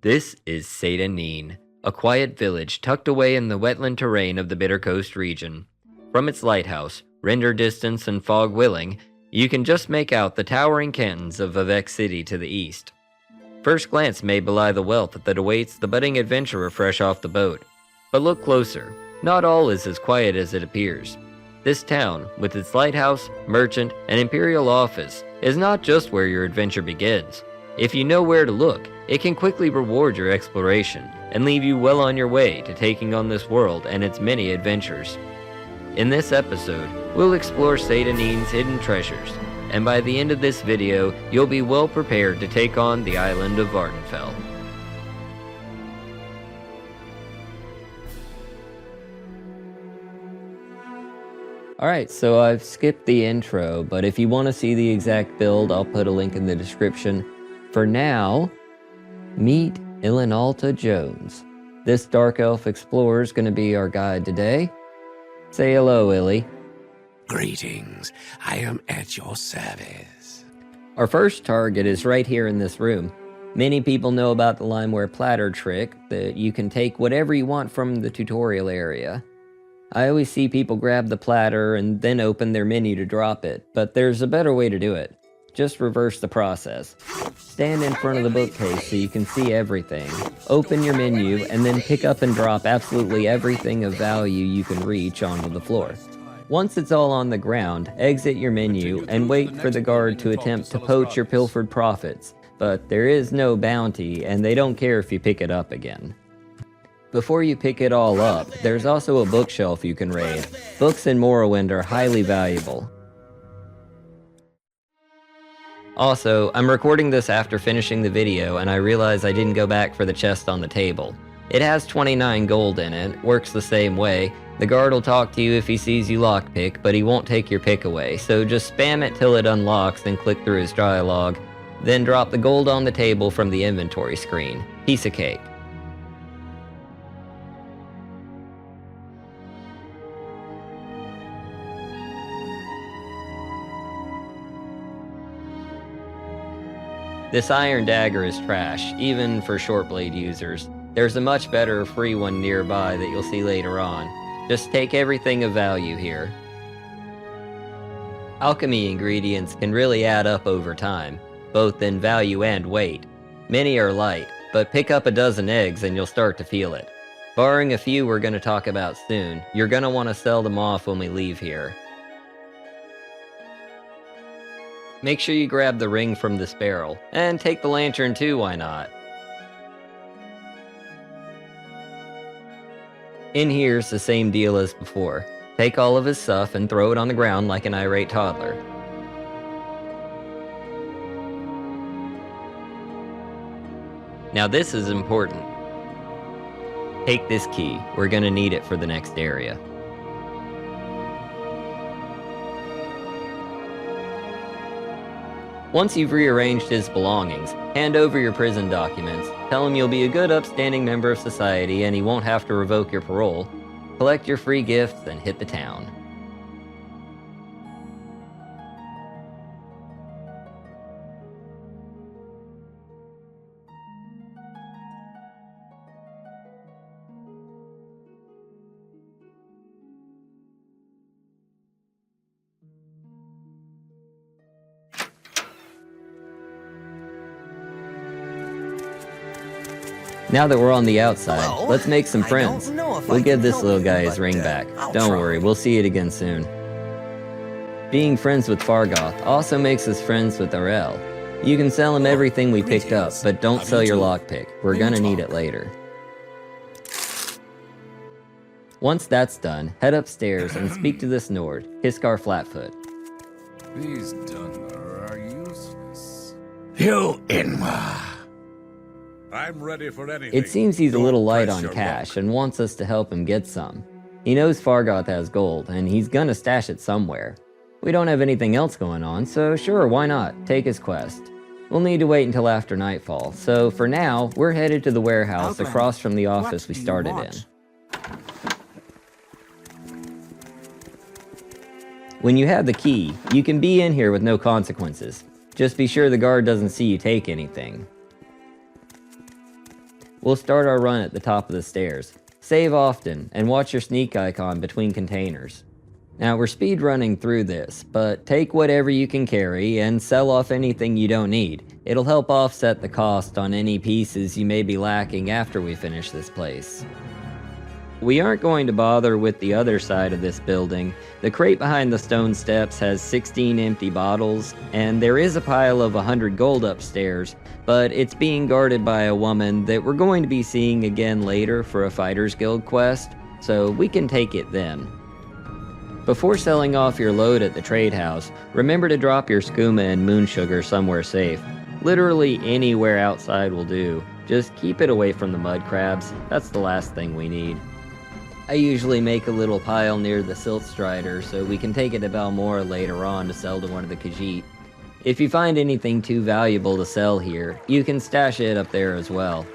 This is Satanin, a quiet village tucked away in the wetland terrain of the Bitter Coast region. From its lighthouse, render distance and fog willing, you can just make out the towering cantons of Vivek City to the east. First glance may belie the wealth that awaits the budding adventurer fresh off the boat. But look closer, not all is as quiet as it appears. This town, with its lighthouse, merchant, and imperial office, is not just where your adventure begins. If you know where to look, it can quickly reward your exploration, and leave you well on your way to taking on this world and its many adventures. In this episode, we'll explore Satanin's hidden treasures, and by the end of this video, you'll be well prepared to take on the island of Vardenfell. Alright, so I've skipped the intro, but if you want to see the exact build, I'll put a link in the description. For now, meet Ilinalta Jones. This Dark Elf Explorer is going to be our guide today. Say hello, Illy. Greetings, I am at your service. Our first target is right here in this room. Many people know about the limeware platter trick, that you can take whatever you want from the tutorial area. I always see people grab the platter and then open their menu to drop it, but there's a better way to do it. Just reverse the process. Stand in front of the bookcase so you can see everything. Open your menu and then pick up and drop absolutely everything of value you can reach onto the floor. Once it's all on the ground, exit your menu and wait for the guard to attempt to poach your pilfered profits, but there is no bounty and they don't care if you pick it up again. Before you pick it all up, there's also a bookshelf you can raid. Books in Morrowind are highly valuable. Also, I'm recording this after finishing the video and I realize I didn't go back for the chest on the table. It has 29 gold in it, works the same way. The guard will talk to you if he sees you lockpick, but he won't take your pick away, so just spam it till it unlocks, then click through his dialogue. Then drop the gold on the table from the inventory screen. Piece of cake. This iron dagger is trash, even for short blade users. There's a much better free one nearby that you'll see later on. Just take everything of value here. Alchemy ingredients can really add up over time, both in value and weight. Many are light, but pick up a dozen eggs and you'll start to feel it. Barring a few we're going to talk about soon, you're going to want to sell them off when we leave here. Make sure you grab the ring from this barrel, and take the lantern too, why not? In here's the same deal as before. Take all of his stuff and throw it on the ground like an irate toddler. Now this is important. Take this key, we're gonna need it for the next area. Once you've rearranged his belongings, hand over your prison documents, tell him you'll be a good upstanding member of society and he won't have to revoke your parole, collect your free gifts, and hit the town. Now that we're on the outside, let's make some friends. We'll give this little guy his ring back. Don't worry, we'll see it again soon. Being friends with Fargoth also makes us friends with Arel. You can sell him everything we picked up, but don't sell your lockpick. We're gonna need it later. Once that's done, head upstairs and speak to this Nord, Hiskar Flatfoot. These Dunmer are useless. You Inwa. I'm ready for anything. It seems he's a little light on Press your cash luck. and wants us to help him get some. He knows Fargoth has gold, and he's gonna stash it somewhere. We don't have anything else going on, so sure, why not? Take his quest. We'll need to wait until after nightfall, so for now, we're headed to the warehouse across from the office we started in. When you have the key, you can be in here with no consequences. Just be sure the guard doesn't see you take anything. We'll start our run at the top of the stairs. Save often, and watch your sneak icon between containers. Now we're speed running through this, but take whatever you can carry and sell off anything you don't need. It'll help offset the cost on any pieces you may be lacking after we finish this place. We aren't going to bother with the other side of this building. The crate behind the stone steps has 16 empty bottles, and there is a pile of 100 gold upstairs, but it's being guarded by a woman that we're going to be seeing again later for a Fighters Guild quest, so we can take it then. Before selling off your load at the trade house, remember to drop your skooma and moon sugar somewhere safe. Literally anywhere outside will do. Just keep it away from the mud crabs. That's the last thing we need. I usually make a little pile near the silt strider so we can take it to Balmora later on to sell to one of the Khajiit. If you find anything too valuable to sell here, you can stash it up there as well.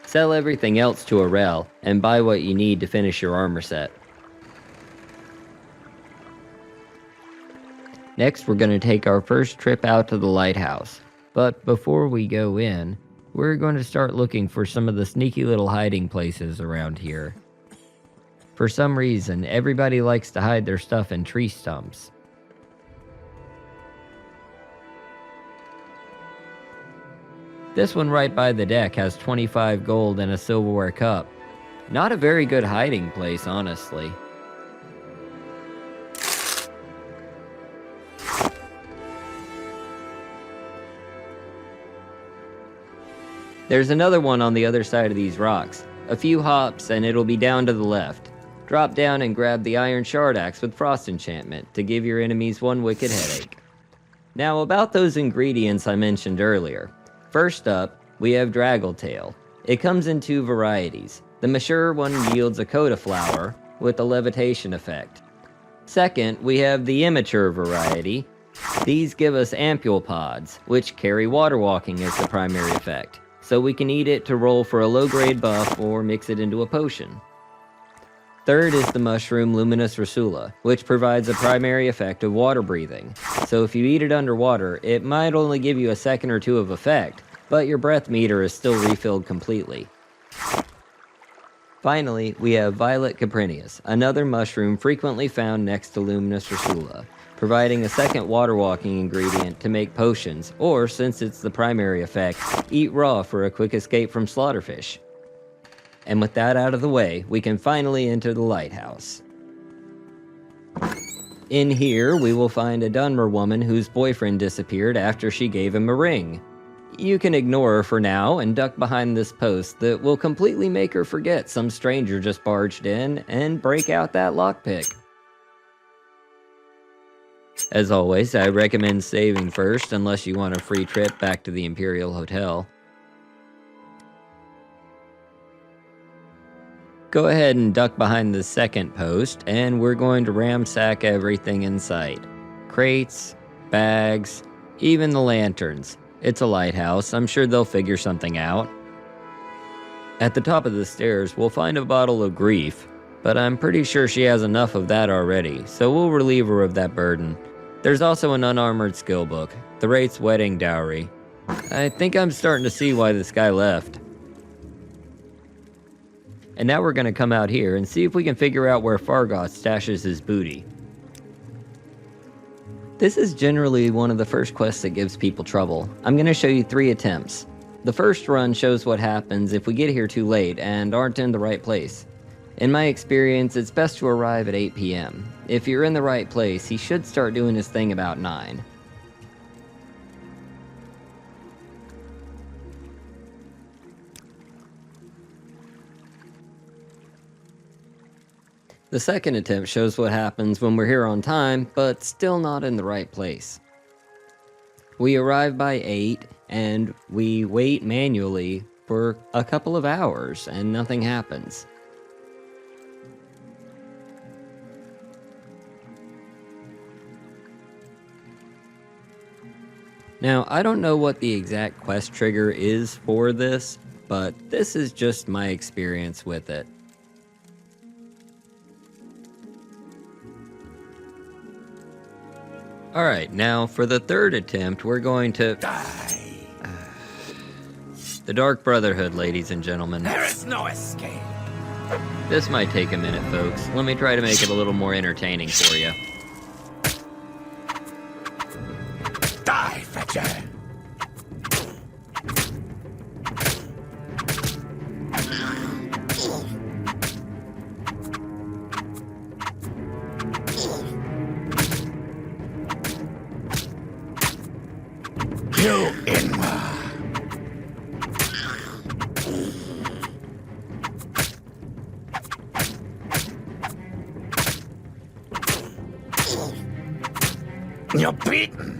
Sell everything else to Arel, and buy what you need to finish your armor set. Next, we're going to take our first trip out to the lighthouse. But before we go in, we're going to start looking for some of the sneaky little hiding places around here. For some reason, everybody likes to hide their stuff in tree stumps. This one right by the deck has 25 gold and a silverware cup. Not a very good hiding place, honestly. There's another one on the other side of these rocks. A few hops and it'll be down to the left. Drop down and grab the iron shard axe with frost enchantment to give your enemies one wicked headache. Now about those ingredients I mentioned earlier. First up, we have Draggletail. It comes in two varieties. The mature one yields a coda flower with a levitation effect. Second, we have the immature variety. These give us ampule pods, which carry water walking as the primary effect, so we can eat it to roll for a low-grade buff or mix it into a potion. Third is the mushroom Luminous Rasula, which provides a primary effect of water breathing. So if you eat it underwater, it might only give you a second or two of effect, but your breath meter is still refilled completely. Finally, we have Violet Caprinius, another mushroom frequently found next to Luminous Rasula, providing a second water walking ingredient to make potions, or, since it's the primary effect, eat raw for a quick escape from slaughterfish. And with that out of the way, we can finally enter the lighthouse. In here, we will find a Dunmer woman whose boyfriend disappeared after she gave him a ring. You can ignore her for now and duck behind this post that will completely make her forget some stranger just barged in and break out that lockpick. As always, I recommend saving first unless you want a free trip back to the Imperial Hotel. Go ahead and duck behind the second post, and we're going to ransack everything in sight. Crates, bags, even the lanterns. It's a lighthouse, I'm sure they'll figure something out. At the top of the stairs, we'll find a bottle of grief, but I'm pretty sure she has enough of that already, so we'll relieve her of that burden. There's also an unarmored skill book, the Wraith's wedding dowry. I think I'm starting to see why this guy left. And now we're going to come out here and see if we can figure out where Fargoth stashes his booty. This is generally one of the first quests that gives people trouble. I'm going to show you 3 attempts. The first run shows what happens if we get here too late and aren't in the right place. In my experience, it's best to arrive at 8 PM. If you're in the right place, he should start doing his thing about 9. The second attempt shows what happens when we're here on time, but still not in the right place. We arrive by 8, and we wait manually for a couple of hours, and nothing happens. Now, I don't know what the exact quest trigger is for this, but this is just my experience with it. Alright, now for the third attempt, we're going to... Die. The Dark Brotherhood, ladies and gentlemen. There is no escape. This might take a minute, folks. Let me try to make it a little more entertaining for you. Die, Fetcher. You Inma. You're beaten.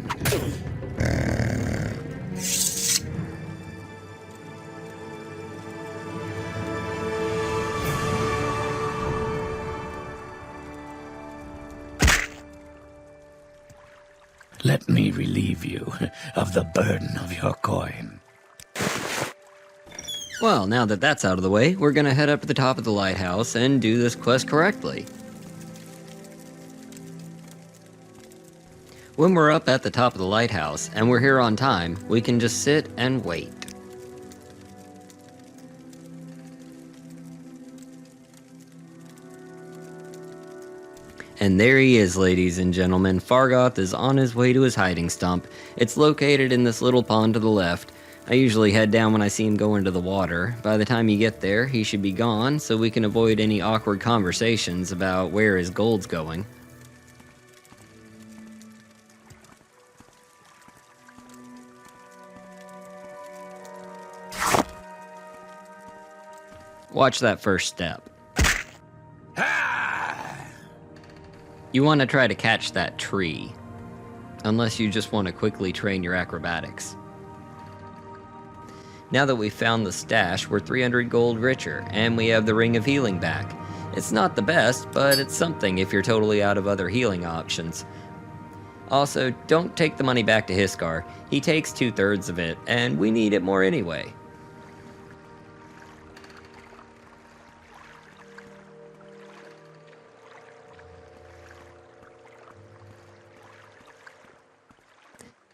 Let me relieve you of the burden of your coin. Well, now that that's out of the way, we're gonna head up to the top of the lighthouse and do this quest correctly. When we're up at the top of the lighthouse and we're here on time, we can just sit and wait. And there he is, ladies and gentlemen. Fargoth is on his way to his hiding stump. It's located in this little pond to the left. I usually head down when I see him go into the water. By the time you get there, he should be gone, so we can avoid any awkward conversations about where his gold's going. Watch that first step. You want to try to catch that tree, unless you just want to quickly train your acrobatics. Now that we've found the stash, we're 300 gold richer, and we have the Ring of Healing back. It's not the best, but it's something if you're totally out of other healing options. Also, don't take the money back to Hiskar. He takes 2/3 of it, and we need it more anyway.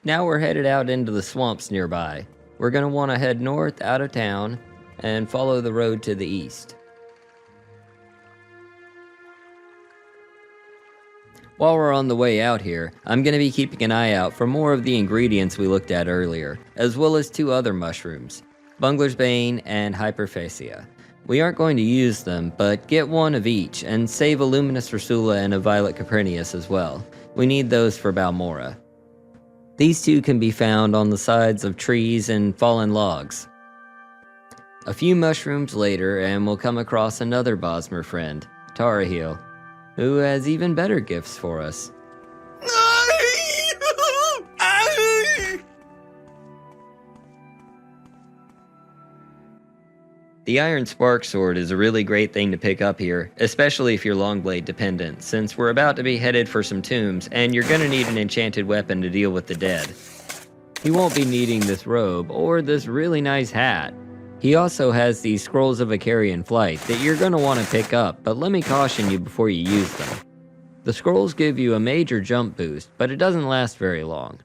Now we're headed out into the swamps nearby. We're going to want to head north out of town and follow the road to the east. While we're on the way out here, I'm going to be keeping an eye out for more of the ingredients we looked at earlier, as well as 2 other mushrooms, Bungler's Bane and Hyperphasia. We aren't going to use them, but get 1 of each and save a Luminous Ursula and a Violet Caprinius as well. We need those for Balmora. These 2 can be found on the sides of trees and fallen logs. A few mushrooms later, and we'll come across another Bosmer friend, Tarahil, who has even better gifts for us. The Iron Spark Sword is a really great thing to pick up here, especially if you're Longblade dependent, since we're about to be headed for some tombs, and you're gonna need an enchanted weapon to deal with the dead. He won't be needing this robe, or this really nice hat. He also has these Scrolls of Icarian Flight that you're gonna want to pick up, but let me caution you before you use them. The scrolls give you a major jump boost, but it doesn't last very long.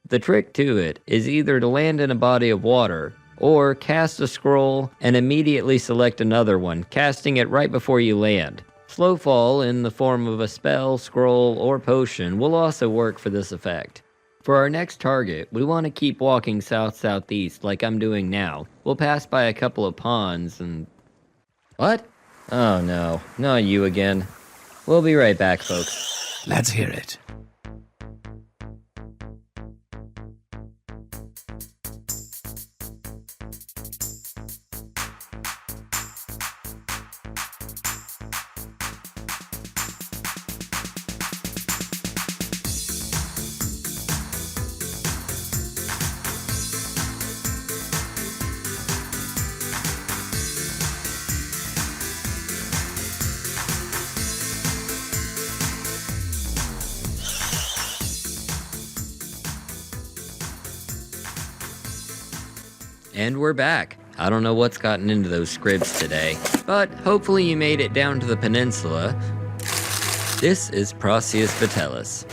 The trick to it is either to land in a body of water, or cast a scroll and immediately select another one, casting it right before you land. Slow fall in the form of a spell, scroll, or potion will also work for this effect. For our next target, we want to keep walking south-southeast like I'm doing now. We'll pass by a couple of ponds and... What? Oh no, not you again. We'll be right back, folks. Let's hear it. And we're back. I don't know what's gotten into those scribs today, but hopefully you made it down to the peninsula. This is Proceus Vitellis.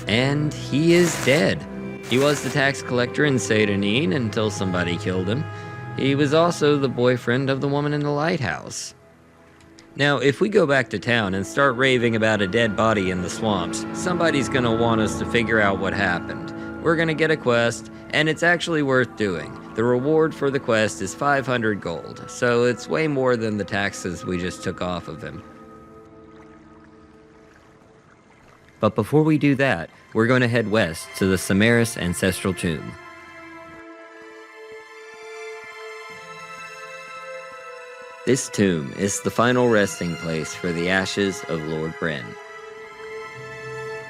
And he is dead. He was the tax collector in Seydanine until somebody killed him. He was also the boyfriend of the woman in the lighthouse. Now, if we go back to town and start raving about a dead body in the swamps, somebody's gonna want us to figure out what happened. We're gonna get a quest, and it's actually worth doing. The reward for the quest is 500 gold, so it's way more than the taxes we just took off of him. But before we do that, we're going to head west to the Samaris Ancestral Tomb. This tomb is the final resting place for the ashes of Lord Bren.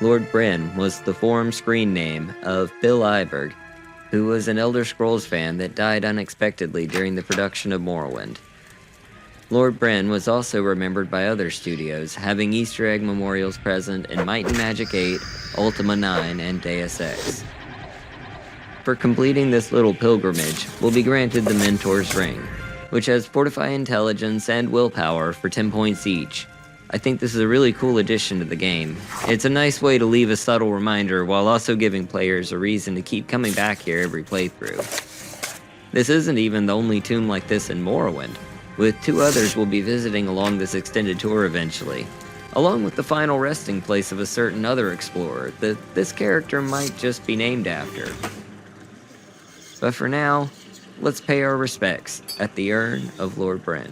Lord Bren was the forum screen name of Bill Iberg, who was an Elder Scrolls fan that died unexpectedly during the production of Morrowind. Lord Bren was also remembered by other studios, having Easter egg memorials present in Might and Magic 8, Ultima 9, and Deus Ex. For completing this little pilgrimage, we'll be granted the Mentor's Ring, which has Fortify Intelligence and Willpower for 10 points each. I think this is a really cool addition to the game. It's a nice way to leave a subtle reminder while also giving players a reason to keep coming back here every playthrough. This isn't even the only tomb like this in Morrowind, with 2 others we'll be visiting along this extended tour eventually, along with the final resting place of a certain other explorer that this character might just be named after. But for now, let's pay our respects at the Urn of Lord Bren,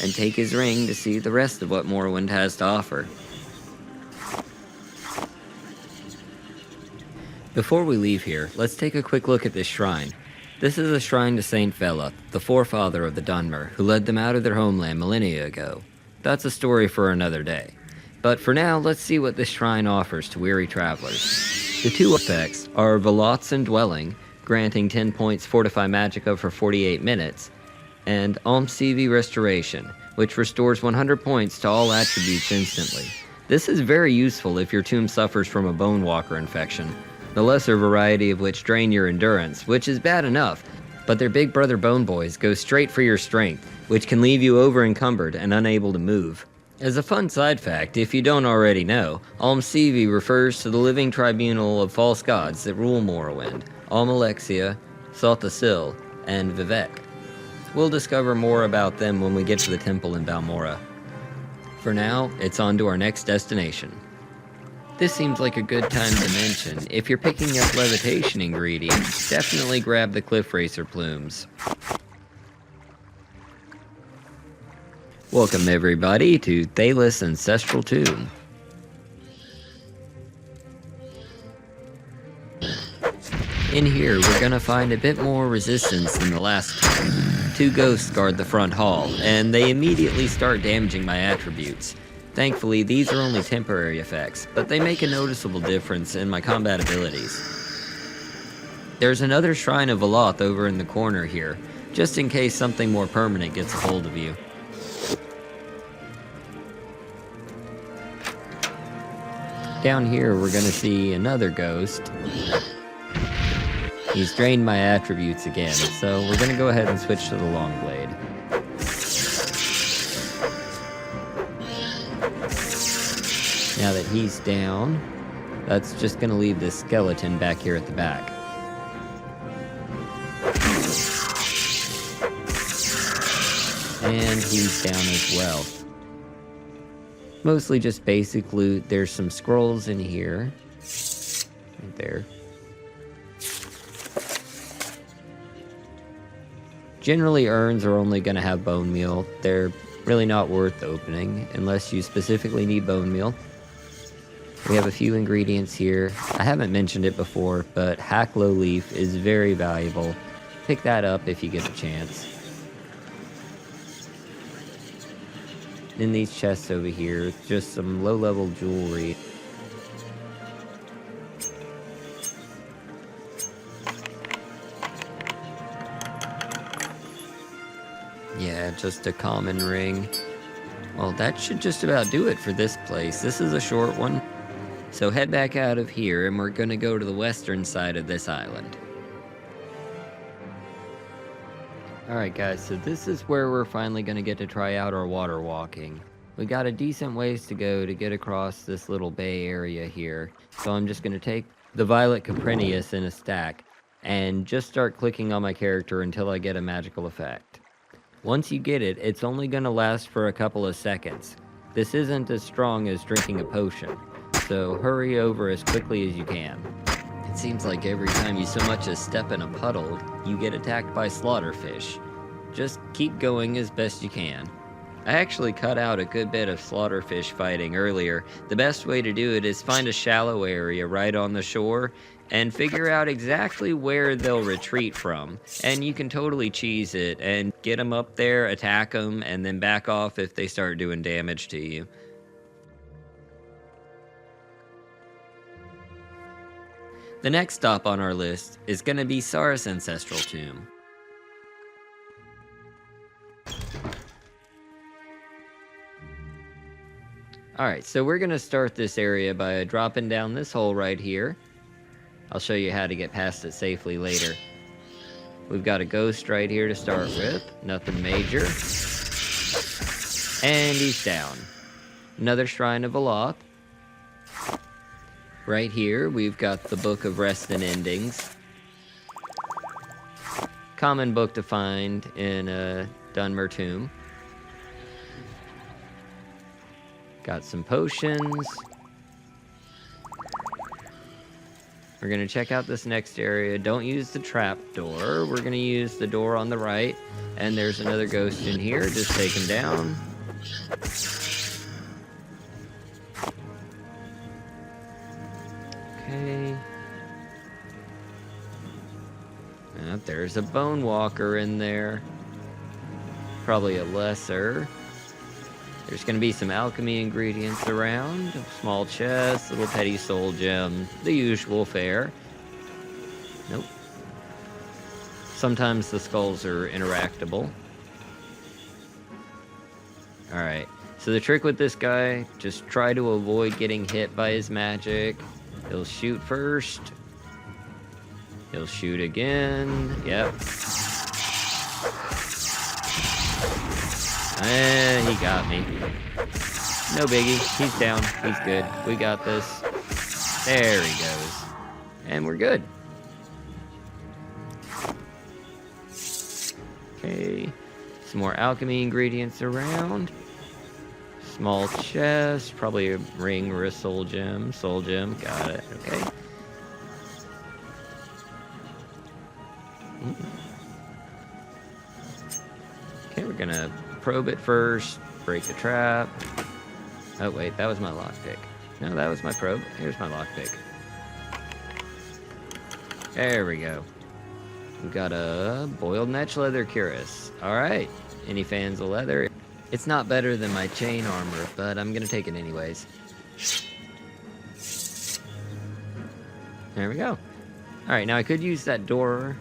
and take his ring to see the rest of what Morrowind has to offer. Before we leave here, let's take a quick look at this shrine. This is a shrine to Saint Vela, the forefather of the Dunmer, who led them out of their homeland millennia ago. That's a story for another day. But for now, let's see what this shrine offers to weary travelers. The 2 effects are Veloth's Dwelling, granting 10 points Fortify Magicka for 48 minutes, and Almsivi Restoration, which restores 100 points to all attributes instantly. This is very useful if your tomb suffers from a Bone Walker infection, the lesser variety of which drain your endurance, which is bad enough, but their big brother Bone Boys go straight for your strength, which can leave you over-encumbered and unable to move. As a fun side fact, if you don't already know, Almsivi refers to the living tribunal of false gods that rule Morrowind, Almalexia, Saltasil, and Vivek. We'll discover more about them when we get to the temple in Balmora. For now, it's on to our next destination. This seems like a good time to mention, if you're picking up levitation ingredients, definitely grab the Cliff Racer plumes. Welcome everybody to Thalis Ancestral Tomb. In here, we're gonna find a bit more resistance than the last time. 2 ghosts guard the front hall, and they immediately start damaging my attributes. Thankfully, these are only temporary effects, but they make a noticeable difference in my combat abilities. There's another Shrine of Veloth over in the corner here, just in case something more permanent gets a hold of you. Down here, we're gonna see another ghost. He's drained my attributes again, so we're gonna go ahead and switch to the long blade. Now that he's down, that's just gonna leave this skeleton back here at the back. And he's down as well. Mostly just basic loot. There's some scrolls in here. Right there. Generally, urns are only going to have bone meal. They're really not worth opening unless you specifically need bone meal. We have a few ingredients here. I haven't mentioned it before, but Hacklow Leaf is very valuable. Pick that up if you get the chance. In these chests over here, just some low-level jewelry. Yeah, just a common ring. Well, that should just about do it for this place. This is a short one. So head back out of here, and we're gonna go to the western side of this island. Alright guys, so this is where we're finally gonna get to try out our water walking. We got a decent ways to go to get across this little bay area here. So I'm just going to take the Violet Caprinius in a stack and just start clicking on my character until I get a magical effect. Once you get it, it's only going to last for a couple of seconds. This isn't as strong as drinking a potion, so hurry over as quickly as you can. It seems like every time you so much as step in a puddle, you get attacked by slaughterfish. Just keep going as best you can. I actually cut out a good bit of slaughterfish fighting earlier. The best way to do it is find a shallow area right on the shore and figure out exactly where they'll retreat from. And you can totally cheese it and get them up there, attack them, and then back off if they start doing damage to you. The next stop on our list is going to be Sarah's Ancestral Tomb. Alright, so we're going to start this area by dropping down this hole right here. I'll show you how to get past it safely later. We've got a ghost right here to start with. Nothing major. And he's down. Another Shrine of Aloth. Right here, we've got the Book of Rest and Endings. Common book to find in a Dunmer tomb. Got some potions. We're going to check out this next area. Don't use the trap door. We're going to use the door on the right. And there's another ghost in here. Just take him down. Okay. There's a Bone Walker in there. Probably a lesser. There's going to be some alchemy ingredients around. Small chest, little petty soul gem. The usual fare. Nope. Sometimes the skulls are interactable. Alright. So the trick with this guy, just try to avoid getting hit by his magic. He'll shoot first. He'll shoot again. Yep. He got me. No biggie. He's down. He's good. We got this. There he goes. And we're good. Okay. Some more alchemy ingredients around. Small chest. Probably a ring or a soul gem. Soul gem. Got it. Okay. Okay, we're gonna probe it first, break the trap. Oh wait, that was my lockpick. No, that was my probe. Here's my lockpick. There we go. We've got a boiled netch leather cuirass. Alright, any fans of leather? It's not better than my chain armor, but I'm gonna take it anyways. There we go. Alright, now I could use that door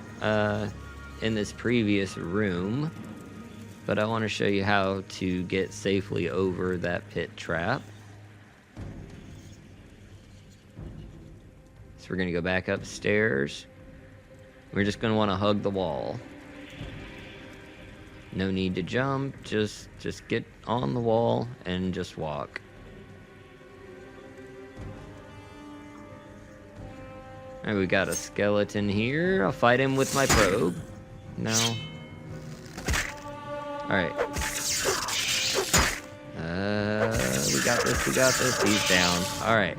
in this previous room, but I want to show you how to get safely over that pit trap. So we're going to go back upstairs. We're just going to want to hug the wall. No need to jump, just get on the wall and just walk. Alright, we got a skeleton here. I'll fight him with my probe. No. Alright. We got this, he's down. Alright.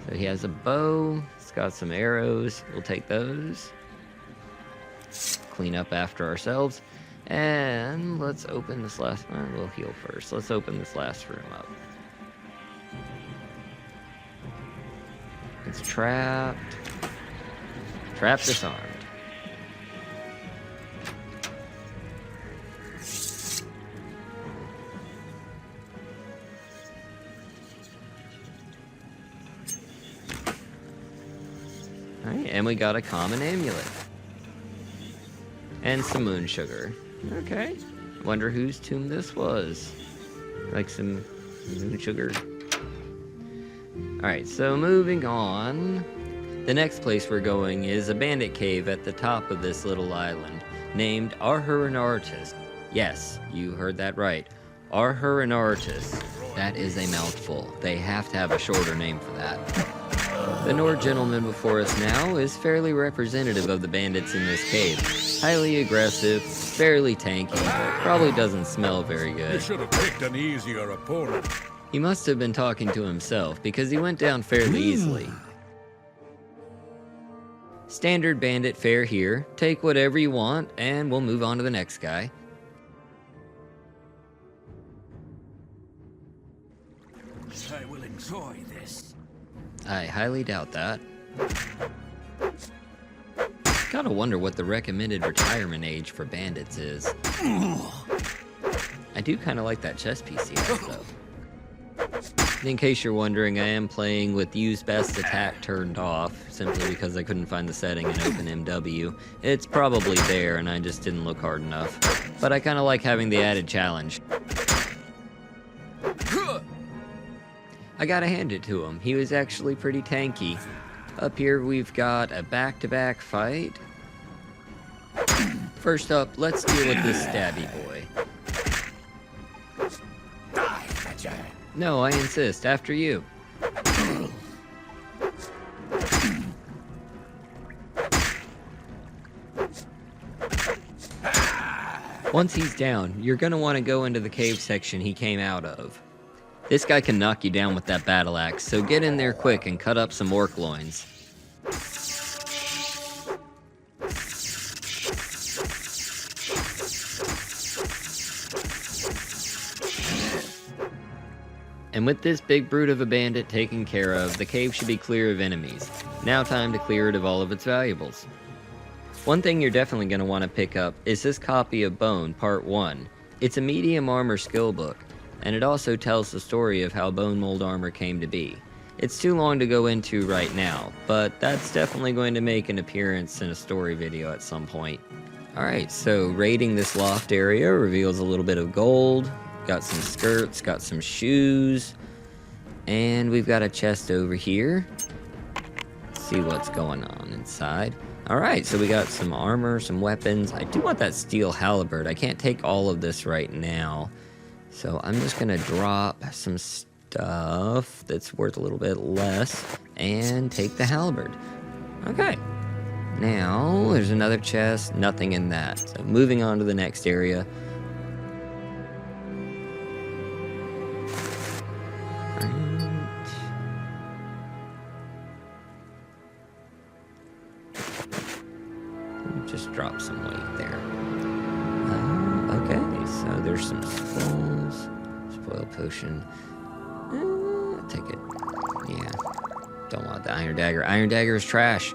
So he has a bow, it's got some arrows, we'll take those. Clean up after ourselves. And let's open this last one, we'll heal first. Let's open this last room up. It's trapped. Trap disarmed. Alright, and we got a common amulet. And some moon sugar. Okay. Wonder whose tomb this was. Like some moon sugar. Alright, so moving on. The next place we're going is a bandit cave at the top of this little island, named Arhurinartis. Yes, you heard that right. Arhurinartis. That is a mouthful. They have to have a shorter name for that. The Nord gentleman before us now is fairly representative of the bandits in this cave. Highly aggressive, fairly tanky, probably doesn't smell very You good. should have picked an easier opponent. He must have been talking to himself because he went down fairly easily. Standard bandit fare here. Take whatever you want and we'll move on to the next guy. I will enjoy this. I highly doubt that. Gotta wonder what the recommended retirement age for bandits is. I do kind of like that chess piece he has, though. In case you're wondering, I am playing with Use Best Attack turned off, simply because I couldn't find the setting in OpenMW. It's probably there, and I just didn't look hard enough. But I kind of like having the added challenge. I gotta hand it to him. He was actually pretty tanky. Up here we've got a back-to-back fight. First up, let's deal with this stabby boy. Die, Fetcher. No, I insist. After you. Once he's down, you're gonna want to go into the cave section he came out of. This guy can knock you down with that battle axe, so get in there quick and cut up some orc loins. And with this big brute of a bandit taken care of, the cave should be clear of enemies. Now time to clear it of all of its valuables. One thing you're definitely going to want to pick up is this copy of Bone, Part 1. It's a medium armor skill book, and it also tells the story of how bone mold armor came to be. It's too long to go into right now, but that's definitely going to make an appearance in a story video at some point. Alright, so raiding this loft area reveals a little bit of gold. Got some skirts, got some shoes, and we've got a chest over here. Let's see what's going on inside. Alright, so we got some armor, some weapons. I do want that steel halberd. I can't take all of this right now. So I'm just gonna drop some stuff that's worth a little bit less and take the halberd. Okay. Now, there's another chest, nothing in that. So moving on to the next area. Just drop some weight there. Okay, so there's some scrolls. Spoil potion. Take it. Yeah. Don't want the iron dagger. Iron dagger is trash.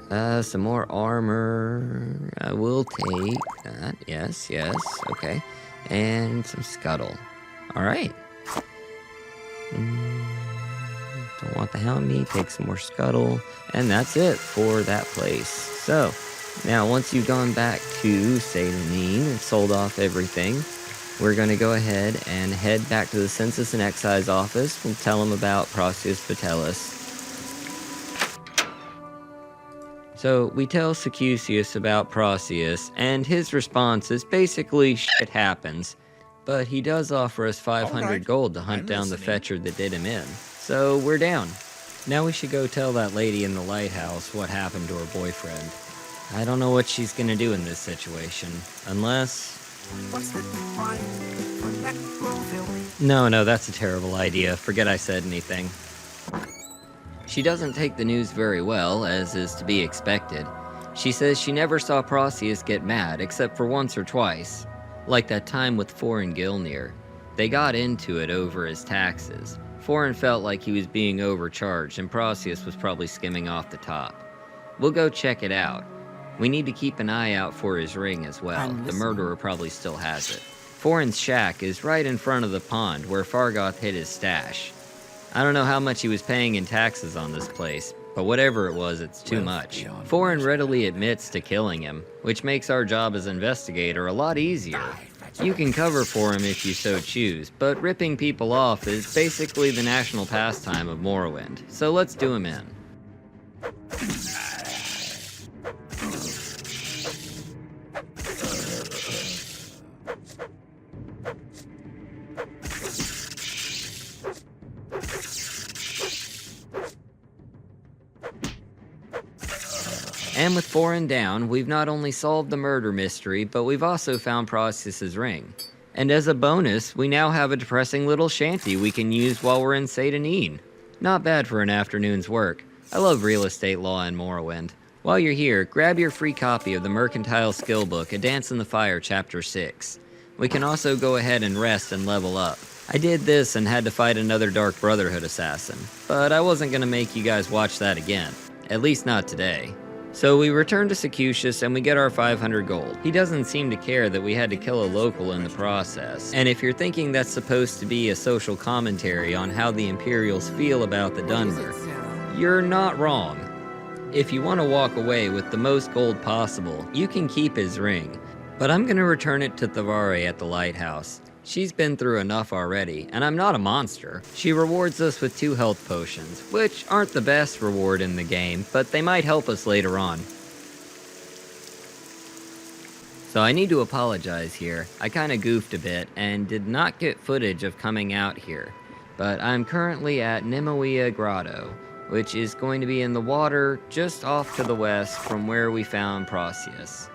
Some more armor. I will take that. Yes, yes. Okay. And some scuttle. Alright. Don't want the helmet. Take some more scuttle. And that's it for that place. So, now once you've gone back to Satanine and sold off everything, we're going to go ahead and head back to the Census and Excise office and tell them about Proceus Vitellis. So, we tell Secusius about Proceus, and his response is basically shit happens, but he does offer us 500 gold to hunt down the fetcher that did him in. So, we're down. Now we should go tell that lady in the lighthouse what happened to her boyfriend. I don't know what she's gonna do in this situation, unless... What's the line for that Grove? No, that's a terrible idea. Forget I said anything. She doesn't take the news very well, as is to be expected. She says she never saw Proceus get mad, except for once or twice. Like that time with Foreign Gilnir. They got into it over his taxes. Foreign felt like he was being overcharged, and Proceus was probably skimming off the top. We'll go check it out. We need to keep an eye out for his ring as well. The murderer probably still has it. Foreign's shack is right in front of the pond where Fargoth hid his stash. I don't know how much he was paying in taxes on this place, but whatever it was, it's too much. Foreign readily admits to killing him, which makes our job as investigator a lot easier. You can cover for him if you so choose, but ripping people off is basically the national pastime of Morrowind, so let's do him in. And with 4 and down, we've not only solved the murder mystery, but we've also found Procious's ring. And as a bonus, we now have a depressing little shanty we can use while we're in Satanine. Not bad for an afternoon's work. I love real estate law in Morrowind. While you're here, grab your free copy of the Mercantile Skill Book, A Dance in the Fire, Chapter 6. We can also go ahead and rest and level up. I did this and had to fight another Dark Brotherhood assassin, but I wasn't going to make you guys watch that again. At least not today. So we return to Secucius and we get our 500 gold. He doesn't seem to care that we had to kill a local in the process. And if you're thinking that's supposed to be a social commentary on how the Imperials feel about the Dunmer, you're not wrong. If you want to walk away with the most gold possible, you can keep his ring. But I'm going to return it to Thavare at the lighthouse. She's been through enough already, and I'm not a monster. She rewards us with 2 health potions, which aren't the best reward in the game, but they might help us later on. So I need to apologize here. I kinda goofed a bit, and did not get footage of coming out here. But I'm currently at Nimawea Grotto, which is going to be in the water just off to the west from where we found Procio's.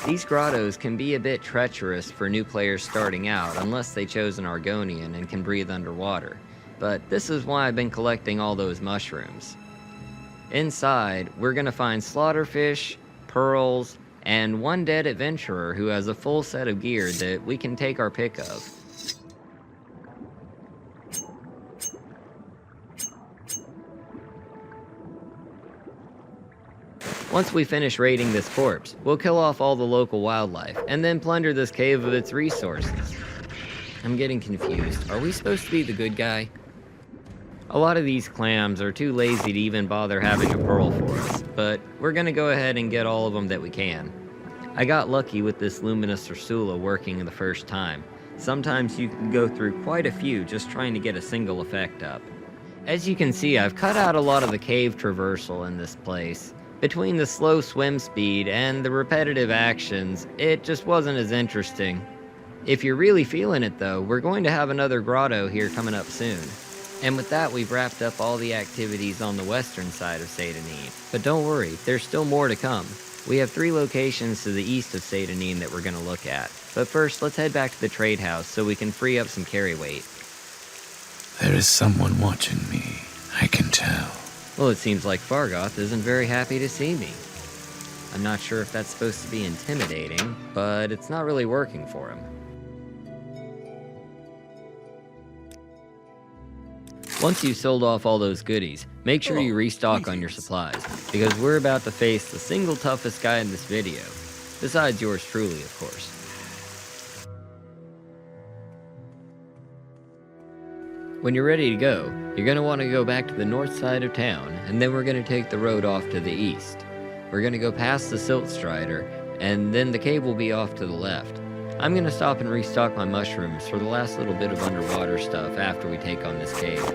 These grottos can be a bit treacherous for new players starting out unless they chose an Argonian and can breathe underwater, but this is why I've been collecting all those mushrooms. Inside, we're gonna find slaughterfish, pearls, and one dead adventurer who has a full set of gear that we can take our pick of. Once we finish raiding this corpse, we'll kill off all the local wildlife, and then plunder this cave of its resources. I'm getting confused. Are we supposed to be the good guy? A lot of these clams are too lazy to even bother having a pearl for us, but we're gonna go ahead and get all of them that we can. I got lucky with this Luminous Ursula working the first time. Sometimes you can go through quite a few just trying to get a single effect up. As you can see, I've cut out a lot of the cave traversal in this place. Between the slow swim speed and the repetitive actions, it just wasn't as interesting. If you're really feeling it though, we're going to have another grotto here coming up soon. And with that, we've wrapped up all the activities on the western side of Satanine. But don't worry, there's still more to come. We have 3 locations to the east of Satanine that we're going to look at. But first, let's head back to the trade house so we can free up some carry weight. There is someone watching me, I can tell. Well, it seems like Fargoth isn't very happy to see me. I'm not sure if that's supposed to be intimidating, but it's not really working for him. Once you've sold off all those goodies, make sure you restock on your supplies, because we're about to face the single toughest guy in this video. Besides yours truly, of course. When you're ready to go, you're going to want to go back to the north side of town, and then we're going to take the road off to the east. We're going to go past the Silt Strider, and then the cave will be off to the left. I'm going to stop and restock my mushrooms for the last little bit of underwater stuff after we take on this cave.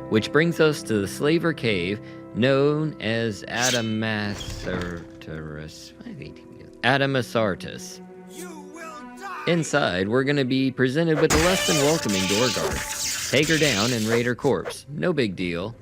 Which brings us to the Slaver Cave, known as Adamasartus. Inside, we're going to be presented with a less than welcoming door guard. Take her down and raid her corpse. No big deal.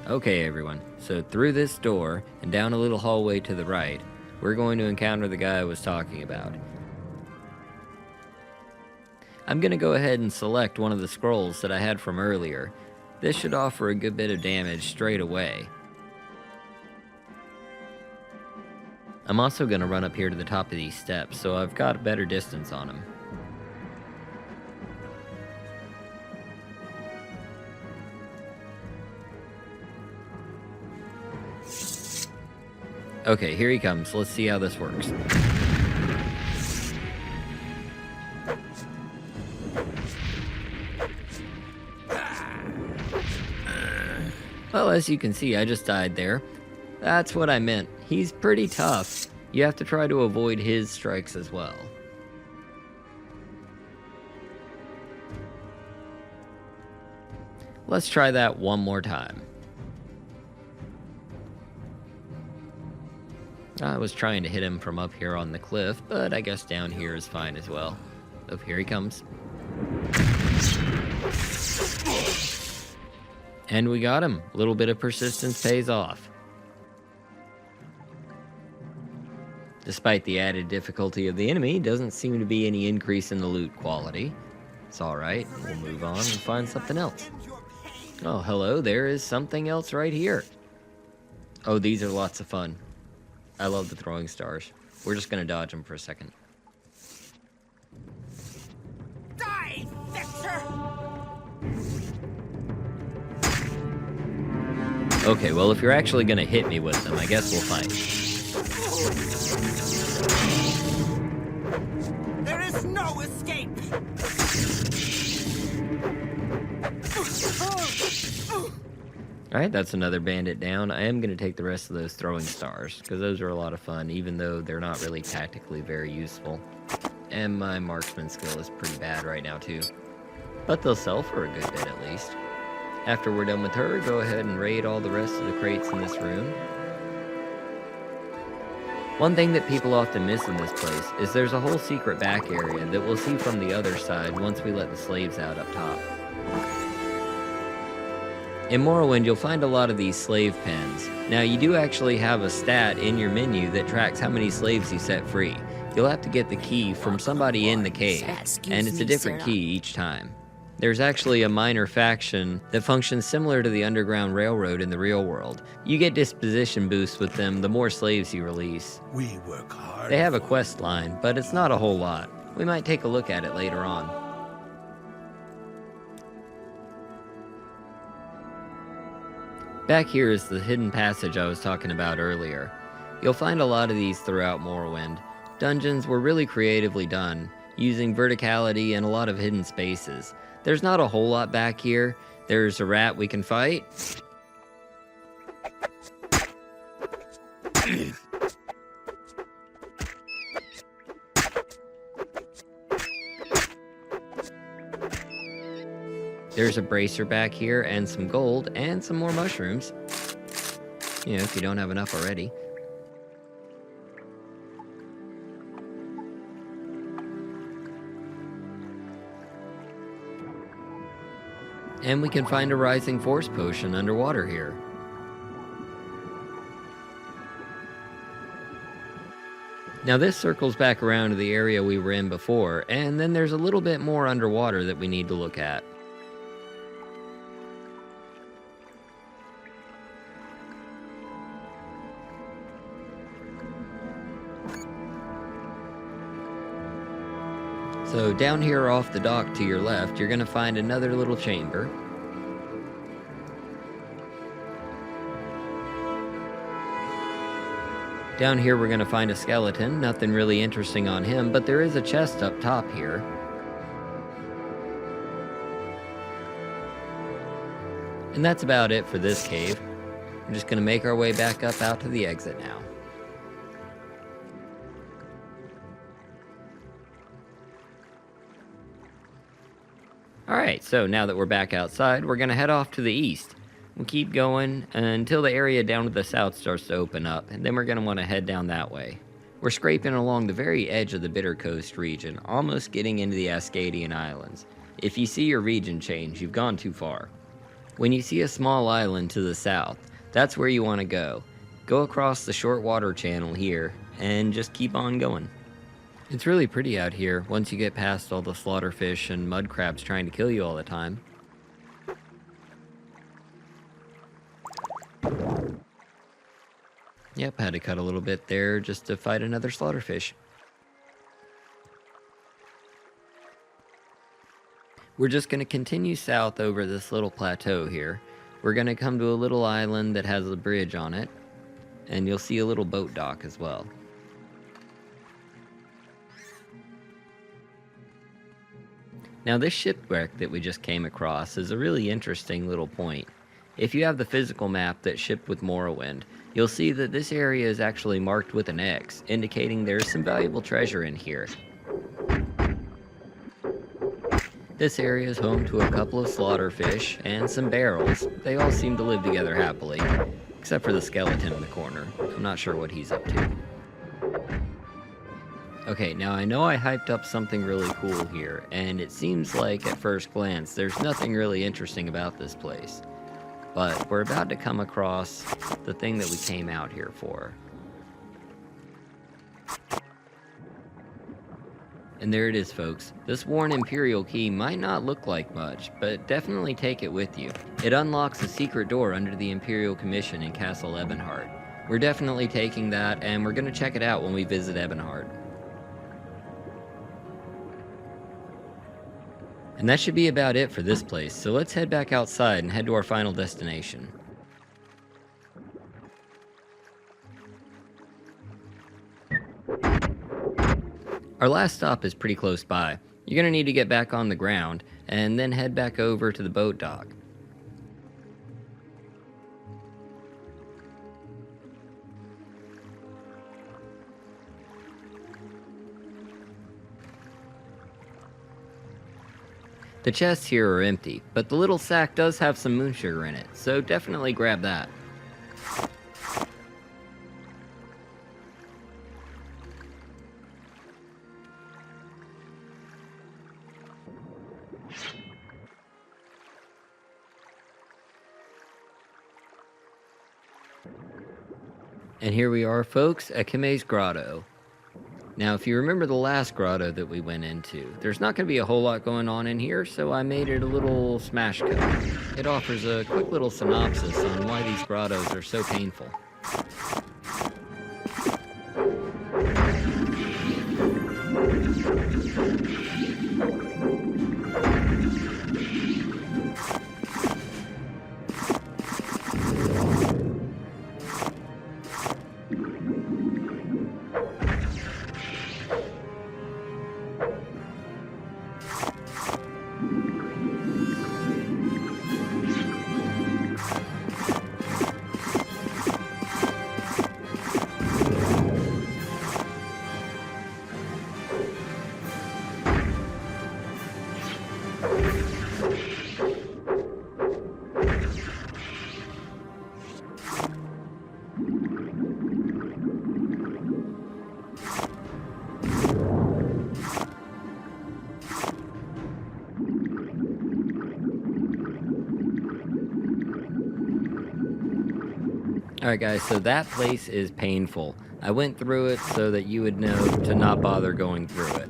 Okay everyone, so through this door and down a little hallway to the right, we're going to encounter the guy I was talking about. I'm going to go ahead and select one of the scrolls that I had from earlier. This should offer a good bit of damage straight away. I'm also going to run up here to the top of these steps, so I've got a better distance on him. Okay, here he comes. Let's see how this works. Well, as you can see, I just died there. That's what I meant. He's pretty tough. You have to try to avoid his strikes as well. Let's try that one more time. I was trying to hit him from up here on the cliff, but I guess down here is fine as well. Oh, here he comes. And we got him. A little bit of persistence pays off. Despite the added difficulty of the enemy, doesn't seem to be any increase in the loot quality. It's alright, we'll move on and find something else. Oh, hello, there is something else right here. Oh, these are lots of fun. I love the throwing stars. We're just gonna dodge them for a second. Die, Vector! Okay, well, if you're actually gonna hit me with them, I guess we'll fight. There is no escape! Alright, that's another bandit down. I am going to take the rest of those throwing stars, because those are a lot of fun, even though they're not really tactically very useful. And my marksman skill is pretty bad right now, too. But they'll sell for a good bit, at least. After we're done with her, go ahead and raid all the rest of the crates in this room. One thing that people often miss in this place is there's a whole secret back area that we'll see from the other side once we let the slaves out up top. In Morrowind, you'll find a lot of these slave pens. Now, you do actually have a stat in your menu that tracks how many slaves you set free. You'll have to get the key from somebody in the cave, and it's a different key each time. There's actually a minor faction that functions similar to the Underground Railroad in the real world. You get disposition boosts with them the more slaves you release. We work hard. They have a quest line, but it's not a whole lot. We might take a look at it later on. Back here is the hidden passage I was talking about earlier. You'll find a lot of these throughout Morrowind. Dungeons were really creatively done, using verticality and a lot of hidden spaces. There's not a whole lot back here. There's a rat we can fight. There's a bracer back here, and some gold, and some more mushrooms. You know, if you don't have enough already. And we can find a Rising Force potion underwater here. Now this circles back around to the area we were in before, and then there's a little bit more underwater that we need to look at. So down here off the dock to your left, you're going to find another little chamber. Down here we're going to find a skeleton, nothing really interesting on him, but there is a chest up top here. And that's about it for this cave. We're just going to make our way back up out to the exit now. Alright, so now that we're back outside, we're going to head off to the east. We'll keep going until the area down to the south starts to open up, and then we're going to want to head down that way. We're scraping along the very edge of the Bitter Coast region, almost getting into the Ascadian Islands. If you see your region change, you've gone too far. When you see a small island to the south, that's where you want to go. Go across the short water channel here, and just keep on going. It's really pretty out here once you get past all the slaughterfish and mud crabs trying to kill you all the time. Yep, had to cut a little bit there just to fight another slaughterfish. We're just going to continue south over this little plateau here. We're going to come to a little island that has a bridge on it, and you'll see a little boat dock as well. Now this shipwreck that we just came across is a really interesting little point. If you have the physical map that shipped with Morrowind, you'll see that this area is actually marked with an X, indicating there's some valuable treasure in here. This area is home to a couple of slaughterfish and some barrels. They all seem to live together happily, except for the skeleton in the corner. I'm not sure what he's up to. Okay, now I know I hyped up something really cool here, and it seems like at first glance there's nothing really interesting about this place. But we're about to come across the thing that we came out here for. And there it is, folks. This worn Imperial key might not look like much, but definitely take it with you. It unlocks a secret door under the Imperial Commission in Castle Ebonheart. We're definitely taking that, and we're going to check it out when we visit Ebonheart. And that should be about it for this place, so let's head back outside and head to our final destination. Our last stop is pretty close by. You're going to need to get back on the ground, and then head back over to the boat dock. The chests here are empty, but the little sack does have some moon sugar in it, so definitely grab that. And here we are, folks, at Kime's Grotto. Now, if you remember the last grotto that we went into, there's not going to be a whole lot going on in here, so I made it a little smash cut. It offers a quick little synopsis on why these grottos are so painful. Alright guys, so that place is painful. I went through it so that you would know to not bother going through it.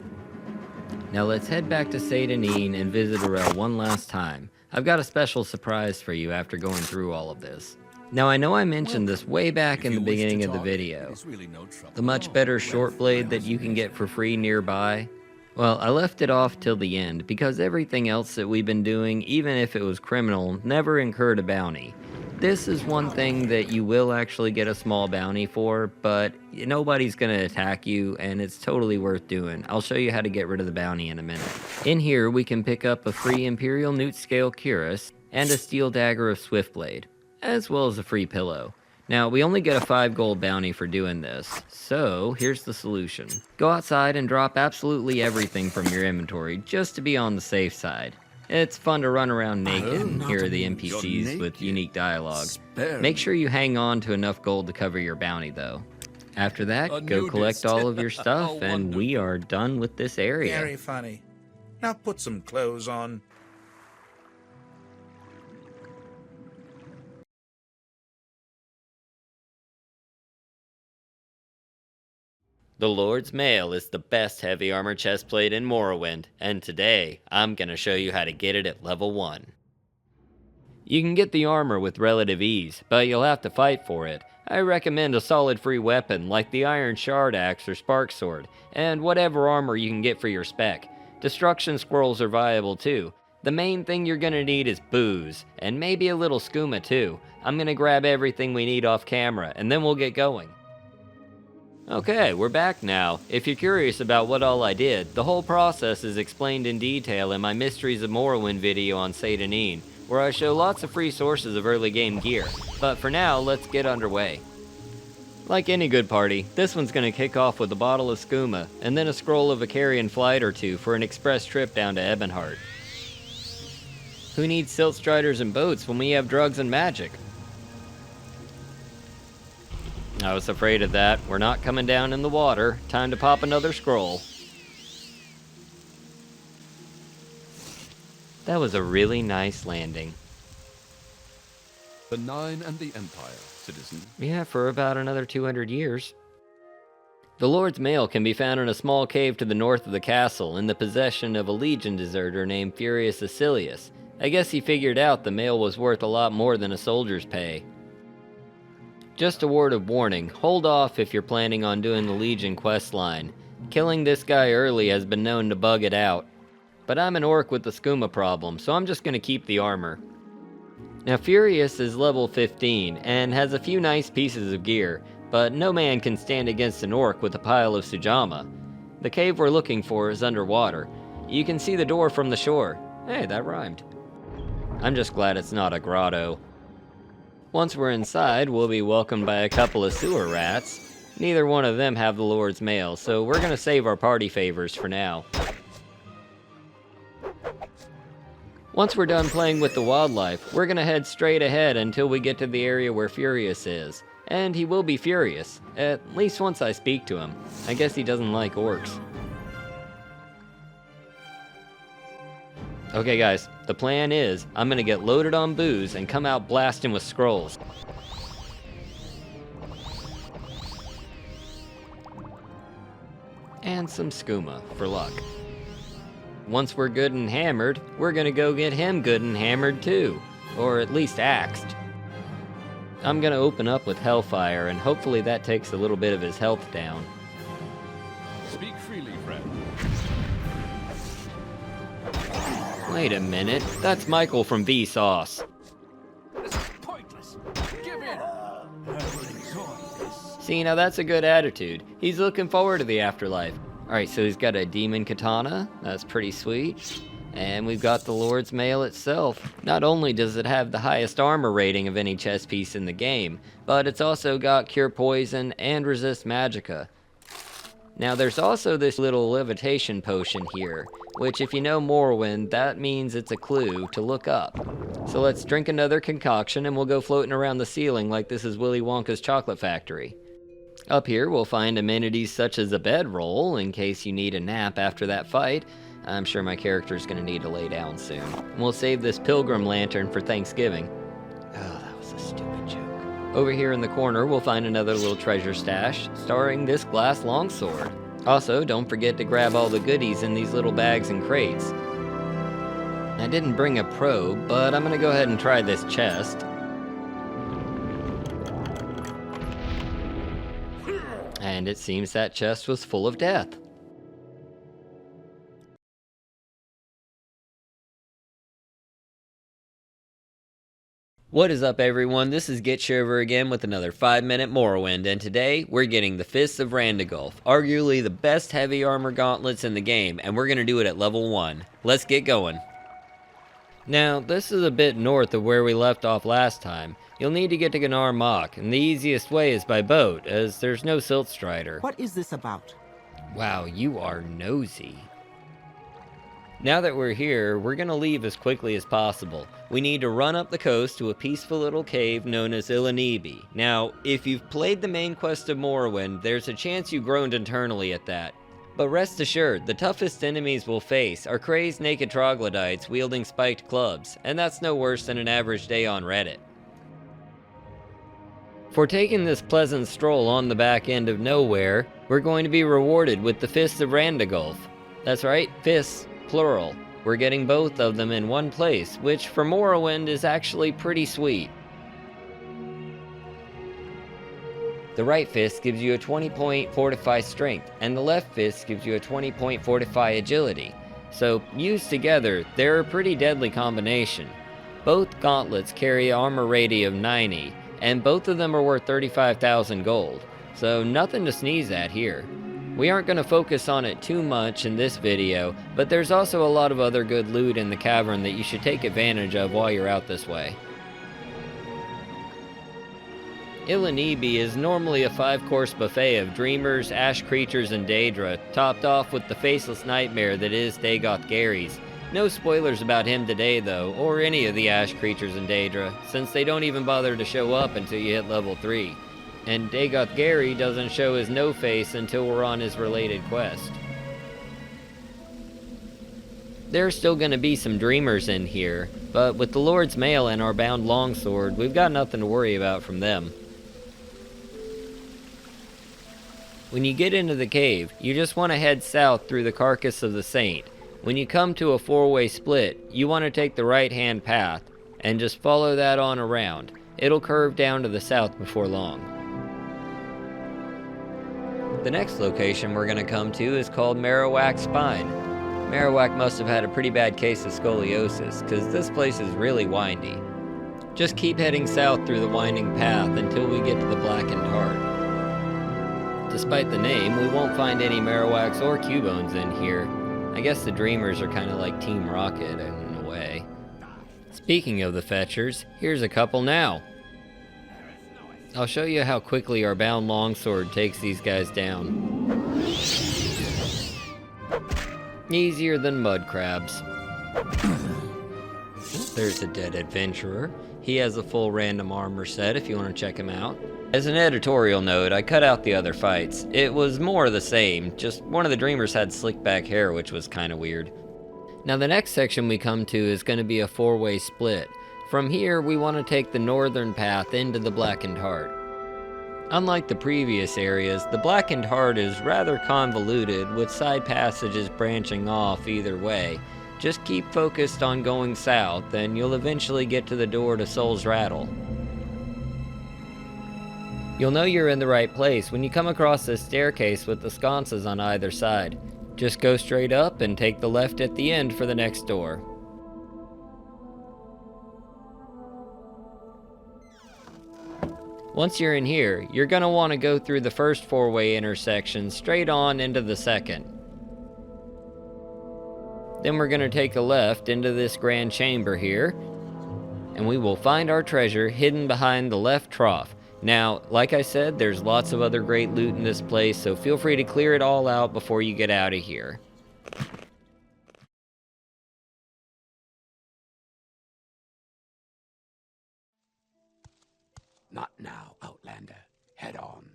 Now let's head back to Seyda and visit Arel one last time. I've got a special surprise for you after going through all of this. Now I know I mentioned this way back in the beginning of the video. The much better short blade that you can get for free nearby. Well, I left it off till the end because everything else that we've been doing, even if it was criminal, never incurred a bounty. This is one thing that you will actually get a small bounty for, but nobody's going to attack you, and it's totally worth doing. I'll show you how to get rid of the bounty in a minute. In here, we can pick up a free Imperial Newt Scale Cuirass and a Steel Dagger of Swiftblade, as well as a free pillow. Now, we only get a 5 gold bounty for doing this, so here's the solution. Go outside and drop absolutely everything from your inventory, just to be on the safe side. It's fun to run around naked and hear the NPCs with unique dialogue. Make sure you hang on to enough gold to cover your bounty, though. After that, go collect all of your stuff, and we are done with this area. Very funny. Now put some clothes on. The Lord's Mail is the best heavy armor chestplate in Morrowind, and today, I'm gonna show you how to get it at level 1. You can get the armor with relative ease, but you'll have to fight for it. I recommend a solid free weapon like the Iron Shard Axe or Spark Sword, and whatever armor you can get for your spec. Destruction Squirrels are viable too. The main thing you're gonna need is booze, and maybe a little skooma too. I'm gonna grab everything we need off camera, and then we'll get going. Okay, we're back now. If you're curious about what all I did, the whole process is explained in detail in my Mysteries of Morrowind video on Seyda, where I show lots of free sources of early game gear. But for now, let's get underway. Like any good party, this one's gonna kick off with a bottle of skooma, and then a scroll of a carrion flight or two for an express trip down to Ebonheart. Who needs silt striders and boats when we have drugs and magic? I was afraid of that. We're not coming down in the water. Time to pop another scroll. That was a really nice landing. The Nine and the Empire, citizen. Yeah, for about another 200 years. The Lord's Mail can be found in a small cave to the north of the castle, in the possession of a Legion deserter named Furious Acilius. I guess he figured out the mail was worth a lot more than a soldier's pay. Just a word of warning, hold off if you're planning on doing the Legion quest line. Killing this guy early has been known to bug it out. But I'm an orc with the skooma problem, so I'm just gonna keep the armor. Now Furious is level 15, and has a few nice pieces of gear, but no man can stand against an orc with a pile of sujama. The cave we're looking for is underwater. You can see the door from the shore. Hey, that rhymed. I'm just glad it's not a grotto. Once we're inside, we'll be welcomed by a couple of sewer rats. Neither one of them have the Lord's Mail, so we're gonna save our party favors for now. Once we're done playing with the wildlife, we're gonna head straight ahead until we get to the area where Furious is. And he will be furious, at least once I speak to him. I guess he doesn't like orcs. Okay guys, the plan is, I'm gonna get loaded on booze and come out blasting with scrolls. And some skooma, for luck. Once we're good and hammered, we're gonna go get him good and hammered too. Or at least axed. I'm gonna open up with Hellfire, and hopefully that takes a little bit of his health down. Speak freely, friend. Wait a minute, that's Michael from Vsauce. This is pointless. Give in. I will enjoy this. See, now that's a good attitude. He's looking forward to the afterlife. Alright, so he's got a demon katana. That's pretty sweet. And we've got the Lord's Mail itself. Not only does it have the highest armor rating of any chess piece in the game, but it's also got Cure Poison and Resist Magicka. Now there's also this little levitation potion here, which if you know Morrowind, that means it's a clue to look up. So let's drink another concoction and we'll go floating around the ceiling like this is Willy Wonka's chocolate factory. Up here we'll find amenities such as a bedroll in case you need a nap after that fight. I'm sure my character's gonna need to lay down soon. And we'll save this pilgrim lantern for Thanksgiving. Oh, that was a stupid joke. Over here in the corner we'll find another little treasure stash, starring this glass longsword. Also, don't forget to grab all the goodies in these little bags and crates. I didn't bring a probe, but I'm gonna go ahead and try this chest. And it seems that chest was full of death. What is up everyone, this is Gitshiver again with another 5-minute Morrowind, and today we're getting the Fists of Randagulf, arguably the best heavy armor gauntlets in the game, and we're gonna do it at level 1. Let's get going. Now, this is a bit north of where we left off last time. You'll need to get to Gnar Mach, and the easiest way is by boat, as there's no silt strider. What is this about? Wow, you are nosy. Now that we're here, we're gonna leave as quickly as possible. We need to run up the coast to a peaceful little cave known as Ilanibi. Now, if you've played the main quest of Morrowind, there's a chance you groaned internally at that. But rest assured, the toughest enemies we'll face are crazed naked troglodytes wielding spiked clubs, and that's no worse than an average day on Reddit. For taking this pleasant stroll on the back end of nowhere, we're going to be rewarded with the Fists of Randagulf. That's right, fists, plural. We're getting both of them in one place, which for Morrowind is actually pretty sweet. The right fist gives you a 20-point fortify strength, and the left fist gives you a 20-point fortify agility. So, used together, they're a pretty deadly combination. Both gauntlets carry armor rating of 90, and both of them are worth 35,000 gold, so nothing to sneeze at here. We aren't going to focus on it too much in this video, but there's also a lot of other good loot in the cavern that you should take advantage of while you're out this way. Ilanibi is normally a 5-course buffet of dreamers, ash creatures, and Daedra, topped off with the faceless nightmare that is Diject. No spoilers about him today though, or any of the ash creatures in Daedra, since they don't even bother to show up until you hit level 3. And Diject doesn't show his no-face until we're on his related quest. There's still gonna be some dreamers in here, but with the Lord's Mail and our bound longsword, we've got nothing to worry about from them. When you get into the cave, you just want to head south through the Carcass of the Saint. When you come to a 4-way split, you want to take the right-hand path, and just follow that on around. It'll curve down to the south before long. The next location we're going to come to is called Marowak Spine. Marowak must have had a pretty bad case of scoliosis, because this place is really windy. Just keep heading south through the winding path until we get to the Blackened Heart. Despite the name, we won't find any Marowaks or Cubones in here. I guess the Dreamers are kind of like Team Rocket in a way. Speaking of the Fetchers, here's a couple now. I'll show you how quickly our bound longsword takes these guys down. Easier than mud crabs. There's a dead adventurer. He has a full random armor set if you want to check him out. As an editorial note, I cut out the other fights. It was more of the same, just one of the Dreamers had slick back hair, which was kinda weird. Now the next section we come to is going to be a 4-way split. From here, we want to take the northern path into the Blackened Heart. Unlike the previous areas, the Blackened Heart is rather convoluted, with side passages branching off either way. Just keep focused on going south, and you'll eventually get to the door to Soul's Rattle. You'll know you're in the right place when you come across this staircase with the sconces on either side. Just go straight up and take the left at the end for the next door. Once you're in here, you're going to want to go through the first 4-way intersection straight on into the second. Then we're going to take a left into this grand chamber here, and we will find our treasure hidden behind the left trough. Now, like I said, there's lots of other great loot in this place, so feel free to clear it all out before you get out of here. Not now, Outlander. Head on.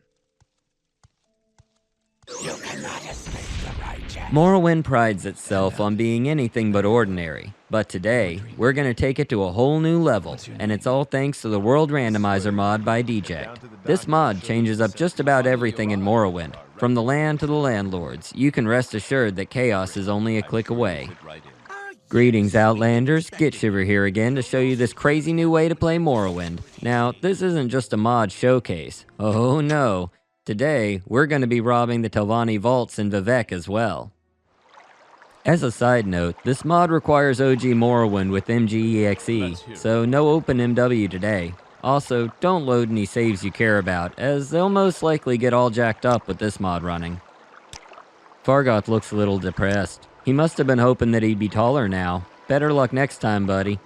You cannot escape the righteous. Morrowind prides itself on being anything but ordinary, but today, we're going to take it to a whole new level, and it's all thanks to the World Randomizer mod by Diject. This mod changes up just about everything in Morrowind, from the land to the landlords. You can rest assured that chaos is only a click away. Greetings, Outlanders. Gitshiver here again to show you this crazy new way to play Morrowind. Now, this isn't just a mod showcase. Oh no. Today, we're going to be robbing the Telvanni vaults in Vivec as well. As a side note, this mod requires OG Morrowind with MGEXE, so no OpenMW today. Also, don't load any saves you care about, as they'll most likely get all jacked up with this mod running. Fargoth looks a little depressed. He must have been hoping that he'd be taller now. Better luck next time, buddy.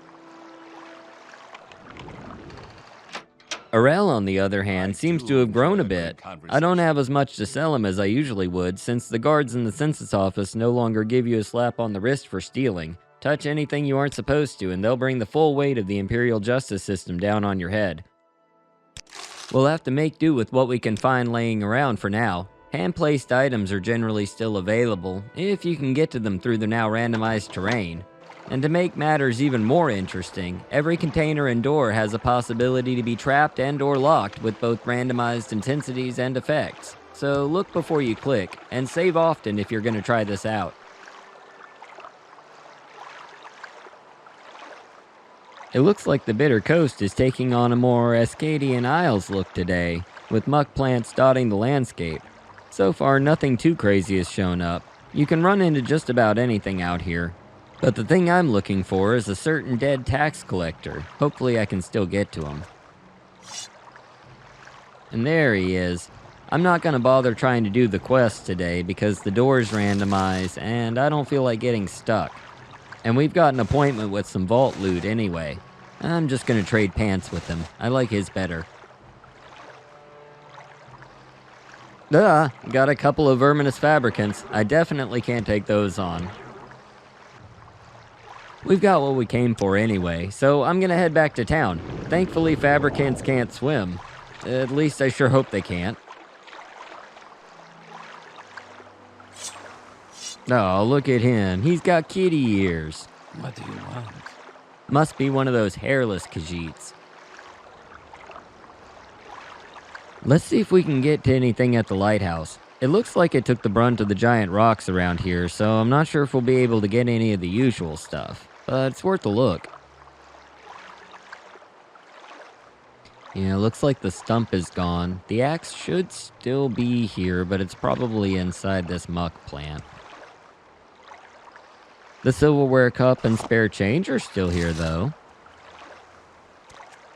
Arel, on the other hand, seems to have grown a bit. I don't have as much to sell him as I usually would, since the guards in the census office no longer give you a slap on the wrist for stealing. Touch anything you aren't supposed to, and they'll bring the full weight of the Imperial justice system down on your head. We'll have to make do with what we can find laying around for now. Hand-placed items are generally still available, if you can get to them through the now randomized terrain. And to make matters even more interesting, every container and door has a possibility to be trapped and or locked with both randomized intensities and effects. So look before you click, and save often if you're going to try this out. It looks like the Bitter Coast is taking on a more Ascadian Isles look today, with muck plants dotting the landscape. So far, nothing too crazy has shown up. You can run into just about anything out here. But the thing I'm looking for is a certain dead tax collector. Hopefully I can still get to him. And there he is. I'm not gonna bother trying to do the quest today because the door's randomized and I don't feel like getting stuck. And we've got an appointment with some vault loot anyway. I'm just gonna trade pants with him. I like his better. Got a couple of verminous fabricants. I definitely can't take those on. We've got what we came for anyway, so I'm gonna head back to town. Thankfully, fabricants can't swim. At least I sure hope they can't. Oh, look at him. He's got kitty ears. What do you want? Must be one of those hairless Khajiits. Let's see if we can get to anything at the lighthouse. It looks like it took the brunt of the giant rocks around here, so I'm not sure if we'll be able to get any of the usual stuff. But it's worth a look. Yeah, looks like the stump is gone. The axe should still be here, but it's probably inside this muck plant. The silverware cup and spare change are still here, though.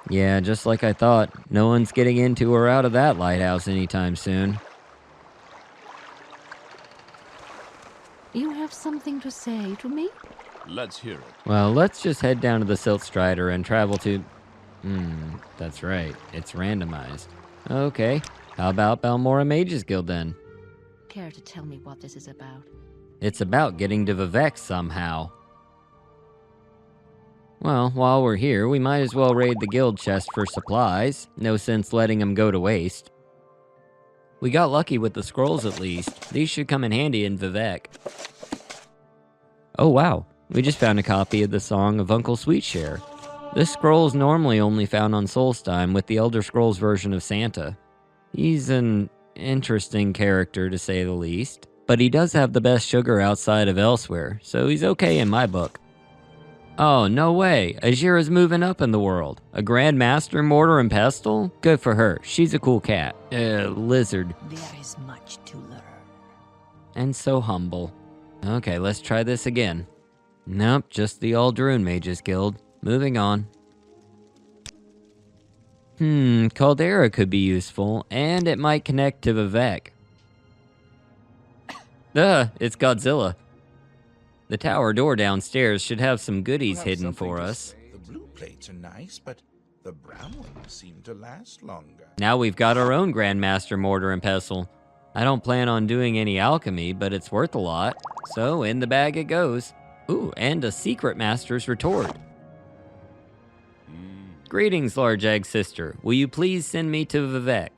Yeah, just like I thought. No one's getting into or out of that lighthouse anytime soon. You have something to say to me? Let's hear it. Well, let's just head down to the Silt Strider and travel to... that's right. It's randomized. Okay. How about Balmora Mages Guild then? Care to tell me what this is about? It's about getting to Vivec somehow. Well, while we're here, we might as well raid the guild chest for supplies. No sense letting them go to waste. We got lucky with the scrolls at least. These should come in handy in Vivec. Oh wow, we just found a copy of the Song of Uncle Sweetshare. This scroll is normally only found on Solstheim with the Elder Scrolls version of Santa. He's an interesting character to say the least, but he does have the best sugar outside of Elsewhere, so he's okay in my book. Oh, no way. Ajira's moving up in the world. A Grand Master Mortar and Pestle? Good for her. She's a cool cat. Lizard. There is much to learn. And so humble. Okay, let's try this again. Nope, just the Aldrune Mages Guild. Moving on. Caldera could be useful, and it might connect to Vivec. It's Godzilla. The tower door downstairs should have some goodies hidden for us. The blue plates are nice, but the brown ones seem to last longer. Now we've got our own Grandmaster Mortar and Pestle. I don't plan on doing any alchemy, but it's worth a lot. So in the bag it goes. Ooh, and a secret Master's Retort. Greetings, Large Egg Sister. Will you please send me to Vivec?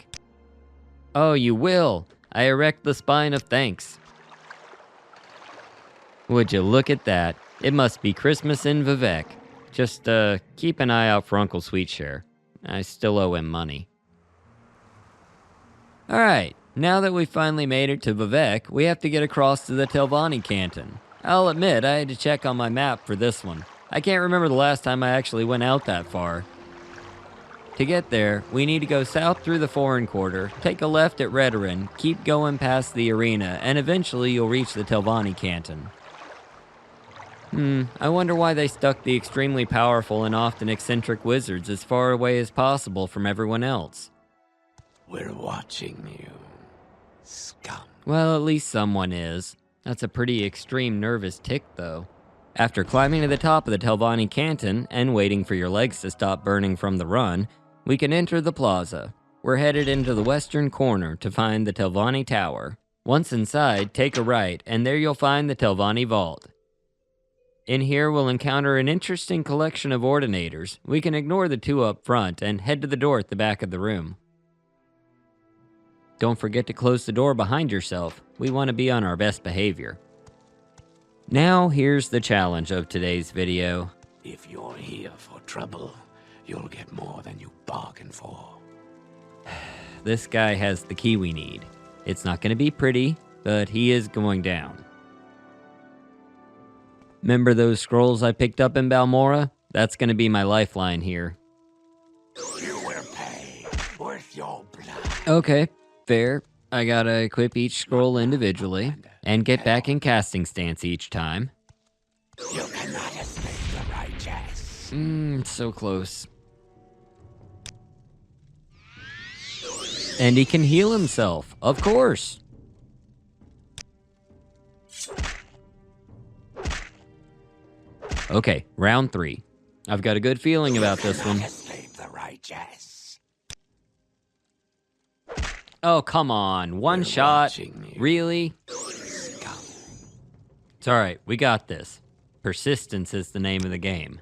Oh, you will. I erect the spine of thanks. Would you look at that? It must be Christmas in Vivec. Just, keep an eye out for Uncle Sweetshare. I still owe him money. Alright, now that we finally made it to Vivec, we have to get across to the Telvanni Canton. I'll admit, I had to check on my map for this one. I can't remember the last time I actually went out that far. To get there, we need to go south through the Foreign Quarter, take a left at Redoran, keep going past the arena, and eventually you'll reach the Telvanni Canton. I wonder why they stuck the extremely powerful and often eccentric wizards as far away as possible from everyone else. We're watching you, scum. Well, at least someone is. That's a pretty extreme nervous tick, though. After climbing to the top of the Telvanni Canton and waiting for your legs to stop burning from the run, we can enter the plaza. We're headed into the western corner to find the Telvanni Tower. Once inside, take a right, and there you'll find the Telvanni Vault. In here, we'll encounter an interesting collection of ordinators. We can ignore the two up front and head to the door at the back of the room. Don't forget to close the door behind yourself. We want to be on our best behavior. Now, here's the challenge of today's video. If you're here for trouble, you'll get more than you bargained for. This guy has the key we need. It's not going to be pretty, but he is going down. Remember those scrolls I picked up in Balmora? That's going to be my lifeline here. You will pay with your blood. Okay, fair. I gotta equip each scroll individually, and get back in casting stance each time. You cannot escape the righteous. So close. And he can heal himself, of course. Okay, round 3. I've got a good feeling about this one. Escape the righteous. Oh, come on. One We're shot? watching you. Really? Scum. It's alright, we got this. Persistence is the name of the game.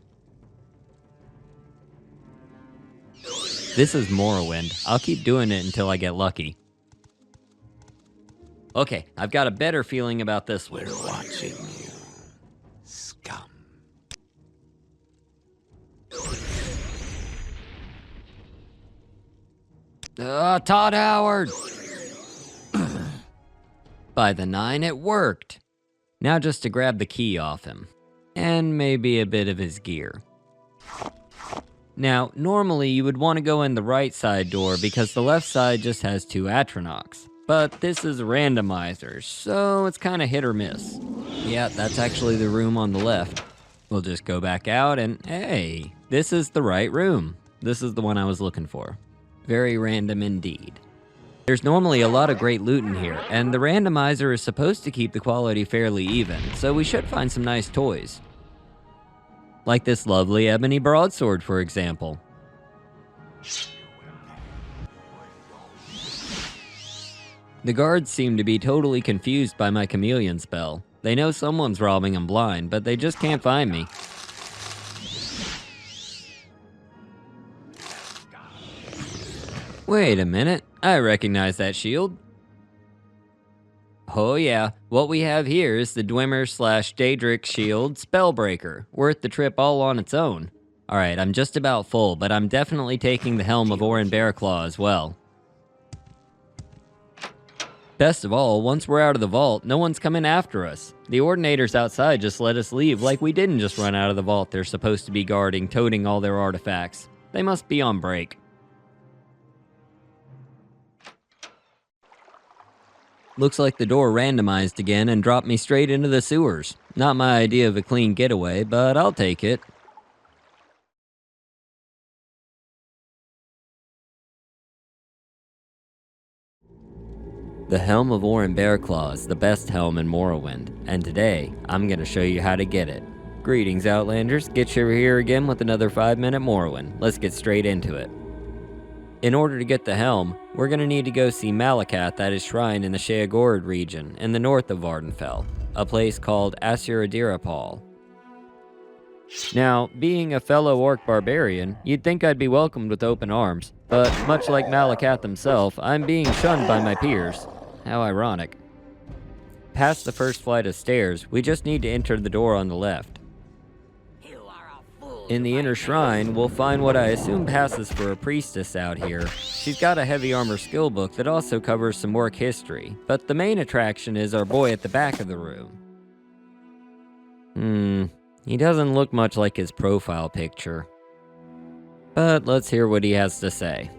This is Morrowind. I'll keep doing it until I get lucky. Okay, I've got a better feeling about this one. We're watching you. Scum. Todd Howard! By the 9, it worked. Now just to grab the key off him. And maybe a bit of his gear. Now, normally you would want to go in the right side door because the left side just has 2 Atronachs. But this is a randomizer, so it's kind of hit or miss. Yeah, that's actually the room on the left. We'll just go back out and hey, this is the right room. This is the one I was looking for. Very random indeed. There's normally a lot of great loot in here, and the randomizer is supposed to keep the quality fairly even, so we should find some nice toys. Like this lovely ebony broadsword, for example. The guards seem to be totally confused by my chameleon spell. They know someone's robbing them blind, but they just can't find me. Wait a minute, I recognize that shield. Oh yeah, what we have here is the Dwemer/Daedric shield Spellbreaker, worth the trip all on its own. Alright, I'm just about full, but I'm definitely taking the Helm of Orin Bearclaw as well. Best of all, once we're out of the vault, no one's coming after us. The Ordinators outside just let us leave like we didn't just run out of the vault they're supposed to be guarding, toting all their artifacts. They must be on break. Looks like the door randomized again and dropped me straight into the sewers. Not my idea of a clean getaway, but I'll take it. The Helm of Orin Bearclaw is the best helm in Morrowind, and today, I'm gonna show you how to get it. Greetings, Outlanders. Gitshiver here again with another 5-minute Morrowind. Let's get straight into it. In order to get the helm, we're gonna need to go see Malacath at his shrine in the Sheogorid region in the north of Vardenfell, a place called Asuradirapal. Now, being a fellow orc barbarian, you'd think I'd be welcomed with open arms, but much like Malacath himself, I'm being shunned by my peers. How ironic. Past the first flight of stairs, we just need to enter the door on the left. In the inner shrine, we'll find what I assume passes for a priestess out here. She's got a heavy armor skill book that also covers some orc history, but the main attraction is our boy at the back of the room. He doesn't look much like his profile picture. But let's hear what he has to say.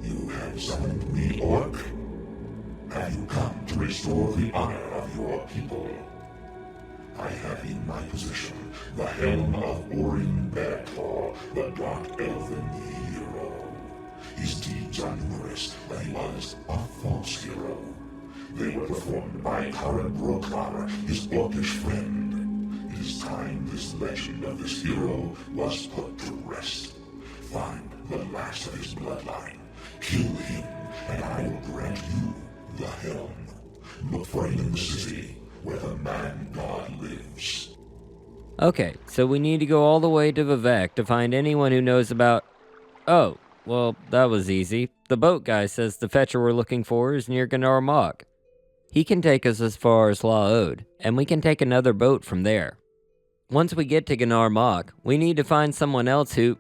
You have summoned me, Orc? Have you come to restore the honor of your people? I have in my possession the helm of Orin Bearclaw, the Dark Elven hero. His deeds are numerous, but he was a false hero. They were performed by Karen Broklar, his orcish friend. It is time this legend of this hero was put to rest. Find the last of his bloodline, kill him, and I will grant you the helm. Look for him in the city, where the man-god lives. Okay, so we need to go all the way to Vivec to find anyone who knows about... Oh, well, that was easy. The boat guy says the fetcher we're looking for is near Gnar Mok. He can take us as far as Laod, and we can take another boat from there. Once we get to Gnar Mok, we need to find someone else who...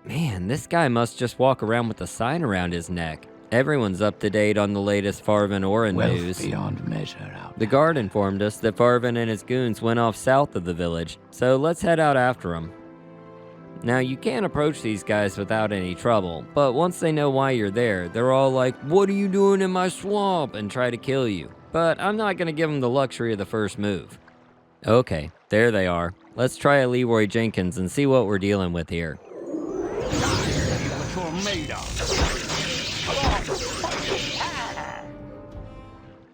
Man, this guy must just walk around with a sign around his neck. Everyone's up to date on the latest Farvin Orin news. Beyond measure out The guard informed us that Farvin and his goons went off south of the village, so let's head out after them. Now, you can't approach these guys without any trouble, but once they know why you're there, they're all like, "What are you doing in my swamp?" and try to kill you. But I'm not gonna give them the luxury of the first move. Okay, there they are. Let's try a Leroy Jenkins and see what we're dealing with here. what you're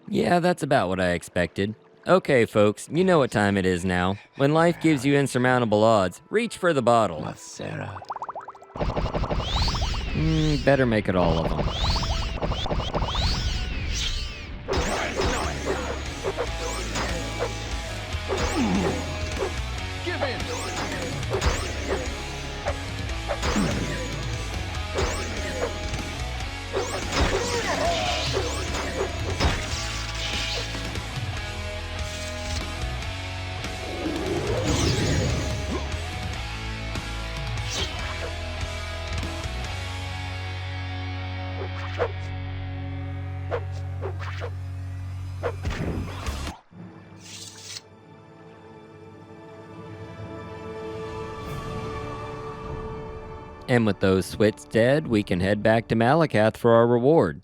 Yeah, that's about what I expected. Okay, folks, you know what time it is now. When life gives you insurmountable odds, reach for the bottle. Sarah. Better make it all of them. Give in! And with those swits dead, we can head back to Malakath for our reward.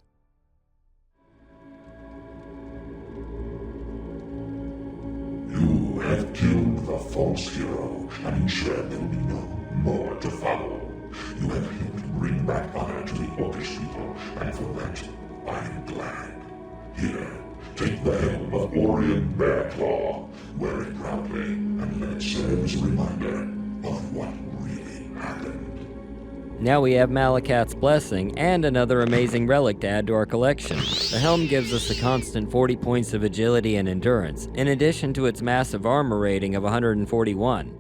You have killed the false hero and ensured there will be no more to follow. You have helped bring back honor to the Orcish people, and for that, I am glad. Here, take the helm of Orion Bearclaw, wear it proudly, and let it serve as a reminder of what really happened. Now we have Malakath's blessing and another amazing relic to add to our collection. The helm gives us a constant 40 points of agility and endurance, in addition to its massive armor rating of 141.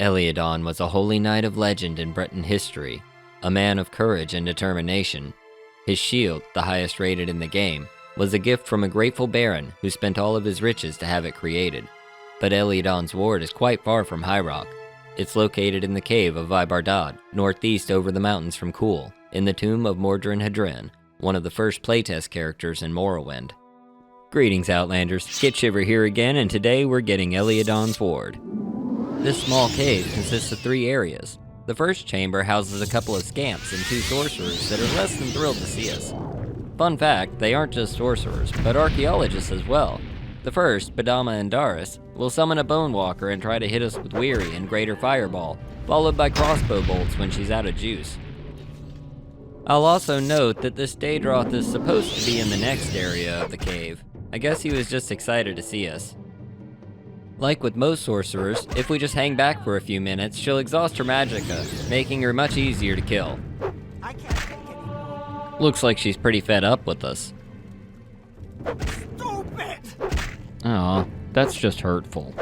Eliadon was a holy knight of legend in Breton history, a man of courage and determination. His shield, the highest rated in the game, was a gift from a grateful baron who spent all of his riches to have it created. But Eliadon's ward is quite far from High Rock. It's located in the cave of Vibardad, northeast over the mountains from Kuul, in the tomb of Mordrin Hadrin, one of the first playtest characters in Morrowind. Greetings, Outlanders. Gitshiver here again, and today we're getting Eliadon's ward. This small cave consists of 3 areas. The first chamber houses a couple of scamps and 2 sorcerers that are less than thrilled to see us. Fun fact, they aren't just sorcerers, but archaeologists as well. The first, Badama Andaris, will summon a Bone Walker and try to hit us with Weary and Greater Fireball, followed by crossbow bolts when she's out of juice. I'll also note that this Daedroth is supposed to be in the next area of the cave. I guess he was just excited to see us. Like with most sorcerers, if we just hang back for a few minutes, she'll exhaust her magicka, making her much easier to kill. I can't take it anymore. Looks like she's pretty fed up with us. Stupid! Aw, that's just hurtful.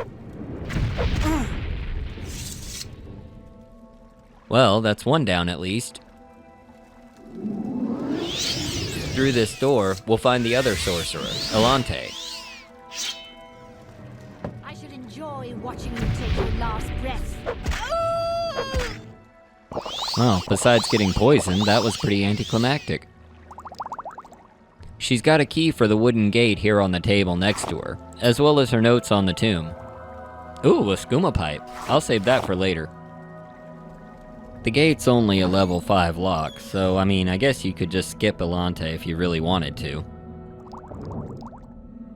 Well, that's one down at least. Through this door, we'll find the other sorcerer, Elante. I should enjoy watching you take your last breath. Well, besides getting poisoned, that was pretty anticlimactic. She's got a key for the wooden gate here on the table next to her, as well as her notes on the tomb. Ooh, a skooma pipe. I'll save that for later. The gate's only a level 5 lock, so I guess you could just skip Elante if you really wanted to.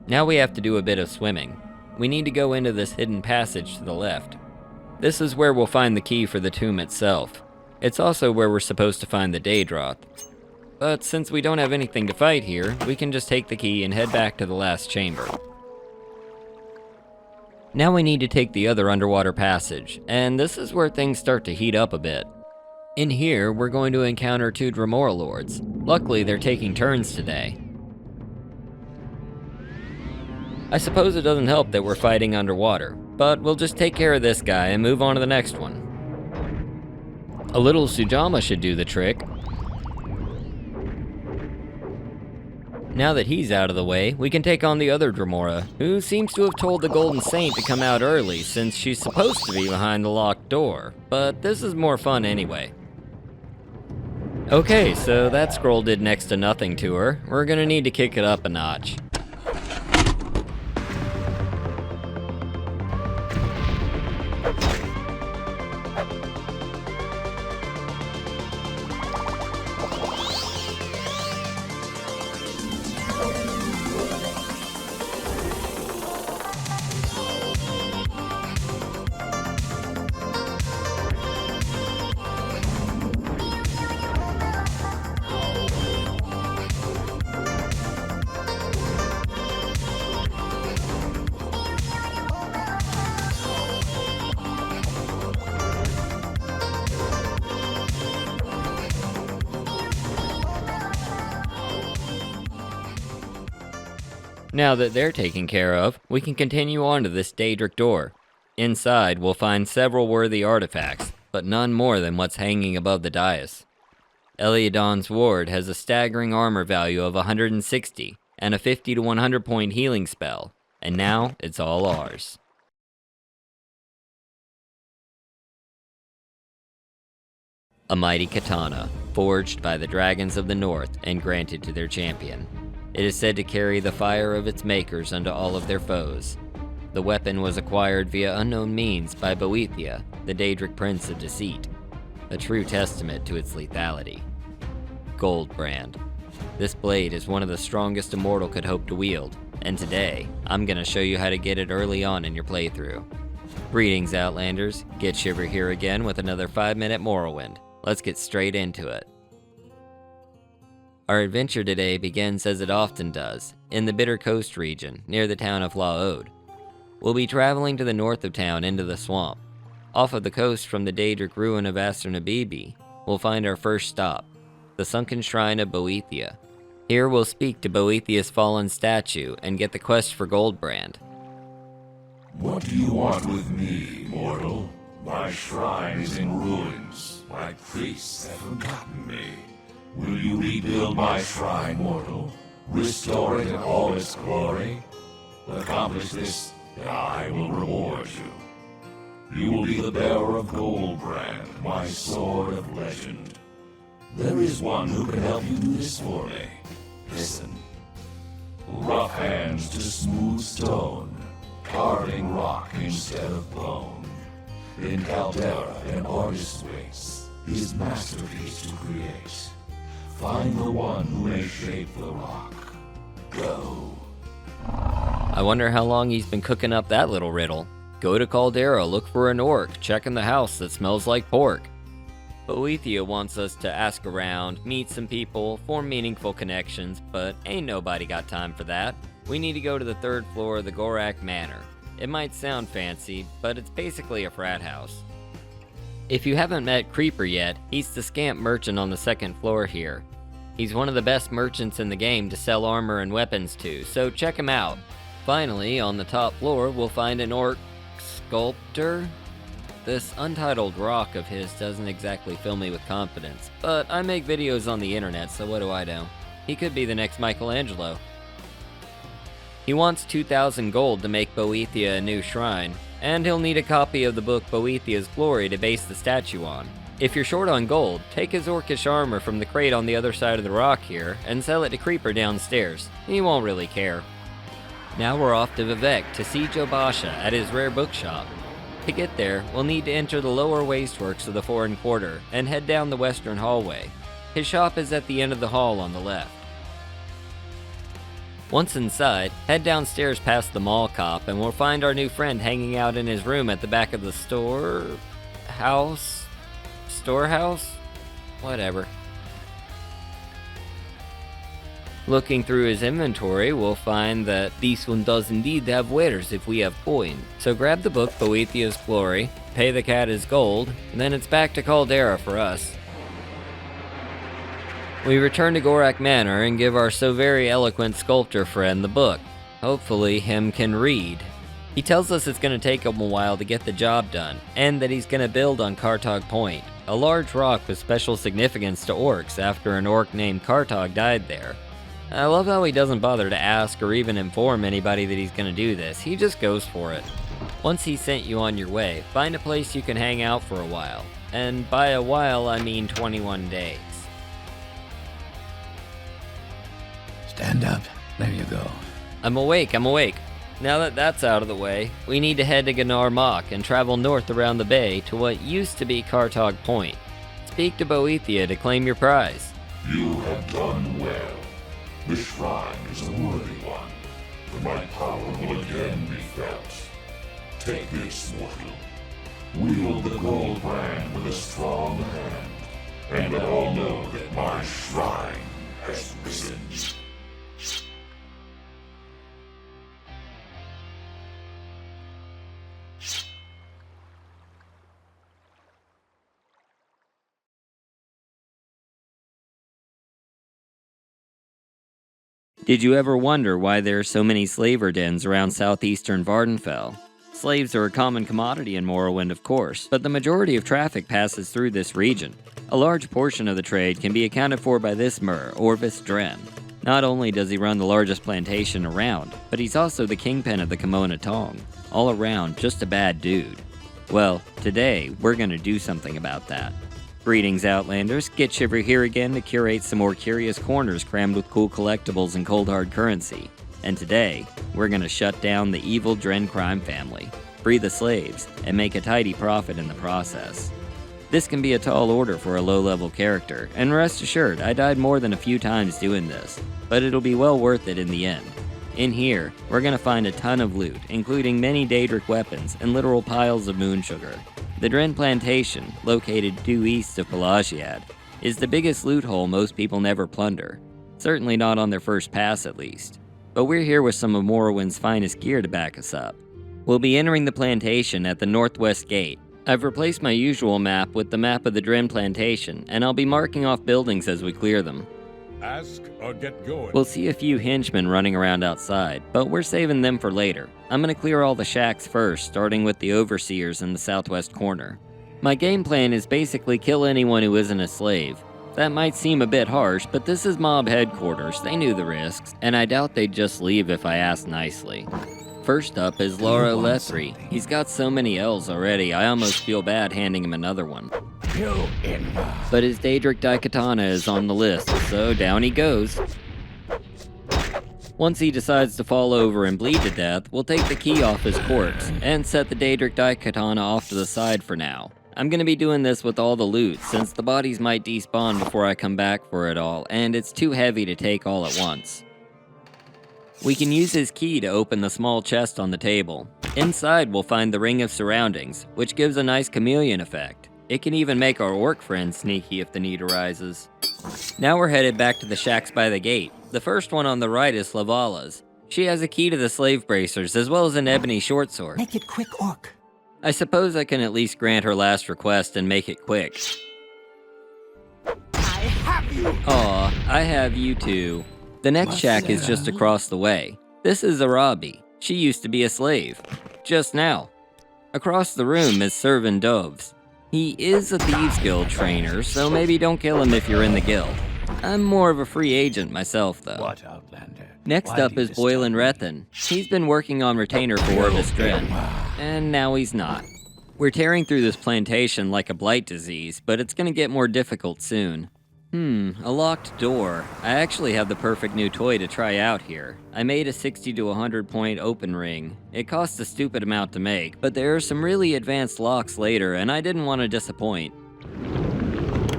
Now we have to do a bit of swimming. We need to go into this hidden passage to the left. This is where we'll find the key for the tomb itself. It's also where we're supposed to find the Daedroth. But since we don't have anything to fight here, we can just take the key and head back to the last chamber. Now we need to take the other underwater passage, and this is where things start to heat up a bit. In here, we're going to encounter 2 Dremora Lords. Luckily, they're taking turns today. I suppose it doesn't help that we're fighting underwater, but we'll just take care of this guy and move on to the next one. A little Sujama should do the trick. Now that he's out of the way, we can take on the other Dremora, who seems to have told the Golden Saint to come out early since she's supposed to be behind the locked door, but this is more fun anyway. Okay, so that scroll did next to nothing to her. We're gonna need to kick it up a notch. Now that they're taken care of, we can continue on to this Daedric door. Inside, we'll find several worthy artifacts, but none more than what's hanging above the dais. Eliadon's ward has a staggering armor value of 160 and a 50 to 100 point healing spell, and now it's all ours. A mighty katana, forged by the dragons of the north and granted to their champion. It is said to carry the fire of its makers unto all of their foes. The weapon was acquired via unknown means by Boethia, the Daedric Prince of Deceit, a true testament to its lethality. Goldbrand. This blade is one of the strongest a mortal could hope to wield, and today, I'm gonna show you how to get it early on in your playthrough. Greetings, Outlanders. Gitshiver here again with another 5-minute Morrowind. Let's get straight into it. Our adventure today begins as it often does, in the Bitter Coast region, near the town of Laod. We'll be traveling to the north of town into the swamp. Off of the coast from the Daedric ruin of Asturnabibi, we'll find our first stop, the sunken shrine of Boethia. Here we'll speak to Boethia's fallen statue and get the quest for Goldbrand. What do you want with me, mortal? My shrine is in ruins. My priests have forgotten me. Will you rebuild my shrine, mortal? Restore it in all its glory? Accomplish this, and I will reward you. You will be the bearer of Goldbrand, my sword of legend. There is one who can help you do this for me. Listen. Rough hands to smooth stone, carving rock instead of bone. In Caldera, an artist waits his masterpiece to create. Find the one who may shape the rock. Go. I wonder how long he's been cooking up that little riddle. Go to Caldera, look for an orc, check in the house that smells like pork. Boethia wants us to ask around, meet some people, form meaningful connections, but ain't nobody got time for that. We need to go to the 3rd floor of the Gorak Manor. It might sound fancy, but it's basically a frat house. If you haven't met Creeper yet, he's the scamp merchant on the 2nd floor here. He's one of the best merchants in the game to sell armor and weapons to, so check him out. Finally, on the top floor, we'll find an orc sculptor. This untitled rock of his doesn't exactly fill me with confidence, but I make videos on the internet, so what do I know? He could be the next Michelangelo. He wants 2,000 gold to make Boethia a new shrine, and he'll need a copy of the book Boethia's Glory to base the statue on. If you're short on gold, take his orcish armor from the crate on the other side of the rock here, and sell it to Creeper downstairs. He won't really care. Now we're off to Vivek to see Jobasha at his rare bookshop. To get there, we'll need to enter the lower wasteworks of the foreign quarter, and head down the western hallway. His shop is at the end of the hall on the left. Once inside, head downstairs past the mall cop and we'll find our new friend hanging out in his room at the back of the storehouse? Whatever. Looking through his inventory, we'll find that this one does indeed have wares if we have coin. So grab the book Boethia's Glory, pay the cat his gold, and then it's back to Caldera for us. We return to Gorak Manor and give our so very eloquent sculptor friend the book. Hopefully him can read. He tells us it's going to take him a while to get the job done, and that he's going to build on Kartog Point, a large rock with special significance to orcs after an orc named Kartog died there. I love how he doesn't bother to ask or even inform anybody that he's going to do this, he just goes for it. Once he's sent you on your way, find a place you can hang out for a while. And by a while, I mean 21 days. Stand up. There you go. I'm awake. Now that that's out of the way, we need to head to Gnar Mach and travel north around the bay to what used to be Kartog Point. Speak to Boethia to claim your prize. You have done well. The shrine is a worthy one, but my power will again be felt. Take this, mortal. Wield the gold brand with a strong hand, and let all know that my shrine has risen. Did you ever wonder why there are so many slaver dens around southeastern Vardenfell? Slaves are a common commodity in Morrowind, of course, but the majority of traffic passes through this region. A large portion of the trade can be accounted for by this Mer, Orvis Dren. Not only does he run the largest plantation around, but he's also the kingpin of the Kimona Tong. All around, just a bad dude. Well, today, we're gonna do something about that. Greetings, Outlanders. Gitshiver here again to curate some more curious corners crammed with cool collectibles and cold hard currency. And today, we're gonna shut down the evil Dren crime family, free the slaves, and make a tidy profit in the process. This can be a tall order for a low-level character, and rest assured, I died more than a few times doing this, but it'll be well worth it in the end. In here, we're gonna find a ton of loot, including many Daedric weapons and literal piles of moon sugar. The Dren Plantation, located due east of Alaisiagae, is the biggest loot hole most people never plunder. Certainly not on their first pass, at least. But we're here with some of Morrowind's finest gear to back us up. We'll be entering the plantation at the northwest gate. I've replaced my usual map with the map of the Dren Plantation, and I'll be marking off buildings as we clear them. Ask or get going. We'll see a few henchmen running around outside, but we're saving them for later. I'm gonna clear all the shacks first, starting with the overseers in the southwest corner. My game plan is basically kill anyone who isn't a slave. That might seem a bit harsh, but this is mob headquarters, they knew the risks, and I doubt they'd just leave if I asked nicely. First up is Laura Lethri. He's got so many L's already, I almost feel bad handing him another one. But his Daedric Daikatana is on the list, so down he goes. Once he decides to fall over and bleed to death, we'll take the key off his corpse, and set the Daedric Daikatana off to the side for now. I'm gonna be doing this with all the loot, since the bodies might despawn before I come back for it all, and it's too heavy to take all at once. We can use his key to open the small chest on the table. Inside we'll find the Ring of Surroundings, which gives a nice chameleon effect. It can even make our orc friends sneaky if the need arises. Now we're headed back to the shacks by the gate. The first one on the right is Lavala's. She has a key to the slave bracers, as well as an ebony short sword. Make it quick, Orc. I suppose I can at least grant her last request and make it quick. I have you! Aw, I have you too. The next shack is just across the way. This is Arabi. She used to be a slave. Just now. Across the room is Servan Doves. He is a Thieves Guild trainer, so maybe don't kill him if you're in the guild. I'm more of a free agent myself, though. What, Outlander? Next Why up do you is disturb Boylan me? Rethan. He's been working on retainer for Orvis Dren, and now he's not. We're tearing through this plantation like a blight disease, but it's gonna get more difficult soon. A locked door. I actually have the perfect new toy to try out here. I made a 60 to 100 point open ring. It costs a stupid amount to make, but there are some really advanced locks later, and I didn't want to disappoint.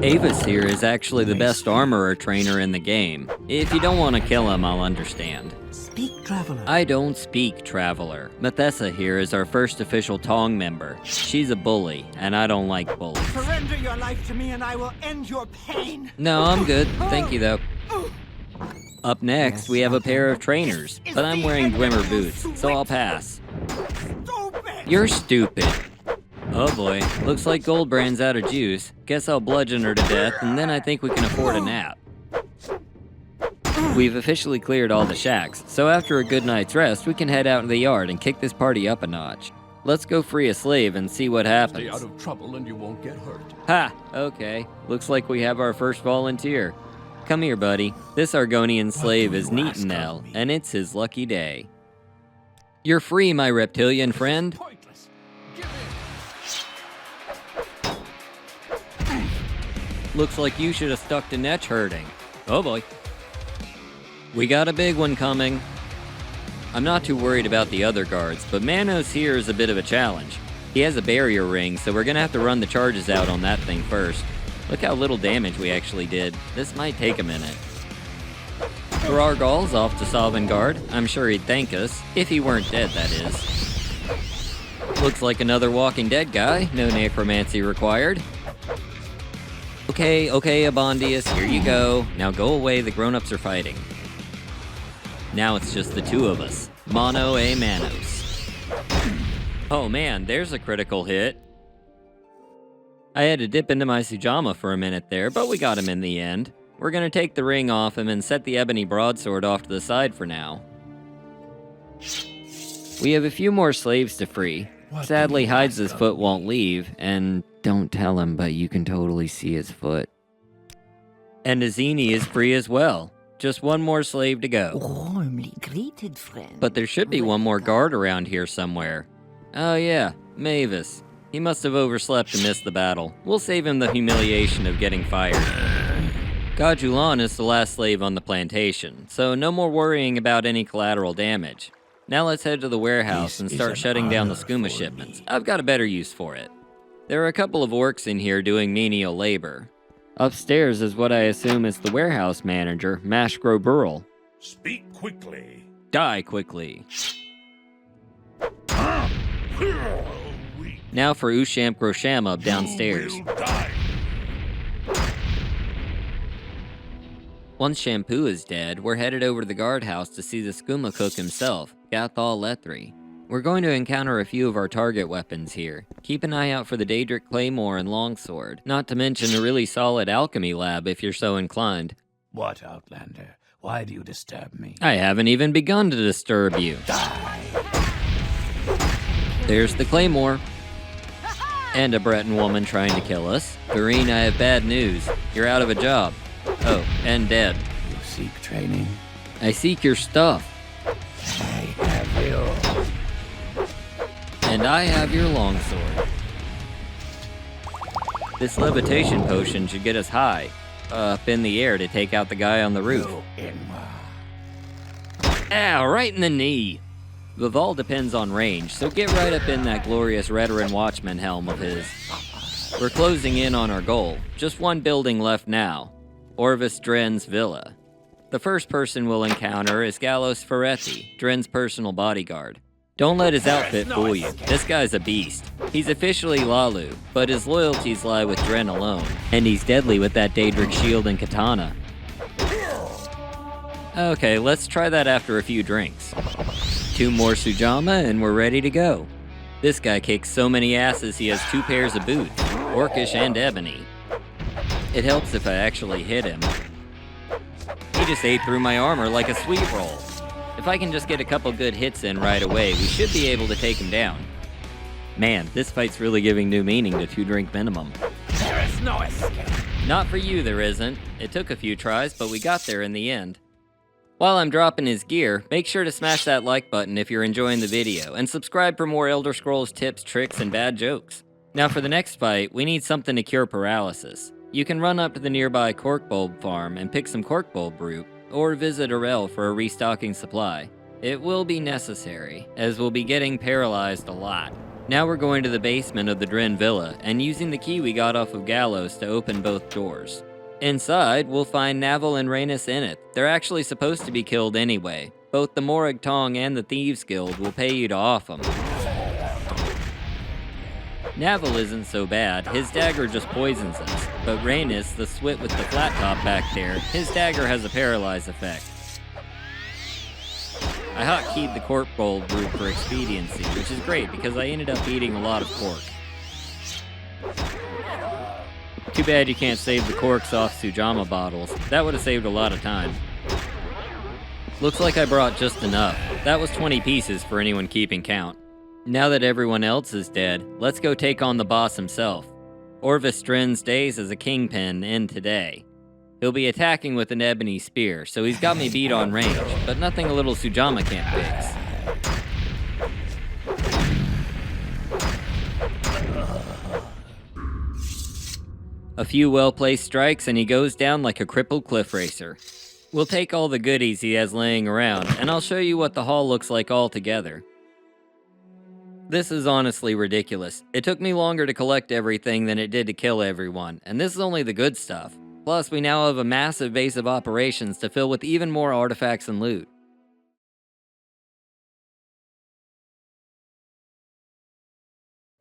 Avis here is actually the best armorer trainer in the game. If you don't want to kill him, I'll understand. Speak, traveler. I don't speak, traveler. Mathessa here is our first official Tong member. She's a bully, and I don't like bullies. Surrender your life to me and I will end your pain. No, I'm good. Thank you, though. Up next, we have a pair of trainers, but I'm wearing Glimmer boots, so I'll pass. Stupid! You're stupid. Oh boy, looks like Goldbrand's out of juice. Guess I'll bludgeon her to death, and then I think we can afford a nap. We've officially cleared all the shacks, so after a good night's rest, we can head out in the yard and kick this party up a notch. Let's go free a slave and see what Stay out happens. of trouble and you won't get hurt. Ha! Okay, looks like we have our first volunteer. Come here, buddy. This Argonian slave is Neatonel, and it's his lucky day. You're free, my reptilian friend. Pointless. Give in. Looks like you should have stuck to netch herding. Oh boy. We got a big one coming. I'm not too worried about the other guards, but Manos here is a bit of a challenge. He has a barrier ring, so we're gonna have to run the charges out on that thing first. Look how little damage we actually did. This might take a minute. Gargal's off to Sovngarde. I'm sure he'd thank us, if he weren't dead, that is. Looks like another Walking Dead guy. No necromancy required. Okay, Abondius, here you go. Now go away, the grown-ups are fighting. Now it's just the two of us. Mono a Manos. Oh man, there's a critical hit. I had to dip into my Sujama for a minute there, but we got him in the end. We're gonna take the ring off him and set the ebony broadsword off to the side for now. We have a few more slaves to free. Sadly, Hydes' foot won't leave, and don't tell him, but you can totally see his foot. And Azini is free as well. Just one more slave to go. Warmly greeted, friend. But there should be one more guard around here somewhere. Oh yeah, Mavis. He must have overslept and missed the battle. We'll save him the humiliation of getting fired. Gajulan is the last slave on the plantation, so no more worrying about any collateral damage. Now let's head to the warehouse and start shutting down the skooma shipments. I've got a better use for it. There are a couple of orcs in here doing menial labor. Upstairs is what I assume is the warehouse manager, Mashgro Burl. Speak quickly. Die quickly. Now for Ushamp Grosham up downstairs. Once Shampoo is dead, we're headed over to the guardhouse to see the skooma cook himself, Gathal Lethri. We're going to encounter a few of our target weapons here. Keep an eye out for the Daedric Claymore and Longsword, not to mention a really solid alchemy lab if you're so inclined. What, Outlander? Why do you disturb me? I haven't even begun to disturb you. Die! There's the Claymore. And a Breton woman trying to kill us. Vereen, I have bad news. You're out of a job. Oh, and dead. You seek training? I seek your stuff. I have you. And I have your longsword. This levitation potion should get us high, up in the air to take out the guy on the roof. Ow, right in the knee. Vival depends on range, so get right up in that glorious Redoran Watchman helm of his. We're closing in on our goal. Just one building left now. Orvis Dren's villa. The first person we'll encounter is Gallos Ferretti, Dren's personal bodyguard. Don't let his outfit fool you. This guy's a beast. He's officially Lalu, but his loyalties lie with Dren alone. And he's deadly with that Daedric shield and katana. Okay, let's try that after a few drinks. 2 more Sujama and we're ready to go. This guy kicks so many asses he has 2 pairs of boots, orcish and ebony. It helps if I actually hit him. He just ate through my armor like a sweet roll. If I can just get a couple good hits in right away, we should be able to take him down. Man, this fight's really giving new meaning to 2-drink minimum. There is no escape. Not for you, there isn't. It took a few tries, but we got there in the end. While I'm dropping his gear, make sure to smash that like button if you're enjoying the video, and subscribe for more Elder Scrolls tips, tricks, and bad jokes. Now for the next fight, we need something to cure paralysis. You can run up to the nearby cork bulb farm and pick some cork bulb root, or visit Arel for a restocking supply. It will be necessary, as we'll be getting paralyzed a lot. Now we're going to the basement of the Dren Villa, and using the key we got off of Gallows to open both doors. Inside, we'll find Naval and Rhaenys in it. They're actually supposed to be killed anyway. Both the Morag Tong and the Thieves Guild will pay you to off them. Naval isn't so bad, his dagger just poisons us, but Rhaenys, the swit with the flat top back there, his dagger has a paralyze effect. I hotkeyed the cork bulb root for expediency, which is great because I ended up eating a lot of cork. Too bad you can't save the corks off Sujama bottles. That would have saved a lot of time. Looks like I brought just enough. That was 20 pieces for anyone keeping count. Now that everyone else is dead, let's go take on the boss himself. Orvis Dren's days as a kingpin end today. He'll be attacking with an ebony spear, so he's got me beat on range, but nothing a little Sujama can't fix. A few well-placed strikes and he goes down like a crippled cliff racer. We'll take all the goodies he has laying around, and I'll show you what the hall looks like all together. This is honestly ridiculous. It took me longer to collect everything than it did to kill everyone, and this is only the good stuff. Plus, we now have a massive base of operations to fill with even more artifacts and loot.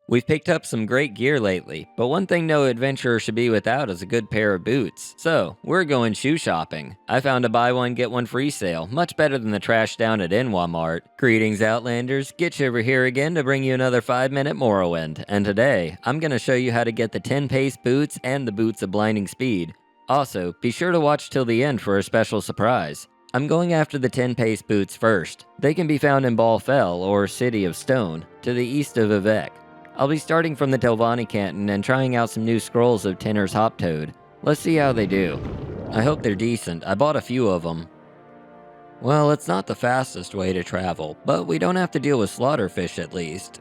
We've picked up some great gear lately, but one thing no adventurer should be without is a good pair of boots. So, we're going shoe shopping. I found a buy one get one free sale, much better than the trash down at Inwa Mart. Greetings Outlanders, Gitshiver here again to bring you another 5-minute Morrowind, and today, I'm gonna show you how to get the 10 pace boots and the boots of blinding speed. Also, be sure to watch till the end for a special surprise. I'm going after the 10-pace boots first. They can be found in Balfell, or City of Stone, to the east of Vivek. I'll be starting from the Telvanni Canton and trying out some new scrolls of Tenner's Hoptoad. Let's see how they do. I hope they're decent. I bought a few of them. Well, it's not the fastest way to travel, but we don't have to deal with slaughterfish at least.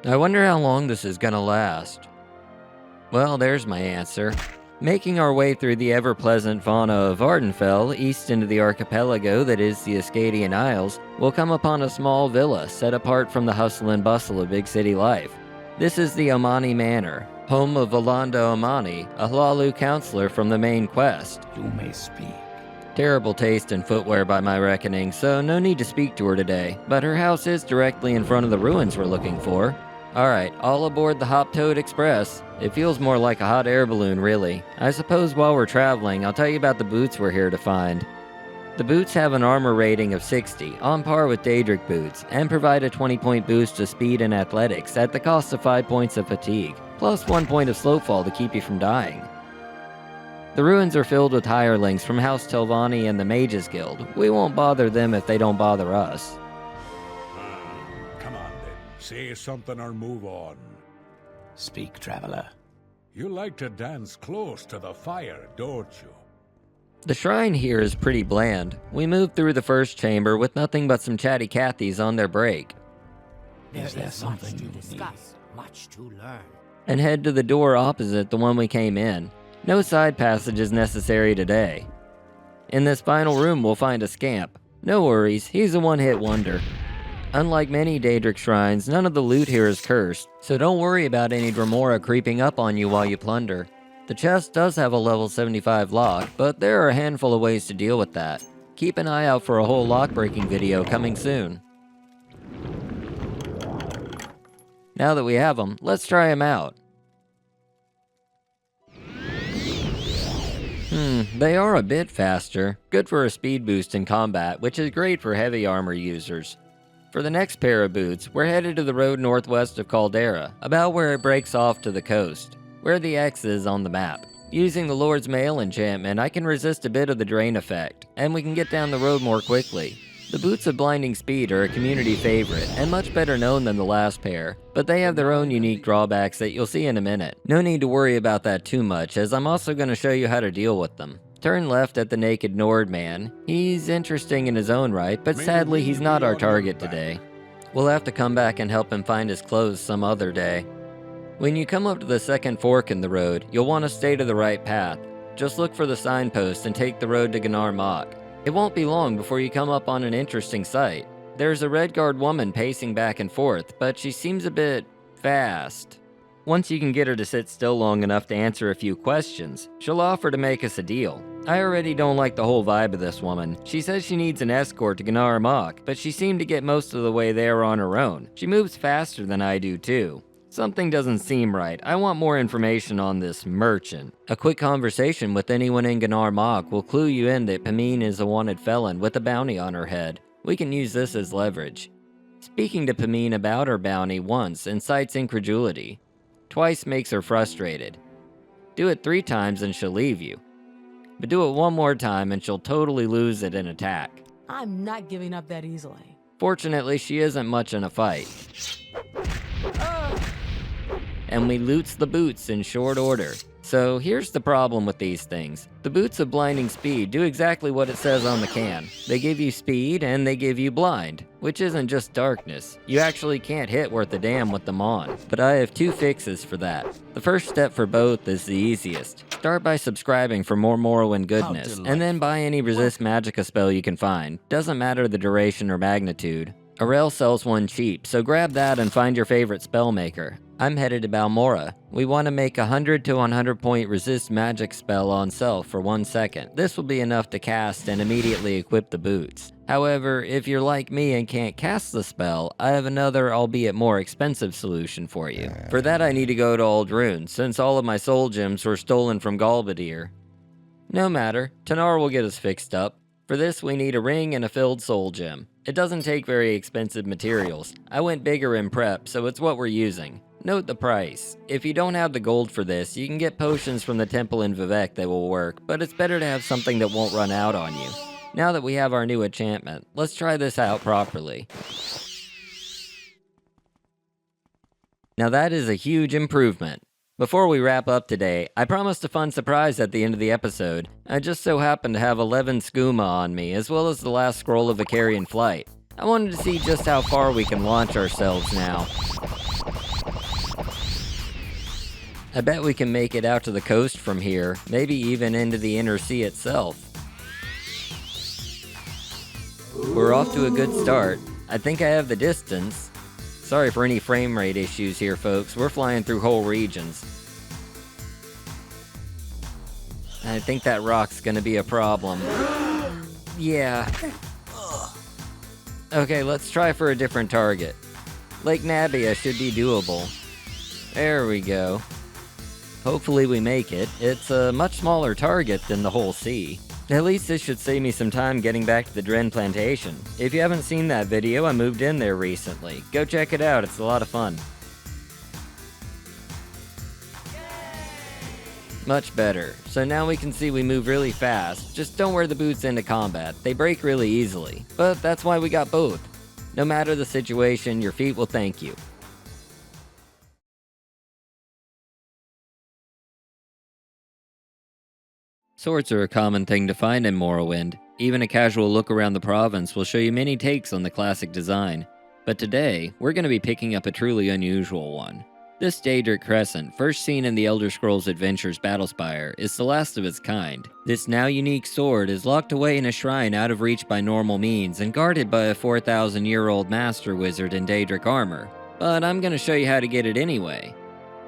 I wonder how long this is gonna last. Well, there's my answer. Making our way through the ever-pleasant fauna of Ardenfell, east into the archipelago that is the Ascadian Isles, we'll come upon a small villa set apart from the hustle and bustle of big city life. This is the Omani Manor, home of Valanda Omani, a Hlalu counselor from the main quest. You may speak. Terrible taste in footwear by my reckoning, so no need to speak to her today, but her house is directly in front of the ruins we're looking for. Alright, all aboard the Hoptoad Express. It feels more like a hot air balloon, really. I suppose while we're traveling, I'll tell you about the boots we're here to find. The boots have an armor rating of 60, on par with Daedric boots, and provide a 20-point boost to speed and athletics at the cost of 5 points of fatigue, plus 1 point of slowfall to keep you from dying. The ruins are filled with hirelings from House Telvanni and the Mages Guild. We won't bother them if they don't bother us. Come on then. Say something or move on. Speak, traveler. You like to dance close to the fire, don't you? The shrine here is pretty bland. We moved through the first chamber with nothing but some chatty Cathys on their break. Is there something to you discuss, much to learn. And head to the door opposite the one we came in. No side passage is necessary today. In this final room we'll find a scamp. No worries, he's a one-hit wonder. Unlike many Daedric shrines, none of the loot here is cursed, so don't worry about any Dremora creeping up on you while you plunder. The chest does have a level 75 lock, but there are a handful of ways to deal with that. Keep an eye out for a whole lock-breaking video coming soon. Now that we have them, let's try them out. They are a bit faster. Good for a speed boost in combat, which is great for heavy armor users. For the next pair of boots, we're headed to the road northwest of Caldera, about where it breaks off to the coast, where the X is on the map. Using the Lord's Mail enchantment, I can resist a bit of the drain effect, and we can get down the road more quickly. The boots of Blinding Speed are a community favorite, and much better known than the last pair, but they have their own unique drawbacks that you'll see in a minute. No need to worry about that too much, as I'm also going to show you how to deal with them. Turn left at the naked Nord man. He's interesting in his own right, but sadly he's not our target today. We'll have to come back and help him find his clothes some other day. When you come up to the second fork in the road, you'll want to stay to the right path. Just look for the signpost and take the road to Gnar Mok. It won't be long before you come up on an interesting sight. There's a Redguard woman pacing back and forth, but she seems a bit fast. Once you can get her to sit still long enough to answer a few questions, she'll offer to make us a deal. I already don't like the whole vibe of this woman. She says she needs an escort to Gnar Mok, but she seemed to get most of the way there on her own. She moves faster than I do too. Something doesn't seem right. I want more information on this merchant. A quick conversation with anyone in Gnar Mok will clue you in that Pamine is a wanted felon with a bounty on her head. We can use this as leverage. Speaking to Pamine about her bounty once incites incredulity. Twice makes her frustrated. Do it 3 times and she'll leave you. But do it 1 more time and she'll totally lose it in attack. I'm not giving up that easily. Fortunately, she isn't much in a fight. And we loots the boots in short order. So here's the problem with these things. The boots of Blinding Speed do exactly what it says on the can. They give you speed and they give you blind, which isn't just darkness. You actually can't hit worth a damn with them on. But I have 2 fixes for that. The first step for both is the easiest. Start by subscribing for more Morrowind goodness, and then buy any resist magicka spell you can find. Doesn't matter the duration or magnitude. Arel sells one cheap, so grab that and find your favorite spellmaker. I'm headed to Balmora. We want to make a 100 to 100 point resist magic spell on self for 1 second. This will be enough to cast and immediately equip the boots. However, if you're like me and can't cast the spell, I have another, albeit more expensive solution for you. For that I need to go to Aldrune, since all of my soul gems were stolen from Galbadir. No matter, Tanar will get us fixed up. For this we need a ring and a filled soul gem. It doesn't take very expensive materials. I went bigger in prep, so it's what we're using. Note the price. If you don't have the gold for this, you can get potions from the temple in Vivec that will work, but it's better to have something that won't run out on you. Now that we have our new enchantment, let's try this out properly. Now that is a huge improvement. Before we wrap up today, I promised a fun surprise at the end of the episode. I just so happened to have 11 skooma on me, as well as the last scroll of Vicarian Flight. I wanted to see just how far we can launch ourselves now. I bet we can make it out to the coast from here, maybe even into the inner sea itself. We're off to a good start. I think I have the distance. Sorry for any frame rate issues here, folks. We're flying through whole regions. I think that rock's gonna be a problem. Yeah. Okay, let's try for a different target. Lake Nabia should be doable. There we go. Hopefully we make it. It's a much smaller target than the whole sea. At least this should save me some time getting back to the Dren Plantation. If you haven't seen that video, I moved in there recently. Go check it out, it's a lot of fun. Much better. So now we can see we move really fast. Just don't wear the boots into combat. They break really easily. But that's why we got both. No matter the situation, your feet will thank you. Swords are a common thing to find in Morrowind. Even a casual look around the province will show you many takes on the classic design. But today, we're going to be picking up a truly unusual one. This Diject Crescent, first seen in the Elder Scrolls Adventures Battlespire, is the last of its kind. This now unique sword is locked away in a shrine out of reach by normal means and guarded by a 4,000-year-old master wizard in Daedric armor. But I'm going to show you how to get it anyway.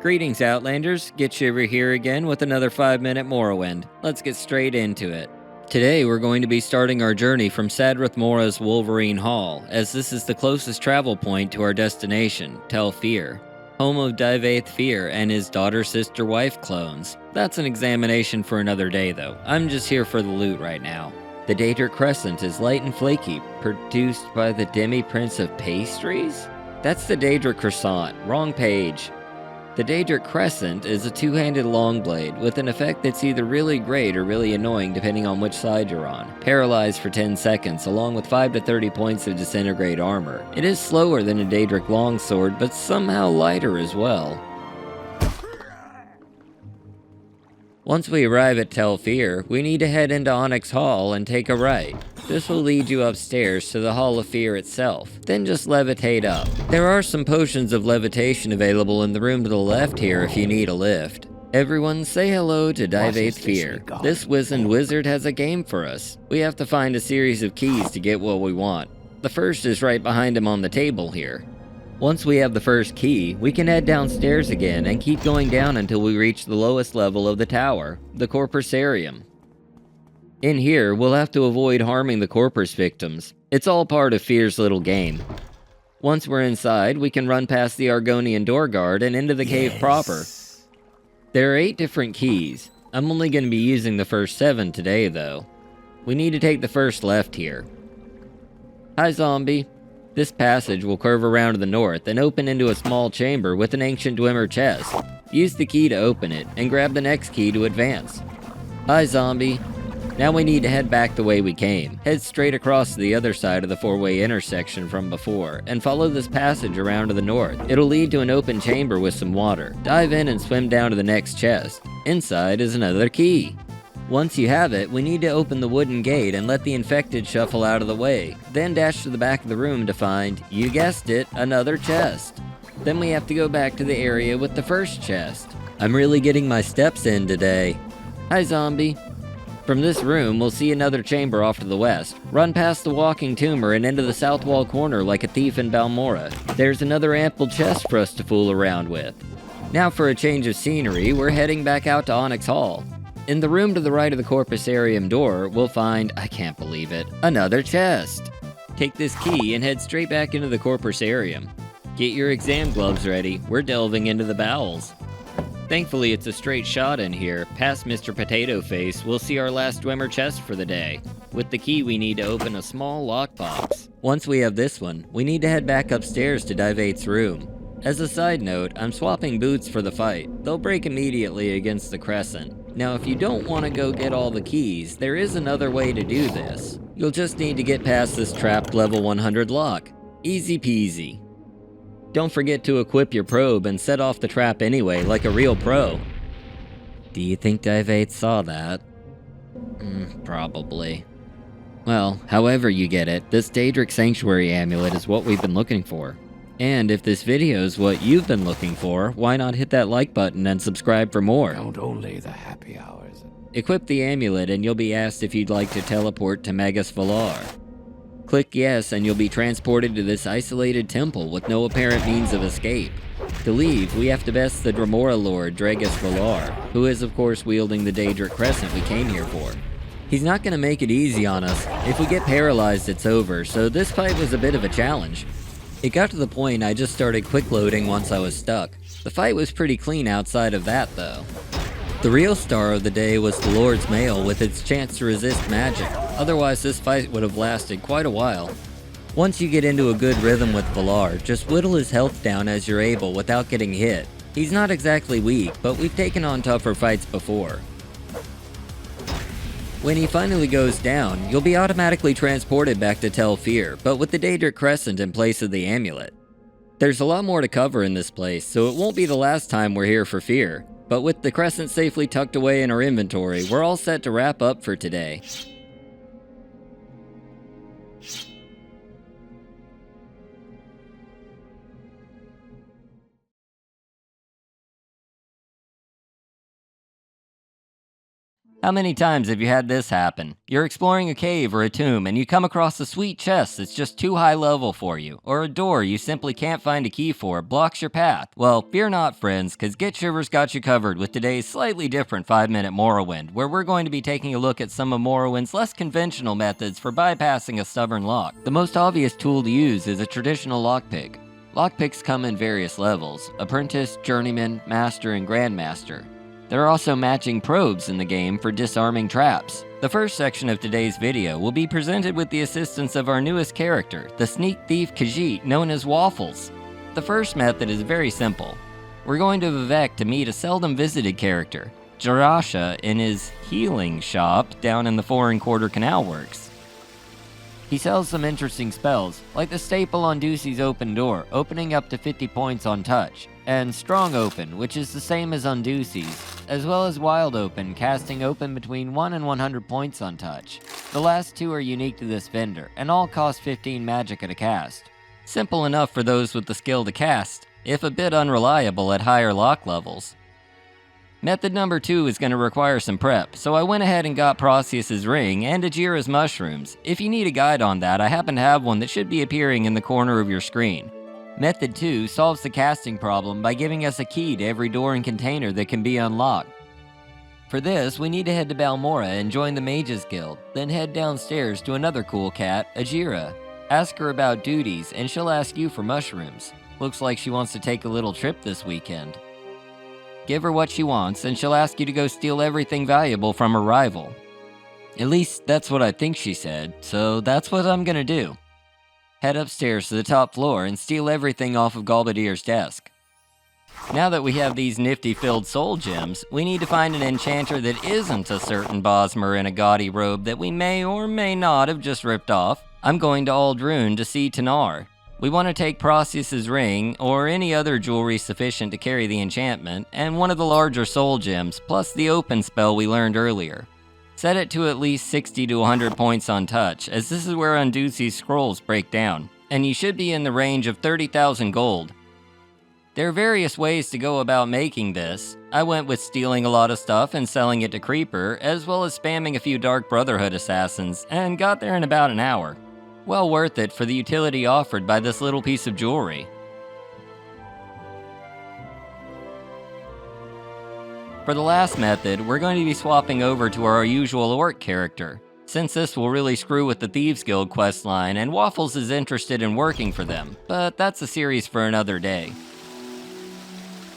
Greetings, Outlanders. Gitshiver here again with another 5-minute Morrowind. Let's get straight into it. Today we're going to be starting our journey from Sadrith Mora's Wolverine Hall, as this is the closest travel point to our destination, Tel Fyr, home of Divaith Fyr and his daughter-sister-wife clones. That's an examination for another day though. I'm just here for the loot right now. The Diject Crescent is light and flaky, produced by the Demi-Prince of Pastries? That's the Diject Croissant, wrong page. The Diject Crescent is a two-handed long blade with an effect that's either really great or really annoying depending on which side you're on. Paralyzed for 10 seconds along with 5 to 30 points of disintegrate armor. It is slower than a Daedric longsword but somehow lighter as well. Once we arrive at Tel Fyr, we need to head into Onyx Hall and take a right. This will lead you upstairs to the Hall of Fear itself, then just levitate up. There are some potions of levitation available in the room to the left here if you need a lift. Everyone say hello to Divaith Fyr. This wizened wizard has a game for us. We have to find a series of keys to get what we want. The first is right behind him on the table here. Once we have the first key, we can head downstairs again and keep going down until we reach the lowest level of the tower, the Corpusarium. In here, we'll have to avoid harming the Corpus victims. It's all part of Fyr's little game. Once we're inside, we can run past the Argonian door guard and into the cave proper. There are 8 different keys. I'm only going to be using the first 7 today, though. We need to take the first left here. Hi, zombie. This passage will curve around to the north and open into a small chamber with an ancient Dwemer chest. Use the key to open it, and grab the next key to advance. Hi, zombie. Now we need to head back the way we came. Head straight across to the other side of the 4-way intersection from before, and follow this passage around to the north. It'll lead to an open chamber with some water. Dive in and swim down to the next chest. Inside is another key. Once you have it, we need to open the wooden gate and let the infected shuffle out of the way. Then dash to the back of the room to find, you guessed it, another chest. Then we have to go back to the area with the first chest. I'm really getting my steps in today. Hi, zombie. From this room, we'll see another chamber off to the west. Run past the walking tumor and into the south wall corner like a thief in Balmora. There's another ample chest for us to fool around with. Now for a change of scenery, we're heading back out to Onyx Hall. In the room to the right of the Corpusarium door, we'll find, I can't believe it, another chest. Take this key and head straight back into the Corpusarium. Get your exam gloves ready, we're delving into the bowels. Thankfully it's a straight shot in here. Past Mr. Potato Face, we'll see our last Dwemer chest for the day. With the key we need to open a small lockbox. Once we have this one, we need to head back upstairs to Divaith's room. As a side note, I'm swapping boots for the fight. They'll break immediately against the Crescent. Now if you don't want to go get all the keys, there is another way to do this. You'll just need to get past this trapped level 100 lock. Easy peasy. Don't forget to equip your probe and set off the trap anyway, like a real pro. Do you think Diject saw that? Probably. Well, however you get it, this Daedric Sanctuary amulet is what we've been looking for. And if this video is what you've been looking for, why not hit that like button and subscribe for more? Count only the happy hours. Equip the amulet and you'll be asked if you'd like to teleport to Magus Valar. Click yes and you'll be transported to this isolated temple with no apparent means of escape. To leave, we have to best the Dremora Lord Dragus Valar, who is of course wielding the Daedric Crescent we came here for. He's not gonna make it easy on us. If we get paralyzed, it's over, so this fight was a bit of a challenge. It got to the point I just started quick loading once I was stuck. The fight was pretty clean outside of that though. The real star of the day was the Lord's Mail with its chance to resist magic, otherwise this fight would have lasted quite a while. Once you get into a good rhythm with Valar, just whittle his health down as you're able without getting hit. He's not exactly weak, but we've taken on tougher fights before. When he finally goes down, you'll be automatically transported back to Tel Fyr, but with the Daedric Crescent in place of the amulet. There's a lot more to cover in this place, so it won't be the last time we're here for Fyr. But with the Crescent safely tucked away in our inventory, we're all set to wrap up for today. How many times have you had this happen? You're exploring a cave or a tomb and you come across a sweet chest that's just too high level for you, or a door you simply can't find a key for blocks your path. Well, fear not friends, cause Gitshiver's got you covered with today's slightly different 5-minute Morrowind, where we're going to be taking a look at some of Morrowind's less conventional methods for bypassing a stubborn lock. The most obvious tool to use is a traditional lockpick. Lockpicks come in various levels: Apprentice, Journeyman, Master, and Grandmaster. There are also matching probes in the game for disarming traps. The first section of today's video will be presented with the assistance of our newest character, the sneak thief Khajiit known as Waffles. The first method is very simple. We're going to Vivec to meet a seldom visited character, Jarasha, in his healing shop down in the Foreign Quarter Canal Works. He sells some interesting spells, like the staple on Ducey's Open Door, opening up to 50 points on touch, and Strong Open, which is the same as on Ducey's, as well as Wild Open, casting open between 1 and 100 points on touch. The last two are unique to this vendor, and all cost 15 magic at a cast. Simple enough for those with the skill to cast, if a bit unreliable at higher lock levels. Method number 2 is going to require some prep, so I went ahead and got Proseus's ring and Ajira's mushrooms. If you need a guide on that, I happen to have one that should be appearing in the corner of your screen. Method 2 solves the casting problem by giving us a key to every door and container that can be unlocked. For this, we need to head to Balmora and join the Mages Guild, then head downstairs to another cool cat, Ajira. Ask her about duties, and she'll ask you for mushrooms. Looks like she wants to take a little trip this weekend. Give her what she wants, and she'll ask you to go steal everything valuable from her rival. At least, that's what I think she said, so that's what I'm gonna do. Head upstairs to the top floor and steal everything off of Galbadir's desk. Now that we have these nifty-filled soul gems, we need to find an enchanter that isn't a certain Bosmer in a gaudy robe that we may or may not have just ripped off. I'm going to Aldrune to see Tanar. We want to take Proseus's ring, or any other jewelry sufficient to carry the enchantment, and one of the larger soul gems, plus the open spell we learned earlier. Set it to at least 60 to 100 points on touch, as this is where Unduci's scrolls break down, and you should be in the range of 30,000 gold. There are various ways to go about making this. I went with stealing a lot of stuff and selling it to Creeper, as well as spamming a few Dark Brotherhood assassins, and got there in about an hour. Well worth it for the utility offered by this little piece of jewelry. For the last method, we're going to be swapping over to our usual orc character, since this will really screw with the Thieves Guild questline and Waffles is interested in working for them, but that's a series for another day.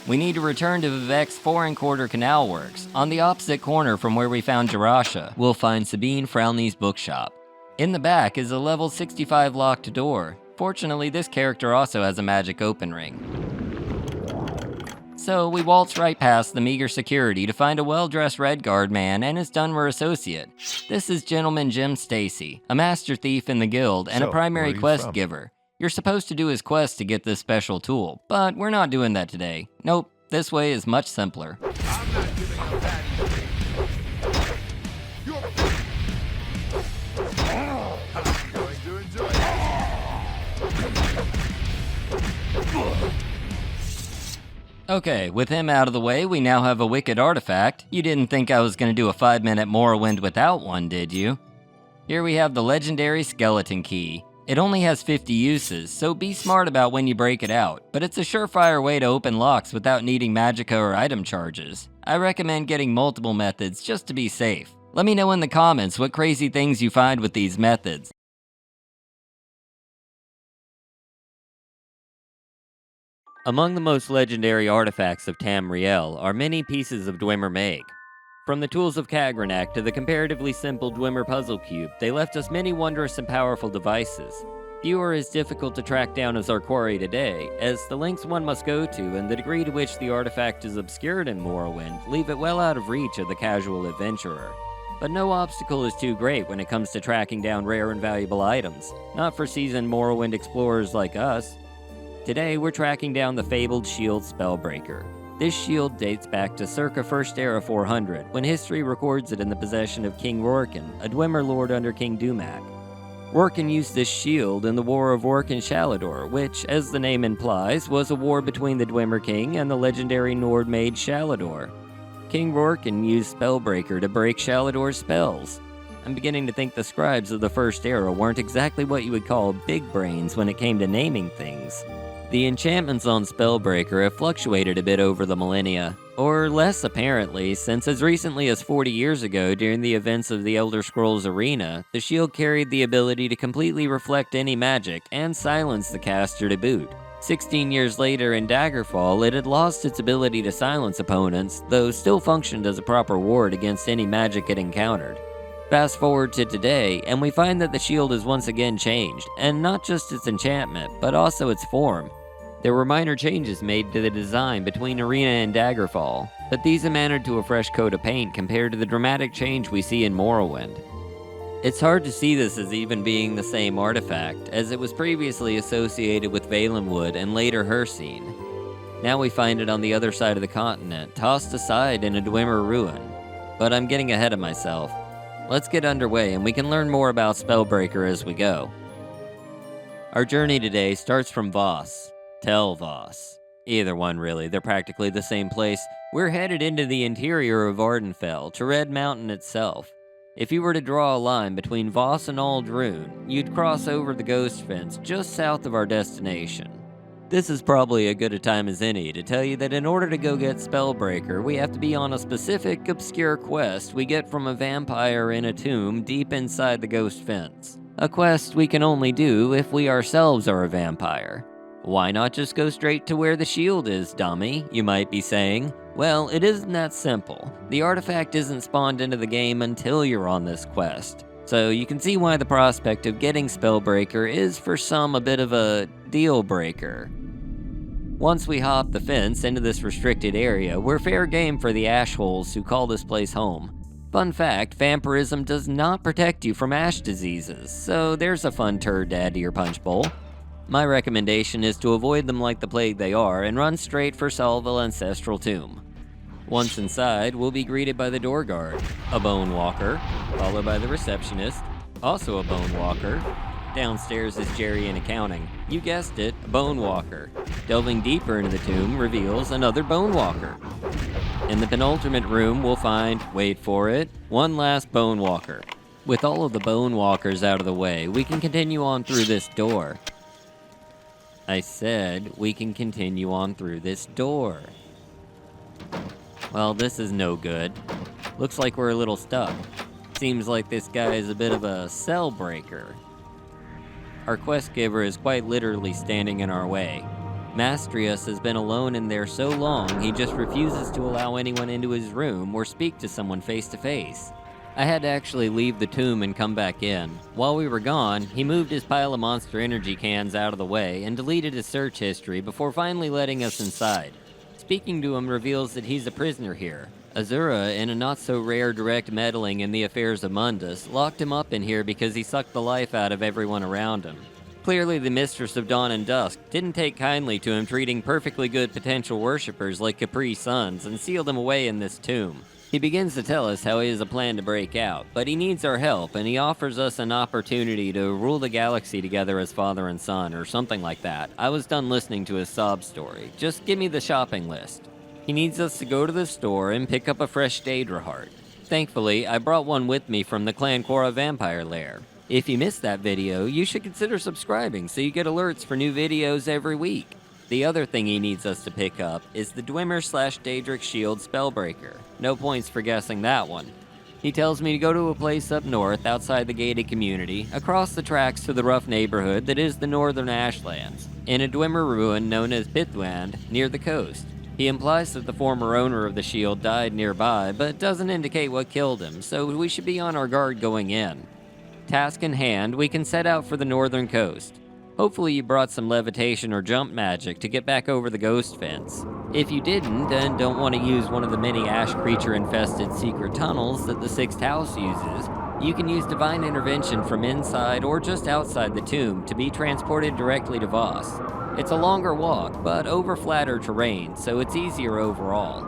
We need to return to Vivec's Foreign Quarter Canal Works. On the opposite corner from where we found Jarasha, we'll find Sabine Frowney's bookshop. In the back is a level 65 locked door. Fortunately, this character also has a magic open ring. So we waltz right past the meager security to find a well-dressed Red Guard man and his Dunmer associate. This is Gentleman Jim Stacy, a master thief in the guild and a primary quest giver. You're supposed to do his quest to get this special tool, but we're not doing that today. Nope, this way is much simpler. I'm not giving up that easy. I'm going to enjoy it. Okay, with him out of the way, we now have a wicked artifact. You didn't think I was gonna do a 5-minute Morrowind without one, did you? Here we have the legendary skeleton key. It only has 50 uses, so be smart about when you break it out, but it's a surefire way to open locks without needing magicka or item charges. I recommend getting multiple methods just to be safe. Let me know in the comments what crazy things you find with these methods. Among the most legendary artifacts of Tamriel are many pieces of Dwemer Meg. From the tools of Kagrenak to the comparatively simple Dwemer puzzle cube, they left us many wondrous and powerful devices. Few are as difficult to track down as our quarry today, as the lengths one must go to and the degree to which the artifact is obscured in Morrowind leave it well out of reach of the casual adventurer. But no obstacle is too great when it comes to tracking down rare and valuable items, not for seasoned Morrowind explorers like us. Today, we're tracking down the fabled shield Spellbreaker. This shield dates back to circa First Era 400, when history records it in the possession of King Rorken, a Dwemer lord under King Dumak. Rorken used this shield in the War of Rorken-Shalador, which, as the name implies, was a war between the Dwemer king and the legendary Nord mage Shalador. King Rorken used Spellbreaker to break Shalador's spells. I'm beginning to think the scribes of the First Era weren't exactly what you would call big brains when it came to naming things. The enchantments on Spellbreaker have fluctuated a bit over the millennia, or less apparently, since as recently as 40 years ago during the events of the Elder Scrolls Arena, the shield carried the ability to completely reflect any magic and silence the caster to boot. 16 years later in Daggerfall, it had lost its ability to silence opponents, though still functioned as a proper ward against any magic it encountered. Fast forward to today, and we find that the shield is once again changed, and not just its enchantment, but also its form. There were minor changes made to the design between Arena and Daggerfall, but these amounted to a fresh coat of paint compared to the dramatic change we see in Morrowind. It's hard to see this as even being the same artifact, as it was previously associated with Valenwood and later Hircine. Now we find it on the other side of the continent, tossed aside in a Dwemer ruin. But I'm getting ahead of myself. Let's get underway and we can learn more about Spellbreaker as we go. Our journey today starts from Voss. Tel Voss. Either one really, they're practically the same place. We're headed into the interior of Ardenfell, to Red Mountain itself. If you were to draw a line between Voss and Aldrune, you'd cross over the ghost fence just south of our destination. This is probably as good a time as any to tell you that in order to go get Spellbreaker, we have to be on a specific, obscure quest we get from a vampire in a tomb deep inside the ghost fence. A quest we can only do if we ourselves are a vampire. Why not just go straight to where the shield is, dummy, you might be saying? Well, it isn't that simple. The artifact isn't spawned into the game until you're on this quest. So you can see why the prospect of getting Spellbreaker is for some a bit of a deal breaker. Once we hop the fence into this restricted area, we're fair game for the ashholes who call this place home. Fun fact, vampirism does not protect you from ash diseases, so there's a fun turd to add to your punch bowl. My recommendation is to avoid them like the plague they are and run straight for Salval Ancestral Tomb. Once inside, we'll be greeted by the door guard, a bone walker, followed by the receptionist, also a bone walker. Downstairs is Jerry in accounting. You guessed it, a bone walker. Delving deeper into the tomb reveals another bone walker. In the penultimate room, we'll find, wait for it, one last bone walker. With all of the bone walkers out of the way, we can continue on through this door. I said we can continue on through this door. Well, this is no good. Looks like we're a little stuck. Seems like this guy is a bit of a cell breaker. Our quest giver is quite literally standing in our way. Mastrius has been alone in there so long, he just refuses to allow anyone into his room or speak to someone face to face. I had to actually leave the tomb and come back in. While we were gone, he moved his pile of Monster Energy cans out of the way and deleted his search history before finally letting us inside. speaking to him reveals that he's a prisoner here. Azura, in a not-so-rare direct meddling in the affairs of Mundus, locked him up in here because he sucked the life out of everyone around him. Clearly, the Mistress of Dawn and Dusk didn't take kindly to him treating perfectly good potential worshippers like Capri Suns and sealed him away in this tomb. He begins to tell us how he has a plan to break out, but he needs our help, and he offers us an opportunity to rule the galaxy together as father and son, or something like that. I was done listening to his sob story. Just give me the shopping list. He needs us to go to the store and pick up a fresh Daedra heart. Thankfully, I brought one with me from the Clan Korra vampire lair. If you missed that video, you should consider subscribing so you get alerts for new videos every week. The other thing he needs us to pick up is the Dwemer/Daedric Shield Spellbreaker. No points for guessing that one. He tells me to go to a place up north outside the gated community, across the tracks to the rough neighborhood that is the northern Ashlands, in a Dwemer ruin known as Bithwand, near the coast. He implies that the former owner of the shield died nearby, but doesn't indicate what killed him, so we should be on our guard going in. Task in hand, we can set out for the northern coast. Hopefully you brought some levitation or jump magic to get back over the ghost fence. If you didn't, and don't want to use one of the many ash creature-infested secret tunnels that the Sixth House uses, you can use Divine Intervention from inside or just outside the tomb to be transported directly to Voss. It's a longer walk, but over flatter terrain, so it's easier overall.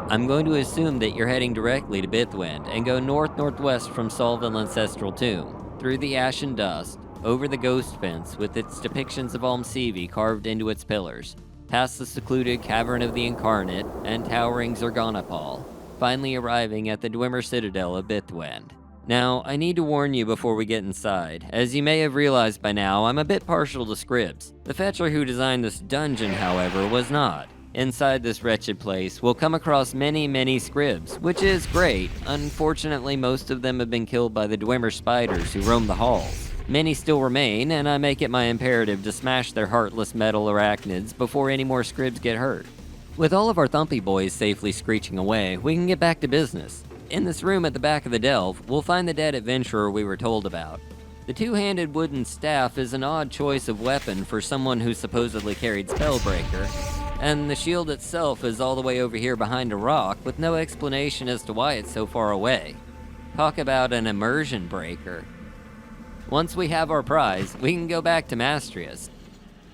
I'm going to assume that you're heading directly to Bithwend and go north-northwest from Solville Ancestral Tomb, through the ash and dust, over the ghost fence with its depictions of Almsevi carved into its pillars, past the secluded Cavern of the Incarnate and towering Zergonapal, finally arriving at the Dwemer Citadel of Bithwend. Now, I need to warn you before we get inside. As you may have realized by now, I'm a bit partial to scribs. The fetcher who designed this dungeon, however, was not. Inside this wretched place, we'll come across many scribs, which is great. Unfortunately, most of them have been killed by the Dwemer spiders who roam the halls. Many still remain, and I make it my imperative to smash their heartless metal arachnids before any more scribs get hurt. With all of our thumpy boys safely screeching away, we can get back to business. In this room at the back of the delve, we'll find the dead adventurer we were told about. The two-handed wooden staff is an odd choice of weapon for someone who supposedly carried Spellbreaker, and the shield itself is all the way over here behind a rock with no explanation as to why it's so far away. Talk about an immersion breaker. Once we have our prize, we can go back to Mastrius.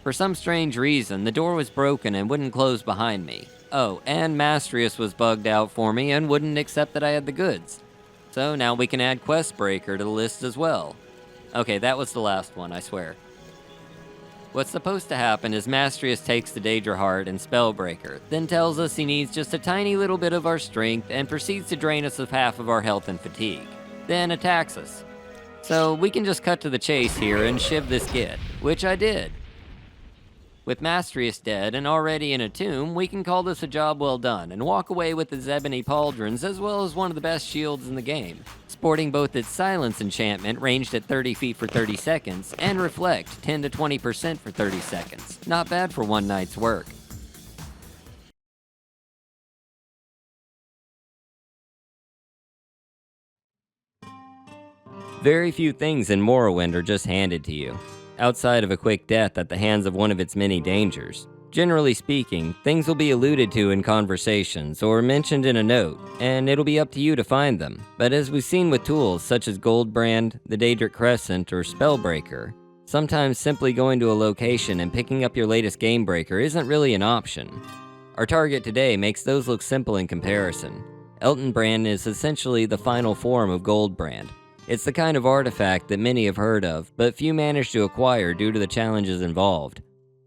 For some strange reason, the door was broken and wouldn't close behind me. Oh, and Mastrius was bugged out for me and wouldn't accept that I had the goods. So now we can add Questbreaker to the list as well. Okay, that was the last one, I swear. What's supposed to happen is Mastrius takes the Daedra Heart and Spellbreaker, then tells us he needs just a tiny little bit of our strength and proceeds to drain us of half of our health and fatigue. Then attacks us. So we can just cut to the chase here and shiv this git, which I did. With Mastrius dead and already in a tomb, we can call this a job well done and walk away with the Ebony Pauldrons as well as one of the best shields in the game, sporting both its Silence enchantment ranged at 30 feet for 30 seconds and Reflect 10 to 20% for 30 seconds. Not bad for one night's work. Very few things in Morrowind are just handed to you, outside of a quick death at the hands of one of its many dangers. Generally speaking, things will be alluded to in conversations or mentioned in a note, and it'll be up to you to find them. But as we've seen with tools such as Goldbrand, the Daedric Crescent, or Spellbreaker, sometimes simply going to a location and picking up your latest Gamebreaker isn't really an option. Our target today makes those look simple in comparison. Eltonbrand is essentially the final form of Goldbrand. It's the kind of artifact that many have heard of, but few manage to acquire due to the challenges involved.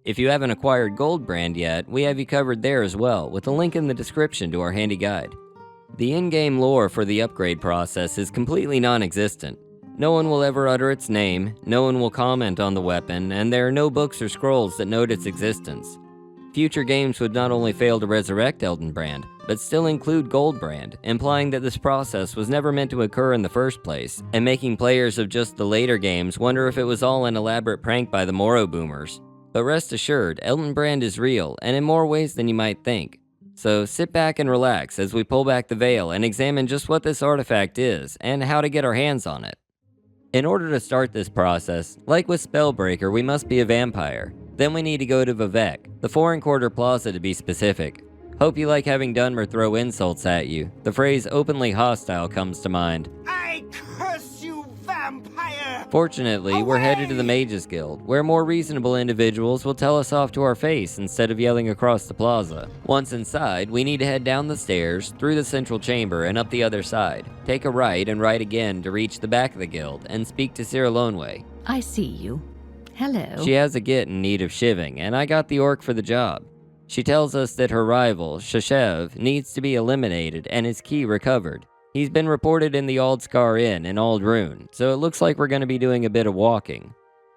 If you haven't acquired Goldbrand yet, we have you covered there as well, with a link in the description to our handy guide. The in-game lore for the upgrade process is completely non-existent. No one will ever utter its name, no one will comment on the weapon, and there are no books or scrolls that note its existence. Future games would not only fail to resurrect Eltonbrand, but still include Goldbrand, implying that this process was never meant to occur in the first place, and making players of just the later games wonder if it was all an elaborate prank by the Morrow boomers. But rest assured, Eltonbrand is real, and in more ways than you might think. So sit back and relax as we pull back the veil and examine just what this artifact is, and how to get our hands on it. In order to start this process, like with Spellbreaker, we must be a vampire. Then we need to go to Vivek, the Foreign Quarter Plaza to be specific. Hope you like having Dunmer throw insults at you. The phrase openly hostile comes to mind. I curse you, vampire! Fortunately, we're headed to the Mages Guild, where more reasonable individuals will tell us off to our face instead of yelling across the plaza. Once inside, we need to head down the stairs, through the central chamber, and up the other side. Take a right and right again to reach the back of the guild, and speak to Cyrilonwe. I see you. Hello. She has a git in need of shivving, and I got the orc for the job. She tells us that her rival, Shashev, needs to be eliminated and his key recovered. He's been reported in the Aldscar Inn in Aldrune, so it looks like we're going to be doing a bit of walking.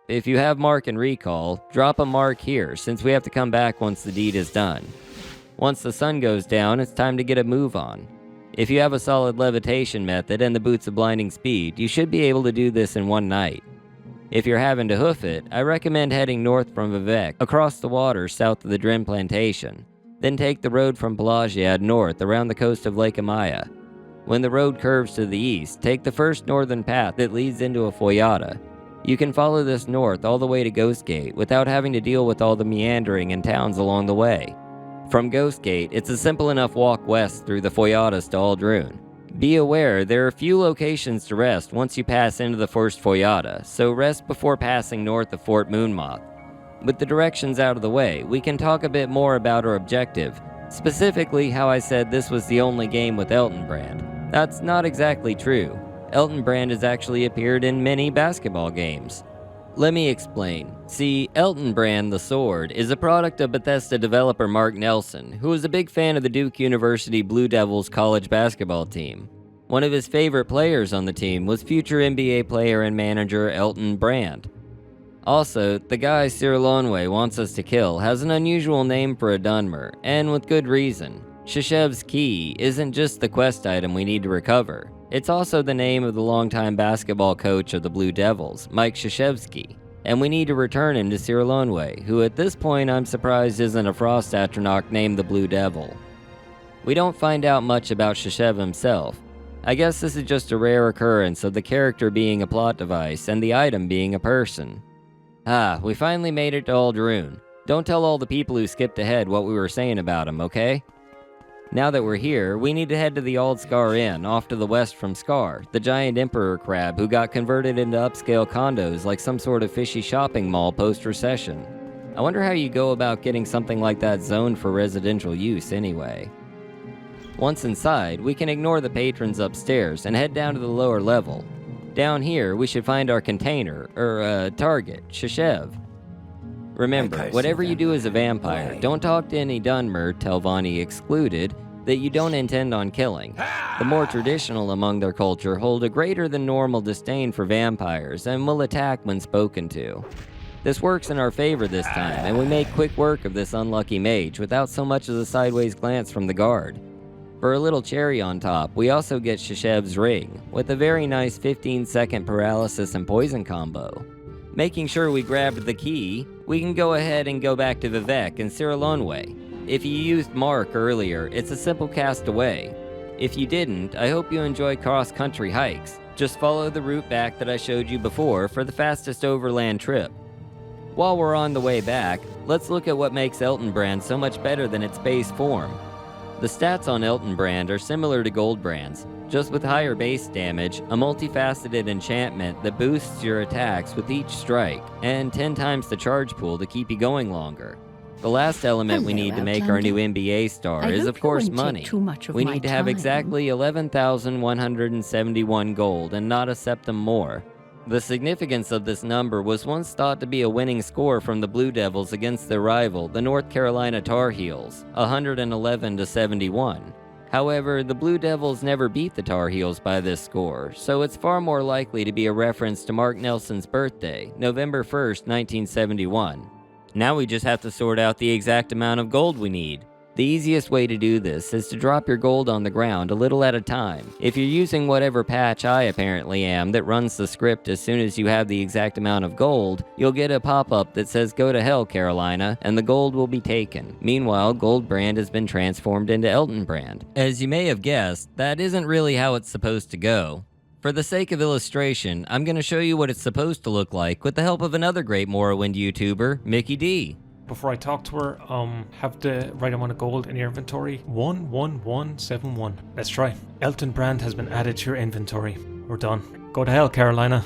If you have mark and recall, drop a mark here since we have to come back once the deed is done. Once the sun goes down, it's time to get a move on. If you have a solid levitation method and the boots of blinding speed, you should be able to do this in one night. If you're having to hoof it, I recommend heading north from Vivek, across the water south of the Dren Plantation. Then take the road from Pelagiad north around the coast of Lake Amaya. When the road curves to the east, take the first northern path that leads into a foyata. You can follow this north all the way to Ghostgate without having to deal with all the meandering and towns along the way. From Ghostgate, it's a simple enough walk west through the foyatas to Aldrune. Be aware, there are few locations to rest once you pass into the first foyata, so rest before passing north of Fort Moonmoth. With the directions out of the way, we can talk a bit more about our objective, specifically how I said this was the only game with Eltonbrand. That's not exactly true. Eltonbrand has actually appeared in many basketball games. Let me explain. See, Eltonbrand the Sword is a product of Bethesda developer Mark Nelson, who was a big fan of the Duke University Blue Devils college basketball team. One of his favorite players on the team was future NBA player and manager Elton Brand. Also, the guy Cyrilonwe wants us to kill has an unusual name for a Dunmer, and with good reason. Shashev's key isn't just the quest item we need to recover. It's also the name of the longtime basketball coach of the Blue Devils, Mike Krzyzewski, and we need to return him to Cyrilonwe, who at this point I'm surprised isn't a Frost Atronach named the Blue Devil. We don't find out much about Shashev himself. I guess this is just a rare occurrence of the character being a plot device and the item being a person. We finally made it to Aldrune. Don't tell all the people who skipped ahead what we were saying about him, okay? Now that we're here, we need to head to the Aldscar Inn, off to the west from Scar, the giant emperor crab who got converted into upscale condos like some sort of fishy shopping mall post-recession. I wonder how you go about getting something like that zoned for residential use anyway. Once inside, we can ignore the patrons upstairs and head down to the lower level. Down here, we should find our container, target, Shashev. Remember, whatever you do as a vampire, don't talk to any Dunmer, Telvanni excluded, that you don't intend on killing. The more traditional among their culture hold a greater than normal disdain for vampires and will attack when spoken to. This works in our favor this time, and we make quick work of this unlucky mage without so much as a sideways glance from the guard. For a little cherry on top, we also get Shashev's ring, with a very nice 15-second paralysis and poison combo. Making sure we grabbed the key, we can go ahead and go back to Vivek and Cyrilonwe. If you used Mark earlier, it's a simple cast away. If you didn't, I hope you enjoy cross-country hikes. Just follow the route back that I showed you before for the fastest overland trip. While we're on the way back, let's look at what makes Eltonbrand so much better than its base form. The stats on Eltonbrand are similar to Goldbrand's, just with higher base damage, a multifaceted enchantment that boosts your attacks with each strike, and 10 times the charge pool to keep you going longer. The last element we need to make our new NBA star is of course money. We need to have exactly 11,171 gold and not a septim more. The significance of this number was once thought to be a winning score from the Blue Devils against their rival, the North Carolina Tar Heels, 111-71. However, the Blue Devils never beat the Tar Heels by this score, so it's far more likely to be a reference to Mark Nelson's birthday, November 1st, 1971. Now we just have to sort out the exact amount of gold we need. The easiest way to do this is to drop your gold on the ground a little at a time. If you're using whatever patch I apparently am that runs the script as soon as you have the exact amount of gold, you'll get a pop-up that says "Go to hell, Carolina," and the gold will be taken. Meanwhile, Goldbrand has been transformed into Eltonbrand. As you may have guessed, that isn't really how it's supposed to go. For the sake of illustration, I'm going to show you what it's supposed to look like with the help of another great Morrowind YouTuber, Mickey D. Before I talk to her, have the right amount of gold in your inventory. 11171. Let's try. Elton Brand has been added to your inventory. We're done. Go to hell, Carolina.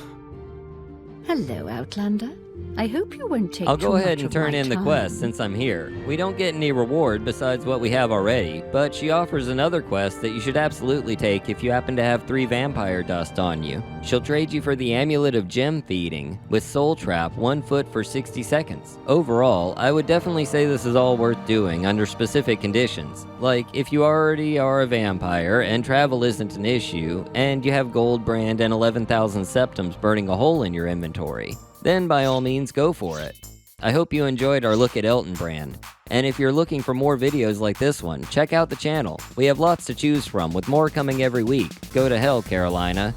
Hello, Outlander. I hope you won't take I'll too go ahead much and of turn my in the time. quest since I'm here. We don't get any reward besides what we have already, but she offers another quest that you should absolutely take if you happen to have 3 vampire dust on you. She'll trade you for the Amulet of Gem Feeding, with Soul Trap 1 foot for 60 seconds. Overall, I would definitely say this is all worth doing under specific conditions. Like, if you already are a vampire and travel isn't an issue, and you have Gold Brand and 11,000 septums burning a hole in your inventory, then by all means go for it. I hope you enjoyed our look at Elton Brand, and if you're looking for more videos like this one, check out the channel. We have lots to choose from, with more coming every week. Go to hell, Carolina.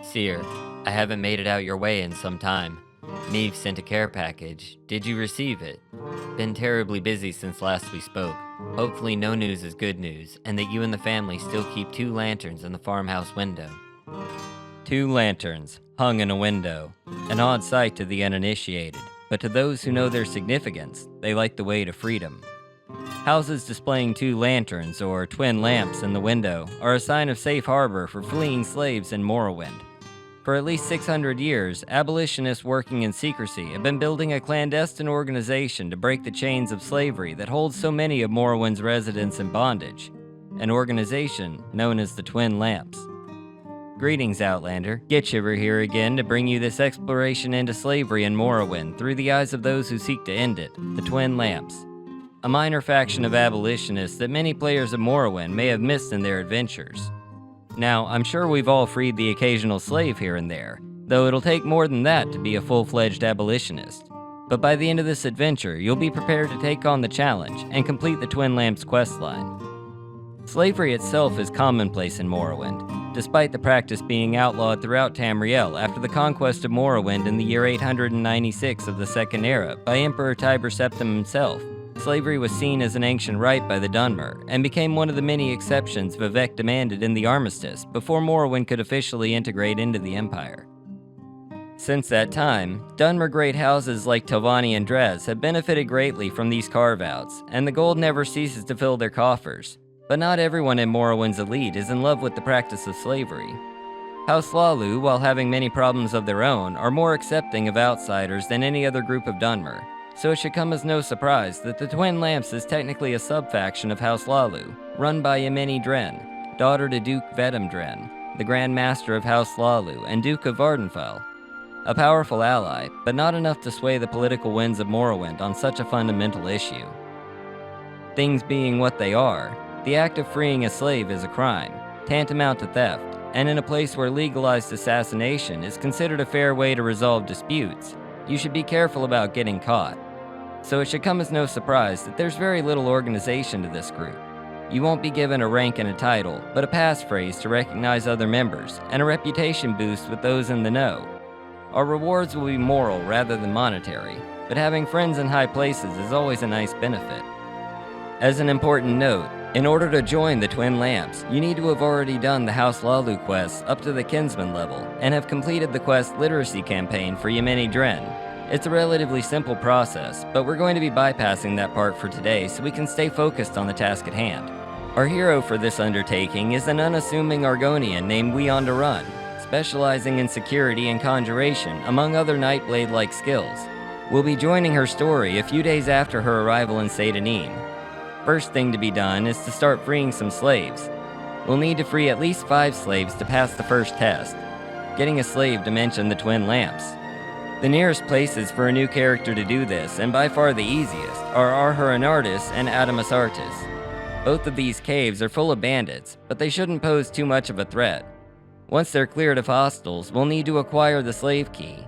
Seer, I haven't made it out your way in some time. Neve sent a care package. Did you receive it? Been terribly busy since last we spoke. Hopefully no news is good news, and that you and the family still keep 2 lanterns in the farmhouse window. 2 lanterns, hung in a window. An odd sight to the uninitiated, but to those who know their significance, they light the way to freedom. Houses displaying 2 lanterns, or twin lamps, in the window are a sign of safe harbor for fleeing slaves in Morrowind. For at least 600 years, abolitionists working in secrecy have been building a clandestine organization to break the chains of slavery that holds so many of Morrowind's residents in bondage. An organization known as the Twin Lamps. Greetings, Outlander. Gitshiver here again to bring you this exploration into slavery in Morrowind through the eyes of those who seek to end it, the Twin Lamps. A minor faction of abolitionists that many players of Morrowind may have missed in their adventures. Now, I'm sure we've all freed the occasional slave here and there, though it'll take more than that to be a full-fledged abolitionist. But by the end of this adventure, you'll be prepared to take on the challenge and complete the Twin Lamps questline. Slavery itself is commonplace in Morrowind, despite the practice being outlawed throughout Tamriel after the conquest of Morrowind in the year 896 of the Second Era by Emperor Tiber Septim himself. Slavery was seen as an ancient right by the Dunmer, and became one of the many exceptions Vivek demanded in the Armistice before Morrowind could officially integrate into the Empire. Since that time, Dunmer great houses like Telvanni and Dres have benefited greatly from these carve-outs, and the gold never ceases to fill their coffers. But not everyone in Morrowind's elite is in love with the practice of slavery. House Hlaalu, while having many problems of their own, are more accepting of outsiders than any other group of Dunmer. So it should come as no surprise that the Twin Lamps is technically a sub-faction of House Hlaalu, run by Yemeni Dren, daughter to Duke Vedum Dren, the Grand Master of House Hlaalu and Duke of Vardenfell. A powerful ally, but not enough to sway the political winds of Morrowind on such a fundamental issue. Things being what they are, the act of freeing a slave is a crime, tantamount to theft, and in a place where legalized assassination is considered a fair way to resolve disputes, you should be careful about getting caught. So it should come as no surprise that there's very little organization to this group. You won't be given a rank and a title, but a passphrase to recognize other members, and a reputation boost with those in the know. Our rewards will be moral rather than monetary, but having friends in high places is always a nice benefit. As an important note, in order to join the Twin Lamps, you need to have already done the House Hlaalu quests up to the Kinsman level, and have completed the quest Literacy campaign for Yemeni Dren. It's a relatively simple process, but we're going to be bypassing that part for today so we can stay focused on the task at hand. Our hero for this undertaking is an unassuming Argonian named Weonderun, specializing in security and conjuration, among other Nightblade-like skills. We'll be joining her story a few days after her arrival in Seydanim. First thing to be done is to start freeing some slaves. We'll need to free at least 5 slaves to pass the first test, getting a slave to mention the Twin Lamps. The nearest places for a new character to do this, and by far the easiest, are Arhuranardis and Adamus Artis. Both of these caves are full of bandits, but they shouldn't pose too much of a threat. Once they're cleared of hostiles, we'll need to acquire the slave key.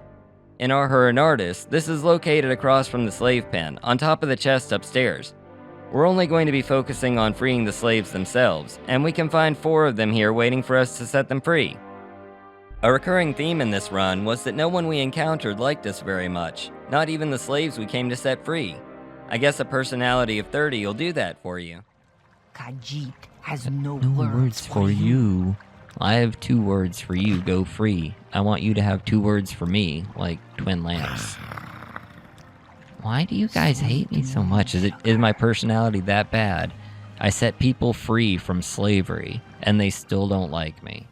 In Arhuranardis, this is located across from the slave pen, on top of the chest upstairs. We're only going to be focusing on freeing the slaves themselves, and we can find 4 of them here waiting for us to set them free. A recurring theme in this run was that no one we encountered liked us very much, not even the slaves we came to set free. I guess a personality of 30 will do that for you. Khajiit has no words for you. I have 2 words for you, go free. I want you to have 2 words for me, like twin lamps. Why do you guys hate me so much? Is my personality that bad? I set people free from slavery, and they still don't like me.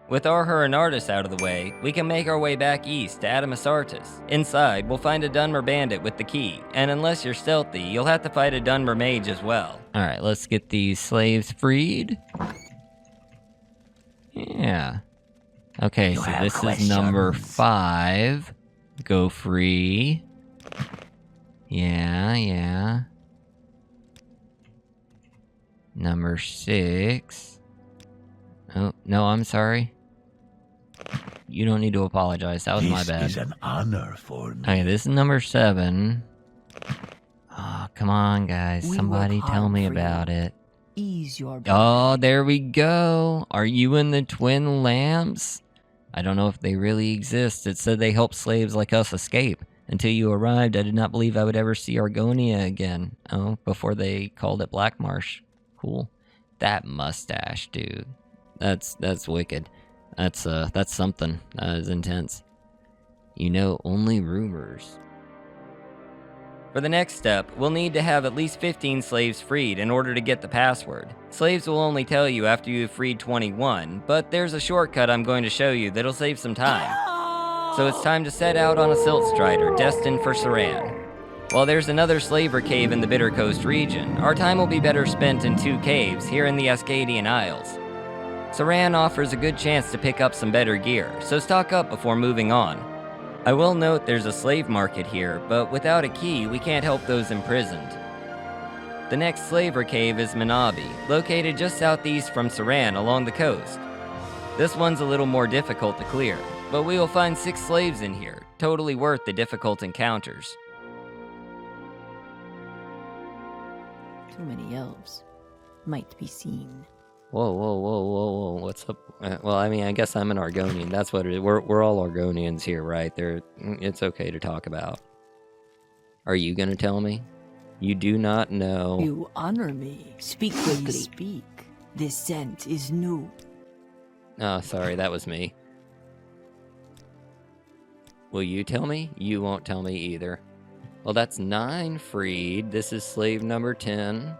With Arhur and Artis out of the way, we can make our way back east to Adamus Artis. Inside, we'll find a Dunmer bandit with the key, and unless you're stealthy, you'll have to fight a Dunmer mage as well. Alright, let's get these slaves freed. Yeah. Okay, so this is number 5. Go free. Yeah. Number 6. Oh, no, I'm sorry. You don't need to apologize. That was my bad. This is an honor for me. Okay, this is number 7. Oh, come on, guys. Somebody tell me about it. Ease your Oh, there we go. Are you in the twin lamps? I don't know if they really exist. It said they help slaves like us escape. Until you arrived, I did not believe I would ever see Argonia again. Oh, before they called it Black Marsh. Cool. That mustache, dude. That's wicked. That's something. That is intense. You know, only rumors. For the next step, we'll need to have at least 15 slaves freed in order to get the password. Slaves will only tell you after you've freed 21, but there's a shortcut I'm going to show you that'll save some time. So it's time to set out on a silt strider destined for Saran. While there's another slaver cave in the Bitter Coast region, our time will be better spent in 2 caves here in the Ascadian Isles. Saran offers a good chance to pick up some better gear, so stock up before moving on. I will note there's a slave market here, but without a key, we can't help those imprisoned. The next slaver cave is Manabi, located just southeast from Saran along the coast. This one's a little more difficult to clear, but we will find 6 slaves in here, totally worth the difficult encounters. Too many elves. Might be seen. Whoa, what's up? Well, I mean, I guess I'm an Argonian. That's what it is. We're all Argonians here, right? It's okay to talk about. Are you gonna tell me? You do not know. You honor me. Speak quickly. Speak. This scent is new. Oh, sorry, that was me. Will you tell me? You won't tell me either. Well, that's 9 freed. This is slave number 10.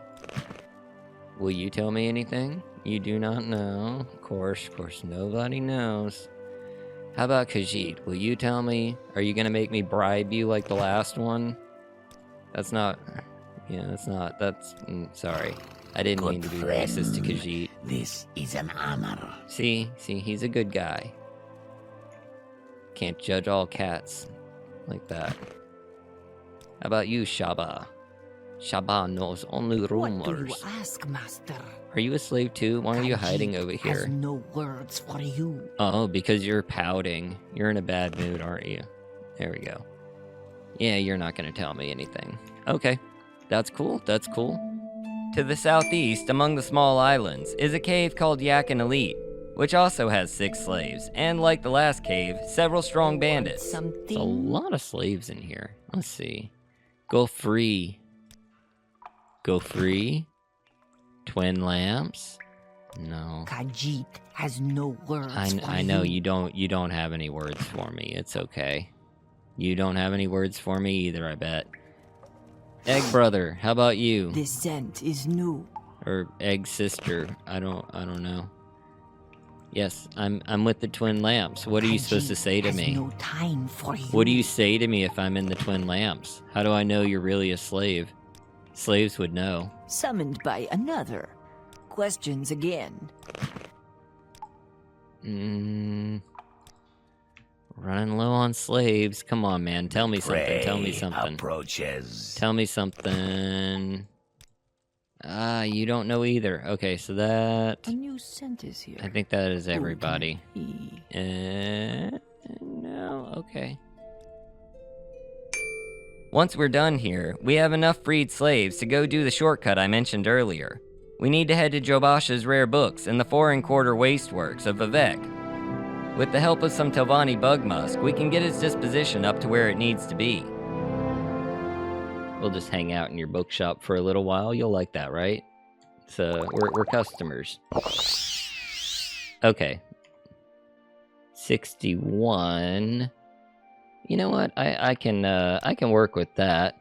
Will you tell me anything? You do not know. Of course, nobody knows. How about Khajiit? Will you tell me? Are you gonna make me bribe you like the last one? That's not... Yeah, that's not... That's... sorry. I didn't mean to be racist to Khajiit. This is an honor. See, he's a good guy. Can't judge all cats like that. How about you, Shaba? Shaba knows only rumors. What do you ask, master? Are you a slave too? Why are you hiding over here? Has no words for you. Oh, because you're pouting. You're in a bad mood, aren't you? There we go. Yeah, you're not going to tell me anything. Okay, that's cool. To the southeast, among the small islands, is a cave called Yakin Elite, which also has 6 slaves, and like the last cave, several strong bandits. There's a lot of slaves in here. Let's see. Go free. Twin lamps? No. Khajiit has no words. I know you don't have any words for me. It's okay. You don't have any words for me either, I bet. Egg brother, how about you? This scent is new. Or egg sister, I don't know. Yes, I'm with the twin lamps. What are you supposed to say to me? No time for you. What do you say to me if I'm in the twin lamps? How do I know you're really a slave? Slaves would know. Summoned by another. Questions again. Running low on slaves. Come on, man. Tell me something. Approaches. Tell me something. You don't know either. Okay, so that... A new scent is here. I think that is everybody. No, okay. Once we're done here, we have enough freed slaves to go do the shortcut I mentioned earlier. We need to head to Jobash's rare books in the 4 1/4 wasteworks of Vivek. With the help of some Telvanni bug musk, we can get its disposition up to where it needs to be. We'll just hang out in your bookshop for a little while. You'll like that, right? So we're customers. Okay. 61. You know what? I can work with that.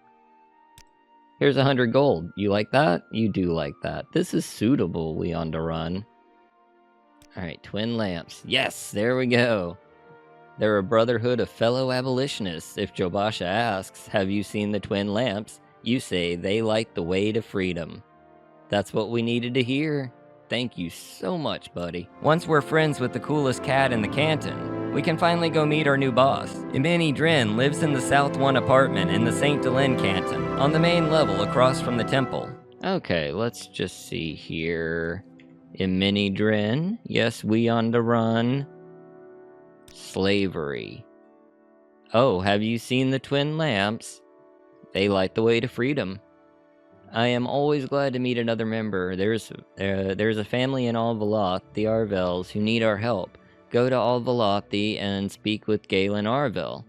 Here's 100 gold. You like that? You do like that. This is suitable, Leon to run. Alright, twin lamps. Yes, there we go. They're a brotherhood of fellow abolitionists. If Jobasha asks, have you seen the twin lamps? You say they light the way to freedom. That's what we needed to hear. Thank you so much, buddy. Once we're friends with the coolest cat in the canton, we can finally go meet our new boss. Imini Dren lives in the South 1 apartment in the St. Delin canton, on the main level across from the temple. Okay, let's just see here. Imini Dren, yes, we on the run. Slavery. Oh, have you seen the twin lamps? They light the way to freedom. I am always glad to meet another member. There's a family in Alvaloth, the Arvels, who need our help. Go to Alvalothi and speak with Galen Arvel.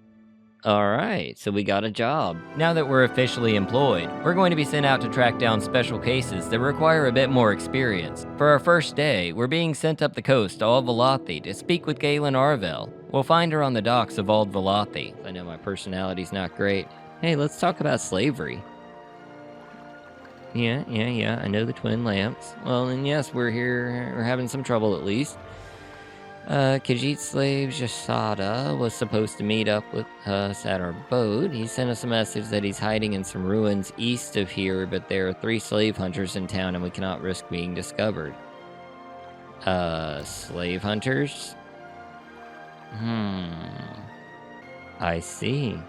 Alright, so we got a job. Now that we're officially employed, we're going to be sent out to track down special cases that require a bit more experience. For our first day, we're being sent up the coast to Alvalothi to speak with Galen Arvel. We'll find her on the docks of Alvalothi. I know my personality's not great. Hey, let's talk about slavery. Yeah, I know the twin lamps. Well, and yes, we're having some trouble at least. Khajiit slave Jasada was supposed to meet up with us at our boat. He sent us a message that he's hiding in some ruins east of here, but there are 3 slave hunters in town and we cannot risk being discovered. Slave hunters? I see.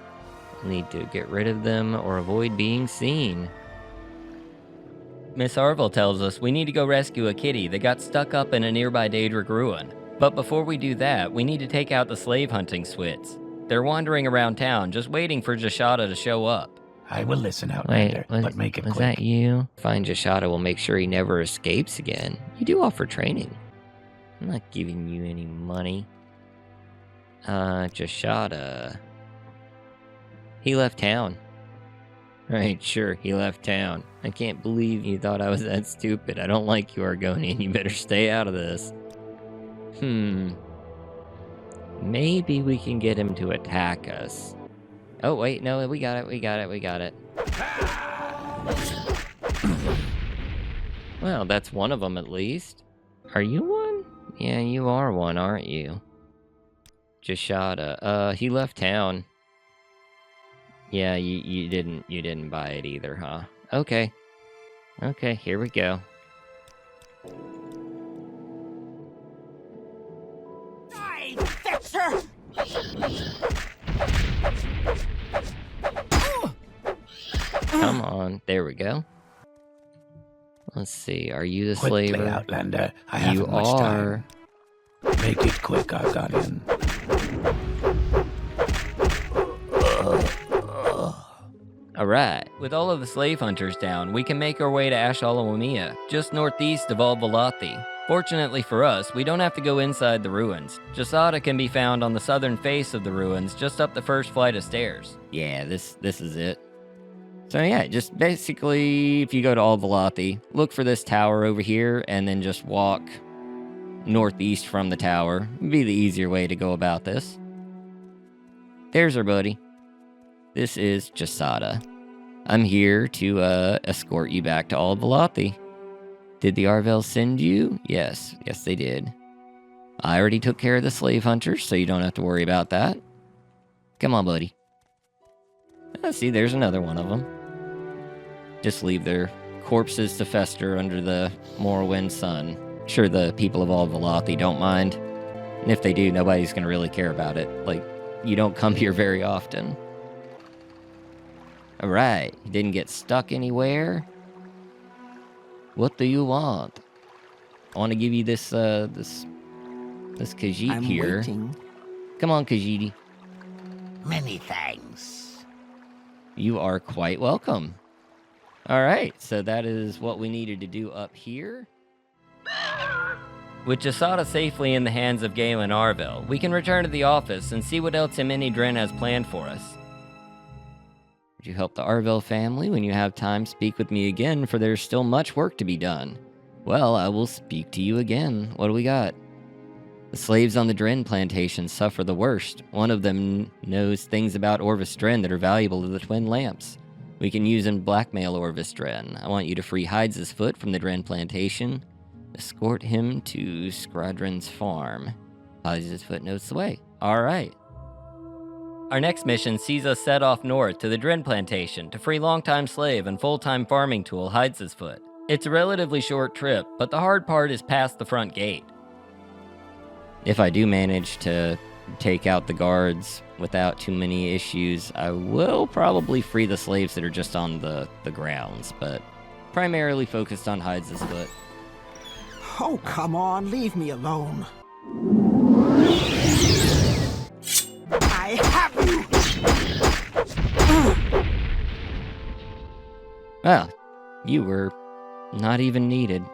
Need to get rid of them or avoid being seen. Miss Arvel tells us we need to go rescue a kitty that got stuck up in a nearby Daedric ruin. But before we do that, we need to take out the slave hunting swits. They're wandering around town, just waiting for Jashada to show up. I will listen, Outlander, but make it quick. Was that you? Find Jashada will make sure he never escapes again. You do offer training. I'm not giving you any money. Jashada. He left town. Right, sure, he left town. I can't believe you thought I was that stupid. I don't like you, Argonian. You better stay out of this. Maybe we can get him to attack us. Oh, wait, no, we got it. Well, that's one of them at least. Are you one? Yeah, you are one, aren't you? Jashada. He left town. Yeah, you didn't buy it either, huh? Okay. Okay, here we go. Fixer! Come on, there we go. Let's see, are you the slaver? Quickly, Outlander. I haven't You much are. time. Make it quick, Argonian. Alright, with all of the slave hunters down, we can make our way to Ashlander, just northeast of Alvalothi. Fortunately for us, we don't have to go inside the ruins. Jasada can be found on the southern face of the ruins, just up the first flight of stairs. Yeah, this is it. So yeah, just basically, if you go to Alvalothi, look for this tower over here, and then just walk northeast from the tower. It'd be the easier way to go about this. There's our buddy. This is Jasada. I'm here to escort you back to Alvalothi. Did the Arvels send you? Yes, they did. I already took care of the slave hunters, so you don't have to worry about that. Come on, buddy. See, there's another one of them. Just leave their corpses to fester under the Morrowind sun. Sure, the people of Alvalothi don't mind. And if they do, nobody's gonna really care about it. Like, you don't come here very often. Alright, you didn't get stuck anywhere? What do you want? I want to give you this Khajiit I'm here. waiting. Come on, Khajiit. Many thanks. You are quite welcome. Alright, so that is what we needed to do up here. With Jasada safely in the hands of Galen Arvel, we can return to the office and see what else Imini Dren has planned for us. Would you help the Arvel family? When you have time, speak with me again, for there's still much work to be done. Well, I will speak to you again. What do we got? The slaves on the Dren plantation suffer the worst. One of them knows things about Orvis Dren that are valuable to the Twin Lamps. We can use and blackmail Orvis Dren. I want you to free Hides' Foot from the Dren plantation. Escort him to Skradron's farm. Hides' Foot notes the way. Alright. Our next mission sees us set off north to the Dren plantation to free longtime slave and full-time farming tool Hides' Foot. It's a relatively short trip, but the hard part is past the front gate. If I do manage to take out the guards without too many issues, I will probably free the slaves that are just on the grounds, but primarily focused on Hides' Foot. Oh, come on, leave me alone. I have you! Well, you were not even needed.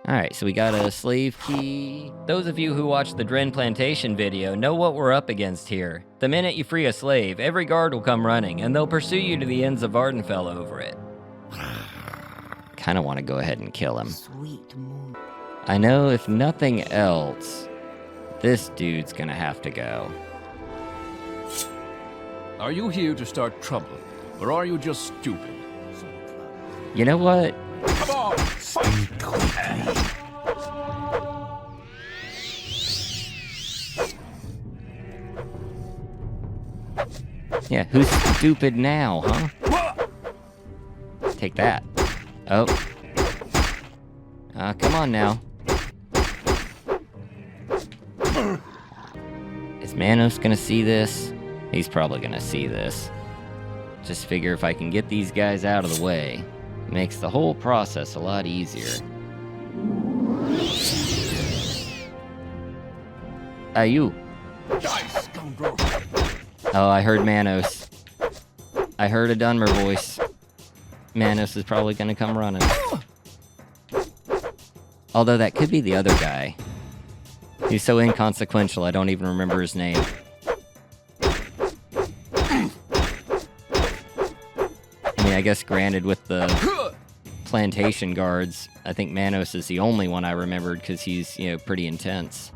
Alright, so we got a slave key. Those of you who watched the Dren Plantation video know what we're up against here. The minute you free a slave, every guard will come running, and they'll pursue you to the ends of Vardenfell over it. Kinda wanna go ahead and kill him. Sweet moon. I know if nothing else, this dude's gonna have to go. Are you here to start trouble, or are you just stupid? You know what? Come on, fight! Yeah, who's stupid now, huh? Take that. Oh. Come on now. Is Manos gonna see this? He's probably gonna see this. Just figure if I can get these guys out of the way, it makes the whole process a lot easier. You. Oh, I heard Manos. I heard a Dunmer voice. Manos is probably gonna come running. Although that could be the other guy. He's so inconsequential, I don't even remember his name. I mean, I guess granted with the plantation guards, I think Manos is the only one I remembered because he's, you know, pretty intense.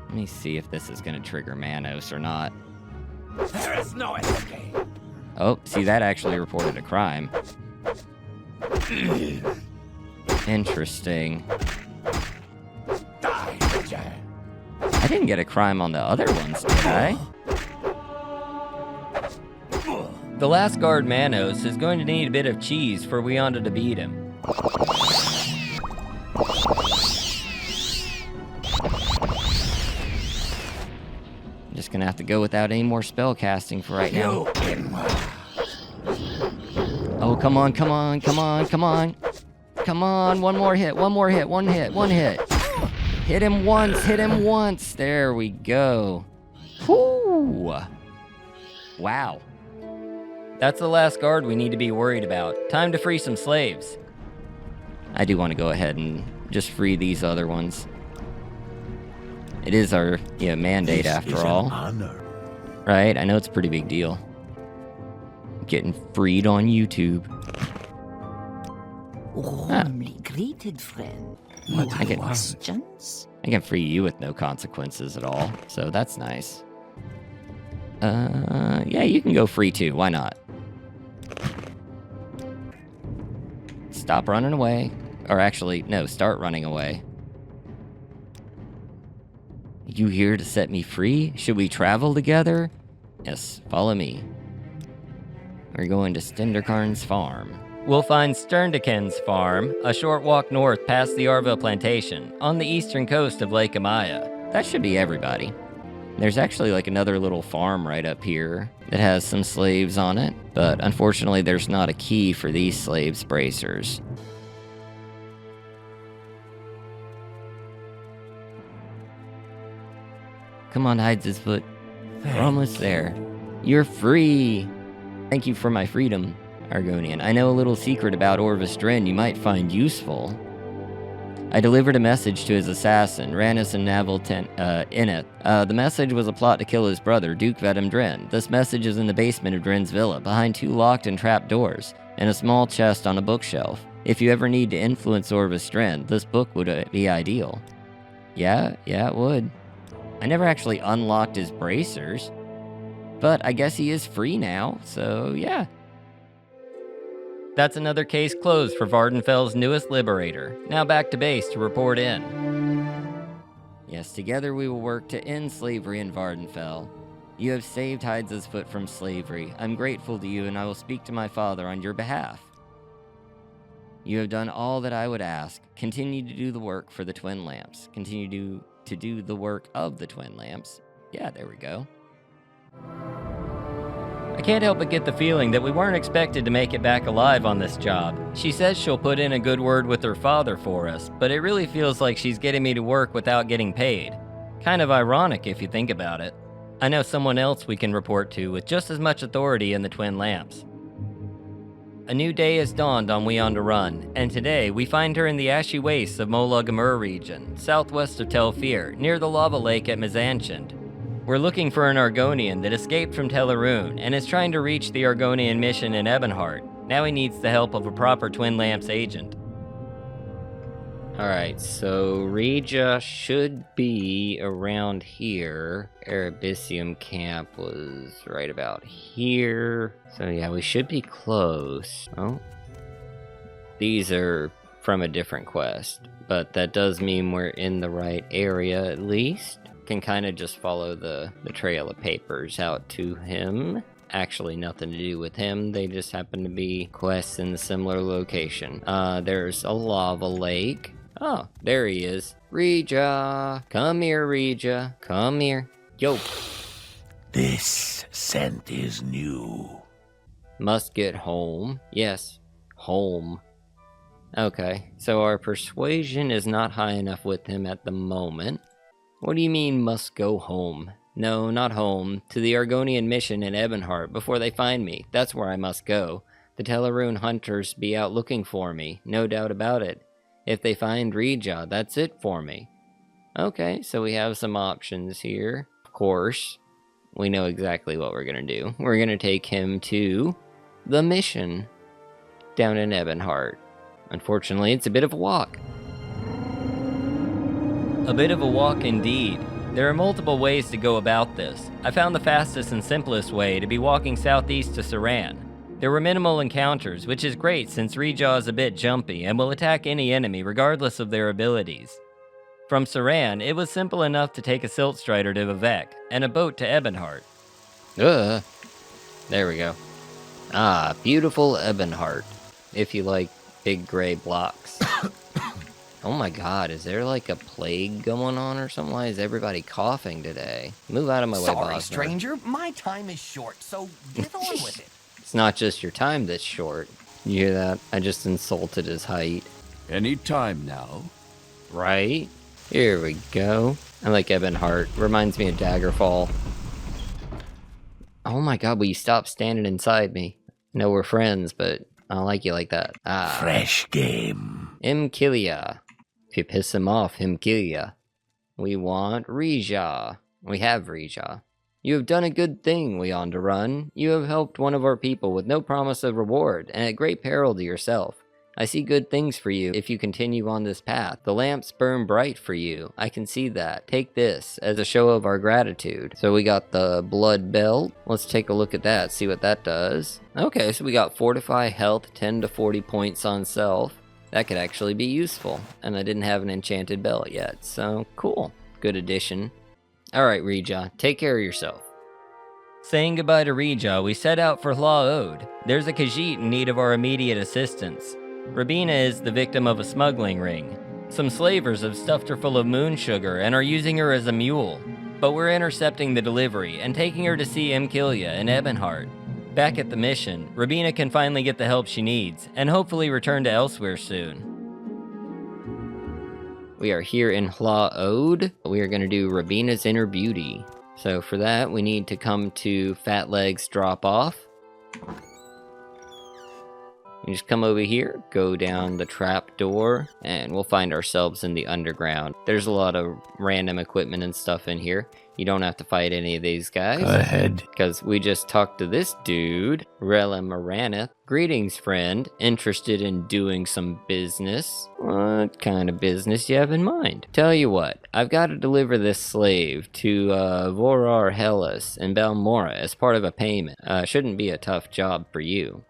Let me see if this is gonna trigger Manos or not. There is no escape. Oh, see, that actually reported a crime. Interesting. I didn't get a crime on the other ones, did I? The last guard, Manos, is going to need a bit of cheese for Weonda to beat him. I'm just gonna have to go without any more spell casting for right now. Oh, come on, come on, come on, come on. Come on, one more hit, one more hit, one hit, one hit. Hit him once, hit him once. There we go. Whoo! Wow. That's the last guard we need to be worried about. Time to free some slaves. I do want to go ahead and just free these other ones. It is our mandate after all. Right? I know it's a pretty big deal. Getting freed on YouTube. Warmly greeted, friend. I can free you with no consequences at all, so that's nice. Yeah, you can go free too, why not? Stop running away. Or actually, no, start running away. You here to set me free? Should we travel together? Yes, follow me. We're going to Stenderkarn's farm. We'll find Sterndeken's farm, a short walk north past the Arvel plantation, on the eastern coast of Lake Amaya. That should be everybody. There's actually like another little farm right up here that has some slaves on it, but unfortunately there's not a key for these slaves' bracers. Come on, Hides' Foot. We're almost there. You're free! Thank you for my freedom, Argonian. I know a little secret about Orvis Dren you might find useful. I delivered a message to his assassin, Ranus and Naval Ineth. The message was a plot to kill his brother, Duke Vedum Dren. This message is in the basement of Dren's villa, behind 2 locked and trapped doors, and a small chest on a bookshelf. If you ever need to influence Orvis Dren, this book would be ideal. Yeah, it would. I never actually unlocked his bracers, but I guess he is free now, so yeah. That's another case closed for Vardenfell's newest liberator. Now back to base to report in. Yes, together we will work to end slavery in Vardenfell. You have saved Hydes' foot from slavery. I'm grateful to you, and I will speak to my father on your behalf. You have done all that I would ask. Continue to do the work for the Twin Lamps. Continue to do the work of the Twin Lamps. Yeah, there we go. I can't help but get the feeling that we weren't expected to make it back alive on this job. She says she'll put in a good word with her father for us, but it really feels like she's getting me to work without getting paid. Kind of ironic if you think about it. I know someone else we can report to with just as much authority in the Twin Lamps. A new day has dawned on We On to Run, and today we find her in the ashy wastes of Mola Gamur region, southwest of Tel Fir, near the lava lake at Mizanchand. We're looking for an Argonian that escaped from Teleroon and is trying to reach the Argonian mission in Ebonheart. Now he needs the help of a proper Twin Lamps agent. Alright, so Regia should be around here. Erebisium camp was right about here. So yeah, we should be close. Oh. These are from a different quest, but that does mean we're in the right area at least. Can kind of just follow the trail of papers out to him. Actually nothing to do with him, they just happen to be quests in a similar location. There's a lava lake. Oh, there he is. Regia! Come here, Regia. Come here. Yo! This scent is new. Must get home. Yes, home. Okay, so our persuasion is not high enough with him at the moment. What do you mean, must go home? No, not home. To the Argonian mission in Ebonheart before they find me. That's where I must go. The Teleroon hunters be out looking for me, no doubt about it. If they find Regia, that's it for me. Okay, so we have some options here. Of course, we know exactly what we're gonna do. We're gonna take him to the mission down in Ebonheart. Unfortunately, it's a bit of a walk. A bit of a walk indeed. There are multiple ways to go about this. I found the fastest and simplest way to be walking southeast to Saran. There were minimal encounters, which is great since Regia is a bit jumpy and will attack any enemy regardless of their abilities. From Saran, it was simple enough to take a Silt Strider to Vivek and a boat to Ebonheart. There we go. Ah, beautiful Ebonheart, if you like big gray blocks. Oh my god, is there like a plague going on or something? Why is everybody coughing today? Move out of my way, boss. Sorry, stranger. My time is short, so get on with it. It's not just your time that's short. You hear that? I just insulted his height. Any time now. Right? Here we go. I like Ebonheart. Reminds me of Daggerfall. Oh my god, will you stop standing inside me? I know we're friends, but I don't like you like that. Ah. Fresh game. Imkilia. If you piss him off, him kill ya. We want Regia. We have Regia. You have done a good thing, We On to Run. You have helped one of our people with no promise of reward, and at great peril to yourself. I see good things for you if you continue on this path. The lamps burn bright for you. I can see that. Take this as a show of our gratitude. So we got the blood belt. Let's take a look at that, see what that does. Okay, so we got fortify health, 10 to 40 points on self. That could actually be useful. And I didn't have an enchanted belt yet, so cool. Good addition. Alright, Regia, take care of yourself. Saying goodbye to Regia, we set out for Hlaod. There's a Khajiit in need of our immediate assistance. Rabina is the victim of a smuggling ring. Some slavers have stuffed her full of moon sugar and are using her as a mule. But we're intercepting the delivery and taking her to see Imkilia in Ebonheart. Back at the mission, Rabina can finally get the help she needs, and hopefully return to elsewhere soon. We are here in Hlaod. We are going to do Rabina's Inner Beauty. So for that, we need to come to Fat Legs Drop Off. And just come over here, go down the trap door, and we'll find ourselves in the underground. There's a lot of random equipment and stuff in here. You don't have to fight any of these guys. Go ahead. Because we just talked to this dude, Rela Moranith. Greetings, friend. Interested in doing some business? What kind of business you have in mind? Tell you what, I've got to deliver this slave to Vorar Hellas in Balmora as part of a payment. Shouldn't be a tough job for you.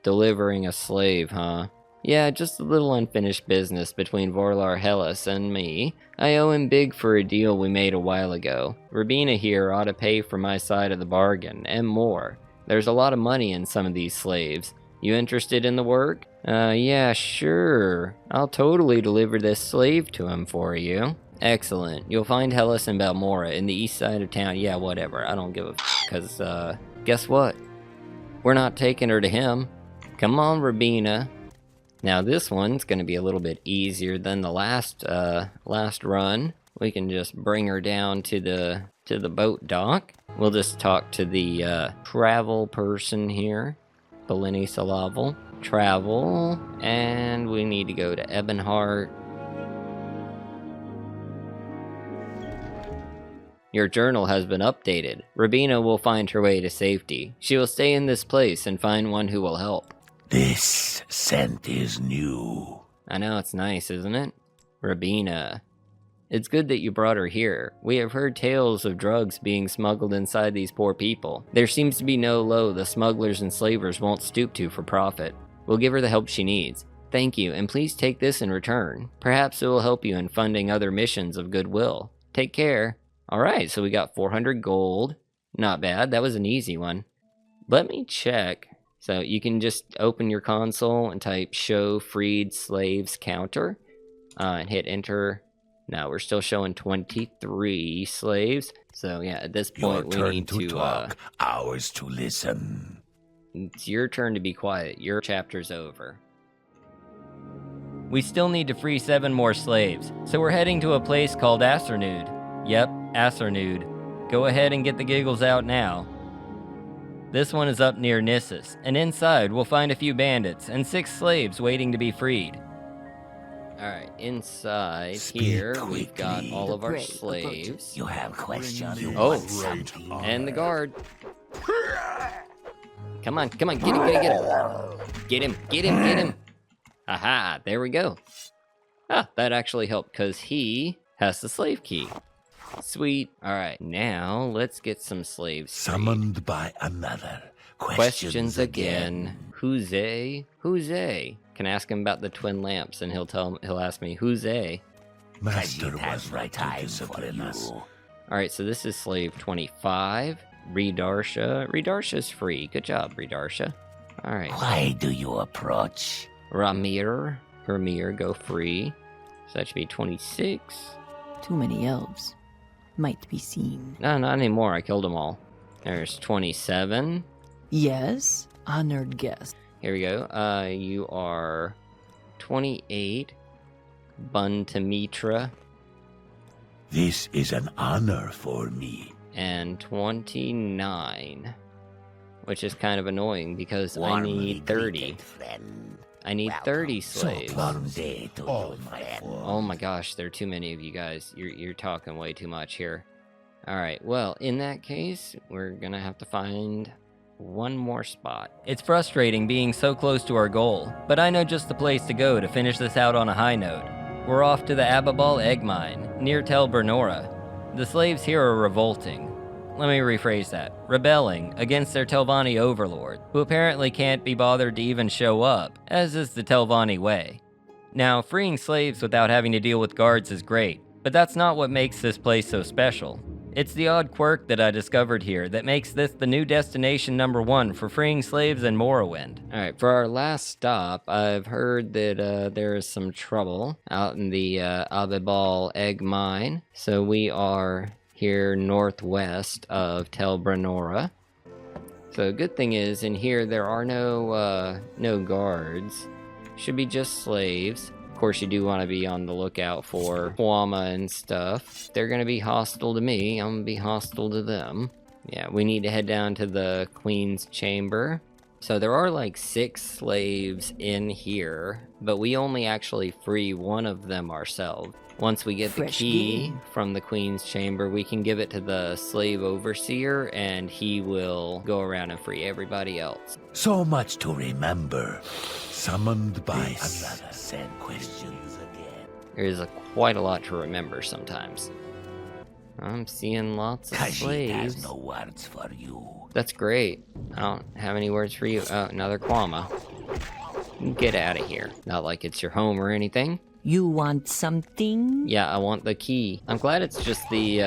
Delivering a slave, huh? Yeah, just a little unfinished business between Vorlar Hellas and me. I owe him big for a deal we made a while ago. Rabina here ought to pay for my side of the bargain, and more. There's a lot of money in some of these slaves. You interested in the work? Yeah, sure. I'll totally deliver this slave to him for you. Excellent. You'll find Hellas in Balmora, in the east side of town. Yeah, whatever. I don't give a f***, because, guess what? We're not taking her to him. Come on, Rabina. Now this one's gonna be a little bit easier than the last run. We can just bring her down to the boat dock. We'll just talk to the travel person here, Belini Salavel. Travel, and we need to go to Ebonheart. Your journal has been updated. Rabina will find her way to safety. She will stay in this place and find one who will help. This scent is new. I know, it's nice, isn't it? Rabina. It's good that you brought her here. We have heard tales of drugs being smuggled inside these poor people. There seems to be no low the smugglers and slavers won't stoop to for profit. We'll give her the help she needs. Thank you, and please take this in return. Perhaps it will help you in funding other missions of goodwill. Take care. Alright, so we got 400 gold. Not bad, that was an easy one. Let me check. So you can just open your console and type show freed slaves counter. And hit enter. Now we're still showing 23 slaves. So yeah, at this point we need to talk, ours to listen. It's your turn to be quiet. Your chapter's over. We still need to free 7 more slaves, so we're heading to a place called Assernude. Yep, Assernude. Go ahead and get the giggles out now. This one is up near Nissus, and inside we'll find a few bandits and 6 slaves waiting to be freed. Alright, inside here we've got all of our slaves. You have questions? Oh, and the guard. Come on, get him. Get him. Aha, there we go. Ah, that actually helped, because he has the slave key. Sweet. Alright, now let's get some slaves freed. Summoned by another. Questions again. Who's A? Can ask him about the twin lamps, and he'll ask me, who's A? Master was right to discipline us. Alright, so this is slave 25. Redarsha's free. Good job, Redarsha. Alright. Why do you approach? Ramir, go free. So that should be 26. Too many elves. Might be seen. No, not anymore. I killed them all. There's 27. Yes, honored guest. Here we go. You are 28. Buntamitra. This is an honor for me. And 29. Which is kind of annoying because I need 30. I need 30 slaves. Oh my gosh, there are too many of you guys. You're talking way too much here. Alright, well, in that case, we're gonna have to find one more spot. It's frustrating being so close to our goal, but I know just the place to go to finish this out on a high note. We're off to the Ababal Egg Mine, near Tel Bernora. The slaves here are revolting. Let me rephrase that. Rebelling against their Telvanni overlord, who apparently can't be bothered to even show up, as is the Telvanni way. Now, freeing slaves without having to deal with guards is great, but that's not what makes this place so special. It's the odd quirk that I discovered here that makes this the new destination #1 for freeing slaves in Morrowind. Alright, for our last stop, I've heard that there is some trouble out in the Ababal Egg Mine, so we are here northwest of Tel Bernora. So good thing is, in here there are no guards. Should be just slaves. Of course, you do want to be on the lookout for Huama and stuff. They're going to be hostile to me. I'm going to be hostile to them. Yeah, we need to head down to the Queen's Chamber. So there are like 6 slaves in here, but we only actually free one of them ourselves. Once we get the key from the Queen's Chamber, we can give it to the slave overseer, and he will go around and free everybody else. So much to remember. Summoned by another send questions again. There's quite a lot to remember sometimes. I'm seeing lots of slaves. Has no words for you. That's great. I don't have any words for you. Oh, another Kwama. Get out of here. Not like it's your home or anything. You want something? Yeah, I want the key. I'm glad it's just the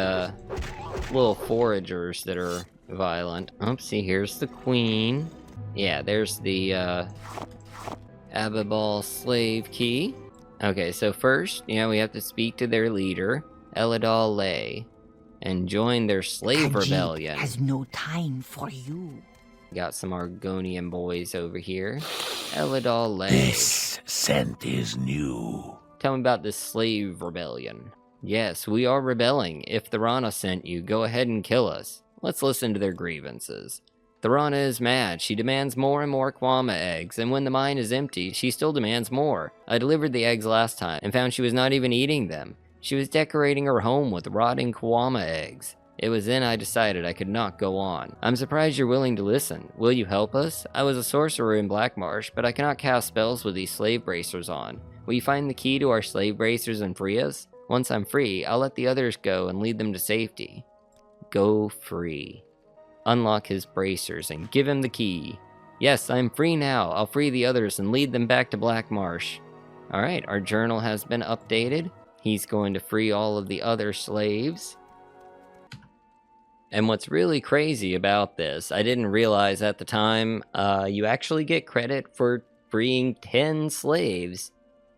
little foragers that are violent. Oh, see, here's the queen. Yeah, there's the Abibal slave key. Okay, so first, we have to speak to their leader, Eladal Lay, and join their slave rebellion. Has no time for you. Got some Argonian boys over here. Eladal Lay. This scent is new. Tell me about this slave rebellion. Yes, we are rebelling. If Thorana sent you, go ahead and kill us. Let's listen to their grievances. Thorana is mad. She demands more and more Kwama eggs, and when the mine is empty, she still demands more. I delivered the eggs last time, and found she was not even eating them. She was decorating her home with rotting Kwama eggs. It was then I decided I could not go on. I'm surprised you're willing to listen. Will you help us? I was a sorcerer in Blackmarsh, but I cannot cast spells with these slave bracers on. Will you find the key to our slave bracers and free us? Once I'm free, I'll let the others go and lead them to safety. Go free. Unlock his bracers and give him the key. Yes, I'm free now. I'll free the others and lead them back to Blackmarsh. Alright, our journal has been updated. He's going to free all of the other slaves. And what's really crazy about this, I didn't realize at the time, you actually get credit for freeing 10 slaves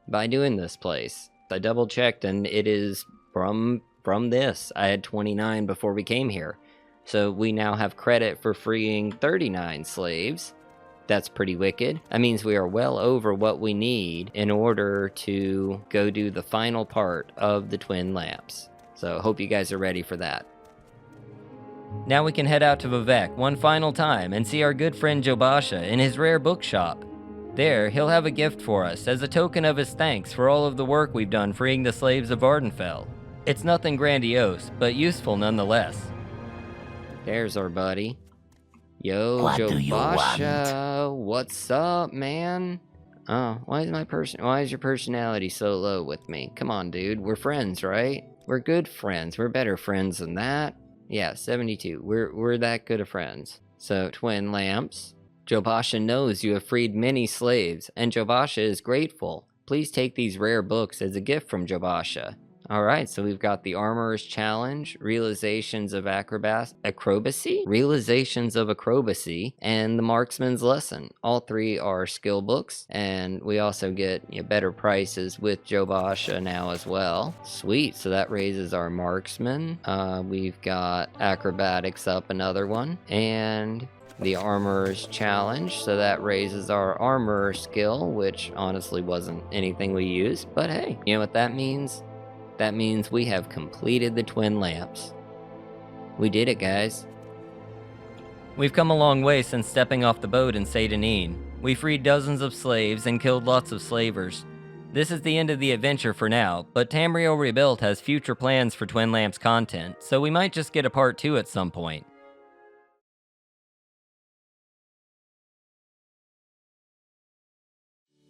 by doing this place. I double checked and it is from this. I had 29 before we came here. So we now have credit for freeing 39 slaves. That's pretty wicked. That means we are well over what we need in order to go do the final part of the Twin Lamps. So hope you guys are ready for that. Now we can head out to Vivek one final time and see our good friend Jobasha in his rare bookshop. There, he'll have a gift for us as a token of his thanks for all of the work we've done freeing the slaves of Ardenfell. It's nothing grandiose, but useful nonetheless. There's our buddy. Yo, What do you Jobasha, what's up, man? Oh, why is your personality so low with me? Come on, dude, we're friends, right? We're good friends. We're better friends than that. Yeah, 72. We're that good of friends. So, Twin Lamps. Jobasha knows you have freed many slaves, and Jobasha is grateful. Please take these rare books as a gift from Jobasha. Alright, so we've got the Armorer's Challenge, Realizations of Acrobacy, and the Marksman's Lesson. All three are skill books, and we also get better prices with Jobasha now as well. Sweet, so that raises our Marksman. We've got Acrobatics up another one, and the Armorer's Challenge, so that raises our Armorer skill, which honestly wasn't anything we used, but hey, you know what that means? That means we have completed the Twin Lamps. We did it, guys. We've come a long way since stepping off the boat in Seydanine. We freed dozens of slaves and killed lots of slavers. This is the end of the adventure for now, but Tamriel Rebuilt has future plans for Twin Lamps content, so we might just get a part 2 at some point.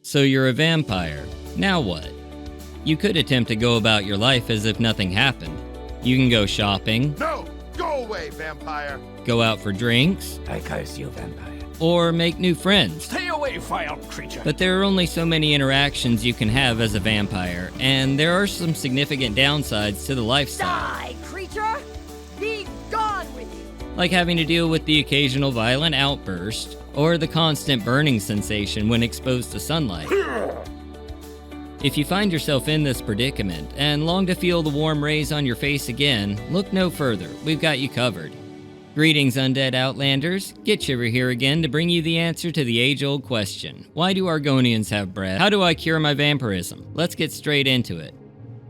So you're a vampire. Now what? You could attempt to go about your life as if nothing happened. You can go shopping. No! Go away, vampire! Go out for drinks. I curse you, vampire. Or make new friends. Stay away, vile creature! But there are only so many interactions you can have as a vampire, and there are some significant downsides to the lifestyle. Die, creature! Be gone with you! Like having to deal with the occasional violent outburst, or the constant burning sensation when exposed to sunlight. If you find yourself in this predicament, and long to feel the warm rays on your face again, look no further, we've got you covered. Greetings, undead outlanders. Gitshiver here again to bring you the answer to the age-old question. Why do Argonians have breath? How do I cure my vampirism? Let's get straight into it.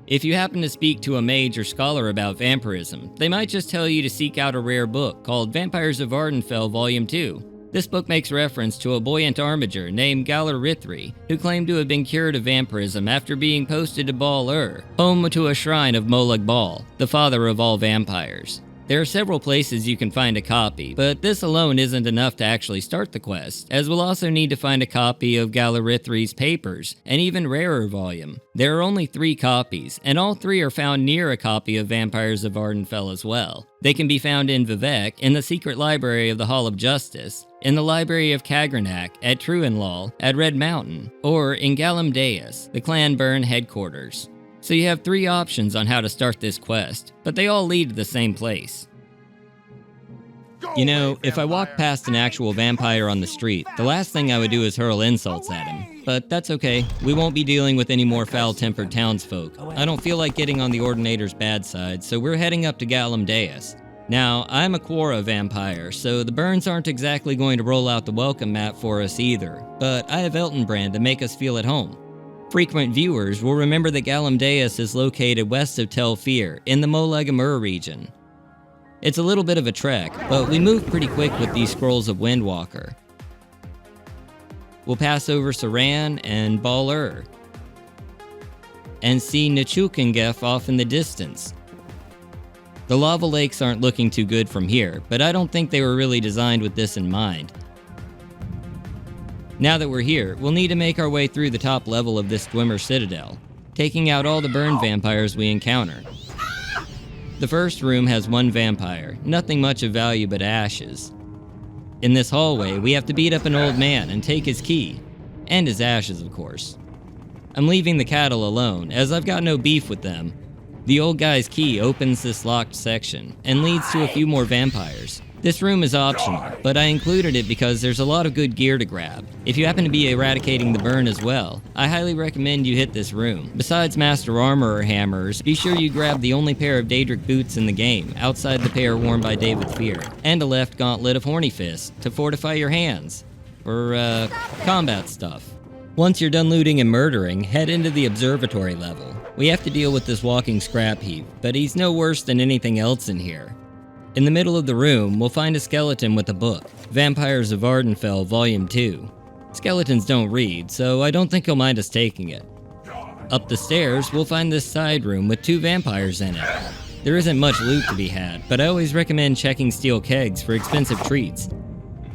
If you happen to speak to a mage or scholar about vampirism, they might just tell you to seek out a rare book called Vampires of Ardenfell Volume 2. This book makes reference to a buoyant armiger named Galarithri, who claimed to have been cured of vampirism after being posted to Baal-Ur, home to a shrine of Molag Bal, the father of all vampires. There are several places you can find a copy, but this alone isn't enough to actually start the quest, as we'll also need to find a copy of Galarithri's papers, an even rarer volume. There are only 3 copies, and all 3 are found near a copy of Vampires of Ardenfell as well. They can be found in Vivec, in the secret library of the Hall of Justice, in the Library of Cagranak, at Truenlaw, at Red Mountain, or in Galamdeus, the Clan Burn headquarters. So you have 3 options on how to start this quest, but they all lead to the same place. You know, if I walked past an actual vampire on the street, the last thing I would do is hurl insults at him. But that's okay, we won't be dealing with any more foul-tempered townsfolk. I don't feel like getting on the Ordinator's bad side, so we're heading up to Galamdeus. Now, I'm a Quora vampire, so the Burns aren't exactly going to roll out the welcome mat for us either, but I have Eltonbrand to make us feel at home. Frequent viewers will remember that Galamdeus is located west of Tel Fir, in the Molag Amur region. It's a little bit of a trek, but we move pretty quick with these scrolls of Windwalker. We'll pass over Saran and Baal-Ur, and see Nechukengef off in the distance. The lava lakes aren't looking too good from here, but I don't think they were really designed with this in mind. Now that we're here, we'll need to make our way through the top level of this Dwemer Citadel, taking out all the burn vampires we encounter. The first room has 1 vampire, nothing much of value but ashes. In this hallway, we have to beat up an old man and take his key, and his ashes, of course. I'm leaving the cattle alone, as I've got no beef with them. The old guy's key opens this locked section, and leads to a few more vampires. This room is optional, but I included it because there's a lot of good gear to grab. If you happen to be eradicating the burn as well, I highly recommend you hit this room. Besides Master Armor or hammers, be sure you grab the only pair of Daedric boots in the game, outside the pair worn by David Fear, and a left gauntlet of Horny Fist to fortify your hands, for combat stuff. Once you're done looting and murdering, head into the observatory level. We have to deal with this walking scrap heap, but he's no worse than anything else in here. In the middle of the room, we'll find a skeleton with a book, Vampires of Ardenfell Volume 2. Skeletons don't read, so I don't think he'll mind us taking it. Up the stairs, we'll find this side room with 2 vampires in it. There isn't much loot to be had, but I always recommend checking steel kegs for expensive treats.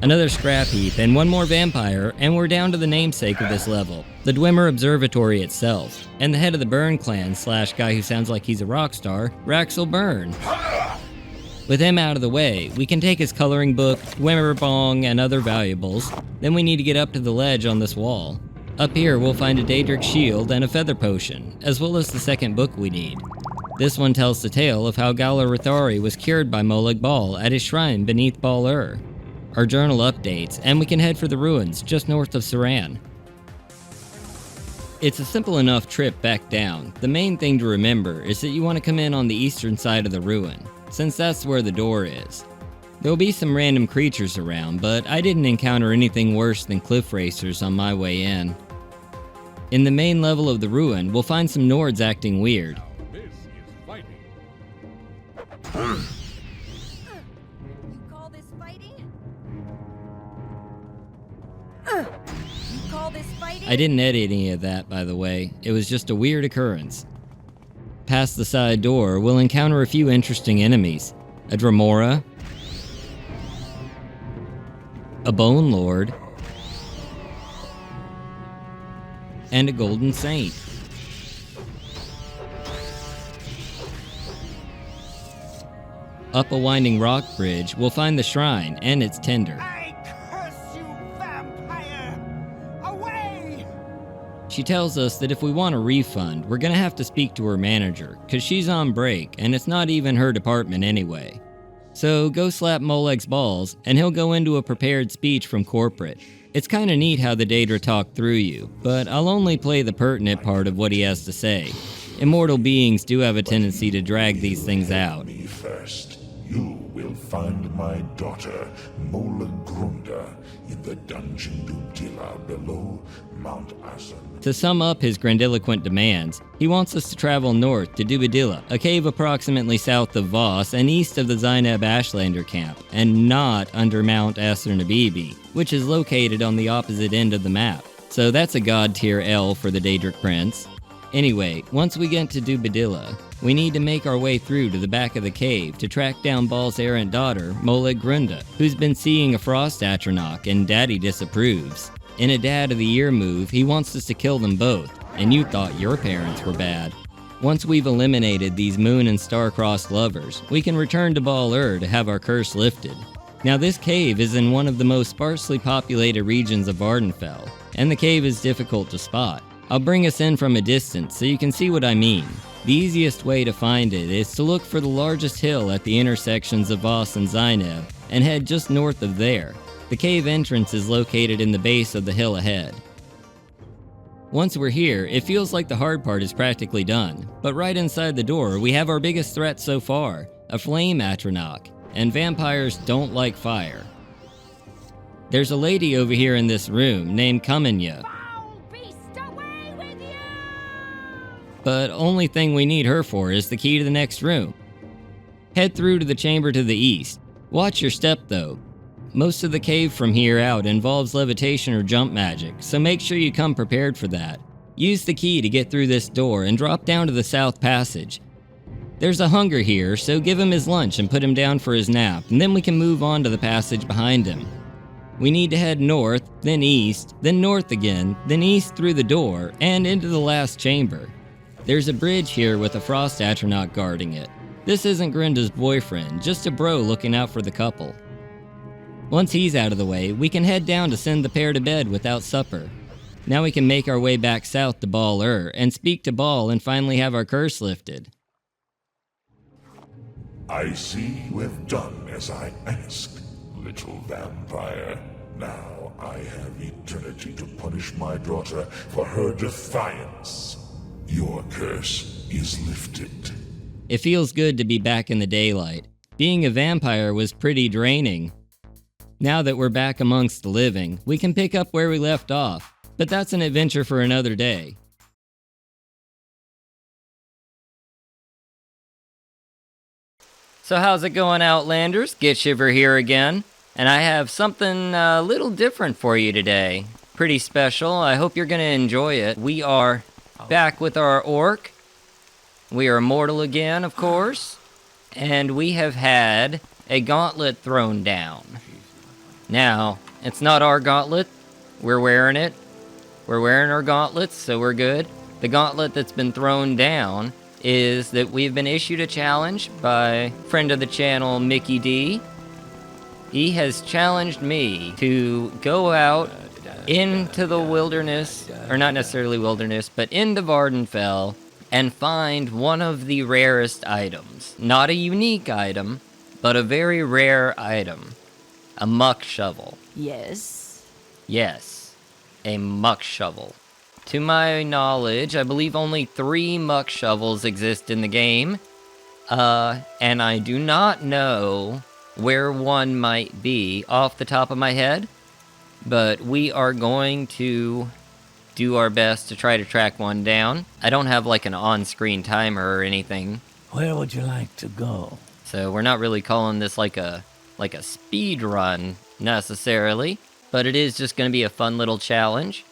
Another scrap heap and 1 more vampire, and we're down to the namesake of this level, the Dwemer Observatory itself, and the head of the Burn clan / guy who sounds like he's a rock star, Raxel Burn. With him out of the way, we can take his coloring book, Dwemer Bong, and other valuables. Then we need to get up to the ledge on this wall. Up here, we'll find a Daedric shield and a feather potion, as well as the second book we need. This one tells the tale of how Galarithari was cured by Molag Bal at his shrine beneath Baal-Ur. Our journal updates, and we can head for the ruins just north of Saran. It's a simple enough trip back down. The main thing to remember is that you want to come in on the eastern side of the ruin, since that's where the door is. There'll be some random creatures around, but I didn't encounter anything worse than cliff racers on my way in. In the main level of the ruin, we'll find some Nords acting weird. This is fighting. You call this fighting? You call this fighting? I didn't edit any of that, by the way. It was just a weird occurrence. Past the side door, we'll encounter a few interesting enemies. A Dremora, a Bone Lord, and a Golden Saint. Up a winding rock bridge, we'll find the shrine and its tender. I curse you, vampire! Away! She tells us that if we want a refund, we're gonna have to speak to her manager, cause she's on break, and it's not even her department anyway. So go slap Molag's balls, and he'll go into a prepared speech from corporate. It's kinda neat how the Daedra talk through you, but I'll only play the pertinent part of what he has to say. Immortal beings do have a tendency to drag these things out. Me first, you will find my daughter, Mola Grunda, in the dungeon Dudilla below Mount Asen. To sum up his grandiloquent demands, he wants us to travel north to Dubadilla, a cave approximately south of Voss and east of the Zainab Ashlander camp, and not under Mount Assernabibi, which is located on the opposite end of the map. So that's a god tier L for the Daedric Prince. Anyway, once we get to Dubadilla, we need to make our way through to the back of the cave to track down Baal's errant daughter, Mola Grunda, who's been seeing a Frost Atronach and Daddy disapproves. In a Dad of the Year move, he wants us to kill them both, and you thought your parents were bad. Once we've eliminated these moon and star-crossed lovers, we can return to Baal to have our curse lifted. Now this cave is in one of the most sparsely populated regions of Vardenfell, and the cave is difficult to spot. I'll bring us in from a distance so you can see what I mean. The easiest way to find it is to look for the largest hill at the intersections of Voss and Zainab, and head just north of there. The cave entrance is located in the base of the hill ahead. Once we're here, it feels like the hard part is practically done, but right inside the door we have our biggest threat so far, a flame Atronach, and vampires don't like fire. There's a lady over here in this room named Kamenya, but only thing we need her for is the key to the next room. Head through to the chamber to the east. Watch your step though. Most of the cave from here out involves levitation or jump magic, so make sure you come prepared for that. Use the key to get through this door and drop down to the south passage. There's a hunger here, so give him his lunch and put him down for his nap, and then we can move on to the passage behind him. We need to head north, then east, then north again, then east through the door, and into the last chamber. There's a bridge here with a Frost Atronach guarding it. This isn't Grinda's boyfriend, just a bro looking out for the couple. Once he's out of the way, we can head down to send the pair to bed without supper. Now we can make our way back south to Baal and speak to Baal and finally have our curse lifted. I see you have done as I asked, little vampire. Now I have eternity to punish my daughter for her defiance. Your curse is lifted. It feels good to be back in the daylight. Being a vampire was pretty draining. Now that we're back amongst the living, we can pick up where we left off, but that's an adventure for another day. So how's it going, Outlanders? Gitshiver here again, and I have something a little different for you today. Pretty special. I hope you're going to enjoy it. We are back with our orc. We are immortal again, of course, and we have had a gauntlet thrown down. Now, it's not our gauntlet. We're wearing it. We're wearing our gauntlets, so we're good. The gauntlet that's been thrown down is that we've been issued a challenge by friend of the channel, Mickey D. He has challenged me to go out into the wilderness, or not necessarily wilderness, but into Vardenfell, and find one of the rarest items. Not a unique item, but a very rare item. A muck shovel. Yes. Yes, a muck shovel. To my knowledge, I believe only 3 muck shovels exist in the game. And I do not know where one might be off the top of my head. But we are going to do our best to try to track one down. I don't have like an on-screen timer or anything. Where would you like to go? So we're not really calling this like a speed run necessarily, but it is just going to be a fun little challenge.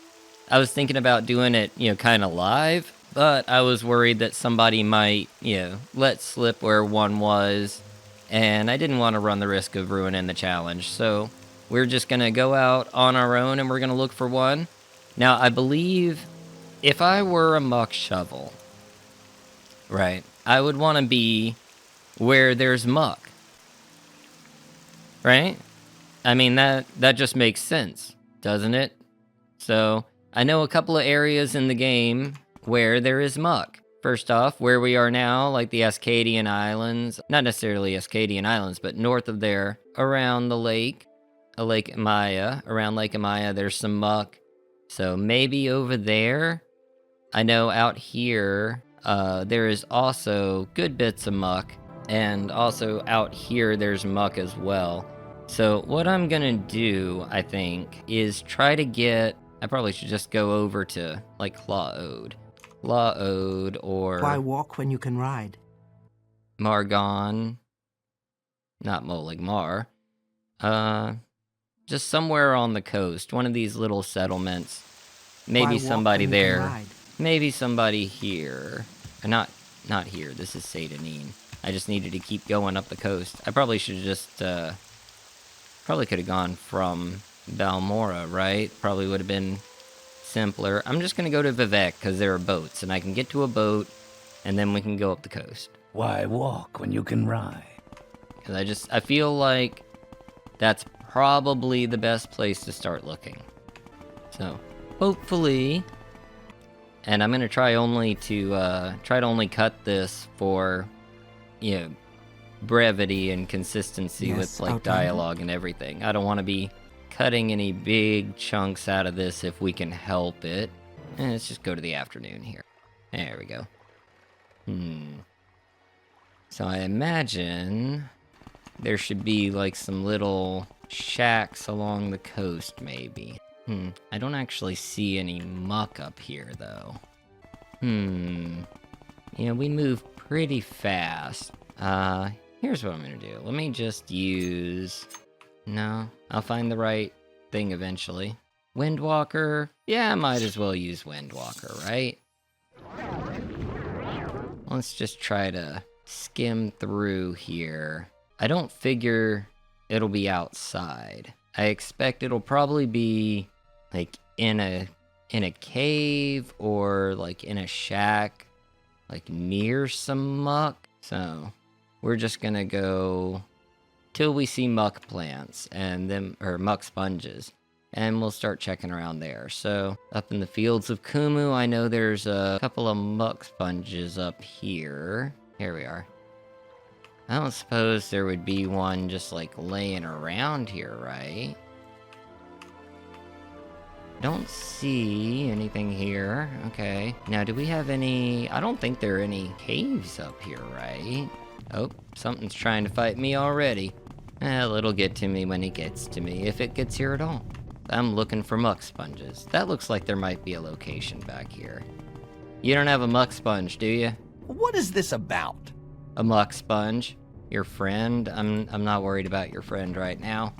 I was thinking about doing it, kind of live, but I was worried that somebody might, let slip where one was, and I didn't want to run the risk of ruining the challenge. So we're just going to go out on our own and we're going to look for one. Now, I believe if I were a muck shovel, right, I would want to be where there's muck. Right? I mean, that just makes sense, doesn't it? So, I know a couple of areas in the game where there is muck. First off, where we are now, like the Ascadian Islands. Not necessarily Ascadian Islands, but north of there, around the lake. Lake Amaya. Around Lake Amaya, there's some muck. So, maybe over there. I know out here, there is also good bits of muck. And also out here, there's muck as well. So what I'm gonna do, I think, is try to get... I probably should just go over to, like, Claw Ode. Claw Ode, or... Why walk when you can ride? Margon. Not Molig Mar. Just somewhere on the coast. One of these little settlements. Maybe somebody there. Maybe somebody here. Not here. This is Satanine. I just needed to keep going up the coast. I probably should have just... probably could have gone from Balmora, right? Probably would have been simpler. I'm just going to go to Vivek because there are boats. And I can get to a boat. And then we can go up the coast. Why walk when you can ride? Because I feel like that's probably the best place to start looking. So, hopefully, and I'm gonna try to only cut this for, you know, brevity and consistency with like dialogue and everything. I don't want to be cutting any big chunks out of this if we can help it. And let's just go to the afternoon here. There we go. So I imagine there should be like some little shacks along the coast, maybe. I don't actually see any muck up here, though. You know, we move pretty fast. Here's what I'm gonna do. Let me just use... No, I'll find the right thing eventually. Windwalker? Yeah, I might as well use Windwalker, right? Let's just try to skim through here. I don't figure it'll be outside. I expect it'll probably be like in a cave or like in a shack, like near some muck. So we're just gonna go till we see muck plants and then, or muck sponges, and we'll start checking around there. So up in the fields of Kumu, I know there's a couple of muck sponges up here. Here we are. I don't suppose there would be one just like laying around here, right? Don't see anything here. Okay. Now, do we have any... I don't think there are any caves up here, right? Oh, something's trying to fight me already. Well, it'll get to me when it gets to me, if it gets here at all. I'm looking for muck sponges. That looks like there might be a location back here. You don't have a muck sponge, do you? What is this about? A muck sponge? Your friend? I'm not worried about your friend right now.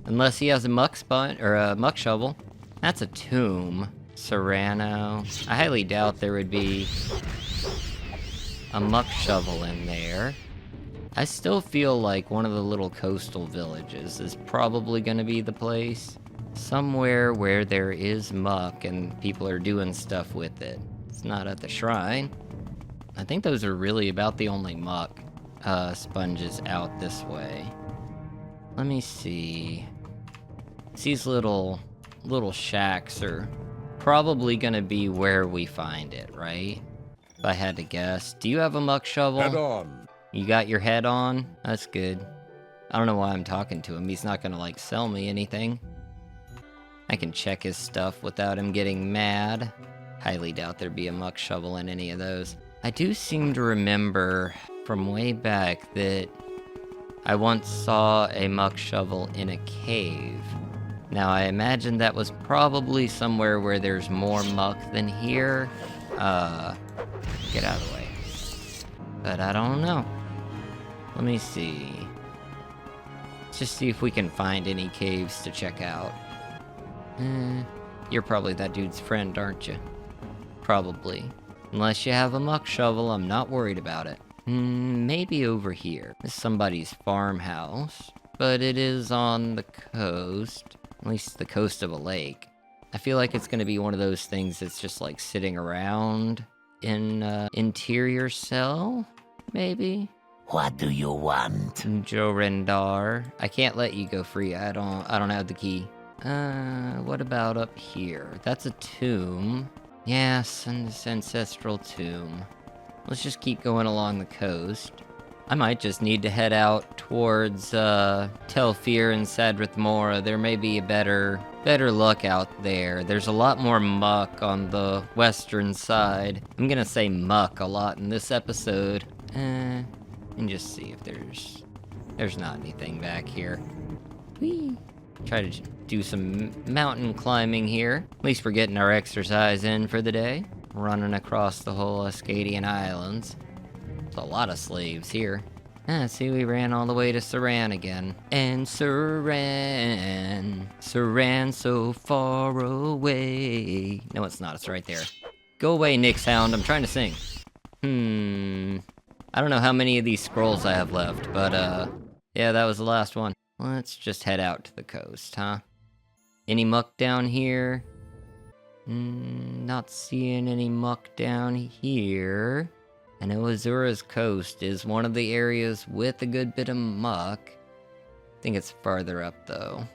Unless he has a muck sponge, or a muck shovel. That's a tomb. Serrano. I highly doubt there would be a muck shovel in there. I still feel like one of the little coastal villages is probably gonna be the place. Somewhere where there is muck and people are doing stuff with it. It's not at the shrine. I think those are really about the only muck sponges out this way. Let me see. These little shacks are probably gonna be where we find it, right? If I had to guess. Do you have a muck shovel? Head on. You got your head on? That's good. I don't know why I'm talking to him. He's not gonna like sell me anything. I can check his stuff without him getting mad. Highly doubt there'd be a muck shovel in any of those. I do seem to remember from way back that I once saw a muck shovel in a cave. Now, I imagine that was probably somewhere where there's more muck than here. Get out of the way. But I don't know. Let me see. Let's just see if we can find any caves to check out. You're probably that dude's friend, aren't you? Probably. Unless you have a muck shovel, I'm not worried about it. Maybe over here. This is somebody's farmhouse, but it is on the coast. At least the coast of a lake. I feel like it's gonna be one of those things that's just like sitting around in interior cell, maybe? What do you want? Jorendar. I can't let you go free. I don't have the key. What about up here? That's a tomb. Yes, an ancestral tomb. Let's just keep going along the coast. I might just need to head out towards Telfir and Sadrith Mora. There may be a better luck out there. There's a lot more muck on the western side. I'm gonna say muck a lot in this episode. and just see if there's not anything back here. Whee! Try to do some mountain climbing here. At least we're getting our exercise in for the day. Running across the whole Ascadian Islands. There's a lot of slaves here. See, we ran all the way to Saran again. And Saran so far away. No, it's not. It's right there. Go away, Nyx Hound. I'm trying to sing. I don't know how many of these scrolls I have left, but, yeah, that was the last one. Let's just head out to the coast, huh? Any muck down here? Not seeing any muck down here. I know Azura's coast is one of the areas with a good bit of muck. I think it's farther up, though.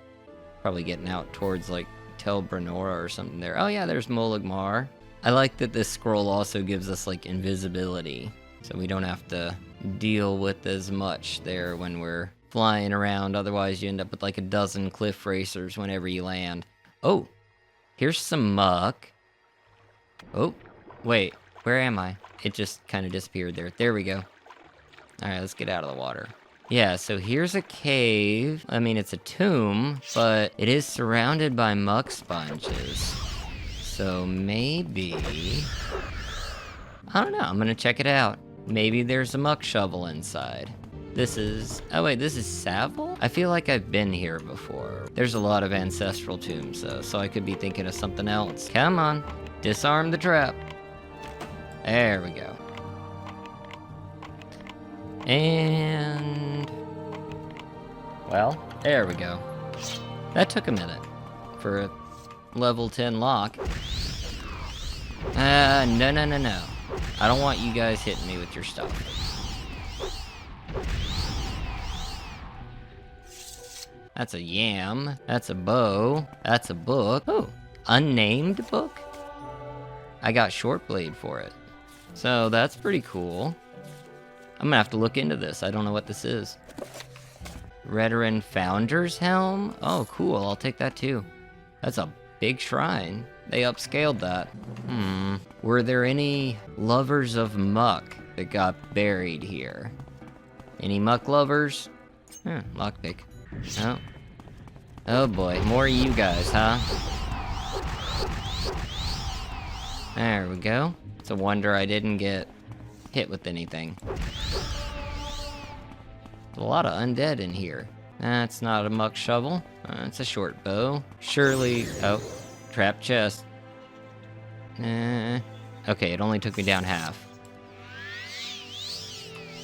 Probably getting out towards, like, Tel Brenora or something there. Oh, yeah, there's Moligmar. I like that this scroll also gives us, like, invisibility. So we don't have to deal with as much there when we're flying around. Otherwise, you end up with, like, a dozen cliff racers whenever you land. Oh, here's some muck. Oh, wait, where am I? It just kind of disappeared there. There we go. Alright, let's get out of the water. Yeah, so here's a cave. I mean, it's a tomb, but it is surrounded by muck sponges. So maybe... I don't know, I'm gonna check it out. Maybe there's a muck shovel inside. This is... oh wait, this is Savile? I feel like I've been here before. There's a lot of ancestral tombs though, so I could be thinking of something else. Come on, disarm the trap. There we go. And... well, there we go. That took a minute for a level 10 lock. No. I don't want you guys hitting me with your stuff. That's a yam. That's a bow. That's a book. Oh, unnamed book? I got Shortblade for it. So that's pretty cool. I'm gonna have to look into this. I don't know what this is. Redoran Founder's Helm? Oh, cool. I'll take that too. That's a big shrine. They upscaled that. Were there any lovers of muck that got buried here? Any muck lovers? Lockpick. Oh. Oh boy, more of you guys, huh? There we go. It's a wonder I didn't get hit with anything. There's a lot of undead in here. That's not a muck shovel. It's a short bow. Surely... oh, trapped chest. Okay, it only took me down half.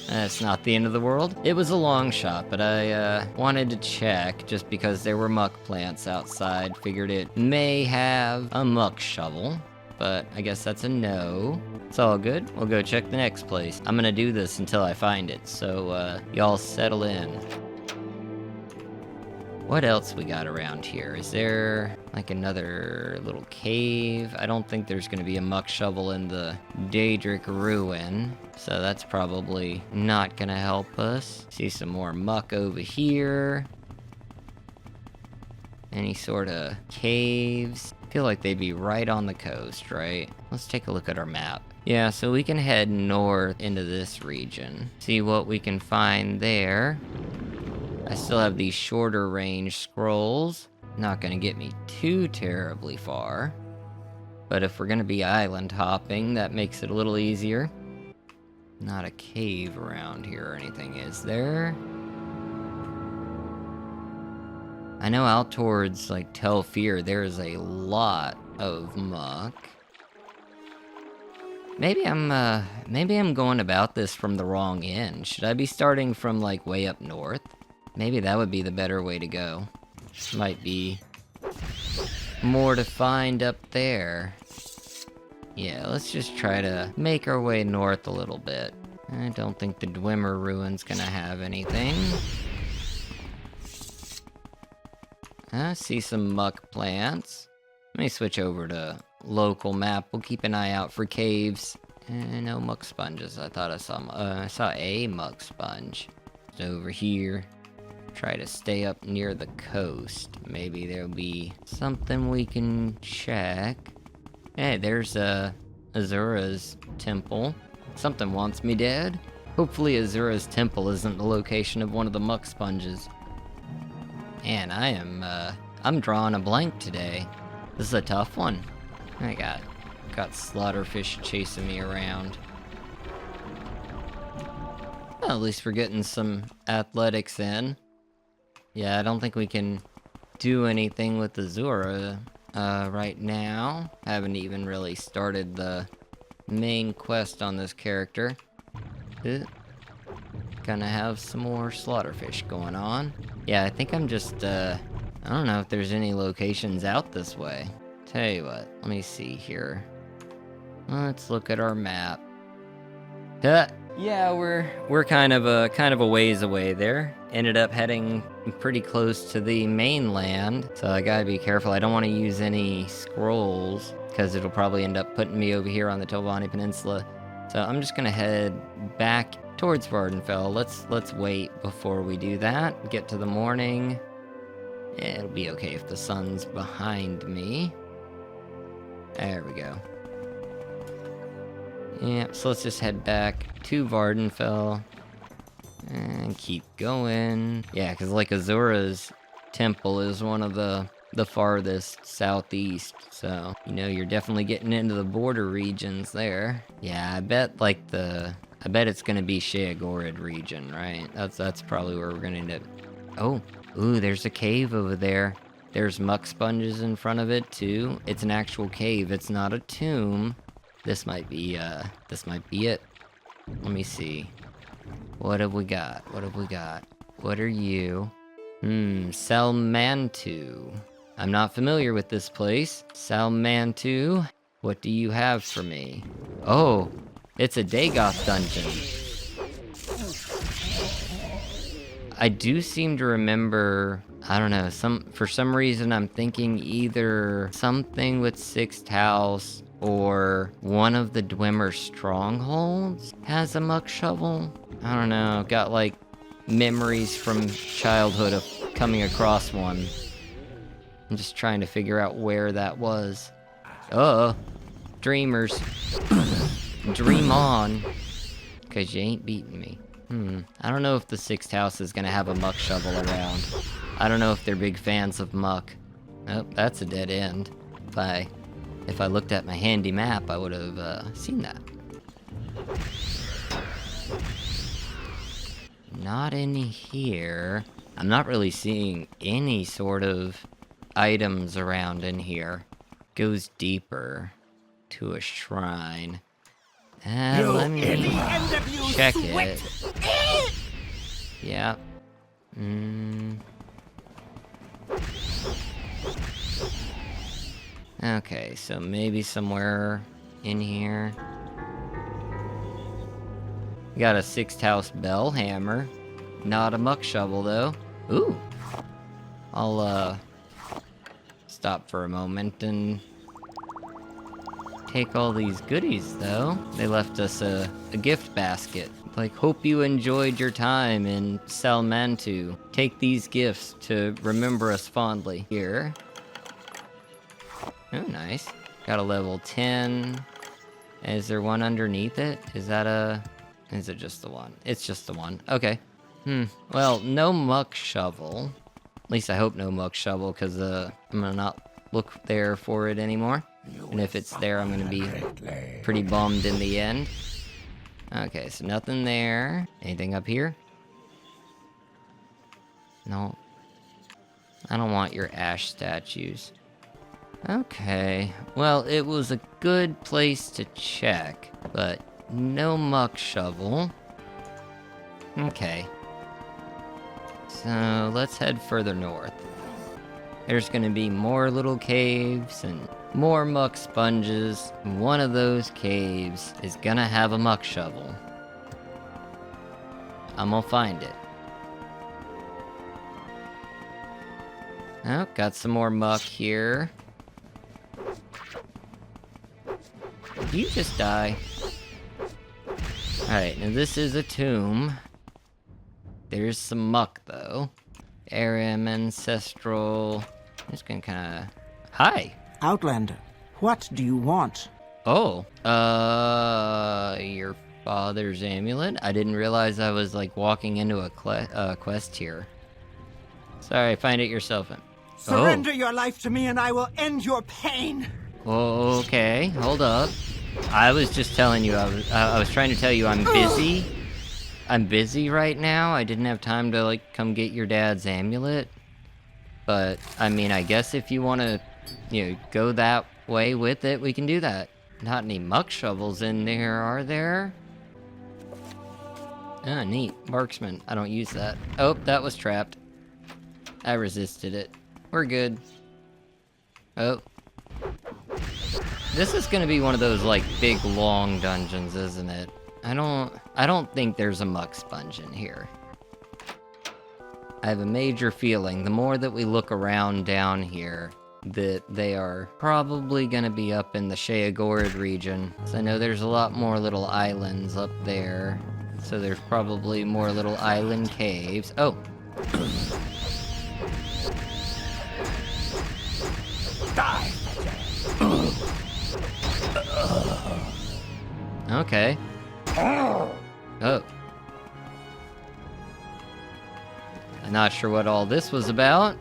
That's not the end of the world. It was a long shot, but I wanted to check just because there were muck plants outside. Figured it may have a muck shovel, but I guess that's a no. It's all good. We'll go check the next place. I'm gonna do this until I find it, so y'all settle in. What else we got around here? Is there like another little cave? I don't think there's gonna be a muck shovel in the Daedric ruin, so that's probably not gonna help us. See some more muck over here. Any sort of caves? I feel like they'd be right on the coast, right? Let's take a look at our map. Yeah, so we can head north into this region. See what we can find there. I still have these shorter range scrolls. Not gonna get me too terribly far. But if we're gonna be island hopping, that makes it a little easier. Not a cave around here or anything, is there? I know out towards, like, Telfir, there's a lot of muck. Maybe I'm going about this from the wrong end. Should I be starting from, like, way up north? Maybe that would be the better way to go. Might be more to find up there. Yeah, let's just try to make our way north a little bit. I don't think the Dwemer Ruin's gonna have anything. I see some muck plants. Let me switch over to local map. We'll keep an eye out for caves. No muck sponges. I thought I saw a muck sponge. It's over here. Try to stay up near the coast. Maybe there'll be something we can check. Hey, there's Azura's temple. Something wants me dead. Hopefully Azura's temple isn't the location of one of the muck sponges. Man, I'm drawing a blank today. This is a tough one. I got slaughterfish chasing me around. Well, at least we're getting some athletics in. Yeah, I don't think we can do anything with Azura right now. Haven't even really started the main quest on this character. Gonna have some more slaughterfish going on. Yeah, I think I'm just, I don't know if there's any locations out this way. Tell you what, let me see here. Let's look at our map. Yeah, we're kind of a ways away there. Ended up heading pretty close to the mainland, so I gotta be careful. I don't want to use any scrolls, because it'll probably end up putting me over here on the Telvanni Peninsula. So I'm just gonna head back towards Vardenfell. Let's wait before we do that. Get to the morning. Yeah, it'll be okay if the sun's behind me. There we go. Yeah, so let's just head back to Vardenfell and keep going. Yeah, because like Azura's temple is one of the farthest southeast, so you know you're definitely getting into the border regions there. Yeah, I bet it's gonna be Sheogorid region, right? That's probably where we're gonna end up. Oh, ooh, there's a cave over there. There's muck sponges in front of it too. It's an actual cave. It's not a tomb. This might be it. Let me see. What have we got? What are you? Salmantu. I'm not familiar with this place. Salmantu, what do you have for me? Oh, it's a Dagoth dungeon. I do seem to remember, I don't know, for some reason I'm thinking either something with Sixth House or one of the Dwemer strongholds has a muck shovel. I don't know, got like memories from childhood of coming across one. I'm just trying to figure out where that was. Dreamers. Dream on. Cause you ain't beating me. I don't know if the Sixth House is gonna have a muck shovel around. I don't know if they're big fans of muck. Oh, that's a dead end. If I looked at my handy map, I would have seen that. Not in here. I'm not really seeing any sort of items around in here. Goes deeper to a shrine. Let me check it. Yep. Okay, so maybe somewhere in here. We got a Sixth House bell hammer. Not a muck shovel, though. Ooh. I'll, stop for a moment and take all these goodies, though. They left us a gift basket. Like, hope you enjoyed your time in Salmantu. Take these gifts to remember us fondly. Here. Oh, nice. Got a level 10. Is there one underneath it? Is it just the one? It's just the one. Okay. Well, no muck shovel. At least I hope no muck shovel, because I'm gonna not look there for it anymore. And if it's there, I'm gonna be pretty bummed in the end. Okay, so nothing there. Anything up here? No. I don't want your ash statues. Okay, well, it was a good place to check, but no muck shovel. Okay. So, let's head further north. There's gonna be more little caves and more muck sponges. One of those caves is gonna have a muck shovel. I'm gonna find it. Oh, got some more muck here. Did you just die? Alright, now this is a tomb. There's some muck, though. Aram Ancestral. I'm just gonna kinda... Hi! Outlander, what do you want? Oh, your Father's Amulet. I didn't realize I was like walking into a quest here. Sorry, find it yourself. Surrender your life to me and I will end your pain. Okay, hold up. I was just telling you, I was trying to tell you I'm busy. I'm busy right now. I didn't have time to like come get your dad's amulet. But I mean, I guess if you want to, you know, go that way with it, we can do that. Not any muck shovels in there, are there? Ah, neat. Marksman. I don't use that. Oh, that was trapped. I resisted it. We're good. Oh. This is gonna be one of those, like, big, long dungeons, isn't it? I don't think there's a muck sponge in here. I have a major feeling, the more that we look around down here, that they are probably gonna be up in the Sheagorid region. So I know there's a lot more little islands up there. So there's probably more little island caves. Oh! Die! Okay. Oh. I'm not sure what all this was about.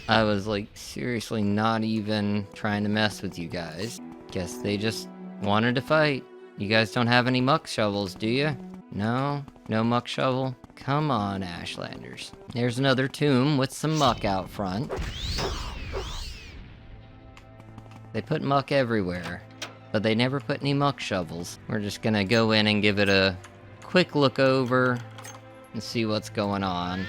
I was like seriously not even trying to mess with you guys. Guess they just wanted to fight. You guys don't have any muck shovels, do you? No? No muck shovel? Come on, Ashlanders. There's another tomb with some muck out front. They put muck everywhere, but they never put any muck shovels. We're just gonna go in and give it a quick look over and see what's going on.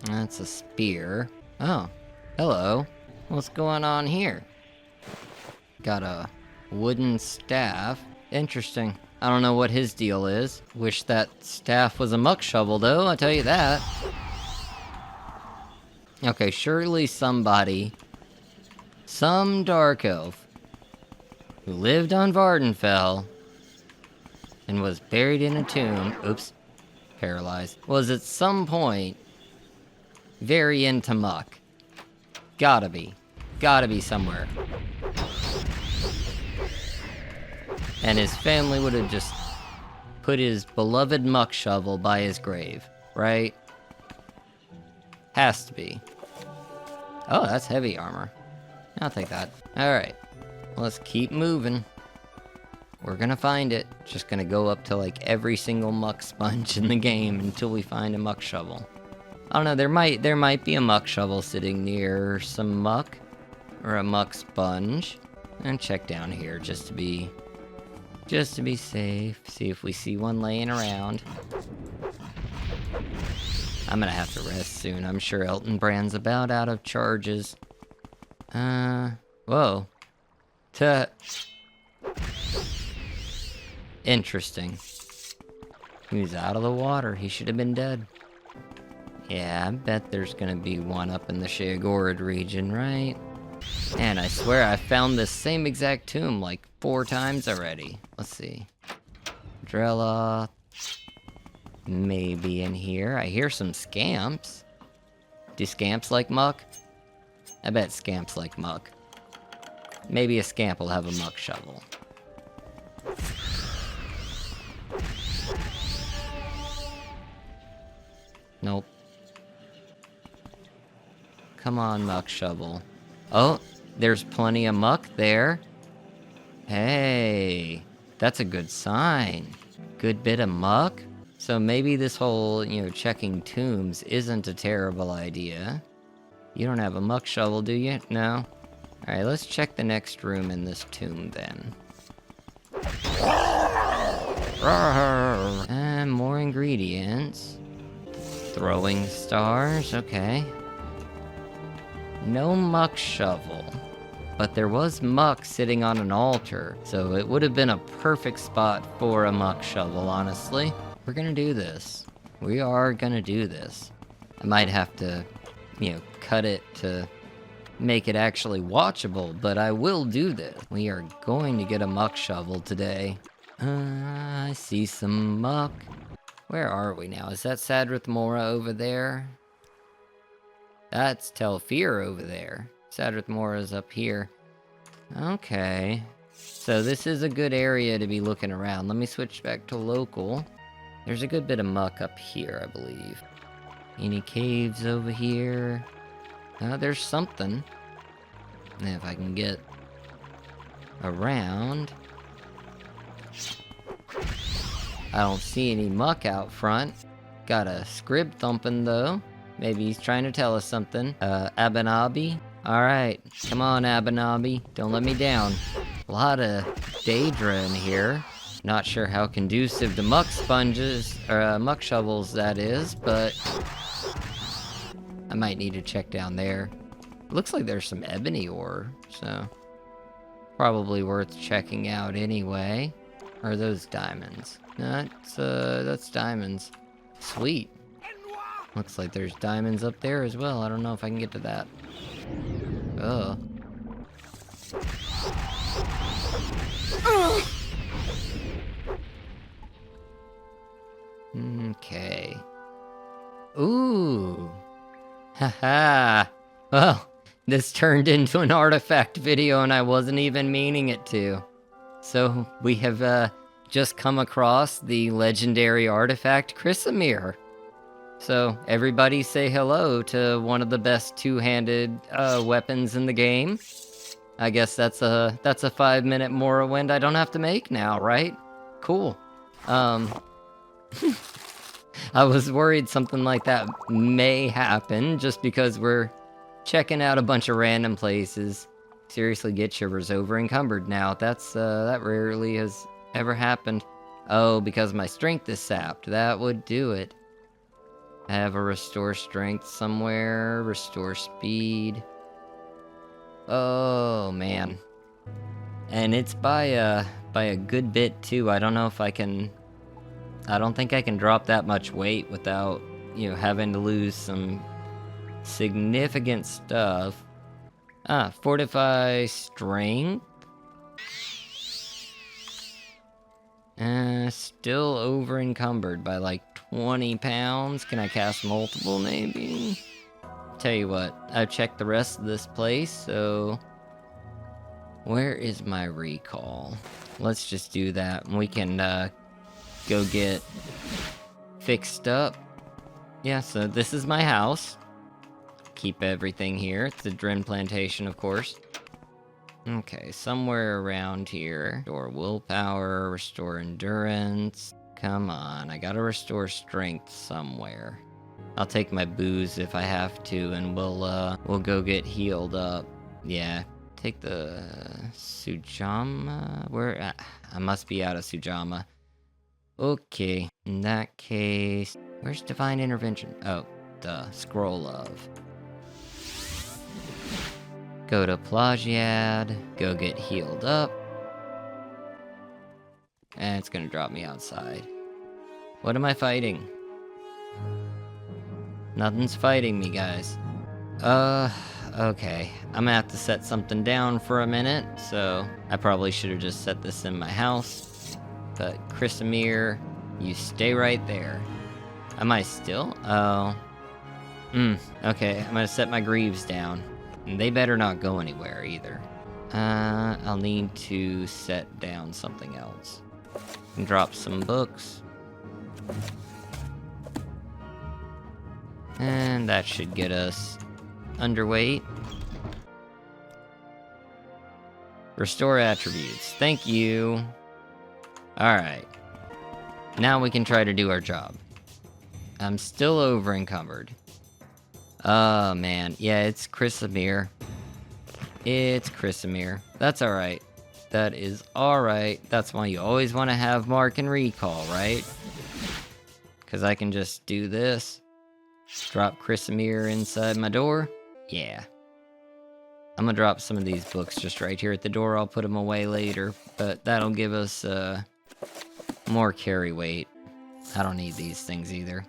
That's a spear. Oh, hello. What's going on here? Got a wooden staff. Interesting. I don't know what his deal is. Wish that staff was a muck shovel, though, I'll tell you that. Okay, surely somebody, some dark elf, who lived on Vardenfell and was buried in a tomb, oops, paralyzed, was at some point very into muck. Gotta be somewhere. And his family would have just put his beloved muck shovel by his grave, right? Has to be. Oh, that's heavy armor. I'll take that. Alright. Let's keep moving. We're gonna find it. Just gonna go up to like every single muck sponge in the game until we find a muck shovel. I don't know, there might be a muck shovel sitting near some muck. Or a muck sponge. And check down here just to be safe. See if we see one laying around. I'm gonna have to rest soon. I'm sure Elton Brand's about out of charges. Whoa. Interesting. He was out of the water. He should have been dead. Yeah, I bet there's gonna be one up in the Sheagorid region, right? Man, I swear I found this same exact tomb like 4 times already. Let's see. Drella. Maybe in here. I hear some scamps. Do scamps like muck? I bet scamps like muck. Maybe a scamp will have a muck shovel. Nope. Come on, muck shovel. Oh, there's plenty of muck there. Hey, that's a good sign. Good bit of muck. So maybe this whole, checking tombs isn't a terrible idea. You don't have a muck shovel, do you? No? Alright, let's check the next room in this tomb then. And more ingredients. Throwing stars, okay. No muck shovel. But there was muck sitting on an altar, so it would have been a perfect spot for a muck shovel, honestly. We're gonna do this. We are gonna do this. I might have to, cut it to make it actually watchable, but I will do this. We are going to get a muck shovel today. I see some muck. Where are we now? Is that Sadrith Mora over there? That's Telfir over there. Sadrith Mora's up here. Okay. So this is a good area to be looking around. Let me switch back to local. There's a good bit of muck up here, I believe. Any caves over here? There's something. If I can get around. I don't see any muck out front. Got a scrib thumping though. Maybe he's trying to tell us something. Abanabi? Alright, come on Abanabi, don't let me down. A lot of Daedra in here. Not sure how conducive to muck sponges, or muck shovels that is, but I might need to check down there. Looks like there's some ebony ore, so probably worth checking out anyway. Or are those diamonds? That's diamonds. Sweet. Looks like there's diamonds up there as well. I don't know if I can get to that. Oh. Okay. Ooh. Haha. Well, this turned into an artifact video and I wasn't even meaning it to. So, we have just come across the legendary artifact Chrysamere. So, everybody say hello to one of the best two-handed weapons in the game. I guess that's a 5-minute Morrowind I don't have to make now, right? Cool. I was worried something like that may happen just because we're checking out a bunch of random places. Seriously, Gitshiver's over encumbered now. That rarely has ever happened. Oh, because my strength is sapped. That would do it. I have a restore strength somewhere. Restore speed. Oh, man. And it's by a good bit, too. I don't know if I can... I don't think I can drop that much weight without, having to lose some significant stuff. Fortify strength. Still over encumbered by like 20 pounds. Can I cast multiple, maybe? Tell you what, I've checked the rest of this place, so... Where is my recall? Let's just do that, and we can, go get fixed up. Yeah, so this is my house. Keep everything here. It's a Drin plantation, of course. Okay, somewhere around here. Restore willpower, restore endurance. Come on, I gotta restore strength somewhere. I'll take my booze if I have to, and we'll go get healed up. Yeah, take the Sujama. Where? I must be out of Sujama. Okay, in that case, where's Divine Intervention? Oh, the Scroll of. Go to Plagiad, go get healed up. And it's gonna drop me outside. What am I fighting? Nothing's fighting me, guys. Okay. I'm gonna have to set something down for a minute, so I probably should have just set this in my house. But Chrysamere, you stay right there. Am I still? Oh. Okay, I'm gonna set my greaves down. And they better not go anywhere either. I'll need to set down something else. And drop some books. And that should get us underweight. Restore attributes. Thank you. Alright. Now we can try to do our job. I'm still over encumbered. Oh man. Yeah, it's Chrysamere. It's Chrysamere. That's alright. That is alright. That's why you always want to have mark and recall, right? Because I can just do this. Drop Chrysamere inside my door. Yeah. I'm gonna drop some of these books just right here at the door. I'll put them away later. But that'll give us more carry weight. I don't need these things either.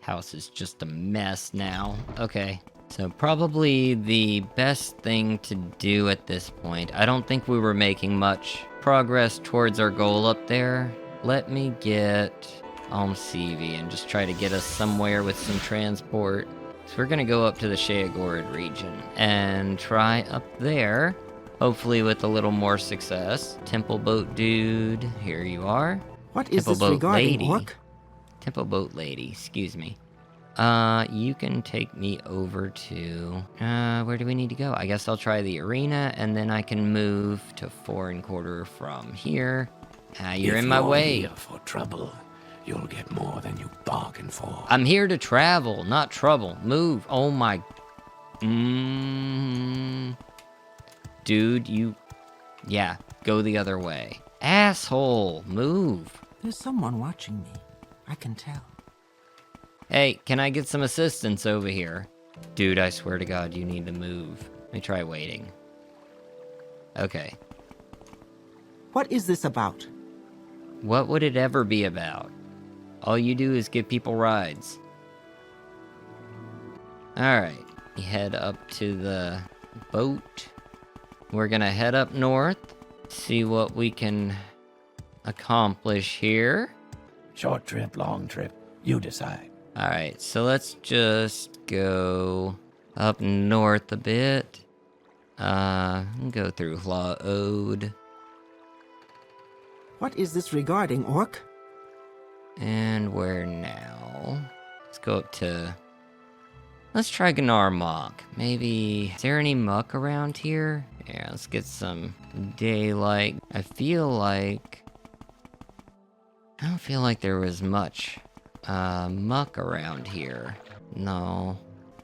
House is just a mess now. Okay. So probably the best thing to do at this point. I don't think we were making much progress towards our goal up there. Let me get Almsevi and just try to get us somewhere with some transport. So we're gonna go up to the Sheogorid region and try up there, hopefully with a little more success. Temple Boat Dude, here you are. What is Temple this Boat regarding, Lady. Orc? Temple Boat Lady, excuse me. You can take me over to, where do we need to go? I guess I'll try the arena, and then I can move to Foreign Quarter from here. You're in my way. Here for trouble, you'll get more than you bargained for. I'm here to travel, not trouble. Move. Oh my... Dude, you... Yeah, go the other way. Asshole, move. There's someone watching me. I can tell. Hey, can I get some assistance over here? Dude, I swear to God, you need to move. Let me try waiting. Okay. What is this about? What would it ever be about? All you do is give people rides. Alright, we head up to the boat. We're gonna head up north, see what we can accomplish here. Short trip, long trip, you decide. Alright, so let's just go up north a bit. Go through Law Ode. What is this regarding, Orc? And where now? Let's go up to... Let's try Gnarmok. Maybe... Is there any muck around here? Yeah, let's get some daylight. I don't feel like there was much muck around here. No.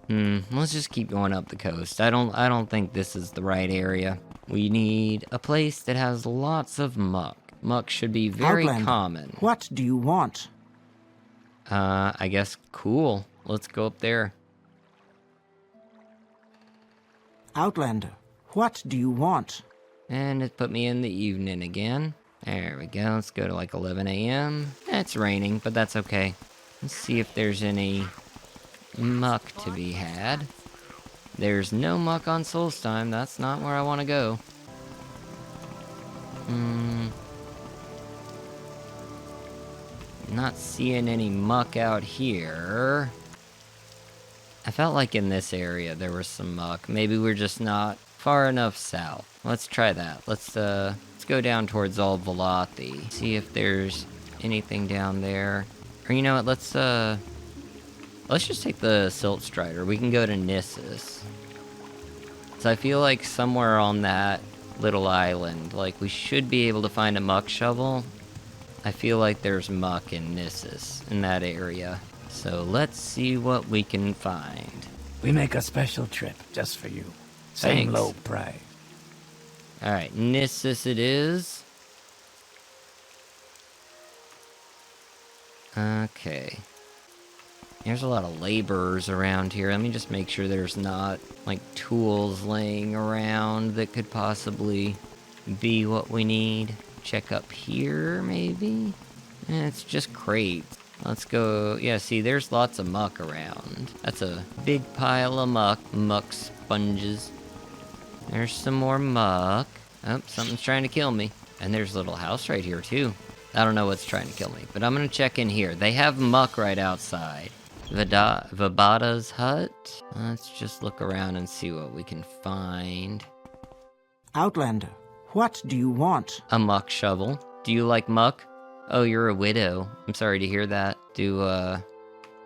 Let's just keep going up the coast. I don't think this is the right area. We need a place that has lots of muck. Muck should be very Outlander, common. What do you want? I guess cool. Let's go up there. Outlander, what do you want? And it put me in the evening again. There we go. Let's go to like 11 a.m. It's raining, but that's okay. Let's see if there's any muck to be had. There's no muck on Solstheim. That's not where I want to go. Not seeing any muck out here. I felt like in this area there was some muck. Maybe we're just not far enough south. Let's try that. Let's go down towards Ald Valathi. See if there's anything down there. Or you know what, let's just take the Silt Strider. We can go to Nissus. So I feel like somewhere on that little island, like we should be able to find a muck shovel. I feel like there's muck in Nissus, in that area. So let's see what we can find. We make a special trip just for you. Same Thanks. low price. Alright, Nissus it is. Okay. There's a lot of laborers around here. Let me just make sure there's not, like, tools laying around that could possibly be what we need. Check up here, maybe? It's just crates. Let's go... Yeah, see, there's lots of muck around. That's a big pile of muck. Muck sponges. There's some more muck. Oh, something's trying to kill me. And there's a little house right here, too. I don't know what's trying to kill me, but I'm gonna check in here. They have muck right outside. Vabada's hut? Let's just look around and see what we can find. Outlander, what do you want? A muck shovel. Do you like muck? Oh, you're a widow. I'm sorry to hear that. Do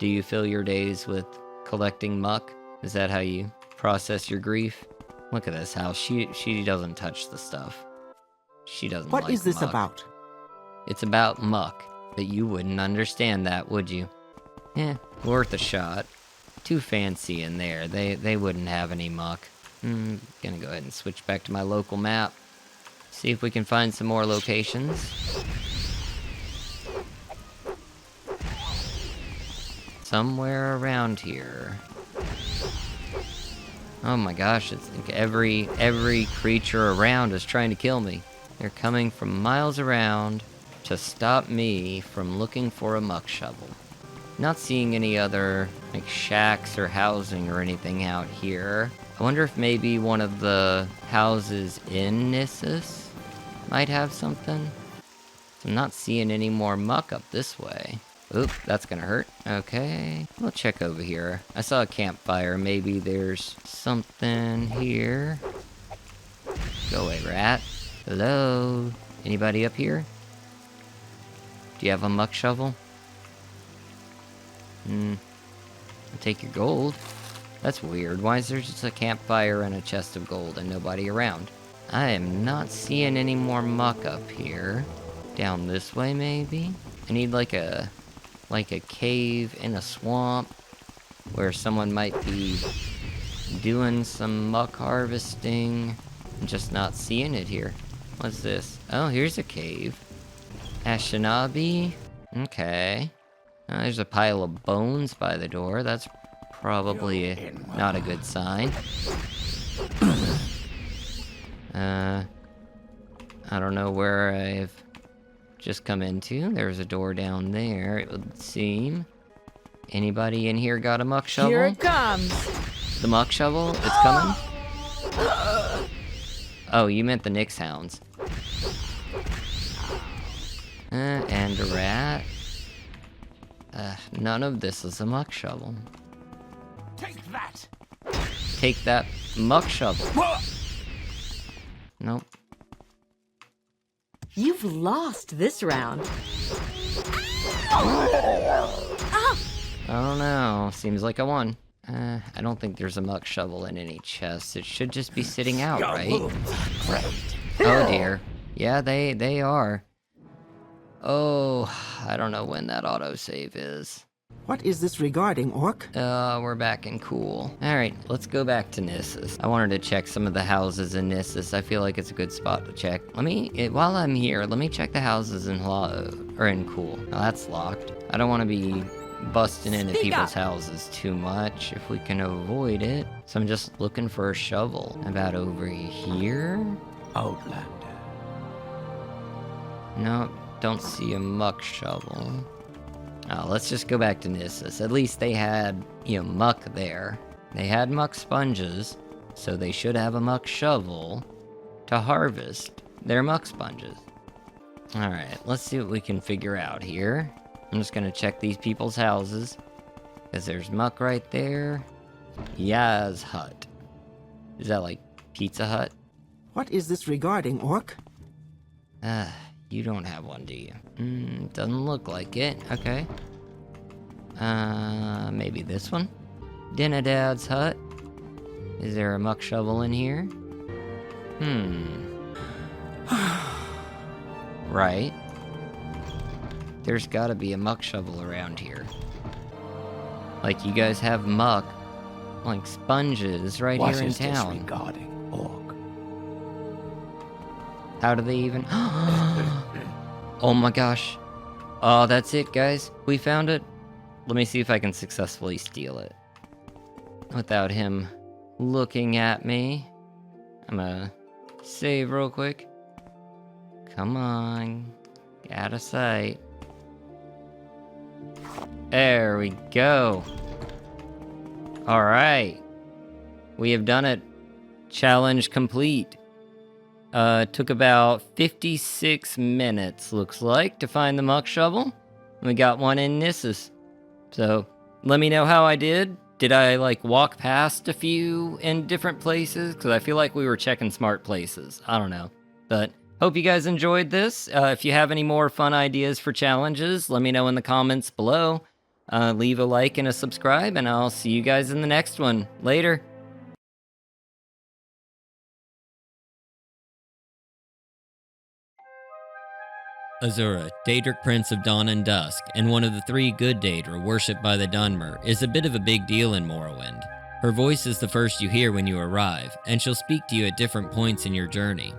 you fill your days with collecting muck? Is that how you process your grief? Look at this house. She doesn't touch the stuff. She doesn't What like is this muck. about? It's about muck. But you wouldn't understand that, would you? Worth a shot. Too fancy in there. They wouldn't have any muck. Gonna go ahead and switch back to my local map. See if we can find some more locations. Somewhere around here. Oh my gosh, it's like every creature around is trying to kill me. They're coming from miles around to stop me from looking for a muck shovel. Not seeing any other like shacks or housing or anything out here. I wonder if maybe one of the houses in Nissus might have something. I'm not seeing any more muck up this way. Oop, that's gonna hurt. Okay, we'll check over here. I saw a campfire. Maybe there's something here. Go away, rat. Hello? Anybody up here? Do you have a muck shovel? I'll take your gold. That's weird. Why is there just a campfire and a chest of gold and nobody around? I am not seeing any more muck up here. Down this way, maybe? I need like a cave in a swamp where someone might be doing some muck harvesting. I'm just not seeing it here. What's this? Oh, here's a cave. Ashlander. Okay. There's a pile of bones by the door. That's probably not a good sign. I don't know where I've just come into. There's a door down there, it would seem. Anybody in here got a muck shovel? Here it comes. The muck shovel? It's coming? Oh, you meant the Nyx hounds. And a rat. None of this is a muck shovel. Take that. Take that muck shovel. Nope. You've lost this round. I don't know. Seems like I won. I don't think there's a muck shovel in any chests. It should just be sitting out, right? Oh dear. Yeah, they are. Oh, I don't know when that autosave is. What is this regarding, Orc? We're back in cool. Alright, let's go back to Nissus. I wanted to check some of the houses in Nissus. I feel like it's a good spot to check. While I'm here, let me check the houses in cool. Now that's locked. I don't want to be busting into people's houses too much if we can avoid it. So I'm just looking for a shovel. About over here? Outlander. Nope, don't see a muck shovel. Oh, let's just go back to Nissus. At least they had, muck there. They had muck sponges, so they should have a muck shovel to harvest their muck sponges. Alright, let's see what we can figure out here. I'm just gonna check these people's houses, because there's muck right there. Yaz Hut. Is that like Pizza Hut? What is this regarding, Orc? You don't have one, do you? Doesn't look like it. Okay. Maybe this one? Dinadad's hut? Is there a muck shovel in here? Right. There's gotta be a muck shovel around here. Like, you guys have muck, like sponges, right here in town. What is this regarding, Orc? How do they even... Oh my gosh. Oh, that's it, guys. We found it. Let me see if I can successfully steal it without him looking at me. I'm gonna save real quick. Come on. Get out of sight. There we go. Alright. We have done it. Challenge complete. Took about 56 minutes, looks like, to find the muck shovel. We got one in Nissus. So, let me know how I did. Did I, walk past a few in different places? Because I feel like we were checking smart places. I don't know. But, hope you guys enjoyed this. If you have any more fun ideas for challenges, let me know in the comments below. Leave a like and a subscribe, and I'll see you guys in the next one. Later. Azura, Daedric Prince of Dawn and Dusk, and one of the 3 good Daedra worshipped by the Dunmer, is a bit of a big deal in Morrowind. Her voice is the first you hear when you arrive, and she'll speak to you at different points in your journey.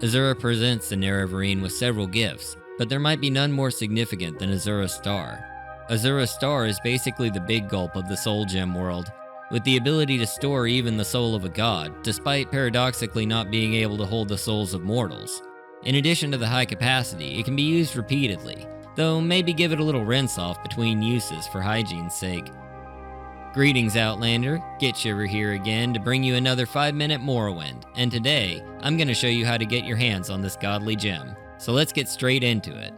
Azura presents the Nerevarine with several gifts, but there might be none more significant than Azura's Star. Azura's Star is basically the big gulp of the Soul Gem world, with the ability to store even the soul of a god, despite paradoxically not being able to hold the souls of mortals. In addition to the high capacity, it can be used repeatedly, though maybe give it a little rinse-off between uses for hygiene's sake. Greetings, Outlander. Gitshiver here again to bring you another 5-minute Morrowind, and today, I'm going to show you how to get your hands on this godly gem. So let's get straight into it.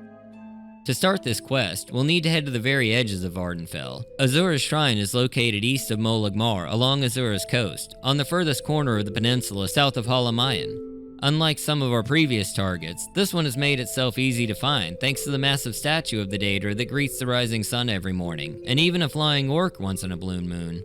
To start this quest, we'll need to head to the very edges of Ardenfell. Azura's shrine is located east of Molag Mar along Azura's coast, on the furthest corner of the peninsula south of Halamayan. Unlike some of our previous targets, this one has made itself easy to find thanks to the massive statue of the Daedra that greets the rising sun every morning, and even a flying orc once in a blue moon.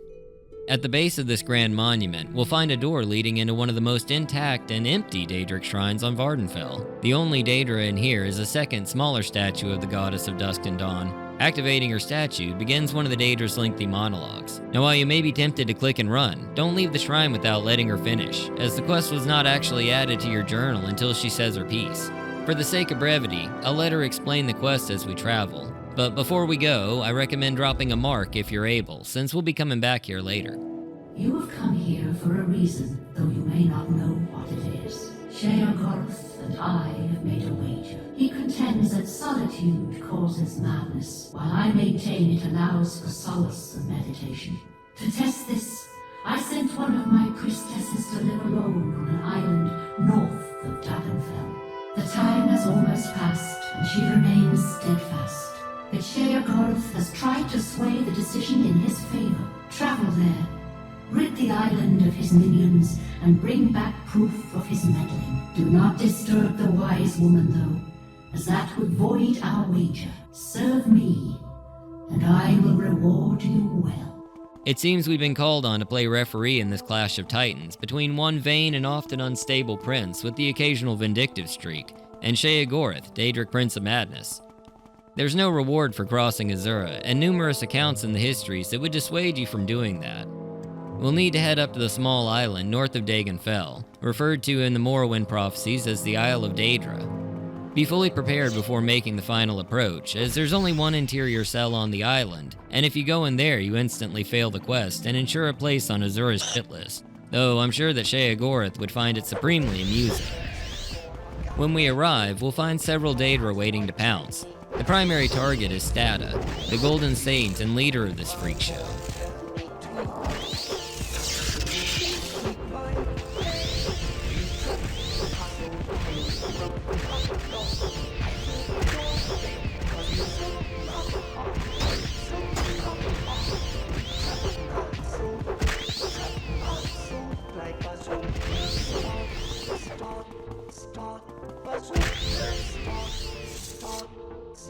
At the base of this grand monument, we'll find a door leading into one of the most intact and empty Daedric shrines on Vardenfell. The only Daedra in here is a second, smaller statue of the goddess of dusk and dawn. Activating her statue begins one of the Daedra's lengthy monologues. Now while you may be tempted to click and run, don't leave the shrine without letting her finish, as the quest was not actually added to your journal until she says her piece. For the sake of brevity, I'll let her explain the quest as we travel. But before we go, I recommend dropping a mark if you're able, since we'll be coming back here later. You have come here for a reason, though you may not know what it is. Sheogorath and I have made a wager. He contends that solitude causes madness, while I maintain it allows for solace and meditation. To test this, I sent one of my priestesses to live alone on an island north of Dragonfell. The time has almost passed, and she remains steadfast. But Sheogorath has tried to sway the decision in his favor. Travel there, rid the island of his minions, and bring back proof of his meddling. Do not disturb the wise woman, though, as that would void our wager. Serve me, and I will reward you well. It seems we've been called on to play referee in this clash of titans between one vain and often unstable prince with the occasional vindictive streak, and Sheogorath, Daedric Prince of Madness. There's no reward for crossing Azura, and numerous accounts in the histories that would dissuade you from doing that. We'll need to head up to the small island north of Dagon Fell, referred to in the Morrowind prophecies as the Isle of Daedra. Be fully prepared before making the final approach, as there's only one interior cell on the island, and if you go in there you instantly fail the quest and ensure a place on Azura's shit list, though I'm sure that Sheogorath would find it supremely amusing. When we arrive, we'll find several Daedra waiting to pounce. The primary target is Stata, the Golden Saint and leader of this freak show.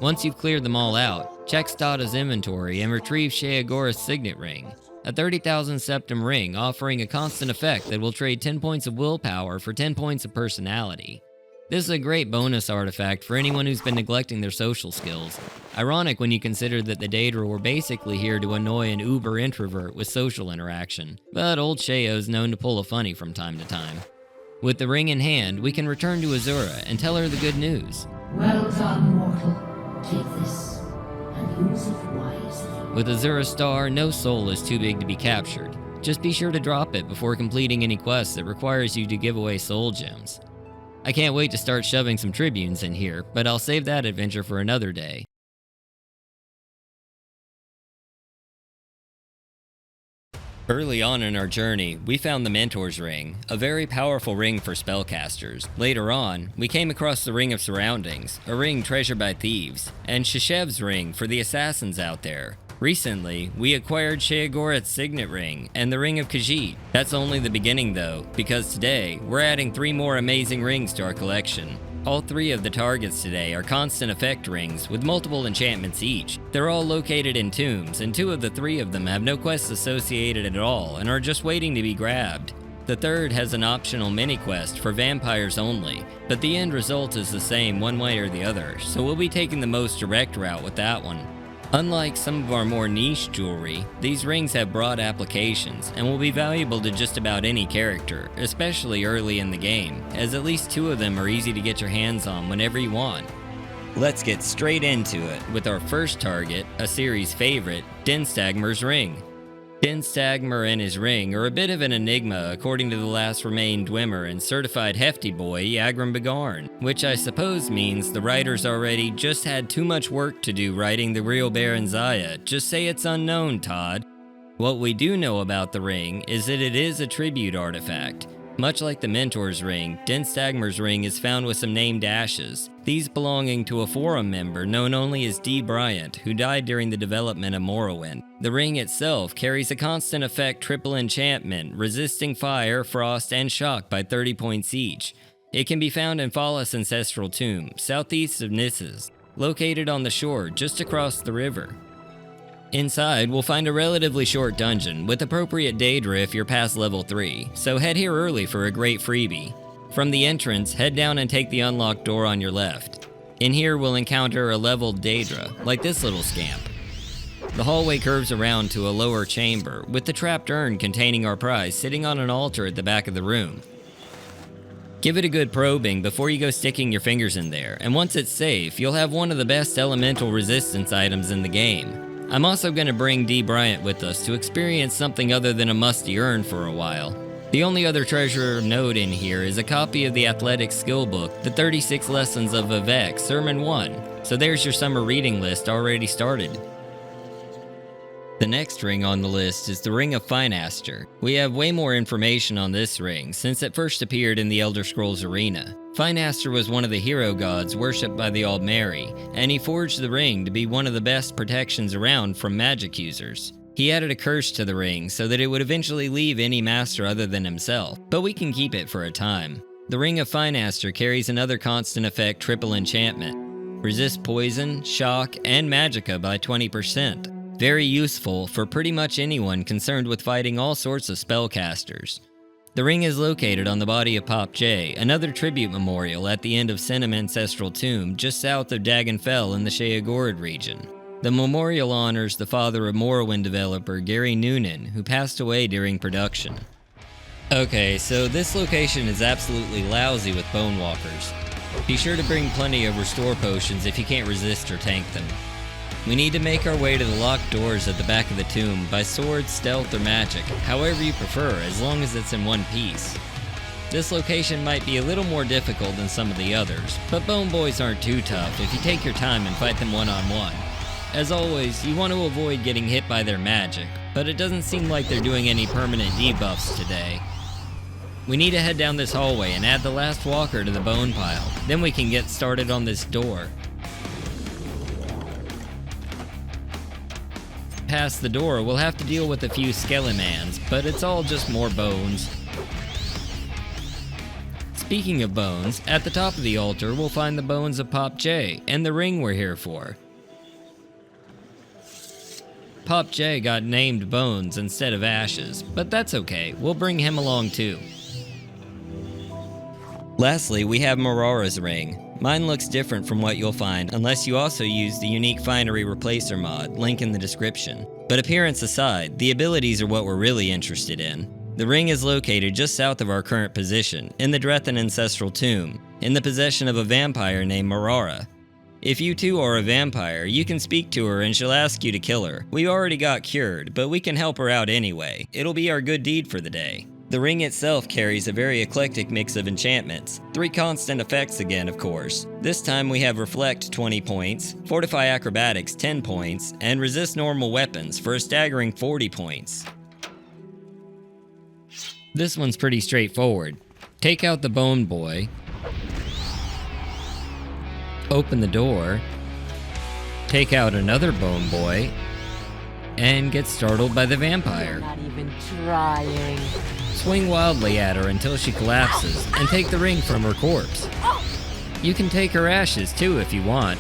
Once you've cleared them all out, check Stata's inventory and retrieve Sheogorath's signet ring, a 30,000 septim ring offering a constant effect that will trade 10 points of willpower for 10 points of personality. This is a great bonus artifact for anyone who's been neglecting their social skills. Ironic when you consider that the Daedra were basically here to annoy an uber introvert with social interaction, but old Sheo's known to pull a funny from time to time. With the ring in hand, we can return to Azura and tell her the good news. Well done, mortal. Take this, and use it wisely. With Azura's star, no soul is too big to be captured. Just be sure to drop it before completing any quest that requires you to give away soul gems. I can't wait to start shoving some tribunes in here, but I'll save that adventure for another day. Early on in our journey, we found the Mentor's Ring, a very powerful ring for spellcasters. Later on, we came across the Ring of Surroundings, a ring treasured by thieves, and Shishev's Ring for the assassins out there. Recently, we acquired Sheogorath's signet ring and the Ring of Khajiit. That's only the beginning though, because today, we're adding 3 more amazing rings to our collection. All 3 of the targets today are constant effect rings with multiple enchantments each. They're all located in tombs, and 2 of the 3 of them have no quests associated at all and are just waiting to be grabbed. The third has an optional mini-quest for vampires only, but the end result is the same one way or the other, so we'll be taking the most direct route with that one. Unlike some of our more niche jewelry, these rings have broad applications and will be valuable to just about any character, especially early in the game, as at least 2 of them are easy to get your hands on whenever you want. Let's get straight into it with our first target, a series favorite, Dinstagmer's Ring. Dinstagmer and his ring are a bit of an enigma according to the last remained Dwemer and certified hefty boy Yagram Begarn, which I suppose means the writers already just had too much work to do writing the real Baron Zaya. Just say it's unknown, Todd. What we do know about the ring is that it is a tribute artifact. Much like the Mentor's Ring, Denstagmer's Ring is found with some named ashes, these belonging to a Forum member known only as D. Bryant, who died during the development of Morrowind. The ring itself carries a constant effect triple enchantment, resisting fire, frost, and shock by 30 points each. It can be found in Fallas Ancestral Tomb, southeast of Nisses, located on the shore just across the river. Inside, we'll find a relatively short dungeon, with appropriate Daedra if you're past level 3, so head here early for a great freebie. From the entrance, head down and take the unlocked door on your left. In here we'll encounter a leveled Daedra, like this little scamp. The hallway curves around to a lower chamber, with the trapped urn containing our prize sitting on an altar at the back of the room. Give it a good probing before you go sticking your fingers in there, and once it's safe, you'll have one of the best elemental resistance items in the game. I'm also going to bring D. Bryant with us to experience something other than a musty urn for a while. The only other treasure of note in here is a copy of the Athletics Skill Book, The 36 Lessons of Vivek, Sermon 1, so there's your summer reading list already started. The next ring on the list is the Ring of Fineaster. We have way more information on this ring since it first appeared in the Elder Scrolls Arena. Fineaster was one of the hero gods worshipped by the Aldmeri, and he forged the ring to be one of the best protections around from magic users. He added a curse to the ring so that it would eventually leave any master other than himself, but we can keep it for a time. The Ring of Fineaster carries another constant effect triple enchantment. Resist poison, shock, and magicka by 20%. Very useful for pretty much anyone concerned with fighting all sorts of spellcasters. The ring is located on the body of Pop J, another tribute memorial at the end of Senem Ancestral Tomb just south of Dagonfell in the Sheogorid region. The memorial honors the father of Morrowind developer Gary Noonan, who passed away during production. Okay, so this location is absolutely lousy with bone walkers. Be sure to bring plenty of restore potions if you can't resist or tank them. We need to make our way to the locked doors at the back of the tomb by sword, stealth, or magic, however you prefer, as long as it's in one piece. This location might be a little more difficult than some of the others, but bone boys aren't too tough if you take your time and fight them one-on-one. As always, you want to avoid getting hit by their magic, but it doesn't seem like they're doing any permanent debuffs today. We need to head down this hallway and add the last walker to the bone pile, then we can get started on this door. Past the door, we'll have to deal with a few skelemans, but it's all just more bones. Speaking of bones, at the top of the altar we'll find the bones of Pop J, and the ring we're here for. Pop J got named Bones instead of Ashes, but that's okay, we'll bring him along too. Lastly, we have Morara's ring. Mine looks different from what you'll find unless you also use the unique Finery Replacer mod, link in the description. But appearance aside, the abilities are what we're really interested in. The ring is located just south of our current position, in the Drethen Ancestral Tomb, in the possession of a vampire named Morara. If you too are a vampire, you can speak to her and she'll ask you to kill her. We already got cured, but we can help her out anyway. It'll be our good deed for the day. The ring itself carries a very eclectic mix of enchantments. 3 constant effects again, of course. This time we have Reflect 20 points, Fortify Acrobatics 10 points, and Resist Normal Weapons for a staggering 40 points. This one's pretty straightforward. Take out the Bone Boy, open the door, take out another Bone Boy, and get startled by the vampire. Not even trying. Swing wildly at her until she collapses, and take the ring from her corpse. You can take her ashes too if you want.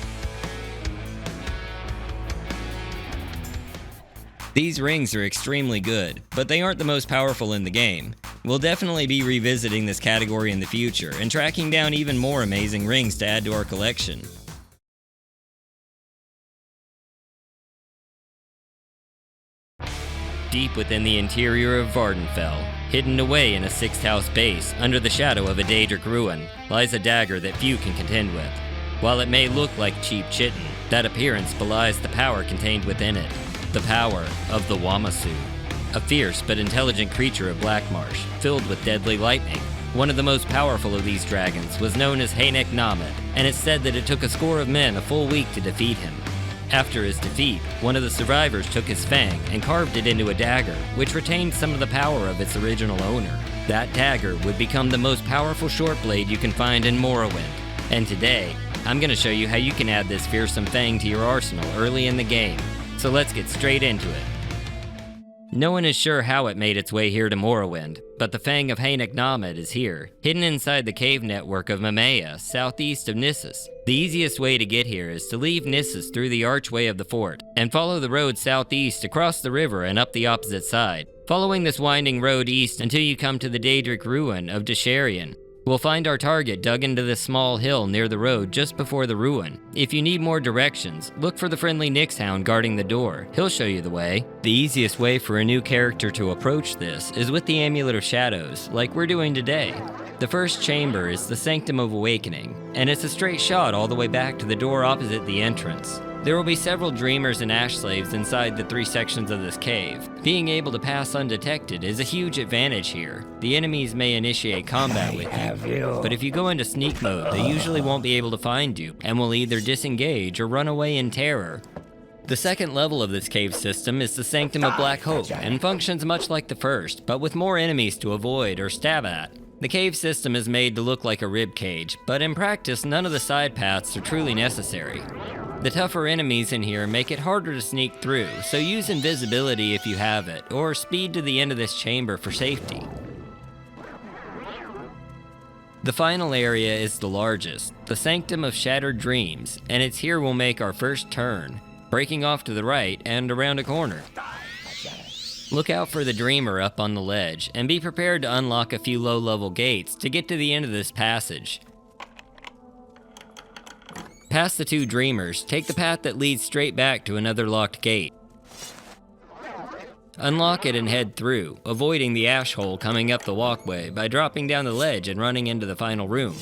These rings are extremely good, but they aren't the most powerful in the game. We'll definitely be revisiting this category in the future, and tracking down even more amazing rings to add to our collection. Deep within the interior of Vardenfell, hidden away in a 6th house base under the shadow of a Daedric ruin, lies a dagger that few can contend with. While it may look like cheap chitin, that appearance belies the power contained within it. The power of the Wamasu, a fierce but intelligent creature of Blackmarsh, filled with deadly lightning. One of the most powerful of these dragons was known as Hanek Named, and it's said that it took a score of men a full week to defeat him. After his defeat, one of the survivors took his fang and carved it into a dagger, which retained some of the power of its original owner. That dagger would become the most powerful short blade you can find in Morrowind. And today, I'm going to show you how you can add this fearsome thing to your arsenal early in the game. So let's get straight into it. No one is sure how it made its way here to Morrowind, but the Fang of Hanek Namad is here, hidden inside the cave network of Mamea, southeast of Nissus. The easiest way to get here is to leave Nissus through the archway of the fort, and follow the road southeast across the river and up the opposite side. Following this winding road east until you come to the Daedric ruin of Desharian. We'll find our target dug into this small hill near the road just before the ruin. If you need more directions, look for the friendly Nyxhound guarding the door. He'll show you the way. The easiest way for a new character to approach this is with the Amulet of Shadows, like we're doing today. The first chamber is the Sanctum of Awakening, and it's a straight shot all the way back to the door opposite the entrance. There will be several dreamers and ash slaves inside the 3 sections of this cave. Being able to pass undetected is a huge advantage here. The enemies may initiate combat with you, but if you go into sneak mode, they usually won't be able to find you, and will either disengage or run away in terror. The second level of this cave system is the Sanctum of Black Hope, and functions much like the first, but with more enemies to avoid or stab at. The cave system is made to look like a rib cage, but in practice none of the side paths are truly necessary. The tougher enemies in here make it harder to sneak through, so use invisibility if you have it, or speed to the end of this chamber for safety. The final area is the largest, the Sanctum of Shattered Dreams, and it's here we'll make our first turn, breaking off to the right and around a corner. Look out for the Dreamer up on the ledge, and be prepared to unlock a few low-level gates to get to the end of this passage. Past the 2 Dreamers, take the path that leads straight back to another locked gate. Unlock it and head through, avoiding the ash hole coming up the walkway by dropping down the ledge and running into the final room.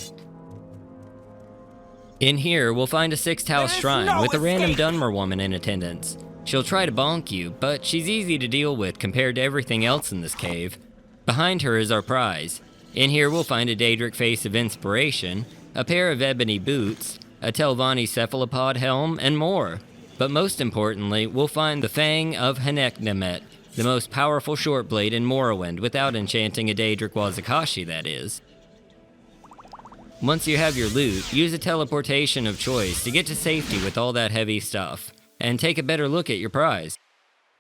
In here, we'll find a 6th house shrine with a random Dunmer woman in attendance. She'll try to bonk you, but she's easy to deal with compared to everything else in this cave. Behind her is our prize. In here we'll find a Daedric Face of Inspiration, a pair of ebony boots, a Telvanni cephalopod helm, and more. But most importantly, we'll find the Fang of Hanek Namad, the most powerful short blade in Morrowind without enchanting a Daedric Wazakashi, that is. Once you have your loot, use a teleportation of choice to get to safety with all that heavy stuff, and take a better look at your prize.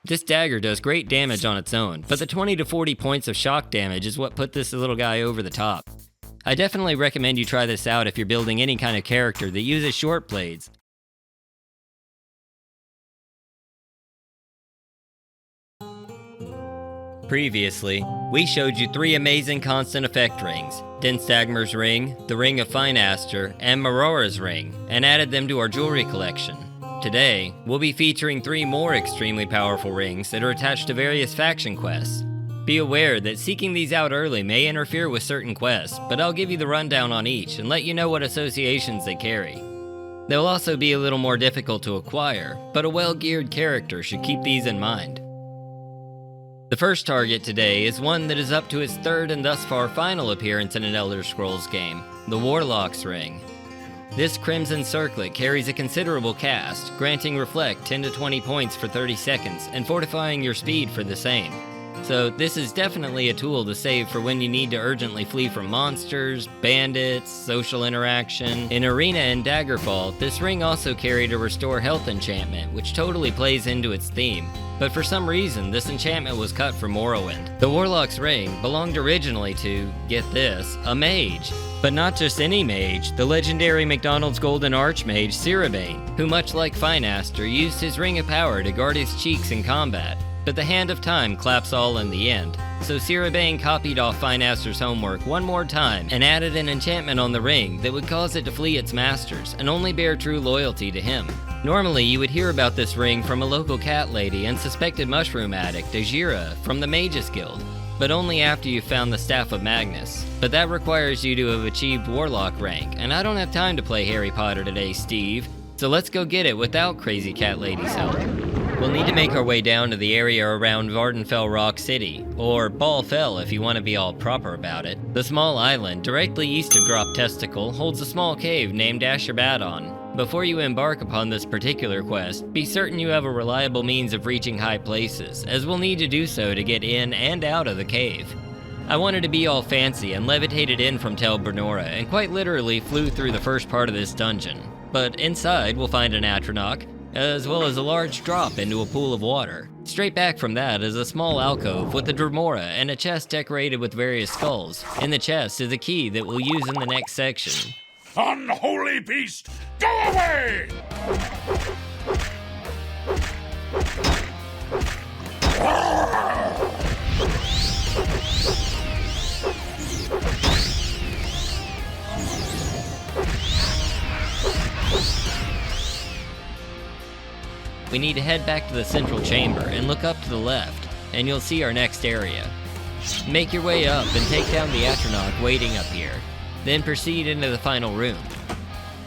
This dagger does great damage on its own, but the 20 to 40 points of shock damage is what put this little guy over the top. I definitely recommend you try this out if you're building any kind of character that uses short blades. Previously, we showed you 3 amazing constant effect rings, Dinstagmer's ring, the Ring of Finaster, and Marora's ring, and added them to our jewelry collection. Today, we'll be featuring 3 more extremely powerful rings that are attached to various faction quests. Be aware that seeking these out early may interfere with certain quests, but I'll give you the rundown on each and let you know what associations they carry. They'll also be a little more difficult to acquire, but a well-geared character should keep these in mind. The first target today is one that is up to its 3rd and thus far final appearance in an Elder Scrolls game, the Warlock's Ring. This Crimson Circlet carries a considerable cast, granting Reflect 10 to 20 points for 30 seconds and fortifying your speed for the same. So this is definitely a tool to save for when you need to urgently flee from monsters, bandits, social interaction. In Arena and Daggerfall, this ring also carried a Restore Health enchantment, which totally plays into its theme. But for some reason, this enchantment was cut from Morrowind. The Warlock's Ring belonged originally to, get this, a mage. But not just any mage, the legendary McDonald's Golden Archmage Ciribane, who much like Finaster used his Ring of Power to guard his cheeks in combat. But the Hand of Time claps all in the end, so Ciribane copied off Finaster's homework one more time and added an enchantment on the ring that would cause it to flee its masters and only bear true loyalty to him. Normally, you would hear about this ring from a local cat lady and suspected mushroom addict, Diject, from the Mages Guild, but only after you've found the Staff of Magnus. But that requires you to have achieved Warlock rank, and I don't have time to play Harry Potter today, Steve, so let's go get it without Crazy Cat Lady's help. We'll need to make our way down to the area around Vardenfell Rock City, or Ballfell if you want to be all proper about it. The small island directly east of Drop Testicle holds a small cave named Ashurbaddon. Before you embark upon this particular quest, be certain you have a reliable means of reaching high places, as we'll need to do so to get in and out of the cave. I wanted to be all fancy and levitated in from Tel Bernora and quite literally flew through the first part of this dungeon. But inside we'll find an Atronach, as well as a large drop into a pool of water. Straight back from that is a small alcove with a Dremora and a chest decorated with various skulls. In the chest is a key that we'll use in the next section. Unholy beast, go away! We need to head back to the central chamber and look up to the left, and you'll see our next area. Make your way up and take down the Atronach waiting up here, then proceed into the final room.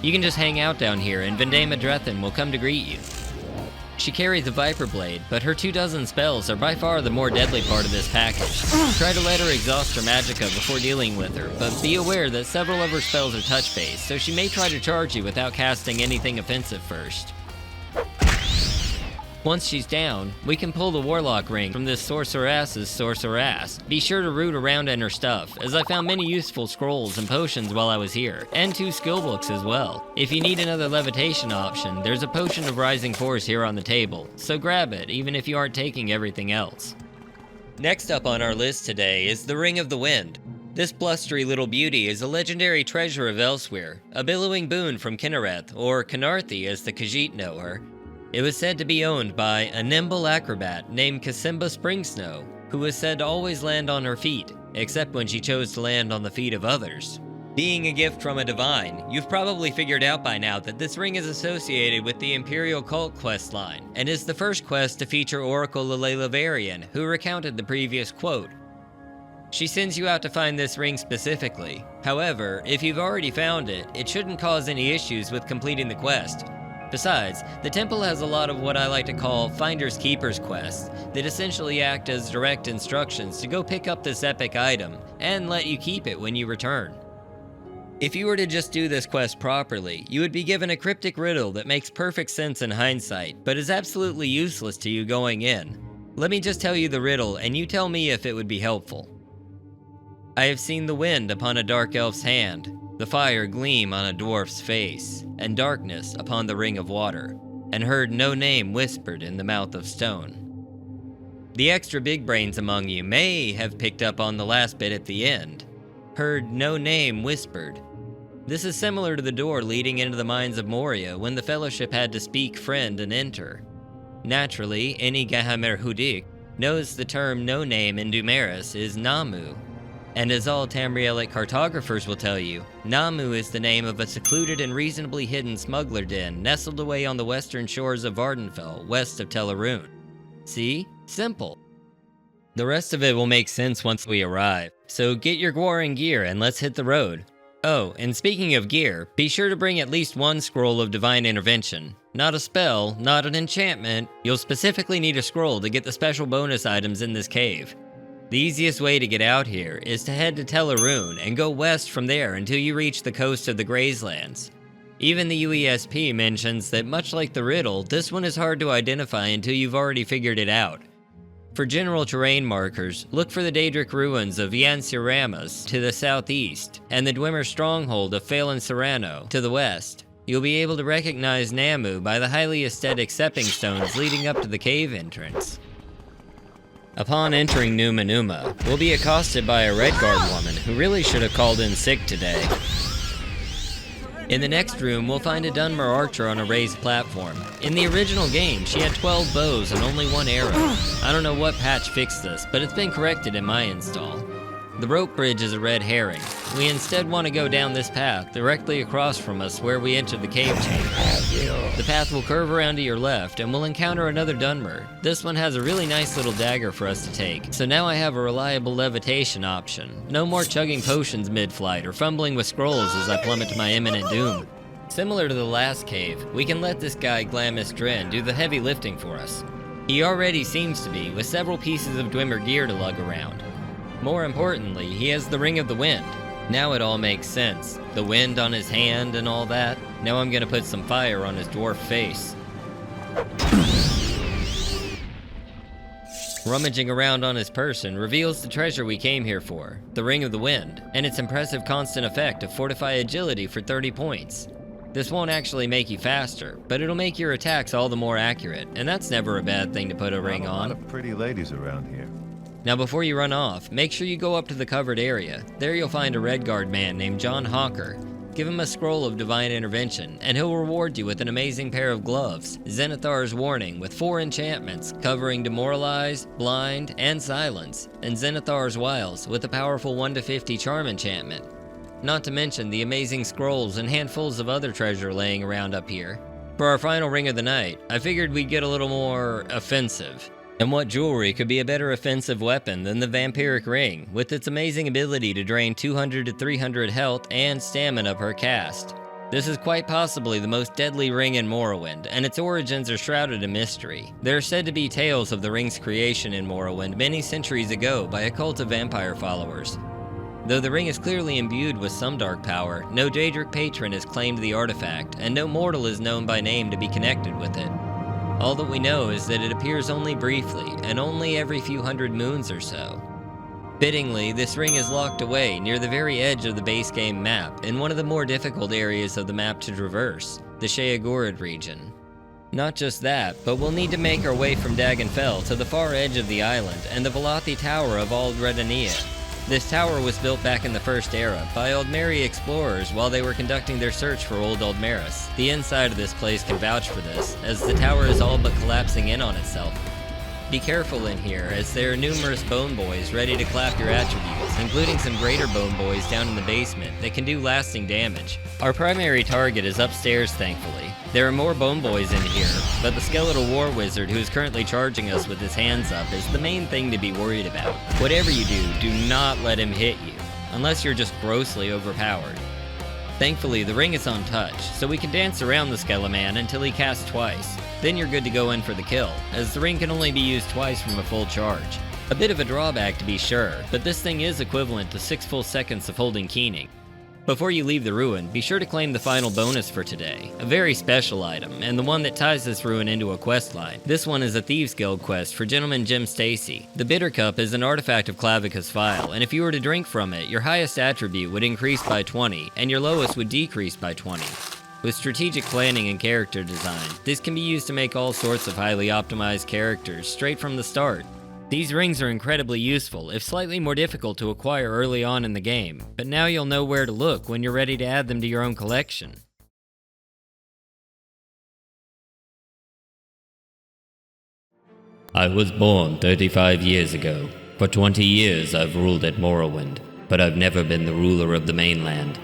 You can just hang out down here and Vendema Drethin will come to greet you. She carries a Viper Blade, but her 24 spells are by far the more deadly part of this package. Try to let her exhaust her magicka before dealing with her, but be aware that several of her spells are touch-based, so she may try to charge you without casting anything offensive first. Once she's down, we can pull the Warlock ring from this sorceress's sorceress. Be sure to root around in her stuff, as I found many useful scrolls and potions while I was here, and 2 skill books as well. If you need another levitation option, there's a potion of rising force here on the table, so grab it even if you aren't taking everything else. Next up on our list today is the Ring of the Wind. This blustery little beauty is a legendary treasure of Elsewhere, a billowing boon from Kinnereth, or Kinarthi as the Khajiit know her. It was said to be owned by a nimble acrobat named Kasimba Springsnow, who was said to always land on her feet, except when she chose to land on the feet of others. Being a gift from a divine, you've probably figured out by now that this ring is associated with the Imperial Cult quest line, and is the first quest to feature Oracle Lele Lavarian, who recounted the previous quote. She sends you out to find this ring specifically. However, if you've already found it, it shouldn't cause any issues with completing the quest. Besides, the temple has a lot of what I like to call Finders Keepers quests that essentially act as direct instructions to go pick up this epic item and let you keep it when you return. If you were to just do this quest properly, you would be given a cryptic riddle that makes perfect sense in hindsight, but is absolutely useless to you going in. Let me just tell you the riddle and you tell me if it would be helpful. I have seen the wind upon a dark elf's hand, the fire gleam on a dwarf's face, and darkness upon the ring of water, and heard no name whispered in the mouth of stone. The extra big brains among you may have picked up on the last bit at the end. Heard no name whispered. This is similar to the door leading into the mines of Moria when the Fellowship had to speak friend and enter. Naturally, any Gahamer Hudik knows the term no name in Dumeris is Namu. And as all Tamrielic cartographers will tell you, Namu is the name of a secluded and reasonably hidden smuggler den nestled away on the western shores of Vardenfell, west of Telarune. See? Simple. The rest of it will make sense once we arrive, so get your Gwaran gear and let's hit the road. Oh, and speaking of gear, be sure to bring at least 1 scroll of Divine Intervention. Not a spell, not an enchantment, you'll specifically need a scroll to get the special bonus items in this cave. The easiest way to get out here is to head to Telarune and go west from there until you reach the coast of the Grazelands. Even the UESP mentions that much like the riddle, this one is hard to identify until you've already figured it out. For general terrain markers, look for the Daedric ruins of Yansiramas to the southeast, and the Dwemer stronghold of Phelan Serrano to the west. You'll be able to recognize Namu by the highly aesthetic stepping stones leading up to the cave entrance. Upon entering Numa Numa, we'll be accosted by a Redguard woman who really should have called in sick today. In the next room, we'll find a Dunmer archer on a raised platform. In the original game, she had 12 bows and only 1 arrow. I don't know what patch fixed this, but it's been corrected in my install. The rope bridge is a red herring. We instead want to go down this path directly across from us where we entered the cave chamber. The path will curve around to your left and we'll encounter another Dunmer. This one has a really nice little dagger for us to take, so now I have a reliable levitation option. No more chugging potions mid-flight or fumbling with scrolls as I plummet to my imminent doom. Similar to the last cave, we can let this guy Glamis Dren do the heavy lifting for us. He already seems to be, with several pieces of Dwemer gear to lug around. More importantly, he has the Ring of the Wind. Now it all makes sense. The wind on his hand and all that. Now I'm gonna put some fire on his dwarf face. Rummaging around on his person reveals the treasure we came here for, the Ring of the Wind, and its impressive constant effect of Fortify Agility for 30 points. This won't actually make you faster, but it'll make your attacks all the more accurate, and that's never a bad thing to put a ring on. A lot of pretty ladies around here. Now before you run off, make sure you go up to the covered area. There you'll find a Redguard man named John Hawker. Give him a scroll of Divine Intervention, and he'll reward you with an amazing pair of gloves, Zenithar's Warning, with 4 enchantments covering Demoralize, Blind, and Silence, and Zenithar's Wiles with a powerful 1-50 charm enchantment. Not to mention the amazing scrolls and handfuls of other treasure laying around up here. For our final ring of the night, I figured we'd get a little more offensive. And what jewelry could be a better offensive weapon than the Vampiric Ring, with its amazing ability to drain 200 to 300 health and stamina per cast. This is quite possibly the most deadly ring in Morrowind, and its origins are shrouded in mystery. There are said to be tales of the ring's creation in Morrowind many centuries ago by a cult of vampire followers. Though the ring is clearly imbued with some dark power, no Daedric patron has claimed the artifact, and no mortal is known by name to be connected with it. All that we know is that it appears only briefly, and only every few hundred moons or so. Fittingly, this ring is locked away near the very edge of the base game map, in one of the more difficult areas of the map to traverse, the Sheogorid region. Not just that, but we'll need to make our way from Dagonfell to the far edge of the island and the Velothi Tower of Ald Redania. This tower was built back in the First Era by Aldmeri explorers while they were conducting their search for Old Aldmeris. The inside of this place can vouch for this, as the tower is all but collapsing in on itself. Be careful in here, as there are numerous bone boys ready to clap your attributes, including some greater bone boys down in the basement that can do lasting damage. Our primary target is upstairs, thankfully. There are more bone boys in here, but the skeletal war wizard who is currently charging us with his hands up is the main thing to be worried about. Whatever you do not let him hit you, unless you're just grossly overpowered. Thankfully, the ring is untouched, so we can dance around the Skeleman until he casts twice. Then you're good to go in for the kill, as the ring can only be used twice from a full charge. A bit of a drawback to be sure, but this thing is equivalent to 6 full seconds of holding Keening. Before you leave the ruin, be sure to claim the final bonus for today, a very special item, and the one that ties this ruin into a quest line. This one is a Thieves Guild quest for Gentleman Jim Stacy. The Bitter Cup is an artifact of Clavica's File, and if you were to drink from it, your highest attribute would increase by 20, and your lowest would decrease by 20. With strategic planning and character design, this can be used to make all sorts of highly optimized characters straight from the start. These rings are incredibly useful, if slightly more difficult to acquire early on in the game, but now you'll know where to look when you're ready to add them to your own collection. I was born 35 years ago. For 20 years I've ruled at Morrowind, but I've never been the ruler of the mainland.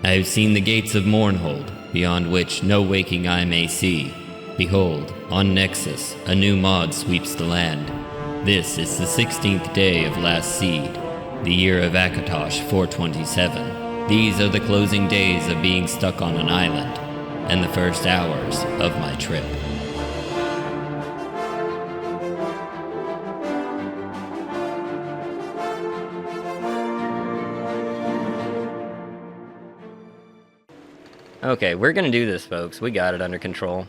I have seen the gates of Mournhold, beyond which no waking eye may see. Behold, on Nexus, a new mod sweeps the land. This is the 16th day of Last Seed, the year of Akatosh 427. These are the closing days of being stuck on an island, and the first hours of my trip. Okay, we're gonna do this, folks. We got it under control.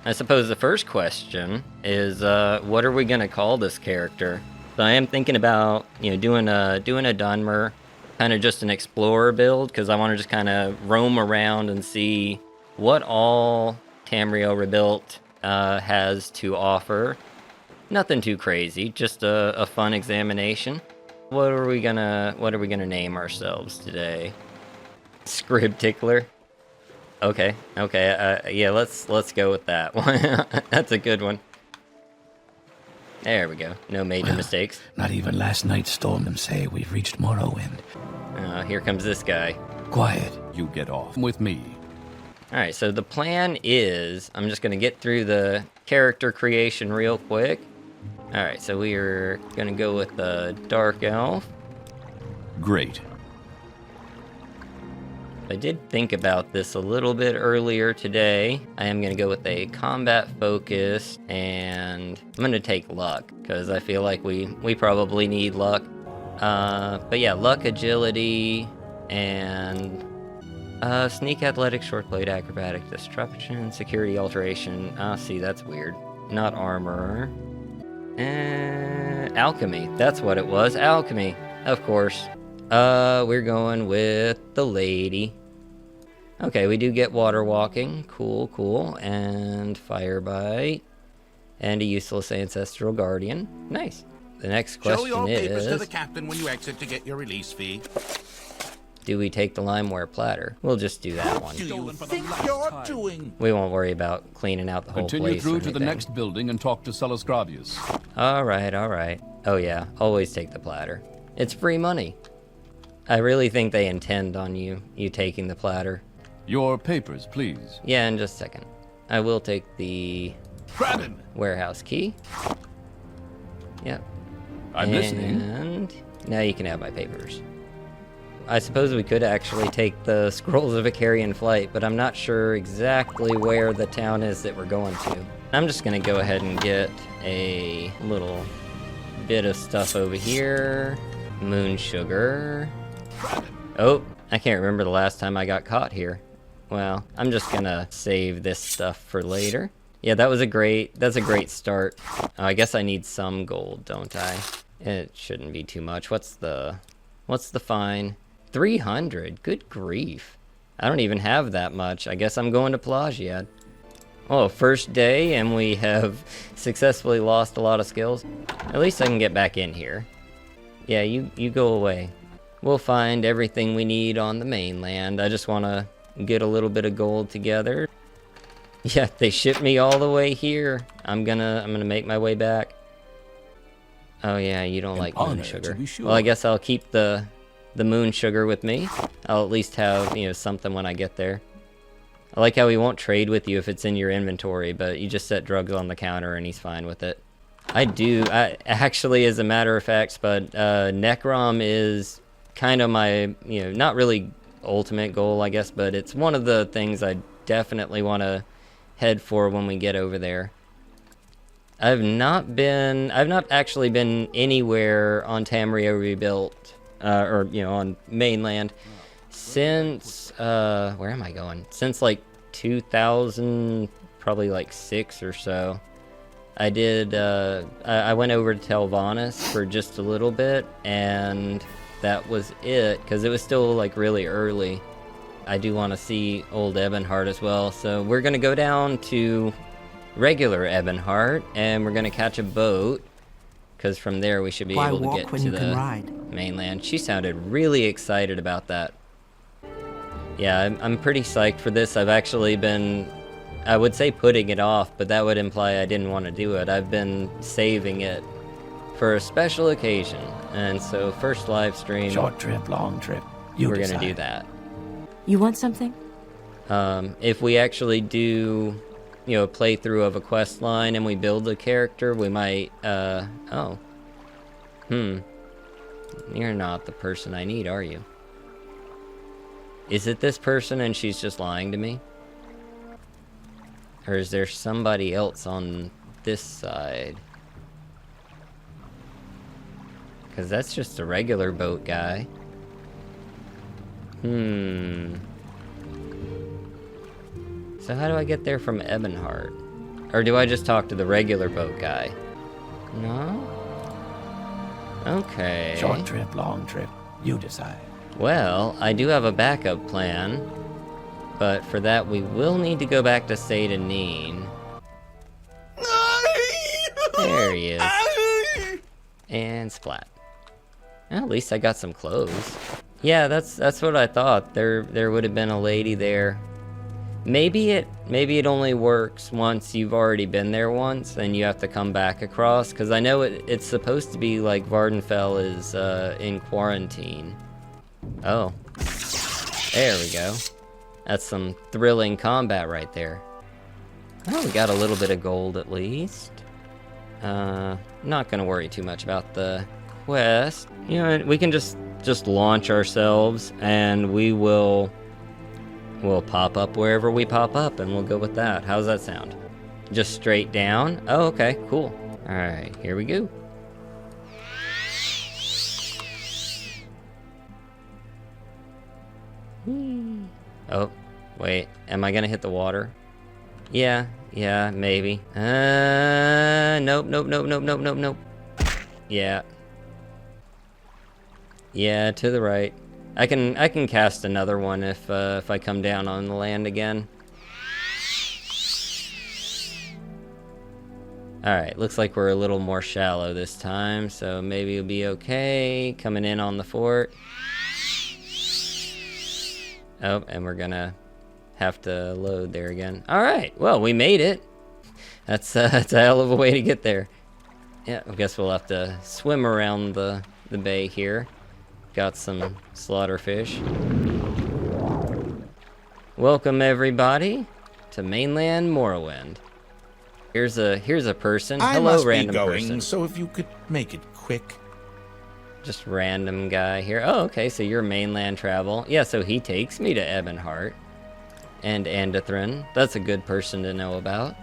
I suppose the first question is, what are we gonna call this character? So I am thinking about, doing a Dunmer, kind of just an explorer build, because I want to just kind of roam around and see what all Tamriel Rebuilt has to offer. Nothing too crazy, just a fun examination. What are we gonna name ourselves today? Scrib Tickler. Okay, yeah, let's go with that one. That's a good one. There we go. No major mistakes. Not even last night's storm can say we've reached Morrowind. Here comes this guy. Quiet. You get off with me. Alright, so the plan is, I'm just going to get through the character creation real quick. Alright, so we are going to go with the Dark Elf. Great. I did think about this a little bit earlier today. I am going to go with a combat focus, and I'm going to take luck, because I feel like we probably need luck. But yeah, luck, agility, and sneak, athletic, short blade, acrobatic, disruption, security, alteration. See, that's weird. Not armor. Alchemy. That's what it was. Alchemy. Of course. We're going with the lady. Okay, we do get water walking. Cool, cool. And fire bite. And a useless ancestral guardian. Nice. The next question Show your papers to is... the captain when you exit to get your release fee. Do we take the limeware platter? We'll just do that one. What do you think you're doing? We won't worry about cleaning out the whole Continue place. through or to the anything. next building and talk to Celis Gravius. Alright, alright. Oh yeah, always take the platter. It's free money. I really think they intend on you taking the platter. Your papers, please. Yeah, in just a second. I will take the Brandon! warehouse key. Yep. I'm listening. And now you can have my papers. I suppose we could actually take the Scrolls of Icarian Flight, but I'm not sure exactly where the town is that we're going to. I'm just gonna go ahead and get a little bit of stuff over here. Moon sugar. Oh, I can't remember the last time I got caught here. Well, I'm just gonna save this stuff for later. Yeah, that's a great start. Oh, I guess I need some gold, don't I? It shouldn't be too much. What's the fine? 300, good grief. I don't even have that much. I guess I'm going to Pelagiad. Oh, first day and we have successfully lost a lot of skills. At least I can get back in here. Yeah, you go away. We'll find everything we need on the mainland. I just want to get a little bit of gold together. Yeah, they shipped me all the way here. I'm gonna make my way back. Oh yeah, you don't like moon sugar. Well, I guess I'll keep the moon sugar with me. I'll at least have, something when I get there. I like how he won't trade with you if it's in your inventory, but you just set drugs on the counter and he's fine with it. I actually, as a matter of fact, but Necrom is kind of my, not really ultimate goal, I guess, but it's one of the things I definitely want to head for when we get over there. I've not actually been anywhere on Tamriel Rebuilt, or, on mainland since, where am I going? Since, like, 2000, probably, like, 6 or so. I did, I went over to Telvanus for just a little bit, and that was it, because it was still, like, really early. I do want to see old Ebonheart as well, so we're going to go down to regular Ebonheart, and we're going to catch a boat, because from there we should be able to get to the mainland. She sounded really excited about that. Yeah, I'm pretty psyched for this. I've actually been, I would say putting it off, but that would imply I didn't want to do it. I've been saving it for a special occasion, and so first live stream. Short trip, long trip. We're going to do that. You want something? If we actually do, a playthrough of a quest line and we build a character, we might, oh. You're not the person I need, are you? Is it this person and she's just lying to me? Or is there somebody else on this side? Because that's just a regular boat guy. So how do I get there from Ebonheart? Or do I just talk to the regular boat guy? No? Okay. Short trip, long trip. You decide. Well, I do have a backup plan. But for that, we will need to go back to Seyda-Neen. There he is. And splat. Well, at least I got some clothes. Yeah, that's what I thought. There would have been a lady there. Maybe it only works once you've already been there once, and you have to come back across. Because I know it's supposed to be like Vardenfell is in quarantine. Oh, there we go. That's some thrilling combat right there. Oh, we got a little bit of gold at least. Not gonna worry too much about the quest. We can just launch ourselves, and we'll pop up wherever we pop up, and we'll go with that. How's that sound? Just straight down? Oh, okay, cool. All right, here we go. Oh, wait, am I gonna hit the water? Yeah, maybe. Nope. Yeah. Yeah, to the right. I can cast another one if I come down on the land again. Alright, looks like we're a little more shallow this time, so maybe it'll be okay. Coming in on the fort. Oh, and we're gonna have to load there again. Alright, well, we made it. That's a hell of a way to get there. Yeah, I guess we'll have to swim around the bay here. Got some slaughterfish. Welcome everybody to mainland Morrowind. Here's a person. Hello, random person. So if you could make it quick. Just random guy here. Oh, okay, so you're mainland travel. Yeah, so he takes me to Ebonheart and Andithrin. That's a good person to know about.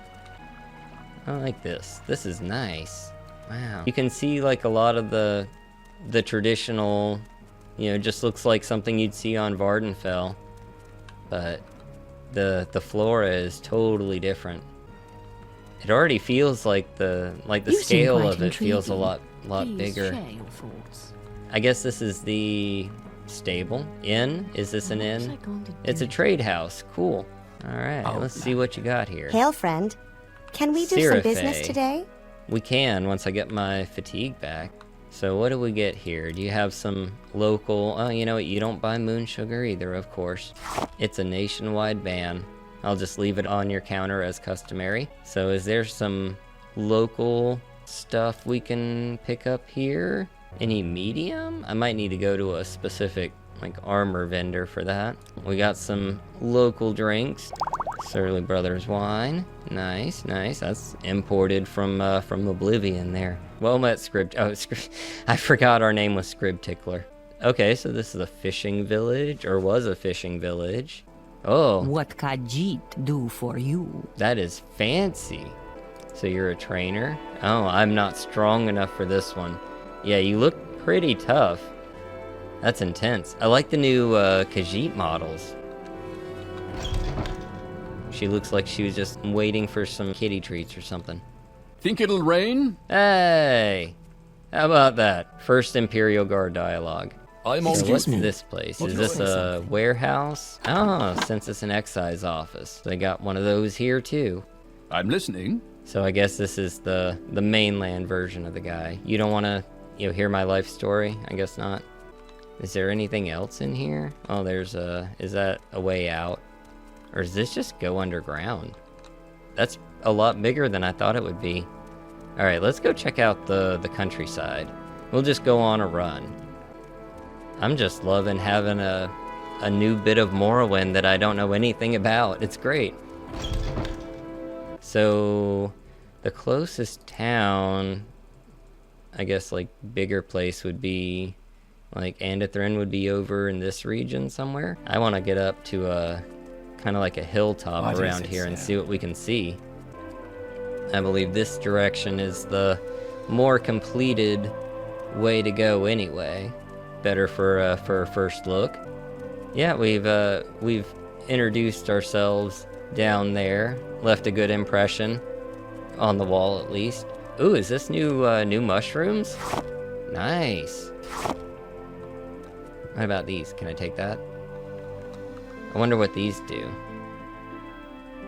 I like this. This is nice. Wow. You can see like a lot of the traditional, you know, just looks like something you'd see on Vardenfell, but the flora is totally different. It already feels like the scale of it feels a lot bigger. I guess this is the stable. Inn? Is this an inn? It's a trade house. Cool. Alright, let's see what you got here. Hail, friend. Can we do some business today? We can once I get my fatigue back. So what do we get here? Do you have some local... Oh, you know what? You don't buy moon sugar either, of course. It's a nationwide ban. I'll just leave it on your counter as customary. So is there some local stuff we can pick up here? Any medium? I might need to go to a specific like armor vendor for that. We got some local drinks. Surly Brothers wine. Nice. That's imported from Oblivion there. Well met, Scrib. Oh, I forgot our name was Scrib Tickler. Okay, so this is a fishing village, or was a fishing village. Oh. What Khajiit do for you? That is fancy. So you're a trainer? Oh, I'm not strong enough for this one. Yeah, you look pretty tough. That's intense. I like the new Khajiit models. She looks like she was just waiting for some kitty treats or something. Think it'll rain? Hey! How about that? First Imperial Guard dialogue. I'm on. So what's this place? Is this a warehouse? Oh, Census and Excise office. They got one of those here too. I'm listening. So I guess this is the mainland version of the guy. You don't want to, hear my life story? I guess not. Is there anything else in here? Oh, there's is that a way out? Or does this just go underground? That's a lot bigger than I thought it would be. Alright, let's go check out the countryside. We'll just go on a run. I'm just loving having a new bit of Morrowind that I don't know anything about. It's great. So, the closest town, I guess like bigger place would be, like Andithrin would be over in this region somewhere. I want to get up to a, kind of like a hilltop around here and see what we can see. I believe this direction is the more completed way to go anyway. Better for a first look. Yeah, we've introduced ourselves down there. Left a good impression on the wall at least. Ooh, is this new mushrooms? Nice. What about these? Can I take that? I wonder what these do.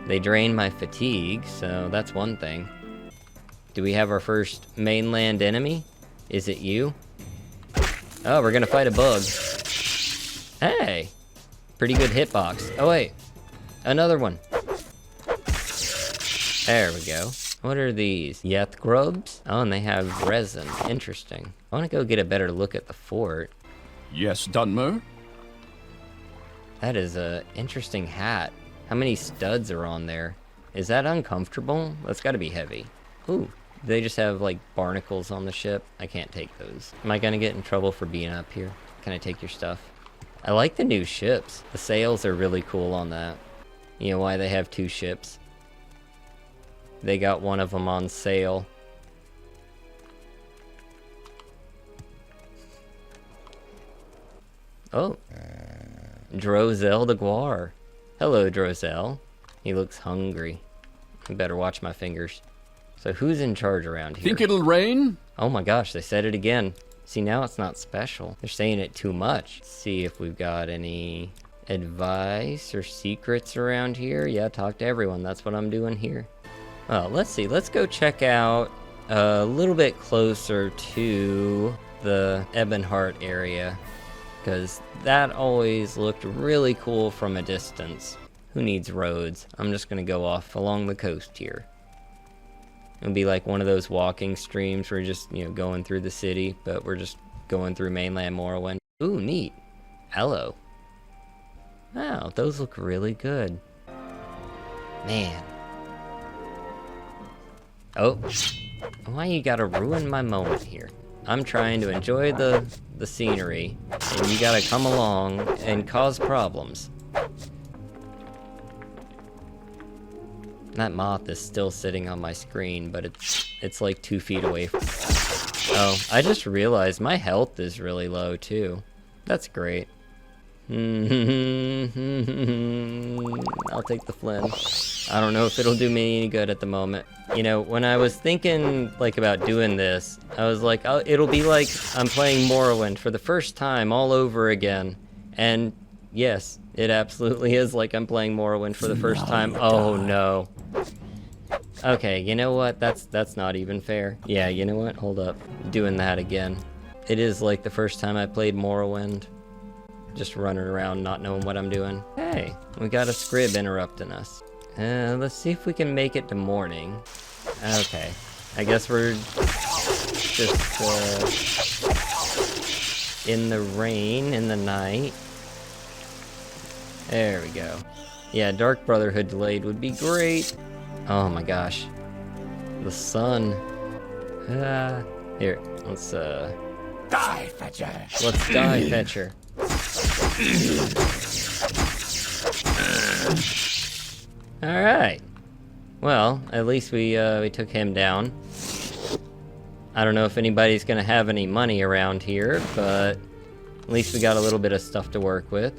They drain my fatigue, so that's one thing. Do we have our first mainland enemy? Is it you? Oh, we're gonna fight a bug. Hey! Pretty good hitbox. Oh wait, another one. There we go. What are these? Yeth grubs? Oh, and they have resin. Interesting. I wanna go get a better look at the fort. Yes, Dunmer? That is a interesting hat. How many studs are on there? Is that uncomfortable? That's gotta be heavy. Ooh. Do they just have like barnacles on the ship? I can't take those. Am I gonna get in trouble for being up here? Can I take your stuff? I like the new ships. The sails are really cool on that. You know why they have two ships? They got one of them on sale. Oh. Drozel de Guar. Hello, Drozel. He looks hungry. I better watch my fingers. So who's in charge around here? Think it'll rain? Oh my gosh, they said it again. See, now it's not special. They're saying it too much. Let's see if we've got any advice or secrets around here. Yeah, talk to everyone. That's what I'm doing here. Well, let's see. Let's go check out a little bit closer to the Ebonheart area, because that always looked really cool from a distance. Who needs roads? I'm just gonna go off along the coast here. It'll be like one of those walking streams where you're just, going through the city, but we're just going through mainland Morrowind. Ooh, neat. Hello. Wow, those look really good. Man. Oh. Why you gotta ruin my moment here? I'm trying to enjoy the scenery, and you gotta come along and cause problems. That moth is still sitting on my screen, but it's like 2 feet away from... Oh, I just realized my health is really low too. That's great. I'll take the flint. I don't know if it'll do me any good at the moment. When I was thinking about doing this, I was like, oh, it'll be like I'm playing Morrowind for the first time all over again. And yes, it absolutely is like I'm playing Morrowind for the first time. Oh no. Okay, you know what? That's not even fair. Yeah, you know what? Hold up. Doing that again. It is like the first time I played Morrowind. Just running around not knowing what I'm doing. Hey, we got a scrib interrupting us. Let's see if we can make it to morning. Okay, I guess we're just in the rain in the night. There we go. Yeah, Dark Brotherhood delayed would be great. Oh my gosh. The sun. Here, let's Die, Fetcher! Let's die, Fetcher. Alright. Well, at least we took him down. I don't know if anybody's gonna have any money around here, but at least we got a little bit of stuff to work with.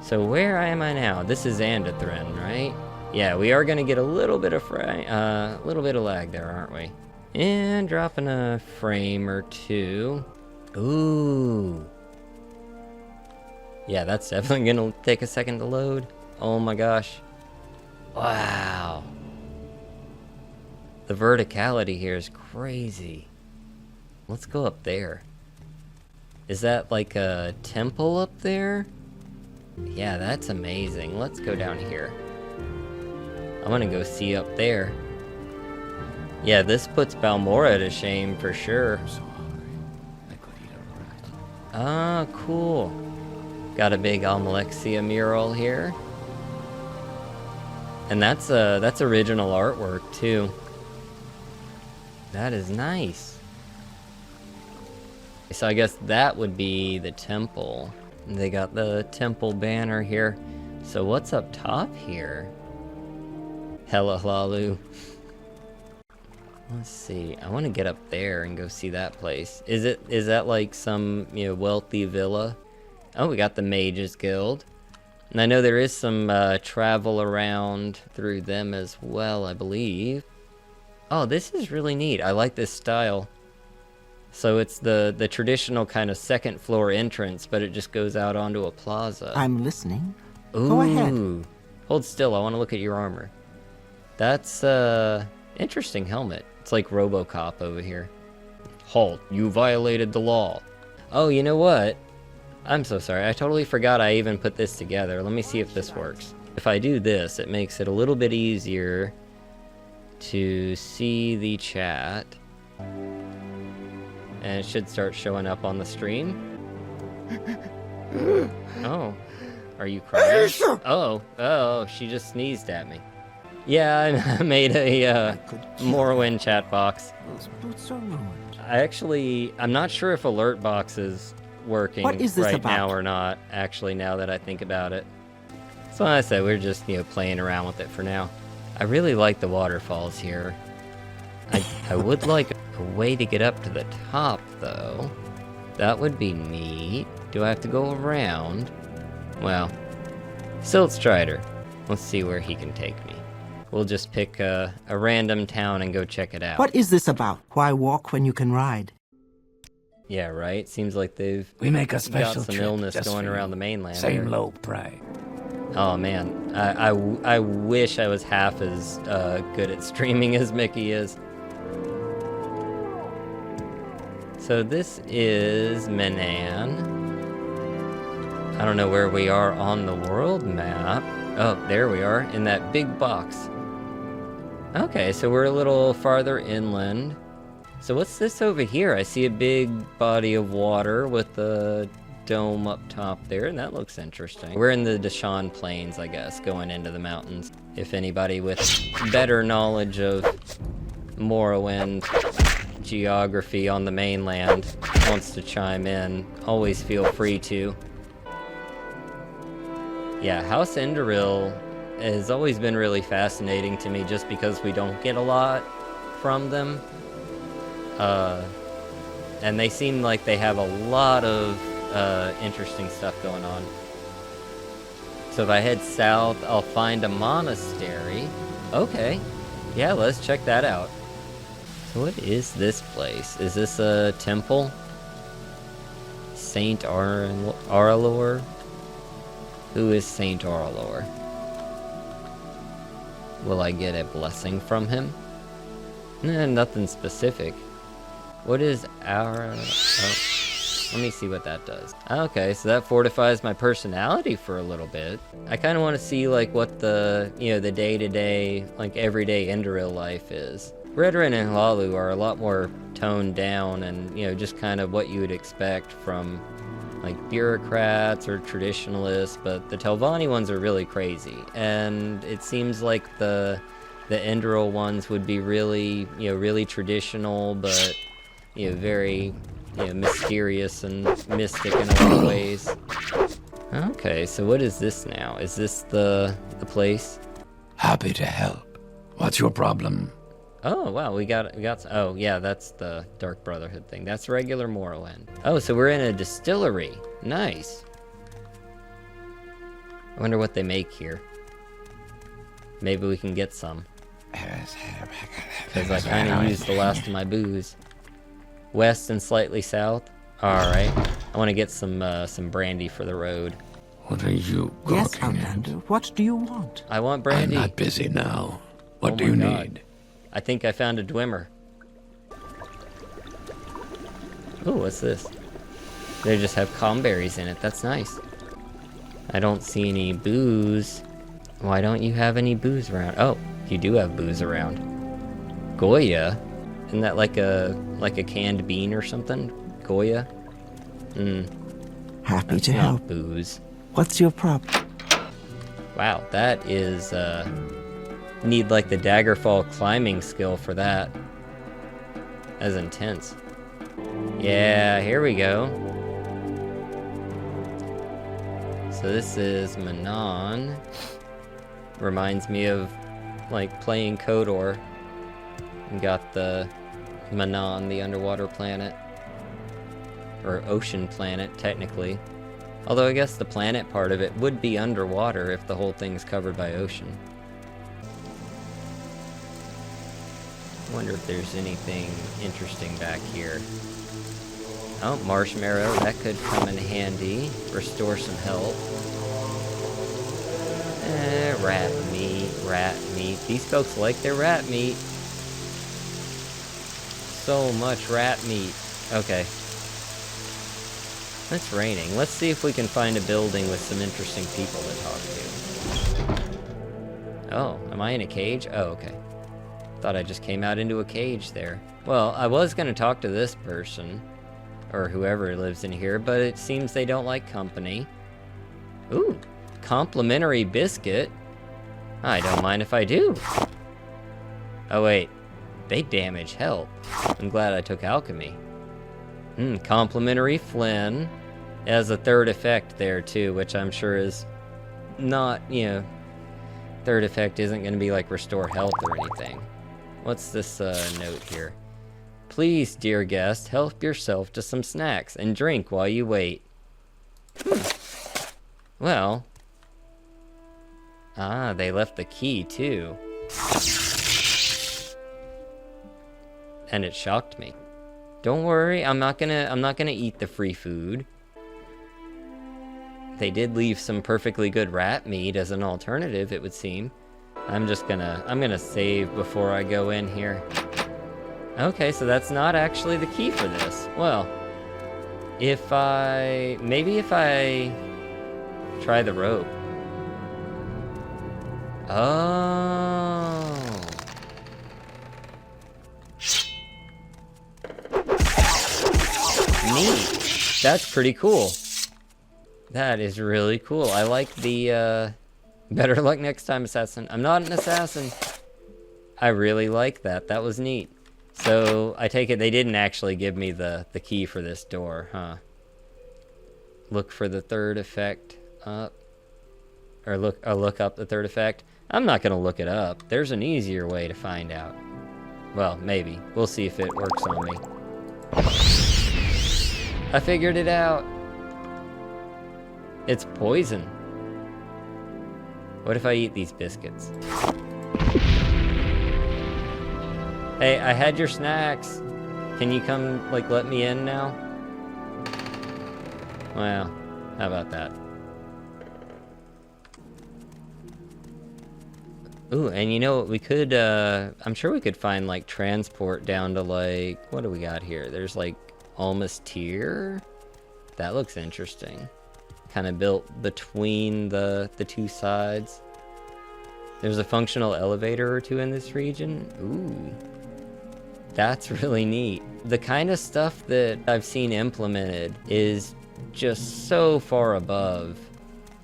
So where am I now? This is Andathren, right? Yeah, we are gonna get a little bit of lag there, aren't we? And dropping a frame or two. Ooh. Yeah, that's definitely gonna take a second to load. Oh my gosh. Wow. The verticality here is crazy. Let's go up there. Is that like a temple up there? Yeah, that's amazing. Let's go down here. I'm gonna go see up there. Yeah, this puts Balmora to shame for sure. Ah, cool. Got a big Almalexia mural here. And that's original artwork too. That is nice. So I guess that would be the temple. They got the temple banner here. So what's up top here? Helahlalu. Let's see. I want to get up there and go see that place. Is that like some, wealthy villa? Oh, we got the Mages Guild. And I know there is some travel around through them as well, I believe. Oh, this is really neat. I like this style. So it's the traditional kind of second floor entrance, but it just goes out onto a plaza. I'm listening. Ooh. Go ahead. Hold still. I want to look at your armor. That's interesting helmet. It's like RoboCop over here. Halt, you violated the law. Oh, you know what? I'm so sorry. I totally forgot I even put this together. Let me see if this works. If I do this, it makes it a little bit easier to see the chat. And it should start showing up on the stream. Oh, are you crying? Oh, she just sneezed at me. Yeah, I made a Morrowind chat box. Those boots are ruined. I'm not sure if alert box is working right now or not, actually, now that I think about it. So like I said, we're just, playing around with it for now. I really like the waterfalls here. I would like a way to get up to the top, though. That would be neat. Do I have to go around? Well, Silt Strider. Let's see where he can take me. we'll just pick a random town and go check it out. What is this about? Why walk when you can ride? Yeah, right? Seems like they've We make a special got some trip illness just going for around you. the mainland. Same here. low price. Oh man, I wish I was half as good at streaming as Mickey is. So this is Menan. I don't know where we are on the world map. Oh, there we are, in that big box. Okay, so we're a little farther inland. So what's this over here? I see a big body of water with a dome up top there, and that looks interesting. We're in the Deshaun Plains, I guess, going into the mountains. If anybody with better knowledge of Morrowind geography on the mainland wants to chime in, always feel free to. Yeah, House Enderil has always been really fascinating to me just because we don't get a lot from them. And they seem like they have a lot of interesting stuff going on. So if I head south, I'll find a monastery. Okay, yeah, let's check that out. So what is this place? Is this a temple? Saint Arlor? Who is Saint Arlor? Will I get a blessing from him? Nothing specific. What is our... Oh, let me see what that does. Okay, so that fortifies my personality for a little bit. I kind of want to see like what the, the day-to-day, like everyday Enderil life is. Redoran and Hlalu are a lot more toned down and, just kind of what you would expect from like bureaucrats or traditionalists, but the Telvanni ones are really crazy. And it seems like the Enderil ones would be really, really traditional, but, very, mysterious and mystic in a lot of ways. Okay, so what is this now? Is this the place? Happy to help. What's your problem? Oh, wow, we got oh, yeah, that's the Dark Brotherhood thing. That's regular Morrowind. Oh, so we're in a distillery. Nice. I wonder what they make here. Maybe we can get some. Because I kind of used the last of my booze. West and slightly south. Alright. I want to get some brandy for the road. What are you Yes, cooking at? Outlander, what do you want? I want brandy. I'm not busy now. What Oh do my you God. need? I think I found a Dwemer. Ooh, what's this? They just have comberries in it. That's nice. I don't see any booze. Why don't you have any booze around? Oh, you do have booze around. Goya? Isn't that like a canned bean or something? Goya? Happy That's to not help. booze. What's your problem? Wow, that is, need like the Daggerfall climbing skill for that. That's intense. Yeah, here we go. So this is Manon. Reminds me of like playing KOTOR. We got the Manon, the underwater planet. Or ocean planet, technically. Although I guess the planet part of it would be underwater if the whole thing's covered by ocean. I wonder if there's anything interesting back here. Oh, marshmallow, that could come in handy. Restore some health. Rat meat. These folks like their rat meat. So much rat meat. Okay. It's raining. Let's see if we can find a building with some interesting people to talk to. Oh, am I in a cage? Oh, okay. Thought I just came out into a cage there. Well, I was going to talk to this person, or whoever lives in here, but it seems they don't like company. Ooh, complimentary biscuit. I don't mind if I do. Oh wait, they damage health. I'm glad I took alchemy. Complimentary Flynn. It has a third effect there too, which I'm sure is not, third effect isn't going to be like restore health or anything. What's this note here? Please, dear guest, help yourself to some snacks and drink while you wait. Well. Ah, they left the key too. And it shocked me. Don't worry, I'm not gonna eat the free food. They did leave some perfectly good rat meat as an alternative, it would seem. I'm gonna save before I go in here. Okay, so that's not actually the key for this. Well, maybe if I try the rope. Oh. Neat. That's pretty cool. That is really cool. I like the, better luck next time, assassin. I'm not an assassin. I really like that. That was neat. So, I take it they didn't actually give me the key for this door, huh? Look for the third effect up. Or look up the third effect. I'm not gonna look it up. There's an easier way to find out. Well, maybe. We'll see if it works on me. I figured it out. It's poison. What if I eat these biscuits? Hey, I had your snacks. Can you come, like, let me in now? Well, how about that? Ooh, and you know what, we could, I'm sure we could find, like, transport down to, like, what do we got here? There's, like, almost tier? That looks interesting. Kind of built between the two sides. There's a functional elevator or two in this region. Ooh. That's really neat. The kind of stuff that I've seen implemented is just so far above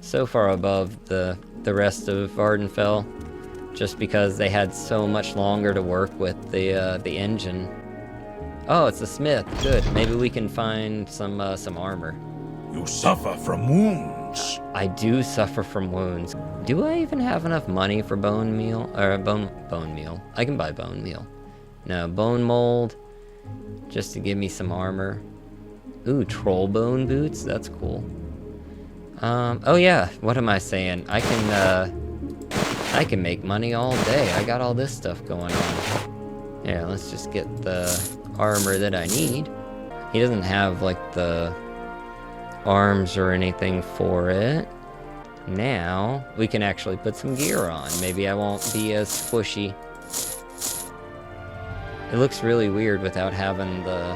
the rest of Vardenfell. Just because they had so much longer to work with the engine. Oh, it's a smith. Good. Maybe we can find some armor. You suffer from wounds. I do suffer from wounds. Do I even have enough money for bone meal? Or bone meal. I can buy bone meal. No, bone mold. Just to give me some armor. Ooh, troll bone boots. That's cool. Oh yeah. What am I saying? I can make money all day. I got all this stuff going on. Yeah, let's just get the armor that I need. He doesn't have, like, the arms or anything for it. Now, we can actually put some gear on. Maybe I won't be as squishy. It looks really weird without having the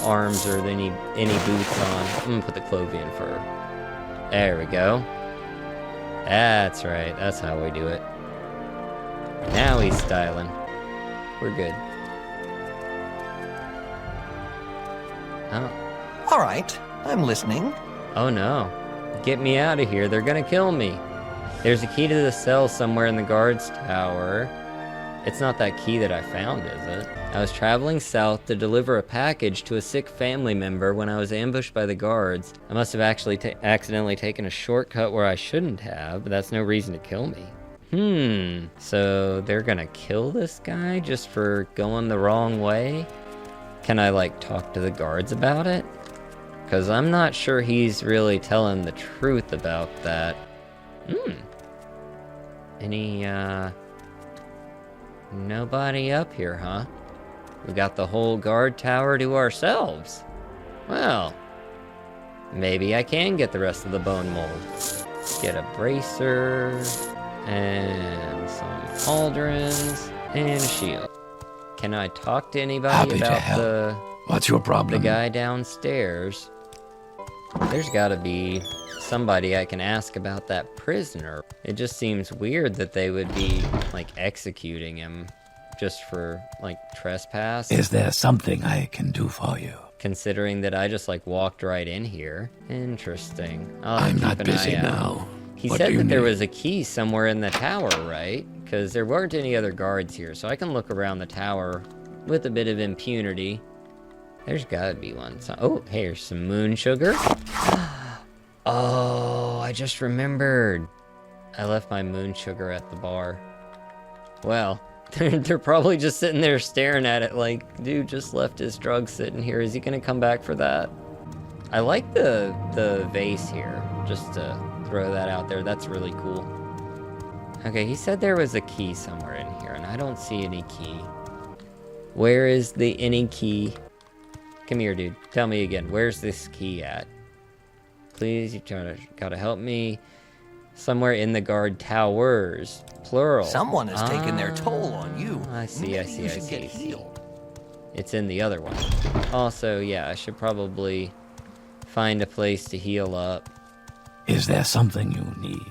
arms or any boots on. I'm gonna put the Clovian fur. There we go. That's right. That's how we do it. Now he's styling. We're good. Oh. All right. I'm listening. Oh no. Get me out of here. They're gonna kill me. There's a key to the cell somewhere in the guard's tower. It's not that key that I found, is it? I was traveling south to deliver a package to a sick family member when I was ambushed by the guards. I must have actually accidentally taken a shortcut where I shouldn't have, but that's no reason to kill me. So they're gonna kill this guy just for going the wrong way? Can I, like, talk to the guards about it? Because I'm not sure he's really telling the truth about that. Any, nobody up here, huh? We got the whole guard tower to ourselves. Well, maybe I can get the rest of the bone mold. Get a bracer, and some pauldrons, and a shield. Can I talk to anybody about What's your problem? The guy downstairs? There's gotta be somebody I can ask about that prisoner. It just seems weird that they would be, like, executing him just for, like, trespass. Is there something I can do for you? Considering that I just, like, walked right in here. Interesting. I'm not busy now. He said that there was a key somewhere in the tower, right? Because there weren't any other guards here, so I can look around the tower with a bit of impunity. There's gotta be one. So, oh, here's some moon sugar. Oh, I just remembered. I left my moon sugar at the bar. Well, they're probably just sitting there staring at it like, dude just left his drugs sitting here. Is he gonna come back for that? I like the vase here, just to throw that out there. That's really cool. Okay, he said there was a key somewhere in here, and I don't see any key. Where is any key? Come here, dude. Tell me again. Where's this key at? Please, you gotta help me. Somewhere in the guard towers. Plural. Someone has taken their toll on you. I see, I see, I see. Get healed. It's in the other one. Also, yeah, I should probably find a place to heal up. Is there something you need?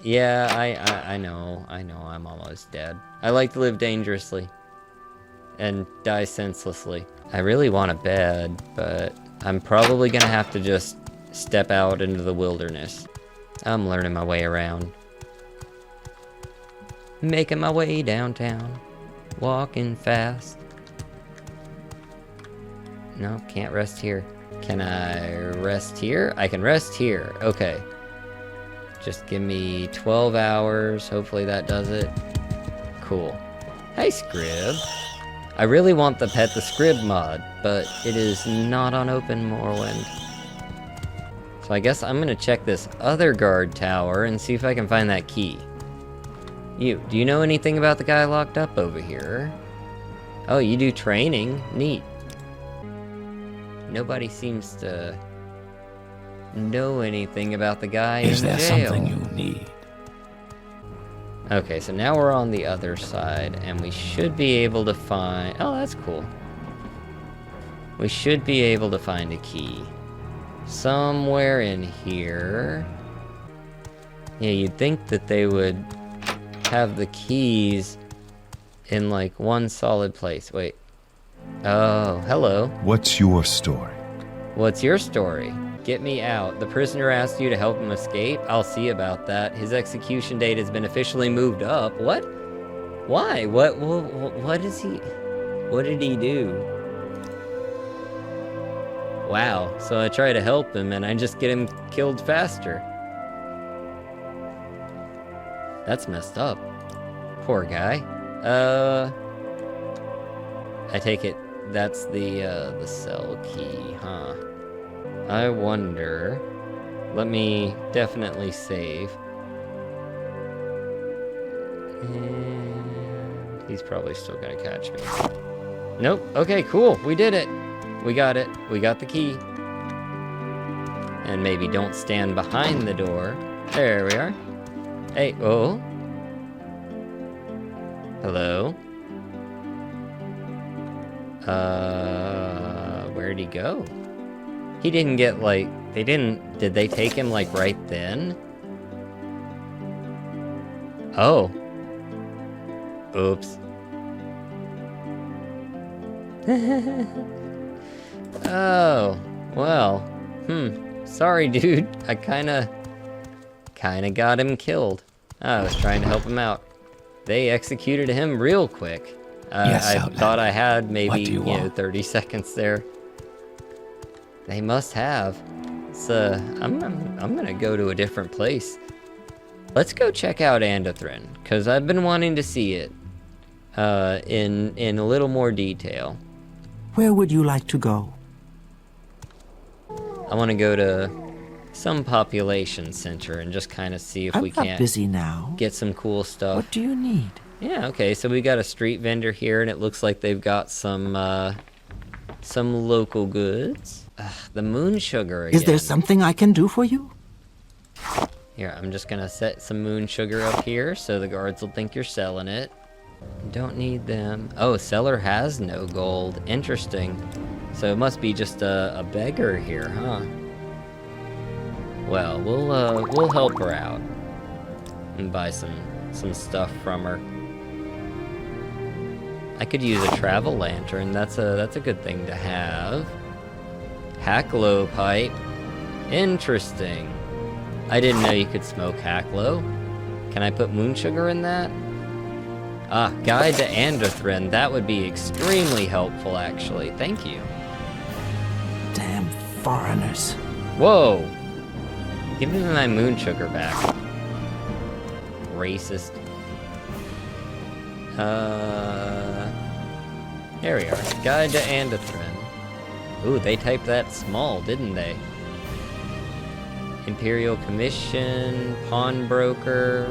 Yeah, I know, I'm almost dead. I like to live dangerously. And die senselessly. I really want a bed, but I'm probably gonna have to just step out into the wilderness. I'm learning my way around. Making my way downtown. Walking fast. No, can't rest here. Can I rest here? I can rest here. Okay. Just give me 12 hours. Hopefully that does it. Cool. Hey, Scrib. I really want the Pet the Scrib mod, but it is not on Open Morrowind. So I guess I'm gonna check this other guard tower and see if I can find that key. Do you know anything about the guy locked up over here? Oh, you do training? Neat. Nobody seems to know anything about the guy in jail. Is there something you need? Okay, so now we're on the other side, and we should be able to find... Oh, that's cool. We should be able to find a key. Somewhere in here. Yeah, you'd think that they would have the keys in, like, one solid place. Wait. Oh, hello. What's your story? What's your story? Get me out. The prisoner asked you to help him escape? I'll see about that. His execution date has been officially moved up. What? Why? What is he... What did he do? Wow. So I try to help him and I just get him killed faster. That's messed up. Poor guy. I take it that's the cell key, huh? I wonder... Let me definitely save. And he's probably still gonna catch me. Nope. Okay, cool. We did it. We got it. We got the key. And maybe don't stand behind the door. There we are. Hey, oh. Hello? Where'd he go? He didn't get, like, did they take him, like, right then? Oh. Oops. Oh, well, sorry, dude. I kinda got him killed. I was trying to help him out. They executed him real quick. Yes, I Outlander. thought I had maybe, you know, want? 30 seconds there. They must have. So, I'm gonna go to a different place. Let's go check out Andothrin, because I've been wanting to see it in a little more detail. Where would you like to go? I want to go to some population center and just kind of see if we I'm can't busy now. get some cool stuff. What do you need? Yeah, okay, so we got a street vendor here, and it looks like they've got some local goods. Ugh, the moon sugar again. Is there something I can do for you? Here, I'm just gonna set some moon sugar up here so the guards will think you're selling it. Don't need them. Oh, seller has no gold. Interesting. So it must be just a beggar here, huh? Well, we'll help her out and buy some stuff from her. I could use a travel lantern. That's a good thing to have. Hacklow pipe. Interesting. I didn't know you could smoke hacklow. Can I put moon sugar in that? Ah, guide to Andothrin. That would be extremely helpful, actually. Thank you. Damn foreigners. Whoa! Give me my moon sugar back. Racist. There we are. Guide to Andothrin. Ooh, they typed that small, didn't they? Imperial Commission, Pawnbroker.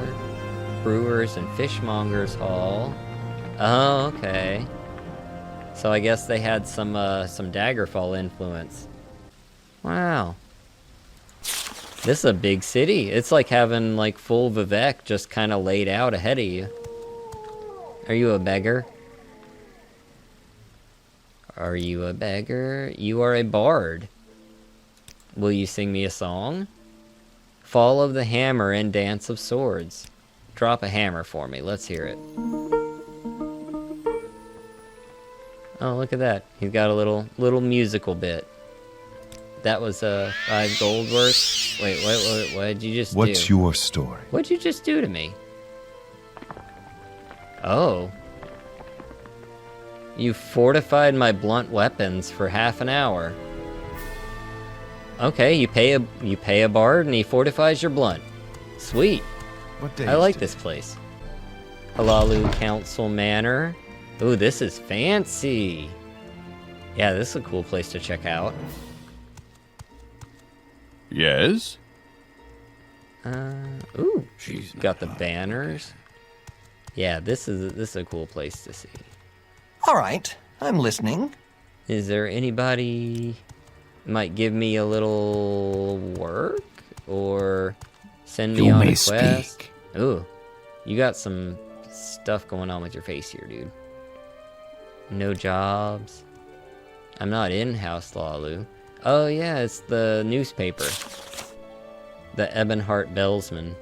Brewers and Fishmongers Hall. Oh, okay. So I guess they had some Daggerfall influence. Wow. This is a big city. It's like having like full Vivek just kind of laid out ahead of you. Are you a beggar? Are you a beggar? You are a bard. Will you sing me a song? Fall of the Hammer and Dance of Swords. Drop a hammer for me. Let's hear it. Oh, look at that. He's got a little musical bit. That was 5 gold worth. Wait, what did you just do? What's your story? What'd you just do to me? Oh. You fortified my blunt weapons for half an hour. Okay, you pay a bard and he fortifies your blunt. Sweet. What day I like this place. Halalu Council Manor. Ooh, this is fancy. Yeah, this is a cool place to check out. Yes? Ooh, she's got the banners. Yeah, this is a cool place to see. All right, I'm listening. Is there anybody might give me a little work or send me on a quest? Speak. Ooh, you got some stuff going on with your face here, dude. No jobs. I'm not in House Lalu. Oh yeah, it's the newspaper. The Ebonheart Bellsman.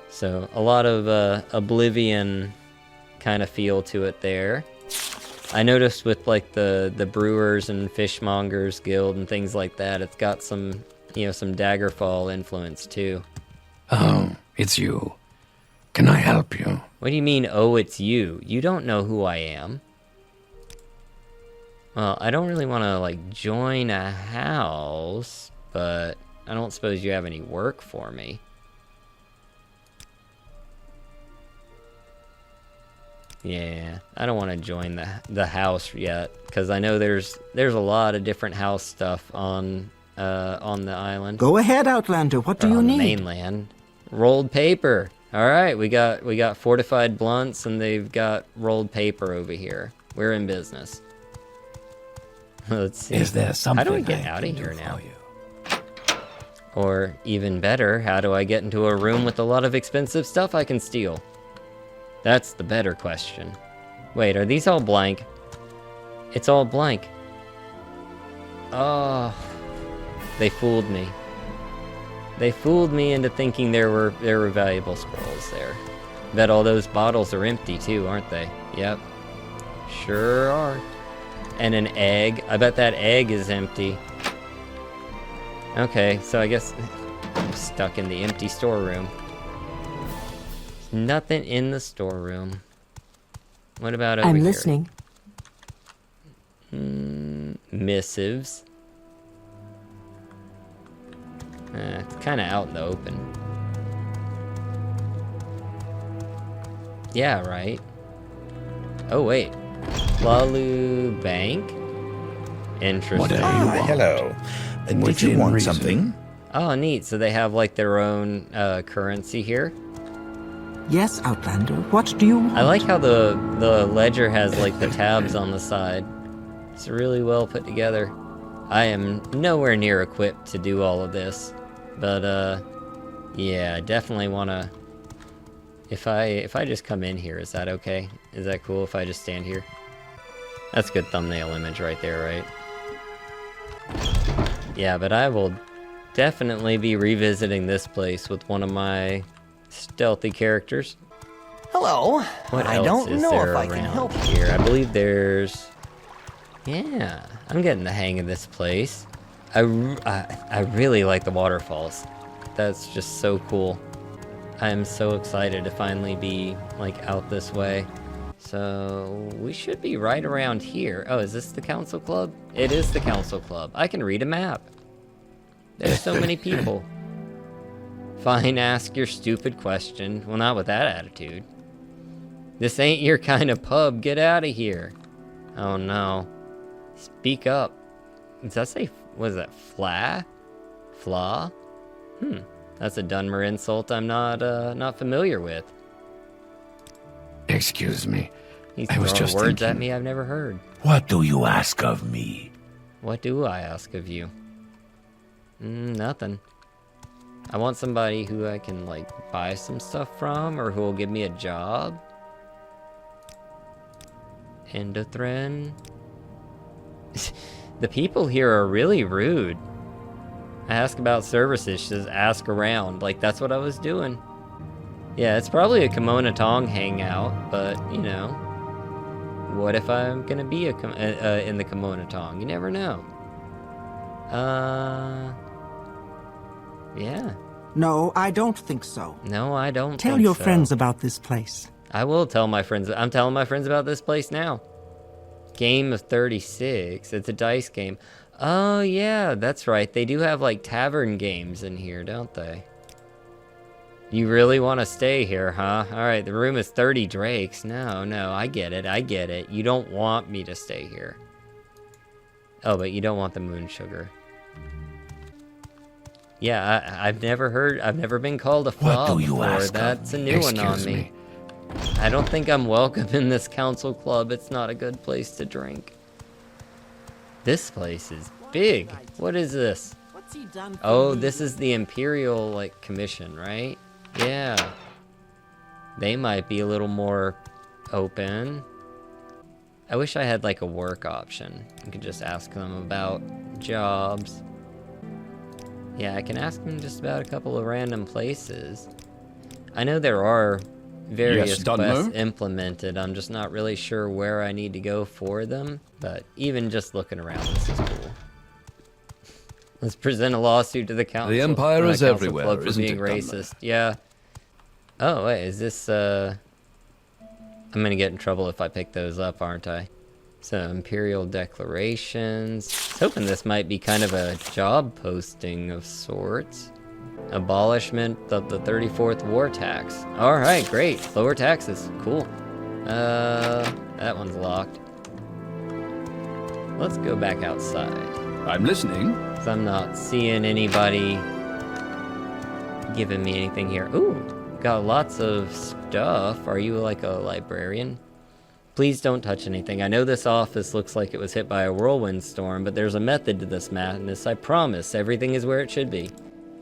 So a lot of Oblivion kind of feel to it there. I noticed with like the Brewers and Fishmongers Guild and things like that, it's got some, some Daggerfall influence too. Oh, it's you. Can I help you? What do you mean, oh, it's you? You don't know who I am. Well, I don't really want to, like, join a house, but I don't suppose you have any work for me. Yeah, I don't want to join the house yet, because I know there's a lot of different house stuff on the island. Go ahead, Outlander. What do you need? On the mainland. Rolled paper. All right, we got fortified blunts, and they've got rolled paper over here. We're in business. Let's see. Is there something how do I get out of here now? Or even better, how do I get into a room with a lot of expensive stuff I can steal? That's the better question. Wait, are these all blank? It's all blank. Oh, they fooled me. They fooled me into thinking there were valuable scrolls there. Bet all those bottles are empty too, aren't they? Yep. Sure are. And an egg. I bet that egg is empty. Okay, so I guess I'm stuck in the empty storeroom. There's nothing in the storeroom. What about over here? I'm listening. Missives. It's kind of out in the open. Yeah, right. Oh, wait. Lalu Bank? Interesting. Hello. Did you want something? Oh, neat. So they have like their own currency here? Yes, Outlander. What do you want? I like how the ledger has like the tabs on the side. It's really well put together. I am nowhere near equipped to do all of this. But yeah, definitely wanna if I just come in here, is that okay? Is that cool if I just stand here? That's a good thumbnail image right there, right? Yeah, but I will definitely be revisiting this place with one of my stealthy characters. Hello. What I else don't is know there if I can around help you. here? I believe there's... Yeah, I'm getting the hang of this place. I really like the waterfalls. That's just so cool. I am so excited to finally be, like, out this way. So, we should be right around here. Oh, is this the council club? It is the council club. I can read a map. There's so many people. Fine, ask your stupid question. Well, not with that attitude. This ain't your kind of pub. Get out of here. Oh, no. Speak up. Does that say, what is that, fla? Flaw? That's a Dunmer insult I'm not familiar with. Excuse me. He's I was throwing just words at thinking. me I've never heard. What do you ask of me? What do I ask of you? Nothing. I want somebody who I can, like, buy some stuff from, or who will give me a job. Endothren. The people here are really rude. I ask about services, she says ask around. Like, that's what I was doing. Yeah, it's probably a Kimono Tong hangout, but, you know. What if I'm gonna be in the Kimono Tong? You never know. Yeah. No, I don't think so. No, I don't Tell think your so. friends about this place. I will tell my friends. I'm telling my friends about this place now. Game of 36. It's a dice game. Oh, yeah, that's right. They do have, like, tavern games in here, don't they? You really want to stay here, huh? Alright, the room is 30 drakes. No, I get it. You don't want me to stay here. Oh, but you don't want the moon sugar. Yeah, I've never been called a fob before. That's a new one on me. I don't think I'm welcome in this council club. It's not a good place to drink. This place is big. What is this? Oh, this is the Imperial, like, commission, right? Yeah. They might be a little more open. I wish I had, like, a work option. I could just ask them about jobs. Yeah, I can ask them just about a couple of random places. I know there are various quests implemented. I'm just not really sure where I need to go for them. But even just looking around, this is cool. Let's present a lawsuit to the council. The Empire is Council everywhere, Club for isn't being it, racist. Yeah. Oh, wait, is this, I'm gonna get in trouble if I pick those up, aren't I? So, Imperial Declarations. I was hoping this might be kind of a job posting of sorts. Abolishment of the 34th war tax. Alright, great. Lower taxes. Cool. That one's locked. Let's go back outside. I'm listening. 'Cause I'm not seeing anybody giving me anything here. Ooh, got lots of stuff. Are you like a librarian? Please don't touch anything. I know this office looks like it was hit by a whirlwind storm, but there's a method to this madness. I promise. Everything is where it should be.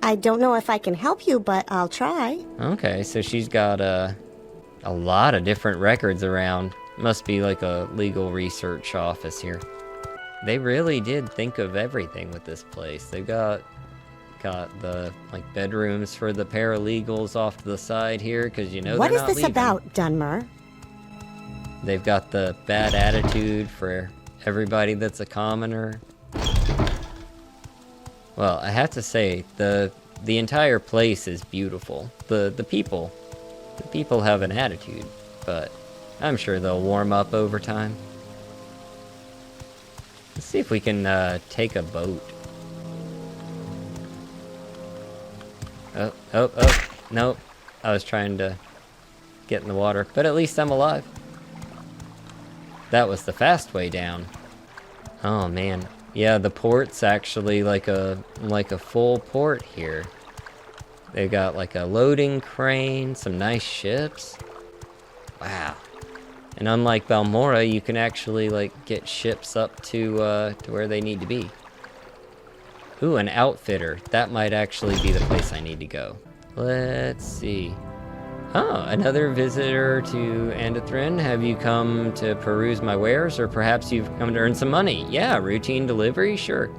I don't know if I can help you, but I'll try. Okay, so she's got a lot of different records around. Must be like a legal research office here. They really did think of everything with this place. They've got the like bedrooms for the paralegals off to the side here, because you know what they're is not this leaving. about, Dunmer? They've got the bad attitude for everybody that's a commoner. Well, I have to say, the entire place is beautiful. The people have an attitude, but I'm sure they'll warm up over time. Let's see if we can take a boat. Oh, nope. I was trying to get in the water, but at least I'm alive. That was the fast way down. Oh man. Yeah, the port's actually like a full port here. They've got like a loading crane, some nice ships. Wow. And unlike Balmora, you can actually like get ships up to where they need to be. Ooh, an outfitter. That might actually be the place I need to go. Let's see. Oh, another visitor to Endothren. Have you come to peruse my wares, or perhaps you've come to earn some money? Yeah, routine delivery? Sure.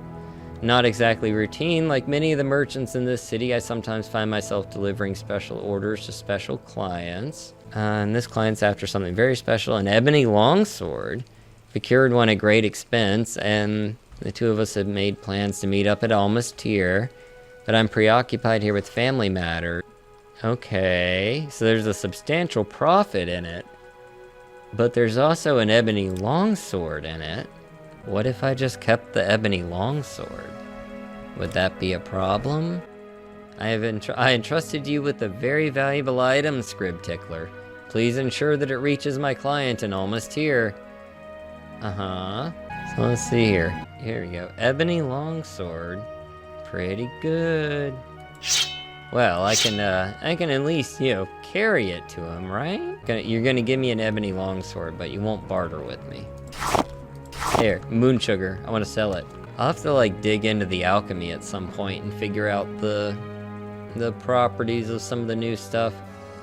Not exactly routine. Like many of the merchants in this city, I sometimes find myself delivering special orders to special clients. And this client's after something very special, an ebony longsword. Procured one at great expense, and the two of us have made plans to meet up at Almastyr, but I'm preoccupied here with family matters. Okay, so there's a substantial profit in it, but there's also an ebony longsword in it. What if I just kept the ebony longsword? Would that be a problem? I entrusted you with a very valuable item, Scrib Tickler. Please ensure that it reaches my client in Almastyr. So let's see here. Here we go. Ebony longsword. Pretty good. Well, I can at least, you know, carry it to him, right? You're gonna give me an ebony longsword, but you won't barter with me. Here, moon sugar. I want to sell it. I'll have to like dig into the alchemy at some point and figure out the properties of some of the new stuff.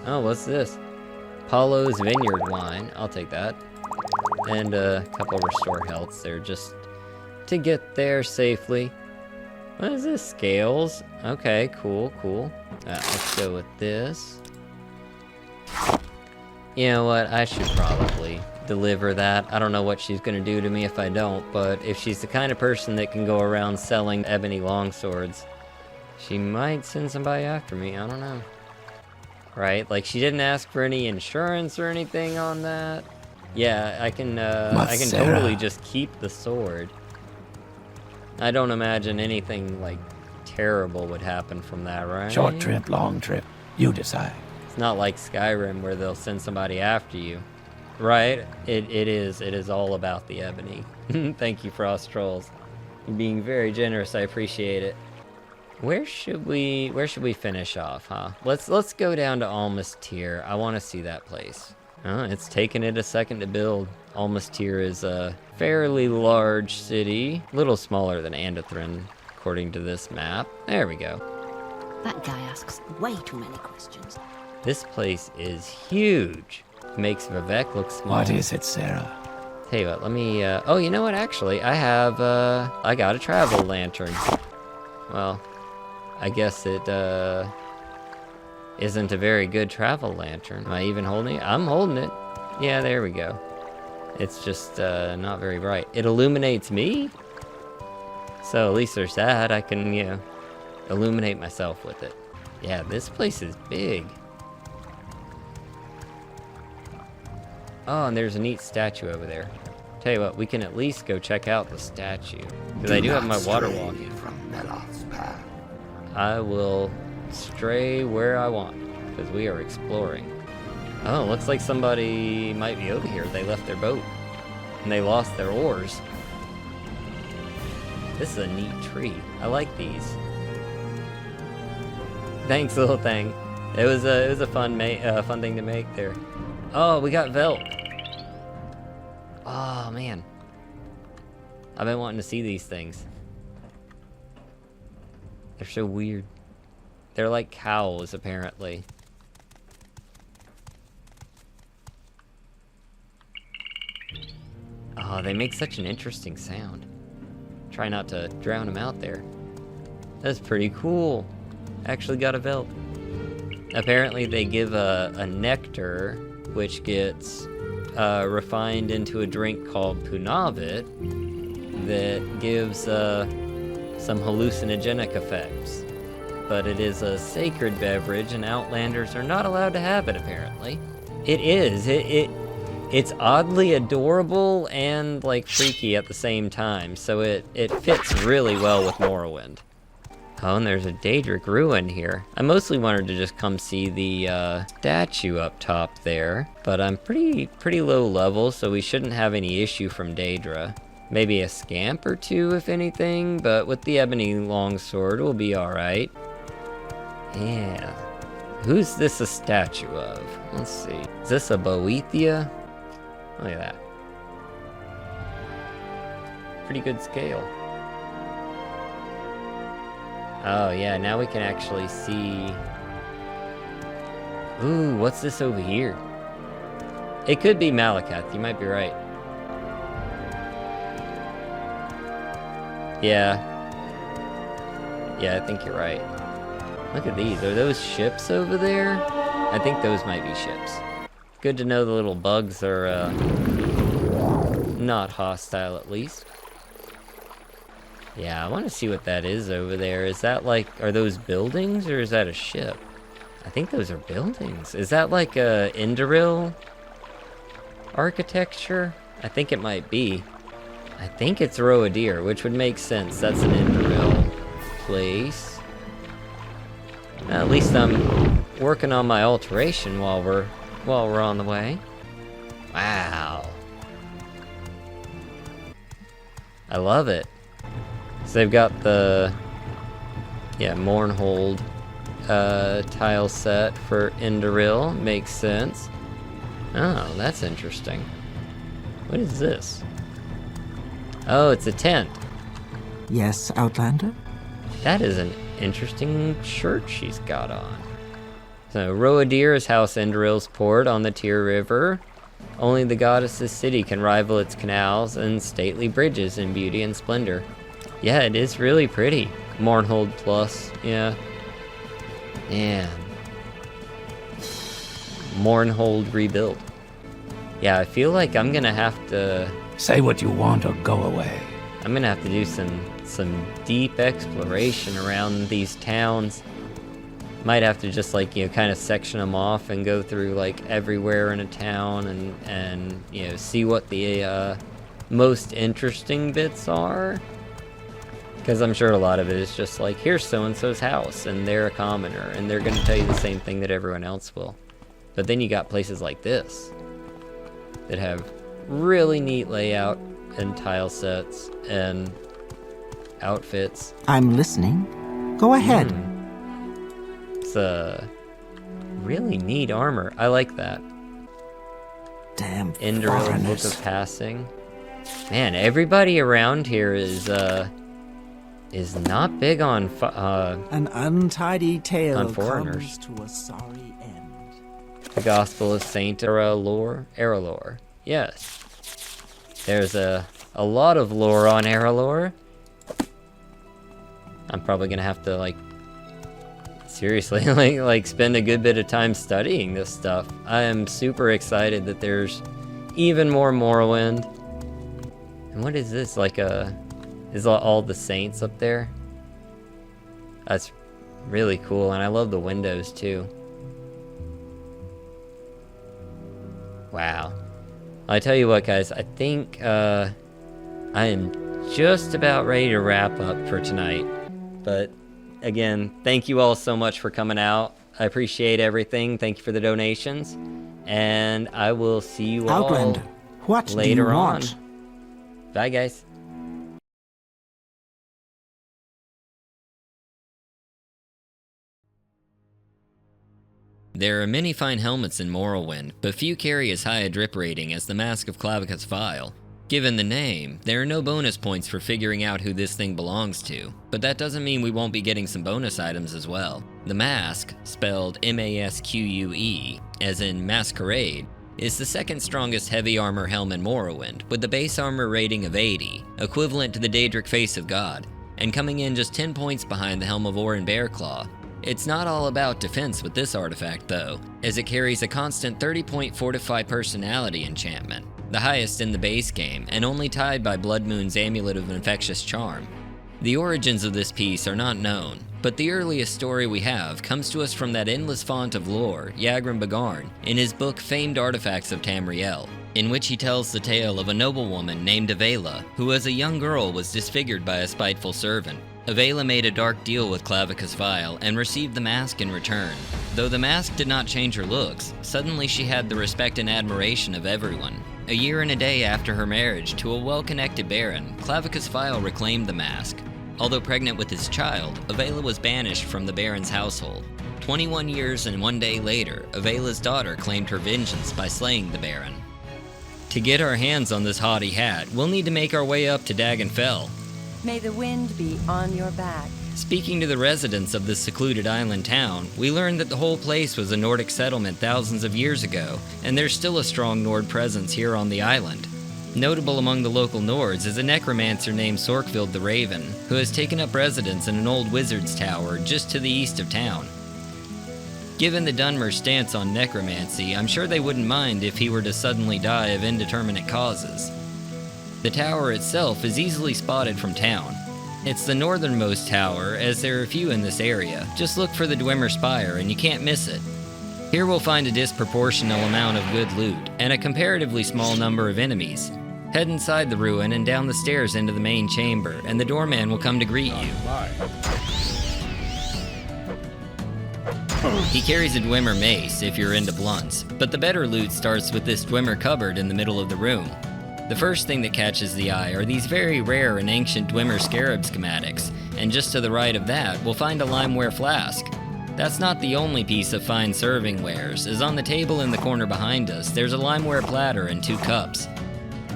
Oh, what's this? Paulo's Vineyard wine. I'll take that. And a couple restore healths there just to get there safely. What is this? Scales? Okay, cool, cool. Let's go with this. You know what? I should probably deliver that. I don't know what she's gonna do to me if I don't, but if she's the kind of person that can go around selling ebony longswords, she might send somebody after me. I don't know. Right? Like, she didn't ask for any insurance or anything on that. Yeah, I can totally just keep the sword. I don't imagine anything, like, terrible would happen from that, right? Short trip, long trip, you decide. It's not like Skyrim where they'll send somebody after you. Right? It is all about the ebony. Thank you, Frost Trolls. You're being very generous, I appreciate it. Where should we finish off, huh? Let's go down to Almastir. I want to see that place. Oh, it's taken it a second to build. Almastir is a fairly large city, a little smaller than Andathrin, according to this map. There we go. That guy asks way too many questions. This place is huge. Makes Vivek look small. What is it, Sarah? Tell you what, let me, oh, you know what, actually, I got a travel lantern. Well, I guess it, isn't a very good travel lantern. Am I even holding it? I'm holding it. Yeah, there we go. It's just, not very bright. It illuminates me? So at least there's that. I can, you know, illuminate myself with it. Yeah, this place is big. Oh, and there's a neat statue over there. Tell you what, we can at least go check out the statue. Because I do have my water walking. I will stray where I want, because we are exploring. Oh, looks like somebody might be over here. They left their boat, and they lost their oars. This is a neat tree. I like these. Thanks, little thing. It was a fun thing to make there. Oh, we got Velt. Oh, man. I've been wanting to see these things. They're so weird. They're like cows, apparently. Oh, they make such an interesting sound. Try not to drown them out there. That's pretty cool. Actually got a Velt. Apparently they give a nectar, which gets refined into a drink called Punavit that gives some hallucinogenic effects. But it is a sacred beverage, and Outlanders are not allowed to have it, apparently. It is. It's oddly adorable and, like, freaky at the same time, so it fits really well with Morrowind. Oh, and there's a Daedric ruin here. I mostly wanted to just come see the statue up top there, but I'm pretty low level, so we shouldn't have any issue from Daedra. Maybe a scamp or two, if anything, but with the ebony longsword, we'll be alright. Yeah. Who's this a statue of? Let's see. Is this a Boethia? Look at that. Pretty good scale. Oh yeah, now we can actually see... Ooh, what's this over here? It could be Malakath, you might be right. Yeah. Yeah, I think you're right. Look at these. Are those ships over there? I think those might be ships. Good to know the little bugs are not hostile, at least. Yeah, I want to see what that is over there. Is that like, are those buildings or is that a ship? I think those are buildings. Is that like a Indoril architecture? I think it might be. I think it's Roadir, which would make sense. That's an Indoril place. At least I'm working on my alteration while we're on the way. Wow. I love it. So they've got the, yeah, Mournhold tile set for Indoril. Makes sense. Oh, that's interesting. What is this? Oh, it's a tent. Yes, Outlander? That is an interesting shirt she's got on. So, Roadir is House Endoril's port on the Tyr River. Only the goddess's city can rival its canals and stately bridges in beauty and splendor. Yeah, it is really pretty. Mournhold Plus, yeah. Man. Mournhold Rebuilt. Yeah, I feel like I'm gonna have to... Say what you want or go away. I'm gonna have to do some deep exploration around these towns. Might have to just like, you know, kind of section them off and go through like everywhere in a town and you know, see what the most interesting bits are. Because I'm sure a lot of it is just like, here's so-and-so's house, and they're a commoner, and they're going to tell you the same thing that everyone else will. But then you got places like this that have really neat layout and tile sets and outfits. I'm listening. Go ahead. It's a really neat armor. I like that. Damn Indoril foreigners. Book of Passing. Man, everybody around here is not big on an untidy tale on foreigners. comes to a sorry end. The Gospel of Saint Errolor. Yes. There's a lot of lore on Errolor. I'm probably gonna have to like seriously like spend a good bit of time studying this stuff. I am super excited that there's even more Morrowind. And what is this? Like is all the saints up there? That's really cool, and I love the windows too. Wow. I tell you what, guys, I think I am just about ready to wrap up for tonight. But again, thank you all so much for coming out. I appreciate everything. Thank you for the donations, and I will see you all Outlander, what later do you on. want? Bye, guys. There are many fine helmets in Morrowind, but few carry as high a drip rating as the Mask of Clavicus Vile. Given the name, there are no bonus points for figuring out who this thing belongs to, but that doesn't mean we won't be getting some bonus items as well. The Mask, spelled M-A-S-Q-U-E, as in Masquerade, is the second strongest heavy armor helm in Morrowind, with the base armor rating of 80, equivalent to the Daedric Face of God, and coming in just 10 points behind the Helm of Orin Bearclaw. It's not all about defense with this artifact though, as it carries a constant 30-point Fortify Personality enchantment, the highest in the base game, and only tied by Blood Moon's Amulet of Infectious Charm. The origins of this piece are not known, but the earliest story we have comes to us from that endless font of lore, Yagran Bagarn, in his book Famed Artifacts of Tamriel, in which he tells the tale of a noblewoman named Avela, who as a young girl was disfigured by a spiteful servant. Avela made a dark deal with Clavicus Vile and received the mask in return. Though the mask did not change her looks, suddenly she had the respect and admiration of everyone. A year and a day after her marriage to a well-connected baron, Clavicus Vile reclaimed the mask. Although pregnant with his child, Avela was banished from the baron's household. 21 years and 1 day later, Avela's daughter claimed her vengeance by slaying the baron. To get our hands on this haughty hat, we'll need to make our way up to Dagonfell. May the wind be on your back. Speaking to the residents of this secluded island town, we learned that the whole place was a Nordic settlement thousands of years ago, and there's still a strong Nord presence here on the island. Notable among the local Nords is a necromancer named Sorkvild the Raven, who has taken up residence in an old wizard's tower just to the east of town. Given the Dunmer's stance on necromancy, I'm sure they wouldn't mind if he were to suddenly die of indeterminate causes. The tower itself is easily spotted from town. It's the northernmost tower, as there are few in this area. Just look for the Dwemer Spire and you can't miss it. Here we'll find a disproportional amount of good loot, and a comparatively small number of enemies. Head inside the ruin and down the stairs into the main chamber, and the doorman will come to greet you. He carries a Dwemer mace if you're into blunts, but the better loot starts with this Dwemer cupboard in the middle of the room. The first thing that catches the eye are these very rare and ancient Dwemer scarab schematics, and just to the right of that, we'll find a limeware flask. That's not the only piece of fine serving wares, as on the table in the corner behind us, there's a limeware platter and 2 cups.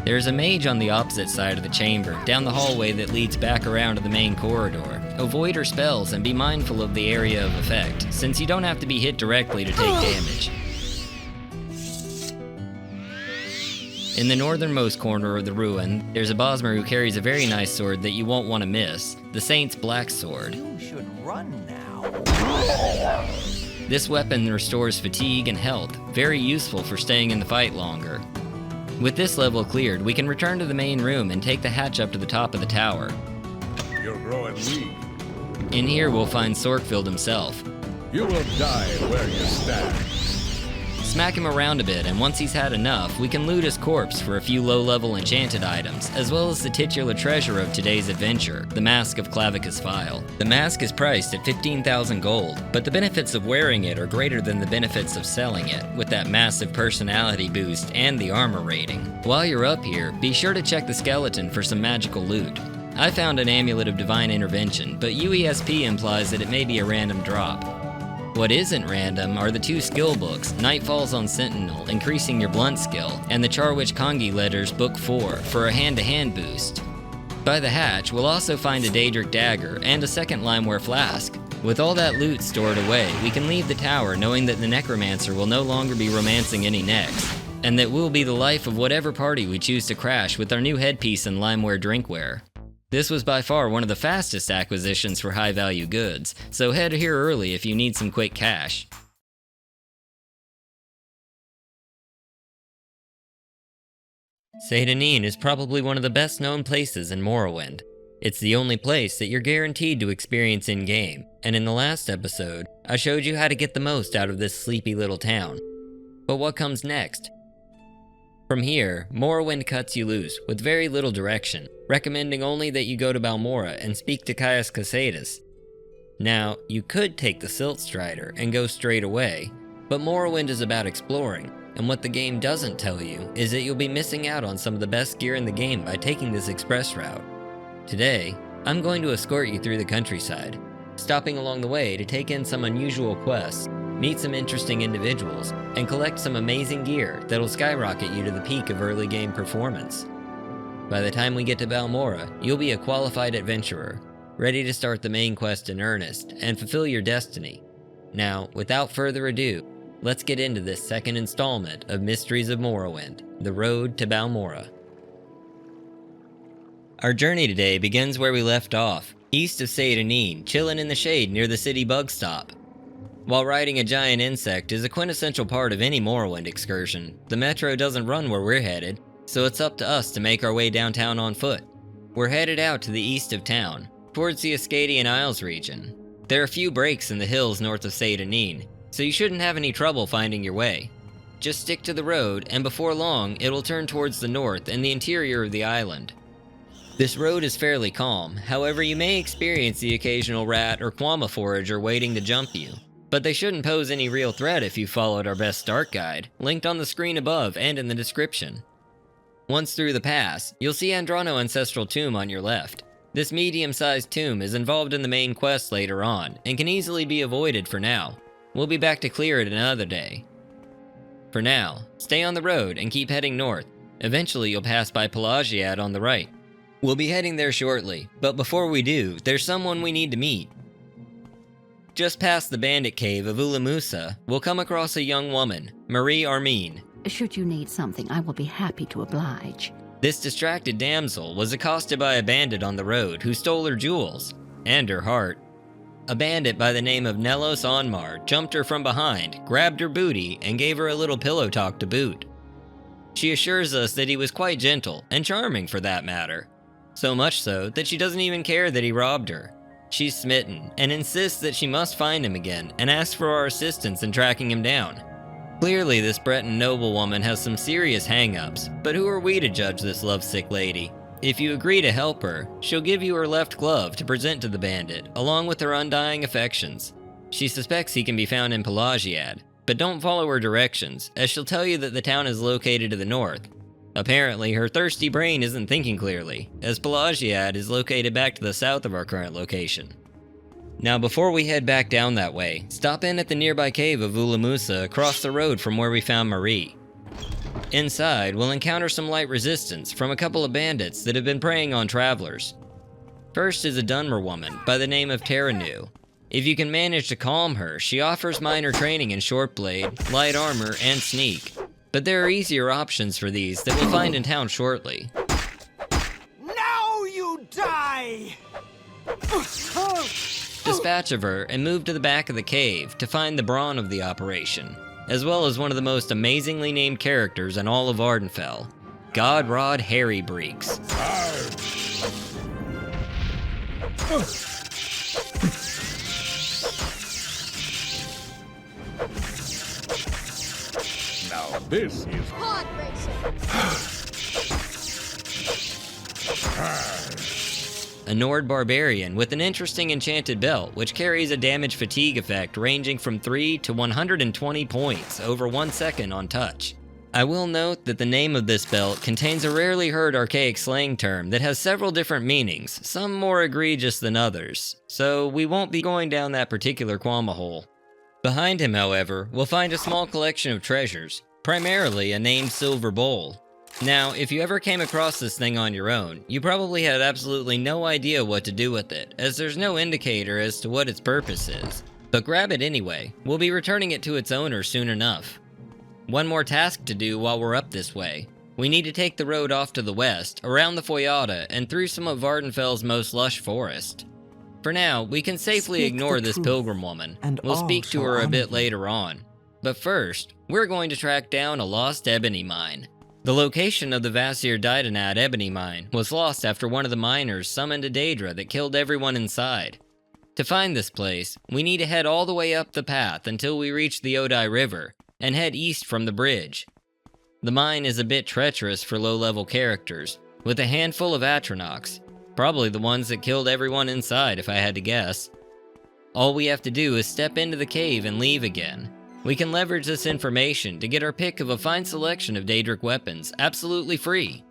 There's a mage on the opposite side of the chamber, down the hallway that leads back around to the main corridor. Avoid her spells and be mindful of the area of effect, since you don't have to be hit directly to take damage. In the northernmost corner of the ruin, there's a Bosmer who carries a very nice sword that you won't want to miss, the Saint's Black Sword. You should run now. This weapon restores fatigue and health, very useful for staying in the fight longer. With this level cleared, we can return to the main room and take the hatch up to the top of the tower. You're growing weak. In here we'll find Sorkfield himself. You will die where you stand. Smack him around a bit, and once he's had enough, we can loot his corpse for a few low-level enchanted items, as well as the titular treasure of today's adventure, the Mask of Clavicus Vile. The mask is priced at 15,000 gold, but the benefits of wearing it are greater than the benefits of selling it, with that massive personality boost and the armor rating. While you're up here, be sure to check the skeleton for some magical loot. I found an Amulet of Divine Intervention, but UESP implies that it may be a random drop. What isn't random are the 2 skill books, Nightfalls on Sentinel, increasing your blunt skill, and the Charwich Kongi Letters Book 4 for a hand-to-hand boost. By the hatch, we'll also find a Daedric Dagger and a second Limeware Flask. With all that loot stored away, we can leave the tower knowing that the Necromancer will no longer be romancing any necks, and that we'll be the life of whatever party we choose to crash with our new headpiece and Limeware drinkware. This was by far one of the fastest acquisitions for high-value goods, so head here early if you need some quick cash. Seyda-Neen is probably one of the best-known places in Morrowind. It's the only place that you're guaranteed to experience in-game, and in the last episode, I showed you how to get the most out of this sleepy little town. But what comes next? From here, Morrowind cuts you loose with very little direction, recommending only that you go to Balmora and speak to Caius Casadus. Now, you could take the Silt Strider and go straight away, but Morrowind is about exploring, and what the game doesn't tell you is that you'll be missing out on some of the best gear in the game by taking this express route. Today, I'm going to escort you through the countryside, stopping along the way to take in some unusual quests, meet some interesting individuals, and collect some amazing gear that'll skyrocket you to the peak of early game performance. By the time we get to Balmora, you'll be a qualified adventurer, ready to start the main quest in earnest and fulfill your destiny. Now, without further ado, let's get into this second installment of Mysteries of Morrowind, The Road to Balmora. Our journey today begins where we left off, east of Seyda-Neen, chilling in the shade near the city bug stop. While riding a giant insect is a quintessential part of any Morrowind excursion, the metro doesn't run where we're headed, so it's up to us to make our way downtown on foot. We're headed out to the east of town, towards the Ascadian Isles region. There are a few breaks in the hills north of Seyda-Neen, so you shouldn't have any trouble finding your way. Just stick to the road, and before long, it'll turn towards the north and the interior of the island. This road is fairly calm, however you may experience the occasional rat or quama forager waiting to jump you. But they shouldn't pose any real threat if you followed our best start guide, linked on the screen above and in the description. Once through the pass, you'll see Andrano Ancestral Tomb on your left. This medium-sized tomb is involved in the main quest later on, and can easily be avoided for now. We'll be back to clear it another day. For now, stay on the road and keep heading north. Eventually you'll pass by Pelagiad on the right. We'll be heading there shortly, but before we do, there's someone we need to meet. Just past the bandit cave of Ulamusa, we'll come across a young woman, Marie Armine. Should you need something, I will be happy to oblige. This distracted damsel was accosted by a bandit on the road who stole her jewels, and her heart. A bandit by the name of Nelos Onmar jumped her from behind, grabbed her booty, and gave her a little pillow talk to boot. She assures us that he was quite gentle, and charming for that matter. So much so that she doesn't even care that he robbed her. She's smitten, and insists that she must find him again, and asks for our assistance in tracking him down. Clearly this Breton noblewoman has some serious hang-ups, but who are we to judge this lovesick lady? If you agree to help her, she'll give you her left glove to present to the bandit, along with her undying affections. She suspects he can be found in Pelagiad, but don't follow her directions, as she'll tell you that the town is located to the north. Apparently, her thirsty brain isn't thinking clearly, as Pelagiad is located back to the south of our current location. Now before we head back down that way, stop in at the nearby cave of Ulamusa across the road from where we found Marie. Inside, we'll encounter some light resistance from a couple of bandits that have been preying on travelers. First is a Dunmer woman by the name of Terranu. If you can manage to calm her, she offers minor training in short blade, light armor, and sneak. But there are easier options for these that we'll find in town shortly. Now you die! Dispatch of her and move to the back of the cave to find the brawn of the operation, as well as one of the most amazingly named characters in all of Ardenfell, Godrod Harrybreeks. Now this is Pod A Nord barbarian with an interesting enchanted belt which carries a damage fatigue effect ranging from 3 to 120 points over 1 second on touch. I will note that the name of this belt contains a rarely heard archaic slang term that has several different meanings, some more egregious than others, so we won't be going down that particular qualma hole. Behind him, however, we'll find a small collection of treasures, primarily a named silver bowl. Now, if you ever came across this thing on your own, you probably had absolutely no idea what to do with it, as there's no indicator as to what its purpose is. But grab it anyway, we'll be returning it to its owner soon enough. One more task to do while we're up this way. We need to take the road off to the west, around the Foyada, and through some of Vardenfell's most lush forest. For now, we can safely ignore this pilgrim woman. We'll speak to her a bit later on. But first, we're going to track down a lost ebony mine. The location of the Vasir Didanad ebony mine was lost after one of the miners summoned a Daedra that killed everyone inside. To find this place, we need to head all the way up the path until we reach the Odai River, and head east from the bridge. The mine is a bit treacherous for low-level characters, with a handful of Atronachs, probably the ones that killed everyone inside if I had to guess. All we have to do is step into the cave and leave again. We can leverage this information to get our pick of a fine selection of Daedric weapons, absolutely free.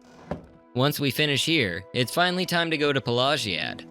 Once we finish here, it's finally time to go to Pelagiad.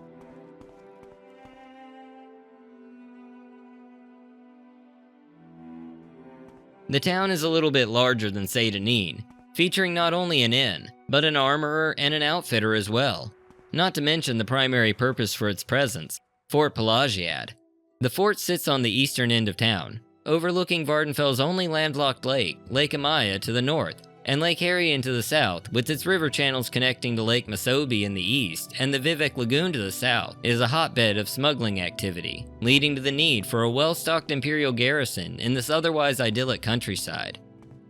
The town is a little bit larger than Seydanine, featuring not only an inn, but an armorer and an outfitter as well. Not to mention the primary purpose for its presence, Fort Pelagiad. The fort sits on the eastern end of town, overlooking Vardenfell's only landlocked lake, Lake Amaya to the north, and Lake Harrian to the south, with its river channels connecting to Lake Masobi in the east, and the Vivek Lagoon to the south, is a hotbed of smuggling activity, leading to the need for a well-stocked Imperial garrison in this otherwise idyllic countryside.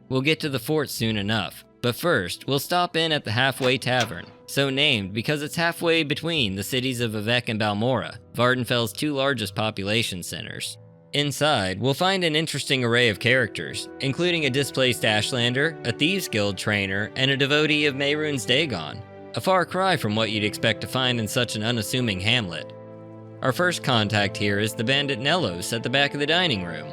We'll get to the fort soon enough, but first, we'll stop in at the Halfway Tavern, so named because it's halfway between the cities of Vivek and Balmora, Vardenfell's two largest population centers. Inside, we'll find an interesting array of characters, including a displaced Ashlander, a Thieves Guild trainer, and a devotee of Mehrunes Dagon, a far cry from what you'd expect to find in such an unassuming hamlet. Our first contact here is the bandit Nellos at the back of the dining room.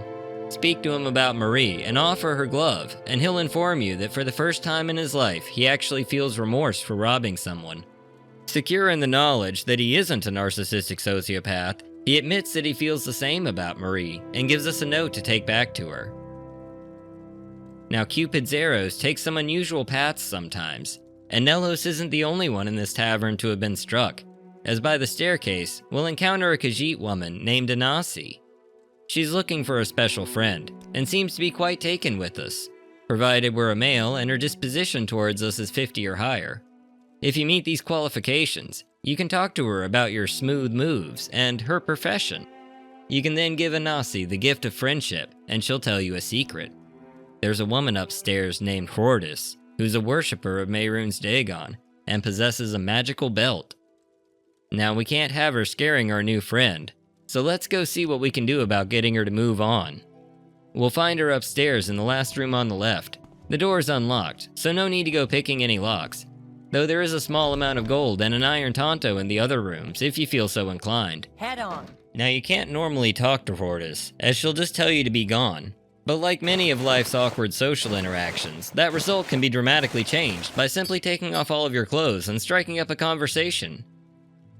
Speak to him about Marie and offer her glove, and he'll inform you that for the first time in his life, he actually feels remorse for robbing someone. Secure in the knowledge that he isn't a narcissistic sociopath, he admits that he feels the same about Marie, and gives us a note to take back to her. Now Cupid's arrows take some unusual paths sometimes, and Nellos isn't the only one in this tavern to have been struck, as by the staircase, we'll encounter a Khajiit woman named Anasi. She's looking for a special friend, and seems to be quite taken with us, provided we're a male and her disposition towards us is 50 or higher. If you meet these qualifications, you can talk to her about your smooth moves and her profession. You can then give Anasi the gift of friendship, and she'll tell you a secret. There's a woman upstairs named Hordis, who's a worshipper of Mehrunes Dagon, and possesses a magical belt. Now we can't have her scaring our new friend, so let's go see what we can do about getting her to move on. We'll find her upstairs in the last room on the left. The door's unlocked, so no need to go picking any locks, though there is a small amount of gold and an iron tonto in the other rooms if you feel so inclined. Head on. Now you can't normally talk to Hordis, as she'll just tell you to be gone. But like many of life's awkward social interactions, that result can be dramatically changed by simply taking off all of your clothes and striking up a conversation.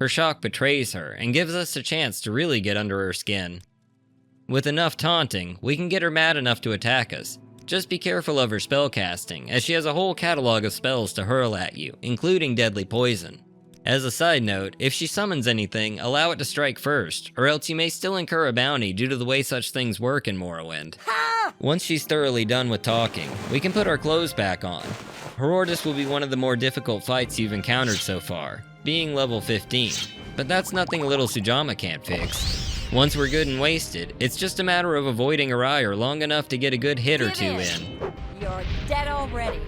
Her shock betrays her and gives us a chance to really get under her skin. With enough taunting, we can get her mad enough to attack us. Just be careful of her spellcasting, as she has a whole catalog of spells to hurl at you, including deadly poison. As a side note, if she summons anything, allow it to strike first, or else you may still incur a bounty due to the way such things work in Morrowind. Once she's thoroughly done with talking, we can put our clothes back on. Herodes will be one of the more difficult fights you've encountered so far, being level 15, but that's nothing a little Sujama can't fix. Once we're good and wasted, it's just a matter of avoiding her ire long enough to get a good hit or two in. You're dead already.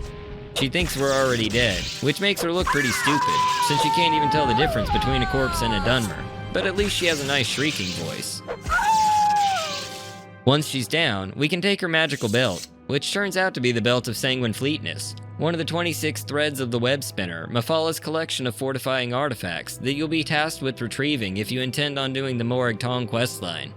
She thinks we're already dead, which makes her look pretty stupid, since she can't even tell the difference between a corpse and a Dunmer, but at least she has a nice shrieking voice. Once she's down, we can take her magical belt, which turns out to be the Belt of Sanguine Fleetness, one of the 26 threads of the web spinner, Mafala's collection of fortifying artifacts that you'll be tasked with retrieving if you intend on doing the Morag Tong questline.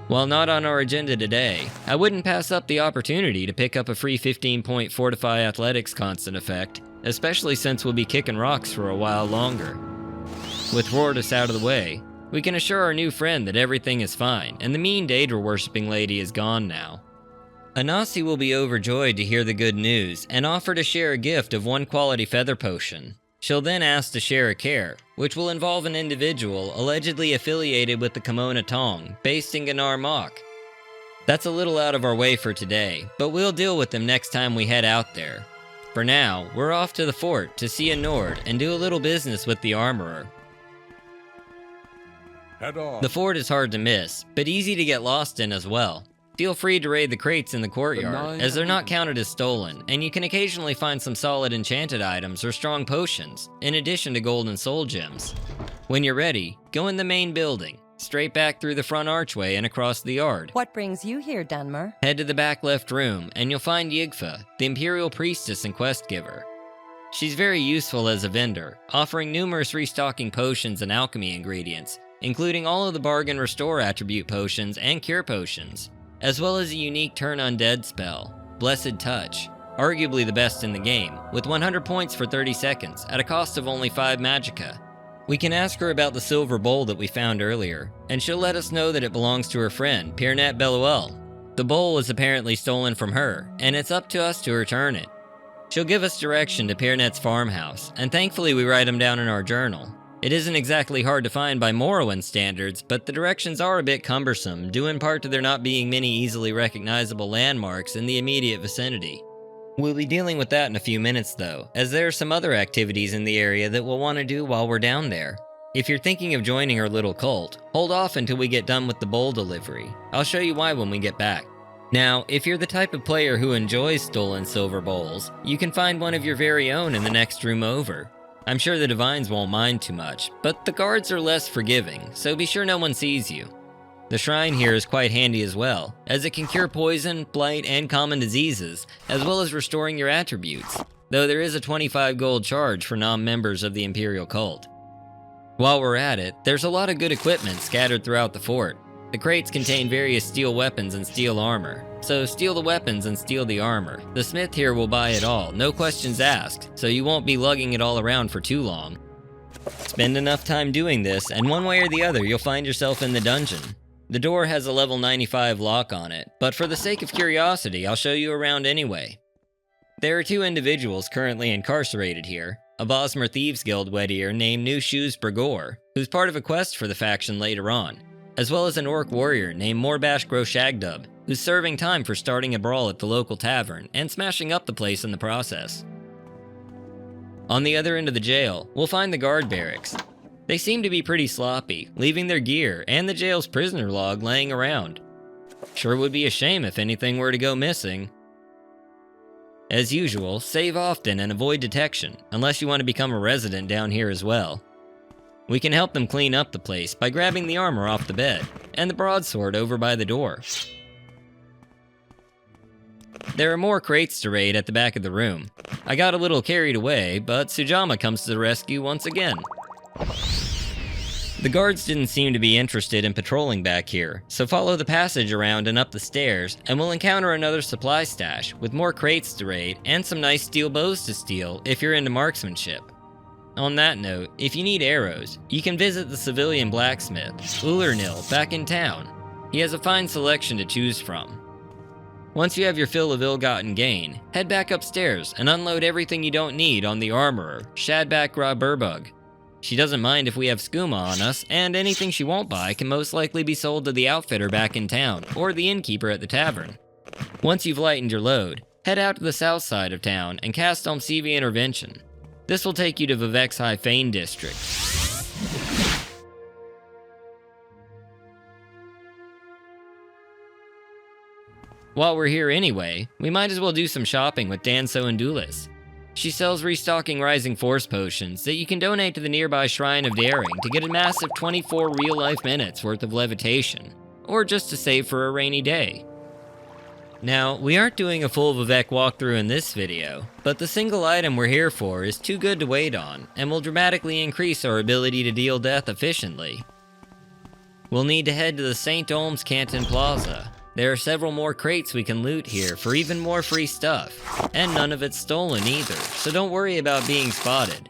While not on our agenda today, I wouldn't pass up the opportunity to pick up a free 15-point Fortify Athletics constant effect, especially since we'll be kicking rocks for a while longer. With Rordus out of the way, we can assure our new friend that everything is fine, and the mean Daedra-worshipping lady is gone now. Anasi will be overjoyed to hear the good news, and offer to share a gift of 1 quality feather potion. She'll then ask to share a care, which will involve an individual allegedly affiliated with the Kimona Tong, based in Ganar Mok. That's a little out of our way for today, but we'll deal with them next time we head out there. For now, we're off to the fort to see a Nord and do a little business with the armorer. Head on. The fort is hard to miss, but easy to get lost in as well. Feel free to raid the crates in the courtyard, as they're not counted as stolen, and you can occasionally find some solid enchanted items or strong potions, in addition to gold and soul gems. When you're ready, go in the main building, straight back through the front archway and across the yard. What brings you here, Dunmer? Head to the back left room, and you'll find Yigfa, the Imperial Priestess and Quest Giver. She's very useful as a vendor, offering numerous restocking potions and alchemy ingredients, including all of the bargain restore attribute potions and cure potions, as well as a unique turn undead spell, Blessed Touch, arguably the best in the game, with 100 points for 30 seconds at a cost of only 5 magicka. We can ask her about the silver bowl that we found earlier, and she'll let us know that it belongs to her friend, Pirnet Beluel. The bowl was apparently stolen from her, and it's up to us to return it. She'll give us direction to Pirnet's farmhouse, and thankfully we write them down in our journal. It isn't exactly hard to find by Morrowind standards, but the directions are a bit cumbersome, due in part to there not being many easily recognizable landmarks in the immediate vicinity. We'll be dealing with that in a few minutes though, as there are some other activities in the area that we'll want to do while we're down there. If you're thinking of joining our little cult, hold off until we get done with the bowl delivery. I'll show you why when we get back. Now, if you're the type of player who enjoys stolen silver bowls, you can find one of your very own in the next room over. I'm sure the Divines won't mind too much, but the guards are less forgiving, so be sure no one sees you. The shrine here is quite handy as well, as it can cure poison, blight, and common diseases, as well as restoring your attributes, though there is a 25 gold charge for non-members of the Imperial cult. While we're at it, there's a lot of good equipment scattered throughout the fort. The crates contain various steel weapons and steel armor, so steal the weapons and steal the armor. The smith here will buy it all, no questions asked, so you won't be lugging it all around for too long. Spend enough time doing this, and one way or the other you'll find yourself in the dungeon. The door has a level 95 lock on it, but for the sake of curiosity, I'll show you around anyway. There are 2 individuals currently incarcerated here, a Bosmer Thieves Guild wedier named New Shoes Bregor, who's part of a quest for the faction later on, as well as an orc warrior named Morbash Groshagdub, who's serving time for starting a brawl at the local tavern and smashing up the place in the process. On the other end of the jail, we'll find the guard barracks. They seem to be pretty sloppy, leaving their gear and the jail's prisoner log laying around. Sure would be a shame if anything were to go missing. As usual, save often and avoid detection, unless you want to become a resident down here as well. We can help them clean up the place by grabbing the armor off the bed, and the broadsword over by the door. There are more crates to raid at the back of the room. I got a little carried away, but Sujama comes to the rescue once again. The guards didn't seem to be interested in patrolling back here, so follow the passage around and up the stairs, and we'll encounter another supply stash with more crates to raid and some nice steel bows to steal if you're into marksmanship. On that note, if you need arrows, you can visit the civilian blacksmith, Ulernil, back in town. He has a fine selection to choose from. Once you have your fill of ill-gotten gain, head back upstairs and unload everything you don't need on the armorer, Shadback Burbug. She doesn't mind if we have skooma on us, and anything she won't buy can most likely be sold to the outfitter back in town, or the innkeeper at the tavern. Once you've lightened your load, head out to the south side of town and cast Omsivi Intervention. This will take you to Vivek's High Fane district. While we're here anyway, we might as well do some shopping with Danso and Dulis. She sells restocking Rising Force potions that you can donate to the nearby Shrine of Daring to get a massive 24 real-life minutes worth of levitation, or just to save for a rainy day. Now, we aren't doing a full Vivek walkthrough in this video, but the single item we're here for is too good to wait on, and will dramatically increase our ability to deal death efficiently. We'll need to head to the St. Olms Canton Plaza. There are several more crates we can loot here for even more free stuff, and none of it's stolen either, so don't worry about being spotted.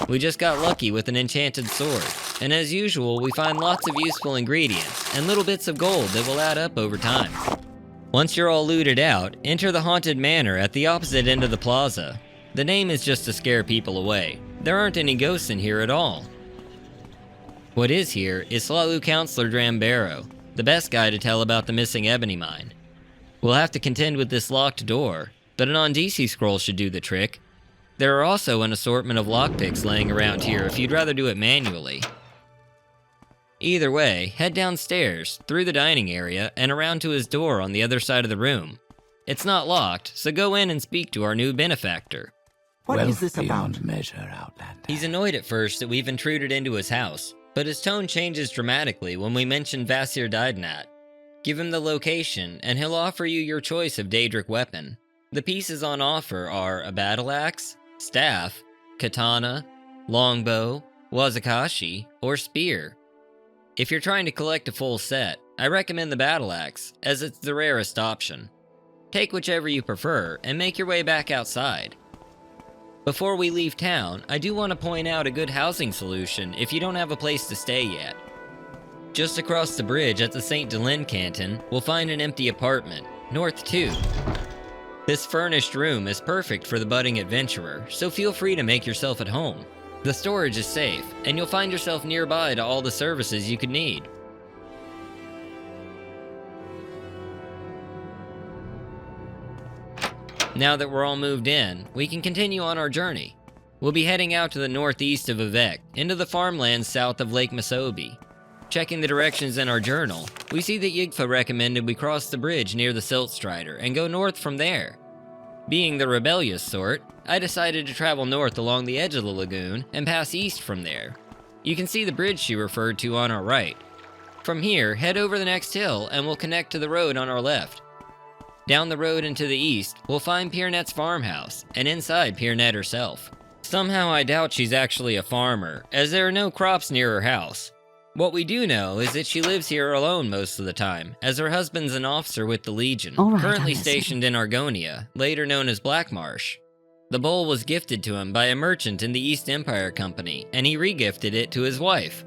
We just got lucky with an enchanted sword, and as usual we find lots of useful ingredients and little bits of gold that will add up over time. Once you're all looted out, enter the Haunted Manor at the opposite end of the plaza. The name is just to scare people away. There aren't any ghosts in here at all. What is here is Slalu Counselor Drambaro, the best guy to tell about the missing ebony mine. We'll have to contend with this locked door, but an Ondisi scroll should do the trick. There are also an assortment of lockpicks laying around here if you'd rather do it manually. Either way, head downstairs, through the dining area, and around to his door on the other side of the room. It's not locked, so go in and speak to our new benefactor. What is this about? Beyond measure, Outlander. He's annoyed at first that we've intruded into his house, but his tone changes dramatically when we mention Vasir Didnat. Give him the location, and he'll offer you your choice of Daedric weapon. The pieces on offer are a battle axe, staff, katana, longbow, wazakashi, or spear. If you're trying to collect a full set, I recommend the battle axe, as it's the rarest option. Take whichever you prefer, and make your way back outside. Before we leave town, I do want to point out a good housing solution if you don't have a place to stay yet. Just across the bridge at the St. Delin Canton, we'll find an empty apartment, North 2. This furnished room is perfect for the budding adventurer, so feel free to make yourself at home. The storage is safe, and you'll find yourself nearby to all the services you could need. Now that we're all moved in, we can continue on our journey. We'll be heading out to the northeast of Vivek, into the farmlands south of Lake Masobi. Checking the directions in our journal, we see that Yigfa recommended we cross the bridge near the Siltstrider and go north from there. Being the rebellious sort, I decided to travel north along the edge of the lagoon and pass east from there. You can see the bridge she referred to on our right. From here, head over the next hill and we'll connect to the road on our left. Down the road and to the east, we'll find Piernet's farmhouse, and inside Piernet herself. Somehow I doubt she's actually a farmer, as there are no crops near her house. What we do know is that she lives here alone most of the time, as her husband's an officer with the Legion, currently stationed in Argonia, later known as Blackmarsh. The bowl was gifted to him by a merchant in the East Empire Company, and he regifted it to his wife.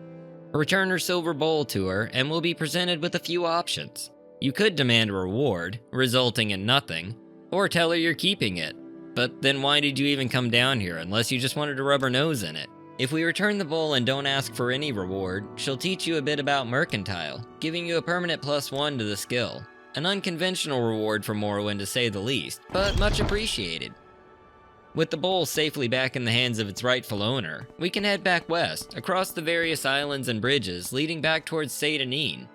Return her silver bowl to her, and we'll be presented with a few options. You could demand a reward, resulting in nothing, or tell her you're keeping it. But then why did you even come down here unless you just wanted to rub her nose in it? If we return the bowl and don't ask for any reward, she'll teach you a bit about Mercantile, giving you a permanent +1 to the skill. An unconventional reward for Morrowind to say the least, but much appreciated. With the bowl safely back in the hands of its rightful owner, we can head back west, across the various islands and bridges leading back towards Seydanine.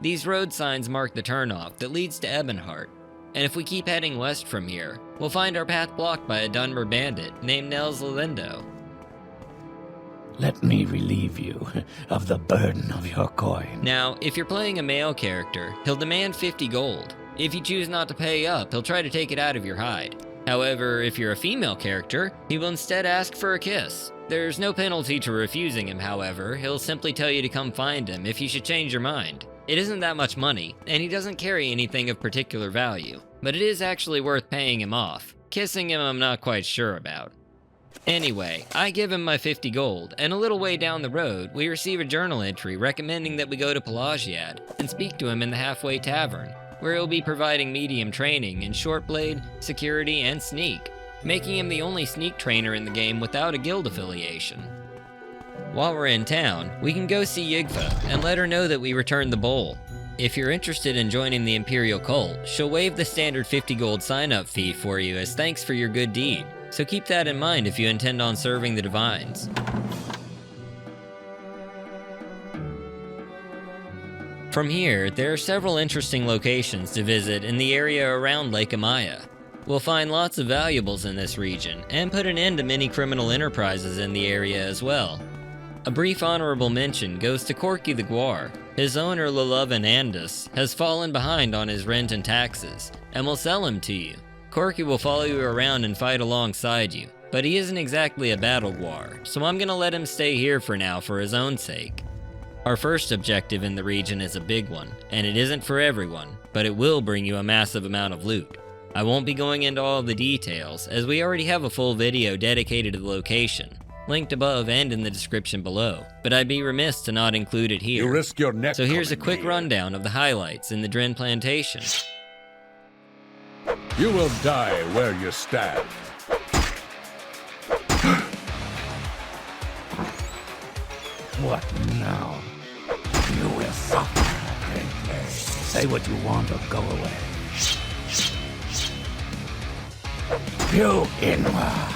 These road signs mark the turnoff that leads to Ebonheart, and if we keep heading west from here, we'll find our path blocked by a Dunmer bandit named Nels Lalindo. Let me relieve you of the burden of your coin. Now, if you're playing a male character, he'll demand 50 gold. If you choose not to pay up, he'll try to take it out of your hide. However, if you're a female character, he will instead ask for a kiss. There's no penalty to refusing him, however. He'll simply tell you to come find him if you should change your mind. It isn't that much money, and he doesn't carry anything of particular value, but it is actually worth paying him off. Kissing him I'm not quite sure about. Anyway, I give him my 50 gold, and a little way down the road, we receive a journal entry recommending that we go to Pelagiad and speak to him in the Halfway Tavern, where he'll be providing medium training in Shortblade, Security, and Sneak, making him the only sneak trainer in the game without a guild affiliation. While we're in town, we can go see Yigva and let her know that we returned the bowl. If you're interested in joining the Imperial cult, she'll waive the standard 50 gold sign-up fee for you as thanks for your good deed, so keep that in mind if you intend on serving the Divines. From here, there are several interesting locations to visit in the area around Lake Amaya. We'll find lots of valuables in this region, and put an end to many criminal enterprises in the area as well. A brief honorable mention goes to Corky the Guar. His owner, Lalovan Andus, has fallen behind on his rent and taxes, and will sell him to you. Corky will follow you around and fight alongside you, but he isn't exactly a battle Guar, so I'm gonna let him stay here for now for his own sake. Our first objective in the region is a big one, and it isn't for everyone, but it will bring you a massive amount of loot. I won't be going into all the details, as we already have a full video dedicated to the location, linked above and in the description below, but I'd be remiss to not include it here. You risk your neck. So here's a quick rundown of the highlights in the Dren Plantation. You will die where you stand. What now? You will suffer. Say what you want or go away. You Inwa.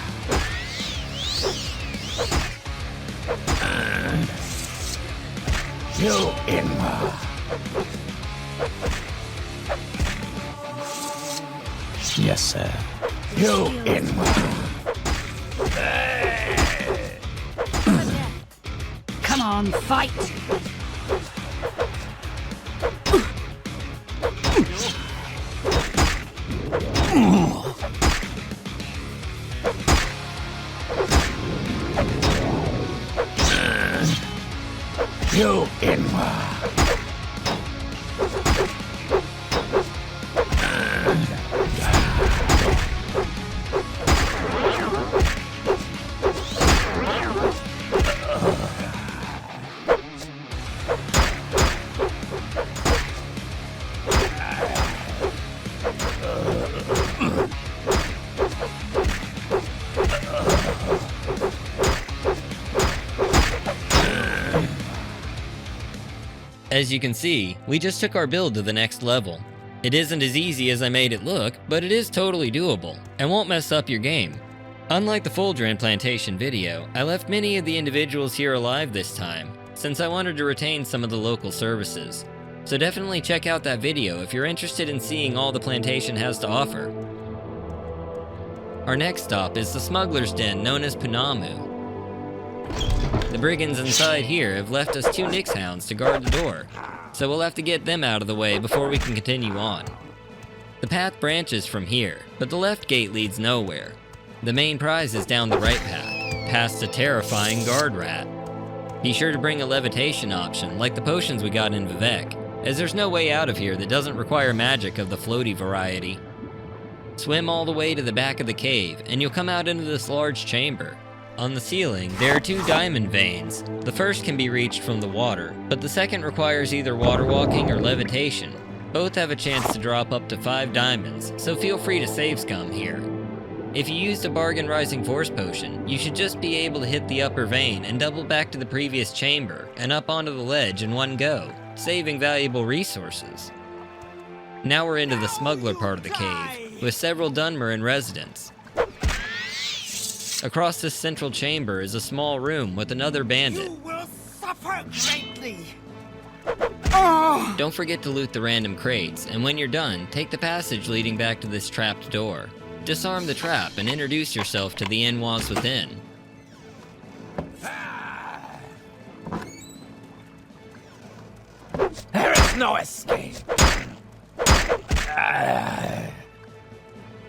You Inwa. Yes, sir. You Inwa. Come on, fight! You Inwa. As you can see, we just took our build to the next level. It isn't as easy as I made it look, but it is totally doable, and won't mess up your game. Unlike the full Dren Plantation video, I left many of the individuals here alive this time, since I wanted to retain some of the local services. So definitely check out that video if you're interested in seeing all the plantation has to offer. Our next stop is the smuggler's den known as Punamu. The brigands inside here have left us 2 Nyx hounds to guard the door, so we'll have to get them out of the way before we can continue on. The path branches from here, but the left gate leads nowhere. The main prize is down the right path, past a terrifying guard rat. Be sure to bring a levitation option, like the potions we got in Vivek, as there's no way out of here that doesn't require magic of the floaty variety. Swim all the way to the back of the cave, and you'll come out into this large chamber. On the ceiling, there are 2 diamond veins. The first can be reached from the water, but the second requires either water walking or levitation. Both have a chance to drop up to 5 diamonds, so feel free to save scum here. If you used a bargain rising force potion, you should just be able to hit the upper vein and double back to the previous chamber and up onto the ledge in one go, saving valuable resources. Now we're into the smuggler part of the cave, with several Dunmer residents. Across this central chamber is a small room with another bandit. You will suffer greatly. Don't forget to loot the random crates, and when you're done, take the passage leading back to this trapped door. Disarm the trap and introduce yourself to the Enwas within. There is no escape.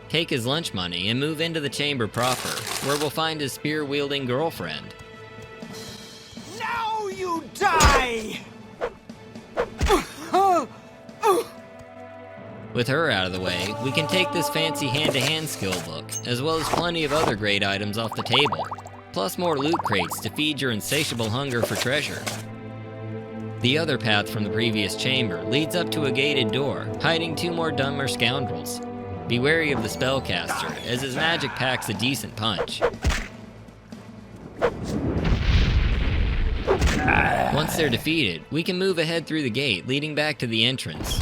Take his lunch money and move into the chamber proper, where we'll find his spear-wielding girlfriend. Now you die! With her out of the way, we can take this fancy hand-to-hand skill book, as well as plenty of other great items off the table, plus more loot crates to feed your insatiable hunger for treasure. The other path from the previous chamber leads up to a gated door, hiding 2 more dumber scoundrels. Be wary of the spellcaster, as his magic packs a decent punch. Once they're defeated, we can move ahead through the gate leading back to the entrance.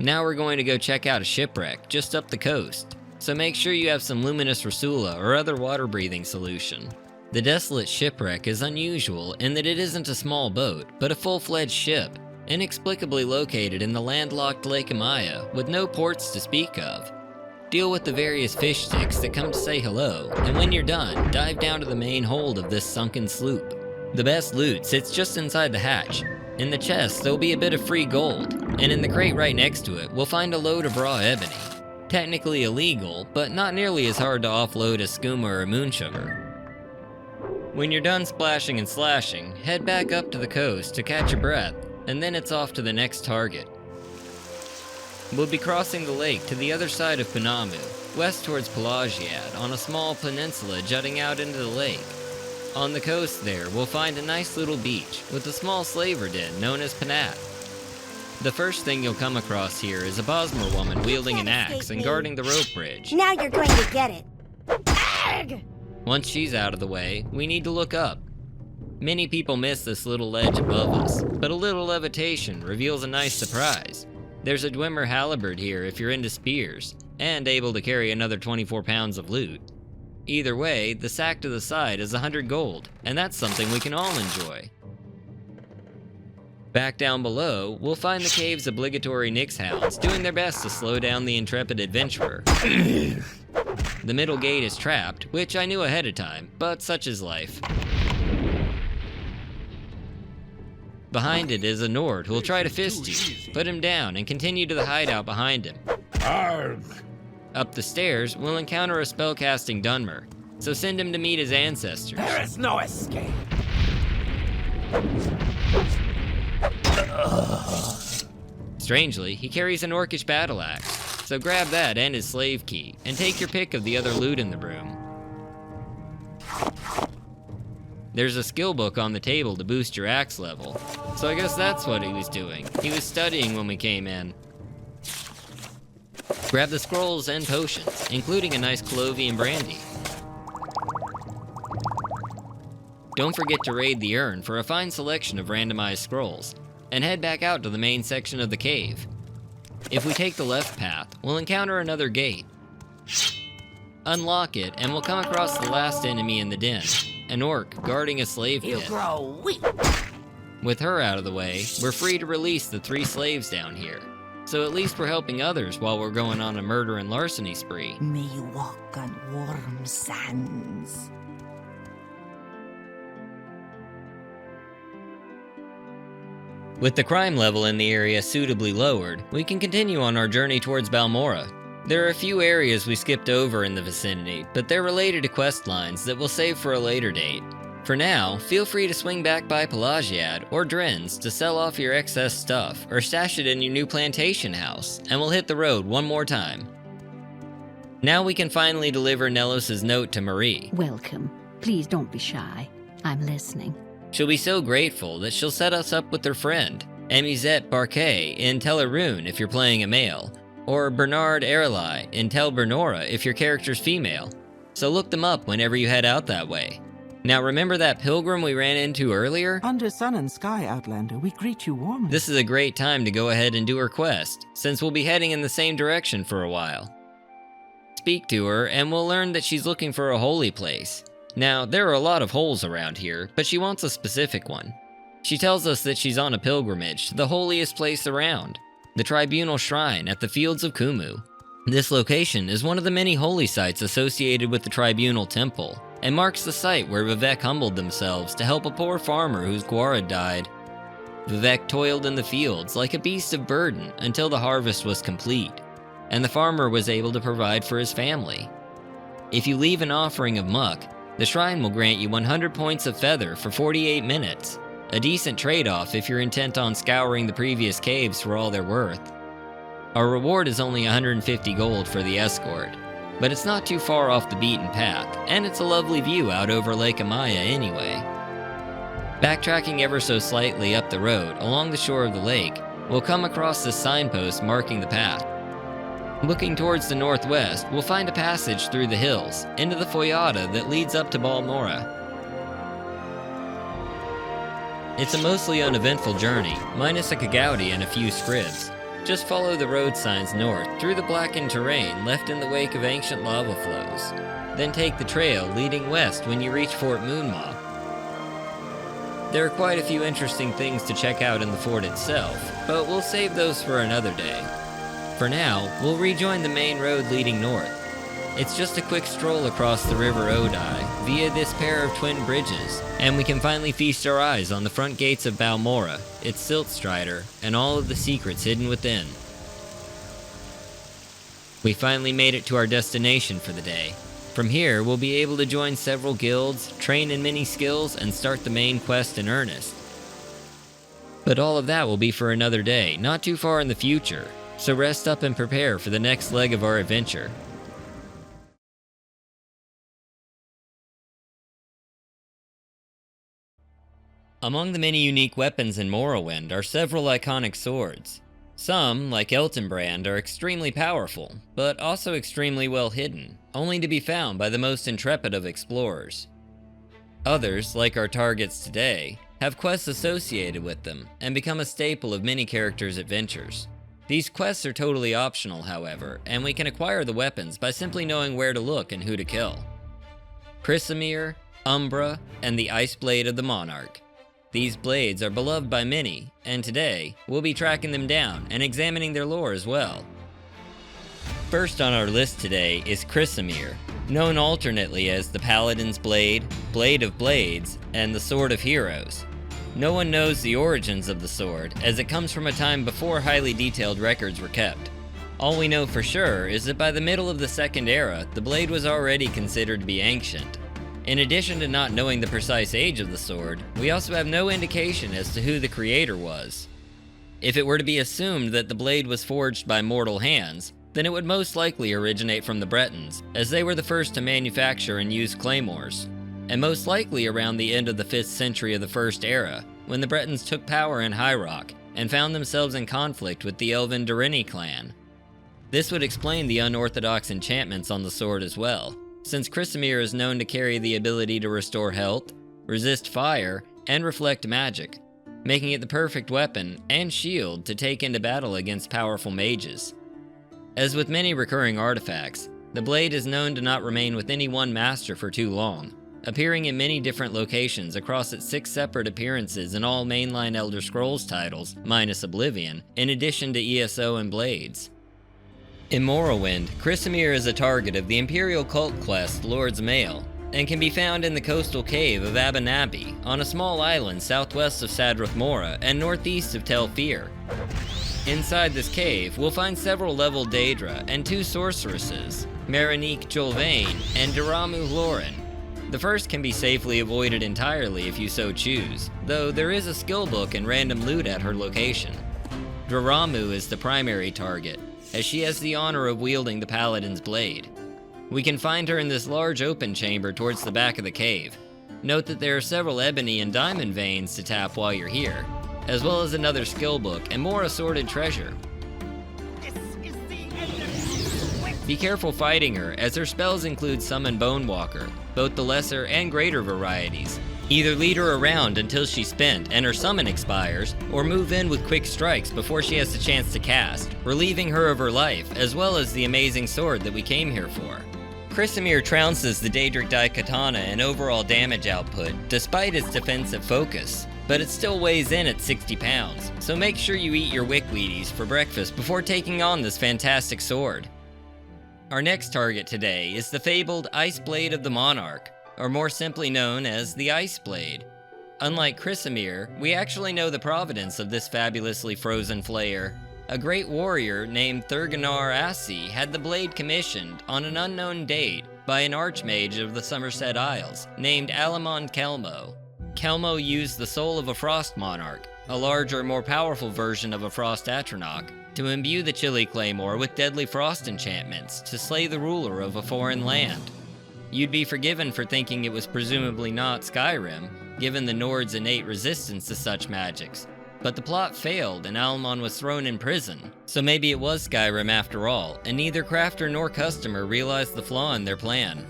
Now we're going to go check out a shipwreck just up the coast, so make sure you have some luminous Rasula or other water-breathing solution. The desolate shipwreck is unusual in that it isn't a small boat, but a full-fledged ship, inexplicably located in the landlocked Lake Amaya with no ports to speak of. Deal with the various fish sticks that come to say hello, and when you're done, dive down to the main hold of this sunken sloop. The best loot sits just inside the hatch. In the chest, there'll be a bit of free gold, and in the crate right next to it, we'll find a load of raw ebony. Technically illegal, but not nearly as hard to offload as skooma or moon sugar. When you're done splashing and slashing, head back up to the coast to catch your breath, and then it's off to the next target. We'll be crossing the lake to the other side of Panamu, west towards Pelagiad, on a small peninsula jutting out into the lake. On the coast there, we'll find a nice little beach with a small slaver den known as Panat. The first thing you'll come across here is a Bosmer woman wielding an axe and guarding the rope bridge. Now you're going to get it. Arg! Once she's out of the way, we need to look up. Many people miss this little ledge above us, but a little levitation reveals a nice surprise. There's a Dwemer halberd here if you're into spears, and able to carry another 24 pounds of loot. Either way, the sack to the side is 100 gold, and that's something we can all enjoy. Back down below, we'll find the cave's obligatory Nyx hounds doing their best to slow down the intrepid adventurer. The middle gate is trapped, which I knew ahead of time, but such is life. Behind it is a Nord who'll try to fist you, put him down, and continue to the hideout behind him. Arg! Up the stairs, we'll encounter a spellcasting Dunmer, so send him to meet his ancestors. There is no escape. Strangely, he carries an orcish battle axe, so grab that and his slave key, and take your pick of the other loot in the room. There's a skill book on the table to boost your axe level, so I guess that's what he was doing. He was studying when we came in. Grab the scrolls and potions, including a nice Colovian brandy. Don't forget to raid the urn for a fine selection of randomized scrolls, and head back out to the main section of the cave. If we take the left path, we'll encounter another gate. Unlock it, and we'll come across the last enemy in the den, an orc guarding a slave pit. You grow weak. With her out of the way, we're free to release the 3 slaves down here. So at least we're helping others while we're going on a murder and larceny spree. May you walk on warm sands. With the crime level in the area suitably lowered, we can continue on our journey towards Balmora. There are a few areas we skipped over in the vicinity, but they're related to quest lines that we'll save for a later date. For now, feel free to swing back by Pelagiad or Dren's to sell off your excess stuff or stash it in your new plantation house, and we'll hit the road one more time. Now we can finally deliver Nelos' note to Marie. Welcome. Please don't be shy. I'm listening. She'll be so grateful that she'll set us up with her friend, Amizette Barquet in Telerune if you're playing a male, or Bernard Ereli in Tel Bernora if your character's female. So look them up whenever you head out that way. Now remember that pilgrim we ran into earlier? Under sun and sky, Outlander, we greet you warmly. This is a great time to go ahead and do her quest, since we'll be heading in the same direction for a while. Speak to her, and we'll learn that she's looking for a holy place. Now, there are a lot of holes around here, but she wants a specific one. She tells us that she's on a pilgrimage to the holiest place around, the Tribunal Shrine at the Fields of Kumu. This location is one of the many holy sites associated with the Tribunal Temple, and marks the site where Vivek humbled themselves to help a poor farmer whose guar died. Vivek toiled in the fields like a beast of burden until the harvest was complete, and the farmer was able to provide for his family. If you leave an offering of muck, the shrine will grant you 100 points of feather for 48 minutes, a decent trade-off if you're intent on scouring the previous caves for all they're worth. Our reward is only 150 gold for the escort, but it's not too far off the beaten path, and it's a lovely view out over Lake Amaya anyway. Backtracking ever so slightly up the road along the shore of the lake, we'll come across this signpost marking the path. Looking towards the northwest, we'll find a passage through the hills into the Foyada that leads up to Balmora. It's a mostly uneventful journey, minus a Kagouti and a few scribs. Just follow the road signs north through the blackened terrain left in the wake of ancient lava flows. Then take the trail leading west when you reach Fort Moonmaw. There are quite a few interesting things to check out in the fort itself, but we'll save those for another day. For now, we'll rejoin the main road leading north. It's just a quick stroll across the River Odai via this pair of twin bridges, and we can finally feast our eyes on the front gates of Balmora, its silt strider, and all of the secrets hidden within. We finally made it to our destination for the day. From here, we'll be able to join several guilds, train in many skills, and start the main quest in earnest. But all of that will be for another day, not too far in the future, so rest up and prepare for the next leg of our adventure. Among the many unique weapons in Morrowind are several iconic swords. Some, like Eltenbrand, are extremely powerful, but also extremely well hidden, only to be found by the most intrepid of explorers. Others, like our targets today, have quests associated with them and become a staple of many characters' adventures. These quests are totally optional, however, and we can acquire the weapons by simply knowing where to look and who to kill. Chrysamere, Umbra, and the Ice Blade of the Monarch. These blades are beloved by many, and today, we'll be tracking them down and examining their lore as well. First on our list today is Chrysamere, known alternately as the Paladin's Blade, Blade of Blades, and the Sword of Heroes. No one knows the origins of the sword, as it comes from a time before highly detailed records were kept. All we know for sure is that by the middle of the Second Era, the blade was already considered to be ancient. In addition to not knowing the precise age of the sword, we also have no indication as to who the creator was. If it were to be assumed that the blade was forged by mortal hands, then it would most likely originate from the Bretons, as they were the first to manufacture and use claymores, and most likely around the end of the 5th century of the First Era, when the Bretons took power in High Rock and found themselves in conflict with the Elven Durini clan. This would explain the unorthodox enchantments on the sword as well, since Chrysamere is known to carry the ability to restore health, resist fire, and reflect magic, making it the perfect weapon and shield to take into battle against powerful mages. As with many recurring artifacts, the blade is known to not remain with any one master for too long, appearing in many different locations across its 6 separate appearances in all mainline Elder Scrolls titles, minus Oblivion, in addition to ESO and Blades. In Morrowind, Chrysamere is a target of the Imperial cult quest Lord's Mail, and can be found in the coastal cave of Abanabi, on a small island southwest of Sadroth Mora and northeast of Tel Fir. Inside this cave, we'll find several leveled Daedra and 2 sorceresses, Marinique Jolvain and Duramu Lauren. The first can be safely avoided entirely if you so choose, though there is a skill book and random loot at her location. Duramu is the primary target, as she has the honor of wielding the Paladin's Blade. We can find her in this large open chamber towards the back of the cave. Note that there are several ebony and diamond veins to tap while you're here, as well as another skill book and more assorted treasure. Be careful fighting her, as her spells include Summon Bonewalker, both the lesser and greater varieties. Either lead her around until she's spent and her summon expires, or move in with quick strikes before she has the chance to cast, relieving her of her life, as well as the amazing sword that we came here for. Chrysamere trounces the Daedric Daikatana in overall damage output, despite its defensive focus, but it still weighs in at 60 pounds, so make sure you eat your Wickwheaties for breakfast before taking on this fantastic sword. Our next target today is the fabled Ice Blade of the Monarch, or more simply known as the Ice Blade. Unlike Chrysamere, we actually know the provenance of this fabulously frozen flayer. A great warrior named Thurganar Assi had the blade commissioned on an unknown date by an archmage of the Somerset Isles named Alamon Kelmo. Kelmo used the soul of a frost monarch, a larger, more powerful version of a frost Atronach, to imbue the Chili Claymore with deadly frost enchantments to slay the ruler of a foreign land. You'd be forgiven for thinking it was presumably not Skyrim, given the Nord's innate resistance to such magics, but the plot failed and Almon was thrown in prison, so maybe it was Skyrim after all, and neither crafter nor customer realized the flaw in their plan.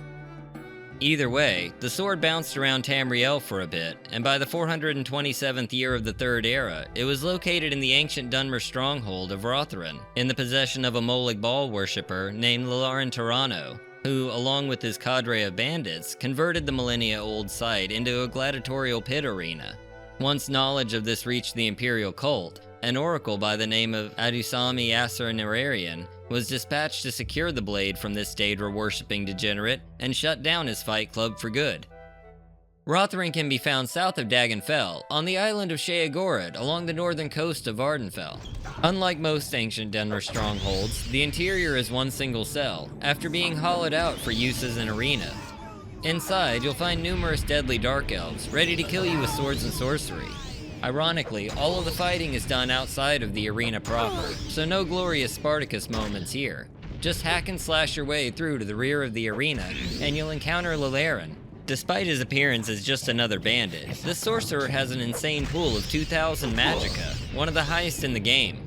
Either way, the sword bounced around Tamriel for a bit, and by the 427th year of the Third Era, it was located in the ancient Dunmer stronghold of Rothran, in the possession of a Molag Bal worshipper named Lalaran Tirano, who, along with his cadre of bandits, converted the millennia-old site into a gladiatorial pit arena. Once knowledge of this reached the Imperial cult, an oracle by the name of Adusami Asar Nerarian was dispatched to secure the blade from this Daedra-worshipping degenerate and shut down his fight club for good. Rothran can be found south of Dagonfell, on the island of Sheogorid, along the northern coast of Vardenfell. Unlike most ancient Dunmer strongholds, the interior is one single cell, after being hollowed out for use as an arena. Inside, you'll find numerous deadly dark elves, ready to kill you with swords and sorcery. Ironically, all of the fighting is done outside of the arena proper, so no glorious Spartacus moments here. Just hack and slash your way through to the rear of the arena, and you'll encounter Lalaran. Despite his appearance as just another bandit, this sorcerer has an insane pool of 2,000 magicka, one of the highest in the game.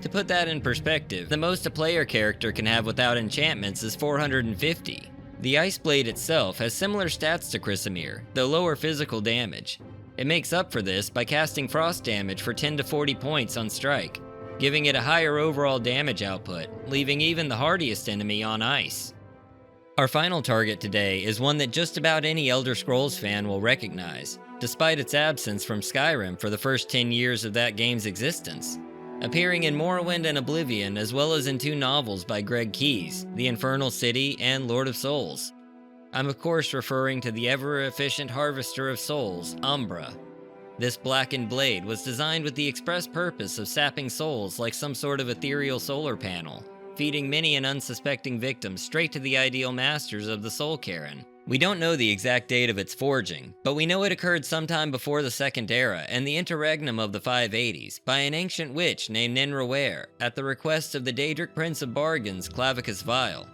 To put that in perspective, the most a player character can have without enchantments is 450. The Ice Blade itself has similar stats to Chrysamere, though lower physical damage. It makes up for this by casting frost damage for 10 to 40 points on strike, giving it a higher overall damage output, leaving even the hardiest enemy on ice. Our final target today is one that just about any Elder Scrolls fan will recognize, despite its absence from Skyrim for the first 10 years of that game's existence. Appearing in Morrowind and Oblivion, as well as in 2 novels by Greg Keyes, The Infernal City and Lord of Souls. I'm of course referring to the ever-efficient harvester of souls, Umbra. This blackened blade was designed with the express purpose of sapping souls like some sort of ethereal solar panel, feeding many an unsuspecting victim straight to the ideal masters of the Soul Cairn. We don't know the exact date of its forging, but we know it occurred sometime before the Second Era and the interregnum of the 580s by an ancient witch named Ninraware at the request of the Daedric Prince of Bargains, Clavicus Vile.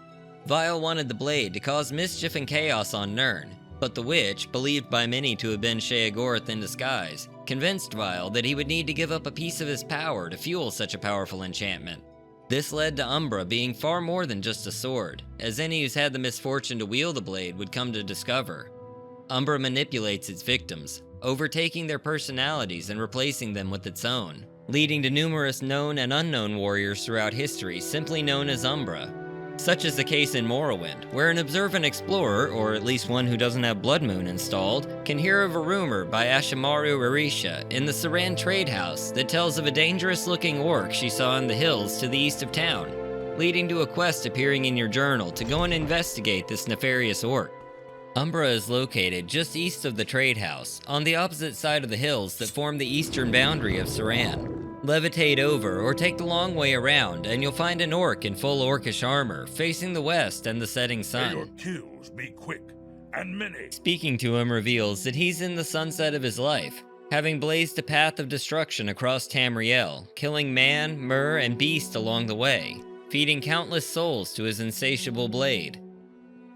Vile wanted the blade to cause mischief and chaos on Nirn, but the witch, believed by many to have been Sheogorath in disguise, convinced Vile that he would need to give up a piece of his power to fuel such a powerful enchantment. This led to Umbra being far more than just a sword, as any who's had the misfortune to wield the blade would come to discover. Umbra manipulates its victims, overtaking their personalities and replacing them with its own, leading to numerous known and unknown warriors throughout history simply known as Umbra. Such is the case in Morrowind, where an observant explorer, or at least one who doesn't have Blood Moon installed, can hear of a rumor by Ashimaru Arisha in the Saran trade house that tells of a dangerous-looking orc she saw in the hills to the east of town, leading to a quest appearing in your journal to go and investigate this nefarious orc. Umbra is located just east of the trade house, on the opposite side of the hills that form the eastern boundary of Saran. Levitate over or take the long way around and you'll find an orc in full orcish armor facing the west and the setting sun. May your kills be quick and many. Speaking to him reveals that he's in the sunset of his life, having blazed a path of destruction across Tamriel, killing man, mer, and beast along the way, feeding countless souls to his insatiable blade.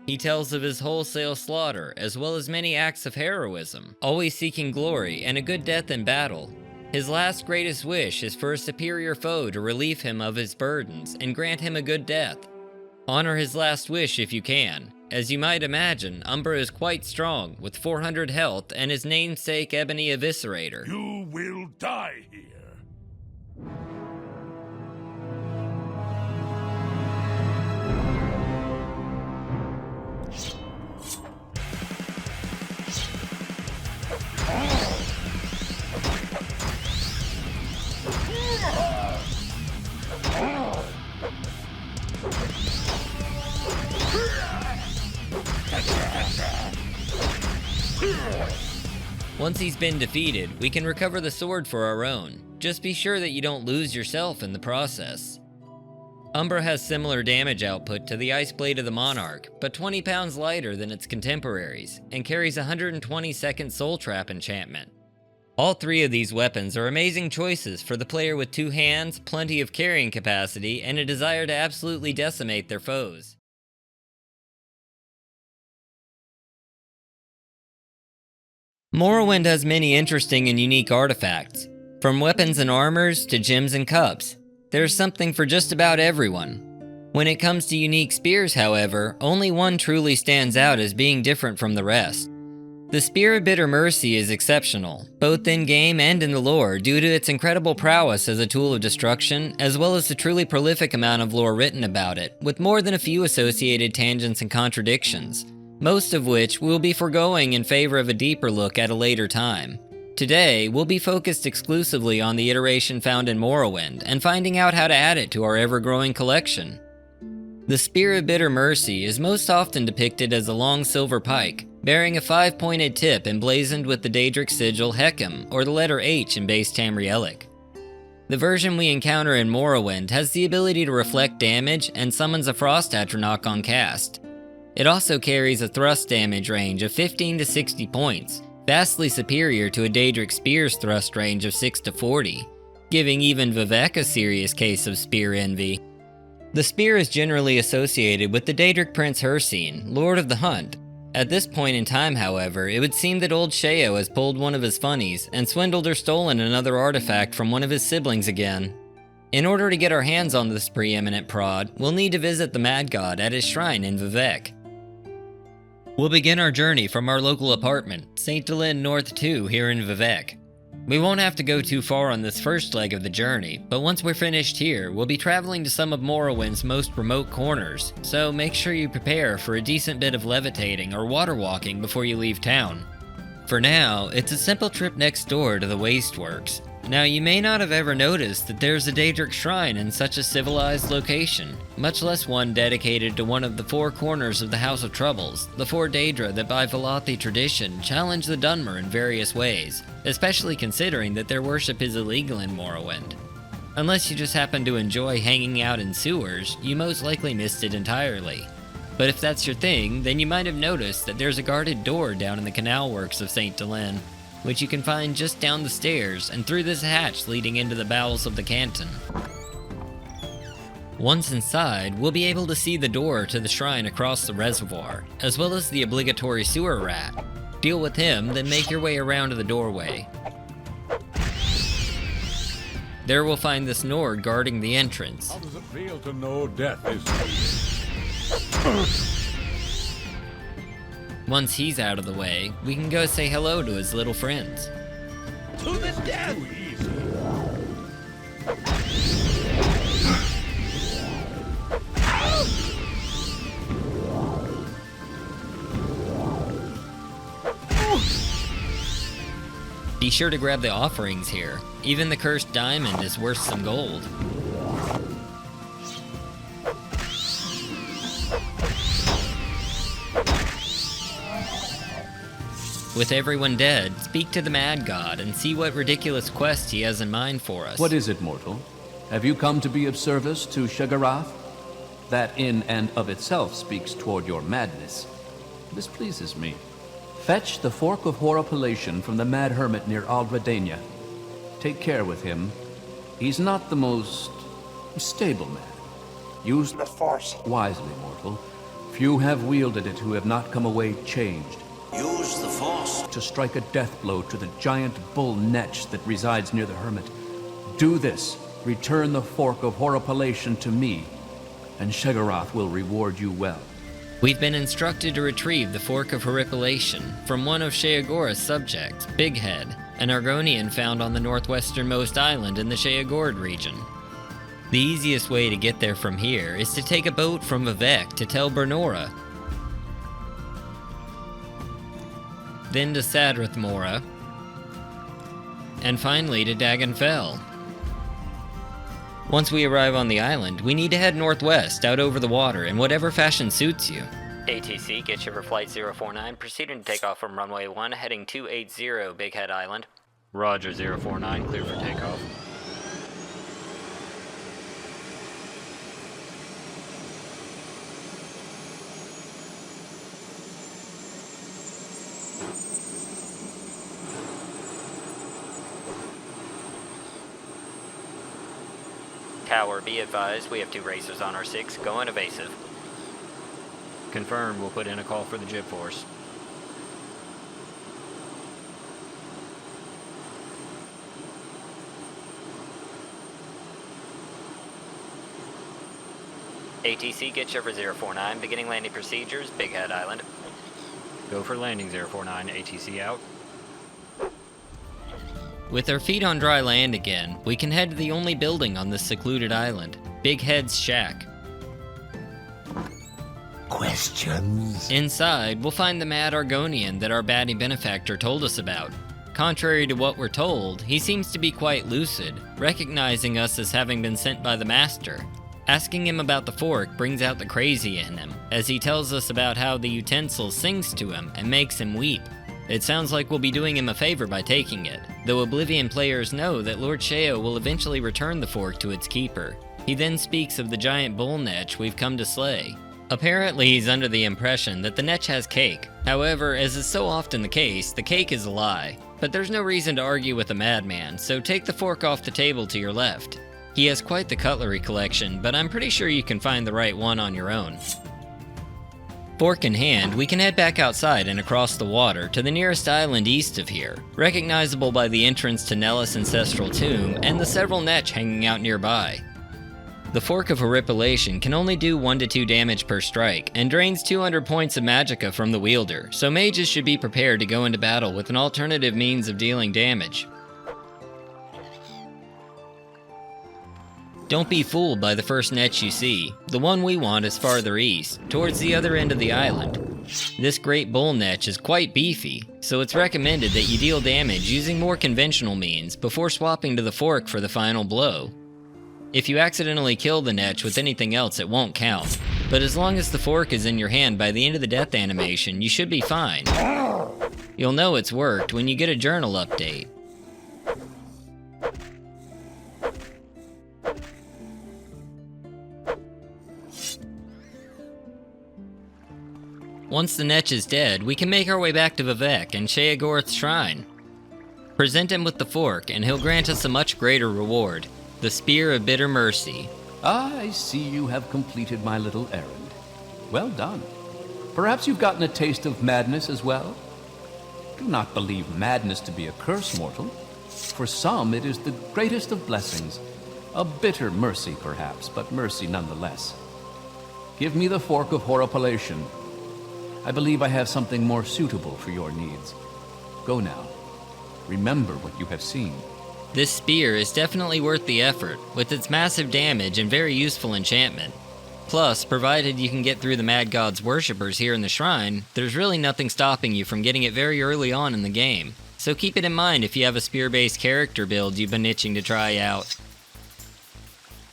He tells of his wholesale slaughter as well as many acts of heroism, always seeking glory and a good death in battle. His last greatest wish is for a superior foe to relieve him of his burdens and grant him a good death. Honor his last wish if you can. As you might imagine, Umbra is quite strong, with 400 health and his namesake Ebony Eviscerator. You will die here. Once he's been defeated, we can recover the sword for our own. Just be sure that you don't lose yourself in the process. Umbra has similar damage output to the Ice Blade of the Monarch, but 20 pounds lighter than its contemporaries, and carries a 120-second Soul Trap enchantment. All three of these weapons are amazing choices for the player with 2 hands, plenty of carrying capacity, and a desire to absolutely decimate their foes. Morrowind has many interesting and unique artifacts. From weapons and armors to gems and cups, there's something for just about everyone. When it comes to unique spears, however, only one truly stands out as being different from the rest. The Spear of Bitter Mercy is exceptional, both in-game and in the lore, due to its incredible prowess as a tool of destruction, as well as the truly prolific amount of lore written about it, with more than a few associated tangents and contradictions, most of which we'll be foregoing in favor of a deeper look at a later time. Today, we'll be focused exclusively on the iteration found in Morrowind, and finding out how to add it to our ever-growing collection. The Spear of Bitter Mercy is most often depicted as a long silver pike, bearing a 5-pointed tip emblazoned with the Daedric sigil Hechem, or the letter H in base Tamrielic. The version we encounter in Morrowind has the ability to reflect damage and summons a Frost Atronach on cast. It also carries a thrust damage range of 15 to 60 points, vastly superior to a Daedric Spear's thrust range of 6 to 40, giving even Vivek a serious case of spear envy. The spear is generally associated with the Daedric Prince Hircine, Lord of the Hunt. At this point in time, however, it would seem that old Sheo has pulled one of his funnies and swindled or stolen another artifact from one of his siblings again. In order to get our hands on this preeminent prod, we'll need to visit the Mad God at his shrine in Vivek. We'll begin our journey from our local apartment, St. Delin North 2 here in Vivek. We won't have to go too far on this first leg of the journey, but once we're finished here, we'll be traveling to some of Morrowind's most remote corners, so make sure you prepare for a decent bit of levitating or water walking before you leave town. For now, it's a simple trip next door to the Wasteworks. Now, you may not have ever noticed that there's a Daedric shrine in such a civilized location, much less one dedicated to one of the 4 corners of the House of Troubles, the 4 Daedra that by Velothi tradition challenge the Dunmer in various ways, especially considering that their worship is illegal in Morrowind. Unless you just happen to enjoy hanging out in sewers, you most likely missed it entirely. But if that's your thing, then you might have noticed that there's a guarded door down in the canal works of St. Delin, which you can find just down the stairs and through this hatch leading into the bowels of the canton. Once inside, we'll be able to see the door to the shrine across the reservoir, as well as the obligatory sewer rat. Deal with him, then make your way around to the doorway. There we'll find this Nord guarding the entrance. How does it feel to know death is... Once he's out of the way, we can go say hello to his little friends. To the death! Be sure to grab the offerings here. Even the cursed diamond is worth some gold. With everyone dead, speak to the Mad God and see what ridiculous quest he has in mind for us. What is it, mortal? Have you come to be of service to Shagarath? That in and of itself speaks toward your madness. This pleases me. Fetch the Fork of Horripilation from the Mad Hermit near Aldredania. Take care with him. He's not the most stable man. Use the Force wisely, mortal. Few have wielded it who have not come away changed. Use the Force to strike a death blow to the giant bull Netch that resides near the Hermit. Do this. Return the Fork of Horripilation to me, and Shagarath will reward you well. We've been instructed to retrieve the Fork of Horripilation from one of Sheogora's subjects, Bighead, an Argonian found on the northwesternmost island in the Sheogord region. The easiest way to get there from here is to take a boat from Vivek to Tel Bernora, then to Sadrath Mora, and finally to Dagonfell. Once we arrive on the island, we need to head northwest, out over the water, in whatever fashion suits you. ATC, Gitshiver Flight 049, proceeding to take off from runway 1, heading 280 Big Head Island. Roger 049, clear for takeoff. Tower, be advised, we have 2 racers on our 6, going evasive. Confirmed, we'll put in a call for the Jib Force. ATC Gitshiver 049, beginning landing procedures, Big Head Island. Go for landing 049, ATC out. With our feet on dry land again, we can head to the only building on this secluded island, Big Head's shack. Questions? Inside, we'll find the mad Argonian that our baddie benefactor told us about. Contrary to what we're told, he seems to be quite lucid, recognizing us as having been sent by the Master. Asking him about the fork brings out the crazy in him, as he tells us about how the utensil sings to him and makes him weep. It sounds like we'll be doing him a favor by taking it, though Oblivion players know that Lord Sheo will eventually return the fork to its keeper. He then speaks of the giant bull netch we've come to slay. Apparently he's under the impression that the netch has cake. However, as is so often the case, the cake is a lie. But there's no reason to argue with a madman, so take the fork off the table to your left. He has quite the cutlery collection, but I'm pretty sure you can find the right one on your own. Fork in hand, we can head back outside and across the water to the nearest island east of here, recognizable by the entrance to Nellis' ancestral tomb and the several netch hanging out nearby. The Fork of Horripilation can only do 1 to 2 damage per strike, and drains 200 points of magicka from the wielder, so mages should be prepared to go into battle with an alternative means of dealing damage. Don't be fooled by the first netch you see. The one we want is farther east, towards the other end of the island. This great bull netch is quite beefy, so it's recommended that you deal damage using more conventional means before swapping to the fork for the final blow. If you accidentally kill the netch with anything else, it won't count, but as long as the fork is in your hand by the end of the death animation, you should be fine. You'll know it's worked when you get a journal update. Once the netch is dead, we can make our way back to Vivek and Sheagorth's shrine. Present him with the fork, and he'll grant us a much greater reward, the Spear of Bitter Mercy. I see you have completed my little errand. Well done. Perhaps you've gotten a taste of madness as well? Do not believe madness to be a curse, mortal. For some, it is the greatest of blessings. A bitter mercy, perhaps, but mercy nonetheless. Give me the Fork of Horripilation. I believe I have something more suitable for your needs. Go now. Remember what you have seen. This spear is definitely worth the effort, with its massive damage and very useful enchantment. Plus, provided you can get through the Mad God's worshippers here in the shrine, there's really nothing stopping you from getting it very early on in the game. So keep it in mind if you have a spear-based character build you've been itching to try out.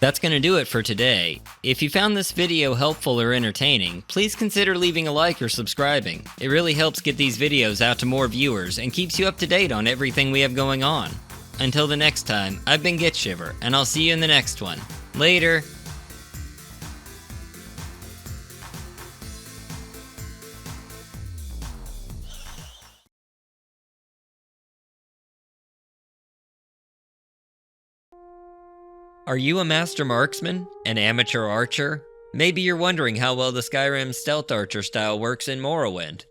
That's gonna do it for today. If you found this video helpful or entertaining, please consider leaving a like or subscribing. It really helps get these videos out to more viewers and keeps you up to date on everything we have going on. Until the next time, I've been Gitshiver, and I'll see you in the next one. Later! Are you a master marksman? An amateur archer? Maybe you're wondering how well the Skyrim stealth archer style works in Morrowind.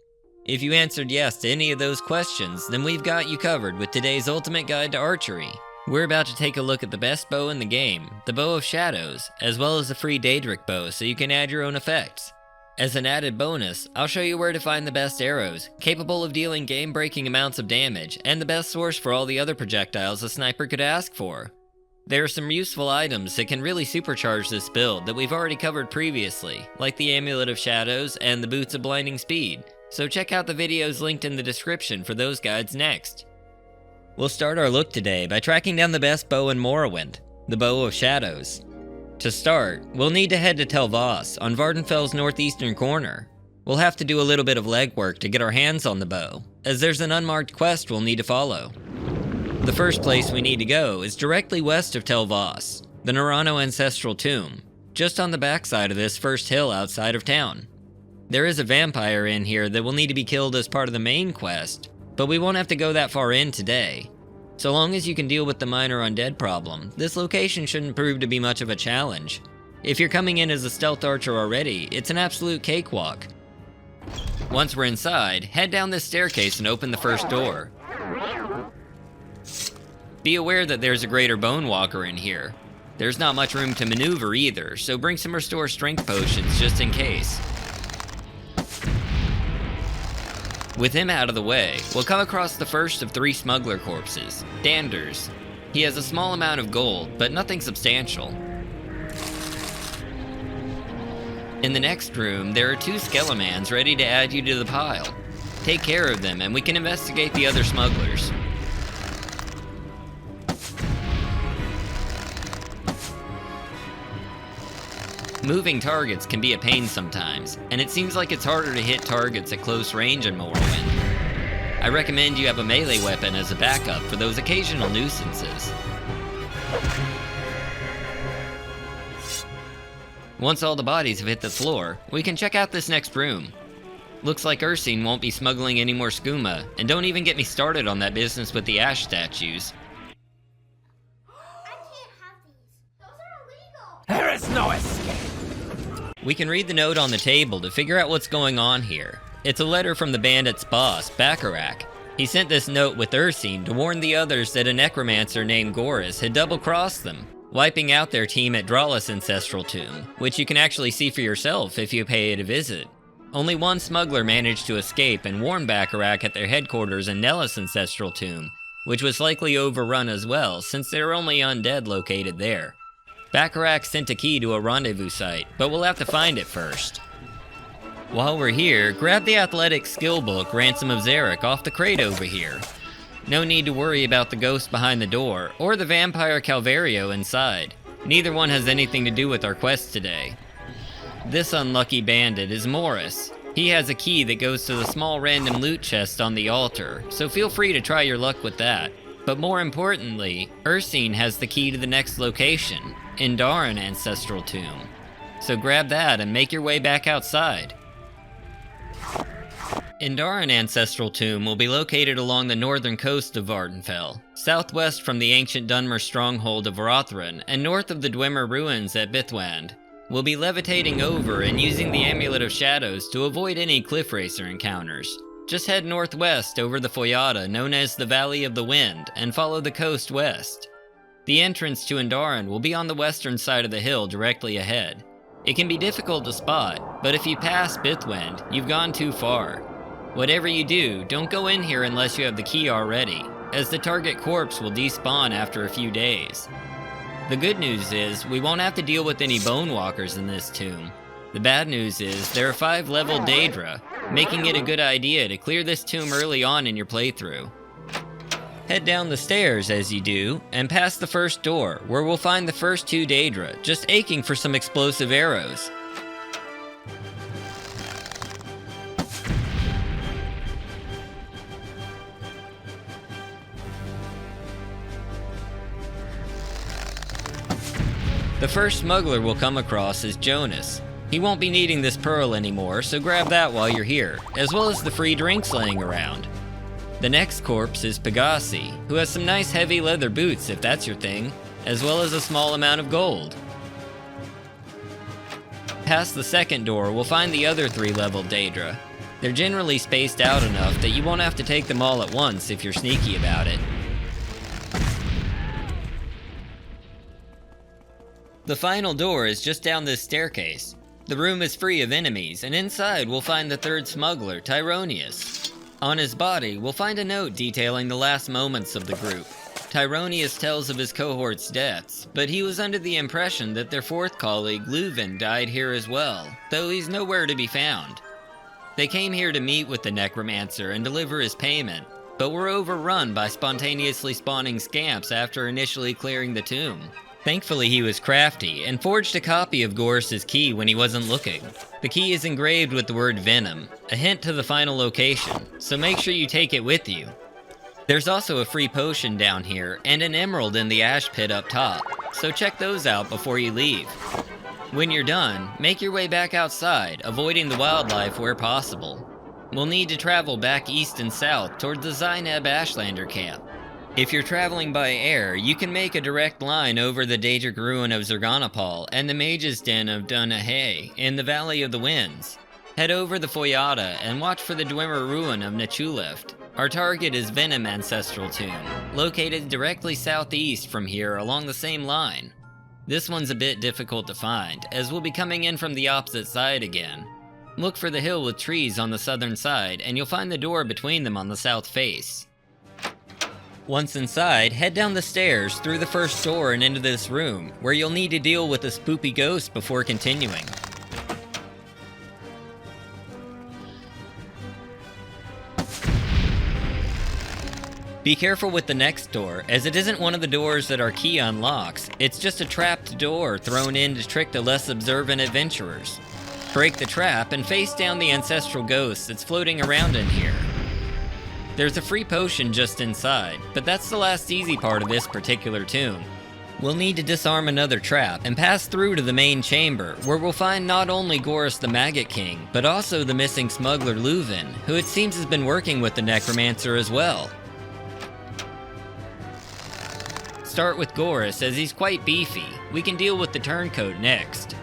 If you answered yes to any of those questions, then we've got you covered with today's ultimate guide to archery. We're about to take a look at the best bow in the game, the Bow of Shadows, as well as the free Daedric bow so you can add your own effects. As an added bonus, I'll show you where to find the best arrows, capable of dealing game-breaking amounts of damage, and the best source for all the other projectiles a sniper could ask for. There are some useful items that can really supercharge this build that we've already covered previously, like the Amulet of Shadows and the Boots of Blinding Speed, so check out the videos linked in the description for those guides next. We'll start our look today by tracking down the best bow in Morrowind, the Bow of Shadows. To start, we'll need to head to Tel Voss on Vardenfell's northeastern corner. We'll have to do a little bit of legwork to get our hands on the bow, as there's an unmarked quest we'll need to follow. The first place we need to go is directly west of Tel Voss, the Nerano Ancestral Tomb, just on the backside of this first hill outside of town. There is a vampire in here that will need to be killed as part of the main quest, but we won't have to go that far in today. So long as you can deal with the minor undead problem, this location shouldn't prove to be much of a challenge. If you're coming in as a stealth archer already, it's an absolute cakewalk. Once we're inside, head down this staircase and open the first door. Be aware that there's a greater bone walker in here. There's not much room to maneuver either, so bring some restore strength potions just in case. With him out of the way, we'll come across the first of 3 smuggler corpses, Danders. He has a small amount of gold, but nothing substantial. In the next room, there are 2 Skelemans ready to add you to the pile. Take care of them and we can investigate the other smugglers. Moving targets can be a pain sometimes, and it seems like it's harder to hit targets at close range in Morrowind. I recommend you have a melee weapon as a backup for those occasional nuisances. Once all the bodies have hit the floor, we can check out this next room. Looks like Ursine won't be smuggling any more skooma, and don't even get me started on that business with the ash statues. There is no escape! We can read the note on the table to figure out what's going on here. It's a letter from the bandit's boss, Bacharach. He sent this note with Ursine to warn the others that a necromancer named Goris had double-crossed them, wiping out their team at Drala's ancestral tomb, which you can actually see for yourself if you pay it a visit. Only one smuggler managed to escape and warn Bacharach at their headquarters in Nellis' ancestral tomb, which was likely overrun as well since there are only undead located there. Bacharach sent a key to a rendezvous site, but we'll have to find it first. While we're here, grab the athletic skill book Ransom of Zarek off the crate over here. No need to worry about the ghost behind the door, or the vampire Calvario inside. Neither one has anything to do with our quest today. This unlucky bandit is Morris. He has a key that goes to the small random loot chest on the altar, so feel free to try your luck with that. But more importantly, Ursine has the key to the next location, Indarin Ancestral Tomb. So grab that and make your way back outside. Indarin Ancestral Tomb will be located along the northern coast of Vardenfell, southwest from the ancient Dunmer stronghold of Rothran, and north of the Dwemer ruins at Bithwand. We'll be levitating over and using the Amulet of Shadows to avoid any cliff racer encounters. Just head northwest over the Foyada known as the Valley of the Wind and follow the coast west. The entrance to Indarin will be on the western side of the hill directly ahead. It can be difficult to spot, but if you pass Bithwend, you've gone too far. Whatever you do, don't go in here unless you have the key already, as the target corpse will despawn after a few days. The good news is, we won't have to deal with any bone walkers in this tomb. The bad news is, there are 5 level Daedra, making it a good idea to clear this tomb early on in your playthrough. Head down the stairs as you do, and past the first door, where we'll find the first 2 Daedra, just aching for some explosive arrows. The first smuggler we'll come across is Jonas. He won't be needing this pearl anymore, so grab that while you're here, as well as the free drinks laying around. The next corpse is Pegasi, who has some nice heavy leather boots if that's your thing, as well as a small amount of gold. Past the second door, we'll find the other 3-level Daedra. They're generally spaced out enough that you won't have to take them all at once if you're sneaky about it. The final door is just down this staircase. The room is free of enemies, and inside we'll find the 3rd smuggler, Tyronius. On his body, we'll find a note detailing the last moments of the group. Tyronius tells of his cohort's deaths, but he was under the impression that their 4th colleague, Leuven, died here as well, though he's nowhere to be found. They came here to meet with the necromancer and deliver his payment, but were overrun by spontaneously spawning scamps after initially clearing the tomb. Thankfully he was crafty, and forged a copy of Goris's key when he wasn't looking. The key is engraved with the word Venom, a hint to the final location, so make sure you take it with you. There's also a free potion down here, and an emerald in the ash pit up top, so check those out before you leave. When you're done, make your way back outside, avoiding the wildlife where possible. We'll need to travel back east and south toward the Zainab Ashlander camp. If you're traveling by air, you can make a direct line over the Diject ruin of Zerganapal and the Mage's Den of Dunahay in the Valley of the Winds. Head over the Foyada and watch for the Dwemer ruin of Nachuleft. Our target is Venom Ancestral Tomb, located directly southeast from here along the same line. This one's a bit difficult to find, as we'll be coming in from the opposite side again. Look for the hill with trees on the southern side, and you'll find the door between them on the south face. Once inside, head down the stairs through the first door and into this room, where you'll need to deal with a spoopy ghost before continuing. Be careful with the next door, as it isn't one of the doors that our key unlocks, it's just a trapped door thrown in to trick the less observant adventurers. Break the trap and face down the ancestral ghost that's floating around in here. There's a free potion just inside, but that's the last easy part of this particular tomb. We'll need to disarm another trap and pass through to the main chamber, where we'll find not only Gorus the Maggot King, but also the missing smuggler Leuven, who it seems has been working with the Necromancer as well. Start with Gorus, as he's quite beefy. We can deal with the turncoat next.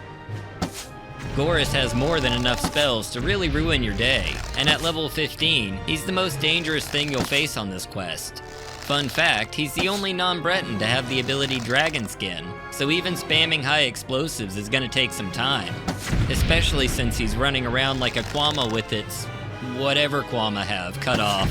Gorus has more than enough spells to really ruin your day, and at level 15, he's the most dangerous thing you'll face on this quest. Fun fact, he's the only non-Breton to have the ability Dragon Skin, so even spamming high explosives is gonna take some time, especially since he's running around like a Quama with its whatever Quama have cut off.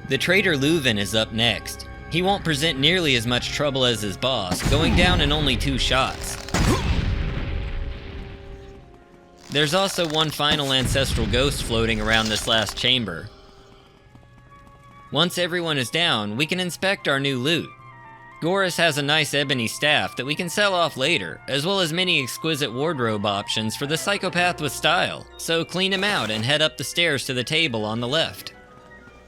The traitor Leuven is up next. He won't present nearly as much trouble as his boss, going down in only 2 shots. There's also one final ancestral ghost floating around this last chamber. Once everyone is down, we can inspect our new loot. Gorus has a nice ebony staff that we can sell off later, as well as many exquisite wardrobe options for the psychopath with style, so clean him out and head up the stairs to the table on the left.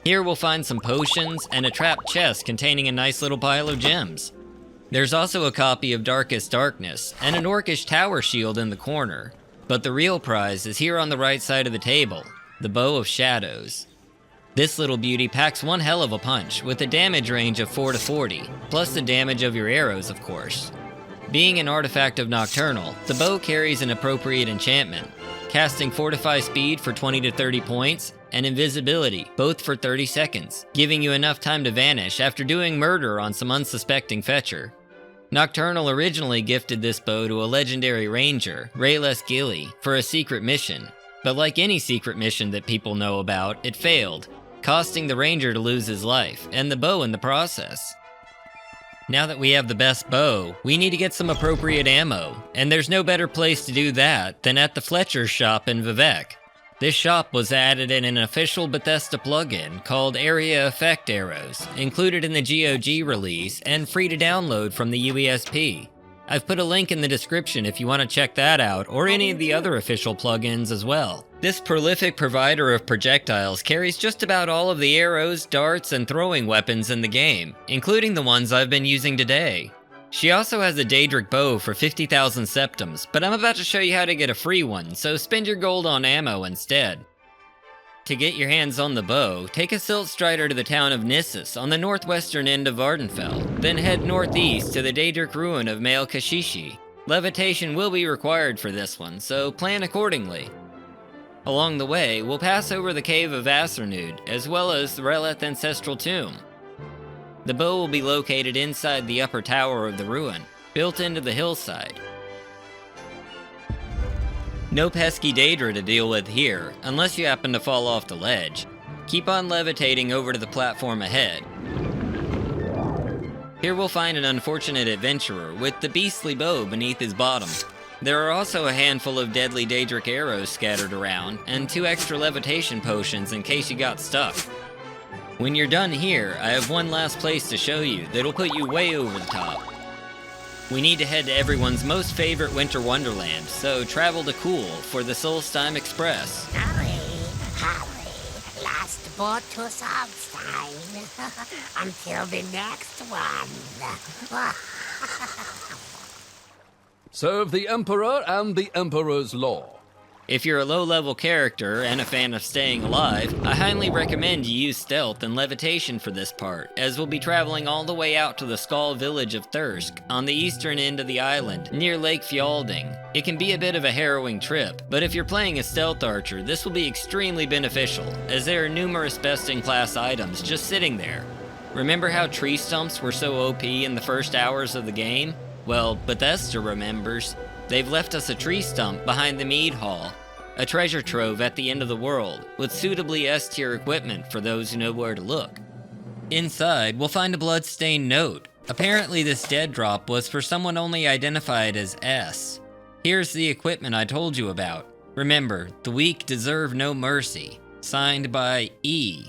Here we'll find some potions and a trapped chest containing a nice little pile of gems. There's also a copy of Darkest Darkness and an orcish tower shield in the corner. But the real prize is here on the right side of the table, the Bow of Shadows. This little beauty packs one hell of a punch with a damage range of 4 to 40, plus the damage of your arrows, of course. Being an artifact of Nocturnal, the bow carries an appropriate enchantment, casting Fortify Speed for 20 to 30 points, and Invisibility, both for 30 seconds, giving you enough time to vanish after doing murder on some unsuspecting fetcher. Nocturnal originally gifted this bow to a legendary ranger, Rayles Gilly, for a secret mission, but like any secret mission that people know about, it failed, costing the ranger to lose his life, and the bow in the process. Now that we have the best bow, we need to get some appropriate ammo, and there's no better place to do that than at the Fletcher's shop in Vivec. This shop was added in an official Bethesda plugin called Area Effect Arrows, included in the GOG release and free to download from the UESP. I've put a link in the description if you want to check that out, or any of the other official plugins as well. This prolific provider of projectiles carries just about all of the arrows, darts, and throwing weapons in the game, including the ones I've been using today. She also has a Daedric bow for 50,000 septims, but I'm about to show you how to get a free one, so spend your gold on ammo instead. To get your hands on the bow, take a Silt Strider to the town of Nissus on the northwestern end of Vardenfell, then head northeast to the Daedric ruin of Mael Kashishi. Levitation will be required for this one, so plan accordingly. Along the way, we'll pass over the Cave of Acernud, as well as the Releth Ancestral Tomb. The bow will be located inside the upper tower of the ruin, built into the hillside. No pesky Daedra to deal with here, unless you happen to fall off the ledge. Keep on levitating over to the platform ahead. Here we'll find an unfortunate adventurer with the beastly bow beneath his bottom. There are also a handful of deadly Daedric arrows scattered around, and 2 extra levitation potions in case you got stuck. When you're done here, I have one last place to show you that'll put you way over the top. We need to head to everyone's most favorite winter wonderland, so travel to Cool for the Solstheim Express. Hurry, last boat to Solstheim, until the next one. Serve the Emperor and the Emperor's law. If you're a low-level character and a fan of staying alive, I highly recommend you use stealth and levitation for this part, as we'll be traveling all the way out to the Skull village of Thirsk, on the eastern end of the island, near Lake Fjalding. It can be a bit of a harrowing trip, but if you're playing a stealth archer, this will be extremely beneficial, as there are numerous best-in-class items just sitting there. Remember how tree stumps were so OP in the first hours of the game? Well, Bethesda remembers. They've left us a tree stump behind the Mead Hall, a treasure trove at the end of the world, with suitably S-tier equipment for those who know where to look. Inside, we'll find a blood-stained note. Apparently this dead drop was for someone only identified as S. Here's the equipment I told you about. Remember, the weak deserve no mercy. Signed by E.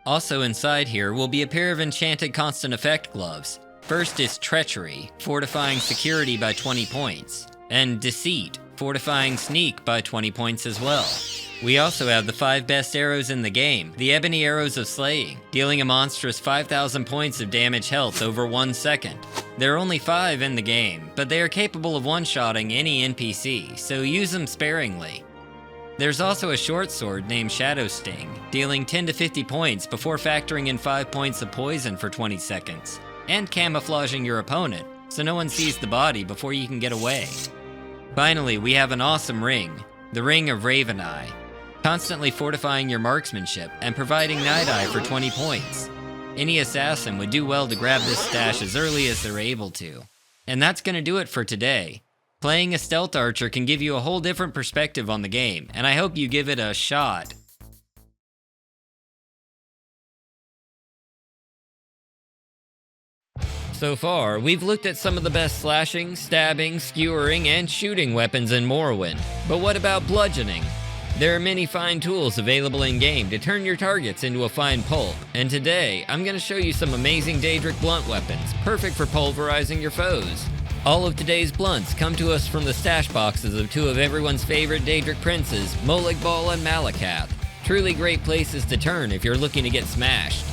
Also inside here will be a pair of enchanted constant effect gloves. First is Treachery, fortifying security by 20 points, and Deceit, fortifying sneak by 20 points as well. We also have the 5 best arrows in the game, the Ebony Arrows of Slaying, dealing a monstrous 5,000 points of damage health over 1 second. There are only 5 in the game, but they are capable of one-shotting any NPC, so use them sparingly. There's also a short sword named Shadow Sting, dealing 10 to 50 points before factoring in 5 points of poison for 20 seconds. And camouflaging your opponent, so no one sees the body before you can get away. Finally, we have an awesome ring, the Ring of Raven Eye, constantly fortifying your marksmanship and providing Night Eye for 20 points. Any assassin would do well to grab this stash as early as they're able to. And that's gonna do it for today. Playing a stealth archer can give you a whole different perspective on the game, and I hope you give it a shot. So far, we've looked at some of the best slashing, stabbing, skewering, and shooting weapons in Morrowind. But what about bludgeoning? There are many fine tools available in-game to turn your targets into a fine pulp, and today, I'm going to show you some amazing Daedric blunt weapons, perfect for pulverizing your foes. All of today's blunts come to us from the stash boxes of 2 of everyone's favorite Daedric princes, Molag Bal and Malakath. Truly great places to turn if you're looking to get smashed.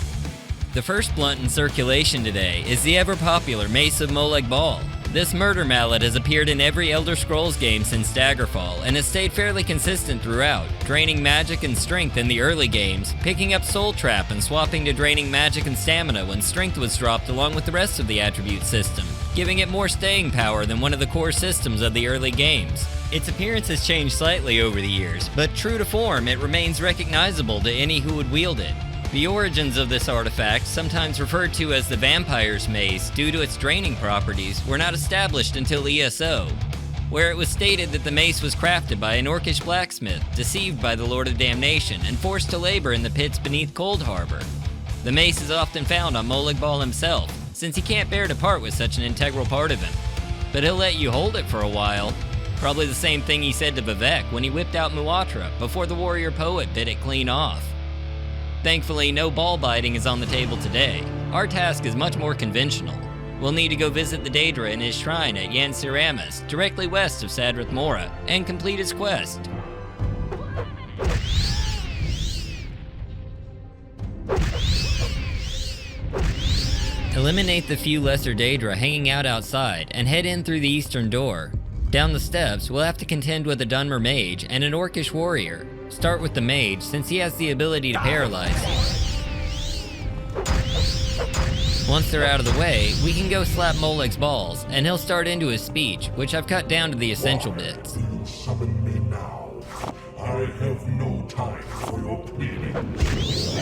The first blunt in circulation today is the ever-popular Mace of Molag Bal. This murder mallet has appeared in every Elder Scrolls game since Daggerfall, and has stayed fairly consistent throughout, draining magic and strength in the early games, picking up Soul Trap and swapping to draining magic and stamina when strength was dropped along with the rest of the attribute system, giving it more staying power than one of the core systems of the early games. Its appearance has changed slightly over the years, but true to form, it remains recognizable to any who would wield it. The origins of this artifact, sometimes referred to as the Vampire's Mace due to its draining properties, were not established until ESO, where it was stated that the mace was crafted by an orcish blacksmith, deceived by the Lord of Damnation, and forced to labor in the pits beneath Cold Harbor. The mace is often found on Molag Bal himself, since he can't bear to part with such an integral part of him. But he'll let you hold it for a while. Probably the same thing he said to Vivek when he whipped out Muatra before the warrior poet bit it clean off. Thankfully, no ball biting is on the table today. Our task is much more conventional. We'll need to go visit the Daedra in his shrine at Yansiramas, directly west of Sadrith Mora, and complete his quest. Eliminate the few lesser Daedra hanging out outside, and head in through the eastern door. Down the steps, we'll have to contend with a Dunmer mage and an orcish warrior. Start with the mage, since he has the ability to paralyze you. Once they're out of the way, we can go slap Molag's balls, and he'll start into his speech, which I've cut down to the essential bits. You summon me now. I have no time for your pleading. I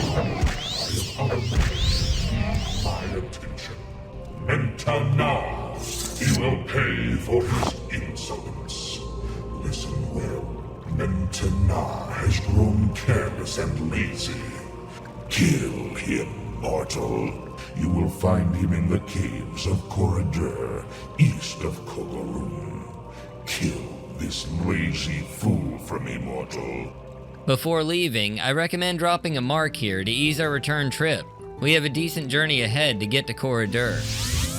have other matters need my attention. Enter now. He will pay for his insolence. Listen well. Mentana has grown careless and lazy. Kill him, mortal. You will find him in the caves of Corridor, east of Kogorun. Kill this lazy fool from me, mortal. Before leaving, I recommend dropping a mark here to ease our return trip. We have a decent journey ahead to get to Corridor.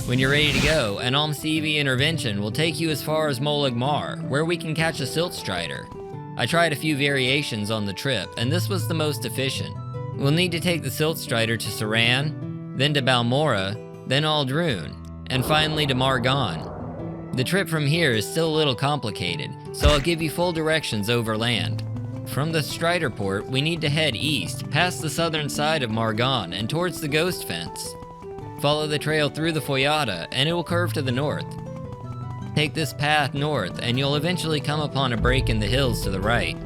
When you're ready to go, an Almsevi intervention will take you as far as Molag Mar, where we can catch a Silt Strider. I tried a few variations on the trip, and this was the most efficient. We'll need to take the Silt Strider to Saran, then to Balmora, then Aldrune, and finally to Margon. The trip from here is still a little complicated, so I'll give you full directions over land. From the Strider Port, we need to head east, past the southern side of Margon and towards the Ghost Fence. Follow the trail through the Foyata and it will curve to the north. Take this path north and you'll eventually come upon a break in the hills to the right.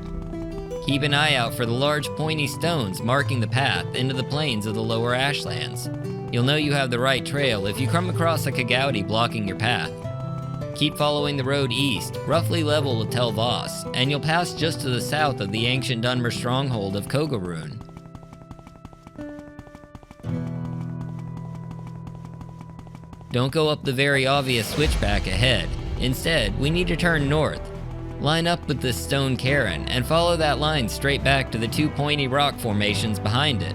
Keep an eye out for the large pointy stones marking the path into the plains of the lower Ashlands. You'll know you have the right trail if you come across a Kagouti blocking your path. Keep following the road east, roughly level with Tel Voss, and you'll pass just to the south of the ancient Dunmer stronghold of Kogarun. Don't go up the very obvious switchback ahead. Instead, we need to turn north. Line up with this stone cairn and follow that line straight back to the two pointy rock formations behind it.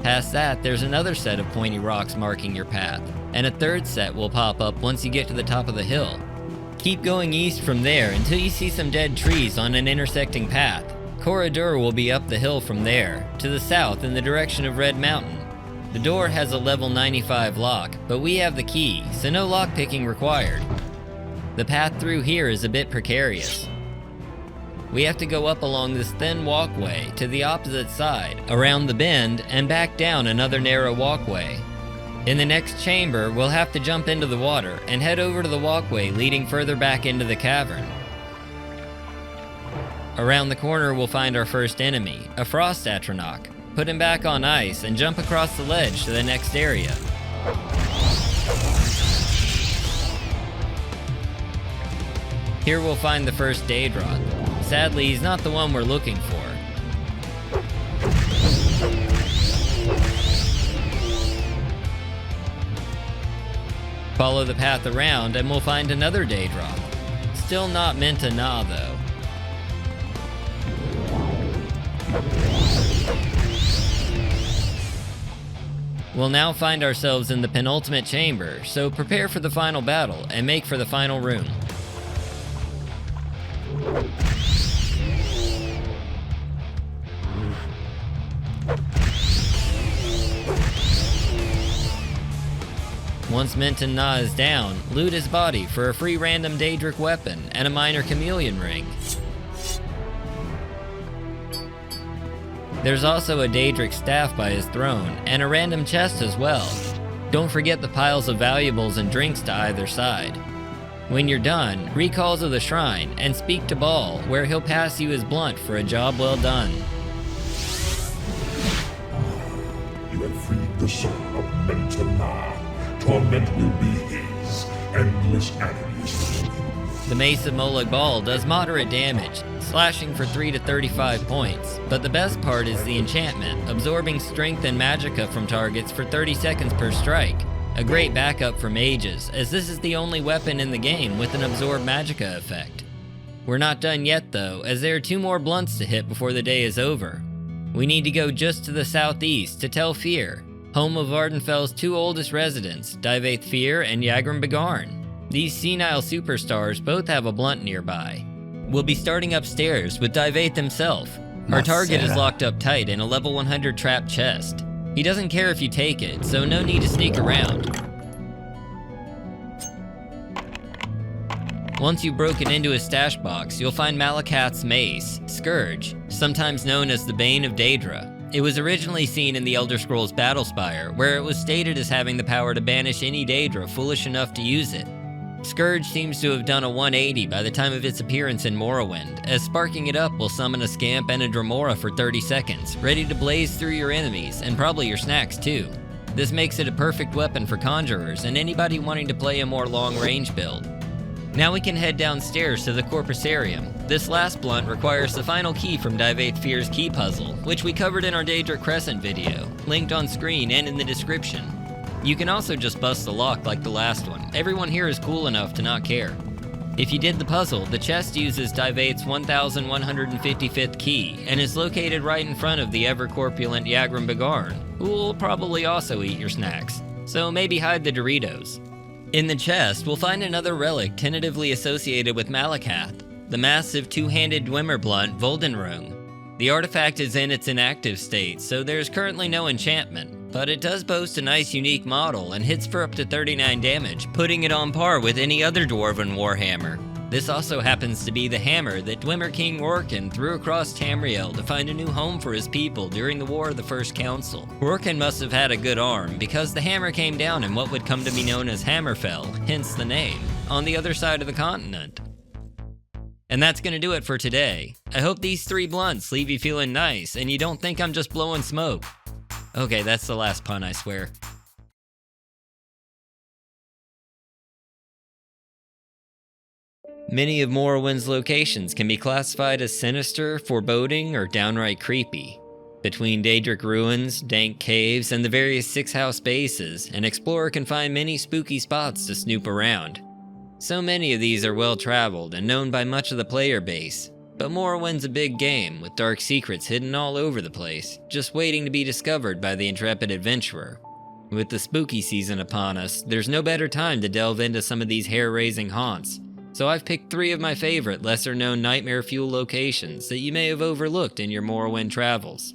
Past that, there's another set of pointy rocks marking your path, and a third set will pop up once you get to the top of the hill. Keep going east from there until you see some dead trees on an intersecting path. Corridor will be up the hill from there, to the south in the direction of Red Mountain. The door has a level 95 lock, but we have the key, so no lockpicking required. The path through here is a bit precarious. We have to go up along this thin walkway to the opposite side, around the bend, and back down another narrow walkway. In the next chamber, we'll have to jump into the water and head over to the walkway leading further back into the cavern. Around the corner, we'll find our first enemy, a Frost Atronach. Put him back on ice and jump across the ledge to the next area. Here we'll find the first Daedroth. Sadly, he's not the one we're looking for. Follow the path around and we'll find another Daedroth. Still not meant to gnaw though. We'll now find ourselves in the penultimate chamber, so prepare for the final battle and make for the final room. Once Minton Na is down, loot his body for a free random Daedric weapon and a minor chameleon ring. There's also a Daedric staff by his throne, and a random chest as well. Don't forget the piles of valuables and drinks to either side. When you're done, recall to the shrine and speak to Baal, where he'll pass you his blunt for a job well done. You have freed the soul of Mentana. Torment will be his. Endless agonies. The Mace of Molag Bal does moderate damage, slashing for 3 to 35 points, but the best part is the enchantment, absorbing strength and magicka from targets for 30 seconds per strike. A great backup for mages, as this is the only weapon in the game with an absorb magicka effect. We're not done yet though, as there are 2 more blunts to hit before the day is over. We need to go just to the southeast to Tel Fier, home of Vardenfell's 2 oldest residents, Divaith Fier and Yagrum Begarn. These senile superstars both have a blunt nearby. We'll be starting upstairs with Divaith himself. Our target is locked up tight in a level 100 trapped chest. He doesn't care if you take it, so no need to sneak around. Once you've broken into his stash box, you'll find Malakat's mace, Scourge, sometimes known as the Bane of Daedra. It was originally seen in the Elder Scrolls Battlespire, where it was stated as having the power to banish any Daedra foolish enough to use it. Scourge seems to have done a 180 by the time of its appearance in Morrowind, as sparking it up will summon a Scamp and a Dremora for 30 seconds, ready to blaze through your enemies, and probably your snacks too. This makes it a perfect weapon for conjurers and anybody wanting to play a more long-range build. Now we can head downstairs to the Corpusarium. This last blunt requires the final key from Divaith Fier's key puzzle, which we covered in our Daedric Crescent video, linked on screen and in the description. You can also just bust the lock like the last one. Everyone here is cool enough to not care. If you did the puzzle, the chest uses Divaith's 1155th key and is located right in front of the ever-corpulent Yagrum Begarn, who will probably also eat your snacks, so maybe hide the Doritos. In the chest, we'll find another relic tentatively associated with Malakath, the massive 2-handed Dwemer blunt Voldenrung. The artifact is in its inactive state, so there's currently no enchantment. but it does boast a nice unique model and hits for up to 39 damage, putting it on par with any other Dwarven Warhammer. This also happens to be the hammer that Dwemer King Rorken threw across Tamriel to find a new home for his people during the War of the First Council. Rorken must have had a good arm, because the hammer came down in what would come to be known as Hammerfell, hence the name, on the other side of the continent. And that's gonna do it for today. I hope these 3 blunts leave you feeling nice, and you don't think I'm just blowing smoke. Okay, that's the last pun, I swear. Many of Morrowind's locations can be classified as sinister, foreboding, or downright creepy. Between Daedric ruins, dank caves, and the various 6-house bases, an explorer can find many spooky spots to snoop around. So many of these are well traveled and known by much of the player base, but Morrowind's a big game with dark secrets hidden all over the place, just waiting to be discovered by the intrepid adventurer. With the spooky season upon us, there's no better time to delve into some of these hair-raising haunts. So I've picked 3 of my favorite lesser-known nightmare fuel locations that you may have overlooked in your Morrowind travels.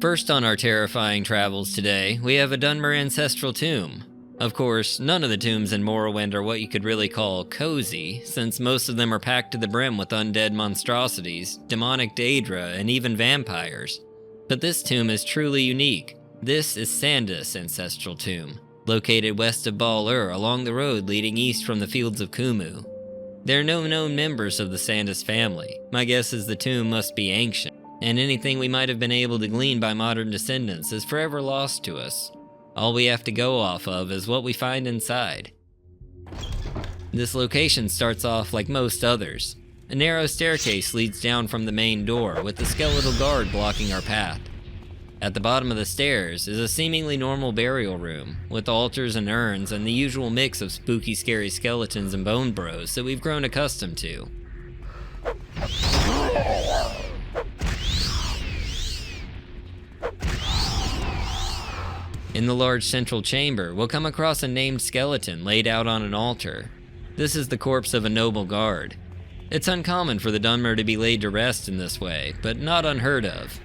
First on our terrifying travels today, we have a Dunmer ancestral tomb. Of course, none of the tombs in Morrowind are what you could really call cozy, since most of them are packed to the brim with undead monstrosities, demonic daedra, and even vampires. But this tomb is truly unique. This is Sandus' ancestral tomb, located west of Bal-Ur along the road leading east from the fields of Kumu. There are no known members of the Sandus family. My guess is the tomb must be ancient, and anything we might have been able to glean by modern descendants is forever lost to us. All we have to go off of is what we find inside. This location starts off like most others. A narrow staircase leads down from the main door, with the skeletal guard blocking our path. At the bottom of the stairs is a seemingly normal burial room, with altars and urns and the usual mix of spooky scary skeletons and bone bros that we've grown accustomed to. In the large central chamber, we'll come across a named skeleton laid out on an altar. This is the corpse of a noble guard. It's uncommon for the Dunmer to be laid to rest in this way, but not unheard of.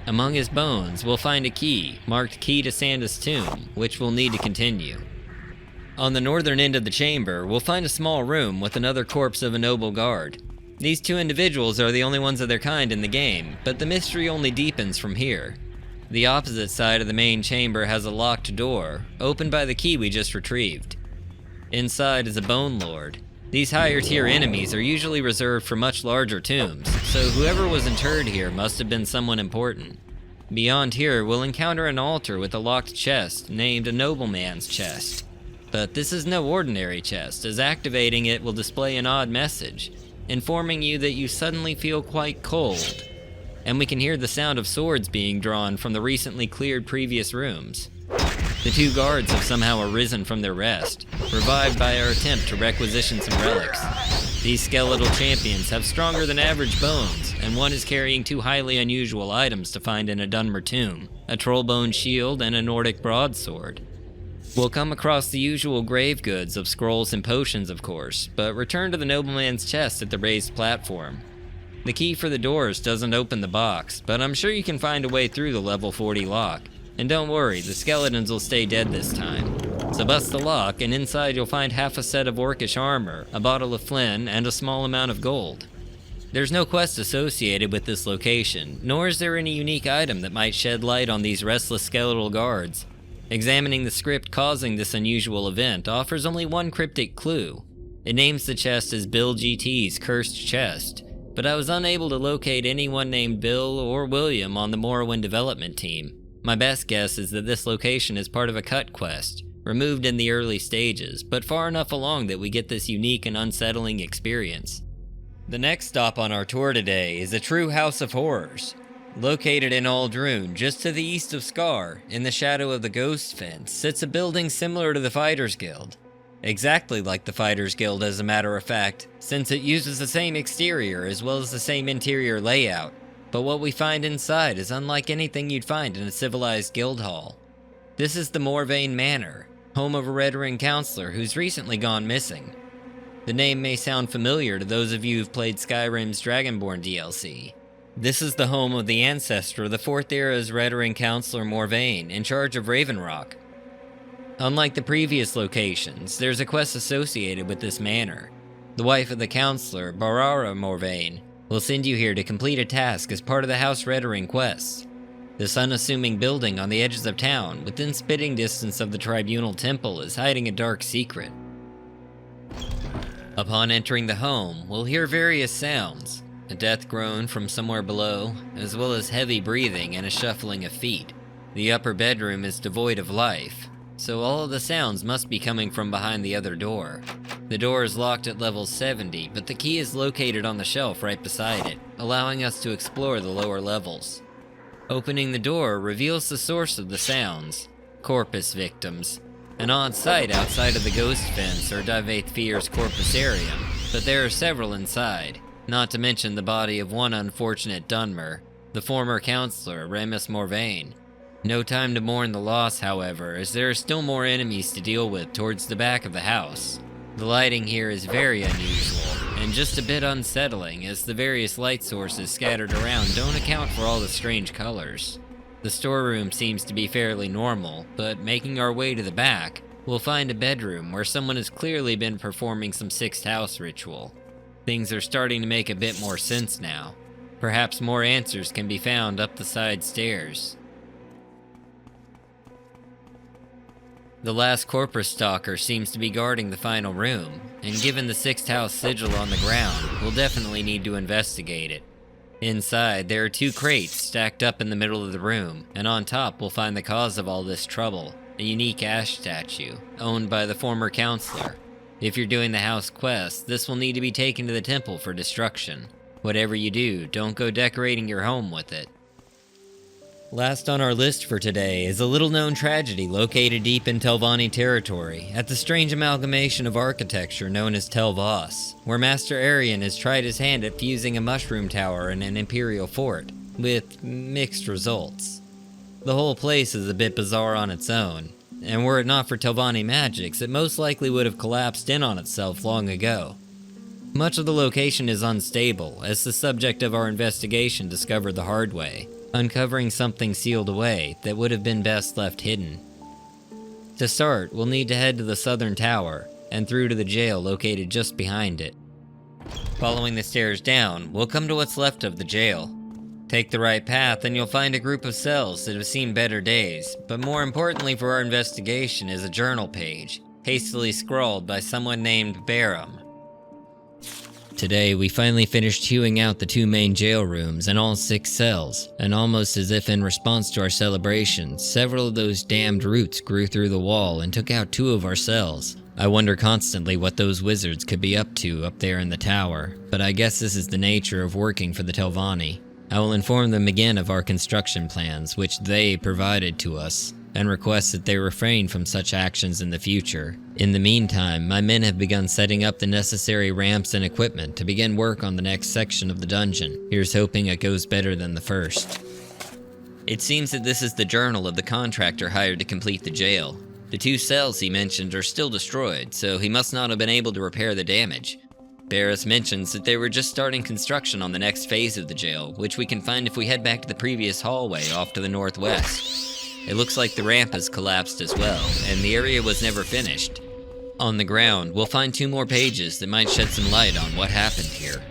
Among his bones, we'll find a key, marked Key to Sandus' Tomb, which we'll need to continue. On the northern end of the chamber, we'll find a small room with another corpse of a noble guard. These 2 individuals are the only ones of their kind in the game, but the mystery only deepens from here. The opposite side of the main chamber has a locked door, opened by the key we just retrieved. Inside is a Bone Lord. These higher tier enemies are usually reserved for much larger tombs, so whoever was interred here must have been someone important. Beyond here, we'll encounter an altar with a locked chest named a Nobleman's Chest. But this is no ordinary chest, as activating it will display an odd message, informing you that you suddenly feel quite cold. And we can hear the sound of swords being drawn from the recently cleared previous rooms. The 2 guards have somehow arisen from their rest, revived by our attempt to requisition some relics. These skeletal champions have stronger than average bones, and one is carrying 2 highly unusual items to find in a Dunmer tomb, a trollbone shield and a Nordic broadsword. We'll come across the usual grave goods of scrolls and potions, of course, but return to the nobleman's chest at the raised platform. The key for the doors doesn't open the box, but I'm sure you can find a way through the level 40 lock. And don't worry, the skeletons will stay dead this time. So bust the lock, and inside you'll find half a set of orcish armor, a bottle of Flynn, and a small amount of gold. There's no quest associated with this location, nor is there any unique item that might shed light on these restless skeletal guards. Examining the script causing this unusual event offers only one cryptic clue. It names the chest as Bill GT's Cursed Chest, but I was unable to locate anyone named Bill or William on the Morrowind development team. My best guess is that this location is part of a cut quest, removed in the early stages, but far enough along that we get this unique and unsettling experience. The next stop on our tour today is a true house of horrors. Located in Aldrune, just to the east of Scar, in the shadow of the Ghost Fence, sits a building similar to the Fighters Guild. Exactly like the Fighters Guild, as a matter of fact, since it uses the same exterior as well as the same interior layout. But what we find inside is unlike anything you'd find in a civilized guild hall. This is the Morvain Manor, home of a Red Ring counselor who's recently gone missing. The name may sound familiar to those of you who've played Skyrim's Dragonborn DLC. This is the home of the ancestor of the 4th Era's veteran Counselor Morvain, in charge of Raven Rock. Unlike the previous locations, there's a quest associated with this manor. The wife of the Counselor, Barara Morvain, will send you here to complete a task as part of the House Redoring quest. This unassuming building on the edges of town, within spitting distance of the Tribunal Temple, is hiding a dark secret. Upon entering the home, we'll hear various sounds, a death groan from somewhere below, as well as heavy breathing and a shuffling of feet. The upper bedroom is devoid of life, so all of the sounds must be coming from behind the other door. The door is locked at level 70, but the key is located on the shelf right beside it, allowing us to explore the lower levels. Opening the door reveals the source of the sounds, corpus victims. An odd sight outside of the ghost fence or Divaith Fear's corpusarium, but there are several inside, not to mention the body of one unfortunate Dunmer, the former counselor Remus Morvain. No time to mourn the loss, however, as there are still more enemies to deal with towards the back of the house. The lighting here is very unusual, and just a bit unsettling as the various light sources scattered around don't account for all the strange colors. The storeroom seems to be fairly normal, but making our way to the back, we'll find a bedroom where someone has clearly been performing some Sixth House ritual. Things are starting to make a bit more sense now. Perhaps more answers can be found up the side stairs. The last corpus stalker seems to be guarding the final room, and given the Sixth House sigil on the ground, we'll definitely need to investigate it. Inside, there are 2 crates stacked up in the middle of the room, and on top we'll find the cause of all this trouble, a unique ash statue, owned by the former counselor. If you're doing the house quest, this will need to be taken to the temple for destruction. Whatever you do, don't go decorating your home with it. Last on our list for today is a little-known tragedy located deep in Telvanni territory, at the strange amalgamation of architecture known as Tel Voss, where Master Arian has tried his hand at fusing a mushroom tower and an Imperial fort, with mixed results. The whole place is a bit bizarre on its own, and were it not for Telvanni magics, it most likely would have collapsed in on itself long ago. Much of the location is unstable, as the subject of our investigation discovered the hard way, uncovering something sealed away that would have been best left hidden. To start, we'll need to head to the southern tower, and through to the jail located just behind it. Following the stairs down, we'll come to what's left of the jail. Take the right path and you'll find a group of cells that have seen better days, but more importantly for our investigation is a journal page, hastily scrawled by someone named Barum. Today, we finally finished hewing out the 2 main jail rooms and all 6 cells, and almost as if in response to our celebration, several of those damned roots grew through the wall and took out 2 of our cells. I wonder constantly what those wizards could be up to up there in the tower, but I guess this is the nature of working for the Telvanni. I will inform them again of our construction plans, which they provided to us, and request that they refrain from such actions in the future. In the meantime, my men have begun setting up the necessary ramps and equipment to begin work on the next section of the dungeon. Here's hoping it goes better than the first. It seems that this is the journal of the contractor hired to complete the jail. The 2 cells he mentioned are still destroyed, so he must not have been able to repair the damage. Barris mentions that they were just starting construction on the next phase of the jail, which we can find if we head back to the previous hallway off to the northwest. It looks like the ramp has collapsed as well, and the area was never finished. On the ground, we'll find 2 more pages that might shed some light on what happened here.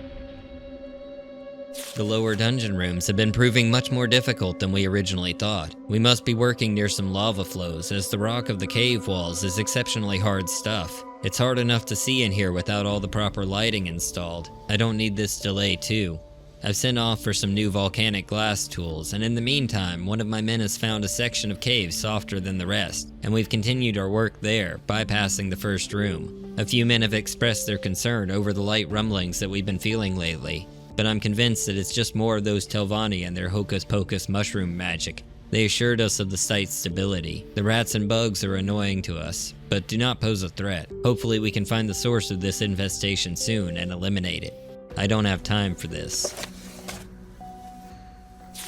The lower dungeon rooms have been proving much more difficult than we originally thought. We must be working near some lava flows, as the rock of the cave walls is exceptionally hard stuff. It's hard enough to see in here without all the proper lighting installed. I don't need this delay too. I've sent off for some new volcanic glass tools, and in the meantime, one of my men has found a section of cave softer than the rest, and we've continued our work there, bypassing the first room. A few men have expressed their concern over the light rumblings that we've been feeling lately, but I'm convinced that it's just more of those Telvanni and their hocus-pocus mushroom magic. They assured us of the site's stability. The rats and bugs are annoying to us, but do not pose a threat. Hopefully we can find the source of this infestation soon and eliminate it. I don't have time for this.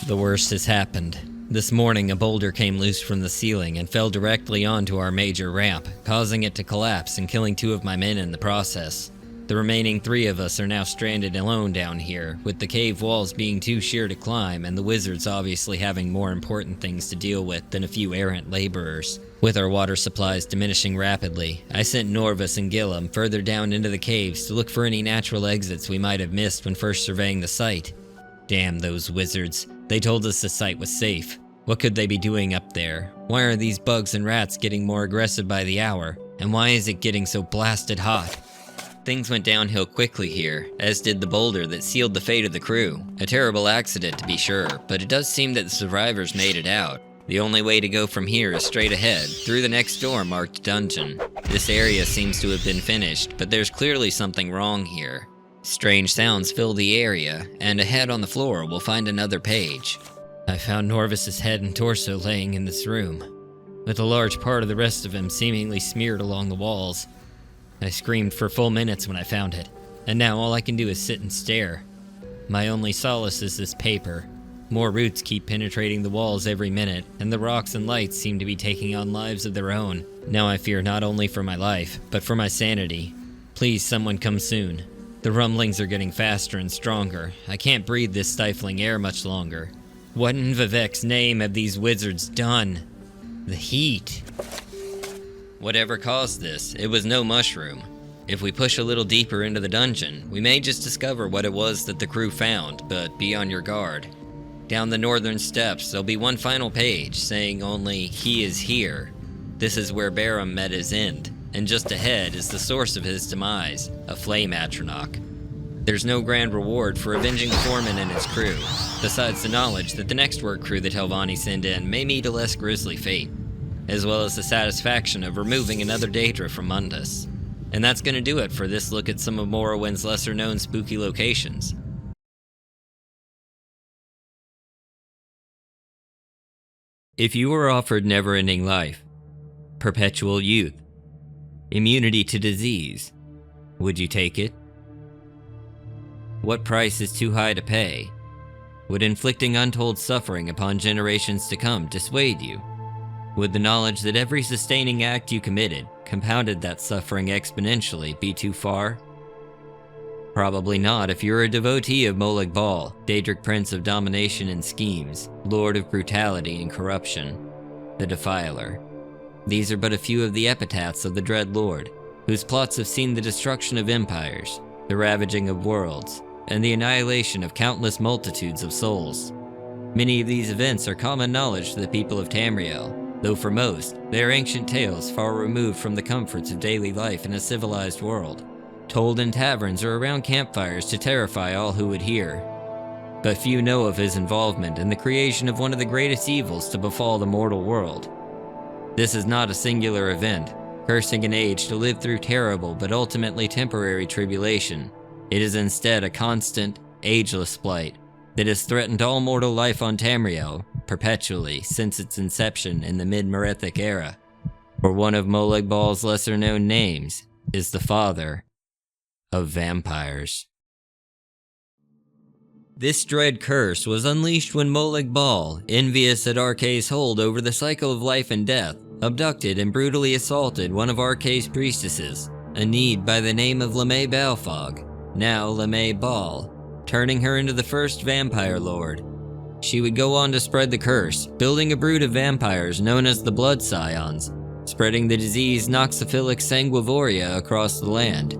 The worst has happened. This morning, a boulder came loose from the ceiling and fell directly onto our major ramp, causing it to collapse and killing 2 of my men in the process. The remaining 3 of us are now stranded alone down here, with the cave walls being too sheer to climb and the wizards obviously having more important things to deal with than a few errant laborers. With our water supplies diminishing rapidly, I sent Norvis and Gillum further down into the caves to look for any natural exits we might have missed when first surveying the site. Damn those wizards. They told us the site was safe. What could they be doing up there? Why are these bugs and rats getting more aggressive by the hour? And why is it getting so blasted hot? Things went downhill quickly here, as did the boulder that sealed the fate of the crew. A terrible accident to be sure, but it does seem that the survivors made it out. The only way to go from here is straight ahead, through the next door marked dungeon. This area seems to have been finished, but there's clearly something wrong here. Strange sounds fill the area, and ahead on the floor we'll find another page. I found Norvis's head and torso laying in this room, with a large part of the rest of him seemingly smeared along the walls. I screamed for full minutes when I found it, and now all I can do is sit and stare. My only solace is this paper. More roots keep penetrating the walls every minute, and the rocks and lights seem to be taking on lives of their own. Now I fear not only for my life, but for my sanity. Please, someone come soon. The rumblings are getting faster and stronger. I can't breathe this stifling air much longer. What in Vivek's name have these wizards done? The heat. Whatever caused this, it was no mushroom. If we push a little deeper into the dungeon, we may just discover what it was that the crew found, but be on your guard. Down the northern steps, there'll be one final page saying only, "He is here." This is where Barum met his end, and just ahead is the source of his demise, a flame atronach. There's no grand reward for avenging the foreman and his crew, besides the knowledge that the next work crew that Helvani send in may meet a less grisly fate, as well as the satisfaction of removing another Daedra from Mundus. And that's gonna do it for this look at some of Morrowind's lesser-known spooky locations. If you were offered never-ending life, perpetual youth, immunity to disease, would you take it? What price is too high to pay? Would inflicting untold suffering upon generations to come dissuade you? Would the knowledge that every sustaining act you committed compounded that suffering exponentially be too far? Probably not if you're a devotee of Molag Bal, Daedric Prince of Domination and Schemes, Lord of Brutality and Corruption, the Defiler. These are but a few of the epitaphs of the Dread Lord, whose plots have seen the destruction of empires, the ravaging of worlds, and the annihilation of countless multitudes of souls. Many of these events are common knowledge to the people of Tamriel, though for most, they are ancient tales far removed from the comforts of daily life in a civilized world, told in taverns or around campfires to terrify all who would hear. But few know of his involvement in the creation of one of the greatest evils to befall the mortal world. This is not a singular event, cursing an age to live through terrible but ultimately temporary tribulation. It is instead a constant, ageless blight that has threatened all mortal life on Tamriel perpetually since its inception in the mid-Merethic era. For one of Molag Bal's lesser-known names is the father of vampires. This dread curse was unleashed when Molag Bal, envious at Arkay's hold over the cycle of life and death, abducted and brutally assaulted one of Arkay's priestesses, a need by the name of Lemay Balfog, now Lemay Bal, turning her into the first vampire lord. She would go on to spread the curse, building a brood of vampires known as the Blood Scions, spreading the disease Noxophilic Sanguivoria across the land.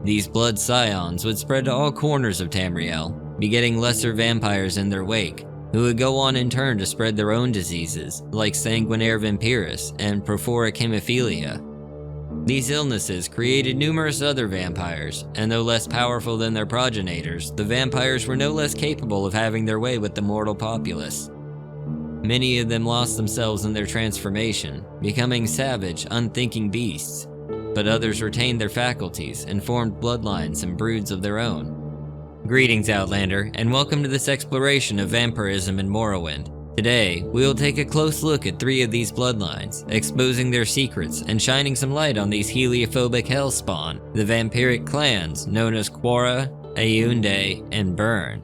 These Blood Scions would spread to all corners of Tamriel, begetting lesser vampires in their wake, who would go on in turn to spread their own diseases, like Sanguinaire Vampiris and Prophoric Hemophilia. These illnesses created numerous other vampires, and though less powerful than their progenitors, the vampires were no less capable of having their way with the mortal populace. Many of them lost themselves in their transformation, becoming savage, unthinking beasts, but others retained their faculties and formed bloodlines and broods of their own. Greetings, Outlander, and welcome to this exploration of vampirism in Morrowind. Today, we will take a close look at 3 of these bloodlines, exposing their secrets and shining some light on these heliophobic hellspawn, the vampiric clans known as Quora, Ayunde, and Burn.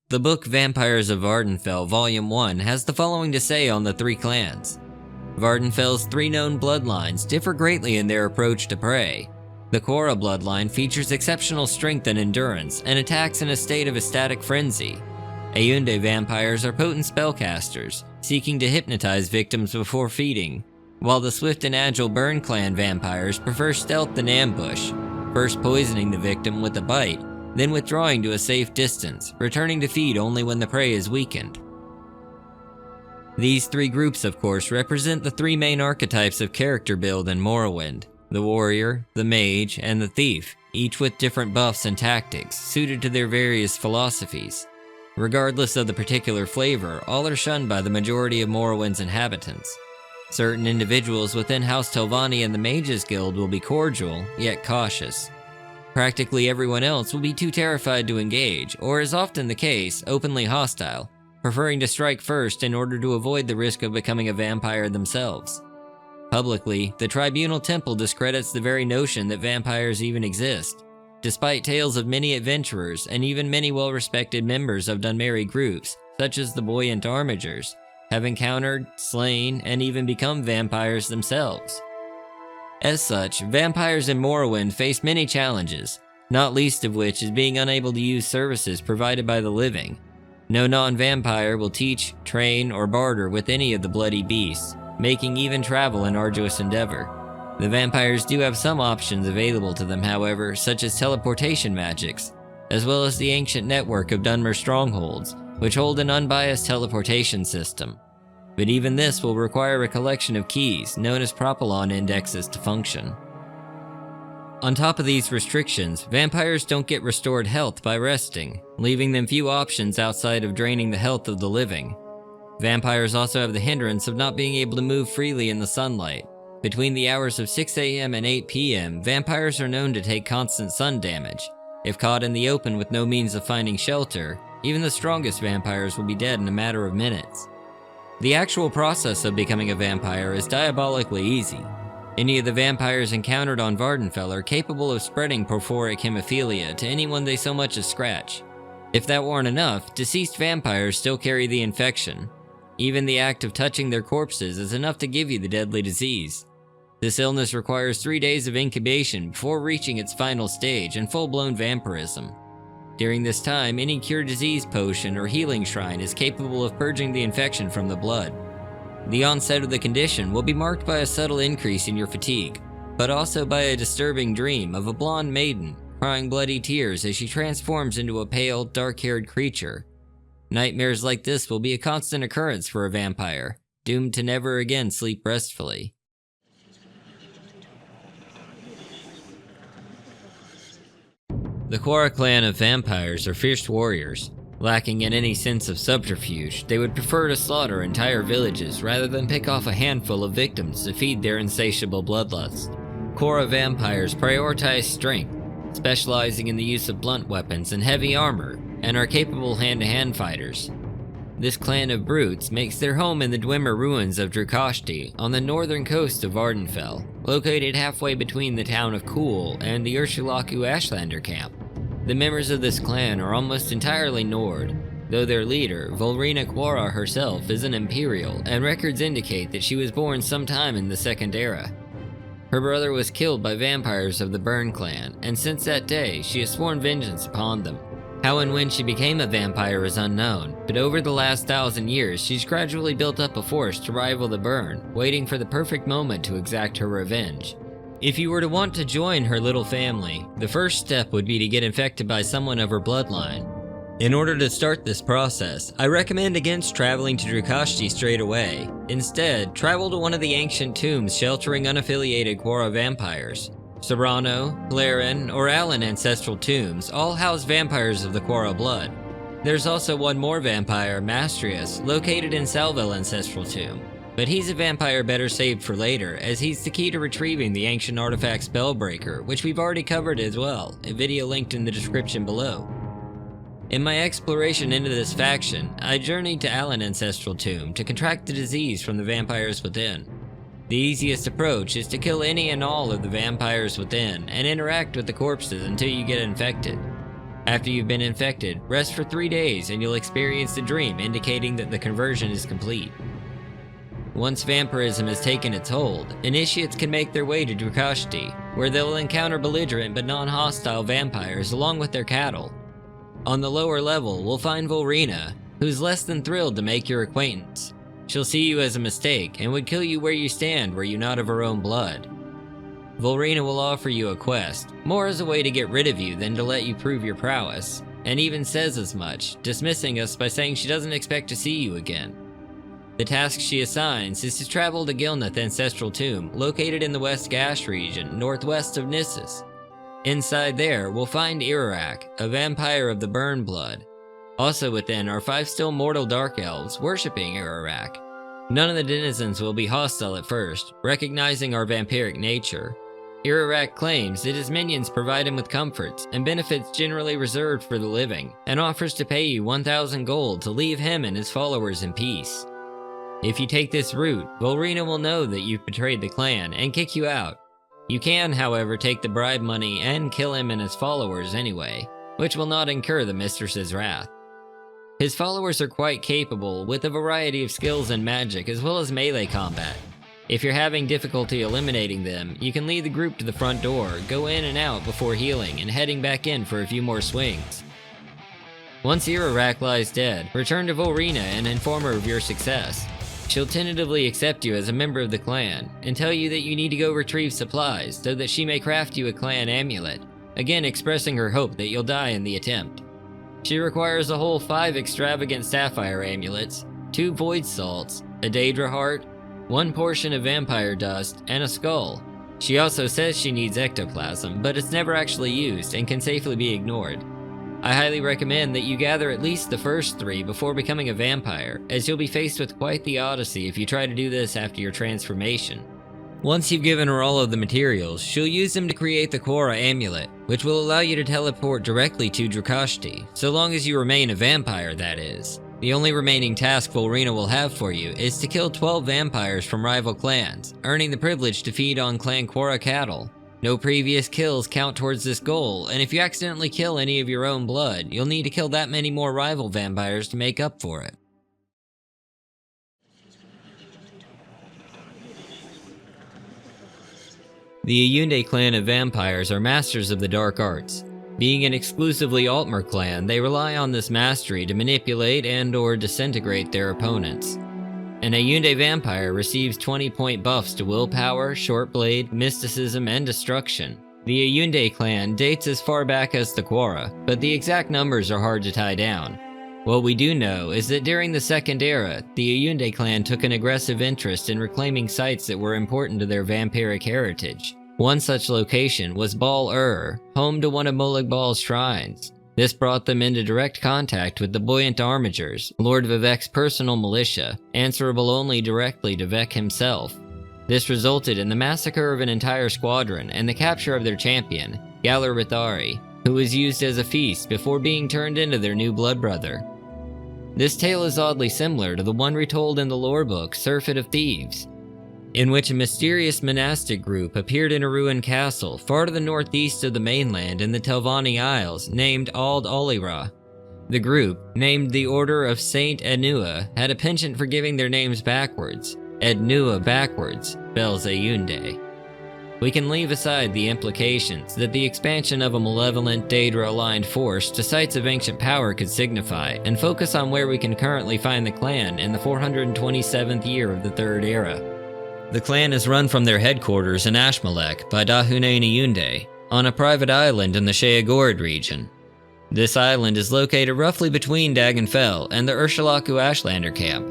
The book Vampires of Ardenfell Volume 1 has the following to say on the 3 clans. Vardenfell's 3 known bloodlines differ greatly in their approach to prey. The Korra bloodline features exceptional strength and endurance, and attacks in a state of ecstatic frenzy. Ayunde vampires are potent spellcasters, seeking to hypnotize victims before feeding, while the swift and agile Burn Clan vampires prefer stealth and ambush, first poisoning the victim with a bite, then withdrawing to a safe distance, returning to feed only when the prey is weakened. These 3 groups, of course, represent the 3 main archetypes of character build in Morrowind: the warrior, the mage, and the thief, each with different buffs and tactics, suited to their various philosophies. Regardless of the particular flavor, all are shunned by the majority of Morrowind's inhabitants. Certain individuals within House Telvanni and the Mages Guild will be cordial, yet cautious. Practically everyone else will be too terrified to engage, or as often the case, openly hostile, preferring to strike first in order to avoid the risk of becoming a vampire themselves. Publicly, the Tribunal Temple discredits the very notion that vampires even exist, despite tales of many adventurers and even many well-respected members of Dunmeri groups, such as the Buoyant Armigers, have encountered, slain, and even become vampires themselves. As such, vampires in Morrowind face many challenges, not least of which is being unable to use services provided by the living. No non-vampire will teach, train, or barter with any of the bloody beasts, making even travel an arduous endeavor. The vampires do have some options available to them, however, such as teleportation magics, as well as the ancient network of Dunmer strongholds, which hold an unbiased teleportation system. But even this will require a collection of keys, known as Propylon indexes, to function. On top of these restrictions, vampires don't get restored health by resting, leaving them few options outside of draining the health of the living. Vampires also have the hindrance of not being able to move freely in the sunlight. Between the hours of 6 AM and 8 PM, vampires are known to take constant sun damage. If caught in the open with no means of finding shelter, even the strongest vampires will be dead in a matter of minutes. The actual process of becoming a vampire is diabolically easy. Any of the vampires encountered on Vardenfell are capable of spreading porphoric hemophilia to anyone they so much as scratch. If that weren't enough, deceased vampires still carry the infection. Even the act of touching their corpses is enough to give you the deadly disease. This illness requires 3 days of incubation before reaching its final stage and full-blown vampirism. During this time, any cure disease potion or healing shrine is capable of purging the infection from the blood. The onset of the condition will be marked by a subtle increase in your fatigue, but also by a disturbing dream of a blonde maiden crying bloody tears as she transforms into a pale, dark-haired creature. Nightmares like this will be a constant occurrence for a vampire, doomed to never again sleep restfully. The Korra clan of vampires are fierce warriors. Lacking in any sense of subterfuge, they would prefer to slaughter entire villages rather than pick off a handful of victims to feed their insatiable bloodlust. Korra vampires prioritize strength, specializing in the use of blunt weapons and heavy armor, and are capable hand-to-hand fighters. This clan of brutes makes their home in the Dwemer ruins of Drukashti on the northern coast of Vardenfell, located halfway between the town of Kuhl and the Urshulaku Ashlander camp. The members of this clan are almost entirely Nord, though their leader, Volrina Quora herself, is an Imperial, and records indicate that she was born sometime in the Second Era. Her brother was killed by vampires of the Burn clan, and since that day, she has sworn vengeance upon them. How and when she became a vampire is unknown, but over the last 1,000 years, she's gradually built up a force to rival the Burn, waiting for the perfect moment to exact her revenge. If you were to want to join her little family, the first step would be to get infected by someone of her bloodline. In order to start this process, I recommend against traveling to Drukashti straight away. Instead, travel to one of the ancient tombs sheltering unaffiliated Quora vampires. Serrano, Laren, or Allen ancestral tombs all house vampires of the Quora blood. There's also one more vampire, Mastrius, located in Salvel ancestral tomb. But he's a vampire better saved for later, as he's the key to retrieving the ancient artifact Spellbreaker, which we've already covered as well, a video linked in the description below. In my exploration into this faction, I journeyed to Allen ancestral tomb to contract the disease from the vampires within. The easiest approach is to kill any and all of the vampires within, and interact with the corpses until you get infected. After you've been infected, rest for 3 days and you'll experience a dream indicating that the conversion is complete. once vampirism has taken its hold, initiates can make their way to Drukashti, where they'll encounter belligerent but non-hostile vampires along with their cattle. On the lower level, we'll find Volrina, who's less than thrilled to make your acquaintance. She'll see you as a mistake and would kill you where you stand were you not of her own blood. Volrina will offer you a quest, more as a way to get rid of you than to let you prove your prowess, and even says as much, dismissing us by saying she doesn't expect to see you again. The task she assigns is to travel to Gilnath's ancestral tomb, located in the West Gash region, northwest of Nissus. Inside there, we'll find Irarak, a vampire of the burn blood. Also within are 5 still mortal dark elves worshipping Irarak. None of the denizens will be hostile at first, recognizing our vampiric nature. Irarak claims that his minions provide him with comforts and benefits generally reserved for the living, and offers to pay you 1,000 gold to leave him and his followers in peace. If you take this route, Volrina will know that you've betrayed the clan and kick you out. You can, however, take the bribe money and kill him and his followers anyway, which will not incur the mistress's wrath. His followers are quite capable, with a variety of skills and magic as well as melee combat. If you're having difficulty eliminating them, you can lead the group to the front door, go in and out before healing and heading back in for a few more swings. Once Irarak lies dead, return to Volrina and inform her of your success. She'll tentatively accept you as a member of the clan, and tell you that you need to go retrieve supplies so that she may craft you a clan amulet, again expressing her hope that you'll die in the attempt. She requires a whole 5 extravagant sapphire amulets, 2 void salts, a Daedra heart, 1 portion of vampire dust, and a skull. She also says she needs ectoplasm, but it's never actually used and can safely be ignored. I highly recommend that you gather at least the first 3 before becoming a vampire, as you'll be faced with quite the odyssey if you try to do this after your transformation. Once you've given her all of the materials, she'll use them to create the Quora amulet, which will allow you to teleport directly to Drukashti, so long as you remain a vampire, that is. The only remaining task Volrina will have for you is to kill 12 vampires from rival clans, earning the privilege to feed on Clan Quora cattle. No previous kills count towards this goal, and if you accidentally kill any of your own blood, you'll need to kill that many more rival vampires to make up for it. The Ayunde clan of vampires are masters of the dark arts. Being an exclusively Altmer clan, they rely on this mastery to manipulate and/or disintegrate their opponents. An Ayunde vampire receives 20-point buffs to willpower, shortblade, mysticism, and destruction. The Ayunde clan dates as far back as the Quora, but the exact numbers are hard to tie down. What we do know is that during the Second Era, the Ayunde clan took an aggressive interest in reclaiming sites that were important to their vampiric heritage. One such location was Bal-Ur, home to one of Molag Bal's shrines. This brought them into direct contact with the Buoyant Armigers, Lord Vivek's personal militia, answerable only directly to Vivek himself. This resulted in the massacre of an entire squadron and the capture of their champion, Galar Rithari, who was used as a feast before being turned into their new blood brother. This tale is oddly similar to the one retold in the lore book Surfeit of Thieves, in which a mysterious monastic group appeared in a ruined castle far to the northeast of the mainland in the Telvanni Isles named Ald Olira. The group, named the Order of Saint Ednua, had a penchant for giving their names backwards. Ednua backwards spells Ayunde. We can leave aside the implications that the expansion of a malevolent Daedra-aligned force to sites of ancient power could signify, and focus on where we can currently find the clan in the 427th year of the Third Era. The clan is run from their headquarters in Ashmalek by Dahunain Ayunde, on a private island in the Sheagorid region. This island is located roughly between Dagenfell and the Urshalaku Ashlander camp.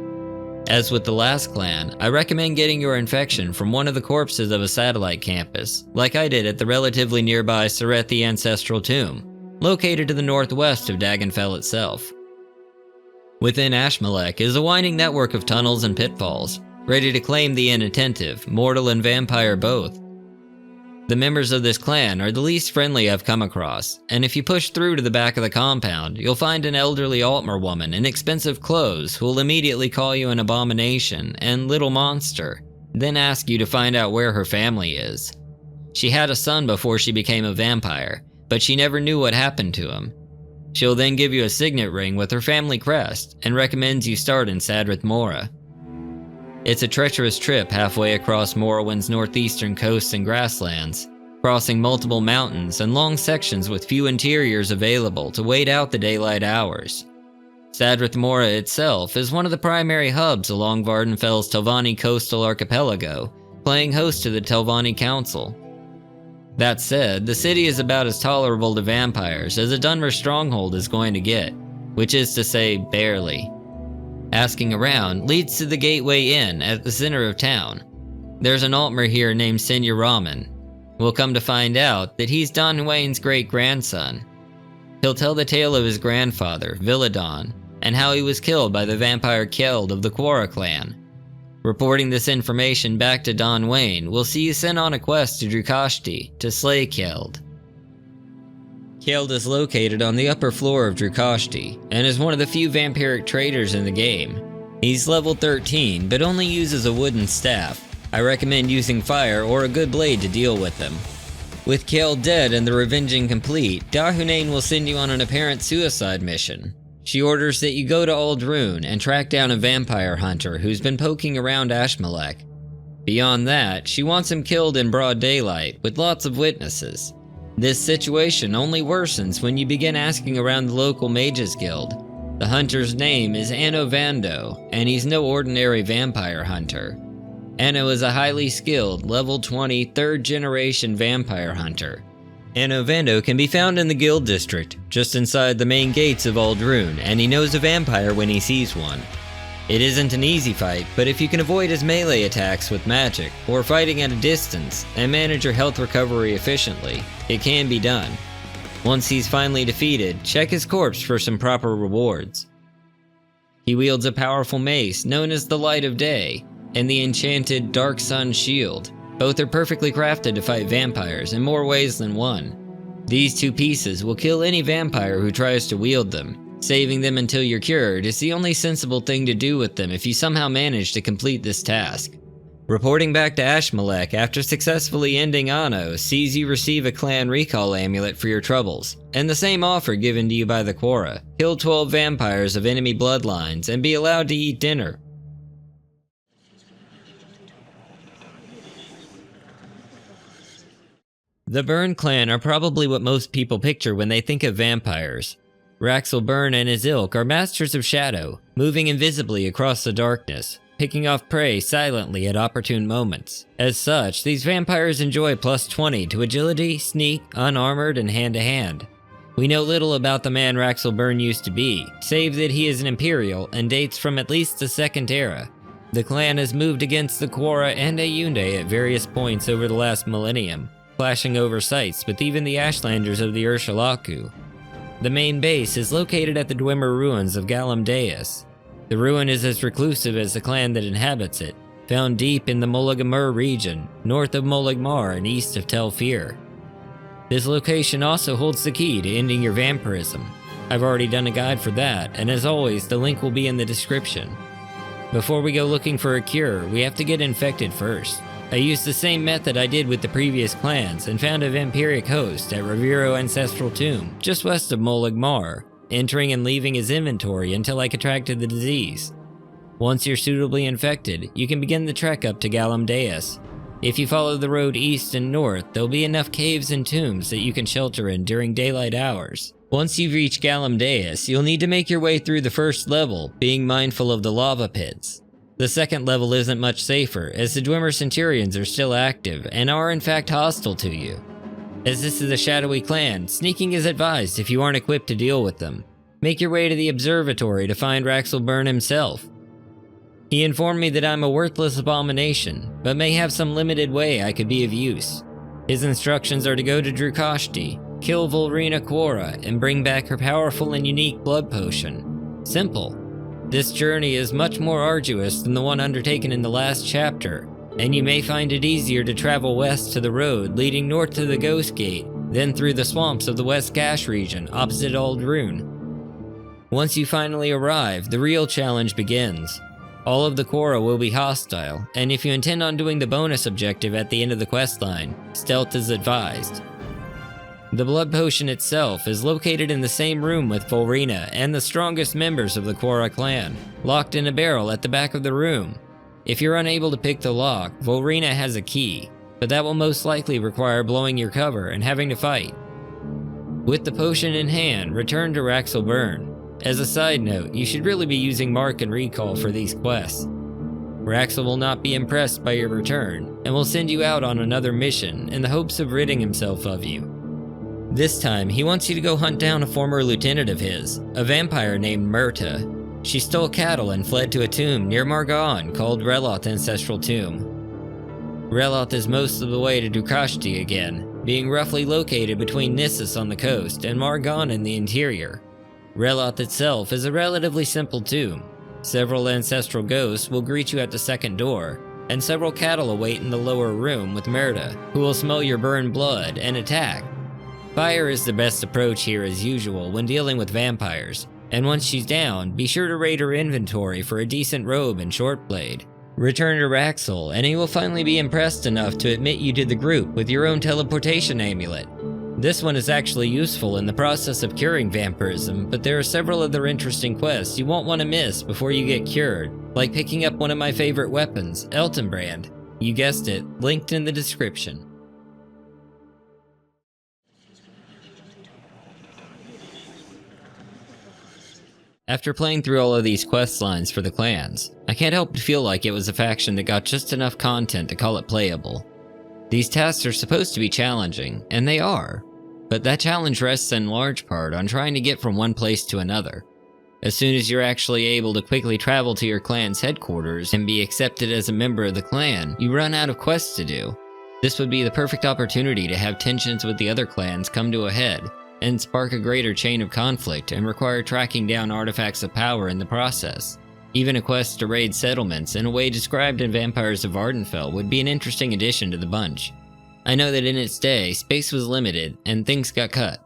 As with the last clan, I recommend getting your infection from one of the corpses of a satellite campus, like I did at the relatively nearby Serethi Ancestral Tomb, located to the northwest of Dagenfell itself. Within Ashmalek is a winding network of tunnels and pitfalls, ready to claim the inattentive, mortal and vampire both. The members of this clan are the least friendly I've come across, and if you push through to the back of the compound, you'll find an elderly Altmer woman in expensive clothes who will immediately call you an abomination and little monster, then ask you to find out where her family is. She had a son before she became a vampire, but she never knew what happened to him. She'll then give you a signet ring with her family crest and recommends you start in Sadrith Mora. It's a treacherous trip halfway across Morrowind's northeastern coasts and grasslands, crossing multiple mountains and long sections with few interiors available to wait out the daylight hours. Sadrith Mora itself is one of the primary hubs along Vardenfell's Telvanni coastal archipelago, playing host to the Telvanni Council. That said, the city is about as tolerable to vampires as a Dunmer stronghold is going to get, which is to say, barely. Asking around leads to the Gateway Inn at the center of town. There's an Altmer here named Senya Raman. We'll come to find out that he's Don Wayne's great-grandson. He'll tell the tale of his grandfather, Villadon, and how he was killed by the vampire Kjeld of the Quora clan. Reporting this information back to Don Wayne will see you sent on a quest to Drukashti to slay Kjeld. Kjeld is located on the upper floor of Drukashti, and is one of the few vampiric traders in the game. He's level 13, but only uses a wooden staff. I recommend using fire or a good blade to deal with him. With Kjeld dead and the revenging complete, Dahunain will send you on an apparent suicide mission. She orders that you go to Aldrune and track down a vampire hunter who's been poking around Ashmalek. Beyond that, she wants him killed in broad daylight, with lots of witnesses. This situation only worsens when you begin asking around the local Mages Guild. The hunter's name is Anno Vando, and he's no ordinary vampire hunter. Anno is a highly skilled, level 20, 3rd generation vampire hunter. Anno Vando can be found in the guild district, just inside the main gates of Aldrune, and he knows a vampire when he sees one. It isn't an easy fight, but if you can avoid his melee attacks with magic, or fighting at a distance, and manage your health recovery efficiently, it can be done. Once he's finally defeated, check his corpse for some proper rewards. He wields a powerful mace known as the Light of Day, and the enchanted Dark Sun Shield. Both are perfectly crafted to fight vampires in more ways than one. These two pieces will kill any vampire who tries to wield them. Saving them until you're cured is the only sensible thing to do with them if you somehow manage to complete this task. Reporting back to Ashmalek after successfully ending Anno sees you receive a clan recall amulet for your troubles, and the same offer given to you by the Quora: kill 12 vampires of enemy bloodlines and be allowed to eat dinner. The Byrne clan are probably what most people picture when they think of vampires. Raxel Byrne and his ilk are masters of shadow, moving invisibly across the darkness, picking off prey silently at opportune moments. As such, these vampires enjoy plus 20 to agility, sneak, unarmored, and hand-to-hand. We know little about the man Raxel Byrne used to be, save that he is an Imperial and dates from at least the Second Era. The clan has moved against the Quora and Ayunde at various points over the last millennium, clashing over sites with even the Ashlanders of the Urshalaku. The main base is located at the Dwemer ruins of Galam Deus. The ruin is as reclusive as the clan that inhabits it, found deep in the Molagamur region, north of Moligmar and east of Tel Fir. This location also holds the key to ending your vampirism. I've already done a guide for that, and as always, the link will be in the description. Before we go looking for a cure, we have to get infected first. I used the same method I did with the previous clans and found a vampiric host at Reviro Ancestral Tomb, just west of Moligmar, entering and leaving his inventory until I contracted the disease. Once you're suitably infected, you can begin the trek up to Galam Deus. If you follow the road east and north, there'll be enough caves and tombs that you can shelter in during daylight hours. Once you've reached Galam Deus, you'll need to make your way through the first level, being mindful of the lava pits. The second level isn't much safer, as the Dwemer Centurions are still active and are in fact hostile to you. As this is a shadowy clan, sneaking is advised if you aren't equipped to deal with them. Make your way to the observatory to find Raxel Byrne himself. He informed me that I'm a worthless abomination, but may have some limited way I could be of use. His instructions are to go to Drukashti, kill Volrina Quora, and bring back her powerful and unique blood potion. Simple. This journey is much more arduous than the one undertaken in the last chapter, and you may find it easier to travel west to the road leading north to the Ghost Gate, then through the swamps of the West Gash region opposite Aldrune. Once you finally arrive, the real challenge begins. All of the Quora will be hostile, and if you intend on doing the bonus objective at the end of the questline, stealth is advised. The blood potion itself is located in the same room with Volrina and the strongest members of the Quora clan, locked in a barrel at the back of the room. If you're unable to pick the lock, Volrina has a key, but that will most likely require blowing your cover and having to fight. With the potion in hand, return to Raxel Burn. As a side note, you should really be using Mark and Recall for these quests. Raxel will not be impressed by your return, and will send you out on another mission in the hopes of ridding himself of you. This time, he wants you to go hunt down a former lieutenant of his, a vampire named Myrta. She stole cattle and fled to a tomb near Margon called Reloth Ancestral Tomb. Reloth is most of the way to Dukashti again, being roughly located between Nissus on the coast and Margon in the interior. Reloth itself is a relatively simple tomb. Several ancestral ghosts will greet you at the second door, and several cattle await in the lower room with Myrta, who will smell your burned blood and attack. Fire is the best approach here as usual when dealing with vampires, and once she's down, be sure to raid her inventory for a decent robe and short blade. Return to Raxel, and he will finally be impressed enough to admit you to the group with your own teleportation amulet. This one is actually useful in the process of curing vampirism, but there are several other interesting quests you won't want to miss before you get cured, like picking up one of my favorite weapons, Eltenbrand. You guessed it, linked in the description. After playing through all of these quest lines for the clans, I can't help but feel like it was a faction that got just enough content to call it playable. These tasks are supposed to be challenging, and they are, but that challenge rests in large part on trying to get from one place to another. As soon as you're actually able to quickly travel to your clan's headquarters and be accepted as a member of the clan, you run out of quests to do. This would be the perfect opportunity to have tensions with the other clans come to a head, and spark a greater chain of conflict and require tracking down artifacts of power in the process. Even a quest to raid settlements in a way described in Vampires of Ardenfell would be an interesting addition to the bunch. I know that in its day, space was limited and things got cut.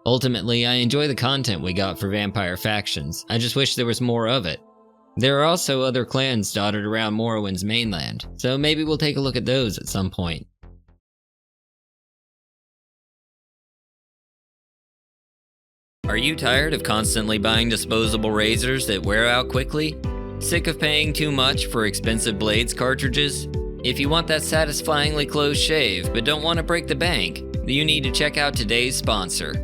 Ultimately, I enjoy the content we got for vampire factions, I just wish there was more of it. There are also other clans dotted around Morrowind's mainland, so maybe we'll take a look at those at some point. Are you tired of constantly buying disposable razors that wear out quickly? Sick of paying too much for expensive blades cartridges? If you want that satisfyingly close shave but don't want to break the bank, you need to check out today's sponsor.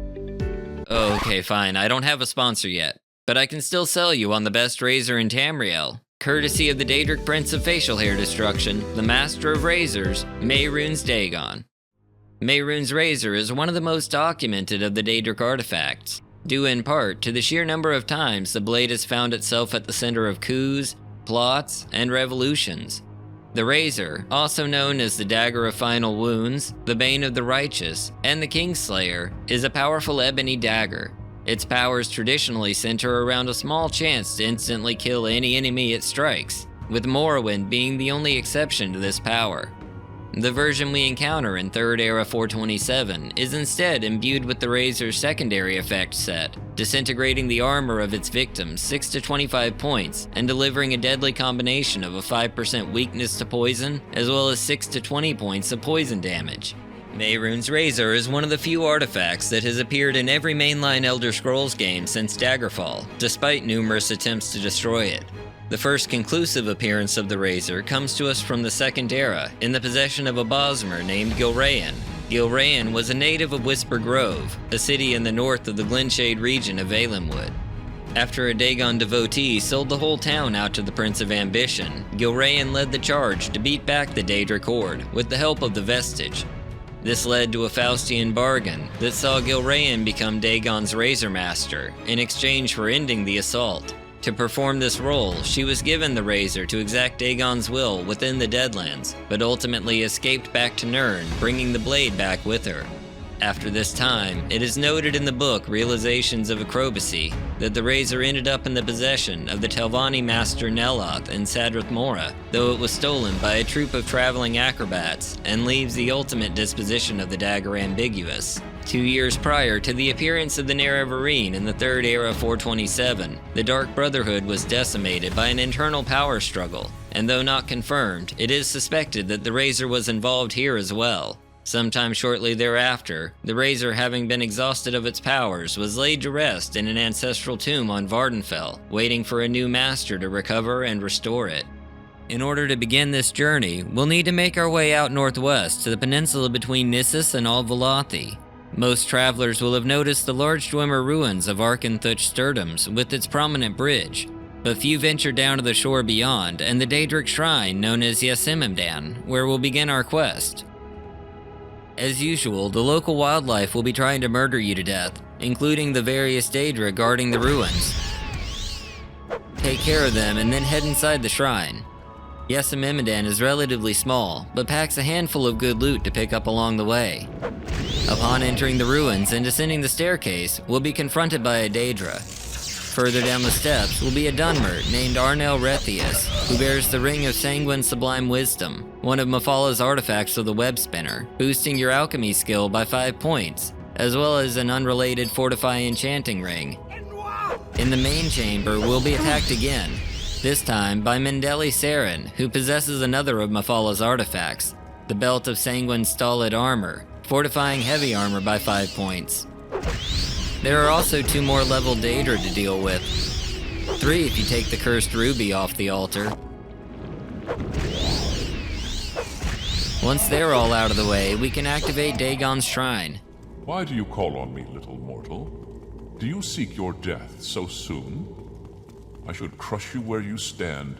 Oh, okay, fine, I don't have a sponsor yet, but I can still sell you on the best razor in Tamriel, courtesy of the Daedric Prince of Facial Hair Destruction, the Master of Razors, Mehrunes Dagon. Mehrunes' razor is one of the most documented of the Daedric artifacts, due in part to the sheer number of times the blade has found itself at the center of coups, plots, and revolutions. The razor, also known as the Dagger of Final Wounds, the Bane of the Righteous, and the Kingslayer, is a powerful ebony dagger. Its powers traditionally center around a small chance to instantly kill any enemy it strikes, with Morrowind being the only exception to this power. The version we encounter in 3rd Era 427 is instead imbued with the razor's secondary effect set, disintegrating the armor of its victims 6 to 25 points and delivering a deadly combination of a 5% weakness to poison as well as 6 to 20 points of poison damage. Mehrunes' razor is one of the few artifacts that has appeared in every mainline Elder Scrolls game since Daggerfall, despite numerous attempts to destroy it. The first conclusive appearance of the razor comes to us from the 2nd Era, in the possession of a Bosmer named Gilrayan. Gilrayan was a native of Whisper Grove, a city in the north of the Glenshade region of Valenwood. After a Dagon devotee sold the whole town out to the Prince of Ambition, Gilrayan led the charge to beat back the Daedric horde with the help of the Vestige. This led to a Faustian bargain that saw Gilrayan become Dagon's Razor Master in exchange for ending the assault. To perform this role, she was given the razor to exact Dagon's will within the Deadlands, but ultimately escaped back to Nirn, bringing the blade back with her. After this time, it is noted in the book Realizations of Acrobacy that the razor ended up in the possession of the Telvanni master Neloth and Sadrith Mora, though it was stolen by a troupe of traveling acrobats and leaves the ultimate disposition of the dagger ambiguous. 2 years prior to the appearance of the Nerevarine in the 3rd Era 427, the Dark Brotherhood was decimated by an internal power struggle, and though not confirmed, it is suspected that the razor was involved here as well. Sometime shortly thereafter, the razor, having been exhausted of its powers, was laid to rest in an ancestral tomb on Vardenfell, waiting for a new master to recover and restore it. In order to begin this journey, we'll need to make our way out northwest to the peninsula between Nissus and Alvalathi. Most travelers will have noticed the large Dwemer ruins of Arkanthuch Sturtums with its prominent bridge, but few venture down to the shore beyond and the Daedric shrine known as Yasimimdan, where we'll begin our quest. As usual, the local wildlife will be trying to murder you to death, including the various Daedra guarding the ruins. Take care of them and then head inside the shrine. Yasimimdan is relatively small, but packs a handful of good loot to pick up along the way. Upon entering the ruins and descending the staircase, we'll be confronted by a Daedra. Further down the steps will be a Dunmer named Arnel Rethius, who bears the Ring of Sanguine Sublime Wisdom, one of Mephalah's artifacts of the Web Spinner, boosting your alchemy skill by 5 points, as well as an unrelated Fortify Enchanting Ring. In the main chamber, we'll be attacked again, this time by Mendeli Saren, who possesses another of Mephalah's artifacts, the Belt of Sanguine Stolid Armor, fortifying heavy armor by 5 points. There are also 2 more level Daedra to deal with. 3 if you take the Cursed Ruby off the altar. Once they're all out of the way, we can activate Dagon's Shrine. Why do you call on me, little mortal? Do you seek your death so soon? I should crush you where you stand.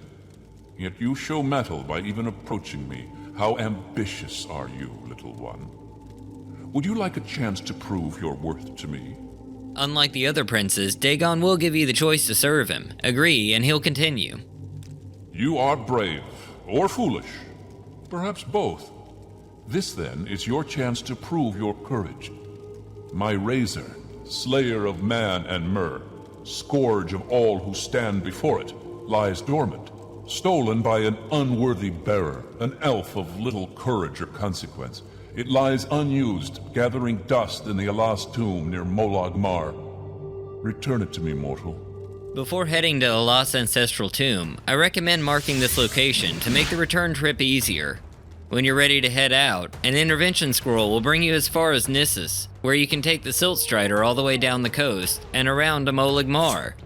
Yet you show mettle by even approaching me. How ambitious are you, little one? Would you like a chance to prove your worth to me? Unlike the other princes, Dagon will give you the choice to serve him. Agree, and he'll continue. You are brave, or foolish. Perhaps both. This, then, is your chance to prove your courage. My razor, slayer of man and myr, scourge of all who stand before it, lies dormant, stolen by an unworthy bearer, an elf of little courage or consequence. It lies unused, gathering dust in the Alas tomb near Molag Mar. Return it to me, mortal. Before heading to Alas' ancestral tomb, I recommend marking this location to make the return trip easier. When you're ready to head out, an intervention scroll will bring you as far as Nissus, where you can take the Silt Strider all the way down the coast and around to Molag Mar.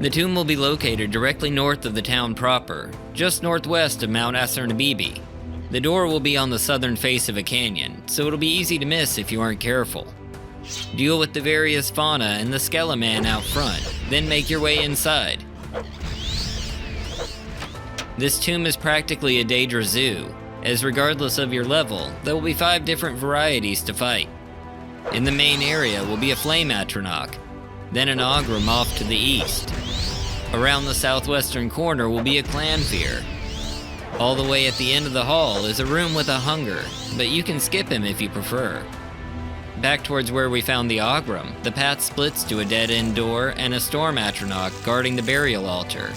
The tomb will be located directly north of the town proper, just northwest of Mount Asarnabibi. The door will be on the southern face of a canyon, so it'll be easy to miss if you aren't careful. Deal with the various fauna and the Skeleman out front, then make your way inside. This tomb is practically a Daedra zoo, as regardless of your level, there will be 5 different varieties to fight. In the main area will be a Flame Atronach, then an Ogrim off to the east. Around the southwestern corner will be a Clanfear. All the way at the end of the hall is a room with a Hunger, but you can skip him if you prefer. Back towards where we found the Ogrim, the path splits to a dead-end door and a Storm Atronach guarding the burial altar.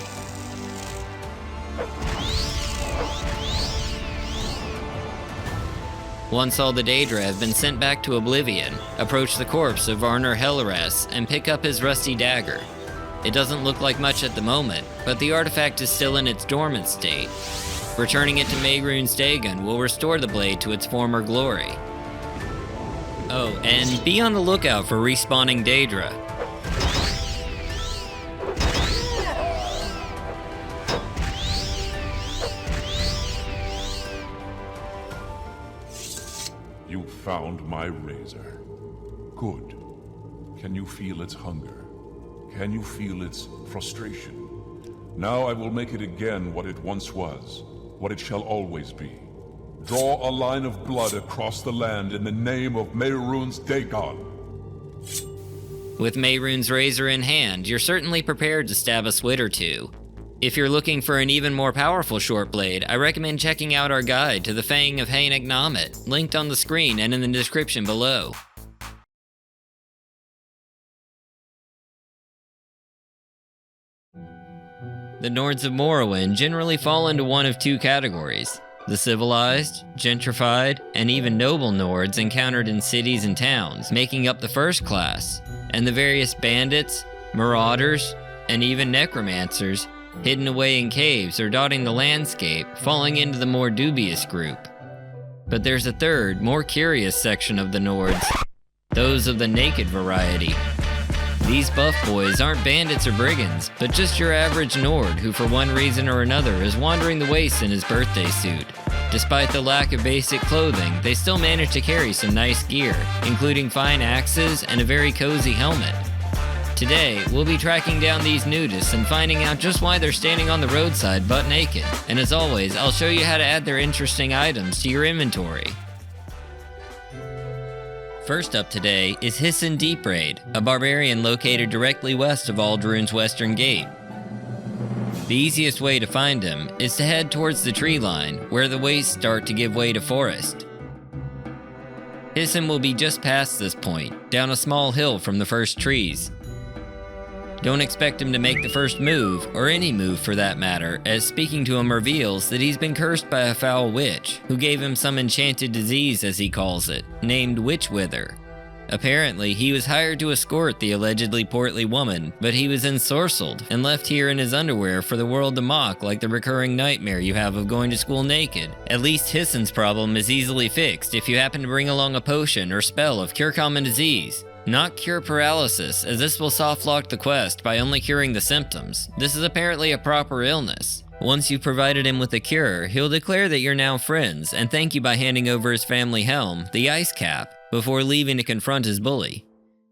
Once all the Daedra have been sent back to Oblivion, approach the corpse of Varner Helleras and pick up his rusty dagger. It doesn't look like much at the moment, but the artifact is still in its dormant state. Returning it to Mehrunes Dagon will restore the blade to its former glory. Oh, and be on the lookout for respawning Daedra. You found my razor. Good. Can you feel its hunger? Can you feel its frustration? Now I will make it again what it once was, what it shall always be. Draw a line of blood across the land in the name of Mehrunes Dagon. With Mehrunes' razor in hand, you're certainly prepared to stab a swit or two. If you're looking for an even more powerful short blade, I recommend checking out our guide to the Fang of Hanek Namet, linked on the screen and in the description below. The Nords of Morrowind generally fall into one of 2 categories: the civilized, gentrified, and even noble Nords encountered in cities and towns, making up the first class, and the various bandits, marauders, and even necromancers, hidden away in caves or dotting the landscape, falling into the more dubious group. But there's a third, more curious section of the Nords, those of the naked variety. These buff boys aren't bandits or brigands, but just your average Nord who for one reason or another is wandering the wastes in his birthday suit. Despite the lack of basic clothing, they still manage to carry some nice gear, including fine axes and a very cozy helmet. Today, we'll be tracking down these nudists and finding out just why they're standing on the roadside butt naked. And as always, I'll show you how to add their interesting items to your inventory. First up today is Hisson Deep Raid, a barbarian located directly west of Aldruin's western gate. The easiest way to find him is to head towards the tree line, where the wastes start to give way to forest. Hisson will be just past this point, down a small hill from the first trees. Don't expect him to make the first move, or any move for that matter, as speaking to him reveals that he's been cursed by a foul witch, who gave him some enchanted disease as he calls it, named Witchwither. Apparently, he was hired to escort the allegedly portly woman, but he was ensorcelled and left here in his underwear for the world to mock like the recurring nightmare you have of going to school naked. At least Hisson's problem is easily fixed if you happen to bring along a potion or spell of cure common disease. Not cure paralysis, as this will soft-lock the quest by only curing the symptoms. This is apparently a proper illness. Once you've provided him with a cure, he'll declare that you're now friends and thank you by handing over his family helm, the ice cap, before leaving to confront his bully.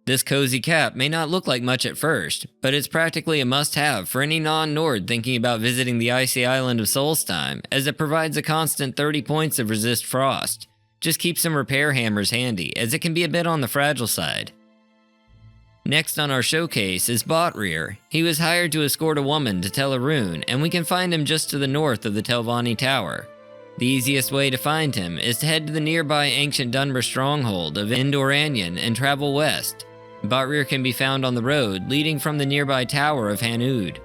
This cozy cap may not look like much at first, but it's practically a must-have for any non-Nord thinking about visiting the icy island of Solstheim, as it provides a constant 30 points of resist frost. Just keep some repair hammers handy, as it can be a bit on the fragile side. Next on our showcase is Botrear. He was hired to escort a woman to Tel Arun, and we can find him just to the north of the Telvanni Tower. The easiest way to find him is to head to the nearby ancient Dunmer stronghold of Indoranion and travel west. Botrear can be found on the road leading from the nearby tower of Hanud.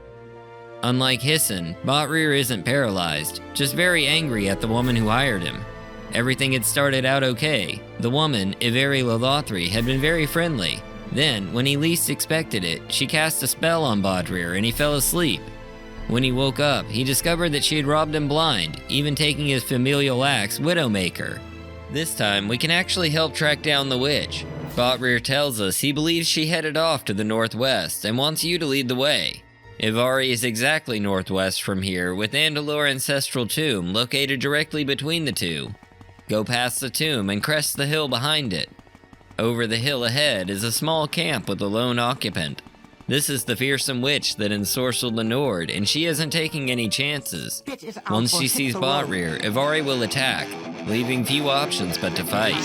Unlike Hisson, Botrear isn't paralyzed, just very angry at the woman who hired him. Everything had started out okay. The woman, Iveri Lolothri, had been very friendly. Then, when he least expected it, she cast a spell on Botrear and he fell asleep. When he woke up, he discovered that she had robbed him blind, even taking his familial axe, Widowmaker. This time, we can actually help track down the witch. Botrear tells us he believes she headed off to the northwest and wants you to lead the way. Ivari is exactly northwest from here, with Andalor Ancestral Tomb located directly between the two. Go past the tomb and crest the hill behind it. Over the hill ahead is a small camp with a lone occupant. This is the fearsome witch that ensorcelled the Nord, and she isn't taking any chances. Once she sees Botrear, Ivari will attack, leaving few options but to fight.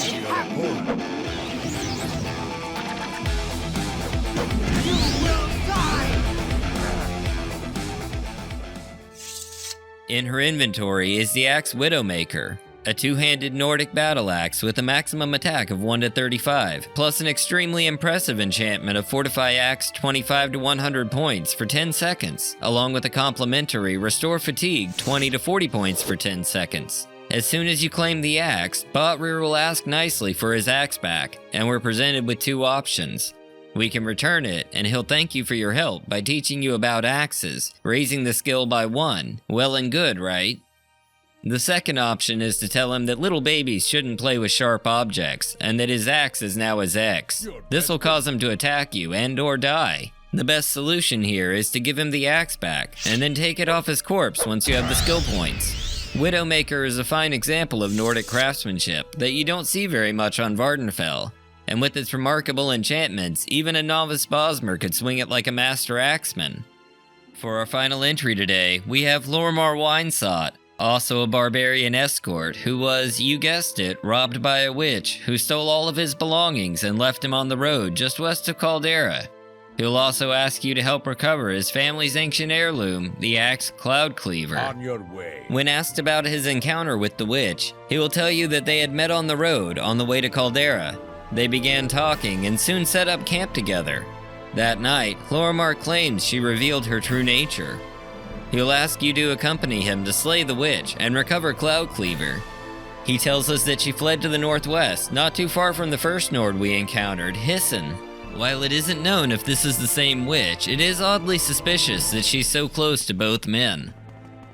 In her inventory is the axe Widowmaker, a two-handed Nordic battle axe with a maximum attack of 1 to 35, plus an extremely impressive enchantment of Fortify Axe 25 to 100 points for 10 seconds, along with a complementary Restore Fatigue 20 to 40 points for 10 seconds. As soon as you claim the axe, Botrear will ask nicely for his axe back, and we're presented with two options. We can return it, and he'll thank you for your help by teaching you about axes, raising the skill by 1. Well and good, right? The second option is to tell him that little babies shouldn't play with sharp objects, and that his axe is now his X. This will cause him to attack you and or die. The best solution here is to give him the axe back, and then take it off his corpse once you have the skill points. Widowmaker is a fine example of Nordic craftsmanship that you don't see very much on Vardenfell, and with its remarkable enchantments, even a novice Bosmer could swing it like a master axeman. For our final entry today, we have Lormar Winesot, also a barbarian escort who was, you guessed it, robbed by a witch who stole all of his belongings and left him on the road just west of Caldera. He'll also ask you to help recover his family's ancient heirloom, the axe Cloudcleaver. On your way. When asked about his encounter with the witch, he will tell you that they had met on the road on the way to Caldera. They began talking and soon set up camp together. That night, Lormar claims she revealed her true nature. He'll ask you to accompany him to slay the witch and recover Cloudcleaver. He tells us that she fled to the northwest, not too far from the first Nord we encountered, Hisson. While it isn't known if this is the same witch, it is oddly suspicious that she's so close to both men.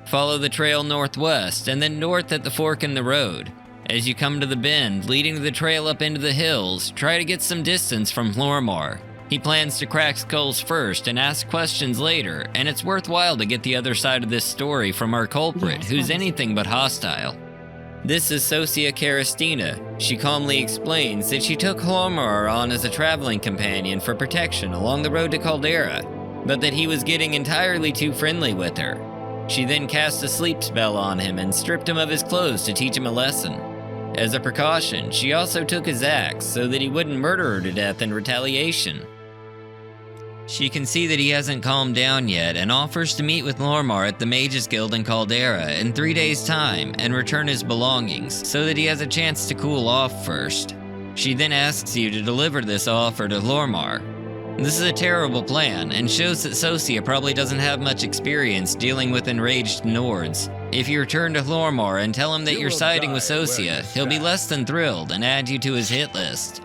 Follow the trail northwest and then north at the fork in the road. As you come to the bend leading the trail up into the hills, try to get some distance from Lormar. He plans to crack skulls first and ask questions later, and it's worthwhile to get the other side of this story from our culprit, who's anything but hostile. This is Socia Caristina. She calmly explains that she took Hlormar on as a traveling companion for protection along the road to Caldera, but that he was getting entirely too friendly with her. She then cast a sleep spell on him and stripped him of his clothes to teach him a lesson. As a precaution, she also took his axe so that he wouldn't murder her to death in retaliation. She can see that he hasn't calmed down yet and offers to meet with Hlormar at the Mages Guild in Caldera in 3 days' time and return his belongings so that he has a chance to cool off first. She then asks you to deliver this offer to Hlormar. This is a terrible plan and shows that Socia probably doesn't have much experience dealing with enraged Nords. If you return to Hlormar and tell him that you're siding with Socia, he'll be less than thrilled and add you to his hit list.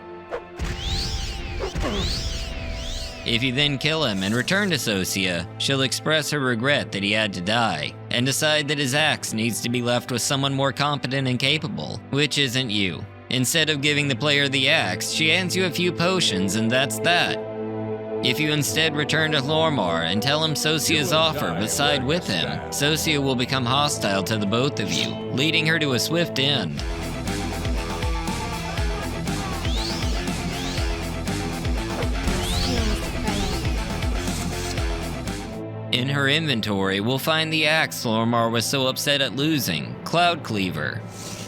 If you then kill him and return to Socia, she'll express her regret that he had to die, and decide that his axe needs to be left with someone more competent and capable, which isn't you. Instead of giving the player the axe, she hands you a few potions and that's that. If you instead return to Hlormar and tell him Socia's offer but side with him, Socia will become hostile to the both of you, leading her to a swift end. In her inventory, we'll find the axe Hlormar was so upset at losing, Cloud Cleaver.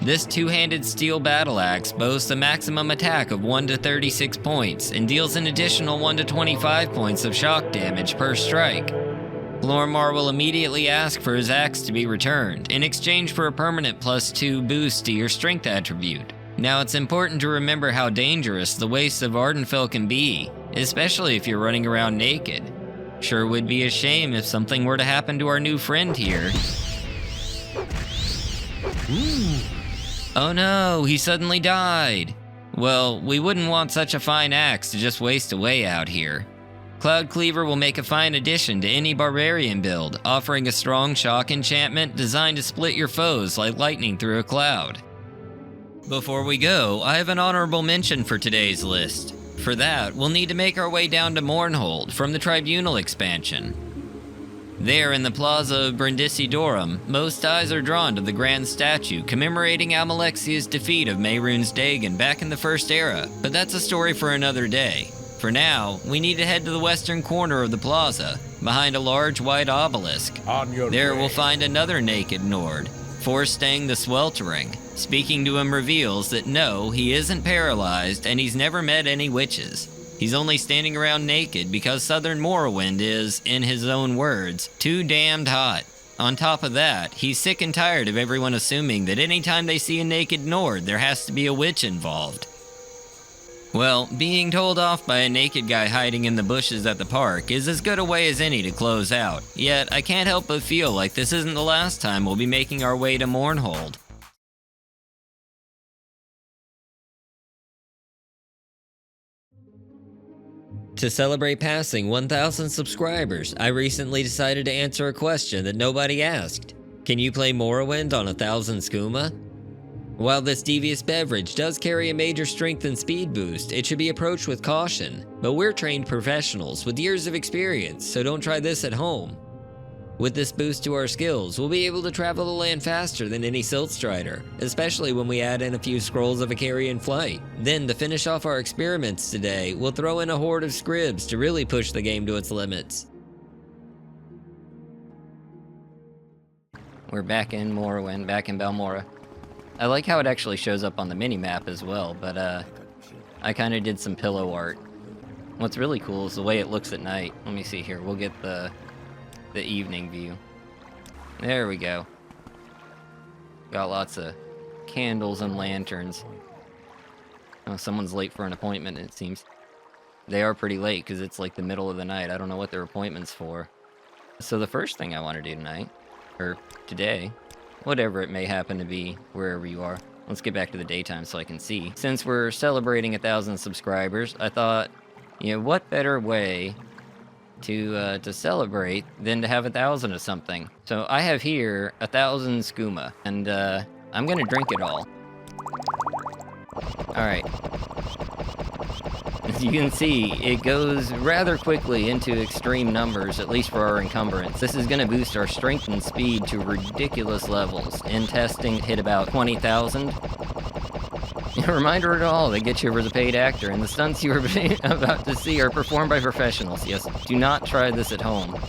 This two-handed steel battle axe boasts a maximum attack of 1 to 36 points and deals an additional 1 to 25 points of shock damage per strike. Hlormar will immediately ask for his axe to be returned, in exchange for a permanent +2 boost to your strength attribute. Now it's important to remember how dangerous the wastes of Ardenfell can be, especially if you're running around naked. Sure would be a shame if something were to happen to our new friend here. Oh no, he suddenly died. Well, we wouldn't want such a fine axe to just waste away out here. Cloud Cleaver will make a fine addition to any barbarian build, offering a strong shock enchantment designed to split your foes like lightning through a cloud. Before we go, I have an honorable mention for today's list. For that, we'll need to make our way down to Mournhold from the Tribunal expansion. There in the plaza of Brindisidorum, most eyes are drawn to the grand statue commemorating Almalexia's defeat of Mehrunes Dagon back in the First Era, but that's a story for another day. For now, we need to head to the western corner of the plaza, behind a large white obelisk. There we'll find another naked Nord, Forstang the Sweltering. Speaking to him reveals that no, he isn't paralyzed and he's never met any witches. He's only standing around naked because southern Morrowind is, in his own words, too damned hot. On top of that, he's sick and tired of everyone assuming that anytime they see a naked Nord, there has to be a witch involved. Well, being told off by a naked guy hiding in the bushes at the park is as good a way as any to close out, yet I can't help but feel like this isn't the last time we'll be making our way to Mournhold. To celebrate passing 1,000 subscribers, I recently decided to answer a question that nobody asked. Can you play Morrowind on 1,000 skooma? While this devious beverage does carry a major strength and speed boost, it should be approached with caution, but we're trained professionals with years of experience, so don't try this at home. With this boost to our skills, we'll be able to travel the land faster than any Silt Strider, especially when we add in a few scrolls of Icarian flight. Then, to finish off our experiments today, we'll throw in a horde of scribs to really push the game to its limits. We're back in Morrowind, back in Balmora. I like how it actually shows up on the mini-map as well, but I kind of did some pillow art. What's really cool is the way it looks at night. Let me see here, we'll get the evening view. There we go. Got lots of candles and lanterns. Oh, someone's late for an appointment, it seems. They are pretty late because it's like the middle of the night. I don't know what their appointment's for. So the first thing I want to do tonight, or today, whatever it may happen to be, wherever you are. Let's get back to the daytime so I can see. Since we're celebrating 1,000 subscribers, I thought, you know, what better way to celebrate than to have 1,000 of something. So I have here 1,000 skooma, and I'm gonna drink it all. Alright. as you can see, it goes rather quickly into extreme numbers, at least for our encumbrance. This is going to boost our strength and speed to ridiculous levels. In testing, hit about 20,000. A reminder to all that Gitshiver is a paid actor, and the stunts you are about to see are performed by professionals. Yes, do not try this at home.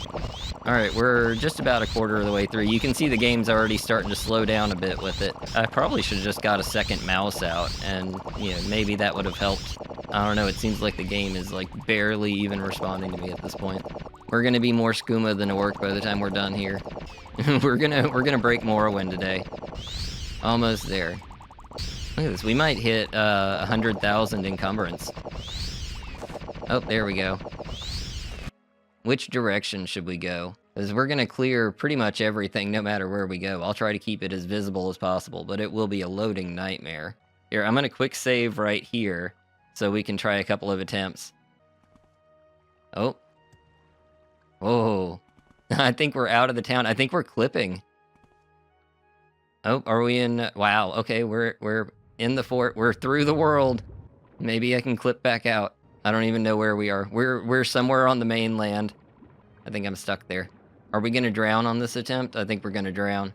Alright, we're just about a quarter of the way through. You can see the game's already starting to slow down a bit with it. I probably should have just got a second mouse out, and, you know, maybe that would have helped. I don't know, it seems like the game is, like, barely even responding to me at this point. We're gonna be more skooma than orc by the time we're done here. we're gonna break Morrowind today. Almost there. Look at this, we might hit 100,000 encumbrance. Oh, there we go. Which direction should we go? Because we're going to clear pretty much everything no matter where we go. I'll try to keep it as visible as possible, but it will be a loading nightmare. Here, I'm going to quick save right here so we can try a couple of attempts. Oh. Whoa. I think we're out of the town. I think we're clipping. Oh, are we in... Wow, okay, we're in the fort. We're through the world. Maybe I can clip back out. I don't even know where we are. We're somewhere on the mainland. I think I'm stuck there. Are we gonna drown on this attempt? I think we're gonna drown.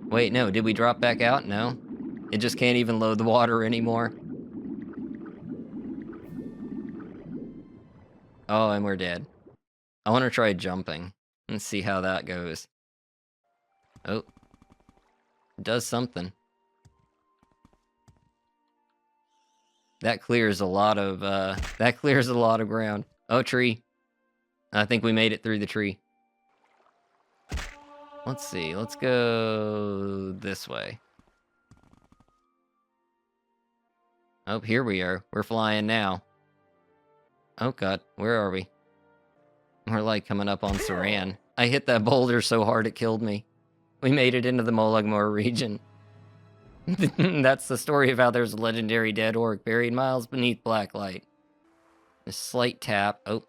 Wait, no, did we drop back out? No. It just can't even load the water anymore. Oh, and we're dead. I want to try jumping. Let's see how that goes. Oh. It does something. That clears a lot of ground. Oh, tree. I think we made it through the tree. Let's see. Let's go this way. Oh, here we are. We're flying now. Oh, God. Where are we? We're, like, coming up on Saran. I hit that boulder so hard it killed me. We made it into the Molagmor region. That's the story of how there's a legendary dead orc buried miles beneath black light. A slight tap. Oh.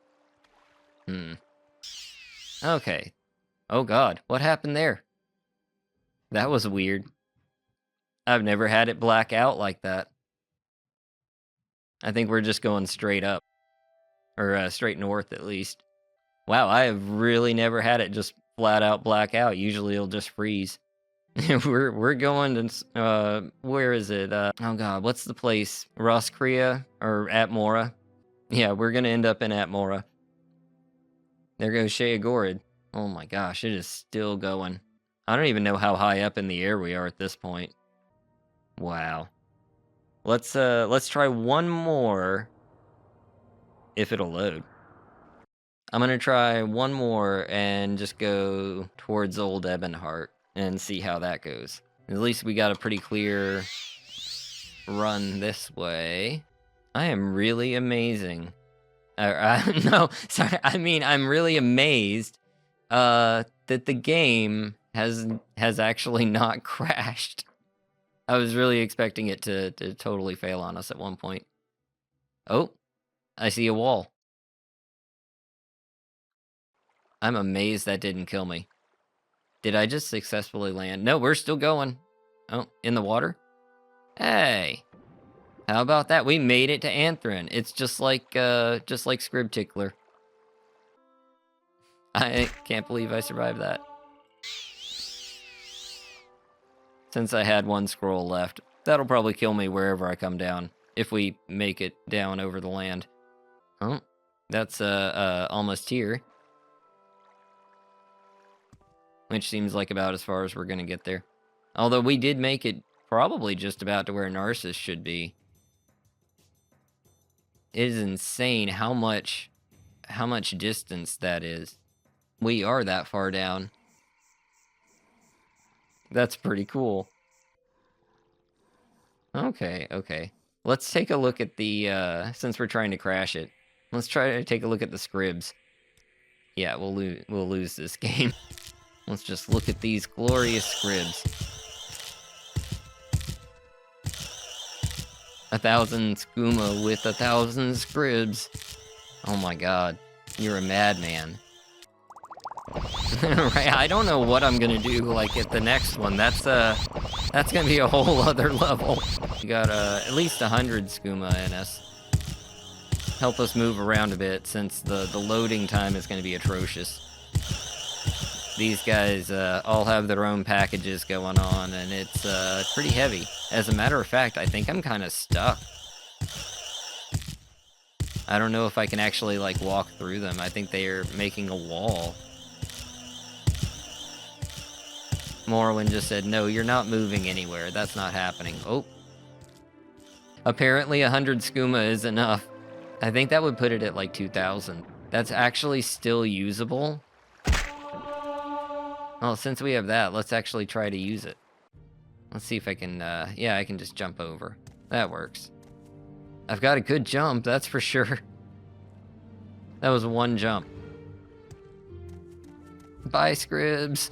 Okay. Oh God, what happened there? That was weird. I've never had it black out like that. I think we're just going straight up. Or straight north, at least. Wow, I have really never had it just flat out black out. Usually it'll just freeze. we're going to, where is it? Oh God, what's the place? Roskria or Atmora? Yeah, we're gonna end up in Atmora. There goes Sheagorid. Oh my gosh, it is still going. I don't even know how high up in the air we are at this point. Wow. Let's try one more. If it'll load. I'm gonna try one more and just go towards Old Ebonheart and see how that goes. At least we got a pretty clear run this way. I am really amazing. No, sorry, I mean, I'm really amazed that the game has actually not crashed. I was really expecting it to totally fail on us at one point. Oh, I see a wall. I'm amazed that didn't kill me. Did I just successfully land? No, we're still going. Oh, in the water? Hey. How about that? We made it to Anthrin. It's just like Scrib Tickler. I can't believe I survived that. Since I had one scroll left. That'll probably kill me wherever I come down. If we make it down over the land. Oh, that's almost here. Which seems like about as far as we're gonna get there. Although we did make it probably just about to where Narcissus should be. It is insane how much distance that is. We are that far down. That's pretty cool. Okay. Let's take a look at the, since we're trying to crash it. Let's try to take a look at the scribs. Yeah, we'll lose this game. Let's just look at these glorious scribs. 1,000 skooma with 1,000 scribs. Oh my god. You're a madman. Right, I don't know what I'm gonna do, like, at the next one. That's gonna be a whole other level. We got, at least 100 skooma in us. help us move around a bit, since the loading time is going to be atrocious. These guys all have their own packages going on, and it's pretty heavy. As a matter of fact, I think I'm kind of stuck. I don't know if I can actually, like, walk through them. I think they are making a wall. Morrowind just said, no, you're not moving anywhere. That's not happening. Oh. Apparently 100 skooma is enough. I think that would put it at like 2,000. That's actually still usable. Well, since we have that, let's actually try to use it. Let's see if I can, yeah, I can just jump over. That works. I've got a good jump, that's for sure. That was one jump. Bye, Scribs.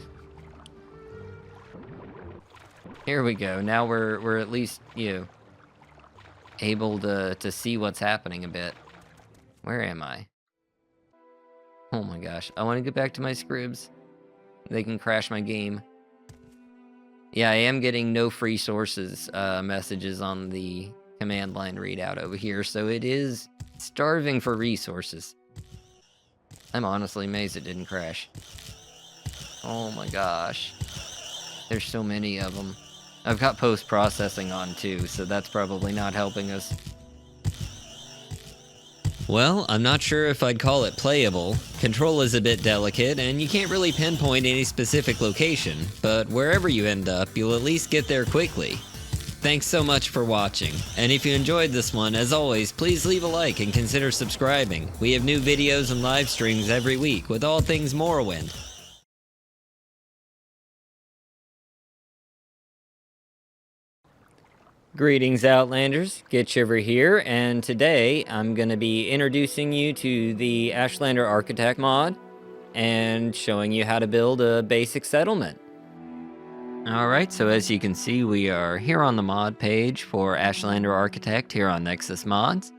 Here we go. Now we're at least, you know, able to see what's happening a bit. Where am I? Oh my gosh. I want to get back to my Scribs. They can crash my game. Yeah, I am getting no free sources messages on the command line readout over here, so it is starving for resources. I'm honestly amazed it didn't crash. Oh my gosh. There's so many of them. I've got post-processing on too, so that's probably not helping us. Well, I'm not sure if I'd call it playable. Control is a bit delicate, and you can't really pinpoint any specific location, but wherever you end up, you'll at least get there quickly. Thanks so much for watching, and if you enjoyed this one, as always, please leave a like and consider subscribing. We have new videos and live streams every week with all things Morrowind. Greetings, Outlanders. Gitshiver here, and today I'm going to be introducing you to the Ashlander Architect mod and showing you how to build a basic settlement. Alright, so as you can see, we are here on the mod page for Ashlander Architect here on Nexus Mods.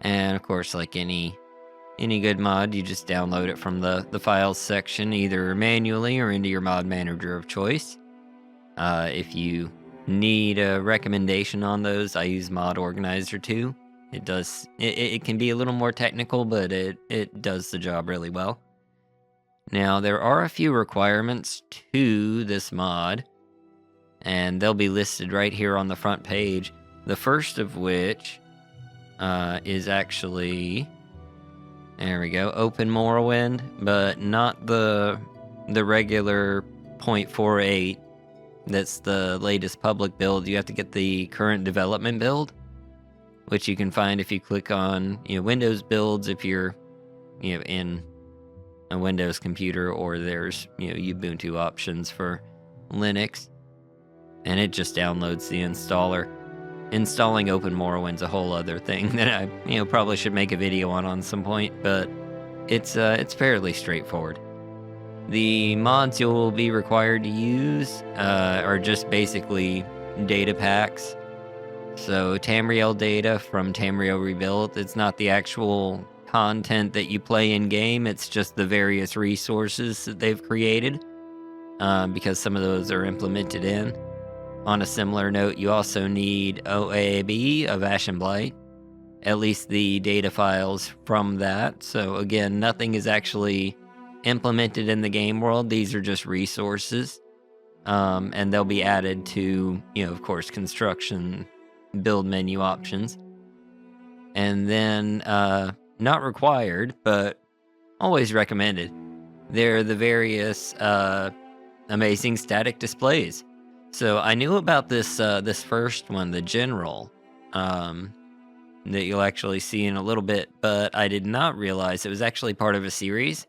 And of course, like any good mod, you just download it from the files section, either manually or into your mod manager of choice. If you need a recommendation on those, I use Mod Organizer too. It can be a little more technical, but it does the job really well. Now, there are a few requirements to this mod, and they'll be listed right here on the front page. The first of which is actually, there we go, Open Morrowind, but not the regular 0.48. That's the latest public build. You have to get the current development build, which you can find if you click on, Windows builds if you're, in a Windows computer, or there's, Ubuntu options for Linux, and it just downloads the installer. Installing Open Morrowind's a whole other thing that I, probably should make a video on some point, but it's fairly straightforward. The mods you'll be required to use are just basically data packs. So Tamriel data from Tamriel Rebuilt. It's not the actual content that you play in game, it's just the various resources that they've created, because some of those are implemented in. On a similar note, you also need OAB of Ash and Blight, at least the data files from that. So again, nothing is actually implemented in the game world. These are just resources, and they'll be added to, of course, construction build menu options. And then, not required, but always recommended, they're the various amazing static displays. So I knew about this first one, the general, that you'll actually see in a little bit, but I did not realize it was actually part of a series.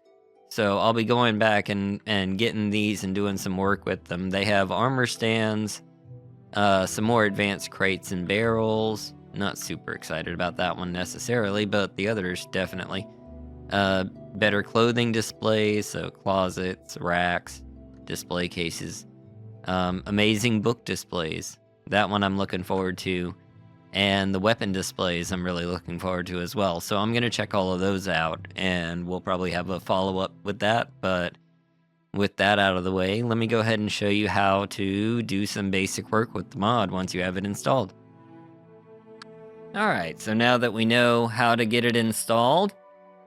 So I'll be going back and getting these and doing some work with them. They have armor stands, some more advanced crates and barrels. Not super excited about that one necessarily, but the others definitely. Better clothing displays, so closets, racks, display cases. Amazing book displays. That one I'm looking forward to. And the weapon displays I'm really looking forward to as well. So I'm going to check all of those out, and we'll probably have a follow-up with that. But with that out of the way, let me go ahead and show you how to do some basic work with the mod once you have it installed. Alright, so now that we know how to get it installed,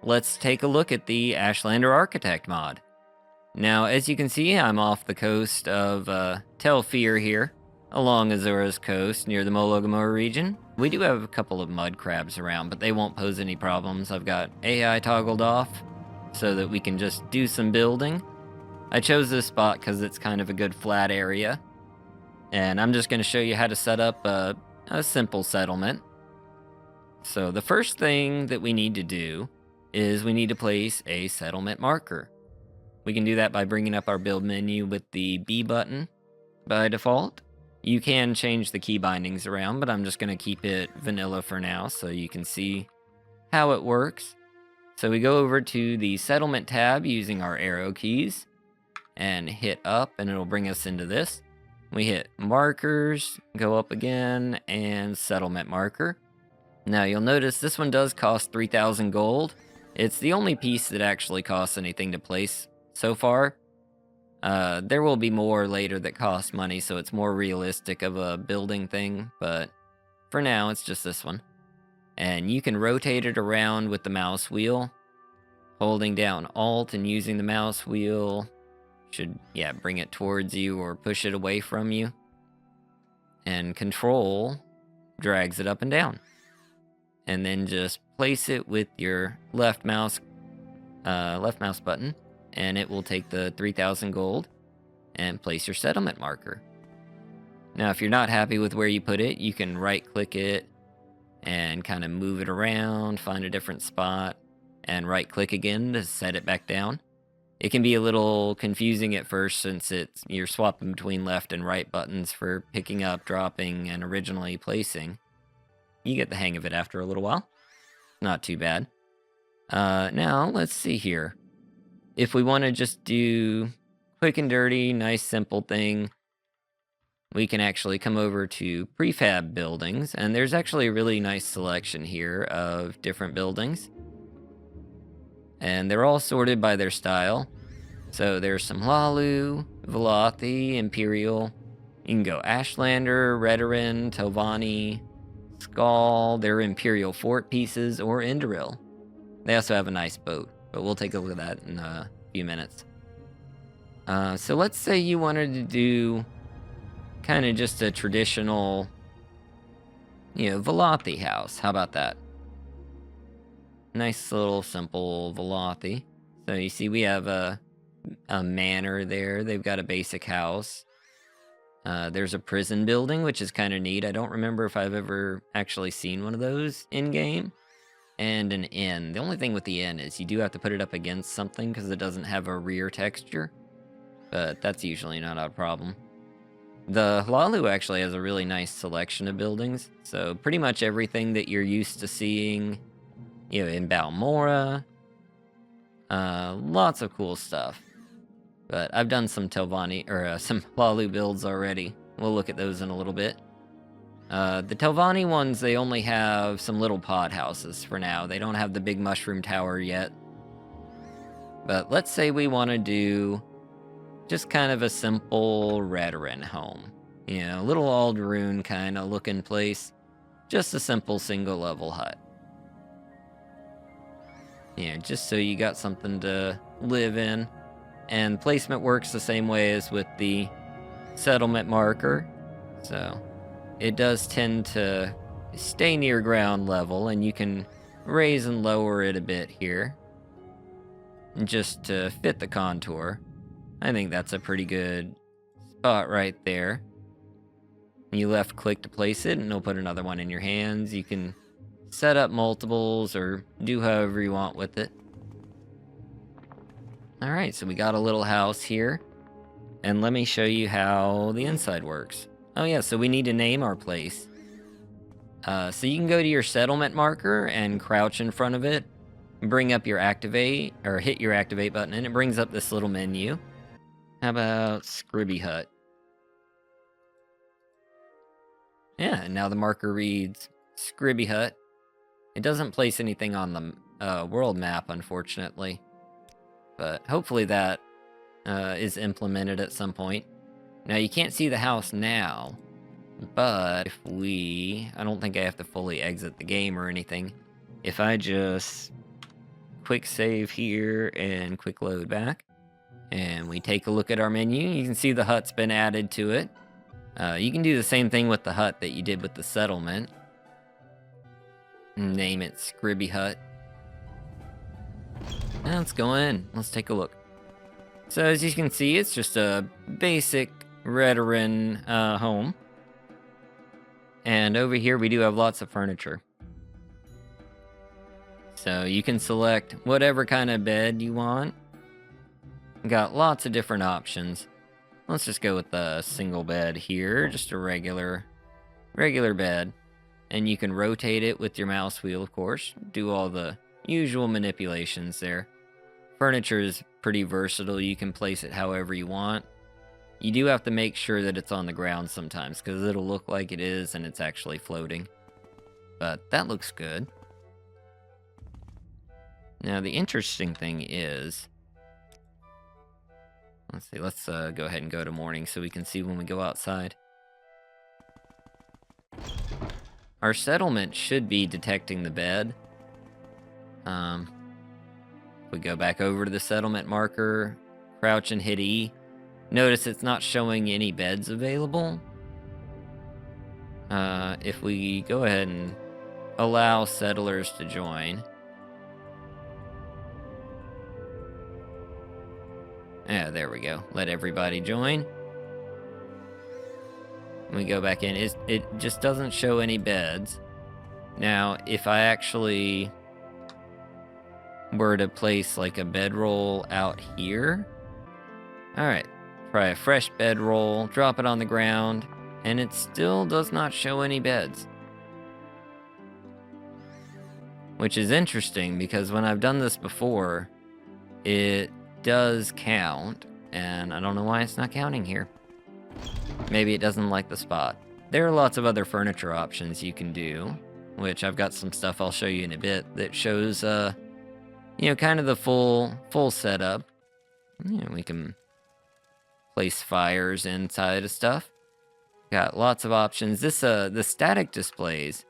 let's take a look at the Ashlander Architect mod. Now, as you can see, I'm off the coast of Telfir here, along Azura's coast near the Mologomor region. We do have a couple of mud crabs around, but they won't pose any problems. I've got AI toggled off so that we can just do some building. I chose this spot because it's kind of a good flat area. And I'm just going to show you how to set up a simple settlement. So the first thing that we need to do is we need to place a settlement marker. We can do that by bringing up our build menu with the B button by default. You can change the key bindings around, but I'm just going to keep it vanilla for now so you can see how it works. So we go over to the settlement tab using our arrow keys and hit up, and it'll bring us into this. We hit markers, go up again, and settlement marker. Now you'll notice this one does cost 3,000 gold. It's the only piece that actually costs anything to place so far. There will be more later that cost money, so it's more realistic of a building thing, but for now it's just this one. And you can rotate it around with the mouse wheel. Holding down Alt and using the mouse wheel should, bring it towards you or push it away from you. And Control drags it up and down. And then just place it with your left mouse button, and it will take the 3,000 gold and place your settlement marker. Now, if you're not happy with where you put it, you can right-click it and kind of move it around, find a different spot, and right-click again to set it back down. It can be a little confusing at first since you're swapping between left and right buttons for picking up, dropping, and originally placing. You get the hang of it after a little while. Not too bad. Now, let's see here. If we want to just do quick and dirty, nice simple thing, we can actually come over to prefab buildings, and there's actually a really nice selection here of different buildings. And they're all sorted by their style. So there's some Hlaalu, Velothi, Imperial. You can go Ashlander, Redoran, Telvanni, Skull. They're Imperial fort pieces, or Indoril. They also have a nice boat, but we'll take a look at that in a few minutes. So let's say you wanted to do kind of just a traditional, Velothi house. How about that? Nice little simple Velothi. So you see we have a manor there. They've got a basic house. There's a prison building, which is kind of neat. I don't remember if I've ever actually seen one of those in-game. And an inn. The only thing with the inn is you do have to put it up against something because it doesn't have a rear texture. But that's usually not a problem. The Hlaalu actually has a really nice selection of buildings. So pretty much everything that you're used to seeing, in Balmora. Lots of cool stuff. But I've done some Telvanni, or some Hlaalu builds already. We'll look at those in a little bit. The Telvanni ones, they only have some little pod houses for now. They don't have the big mushroom tower yet. But let's say we want to do just kind of a simple Redoran home. A little Alderuin kind of looking place. Just a simple single level hut. Just so you got something to live in. And placement works the same way as with the settlement marker. So it does tend to stay near ground level, and you can raise and lower it a bit here. Just to fit the contour. I think that's a pretty good spot right there. You left click to place it, and it'll put another one in your hands. You can set up multiples or do however you want with it. Alright, so we got a little house here. And let me show you how the inside works. Oh yeah, so we need to name our place. So you can go to your settlement marker and crouch in front of it. Bring up your activate, or hit your activate button, and it brings up this little menu. How about Scribby Hut? Yeah, and now the marker reads Scribby Hut. It doesn't place anything on the world map, unfortunately. But hopefully that is implemented at some point. Now, you can't see the house now, But if I don't think I have to fully exit the game or anything. If I just quick save here and quick load back, and we take a look at our menu, you can see the hut's been added to it. You can do the same thing with the hut that you did with the settlement. Name it Scribby Hut. Now let's go in. Let's take a look. So as you can see, it's just a basic Redoran home. And over here we do have lots of furniture. So you can select whatever kind of bed you want. Got lots of different options. Let's just go with the single bed here, just a regular bed. And you can rotate it with your mouse wheel, of course. Do all the usual manipulations there. Furniture is pretty versatile. You can place it however you want. You do have to make sure that it's on the ground sometimes, because it'll look like it is and it's actually floating. But that looks good. Now the interesting thing is, let's go ahead and go to morning so we can see when we go outside. Our settlement should be detecting the bed. If we go back over to the settlement marker, crouch and hit E, notice it's not showing any beds available. If we go ahead and allow settlers to join. Yeah, there we go. Let everybody join. We go back in. It just doesn't show any beds. Now, if I actually were to place like a bedroll out here. Alright, try a fresh bedroll, drop it on the ground, and it still does not show any beds. Which is interesting because when I've done this before, it does count, and I don't know why it's not counting here. Maybe it doesn't like the spot. There are lots of other furniture options you can do, which I've got some stuff I'll show you in a bit that shows, you know, kind of the full setup. You know, we can place fires inside of stuff. Got lots of options. This, the static displays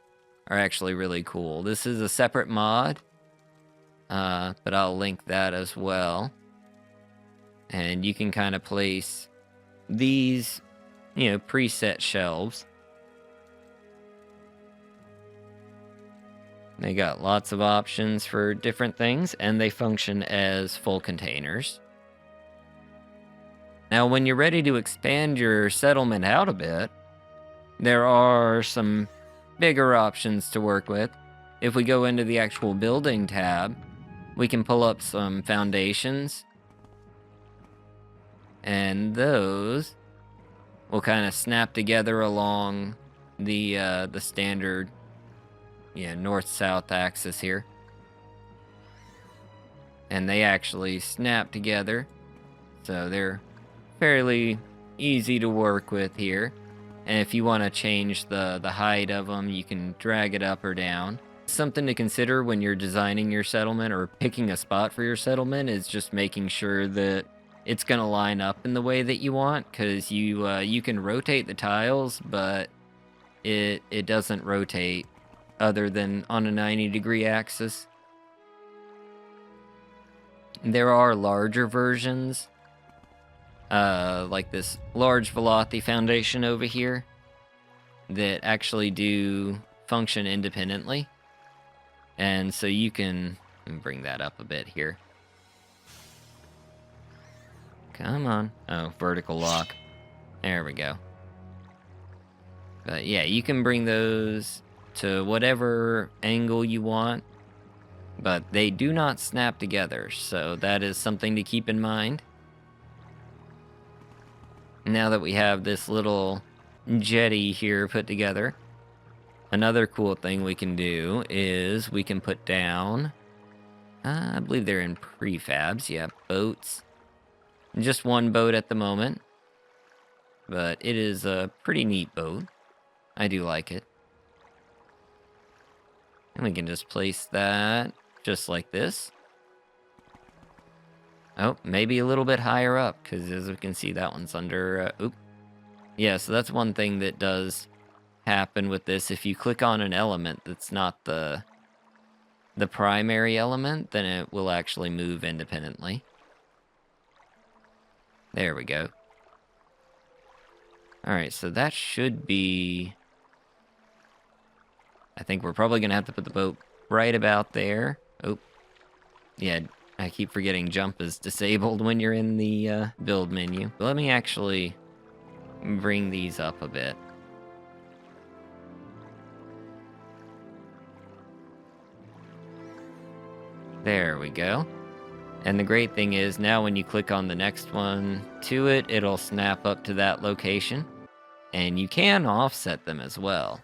are actually really cool. This is a separate mod, but I'll link that as well. And you can kind of place these, you know, preset shelves. They got lots of options for different things, and they function as full containers. Now, when you're ready to expand your settlement out a bit, there are some bigger options to work with. If we go into the actual building tab, we can pull up some foundations, and those will kind of snap together along the standard, north-south axis here. And they actually snap together, so they're fairly easy to work with here. And if you want to change the height of them, you can drag it up or down. Something to consider when you're designing your settlement or picking a spot for your settlement is just making sure that it's going to line up in the way that you want, because you can rotate the tiles, but it doesn't rotate other than on a 90-degree axis. There are larger versions, like this large Velothi foundation over here, that actually do function independently. And so you can bring that up a bit here. Come on. Oh, vertical lock. There we go. But yeah, you can bring those to whatever angle you want, but they do not snap together, so that is something to keep in mind. Now that we have this little jetty here put together, another cool thing we can do is we can put down, I believe they're in prefabs, yeah, boats. Just one boat at the moment, but it is a pretty neat boat. I do like it. And we can just place that just like this. Oh, maybe a little bit higher up, because as we can see, that one's under, oop. Yeah, so that's one thing that does happen with this. If you click on an element that's not the primary element, then it will actually move independently. There we go. Alright, so that should be... I think we're probably going to have to put the boat right about there. Oh, yeah, I keep forgetting jump is disabled when you're in the build menu. But let me actually bring these up a bit. There we go. And the great thing is, now when you click on the next one to it, it'll snap up to that location. And you can offset them as well.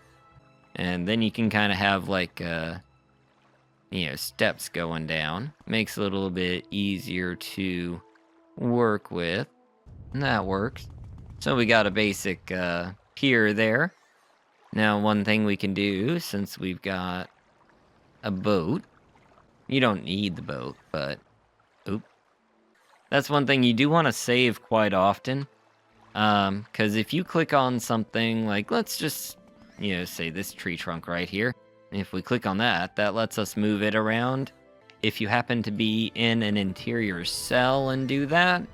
And then you can kind of have like, steps going down. Makes it a little bit easier to work with. And that works. So we got a basic pier there. Now one thing we can do, since we've got a boat, you don't need the boat, but that's one thing you do want to save quite often. Because if you click on something like, let's just, say this tree trunk right here. If we click on that, that lets us move it around. If you happen to be in an interior cell and do that,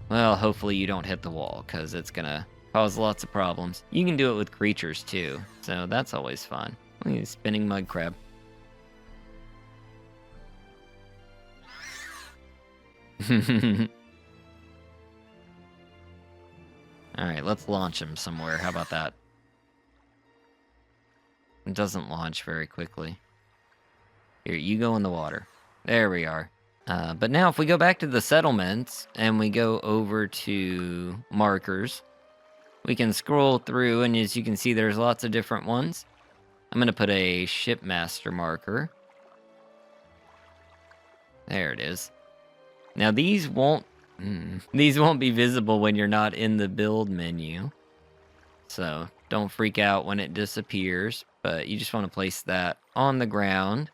well, hopefully you don't hit the wall, because it's going to cause lots of problems. You can do it with creatures too, so that's always fun. Look at this spinning mud crab. Alright, let's launch him somewhere. How about that? It doesn't launch very quickly. Here, you go in the water. There we are. But now if we go back to the settlements and we go over to markers, we can scroll through, and as you can see, there's lots of different ones. I'm going to put a shipmaster marker. There it is. Now these won't be visible when you're not in the build menu. So don't freak out when it disappears, but you just want to place that on the ground.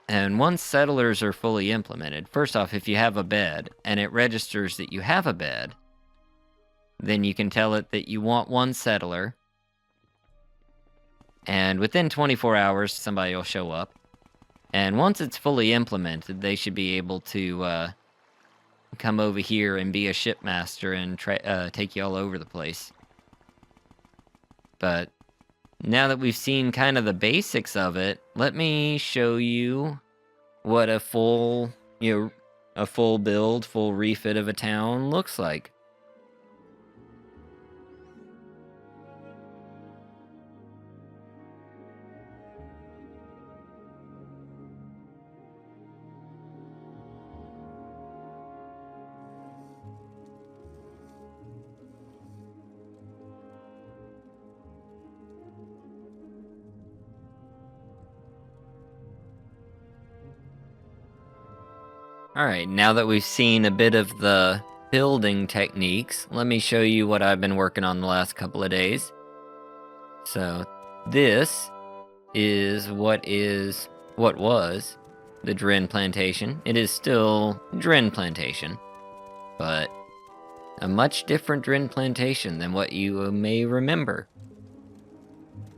And once settlers are fully implemented, first off, if you have a bed and it registers that you have a bed, then you can tell it that you want one settler. And within 24 hours, somebody will show up. And once it's fully implemented, they should be able to come over here and be a shipmaster and take you all over the place. But now that we've seen kind of the basics of it, let me show you what a full build, full refit of a town looks like. Alright, now that we've seen a bit of the building techniques, let me show you what I've been working on the last couple of days. So, this is what was the Dren Plantation. It is still Dren Plantation, but a much different Dren Plantation than what you may remember.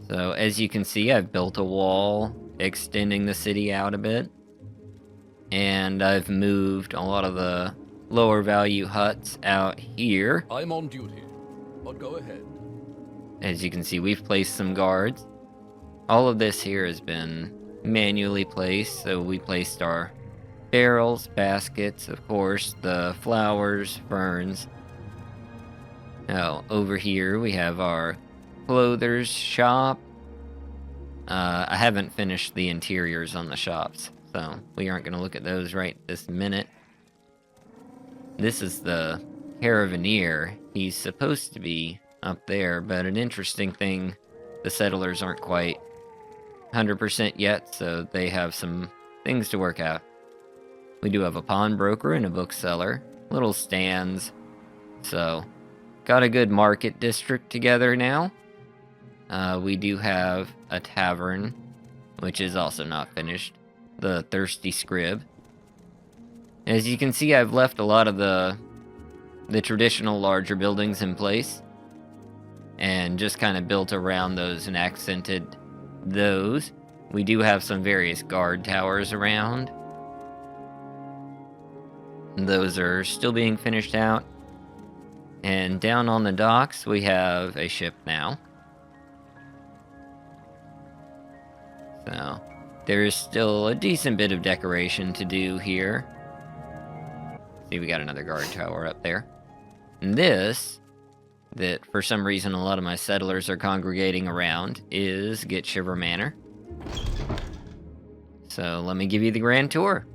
So, as you can see, I've built a wall extending the city out a bit. And I've moved a lot of the lower value huts out here. I'm on duty, but go ahead. As you can see, we've placed some guards. All of this here has been manually placed, so we placed our barrels, baskets, of course, the flowers, ferns. Now, over here we have our clother's shop. I haven't finished the interiors on the shops, so we aren't going to look at those right this minute. This is the Caravaneer. He's supposed to be up there, but an interesting thing, the settlers aren't quite 100% yet, so they have some things to work out. We do have a pawnbroker and a bookseller, little stands, so got a good market district together now. We do have a tavern, which is also not finished, the Thirsty Scrib. As you can see, I've left a lot of the traditional larger buildings in place. and just kind of built around those and accented those. We do have some various guard towers around. Those are still being finished out. And down on the docks, we have a ship now. So, there is still a decent bit of decoration to do here. See, we got another guard tower up there. And this, that for some reason a lot of my settlers are congregating around, is Gitshiver Manor. So, let me give you the grand tour.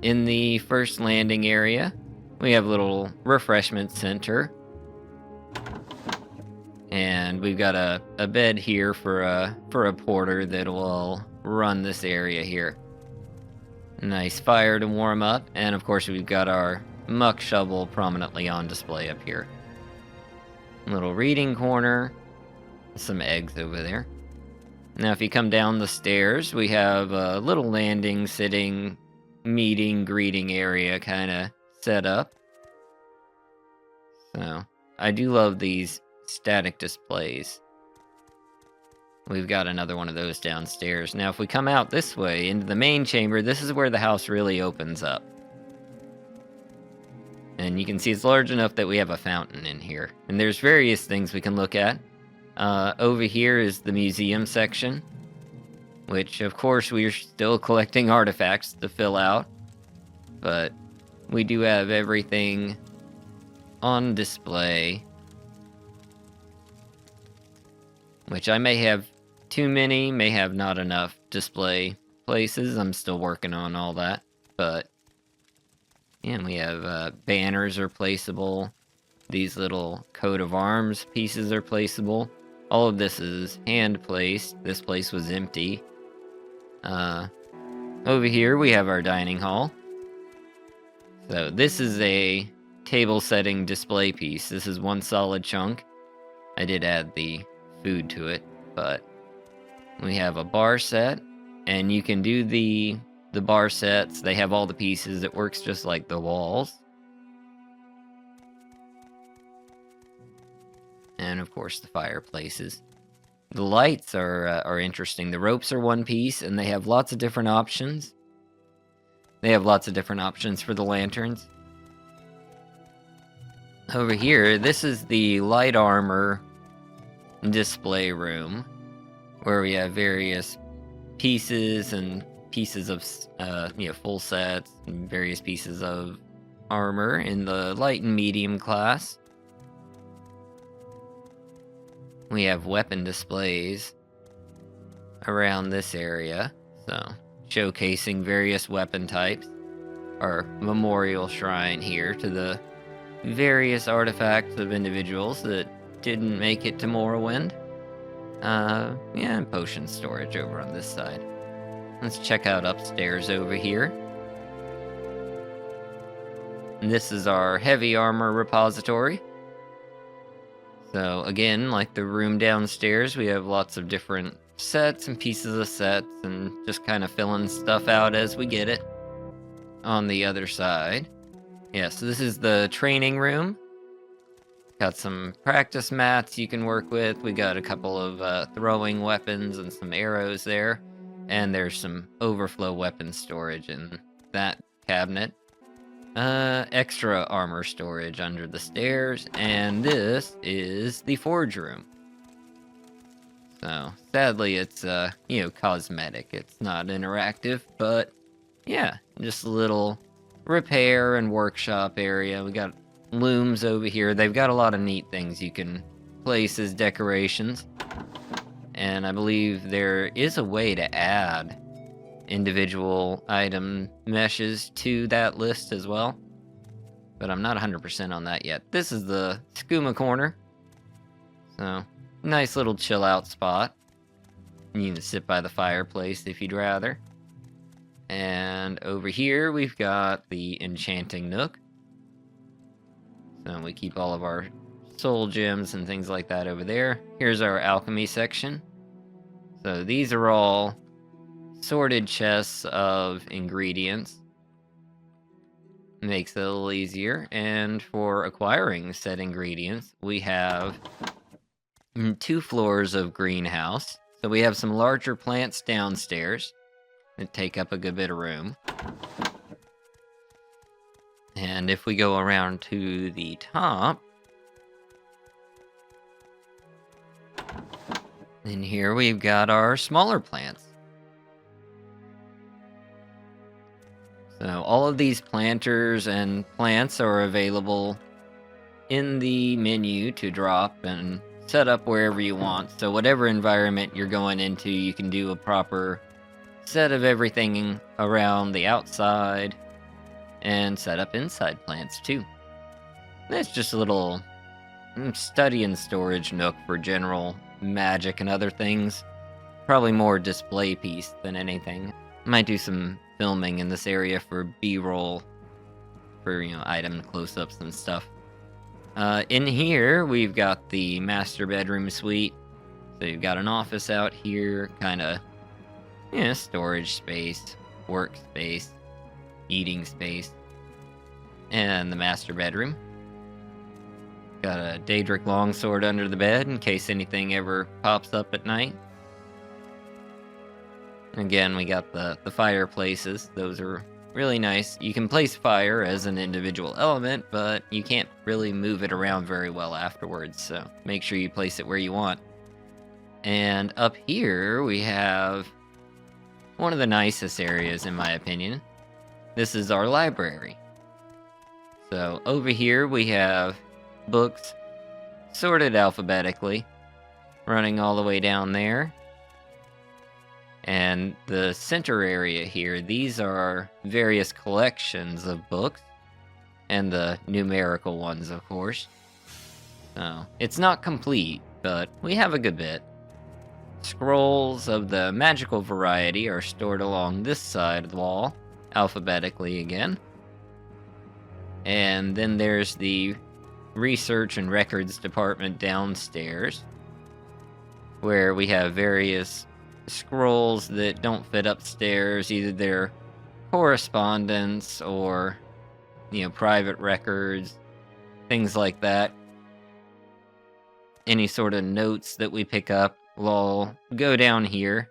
In the first landing area, we have a little refreshment center. And we've got a bed here for a porter that will run this area here. Nice fire to warm up, and of course we've got our muck shovel prominently on display up here. Little reading corner, some eggs over there. Now if you come down the stairs, we have a little landing, sitting, meeting, greeting area kind of set up. So, I do love these static displays. We've got another one of those downstairs. Now, if we come out this way into the main chamber, this is where the house really opens up. And you can see it's large enough that we have a fountain in here. And there's various things we can look at. Over here is the museum section, which, of course, we're still collecting artifacts to fill out. But we do have everything on display, which I may have too many, may have not enough display places. I'm still working on all that, but yeah, we have banners are placeable. These little coat of arms pieces are placeable. All of this is hand placed. This place was empty. Over here we have our dining hall. So this is a table setting display piece. This is one solid chunk. I did add the food to it, but we have a bar set, and you can do the bar sets. They have all the pieces. It works just like the walls. And of course the fireplaces. The lights are interesting. The ropes are one piece, and they have lots of different options. They have lots of different options for the lanterns. Over here, this is the light armor display room, where we have various pieces and pieces of, full sets and various pieces of armor in the light and medium class. We have weapon displays around this area, so showcasing various weapon types. Our memorial shrine here to the various artifacts of individuals that didn't make it to Morrowind. And potion storage over on this side. Let's check out upstairs over here. And this is our heavy armor repository. So again, like the room downstairs, we have lots of different sets and pieces of sets and just kind of filling stuff out as we get it. On the other side, yeah, so this is the training room. Got some practice mats you can work with. We got a couple of throwing weapons and some arrows there. And there's some overflow weapon storage in that cabinet. Extra armor storage under the stairs. And this is the forge room. So, sadly, it's, cosmetic. It's not interactive, but yeah, just a little repair and workshop area. We got looms over here. They've got a lot of neat things you can place as decorations. And I believe there is a way to add individual item meshes to that list as well. But I'm not 100% on that yet. This is the skooma corner. So, nice little chill out spot. You can sit by the fireplace if you'd rather. And over here we've got the enchanting nook. So we keep all of our soul gems and things like that over there. Here's our alchemy section. So these are all sorted chests of ingredients. Makes it a little easier. And for acquiring said ingredients, we have and 2 floors of greenhouse. So we have some larger plants downstairs that take up a good bit of room. And if we go around to the top, then here we've got our smaller plants. So all of these planters and plants are available in the menu to drop and set up wherever you want. So whatever environment you're going into, you can do a proper set of everything around the outside and set up inside plants too. It's just a little study and storage nook for general magic and other things. Probably more display piece than anything. Might do some filming in this area for B-roll, for, item close-ups and stuff. In here, we've got the master bedroom suite. So you've got an office out here, kind of, storage space, workspace, eating space, and the master bedroom. Got a Daedric longsword under the bed in case anything ever pops up at night. Again, we got the fireplaces. Those are really nice. You can place fire as an individual element, but you can't really move it around very well afterwards, so make sure you place it where you want. And up here, we have one of the nicest areas, in my opinion. This is our library. So over here, we have books sorted alphabetically, running all the way down there. And the center area here, these are various collections of books, and the numerical ones, of course. So, it's not complete, but we have a good bit. Scrolls of the magical variety are stored along this side of the wall, alphabetically again. And then there's the research and records department downstairs, where we have various scrolls that don't fit upstairs. Either they're correspondence or, private records, things like that. Any sort of notes that we pick up will all go down here.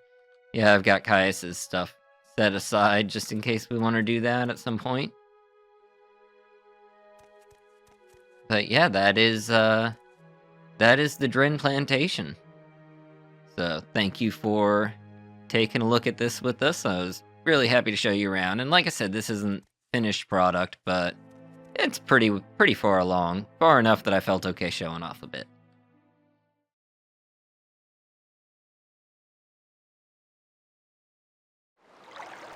Yeah, I've got Caius's stuff set aside just in case we want to do that at some point. But yeah, that is the Dren Plantation. So thank you for taking a look at this with us. I was really happy to show you around. And like I said, this isn't finished product, but it's pretty far along. Far enough that I felt okay showing off a bit.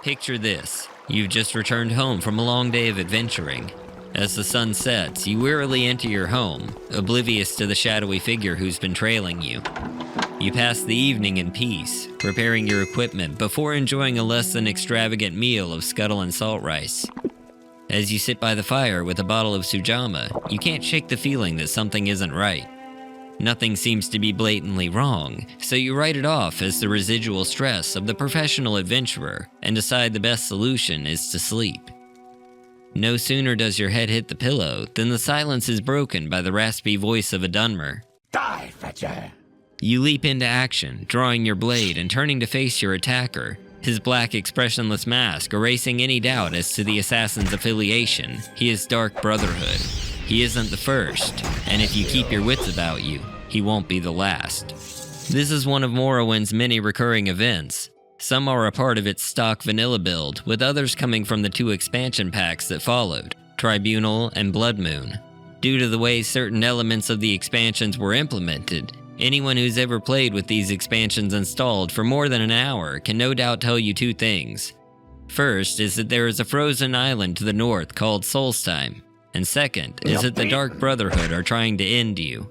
Picture this. You've just returned home from a long day of adventuring. As the sun sets, you wearily enter your home, oblivious to the shadowy figure who's been trailing you. You pass the evening in peace, preparing your equipment before enjoying a less than extravagant meal of scuttle and salt rice. As you sit by the fire with a bottle of Sujama, you can't shake the feeling that something isn't right. Nothing seems to be blatantly wrong, so you write it off as the residual stress of the professional adventurer and decide the best solution is to sleep. No sooner does your head hit the pillow than the silence is broken by the raspy voice of a Dunmer. Die, Fetcher! You leap into action, drawing your blade and turning to face your attacker, his black expressionless mask erasing any doubt as to the assassin's affiliation. He is Dark Brotherhood. He isn't the first, and if you keep your wits about you, he won't be the last. This is one of Morrowind's many recurring events. Some are a part of its stock vanilla build, with others coming from the 2 expansion packs that followed, Tribunal and Blood Moon. Due to the way certain elements of the expansions were implemented, anyone who's ever played with these expansions installed for more than an hour can no doubt tell you 2 things. First is that there is a frozen island to the north called Solstheim, and second is that the Dark Brotherhood are trying to end you.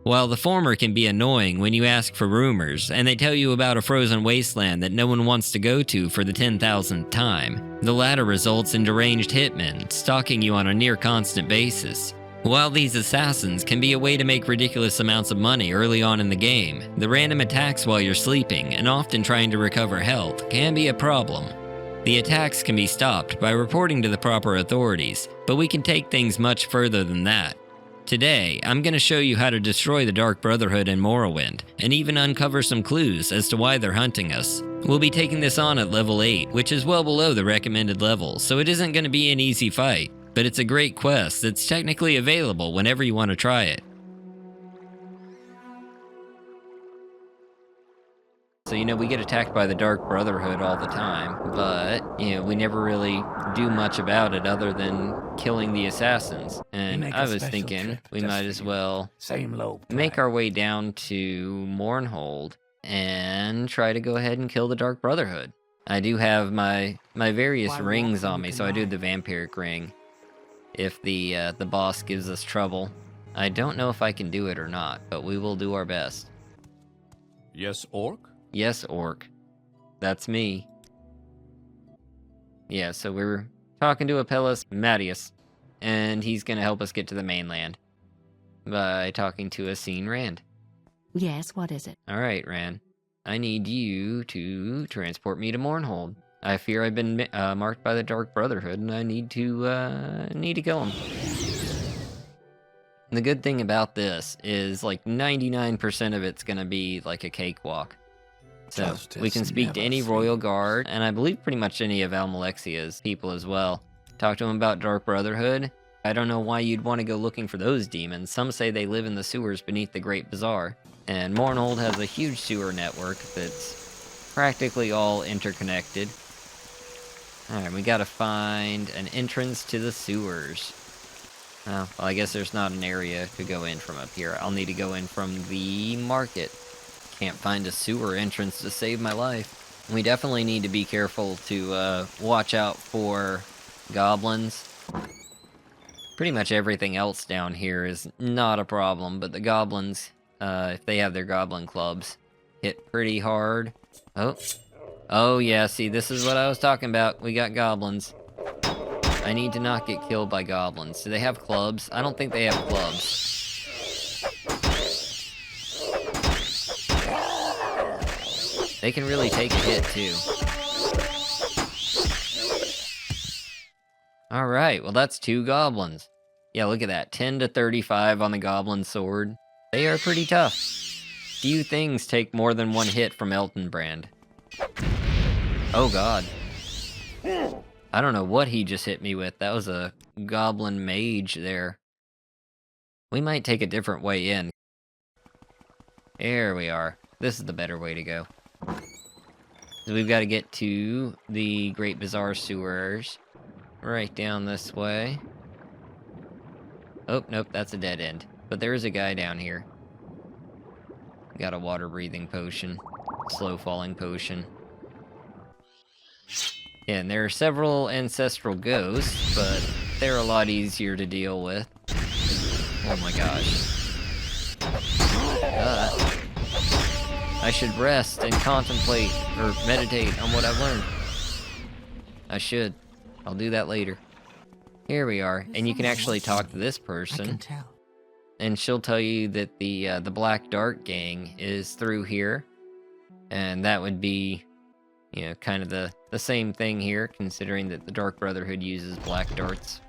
While the former can be annoying when you ask for rumors and they tell you about a frozen wasteland that no one wants to go to for the 10,000th time, the latter results in deranged hitmen stalking you on a near constant basis. While these assassins can be a way to make ridiculous amounts of money early on in the game, the random attacks while you're sleeping and often trying to recover health can be a problem. The attacks can be stopped by reporting to the proper authorities, but we can take things much further than that. Today, I'm going to show you how to destroy the Dark Brotherhood in Morrowind, and even uncover some clues as to why they're hunting us. We'll be taking this on at level 8, which is well below the recommended level, so it isn't going to be an easy fight, but it's a great quest that's technically available whenever you want to try it. So, we get attacked by the Dark Brotherhood all the time, but, we never really do much about it other than killing the assassins. And I was thinking we might as well make our way down to Mournhold and try to go ahead and kill the Dark Brotherhood. I do have my various rings on me, so I do the vampiric ring if the boss gives us trouble. I don't know if I can do it or not, but we will do our best. Yes, Orc? Yes, Orc. That's me. Yeah, so we're talking to Apelles Mattius, and he's gonna help us get to the mainland by talking to Asine Rand. Yes, what is it? Alright, Rand. I need you to transport me to Mournhold. I fear I've been marked by the Dark Brotherhood, and I need to kill him. The good thing about this is, 99% of it's gonna be like a cakewalk. So, we can speak to any royal guard, and I believe pretty much any of Almalexia's people as well. Talk to them about Dark Brotherhood. I don't know why you'd want to go looking for those demons. Some say they live in the sewers beneath the Great Bazaar. And Mournhold has a huge sewer network that's practically all interconnected. Alright, we gotta find an entrance to the sewers. Oh, well, I guess there's not an area to go in from up here. I'll need to go in from the market. Can't find a sewer entrance to save my life. We definitely need to be careful to watch out for goblins. Pretty much everything else down here is not a problem, but the goblins, if they have their goblin clubs, hit pretty hard. Oh yeah, see, this is what I was talking about. We got goblins. I need to not get killed by goblins. Do they have clubs? I don't think they have clubs. They can really take a hit, too. Alright, well that's 2 goblins. Yeah, look at that. 10 to 35 on the goblin sword. They are pretty tough. Few things take more than 1 hit from Eltonbrand. Oh god. I don't know what he just hit me with. That was a goblin mage there. We might take a different way in. There we are. This is the better way to go. So we've got to get to the Great Bazaar sewers. Right down this way. Oh, nope, that's a dead end. But there is a guy down here. Got a water breathing potion. Slow falling potion. Yeah, and there are several ancestral ghosts, but they're a lot easier to deal with. Oh my gosh. I should rest and contemplate, or meditate on what I've learned. I should. I'll do that later. Here we are, and you can actually talk to this person. I can tell. And she'll tell you that the Black Dart gang is through here. And that would be, kind of the same thing here, considering that the Dark Brotherhood uses black darts.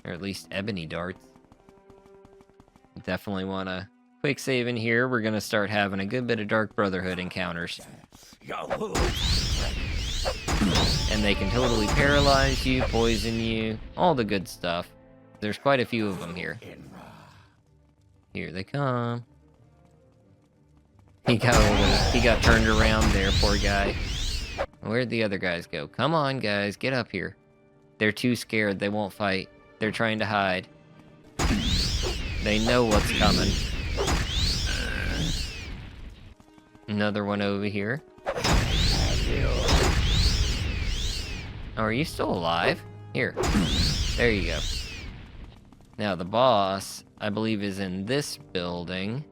Or at least ebony darts. Definitely want to quick save in here. We're going to start having a good bit of Dark Brotherhood encounters. And they can totally paralyze you, poison you, all the good stuff. There's quite a few of them here. Here they come. He got turned around there, poor guy. Where'd the other guys go? Come on, guys, get up here. They're too scared, they won't fight. They're trying to hide. They know what's coming. Another one over here. Oh, are you still alive? Here. There you go. Now, the boss, I believe, is in this building.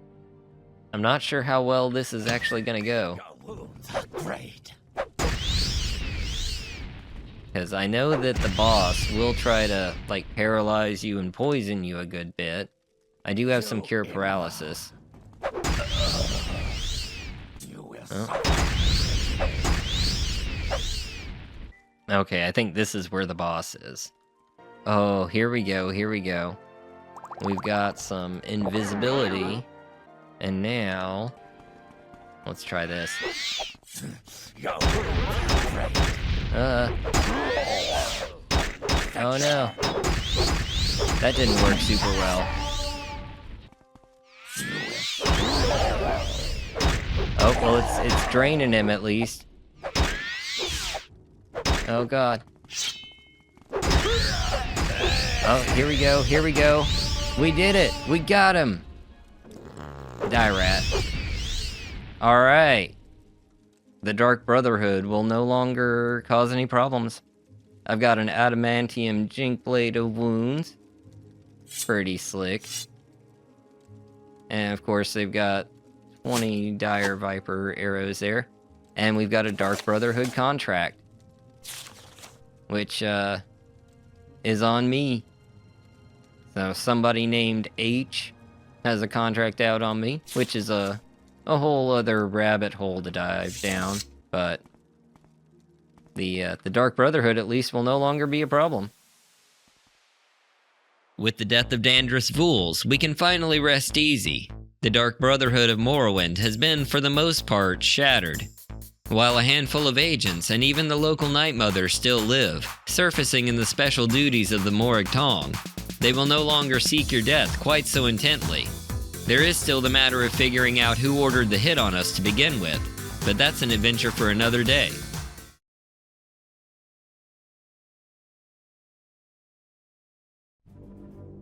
I'm not sure how well this is actually gonna go. Great. Because I know that the boss will try to, paralyze you and poison you a good bit. I do have some cure paralysis. Oh. Okay, I think this is where the boss is. Oh, here we go, here we go. We've got some invisibility. And now... let's try this. Oh no. That didn't work super well. Oh, well, it's draining him at least. Oh god. Oh, here we go, here we go. We did it! We got him! Die, rat. Alright. The Dark Brotherhood will no longer cause any problems. I've got an adamantium jink blade of wounds. Pretty slick. And of course they've got 20 dire viper arrows there. And we've got a Dark Brotherhood contract. Which, is on me. So somebody named H has a contract out on me, which is a whole other rabbit hole to dive down, but the Dark Brotherhood at least will no longer be a problem. With the death of Dandruss Vools, we can finally rest easy. The Dark Brotherhood of Morrowind has been, for the most part, shattered. While a handful of agents and even the local Night Mother still live, surfacing in the special duties of the Morag Tong, they will no longer seek your death quite so intently. There is still the matter of figuring out who ordered the hit on us to begin with, but that's an adventure for another day.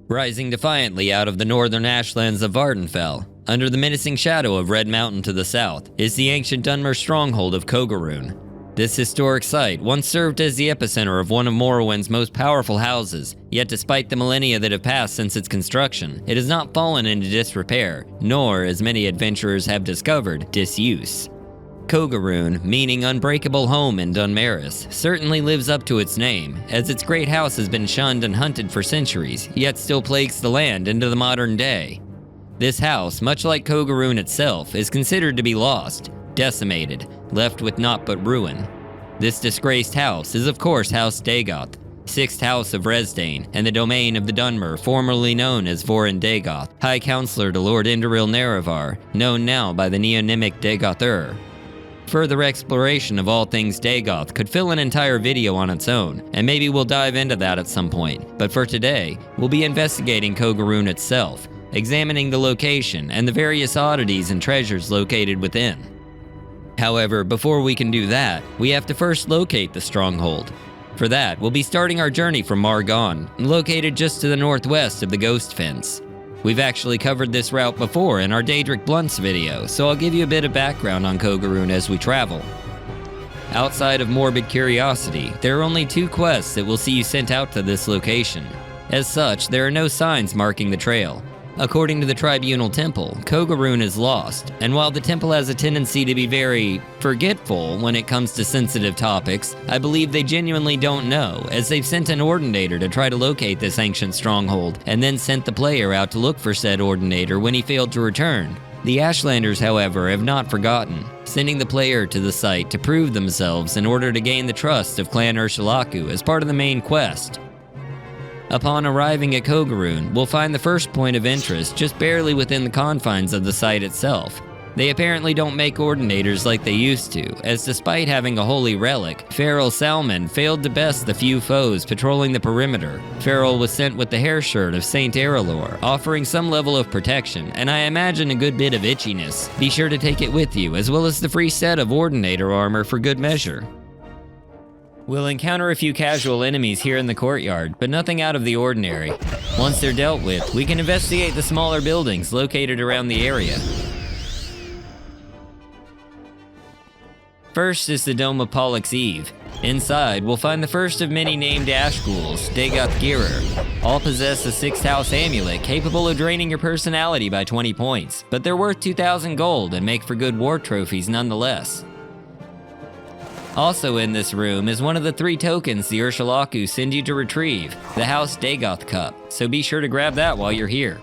Rising defiantly out of the northern ashlands of Vardenfell, under the menacing shadow of Red Mountain to the south, is the ancient Dunmer stronghold of Kogaroon. This historic site once served as the epicenter of one of Morrowind's most powerful houses, yet despite the millennia that have passed since its construction, it has not fallen into disrepair, nor, as many adventurers have discovered, disuse. Kogaroon, meaning unbreakable home in Dunmaris, certainly lives up to its name, as its great house has been shunned and hunted for centuries, yet still plagues the land into the modern day. This house, much like Kogaroon itself, is considered to be lost, decimated, left with naught but ruin. This disgraced house is of course House Dagoth, 6th House of Resdane, and the domain of the Dunmer, formerly known as Vorin Dagoth, High Counselor to Lord Indoril Nerevar, known now by the neonymic Dagoth. Further exploration of all things Dagoth could fill an entire video on its own, and maybe we'll dive into that at some point, but for today, we'll be investigating Kogaroon itself, examining the location and the various oddities and treasures located within. However, before we can do that, we have to first locate the stronghold. For that, we'll be starting our journey from Margon, located just to the northwest of the Ghost Fence. We've actually covered this route before in our Daedric Blunts video, so I'll give you a bit of background on Kogaroon as we travel. Outside of morbid curiosity, there are only 2 quests that will see you sent out to this location. As such, there are no signs marking the trail. According to the Tribunal Temple, Kogaroon is lost, and while the temple has a tendency to be very forgetful when it comes to sensitive topics, I believe they genuinely don't know, as they've sent an Ordinator to try to locate this ancient stronghold, and then sent the player out to look for said Ordinator when he failed to return. The Ashlanders, however, have not forgotten, sending the player to the site to prove themselves in order to gain the trust of Clan Ursulaku as part of the main quest. Upon arriving at Kogaroon, we'll find the first point of interest just barely within the confines of the site itself. They apparently don't make Ordinators like they used to, as despite having a holy relic, Feral Salmon failed to best the few foes patrolling the perimeter. Feral was sent with the hair shirt of Saint Erelor, offering some level of protection, and I imagine a good bit of itchiness. Be sure to take it with you, as well as the free set of Ordinator armor for good measure. We'll encounter a few casual enemies here in the courtyard, but nothing out of the ordinary. Once they're dealt with, we can investigate the smaller buildings located around the area. First is the Dome of Pollux Eve. Inside, we'll find the first of many named Ash Ghouls, Dagoth. All possess a 6th House amulet capable of draining your personality by 20 points, but they're worth 2,000 gold and make for good war trophies nonetheless. Also in this room is one of the 3 tokens the Ursulaku send you to retrieve, the House Dagoth Cup, so be sure to grab that while you're here.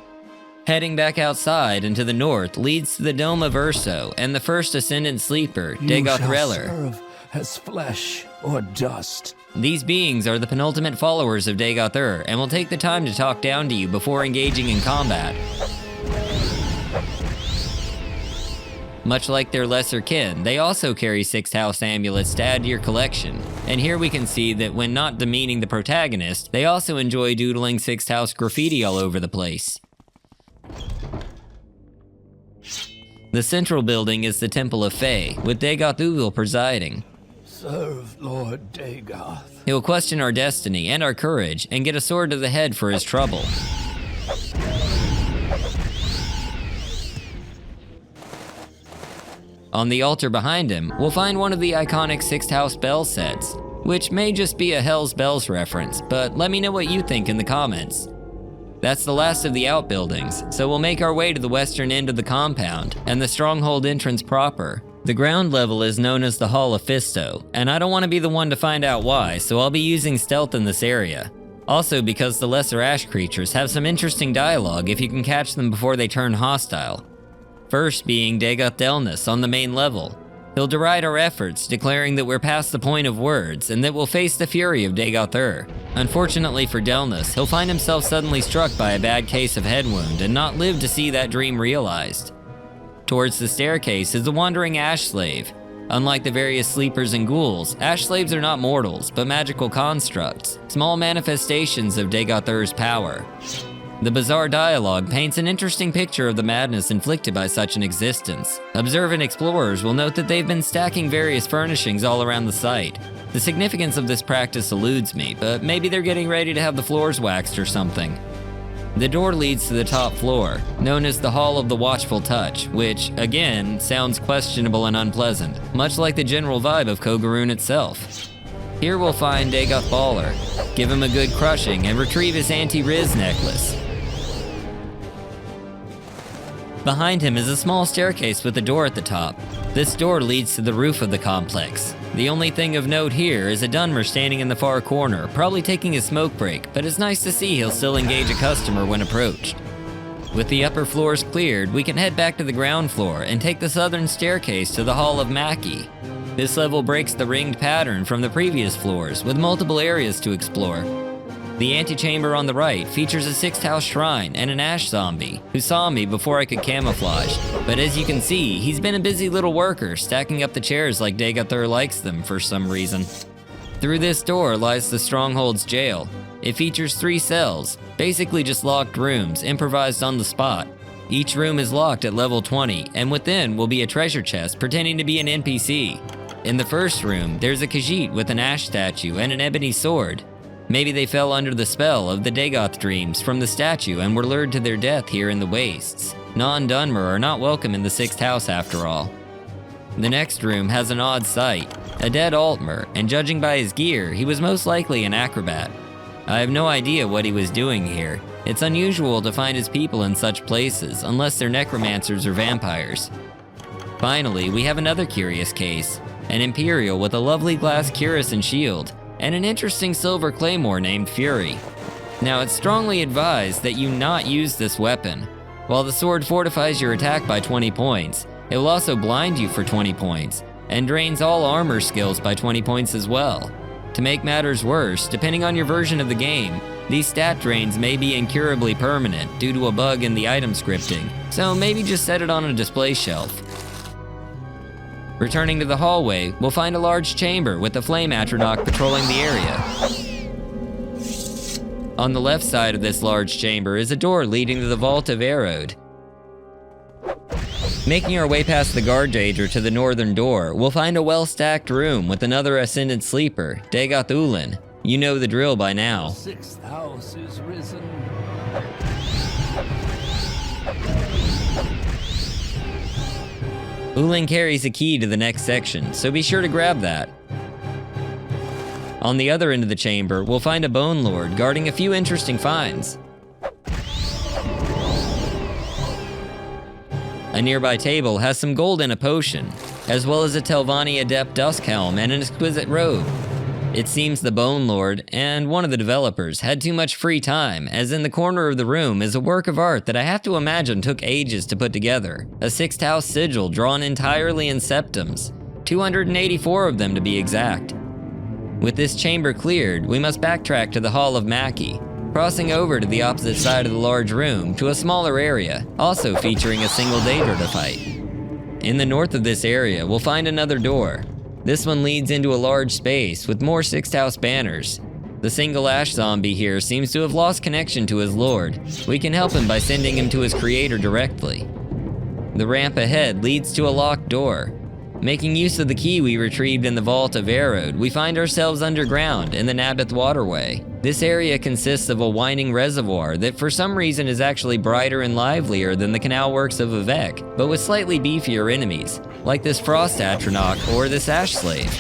Heading back outside and to the north leads to the Dome of Urso and the first Ascendant Sleeper, Dagoth Reller. You shall serve as flesh or dust? These beings are the penultimate followers of Dagoth and will take the time to talk down to you before engaging in combat. Much like their lesser kin, they also carry 6th house amulets to add to your collection. And here we can see that when not demeaning the protagonist, they also enjoy doodling 6th house graffiti all over the place. The central building is the Temple of Fae, with Dagoth presiding. Serve Lord Dagoth. He'll question our destiny and our courage, and get a sword to the head for his trouble. On the altar behind him, we'll find one of the iconic 6th house bell sets, which may just be a Hell's Bells reference, but let me know what you think in the comments. That's the last of the outbuildings, so we'll make our way to the western end of the compound, and the stronghold entrance proper. The ground level is known as the Hall of Fisto, and I don't want to be the one to find out why, so I'll be using stealth in this area. Also because the lesser ash creatures have some interesting dialogue if you can catch them before they turn hostile. First being Dagoth Delnus on the main level. He'll deride our efforts, declaring that we're past the point of words and that we'll face the fury of Dagoth. Unfortunately for Delnus, he'll find himself suddenly struck by a bad case of head wound and not live to see that dream realized. Towards the staircase is the wandering ash slave. Unlike the various sleepers and ghouls, ash slaves are not mortals, but magical constructs, small manifestations of Dagoth's power. The bizarre dialogue paints an interesting picture of the madness inflicted by such an existence. Observant explorers will note that they've been stacking various furnishings all around the site. The significance of this practice eludes me, but maybe they're getting ready to have the floors waxed or something. The door leads to the top floor, known as the Hall of the Watchful Touch, which, again, sounds questionable and unpleasant, much like the general vibe of Kogarun itself. Here we'll find Dagoth Baller, give him a good crushing, and retrieve his anti-Riz necklace. Behind him is a small staircase with a door at the top. This door leads to the roof of the complex. The only thing of note here is a Dunmer standing in the far corner, probably taking a smoke break, but it's nice to see he'll still engage a customer when approached. With the upper floors cleared, we can head back to the ground floor and take the southern staircase to the Hall of Maki. This level breaks the ringed pattern from the previous floors, with multiple areas to explore. The antechamber on the right features a 6th house shrine and an ash zombie, who saw me before I could camouflage, but as you can see, he's been a busy little worker, stacking up the chairs like Dagoth likes them for some reason. Through this door lies the Stronghold's jail. It features 3 cells, basically just locked rooms, improvised on the spot. Each room is locked at level 20, and within will be a treasure chest pretending to be an NPC. In the first room, there's a Khajiit with an ash statue and an ebony sword. Maybe they fell under the spell of the Dagoth dreams from the statue and were lured to their death here in the wastes. Non-Dunmer are not welcome in the 6th house after all. The next room has an odd sight, a dead Altmer, and judging by his gear, he was most likely an acrobat. I have no idea what he was doing here. It's unusual to find his people in such places, unless they're necromancers or vampires. Finally, we have another curious case, an Imperial with a lovely glass cuirass and shield, and an interesting silver claymore named Fury. Now, it's strongly advised that you not use this weapon. While the sword fortifies your attack by 20 points, it will also blind you for 20 points, and drains all armor skills by 20 points as well. To make matters worse, depending on your version of the game, these stat drains may be incurably permanent due to a bug in the item scripting, so maybe just set it on a display shelf. Returning to the hallway, we'll find a large chamber with the Flame Atronach patrolling the area. On the left side of this large chamber is a door leading to the Vault of Erode. Making our way past the Guardager to the northern door, we'll find a well-stacked room with another Ascendant Sleeper, Dagoth Ulin. You know the drill by now. 6th house is risen. Ulin carries a key to the next section, so be sure to grab that. On the other end of the chamber, we'll find a Bone Lord guarding a few interesting finds. A nearby table has some gold and a potion, as well as a Telvanni Adept Dusk Helm and an exquisite robe. It seems the Bone Lord and one of the developers had too much free time, as in the corner of the room is a work of art that I have to imagine took ages to put together. A 6th house sigil drawn entirely in septums, 284 of them to be exact. With this chamber cleared, we must backtrack to the Hall of Maki, crossing over to the opposite side of the large room to a smaller area, also featuring a single Daedra to fight. In the north of this area, we'll find another door. This one leads into a large space with more Sixth House banners. The single Ash zombie here seems to have lost connection to his lord. We can help him by sending him to his creator directly. The ramp ahead leads to a locked door. Making use of the key we retrieved in the Vault of Erode, we find ourselves underground in the Nabith Waterway. This area consists of a winding reservoir that for some reason is actually brighter and livelier than the canal works of Vivec, but with slightly beefier enemies, like this Frost Atronach or this Ash Slave.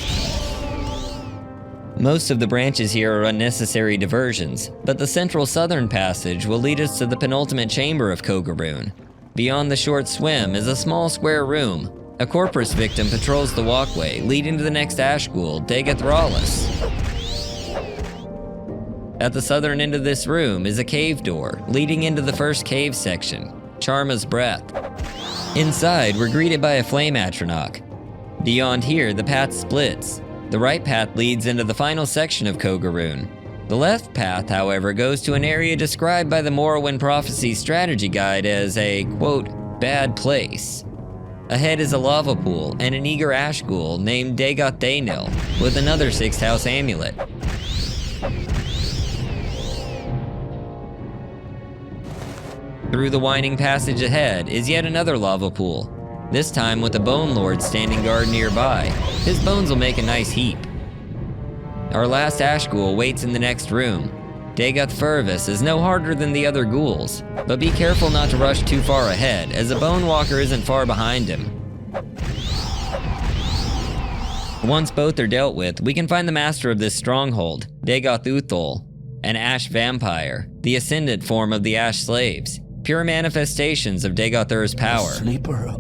Most of the branches here are unnecessary diversions, but the central southern passage will lead us to the penultimate chamber of Kogarun. Beyond the short swim is a small square room. A corpus victim patrols the walkway, leading to the next ash ghoul, Degathralis. At the southern end of this room is a cave door, leading into the first cave section, Charma's Breath. Inside, we're greeted by a flame Atronach. Beyond here, the path splits. The right path leads into the final section of Kogarun. The left path, however, goes to an area described by the Morrowind Prophecy strategy guide as a, quote, bad place. Ahead is a lava pool and an eager ash ghoul named Dagoth Daynil with another Sixth House amulet. Through the winding passage ahead is yet another lava pool, this time with a Bone Lord standing guard nearby. His bones will make a nice heap. Our last ash ghoul waits in the next room. Dagoth Furvis is no harder than the other ghouls, but be careful not to rush too far ahead, as a Bone Walker isn't far behind him. Once both are dealt with, we can find the master of this stronghold, Dagoth Uthol, an Ash Vampire, the ascendant form of the Ash Slaves, pure manifestations of Dagoth Ur's power.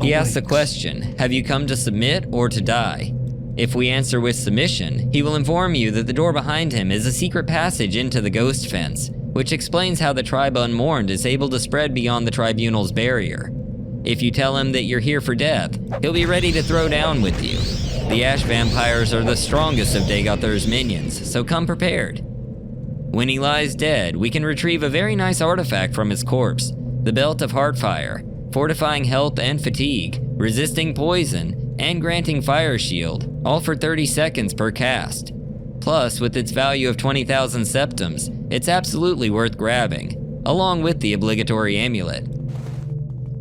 He asks the question, have you come to submit or to die? If we answer with submission, he will inform you that the door behind him is a secret passage into the Ghost Fence, which explains how the Tribe Unmourned is able to spread beyond the Tribunal's barrier. If you tell him that you're here for death, he'll be ready to throw down with you. The Ash Vampires are the strongest of Dagoth Ur's minions, so come prepared. When he lies dead, we can retrieve a very nice artifact from his corpse, the Belt of Heartfire, fortifying health and fatigue, resisting poison, and granting Fire Shield, all for 30 seconds per cast. Plus, with its value of 20,000 septims, it's absolutely worth grabbing, along with the obligatory amulet.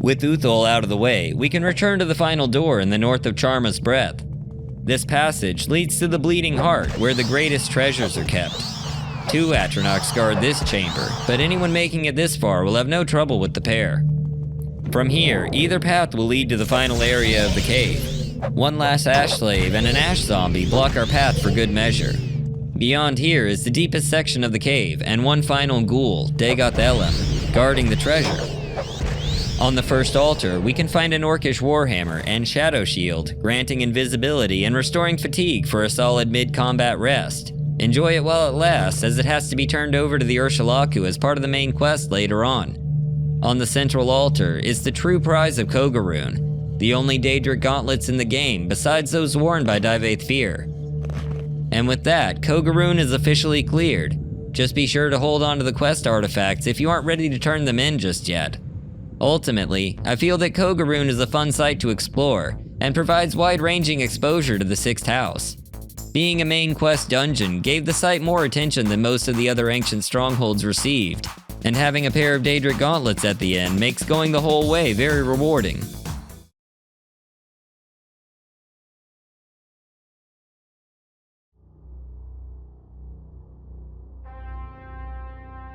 With Uthol out of the way, we can return to the final door in the north of Charma's Breath. This passage leads to the Bleeding Heart, where the greatest treasures are kept. 2 Atronachs guard this chamber, but anyone making it this far will have no trouble with the pair. From here, either path will lead to the final area of the cave. One last Ash Slave and an Ash Zombie block our path for good measure. Beyond here is the deepest section of the cave, and one final ghoul, Dagoth Elam, guarding the treasure. On the first altar, we can find an Orcish Warhammer and Shadow Shield, granting invisibility and restoring fatigue for a solid mid-combat rest. Enjoy it while it lasts, as it has to be turned over to the Urshalaku as part of the main quest later on. On the central altar is the true prize of Kogarun, the only Daedric gauntlets in the game besides those worn by Divaith Fear. And with that, Kogarun is officially cleared. Just be sure to hold on to the quest artifacts if you aren't ready to turn them in just yet. Ultimately, I feel that Kogarun is a fun site to explore, and provides wide-ranging exposure to the Sixth House. Being a main quest dungeon gave the site more attention than most of the other ancient strongholds received, and having a pair of Daedric gauntlets at the end makes going the whole way very rewarding.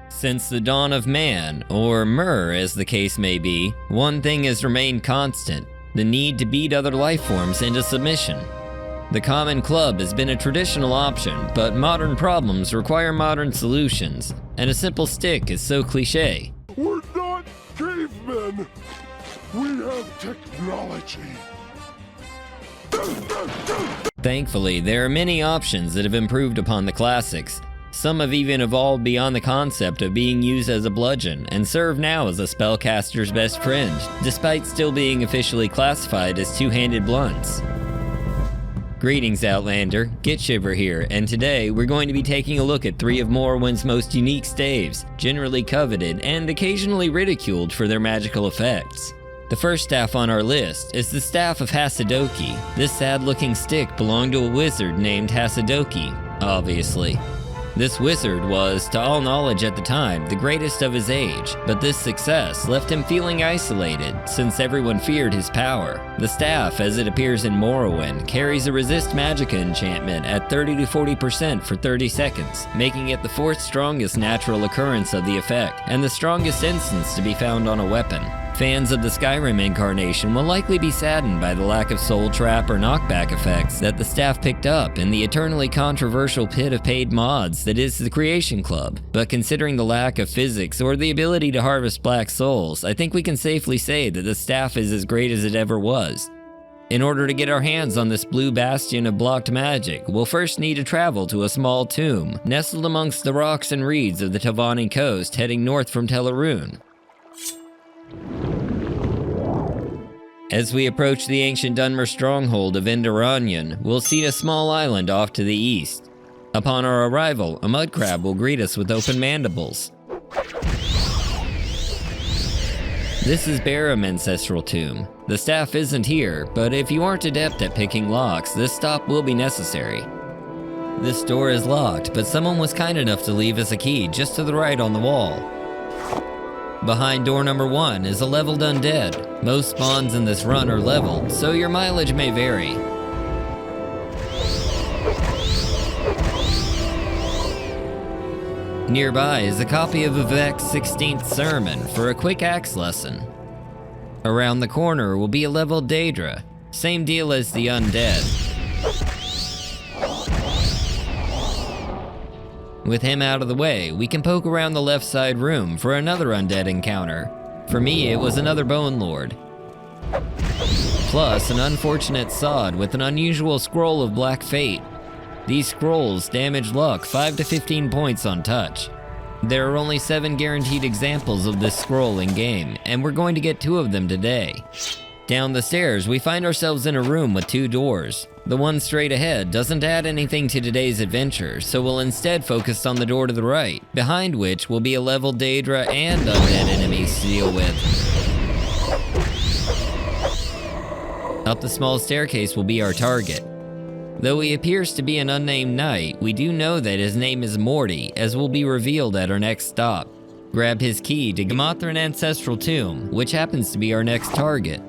Since the dawn of man, or Mur as the case may be, one thing has remained constant: the need to beat other life forms into submission. The common club has been a traditional option, but modern problems require modern solutions, and a simple stick is so cliché. We're not cavemen! We have technology! Thankfully, there are many options that have improved upon the classics. Some have even evolved beyond the concept of being used as a bludgeon, and serve now as a spellcaster's best friend, despite still being officially classified as two-handed blunts. Greetings, Outlander. Gitshiver here, and today we're going to be taking a look at 3 of Morrowind's most unique staves, generally coveted and occasionally ridiculed for their magical effects. The first staff on our list is the Staff of Hasadoki. This sad-looking stick belonged to a wizard named Hasadoki, obviously. This wizard was, to all knowledge at the time, the greatest of his age, but this success left him feeling isolated, since everyone feared his power. The staff, as it appears in Morrowind, carries a resist magicka enchantment at 30 to 40% for 30 seconds, making it the 4th strongest natural occurrence of the effect, and the strongest instance to be found on a weapon. Fans of the Skyrim incarnation will likely be saddened by the lack of soul trap or knockback effects that the staff picked up in the eternally controversial pit of paid mods that is the Creation Club, but considering the lack of physics or the ability to harvest black souls, I think we can safely say that the staff is as great as it ever was. In order to get our hands on this blue bastion of blocked magic, we'll first need to travel to a small tomb, nestled amongst the rocks and reeds of the Tavani coast heading north from Telarune. As we approach the ancient Dunmer stronghold of Enderanyon, we'll see a small island off to the east. Upon our arrival, a mud crab will greet us with open mandibles. This is Barum Ancestral Tomb. The staff isn't here, but if you aren't adept at picking locks, this stop will be necessary. This door is locked, but someone was kind enough to leave us a key just to the right on the wall. Behind door number 1 is a leveled undead. Most spawns in this run are leveled, so your mileage may vary. Nearby is a copy of Vivek's 16th sermon for a quick axe lesson. Around the corner will be a leveled Daedra. Same deal as the undead. With him out of the way, we can poke around the left side room for another undead encounter. For me, it was another Bone Lord. Plus, an unfortunate sod with an unusual scroll of black fate. These scrolls damage luck 5 to 15 points on touch. There are only 7 guaranteed examples of this scroll in game, and we're going to get 2 of them today. Down the stairs, we find ourselves in a room with 2 doors. The one straight ahead doesn't add anything to today's adventure, so we'll instead focus on the door to the right, behind which will be a leveled Daedra and undead enemies to deal with. Up the small staircase will be our target. Though he appears to be an unnamed knight, we do know that his name is Morty, as will be revealed at our next stop. Grab his key to Gamathran Ancestral Tomb, which happens to be our next target.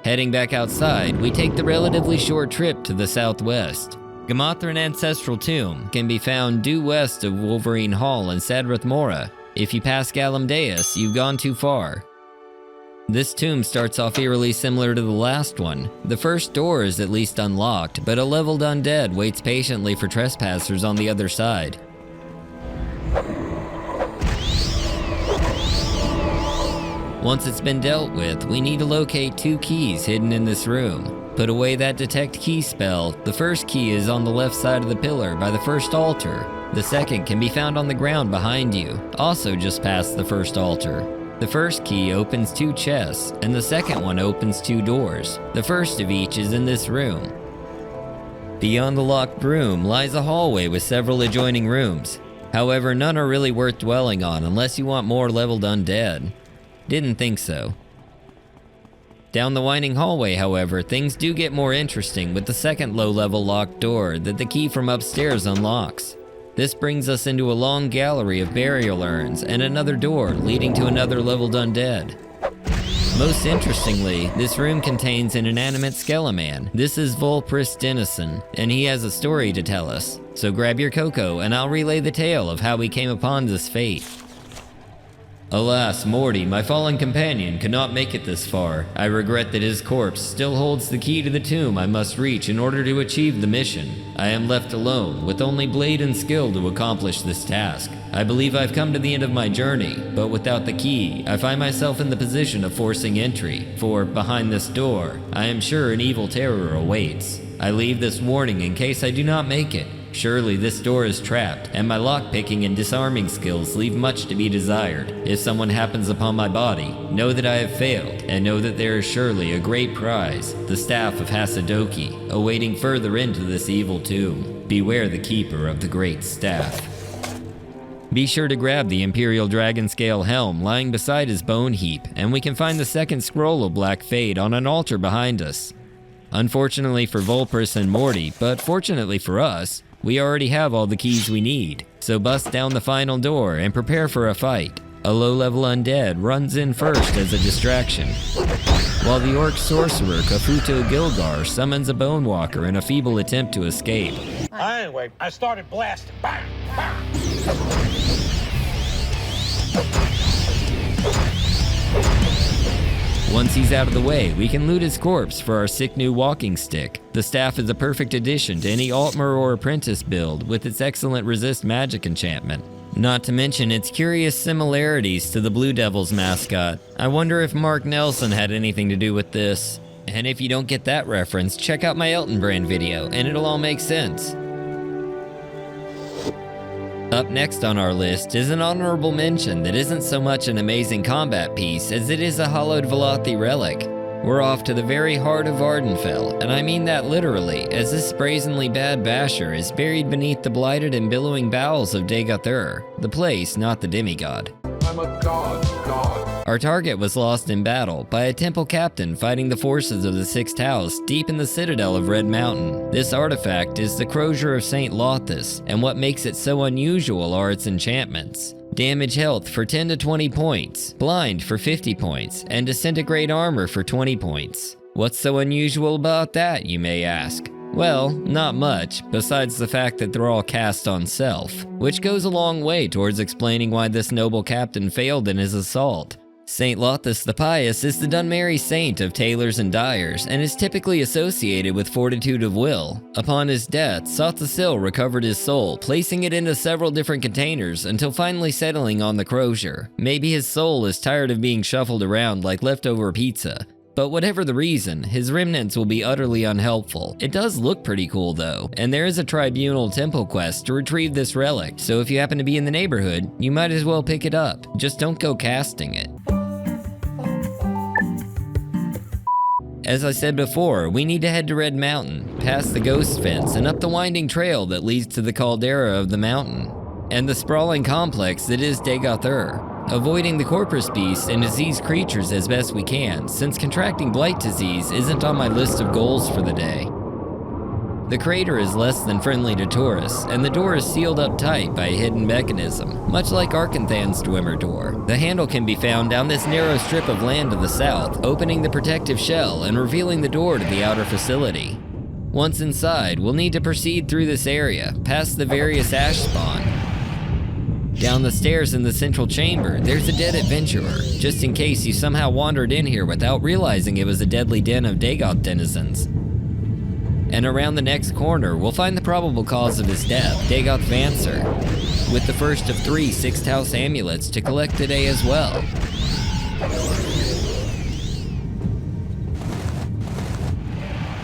Heading back outside, we take the relatively short trip to the southwest. Gamathran Ancestral Tomb can be found due west of Wolverine Hall and Sadrith Mora. If you pass Galamdeus, you've gone too far. This tomb starts off eerily similar to the last one. The first door is at least unlocked, but a leveled undead waits patiently for trespassers on the other side. Once it's been dealt with, we need to locate 2 keys hidden in this room. Put away that detect key spell. The first key is on the left side of the pillar by the first altar. The second can be found on the ground behind you, also just past the first altar. The first key opens 2 chests, and the second one opens 2 doors. The first of each is in this room. Beyond the locked room lies a hallway with several adjoining rooms. However, none are really worth dwelling on unless you want more leveled undead. Didn't think so. Down the winding hallway, however, things do get more interesting with the second low-level locked door that the key from upstairs unlocks. This brings us into a long gallery of burial urns and another door leading to another leveled undead. Most interestingly, this room contains an inanimate skeleman. This is Volpris Dennison, and he has a story to tell us. So grab your cocoa and I'll relay the tale of how we came upon this fate. Alas, Morty, my fallen companion, could not make it this far. I regret that his corpse still holds the key to the tomb I must reach in order to achieve the mission. I am left alone, with only blade and skill to accomplish this task. I believe I've come to the end of my journey, but without the key, I find myself in the position of forcing entry, for behind this door, I am sure an evil terror awaits. I leave this warning in case I do not make it. Surely this door is trapped, and my lockpicking and disarming skills leave much to be desired. If someone happens upon my body, know that I have failed, and know that there is surely a great prize, the Staff of Hasadoki, awaiting further into this evil tomb. Beware the keeper of the great staff. Be sure to grab the Imperial Dragon Scale helm lying beside his bone heap, and we can find the second scroll of Black Fade on an altar behind us. Unfortunately for Volpris and Morty, but fortunately for us, we already have all the keys we need. So bust down the final door and prepare for a fight. A low-level undead runs in first as a distraction, while the orc sorcerer Kafuto Gilgar summons a Bone Walker in a feeble attempt to escape. Anyway, I started blasting. Bang! Bang! Once he's out of the way, we can loot his corpse for our sick new walking stick. The staff is a perfect addition to any Altmer or Apprentice build with its excellent resist magic enchantment. Not to mention its curious similarities to the Blue Devils mascot. I wonder if Mark Nelson had anything to do with this. And if you don't get that reference, check out my Elton Brand video and it'll all make sense. Up next on our list is an honorable mention that isn't so much an amazing combat piece as it is a hallowed Velothi relic. We're off to the very heart of Ardenfell, and I mean that literally, as this brazenly bad basher is buried beneath the blighted and billowing bowels of Degathur, the place, not the demigod. I'm a god. Our target was lost in battle by a temple captain fighting the forces of the Sixth House deep in the citadel of Red Mountain. This artifact is the Crozier of St. Lothus, and what makes it so unusual are its enchantments. Damage health for 10 to 20 points, blind for 50 points, and disintegrate armor for 20 points. What's so unusual about that, you may ask? Well, not much, besides the fact that they're all cast on self, which goes a long way towards explaining why this noble captain failed in his assault. St. Lothus the Pious is the Dunmerry saint of tailors and dyers, and is typically associated with fortitude of will. Upon his death, Sothasil recovered his soul, placing it into several different containers until finally settling on the Crozier. Maybe his soul is tired of being shuffled around like leftover pizza. But whatever the reason, his remnants will be utterly unhelpful. It does look pretty cool though, and there is a tribunal temple quest to retrieve this relic, so if you happen to be in the neighborhood, you might as well pick it up. Just don't go casting it. As I said before, we need to head to Red Mountain, past the ghost fence and up the winding trail that leads to the caldera of the mountain, and the sprawling complex that is Degathur, avoiding the Corpus Beasts and diseased creatures as best we can, since contracting blight disease isn't on my list of goals for the day. The crater is less than friendly to tourists, and the door is sealed up tight by a hidden mechanism, much like Arkanthan's Dwemer door. The handle can be found down this narrow strip of land to the south, opening the protective shell and revealing the door to the outer facility. Once inside, we'll need to proceed through this area, past the various ash spawn. Down the stairs in the central chamber, there's a dead adventurer, just in case you somehow wandered in here without realizing it was a deadly den of Dagoth denizens. And around the next corner, we'll find the probable cause of his death, Dagoth Vancer, with the first of 3 Sixth House amulets to collect today as well.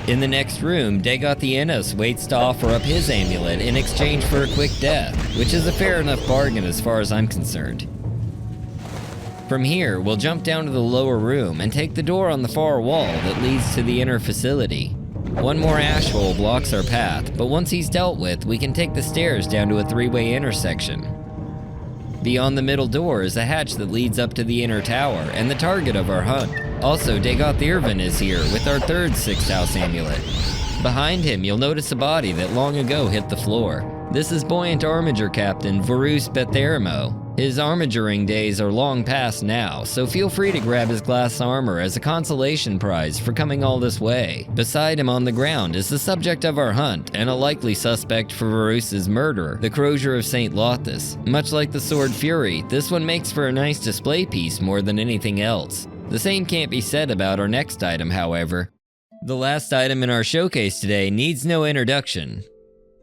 In the next room, Dagoth the Enos waits to offer up his amulet in exchange for a quick death, which is a fair enough bargain as far as I'm concerned. From here, we'll jump down to the lower room and take the door on the far wall that leads to the inner facility. One more ash hole blocks our path, but once he's dealt with, we can take the stairs down to a 3-way intersection. Beyond the middle door is a hatch that leads up to the inner tower and the target of our hunt. Also, Dagoth Irvin is here with our 3rd Sixth House amulet. Behind him, you'll notice a body that long ago hit the floor. This is Buoyant Armiger Captain Varus Bethermo. His armigering days are long past now, so feel free to grab his glass armor as a consolation prize for coming all this way. Beside him on the ground is the subject of our hunt, and a likely suspect for Varus's murder, the Crozier of St. Lothus. Much like the Sword Fury, this one makes for a nice display piece more than anything else. The same can't be said about our next item, however. The last item in our showcase today needs no introduction.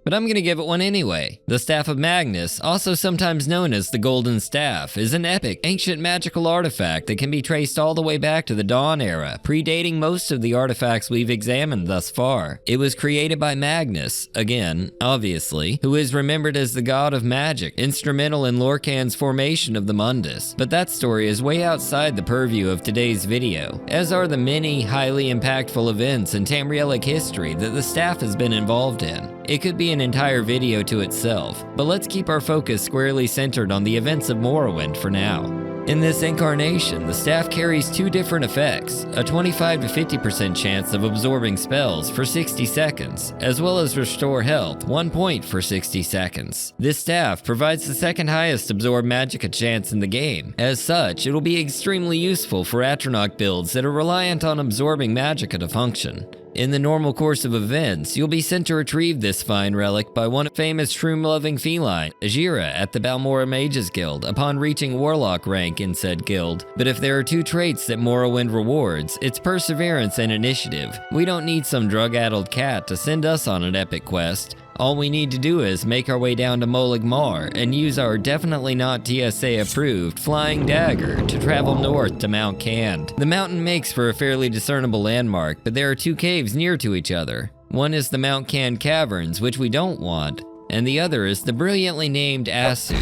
but I'm gonna give it one anyway. The Staff of Magnus, also sometimes known as the Golden Staff, is an epic, ancient magical artifact that can be traced all the way back to the Dawn era, predating most of the artifacts we've examined thus far. It was created by Magnus, again, obviously, who is remembered as the god of magic, instrumental in Lorkhan's formation of the Mundus. But that story is way outside the purview of today's video, as are the many highly impactful events in Tamrielic history that the staff has been involved in. It could be an entire video to itself, but let's keep our focus squarely centered on the events of Morrowind for now. In this incarnation, the staff carries two different effects, a 25 to 50% chance of absorbing spells for 60 seconds, as well as restore health 1 point for 60 seconds. This staff provides the second highest absorb magicka chance in the game. As such, it'll be extremely useful for Atronach builds that are reliant on absorbing magicka to function. In the normal course of events, you'll be sent to retrieve this fine relic by one famous shroom-loving feline, Ajira, at the Balmora Mages Guild upon reaching Warlock rank in said guild. But if there are two traits that Morrowind rewards, it's perseverance and initiative. We don't need some drug-addled cat to send us on an epic quest. All we need to do is make our way down to Molag Mar and use our definitely not TSA-approved flying dagger to travel north to Mount Cand. The mountain makes for a fairly discernible landmark, but there are two caves near to each other. One is the Mount Cand Caverns, which we don't want, and the other is the brilliantly named Asu.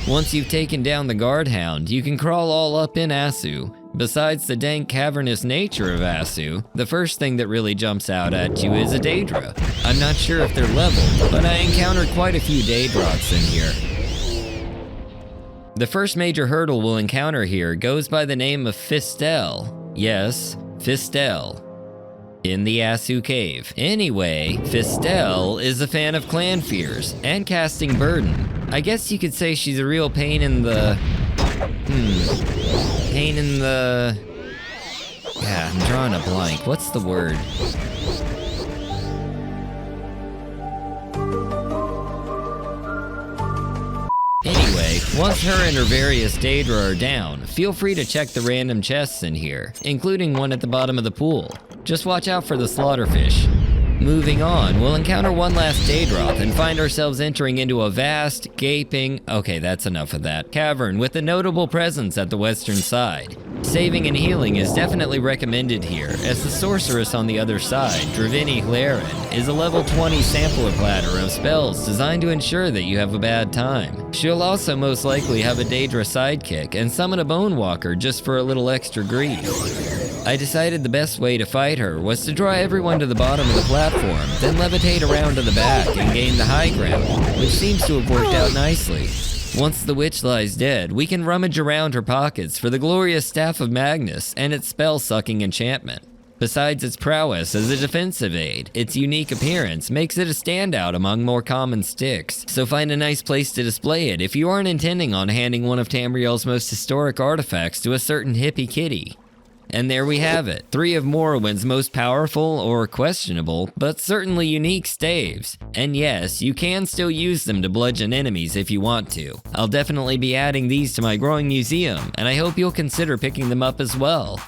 Once you've taken down the Guardhound, you can crawl all up in Asu. Besides the dank cavernous nature of Asu, the first thing that really jumps out at you is a Daedra. I'm not sure if they're leveled, but I encountered quite a few Daedrots in here. The first major hurdle we'll encounter here goes by the name of Fistel. Yes, Fistel. In the Asu Cave. Anyway, Fistel is a fan of clan fears and casting burden. I guess you could say she's a real pain in the... Yeah, I'm drawing a blank. What's the word? Anyway, once her and her various Daedra are down, feel free to check the random chests in here, including one at the bottom of the pool. Just watch out for the slaughterfish. Moving on, we'll encounter one last Daedroth and find ourselves entering into a vast, gaping, okay, that's enough of that, cavern with a notable presence at the western side. Saving and healing is definitely recommended here, as the sorceress on the other side, Dravini Hlaren, is a level 20 sampler platter of spells designed to ensure that you have a bad time. She'll also most likely have a Daedra sidekick and summon a Bone Walker just for a little extra grief. I decided the best way to fight her was to draw everyone to the bottom of the platform, then levitate around to the back and gain the high ground, which seems to have worked out nicely. Once the witch lies dead, we can rummage around her pockets for the glorious Staff of Magnus and its spell-sucking enchantment. Besides its prowess as a defensive aid, its unique appearance makes it a standout among more common sticks, so find a nice place to display it if you aren't intending on handing one of Tamriel's most historic artifacts to a certain hippie kitty. And there we have it, 3 of Morrowind's most powerful, or questionable, but certainly unique staves. And yes, you can still use them to bludgeon enemies if you want to. I'll definitely be adding these to my growing museum, and I hope you'll consider picking them up as well.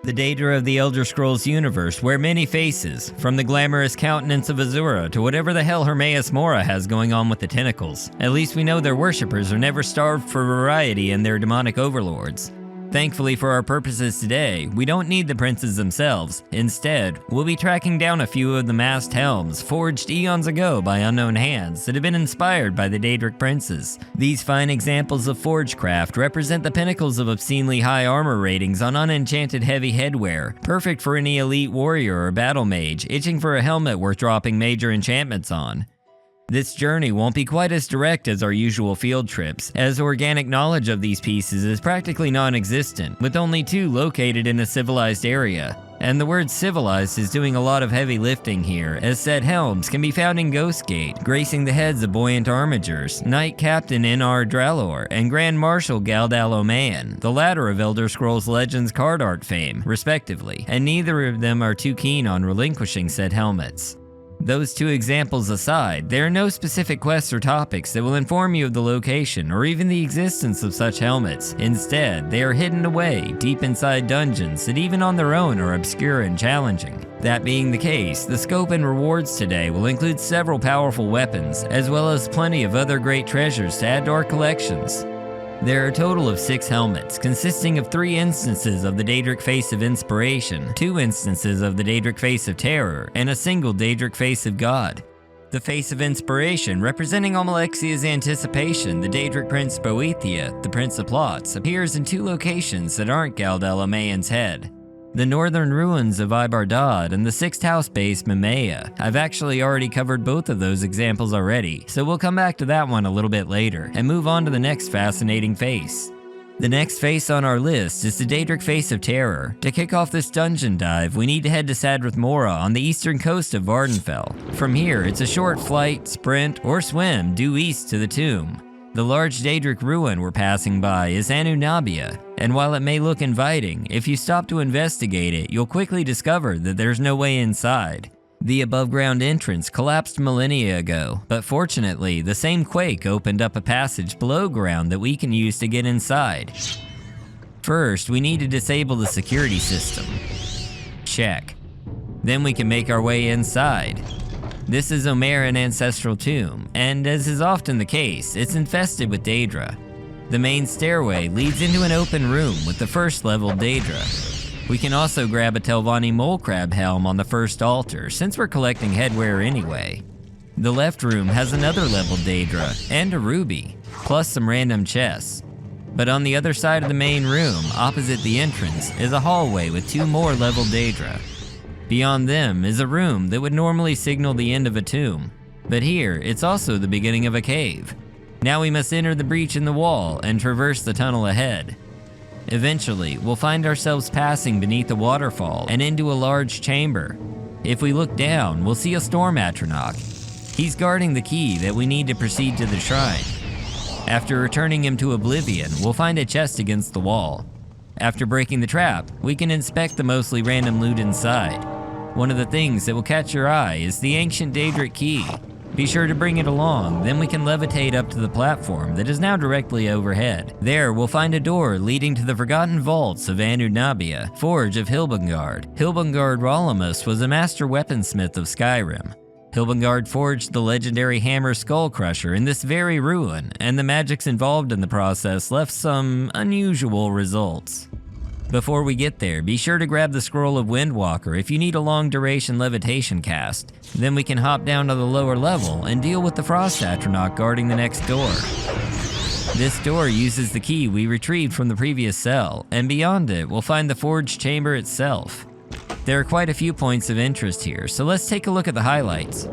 The Daedra of the Elder Scrolls universe wear many faces, from the glamorous countenance of Azura to whatever the hell Hermaeus Mora has going on with the tentacles. At least we know their worshippers are never starved for variety in their demonic overlords. Thankfully for our purposes today, we don't need the princes themselves. Instead, we'll be tracking down a few of the masked helms forged eons ago by unknown hands that have been inspired by the Daedric princes. These fine examples of forgecraft represent the pinnacles of obscenely high armor ratings on unenchanted heavy headwear, perfect for any elite warrior or battle mage itching for a helmet worth dropping major enchantments on. This journey won't be quite as direct as our usual field trips, as organic knowledge of these pieces is practically non-existent, with only 2 located in a civilized area. And the word civilized is doing a lot of heavy lifting here, as said helms can be found in Ghostgate, gracing the heads of buoyant armigers, Knight Captain Inar Dralor, and Grand Marshal Galdal O'Mayan, the latter of Elder Scrolls Legends card art fame, respectively, and neither of them are too keen on relinquishing said helmets. Those two examples aside, there are no specific quests or topics that will inform you of the location or even the existence of such helmets. Instead, they are hidden away deep inside dungeons that even on their own are obscure and challenging. That being the case, the scope and rewards today will include several powerful weapons, as well as plenty of other great treasures to add to our collections. There are a total of 6 helmets, consisting of 3 instances of the Daedric Face of Inspiration, 2 instances of the Daedric Face of Terror, and a single Daedric Face of God. The Face of Inspiration, representing Almalexia's anticipation, the Daedric Prince Boethia, the Prince of Plots, appears in 2 locations that aren't Galdalamayan's head. The northern ruins of Ibardad and the 6th house base Mimea. I've actually already covered both of those examples already, so we'll come back to that one a little bit later and move on to the next fascinating face. The next face on our list is the Daedric Face of Terror. To kick off this dungeon dive, we need to head to Sadrith Mora on the eastern coast of Vardenfell. From here, it's a short flight, sprint, or swim due east to the tomb. The large Daedric ruin we're passing by is Anunabia, and while it may look inviting, if you stop to investigate it, you'll quickly discover that there's no way inside. The above-ground entrance collapsed millennia ago, but fortunately, the same quake opened up a passage below ground that we can use to get inside. First, we need to disable the security system. Check. Then we can make our way inside. This is Omeran Ancestral Tomb, and as is often the case, it's infested with Daedra. The main stairway leads into an open room with the first level Daedra. We can also grab a Telvanni Mole Crab helm on the first altar, since we're collecting headwear anyway. The left room has another level Daedra, and a ruby, plus some random chests. But on the other side of the main room, opposite the entrance, is a hallway with 2 more level Daedra. Beyond them is a room that would normally signal the end of a tomb, but here it's also the beginning of a cave. Now we must enter the breach in the wall and traverse the tunnel ahead. Eventually, we'll find ourselves passing beneath a waterfall and into a large chamber. If we look down, we'll see a Storm Atronach. He's guarding the key that we need to proceed to the shrine. After returning him to Oblivion, we'll find a chest against the wall. After breaking the trap, we can inspect the mostly random loot inside. One of the things that will catch your eye is the ancient Daedric key. Be sure to bring it along, then we can levitate up to the platform that is now directly overhead. There, we'll find a door leading to the forgotten vaults of Anunabia, Forge of Hilbengard. Hilbengard Rolamus was a master weaponsmith of Skyrim. Hilbengard forged the legendary hammer Skull Crusher in this very ruin, and the magics involved in the process left some unusual results. Before we get there, be sure to grab the Scroll of Windwalker if you need a long-duration levitation cast. Then we can hop down to the lower level and deal with the Frost Atronach guarding the next door. This door uses the key we retrieved from the previous cell, and beyond it, we'll find the Forge Chamber itself. There are quite a few points of interest here, so let's take a look at the highlights.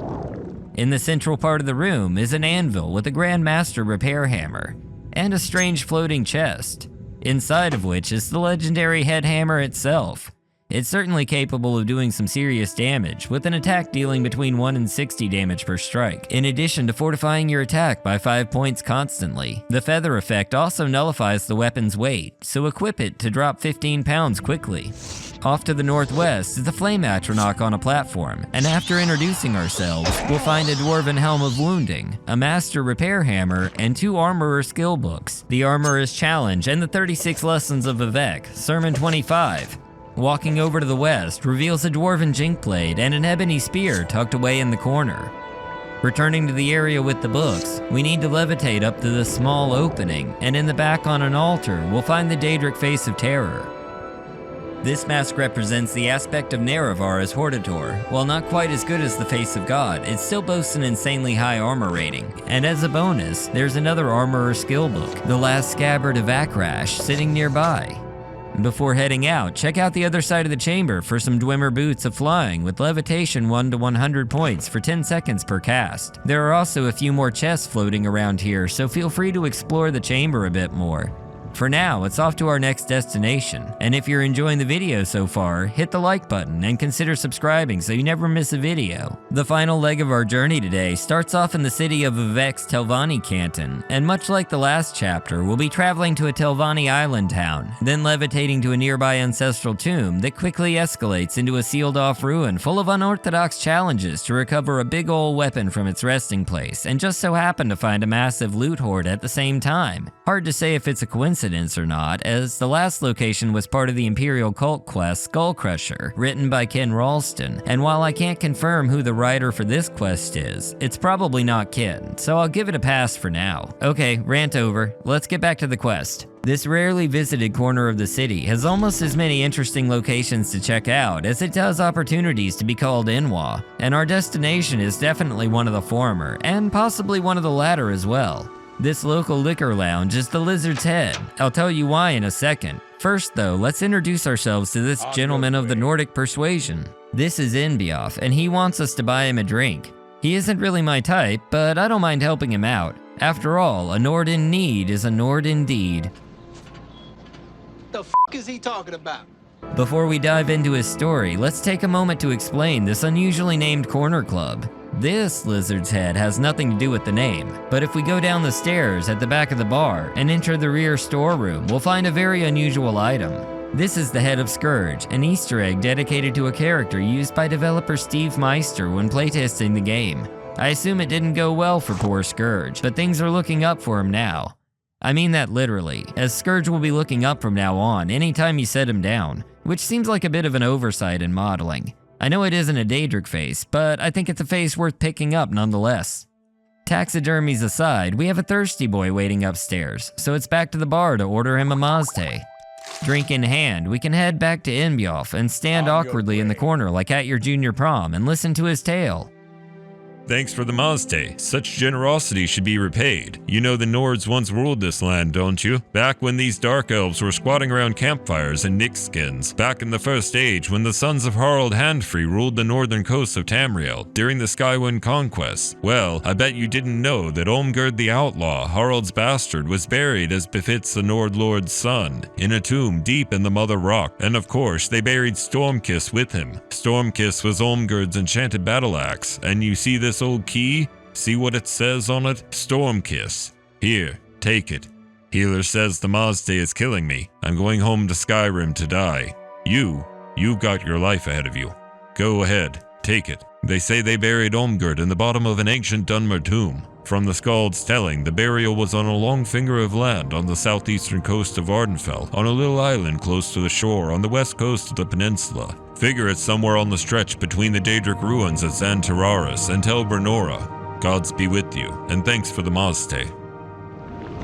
In the central part of the room is an anvil with a Grand Master repair hammer, and a strange floating chest, inside of which is the legendary head hammer itself. It's certainly capable of doing some serious damage, with an attack dealing between 1 and 60 damage per strike, in addition to fortifying your attack by 5 points constantly. The feather effect also nullifies the weapon's weight, so equip it to drop 15 pounds quickly. Off to the northwest is the Flame Atronach on a platform, and after introducing ourselves, we'll find a Dwarven Helm of Wounding, a Master Repair Hammer, and 2 Armorer skill books, the Armorer's Challenge and the 36 Lessons of Vivek, Sermon 25. Walking over to the west reveals a Dwarven Jinkblade and an Ebony Spear tucked away in the corner. Returning to the area with the books, we need to levitate up to this small opening, and in the back on an altar, we'll find the Daedric Face of Terror. This mask represents the aspect of Nerevar as Hortator. While not quite as good as the Face of God, it still boasts an insanely high armor rating. And as a bonus, there's another Armorer skill book, the Last Scabbard of Akrash, sitting nearby. Before heading out, check out the other side of the chamber for some Dwemer Boots of Flying with levitation 1 to 100 points for 10 seconds per cast. There are also a few more chests floating around here, so feel free to explore the chamber a bit more. for now, it's off to our next destination. And if you're enjoying the video so far, hit the like button and consider subscribing so you never miss a video. The final leg of our journey today starts off in the city of Vivek's Telvanni Canton, and much like the last chapter, we'll be traveling to a Telvanni island town, then levitating to a nearby ancestral tomb that quickly escalates into a sealed-off ruin full of unorthodox challenges to recover a big ol' weapon from its resting place, and just so happen to find a massive loot hoard at the same time. Hard to say if it's a coincidence or not, as the last location was part of the Imperial cult quest Skull Crusher, written by Ken Ralston, and while I can't confirm who the writer for this quest is, it's probably not Ken, so I'll give it a pass for now. Okay, rant over, let's get back to the quest. This rarely visited corner of the city has almost as many interesting locations to check out as it does opportunities to be called Inwa, and our destination is definitely one of the former, and possibly one of the latter as well. This local liquor lounge is the Lizard's Head. I'll tell you why in a second. First though, let's introduce ourselves to this gentleman of the Nordic persuasion. This is Inbioff, and he wants us to buy him a drink. He isn't really my type, but I don't mind helping him out. After all, a Nord in need is a Nord indeed. The f is he talking about? Before we dive into his story, let's take a moment to explain this unusually named corner club. This Lizard's Head has nothing to do with the name, but if we go down the stairs at the back of the bar and enter the rear storeroom, we'll find a very unusual item. This is the Head of Scourge, an Easter egg dedicated to a character used by developer Steve Meister when playtesting the game. I assume it didn't go well for poor Scourge, but things are looking up for him now. I mean that literally, as Scourge will be looking up from now on anytime you set him down, which seems like a bit of an oversight in modeling. I know it isn't a Daedric face, but I think it's a face worth picking up nonetheless. Taxidermies aside, we have a thirsty boy waiting upstairs, so it's back to the bar to order him a Mazte. Drink in hand, we can head back to Inbioff and stand awkwardly in the corner like at your junior prom and listen to his tale. Thanks for the Mazte. Such generosity should be repaid. You know the Nords once ruled this land, don't you? Back when these dark elves were squatting around campfires in Nyx skins. Back in the First Age when the sons of Harald Handfree ruled the northern coast of Tamriel during the Skywind conquest. Well, I bet you didn't know that Olmgerd the Outlaw, Harald's bastard, was buried as befits the Nord Lord's son, in a tomb deep in the Mother Rock. And of course, they buried Stormkiss with him. Stormkiss was Olmgerd's enchanted battle axe, and you see this old key? See what it says on it? Stormkiss. Here, take it. Healer says the Mazte is killing me. I'm going home to Skyrim to die. You've got your life ahead of you. Go ahead, take it. They say they buried Olmgerd in the bottom of an ancient Dunmer tomb. From the Skald's telling, the burial was on a long finger of land on the southeastern coast of Ardenfell, on a little island close to the shore on the west coast of the peninsula. Figure it's somewhere on the stretch between the Daedric ruins at Xanteraris and Tel Bernora. Gods be with you, and thanks for the Mazte.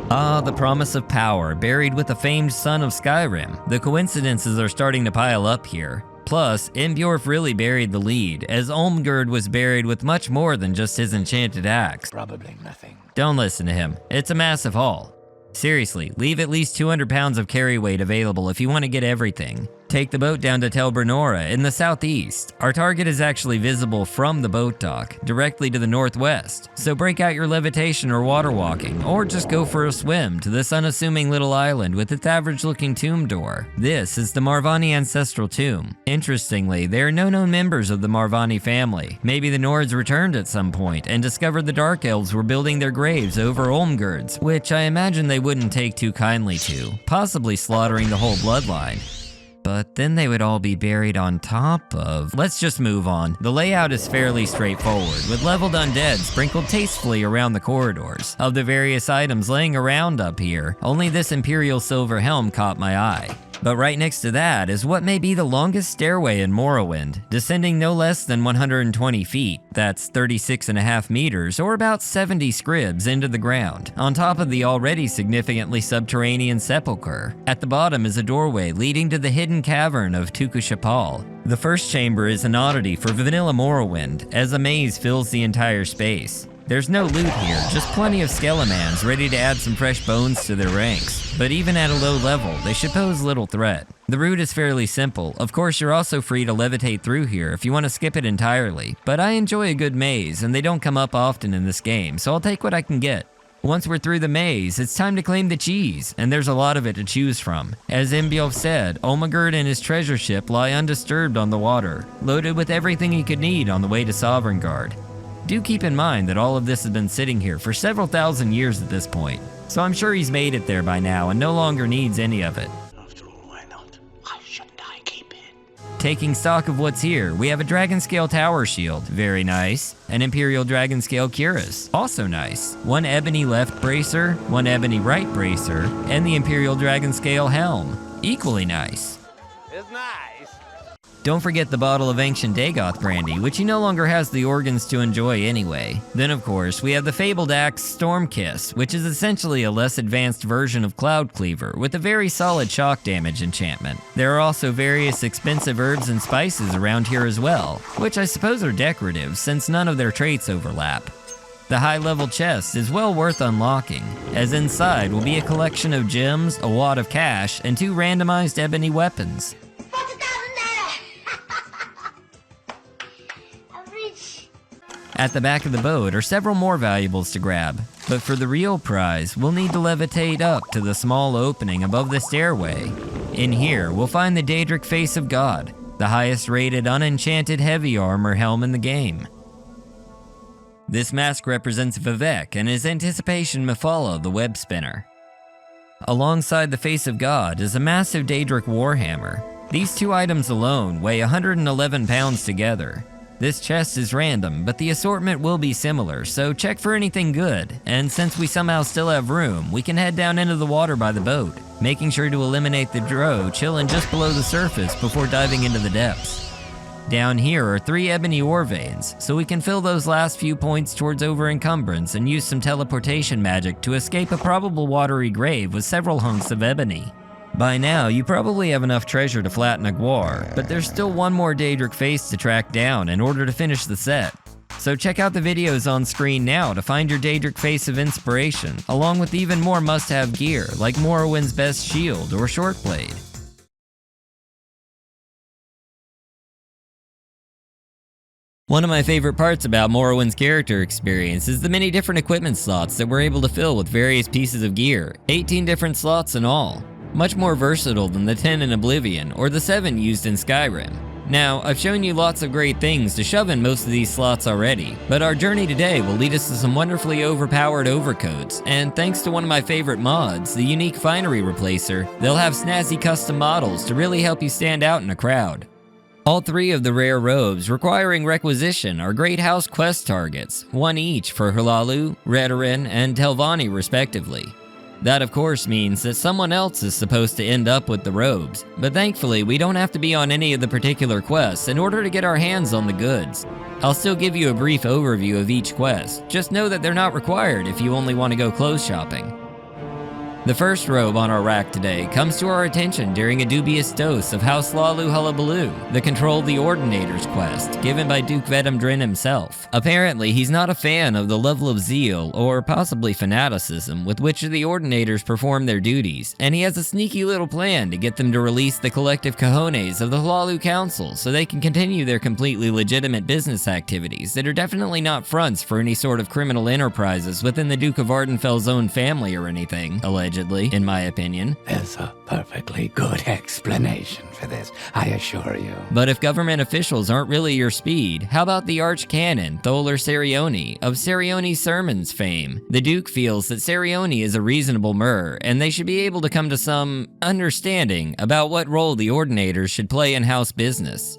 Ah, the promise of power, buried with the famed son of Skyrim. The coincidences are starting to pile up here. Plus, Imbjorf really buried the lead, as Olmgerd was buried with much more than just his enchanted axe. Probably nothing. Don't listen to him. It's a massive haul. Seriously, leave at least 200 pounds of carry weight available if you want to get everything. Take the boat down to Tel Bernora in the southeast. Our target is actually visible from the boat dock, directly to the northwest. So break out your levitation or water walking, or just go for a swim to this unassuming little island with its average-looking tomb door. This is the Marvani ancestral tomb. Interestingly, there are no known members of the Marvani family. Maybe the Nords returned at some point and discovered the Dark Elves were building their graves over Olmgerd's, which I imagine they wouldn't take too kindly to, possibly slaughtering the whole bloodline. But then they would all be buried on top of... Let's just move on. The layout is fairly straightforward, with leveled undead sprinkled tastefully around the corridors. Of the various items laying around up here, only this Imperial silver helm caught my eye. But right next to that is what may be the longest stairway in Morrowind, descending no less than 120 feet, that's 36.5 meters, or about 70 scribs into the ground, on top of the already significantly subterranean sepulchre. At the bottom is a doorway leading to the hidden cavern of Tukushapal. The first chamber is an oddity for vanilla Morrowind, as a maze fills the entire space. There's no loot here, just plenty of skelemans ready to add some fresh bones to their ranks. But even at a low level, they should pose little threat. The route is fairly simple. Of course, you're also free to levitate through here if you want to skip it entirely. But I enjoy a good maze, and they don't come up often in this game, so I'll take what I can get. Once we're through the maze, it's time to claim the cheese, and there's a lot of it to choose from. As Imbiolf said, Olmegerd and his treasure ship lie undisturbed on the water, loaded with everything he could need on the way to Sovngarde. Do keep in mind that all of this has been sitting here for several thousand years at this point, so I'm sure he's made it there by now and no longer needs any of it. Taking stock of what's here, we have a dragon scale tower shield, very nice. An Imperial dragon scale cuirass, also nice. One ebony left bracer, one ebony right bracer, and the Imperial dragon scale helm, equally nice. It's nice. Don't forget the bottle of ancient Dagoth brandy, which he no longer has the organs to enjoy anyway. Then of course, we have the fabled axe Stormkiss, which is essentially a less advanced version of Cloud Cleaver with a very solid shock damage enchantment. There are also various expensive herbs and spices around here as well, which I suppose are decorative since none of their traits overlap. The high-level chest is well worth unlocking, as inside will be a collection of gems, a wad of cash, and 2 randomized ebony weapons. At the back of the boat are several more valuables to grab, but for the real prize, we'll need to levitate up to the small opening above the stairway. In here, we'll find the Daedric Face of God, the highest rated unenchanted heavy armor helm in the game. This mask represents Vivek and his anticipation Mephala, the web spinner. Alongside the Face of God is a massive Daedric warhammer. These 2 items alone weigh 111 pounds together. This chest is random, but the assortment will be similar, so check for anything good, and since we somehow still have room, we can head down into the water by the boat, making sure to eliminate the drow chilling just below the surface before diving into the depths. Down here are 3 ebony ore veins, so we can fill those last few points towards over-encumbrance and use some teleportation magic to escape a probable watery grave with several hunks of ebony. By now, you probably have enough treasure to flatten a Gwar, but there's still one more Daedric face to track down in order to finish the set. So check out the videos on screen now to find your Daedric face of inspiration, along with even more must-have gear like Morrowind's best shield or shortblade. One of my favorite parts about Morrowind's character experience is the many different equipment slots that we're able to fill with various pieces of gear, 18 different slots in all. Much more versatile than the 10 in Oblivion or the 7 used in Skyrim. Now, I've shown you lots of great things to shove in most of these slots already, but our journey today will lead us to some wonderfully overpowered overcoats, and thanks to one of my favorite mods, the unique Finery replacer, they'll have snazzy custom models to really help you stand out in a crowd. All 3 of the rare robes requiring requisition are Great House quest targets, 1 each for Hlaalu, Redoran, and Telvanni respectively. That of course means that someone else is supposed to end up with the robes, but thankfully we don't have to be on any of the particular quests in order to get our hands on the goods. I'll still give you a brief overview of each quest, just know that they're not required if you only want to go clothes shopping. The first robe on our rack today comes to our attention during a dubious dose of House Hlaalu Hullabaloo, the Control the Ordinators quest, given by Duke Vedamdrin himself. Apparently, he's not a fan of the level of zeal, or possibly fanaticism, with which the Ordinators perform their duties, and he has a sneaky little plan to get them to release the collective cojones of the Hlaalu Council so they can continue their completely legitimate business activities that are definitely not fronts for any sort of criminal enterprises within the Duke of Ardenfel's own family or anything, allegedly, in my opinion. There's a perfectly good explanation for this, I assure you. But if government officials aren't really your speed, how about the arch-canon, Tholar Sarioni, of Sarioni's sermons fame? The Duke feels that Sarioni is a reasonable mer, and they should be able to come to some understanding about what role the Ordinators should play in house business.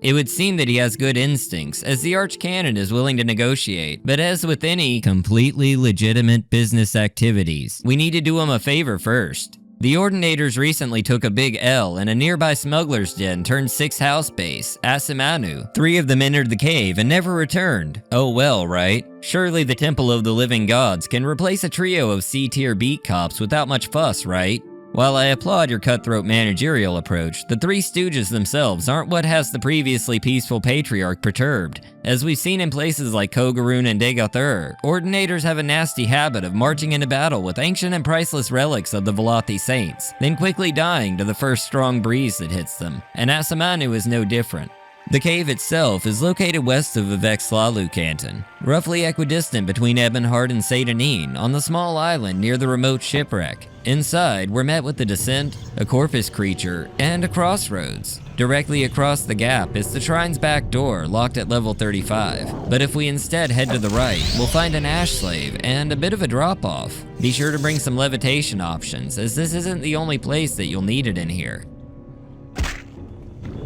It would seem that he has good instincts, as the arch-canon is willing to negotiate, but as with any completely legitimate business activities, we need to do him a favor first. The Ordinators recently took a big L in a nearby smuggler's den turned 6 house base, Asimanu. 3 of them entered the cave and never returned. Oh well, right? Surely the Temple of the Living Gods can replace a trio of C-tier beat cops without much fuss, right? While I applaud your cutthroat managerial approach, the 3 Stooges themselves aren't what has the previously peaceful Patriarch perturbed. As we've seen in places like Kogarun and Degathur, Ordinators have a nasty habit of marching into battle with ancient and priceless relics of the Velothi Saints, then quickly dying to the first strong breeze that hits them, and Asimanu is no different. The cave itself is located west of Vivek Slalu Canton, roughly equidistant between Ebonheart and Satanine on the small island near the remote shipwreck. Inside, we're met with the Descent, a Corpus creature, and a crossroads. Directly across the gap is the shrine's back door, locked at level 35. But if we instead head to the right, we'll find an ash slave and a bit of a drop-off. Be sure to bring some levitation options, as this isn't the only place that you'll need it in here.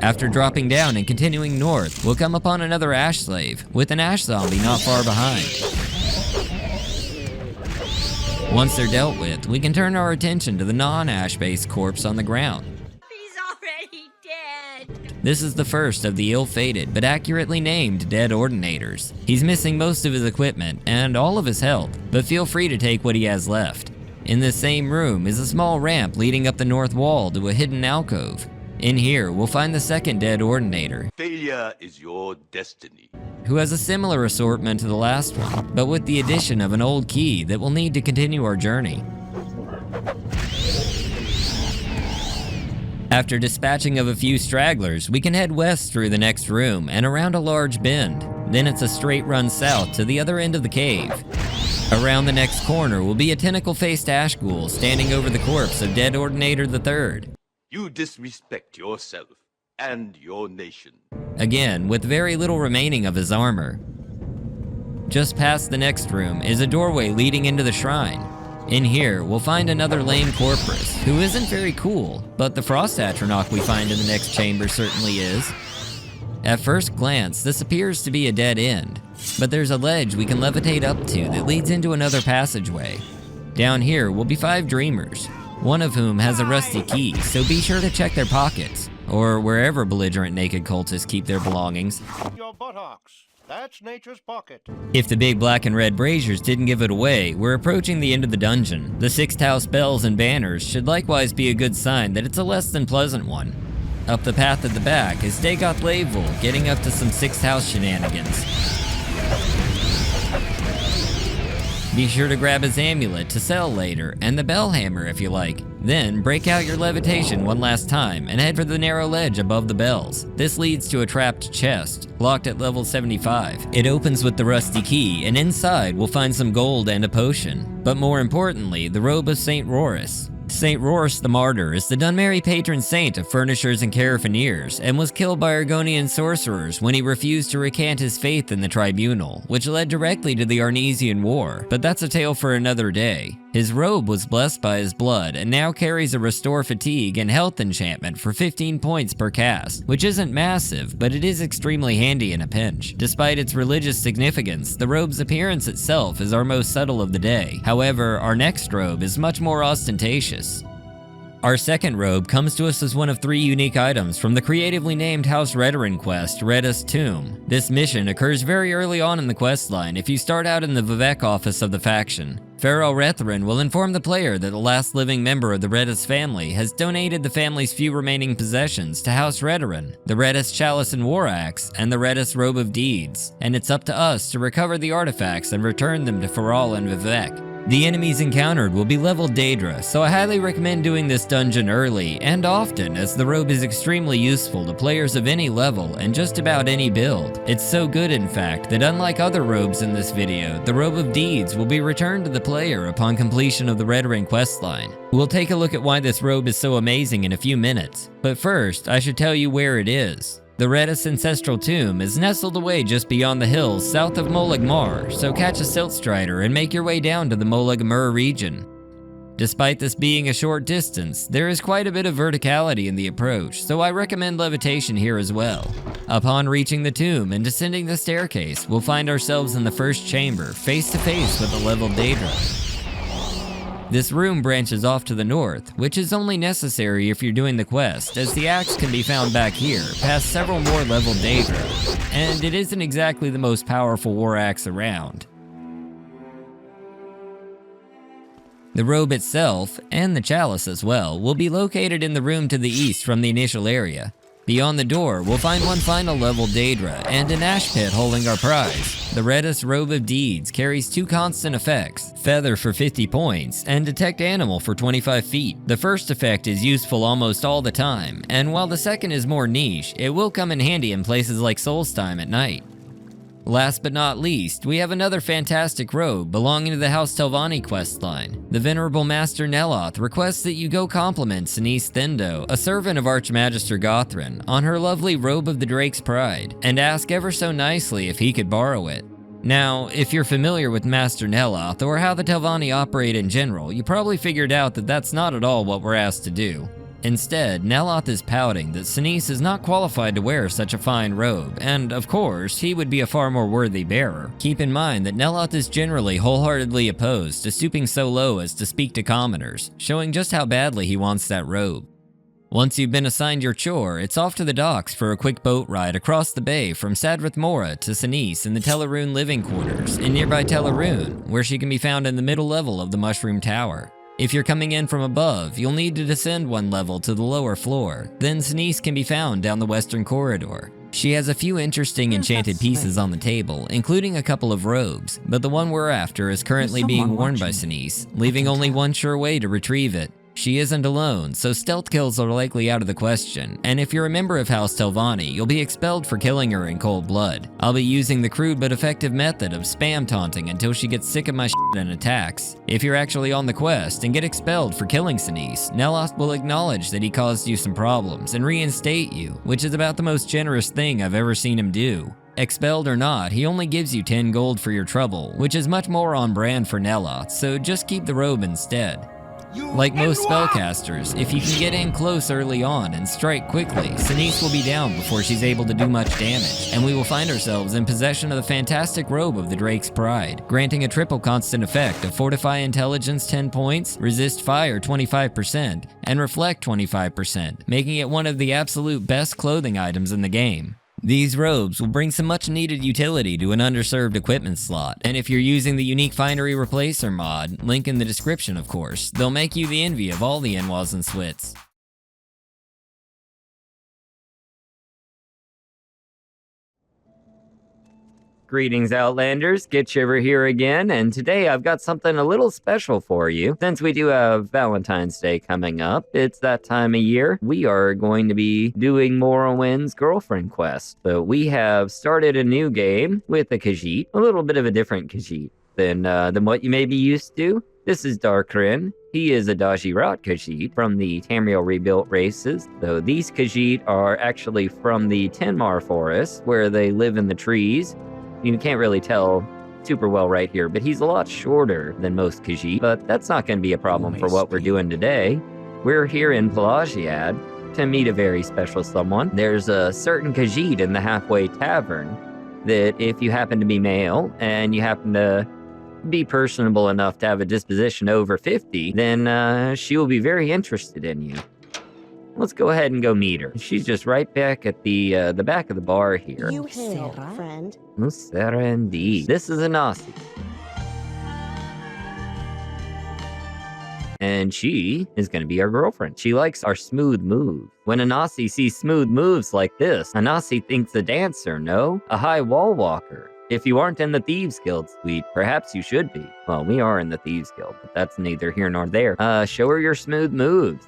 After dropping down and continuing north, we'll come upon another ash slave, with an ash zombie not far behind. Once they're dealt with, we can turn our attention to the non-ash-based corpse on the ground. He's already dead. This is the first of the ill-fated, but accurately named Dead Ordinators. He's missing most of his equipment and all of his health, but feel free to take what he has left. In this same room is a small ramp leading up the north wall to a hidden alcove. In here, we'll find the second Dead Ordinator. Failure is your destiny. Who has a similar assortment to the last one, but with the addition of an old key that we'll need to continue our journey. After dispatching of a few stragglers, we can head west through the next room and around a large bend. Then it's a straight run south to the other end of the cave. Around the next corner will be a tentacle-faced ash ghoul standing over the corpse of Dead Ordinator III. You disrespect yourself and your nation. Again, with very little remaining of his armor. Just past the next room is a doorway leading into the shrine. In here, we'll find another lame corpus, who isn't very cool, but the Frost Atronach we find in the next chamber certainly is. At first glance, this appears to be a dead end, but there's a ledge we can levitate up to that leads into another passageway. Down here will be 5 dreamers, one of whom has a rusty key, so be sure to check their pockets, or wherever belligerent naked cultists keep their belongings. Your buttocks. That's nature's pocket. If the big black and red braziers didn't give it away, we're approaching the end of the dungeon. The 6th house bells and banners should likewise be a good sign that it's a less than pleasant one. Up the path at the back is Dagoth Leivul getting up to some 6th house shenanigans. Be sure to grab his amulet to sell later, and the bell hammer if you like. Then break out your levitation one last time and head for the narrow ledge above the bells. This leads to a trapped chest, locked at level 75. It opens with the rusty key, and inside we'll find some gold and a potion. But more importantly, the robe of St. Rorus. St. Rorus the Martyr is the Dunmeri patron saint of furnishers and carabiniers, and was killed by Argonian sorcerers when he refused to recant his faith in the tribunal, which led directly to the Arnesian War, but that's a tale for another day. His robe was blessed by his blood and now carries a Restore Fatigue and Health enchantment for 15 points per cast, which isn't massive, but it is extremely handy in a pinch. Despite its religious significance, the robe's appearance itself is our most subtle of the day. However, our next robe is much more ostentatious. Our second robe comes to us as one of 3 unique items from the creatively named House Redoran quest, Redda's Tomb. This mission occurs very early on in the questline if you start out in the Vivek office of the faction. Farrell Rethrin will inform the player that the last living member of the Reddas family has donated the family's few remaining possessions to House Redoran, the Reddas Chalice and War Axe, and the Reddas Robe of Deeds, and it's up to us to recover the artifacts and return them to Farrell and Vivek. The enemies encountered will be leveled Daedra, so I highly recommend doing this dungeon early and often, as the robe is extremely useful to players of any level and just about any build. It's so good in fact that unlike other robes in this video, the Robe of Deeds will be returned to the player upon completion of the Redoran questline. We'll take a look at why this robe is so amazing in a few minutes, but first I should tell you where it is. The Reddas ancestral tomb is nestled away just beyond the hills south of Molag Mar, so catch a Silt Strider and make your way down to the Molag Mar region. Despite this being a short distance, there is quite a bit of verticality in the approach, so I recommend levitation here as well. Upon reaching the tomb and descending the staircase, we'll find ourselves in the first chamber, face to face with the leveled Daedra. This room branches off to the north, which is only necessary if you're doing the quest, as the axe can be found back here, past several more leveled Daedra, and it isn't exactly the most powerful war axe around. The robe itself, and the chalice as well, will be located in the room to the east from the initial area. Beyond the door, we'll find one final level Daedra and an ash pit holding our prize. The reddest robe of deeds carries 2 constant effects, feather for 50 points and detect animal for 25 feet. The first effect is useful almost all the time, and while the second is more niche, it will come in handy in places like Solstheim at night. Last but not least, we have another fantastic robe belonging to the House Telvanni questline. The Venerable Master Neloth requests that you go compliment Sinise Thendo, a servant of Archmagister Gothrin, on her lovely robe of the Drake's Pride, and ask ever so nicely if he could borrow it. Now, if you're familiar with Master Neloth or how the Telvanni operate in general, you probably figured out that that's not at all what we're asked to do. Instead, Neloth is pouting that Sinise is not qualified to wear such a fine robe, and of course, he would be a far more worthy bearer. Keep in mind that Neloth is generally wholeheartedly opposed to stooping so low as to speak to commoners, showing just how badly he wants that robe. Once you've been assigned your chore, it's off to the docks for a quick boat ride across the bay from Sadrith Mora to Sinise in the Teleroon living quarters in nearby Teleroon, where she can be found in the middle level of the Mushroom Tower. If you're coming in from above, you'll need to descend 1 level to the lower floor. Then Sinise can be found down the western corridor. She has a few interesting enchanted pieces on the table, including a couple of robes, but the one we're after is currently being worn by Sinise, leaving only one sure way to retrieve it. She isn't alone, so stealth kills are likely out of the question, and if you're a member of House Telvanni, you'll be expelled for killing her in cold blood. I'll be using the crude but effective method of spam taunting until she gets sick of my shit and attacks. If you're actually on the quest and get expelled for killing Sinise, Neloth will acknowledge that he caused you some problems and reinstate you, which is about the most generous thing I've ever seen him do. Expelled or not, he only gives you 10 gold for your trouble, which is much more on brand for Neloth, so just keep the robe instead. Like most spellcasters, if you can get in close early on and strike quickly, Sinise will be down before she's able to do much damage, and we will find ourselves in possession of the fantastic robe of the Drake's Pride, granting a triple constant effect of Fortify Intelligence 10 points, Resist Fire 25%, and Reflect 25%, making it one of the absolute best clothing items in the game. These robes will bring some much needed utility to an underserved equipment slot, and if you're using the unique Finery Replacer mod, link in the description of course, they'll make you the envy of all the Enwas and Swits. Greetings, Outlanders. Gitshiver here again, and today I've got something a little special for you. Since we do have Valentine's Day coming up, it's that time of year, we are going to be doing Morrowind's Girlfriend Quest. So we have started a new game with a Khajiit, a little bit of a different Khajiit than what you may be used to. This is Darkrin. He is a Dajirat Khajiit from the Tamriel Rebuilt races. So these Khajiit are actually from the Tenmar Forest, where they live in the trees. You can't really tell super well right here, but he's a lot shorter than most Khajiit, but that's not going to be a problem for what we're doing today. We're here in Pelagiad to meet a very special someone. There's a certain Khajiit in the Halfway Tavern that if you happen to be male and you happen to be personable enough to have a disposition over 50, then she will be very interested in you. Let's go ahead and go meet her. She's just right back at the back of the bar here. You hail, friend. Oh, Sarah indeed. This is Anasi. And she is going to be our girlfriend. She likes our smooth moves. When Anasi sees smooth moves like this, Anasi thinks a dancer, no? A high wall walker. If you aren't in the Thieves Guild suite, perhaps you should be. Well, we are in the Thieves Guild, but that's neither here nor there. Show her your smooth moves.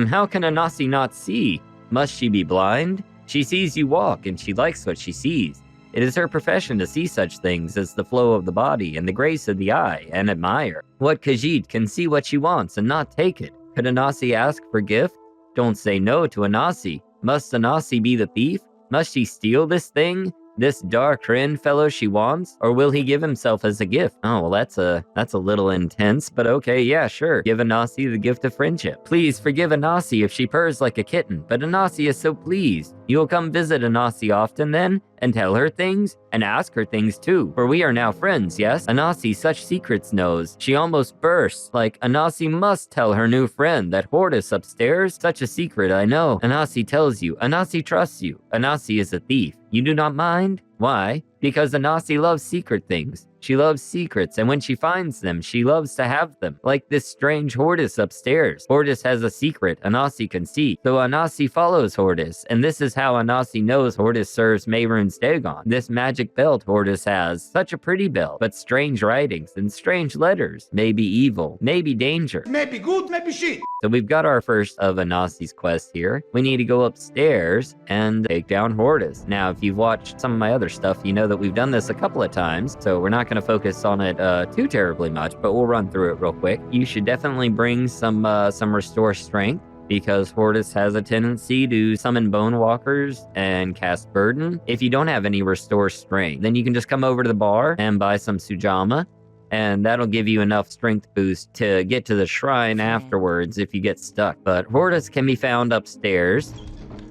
How can Anasi not see? Must she be blind? She sees you walk, and she likes what she sees. It is her profession to see such things as the flow of the body and the grace of the eye, and admire. What Khajiit can see what she wants and not take it? Could Anasi ask for gift? Don't say no to Anasi. Must Anasi be the thief? Must she steal this thing? This Darkrin fellow she wants? Or will he give himself as a gift? Oh, well, that's a little intense, but okay, yeah, sure. Give Anasi the gift of friendship. Please forgive Anasi if she purrs like a kitten, but Anasi is so pleased. You'll come visit Anasi often then, and tell her things, and ask her things too, for we are now friends, yes? Anasi such secrets knows. She almost bursts, like Anasi must tell her new friend that Hortus upstairs. Such a secret, I know. Anasi tells you. Anasi trusts you. Anasi is a thief. You do not mind? Why? Because Anasi loves secret things. She loves secrets, and when she finds them, she loves to have them. Like this strange Hortus upstairs. Hortus has a secret Anasi can see, so Anasi follows Hortus, and this is how Anasi knows Hortus serves Mehrunes Dagon. This magic belt Hortus has, such a pretty belt, but strange writings and strange letters. Maybe evil, maybe danger. Maybe good, maybe shit. So we've got our first of Anasi's quests here. We need to go upstairs and take down Hortus. Now, if you've watched some of my other stuff, you know that we've done this a couple of times, so we're not going to focus on it too terribly much, but we'll run through it real quick. You should definitely bring some restore strength, because Hortus has a tendency to summon bone walkers and cast burden. If you don't have any restore strength, then you can just come over to the bar and buy some Sujamma, and that'll give you enough strength boost to get to the shrine afterwards if you get stuck. But Hortus can be found upstairs,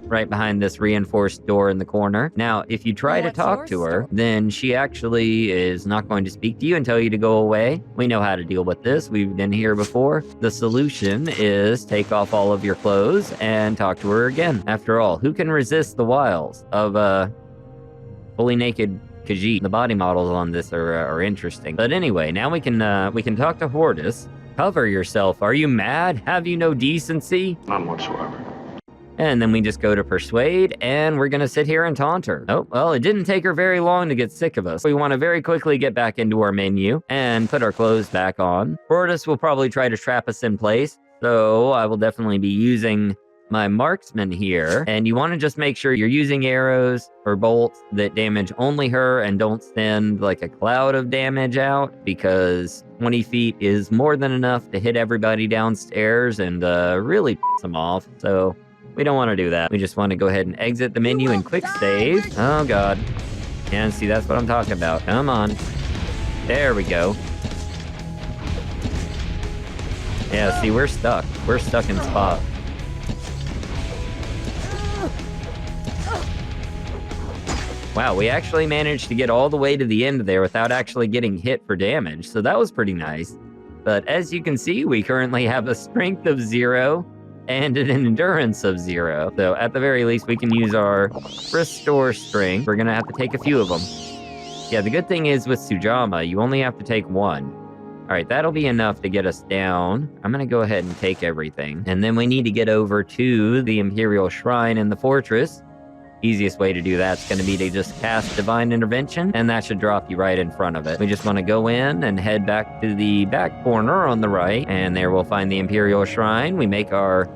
right behind this reinforced door in the corner. Now, if you try to talk to her, then she actually is not going to speak to you and tell you to go away. We know how to deal with this. We've been here before. The solution is take off all of your clothes and talk to her again. After all, who can resist the wiles of a fully naked Khajiit? The body models on this are interesting. But anyway, now we can talk to Hortus. Cover yourself. Are you mad? Have you no decency? None whatsoever. And then we just go to Persuade, and we're gonna sit here and taunt her. Oh, well, it didn't take her very long to get sick of us. We wanna very quickly get back into our menu and put our clothes back on. Hortus will probably try to trap us in place, so I will definitely be using my marksman here. And you wanna just make sure you're using arrows or bolts that damage only her and don't send like a cloud of damage out, because 20 feet is more than enough to hit everybody downstairs and really piss them off. So we don't want to do that. We just want to go ahead and exit the menu and quick save. Oh, God. And see, that's what I'm talking about. Come on. There we go. Yeah, see, we're stuck. We're stuck in spot. Wow, we actually managed to get all the way to the end there without actually getting hit for damage, so that was pretty nice. But as you can see, we currently have a strength of 0 and an endurance of 0. So at the very least, we can use our restore strength. We're gonna have to take a few of them. Yeah, the good thing is with Sujamma, you only have to take 1. All right, that'll be enough to get us down. I'm gonna go ahead and take everything. And then we need to get over to the Imperial Shrine in the fortress. Easiest way to do that's gonna be to just cast Divine Intervention, and that should drop you right in front of it. We just wanna go in and head back to the back corner on the right, and there we'll find the Imperial Shrine. We make our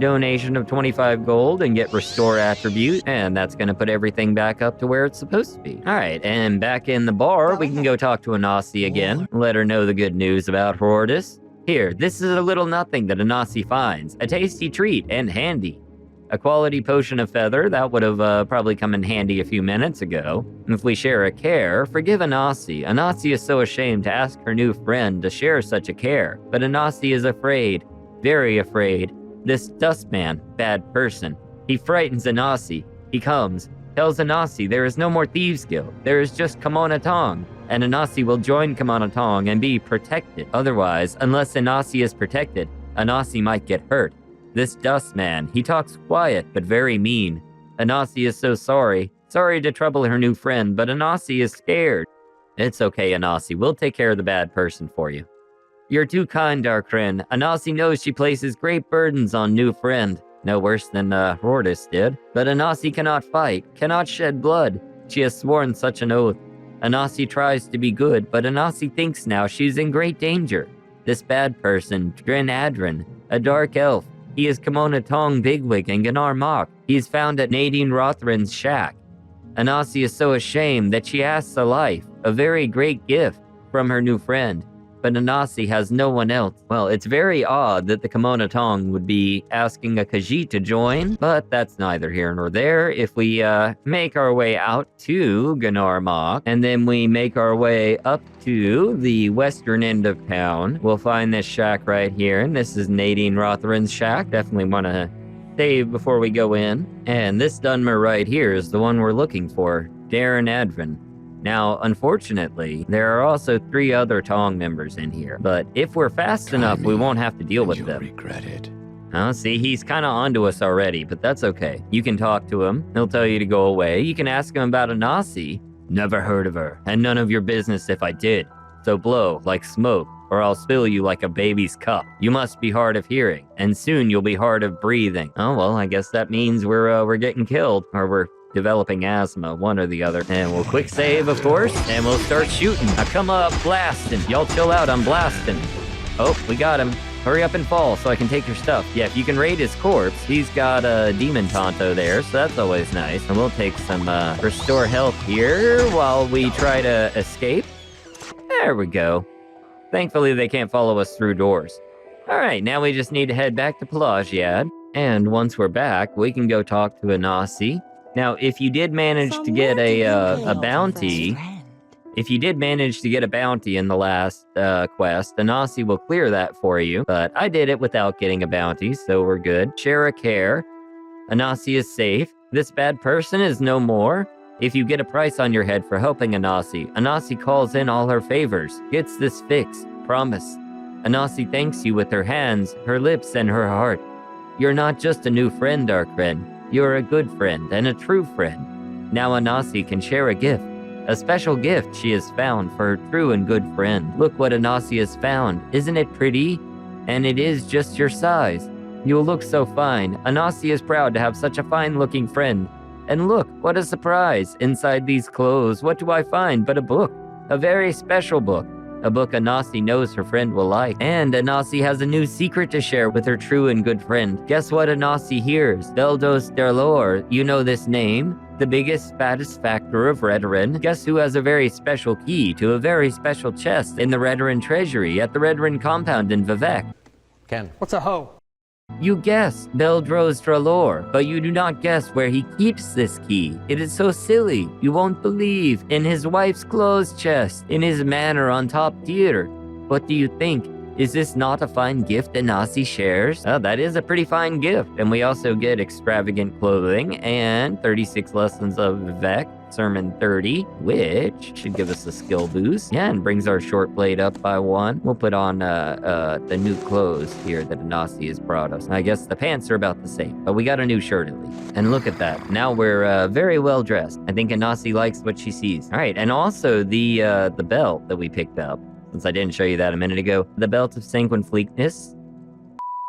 donation of 25 gold and get Restore Attribute, and that's gonna put everything back up to where it's supposed to be. All right, and back in the bar, we can go talk to Anasi again, let her know the good news about Hortus. Here, this is a little nothing that Anasi finds, a tasty treat and handy. A quality potion of feather, that would have probably come in handy a few minutes ago. If we share a care, forgive Anasi. Anasi is so ashamed to ask her new friend to share such a care, but Anasi is afraid, very afraid. This Dustman, bad person. He frightens Anasi. He comes, tells Anasi there is no more Thieves Guild. There is just Kamona Tong, and Anasi will join Kamona Tong and be protected. Otherwise, unless Anasi is protected, Anasi might get hurt. This Dustman, he talks quiet but very mean. Anasi is so sorry. Sorry to trouble her new friend, but Anasi is scared. It's okay, Anasi. We'll take care of the bad person for you. You're too kind, Darkren. Anasi knows she places great burdens on new friend. No worse than Hortus did. But Anasi cannot fight, cannot shed blood. She has sworn such an oath. Anasi tries to be good, but Anasi thinks now she's in great danger. This bad person, Dren Adren, a dark elf. He is Kamona Tong Bigwig and Ganar Mok. He is found at Nadine Rothran's shack. Anasi is so ashamed that she asks a life, a very great gift, from her new friend. But Anasi has no one else. Well, it's very odd that the Kamona Tong would be asking a Khajiit to join, but that's neither here nor there. If we make our way out to Ganar Mok, and then we make our way up to the western end of town, we'll find this shack right here, and this is Nadine Rothran's shack. Definitely want to save before we go in. And this Dunmer right here is the one we're looking for, Darren Advin. Now, unfortunately, there are also 3 other Tong members in here, but if we're fast enough, we won't have to deal with them. Regret it. Oh, see, he's kind of onto us already, but that's okay. You can talk to him. He'll tell you to go away. You can ask him about Anasi. Never heard of her, and none of your business if I did. So blow like smoke, or I'll spill you like a baby's cup. You must be hard of hearing, and soon you'll be hard of breathing. Oh, well, I guess that means we're getting killed, or we're developing asthma, one or the other. And we'll quick save, of course, and we'll start shooting. Now come up, blasting. Y'all chill out, I'm blasting. Oh, we got him. Hurry up and fall so I can take your stuff. Yeah, if you can raid his corpse, he's got a demon Tonto there, so that's always nice. And we'll take some restore health here while we try to escape. There we go. Thankfully, they can't follow us through doors. All right, now we just need to head back to Pelagiad. And once we're back, we can go talk to Anasi. Now, if you did manage to get a bounty... If you did manage to get a bounty in the last quest, Anasi will clear that for you. But I did it without getting a bounty, so we're good. Share a care. Anasi is safe. This bad person is no more. If you get a price on your head for helping Anasi, Anasi calls in all her favors, gets this fixed, promise. Anasi thanks you with her hands, her lips, and her heart. You're not just a new friend, Dark Friend. You're a good friend and a true friend. Now Anasi can share a gift. A special gift she has found for her true and good friend. Look what Anasi has found. Isn't it pretty? And it is just your size. You'll look so fine. Anasi is proud to have such a fine-looking friend. And look, what a surprise. Inside these clothes, what do I find but a book? A very special book. A book Anasi knows her friend will like. And Anasi has a new secret to share with her true and good friend. Guess what Anasi hears? Beldos Derlor. You know this name? The biggest, fattest factor of Redoran. Guess who has a very special key to a very special chest in the Redoran treasury at the Redoran compound in Vivek? Ken. What's a hoe? You guess Beldros Dralor, but you do not guess where he keeps this key. It is so silly, you won't believe. In his wife's clothes chest, in his manor on top tier. What do you think? Is this not a fine gift Anasi shares? Oh, that is a pretty fine gift. And we also get extravagant clothing and 36 lessons of Vivek, Sermon 30, which should give us a skill boost. Yeah, and brings our short blade up by 1. We'll put on the new clothes here that Anasi has brought us. I guess the pants are about the same, but we got a new shirt at least. And look at that. Now we're very well dressed. I think Anasi likes what she sees. All right, and also the belt that we picked up. Since I didn't show you that a minute ago. The Belt of Sanguine Fleetness.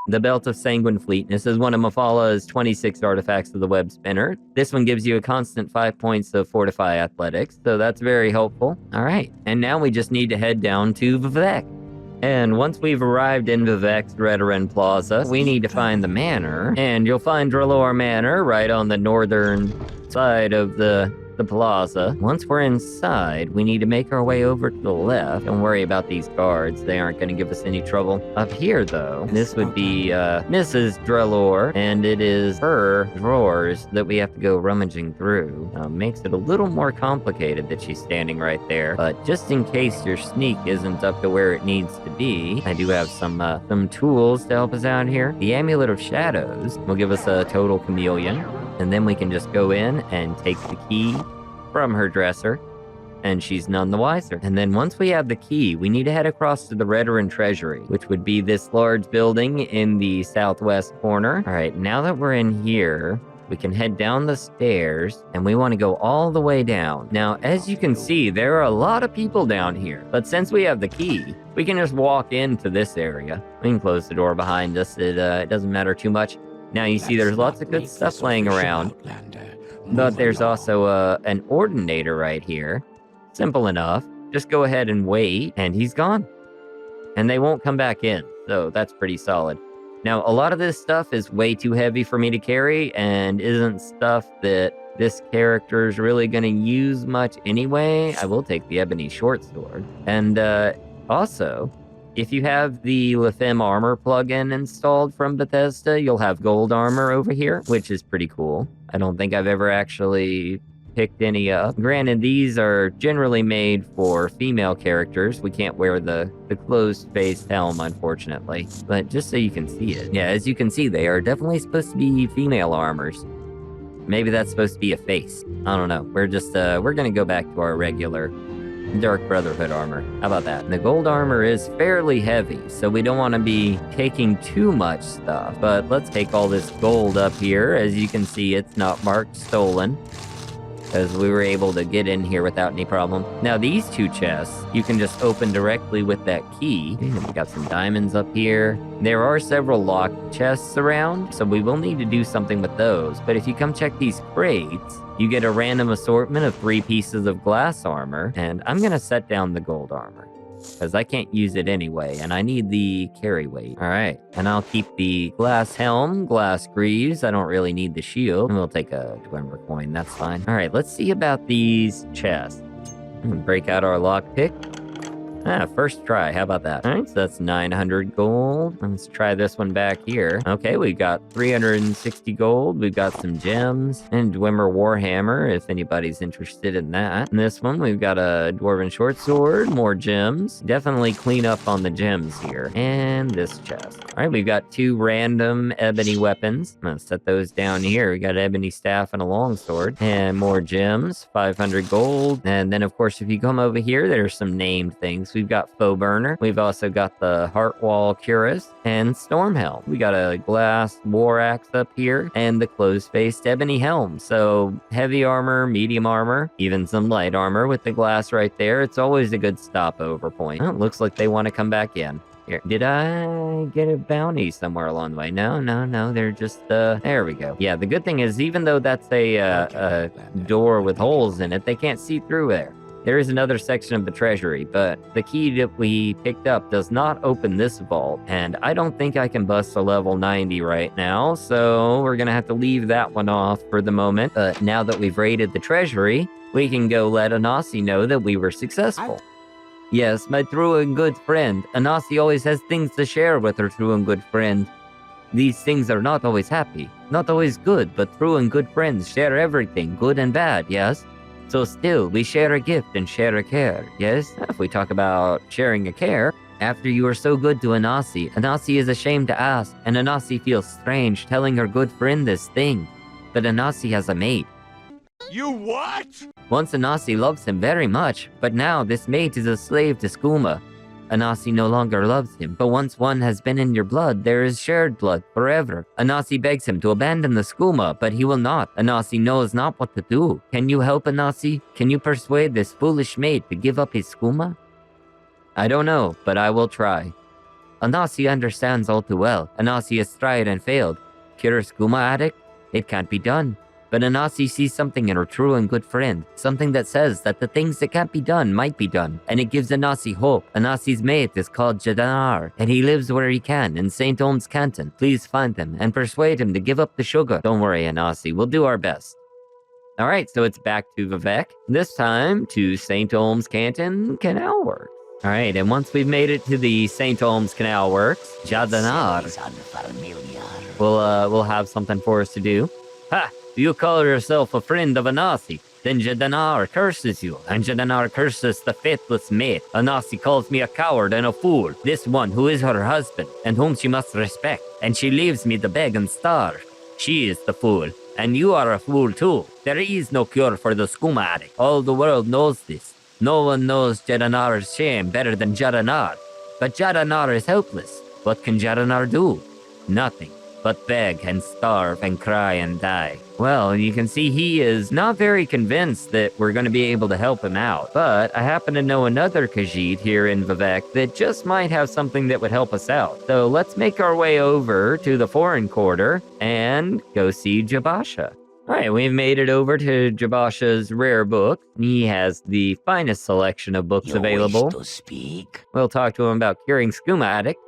The Belt of Sanguine Fleetness is one of Mafala's 26 artifacts of the web spinner. This one gives you a constant 5 points of Fortify Athletics, so that's very helpful. All right, and now we just need to head down to Vivek. And once we've arrived in Vivek's Redoran Plaza, we need to find the manor, and you'll find Dralor Manor right on the northern side of the plaza. Once we're inside, we need to make our way over to the left. Don't worry about these guards. They aren't going to give us any trouble. Up here, though, this would be Mrs. Dralor, and it is her drawers that we have to go rummaging through. Makes it a little more complicated that she's standing right there. But just in case your sneak isn't up to where it needs to be, I do have some tools to help us out here. The Amulet of Shadows will give us a total chameleon. And then we can just go in and take the key from her dresser, and she's none the wiser. And then once we have the key, we need to head across to the Redoran Treasury, which would be this large building in the southwest corner. All right, now that we're in here, we can head down the stairs, and we want to go all the way down. Now, as you can see, there are a lot of people down here, but since we have the key, we can just walk into this area. We can close the door behind us. It doesn't matter too much. Now you see there's lots of good stuff laying around, but there's also an Ordinator right here. Simple enough. Just go ahead and wait, and he's gone. And they won't come back in, so that's pretty solid. Now, a lot of this stuff is way too heavy for me to carry, and isn't stuff that this character is really going to use much anyway. I will take the Ebony Short Sword. And also, if you have the Lethim armor plugin installed from Bethesda, you'll have gold armor over here, which is pretty cool. I don't think I've ever actually picked any up. Granted, these are generally made for female characters. We can't wear the closed-faced helm, unfortunately. But just so you can see it. Yeah, as you can see, they are definitely supposed to be female armors. Maybe that's supposed to be a face. I don't know. We're just, we're gonna go back to our regular Dark Brotherhood armor. How about that? The gold armor is fairly heavy, so we don't want to be taking too much stuff. But let's take all this gold up here. As you can see, it's not marked stolen. because we were able to get in here without any problem. Now, these two chests, you can just open directly with that key. We got some diamonds up here. There are several locked chests around, so we will need to do something with those. But if you come check these crates, you get a random assortment of 3 pieces of glass armor, and I'm gonna set down the gold armor, because I can't use it anyway, and I need the carry weight. All right, and I'll keep the glass helm, glass greaves. I don't really need the shield. And we'll take a Dwemer coin, that's fine. All right, let's see about these chests. Break out our lockpick. First try, how about that? All right, so that's 900 gold. Let's try this one back here. Okay, we got 360 gold. We've got some gems and Dwemer Warhammer, if anybody's interested in that. And this one, we've got a Dwarven Short Sword, more gems. Definitely clean up on the gems here. And this chest. All right, we've got 2 random ebony weapons. I'm gonna set those down here. We got an ebony staff and a longsword. And more gems, 500 gold. And then, of course, if you come over here, there's some named things. We've got Foe Burner. We've also got the Heartwall Cuirass and Stormhelm. We got a glass war axe up here and the closed-faced ebony helm. So heavy armor, medium armor, even some light armor with the glass right there. It's always a good stopover point. Oh, it looks like they want to come back in. Here, did I get a bounty somewhere along the way? No, they're just, there we go. Yeah, the good thing is, even though that's a door with holes in it, they can't see through there. There is another section of the treasury, but the key that we picked up does not open this vault, and I don't think I can bust a level 90 right now, so we're gonna have to leave that one off for the moment. But now that we've raided the treasury, we can go let Anasi know that we were successful. Yes, my true and good friend. Anasi always has things to share with her true and good friend. These things are not always happy, not always good, but true and good friends share everything, good and bad, yes? So still, we share a gift and share a care, yes? If we talk about sharing a care, after you are so good to Anasi, Anasi is ashamed to ask, and Anasi feels strange telling her good friend this thing. But Anasi has a mate. You what? Once Anasi loves him very much, but now this mate is a slave to Skooma. Anasi no longer loves him, but once one has been in your blood, there is shared blood forever. Anasi begs him to abandon the Skooma, but he will not. Anasi knows not what to do. Can you help Anasi? Can you persuade this foolish mate to give up his Skooma? I don't know, but I will try. Anasi understands all too well. Anasi has tried and failed. Cure a Skooma addict? It can't be done. But Anasi sees something in her true and good friend, something that says that the things that can't be done might be done, and it gives Anasi hope. Anasi's mate is called Jadanar, and he lives where he can in St. Olm's Canton. Please find him and persuade him to give up the sugar. Don't worry, Anasi, we'll do our best. Alright, so it's back to Vivek, this time to St. Olm's Canton Canal Works. Alright, and once we've made it to the St. Olm's Canal Works, Jadanar will have something for us to do. Ha! You call yourself a friend of Anasi, then Jadanar curses you, and Jadanar curses the faithless mate. Anasi calls me a coward and a fool, this one who is her husband, and whom she must respect, and she leaves me to beg and starve. She is the fool, and you are a fool too. There is no cure for the Skooma addict. All the world knows this. No one knows Jadanar's shame better than Jadanar. But Jadanar is helpless. What can Jadanar do? Nothing. But beg and starve and cry and die. Well, you can see he is not very convinced that we're going to be able to help him out. But I happen to know another Khajiit here in Vivek that just might have something that would help us out. So let's make our way over to the foreign quarter and go see Jabasha. Alright, we've made it over to Jabasha's rare book. He has the finest selection of books available. Wish to speak? We'll talk to him about curing Skooma addict.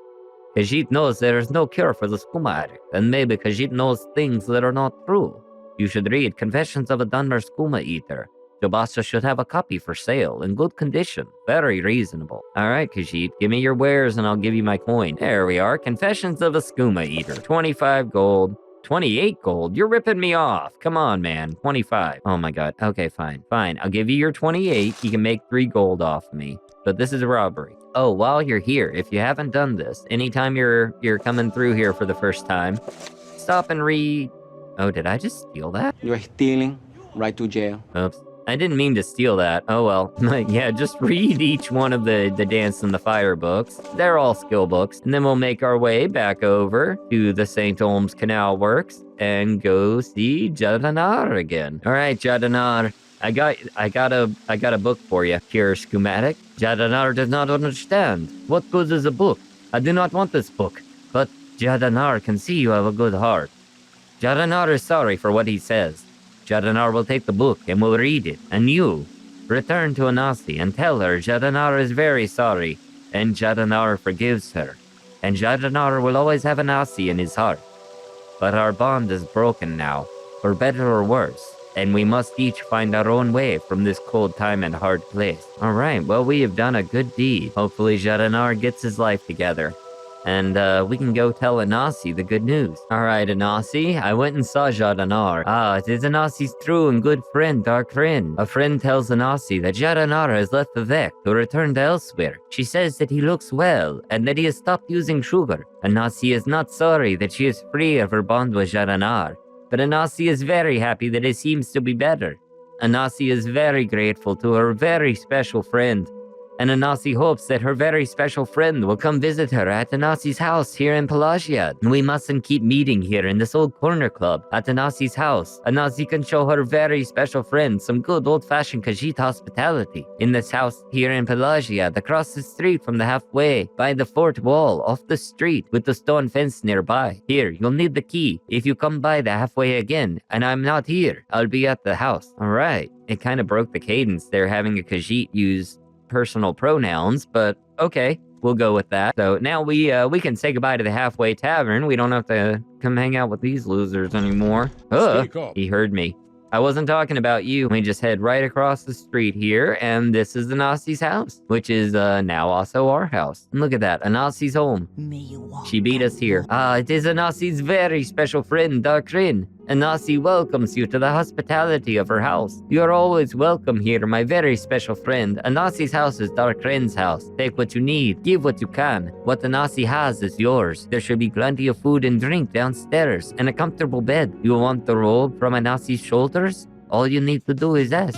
Khajiit knows there is no cure for the Skooma addict, and maybe Khajiit knows things that are not true. You should read Confessions of a Dunmer Skooma Eater. Jabasha should have a copy for sale, in good condition. Very reasonable. Alright, Khajiit, give me your wares and I'll give you my coin. There we are, Confessions of a Skooma Eater. 25 gold. 28 gold? You're ripping me off. Come on, man. 25. Oh my god. Okay, fine. Fine. I'll give you your 28. You can make 3 gold off of me. But this is a robbery. Oh, while you're here, if you haven't done this, anytime you're coming through here for the first time, stop and read... Oh, did I just steal that? You're stealing. Right to jail. Oops. I didn't mean to steal that. Oh well. Yeah, just read each one of the Dance and the Fire books. They're all skill books. And then we'll make our way back over to the St. Olm's Canal Works and go see Jadanar again. Alright, Jadanar. I got a book for you. Here, schematic. Jadanar does not understand. What good is a book? I do not want this book. But Jadanar can see you have a good heart. Jadanar is sorry for what he says. Jadanar will take the book and will read it. And you, return to Anasi and tell her Jadanar is very sorry. And Jadanar forgives her. And Jadanar will always have Anasi in his heart. But our bond is broken now, for better or worse. And we must each find our own way from this cold time and hard place. Alright, well, we have done a good deed. Hopefully Jadanar gets his life together. And we can go tell Anasi the good news. Alright, Anasi, I went and saw Jadanar. It is Anasi's true and good friend, Darkrin. A friend tells Anasi that Jadanar has left Vivek to return to elsewhere. She says that he looks well, and that he has stopped using sugar. Anasi is not sorry that she is free of her bond with Jadanar. But Anasi is very happy that it seems to be better. Anasi is very grateful to her very special friend. And Anasi hopes that her very special friend will come visit her at Anasi's house here in Pelagia. We mustn't keep meeting here in this old corner club at Anasi's house. Anasi can show her very special friend some good old-fashioned Khajiit hospitality. In this house here in Pelagia, across the street from the halfway, by the fort wall, off the street, with the stone fence nearby. Here, you'll need the key. If you come by the halfway again, and I'm not here, I'll be at the house. Alright, it kind of broke the cadence there having a Khajiit use personal pronouns, but okay, we'll go with that. So now we can say goodbye to the halfway tavern. We don't have to come hang out with these losers anymore. He heard me. I wasn't talking about you. We just head right across the street here, and this is Anasi's house, which is now also our house. And look at that, Anasi's home. She beat us here. It is Anasi's very special friend, Darkrin. Anasi welcomes you to the hospitality of her house. You are always welcome here, my very special friend. Anasi's house is Darkrin's house. Take what you need, give what you can. What Anasi has is yours. There should be plenty of food and drink downstairs, and a comfortable bed. You want the robe from Anasi's shoulders? All you need to do is ask.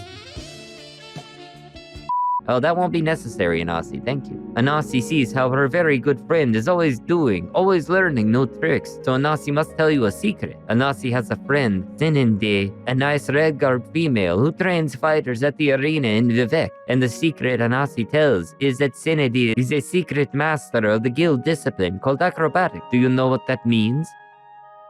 Oh, that won't be necessary, Anasi, thank you. Anasi sees how her very good friend is always learning new tricks, so Anasi must tell you a secret. Anasi has a friend, Sininde, a nice red-garbed female who trains fighters at the arena in Vivek. And the secret Anasi tells is that Sininde is a secret master of the guild discipline called acrobatic. Do you know what that means?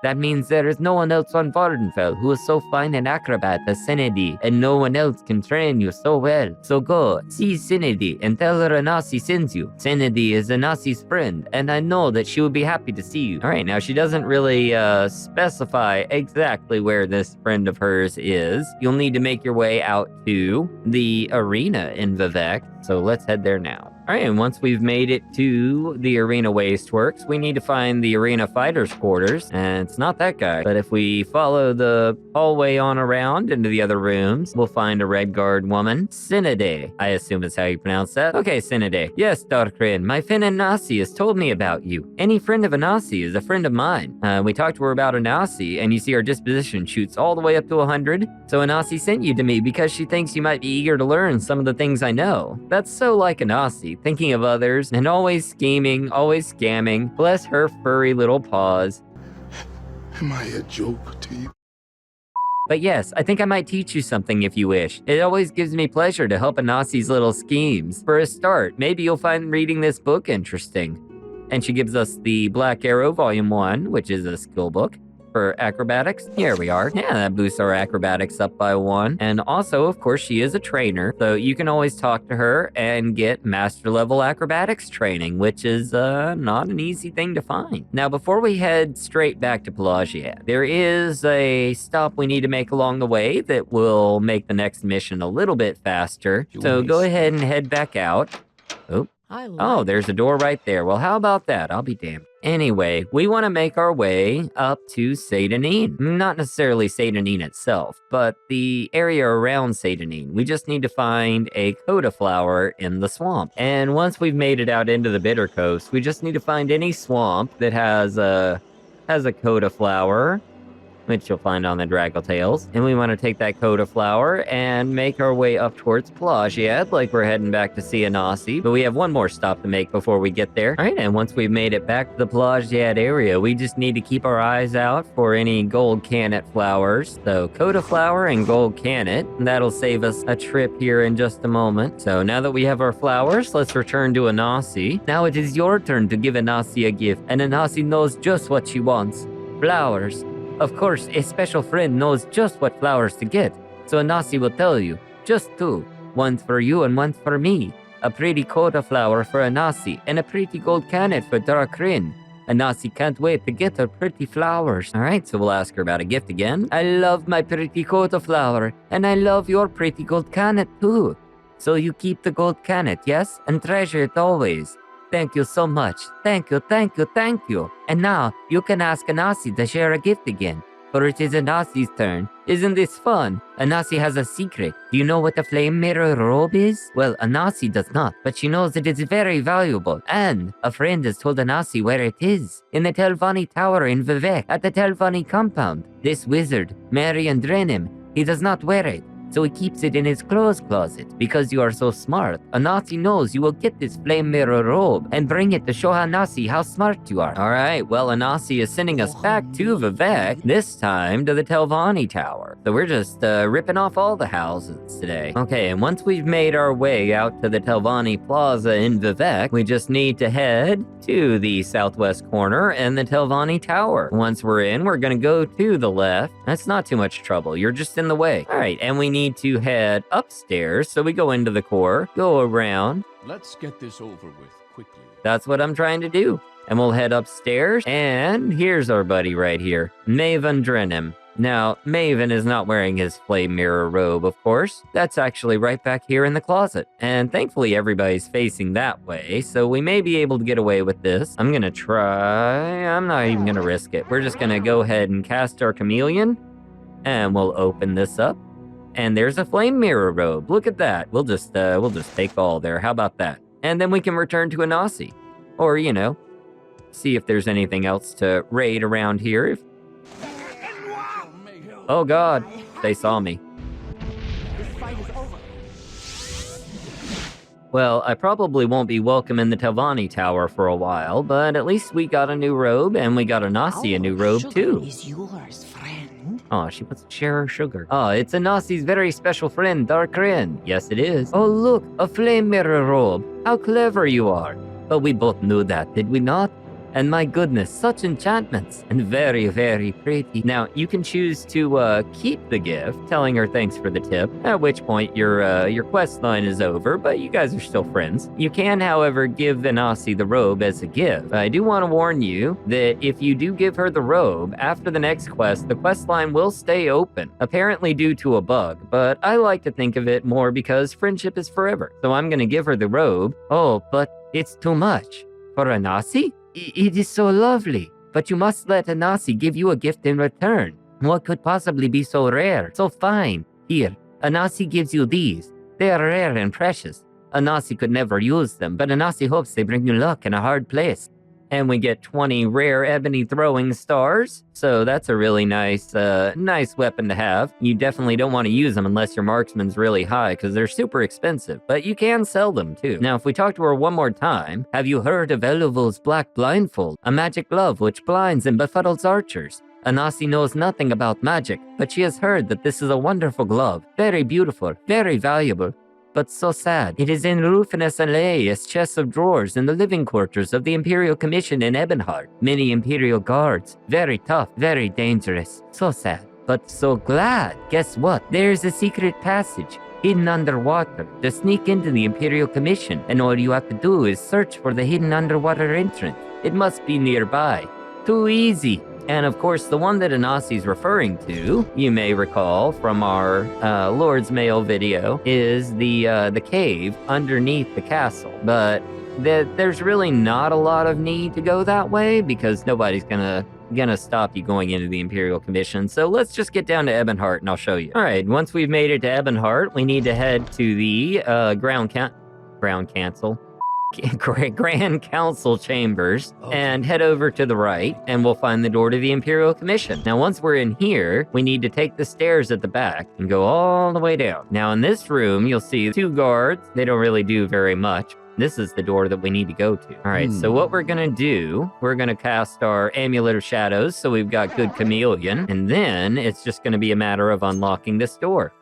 That means there is no one else on Vardenfell who is so fine an acrobat as Sinidi, and no one else can train you so well. So go, see Sinidi, and tell her Anasi sends you. Sinidi is Anasi's friend, and I know that she would be happy to see you. Alright, now she doesn't really specify exactly where this friend of hers is. You'll need to make your way out to the arena in Vivek, so let's head there now. Alright, and once we've made it to the Arena Wasteworks, we need to find the Arena Fighters' quarters, and it's not that guy. But if we follow the hallway on around into the other rooms, we'll find a Red Guard woman, Sinide. I assume is how you pronounce that. Okay, Sinide. Yes, Darkrin, my friend Anasi has told me about you. Any friend of Anasi is a friend of mine. We talked to her about Anasi, and you see our disposition shoots all the way up to 100. So Anasi sent you to me because she thinks you might be eager to learn some of the things I know. That's so like Anasi. Thinking of others, and always scheming, always scamming. Bless her furry little paws. Am I a joke to you? But yes, I think I might teach you something if you wish. It always gives me pleasure to help Anasi's little schemes. For a start, maybe you'll find reading this book interesting. And she gives us the Black Arrow Volume 1, which is a skill book for acrobatics. Here we are. Yeah, that boosts our acrobatics up by 1. And also, of course, she is a trainer, so you can always talk to her and get master level acrobatics training, which is not an easy thing to find. Now, before we head straight back to Pelagia, there is a stop we need to make along the way that will make the next mission a little bit faster. So go ahead and head back out. Oh, there's a door right there. Well, how about that? I'll be damned. Anyway, we want to make our way up to Seydanine. Not necessarily Seydanine itself, but the area around Seydanine. We just need to find a Coda flower in the swamp. And once we've made it out into the Bitter Coast, we just need to find any swamp that has a Coda flower. which you'll find on the Draggle Tales. And we want to take that Coda Flower and make our way up towards Pelagiad, like we're heading back to see Anasi. But we have one more stop to make before we get there. All right, and once we've made it back to the Pelagiad area, we just need to keep our eyes out for any gold Canet flowers. So Coda Flower and gold Canet. That'll save us a trip here in just a moment. So now that we have our flowers, let's return to Anasi. Now it is your turn to give Anasi a gift, and Anasi knows just what she wants. Flowers. Of course, a special friend knows just what flowers to get, so Anasi will tell you. Just two. One for you and one for me. A pretty Coda flower for Anasi, and a pretty gold Canet for Darkrin. Anasi can't wait to get her pretty flowers. All right, so we'll ask her about a gift again. I love my pretty Coda flower, and I love your pretty gold Canet too. So you keep the gold Canet, yes? And treasure it always. Thank you so much. Thank you, thank you, thank you. And now, you can ask Anasi to share a gift again, for it is Anasi's turn. Isn't this fun? Anasi has a secret. Do you know what a flame mirror robe is? Well, Anasi does not, but she knows it is very valuable. And a friend has told Anasi where it is. In the Telvanni Tower in Vivek, at the Telvanni compound. This wizard, Marian Drenim, he does not wear it, so he keeps it in his clothes closet. Because you are so smart, Anasi knows you will get this flame mirror robe and bring it to show Anasi how smart you are. All right, well, Anasi is sending us back to Vivek, this time to the Telvanni Tower. So we're just ripping off all the houses today. Okay, and once we've made our way out to the Telvanni Plaza in Vivek, we just need to head to the southwest corner and the Telvanni Tower. Once we're in, we're gonna go to the left. That's not too much trouble, you're just in the way. All right, and we need to head upstairs, so we go into the core, go around. Let's get this over with quickly. That's what I'm trying to do. And we'll head upstairs, and here's our buddy right here, Maven Drenim. Now, Maven is not wearing his flame mirror robe, of course. That's actually right back here in the closet. And thankfully, everybody's facing that way, so we may be able to get away with this. I'm gonna try. I'm not even gonna risk it. We're just gonna go ahead and cast our chameleon, and we'll open this up. And there's a flame mirror robe. Look at that. We'll just take all there. How about that? And then we can return to Anasi. Or, you know, see if there's anything else to raid around here. Oh god, they saw me. Well, I probably won't be welcome in the Telvanni Tower for a while, but at least we got a new robe, and we got Anasi a new robe too. Is yours, friend. Oh, she wants to share her sugar. Oh, it's Anasi's very special friend, Darkrin. Yes, it is. Oh, look, a flame mirror robe. How clever you are. But we both knew that, did we not? And my goodness, such enchantments, and very, very pretty. Now, you can choose to keep the gift, telling her thanks for the tip, at which point your quest line is over, but you guys are still friends. You can, however, give Anasi the robe as a gift. I do want to warn you that if you do give her the robe, after the next quest, the quest line will stay open, apparently due to a bug, but I like to think of it more because friendship is forever. So I'm going to give her the robe. Oh, but it's too much. For Anasi? It is so lovely, but you must let Anasi give you a gift in return. What could possibly be so rare, so fine? Here, Anasi gives you these. They are rare and precious. Anasi could never use them, but Anasi hopes they bring you luck in a hard place. And we get 20 rare ebony throwing stars, so that's a really nice weapon to have. You definitely don't want to use them unless your marksman's really high, because they're super expensive, but you can sell them too. Now, if we talk to her one more time, have you heard of Eluvel's Black Blindfold, a magic glove which blinds and befuddles archers? Anasi knows nothing about magic, but she has heard that this is a wonderful glove, very beautiful, very valuable, but so sad. It is in Rufinus Alaisiagae's chest of drawers in the living quarters of the Imperial Commission in Ebonheart. Many Imperial guards. Very tough, very dangerous. So sad, but so glad. Guess what? There's a secret passage, hidden underwater, to sneak into the Imperial Commission, and all you have to do is search for the hidden underwater entrance. It must be nearby. Too easy. And of course, the one that Anasi's referring to, you may recall from our Lord's Mail video, is the cave underneath the castle. But there's really not a lot of need to go that way because nobody's gonna stop you going into the Imperial Commission. So let's just get down to Ebonheart and I'll show you. All right, once we've made it to Ebonheart, we need to head to the ground cancel. Grand Council chambers and head over to the right, and we'll find the door to the Imperial Commission. Now, once we're in here, we need to take the stairs at the back and go all the way down. Now, in this room, you'll see 2 guards. They don't really do very much. This is the door that we need to go to. All right, so what we're gonna do, we're gonna cast our Amulet of Shadows, so we've got good chameleon, and then it's just gonna be a matter of unlocking this door.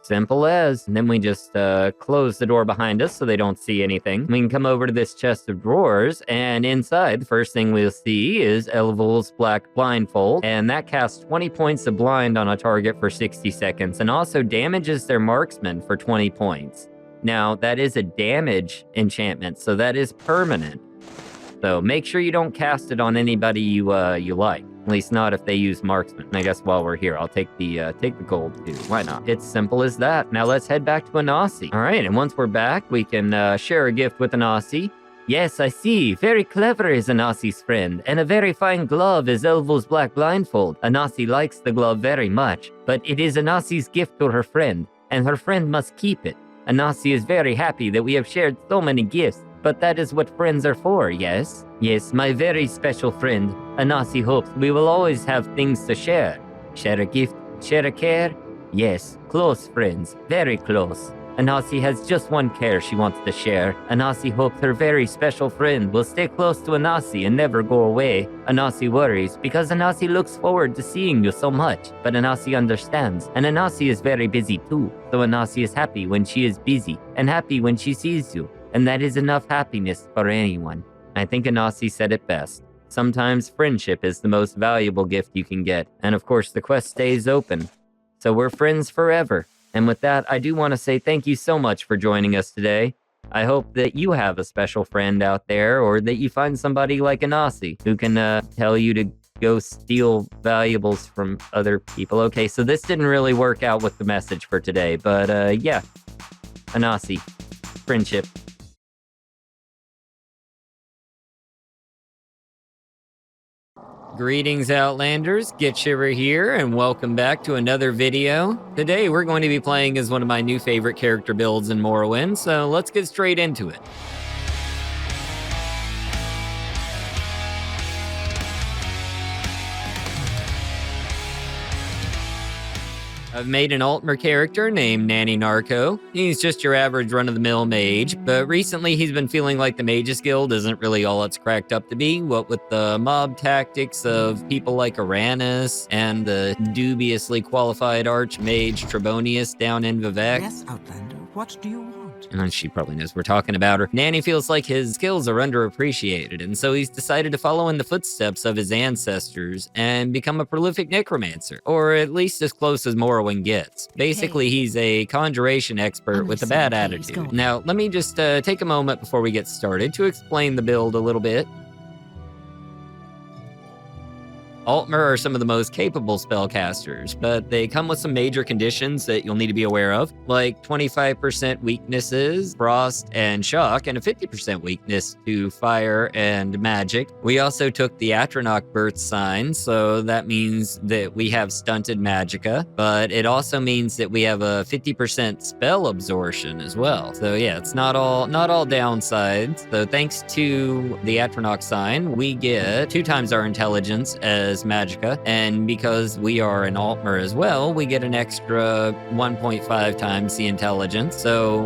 Simple as. And then we just close the door behind us so they don't see anything. We can come over to this chest of drawers, and inside, the first thing we'll see is Elvol's Black Blindfold, and that casts 20 points of blind on a target for 60 seconds, and also damages their marksman for 20 points. Now, that is a damage enchantment, so that is permanent. So make sure you don't cast it on anybody you like. At least not if they use marksman. I guess while we're here, I'll take the gold too. Why not? It's simple as that. Now let's head back to Anasi. All right, and once we're back, we can share a gift with Anasi. Yes, I see. Very clever is Anasi's friend, and a very fine glove is Elvol's Black Blindfold. Anasi likes the glove very much, but it is Anasi's gift to her friend, and her friend must keep it. Anasi is very happy that we have shared so many gifts, but that is what friends are for, yes? Yes, my very special friend, Anasi hopes we will always have things to share. Share a gift, share a care? Yes, close friends, very close. Anasi has just one care she wants to share. Anasi hopes her very special friend will stay close to Anasi and never go away. Anasi worries because Anasi looks forward to seeing you so much, but Anasi understands, and Anasi is very busy too. So Anasi is happy when she is busy, and happy when she sees you, and that is enough happiness for anyone. I think Anasi said it best. Sometimes friendship is the most valuable gift you can get, and of course the quest stays open. So we're friends forever. And with that, I do want to say thank you so much for joining us today. I hope that you have a special friend out there, or that you find somebody like Anasi who can tell you to go steal valuables from other people. Okay, so this didn't really work out with the message for today, but yeah, Anasi, friendship. Greetings, Outlanders. Gitshiver here, and welcome back to another video. Today, we're going to be playing as one of my new favorite character builds in Morrowind, so let's get straight into it. I've made an Altmer character named Nanny Narco. He's just your average run-of-the-mill mage, but recently he's been feeling like the Mages Guild isn't really all it's cracked up to be, what with the mob tactics of people like Uranus and the dubiously qualified Archmage Trebonius down in Vivec. Yes, Outlander, what do you want? And she probably knows we're talking about her. Nanny feels like his skills are underappreciated, and so he's decided to follow in the footsteps of his ancestors and become a prolific necromancer, or at least as close as Morrowind gets. Basically, he's a conjuration expert with a bad attitude. Now, let me just take a moment before we get started to explain the build a little bit. Altmer are some of the most capable spellcasters, but they come with some major conditions that you'll need to be aware of, like 25% weaknesses, frost and shock, and a 50% weakness to fire and magic. We also took the Atronach birth sign, so that means that we have stunted magicka, but it also means that we have a 50% spell absorption as well. So yeah, it's not all downsides. So thanks to the Atronach sign, we get 2 times our intelligence as magicka, and because we are an Altmer as well, we get an extra 1.5 times the intelligence, so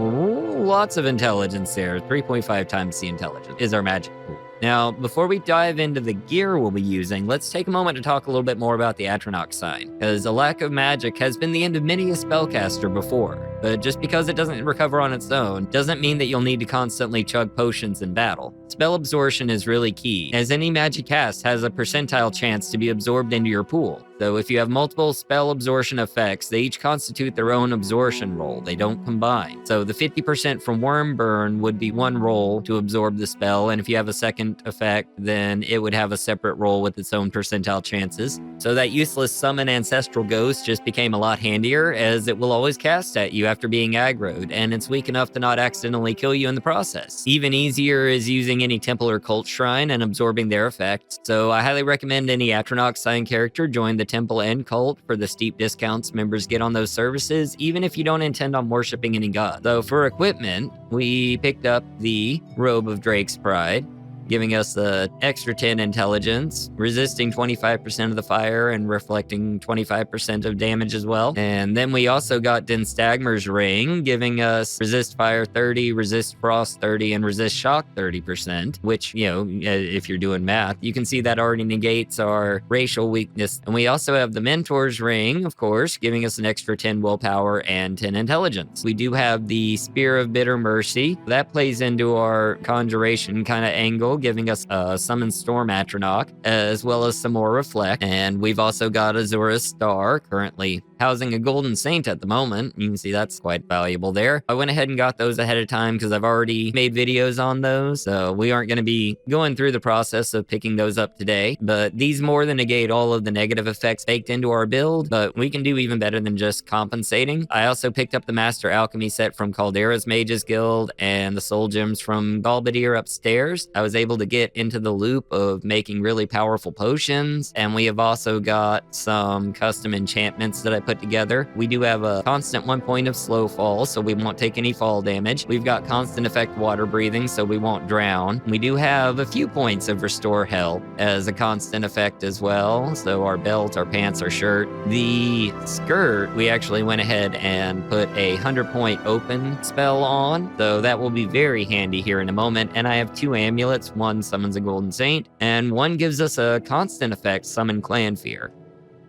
lots of intelligence there. 3.5 times the intelligence is our magic pool. Now, before we dive into the gear we'll be using, let's take a moment to talk a little bit more about the Atronach sign, because a lack of magic has been the end of many a spellcaster before. But just because it doesn't recover on its own, doesn't mean that you'll need to constantly chug potions in battle. Spell absorption is really key, as any magic cast has a percentile chance to be absorbed into your pool. So if you have multiple spell absorption effects, they each constitute their own absorption roll. They don't combine. So the 50% from Worm Burn would be 1 roll to absorb the spell, and if you have a second effect, then it would have a separate roll with its own percentile chances. So that useless summon Ancestral Ghost just became a lot handier, as it will always cast at you after being aggroed, and it's weak enough to not accidentally kill you in the process. Even easier is using any temple or cult shrine and absorbing their effects, so I highly recommend any Atronach sign character join the temple and cult for the steep discounts members get on those services, even if you don't intend on worshipping any god. So for equipment, we picked up the Robe of Drake's Pride, giving us the extra 10 intelligence, resisting 25% of the fire and reflecting 25% of damage as well. And then we also got Dinstagmer's Ring, giving us resist fire 30, resist frost 30, and resist shock 30%, which, you know, if you're doing math, you can see that already negates our racial weakness. And we also have the Mentor's Ring, of course, giving us an extra 10 willpower and 10 intelligence. We do have the Spear of Bitter Mercy. That plays into our conjuration kind of angle, giving us a Summon Storm Atronach, as well as some more Reflect. And we've also got Azura's Star, currently housing a Golden Saint at the moment. You can see that's quite valuable there. I went ahead and got those ahead of time because I've already made videos on those, so we aren't going to be going through the process of picking those up today. But these more than negate all of the negative effects baked into our build, but we can do even better than just compensating. I also picked up the Master Alchemy set from Caldera's Mages Guild and the Soul Gems from Galbadir upstairs. I was able to get into the loop of making really powerful potions, and we have also got some custom enchantments that I put together. We do have a constant 1 point of slow fall, so we won't take any fall damage. We've got constant effect water breathing, so we won't drown. We do have a few points of restore health as a constant effect as well, so our belt, our pants, our shirt. The skirt, we actually went ahead and put a 100-point open spell on, so that will be very handy here in a moment. And I have 2 amulets. One summons a Golden Saint, and one gives us a constant effect, Summon Clan Fear.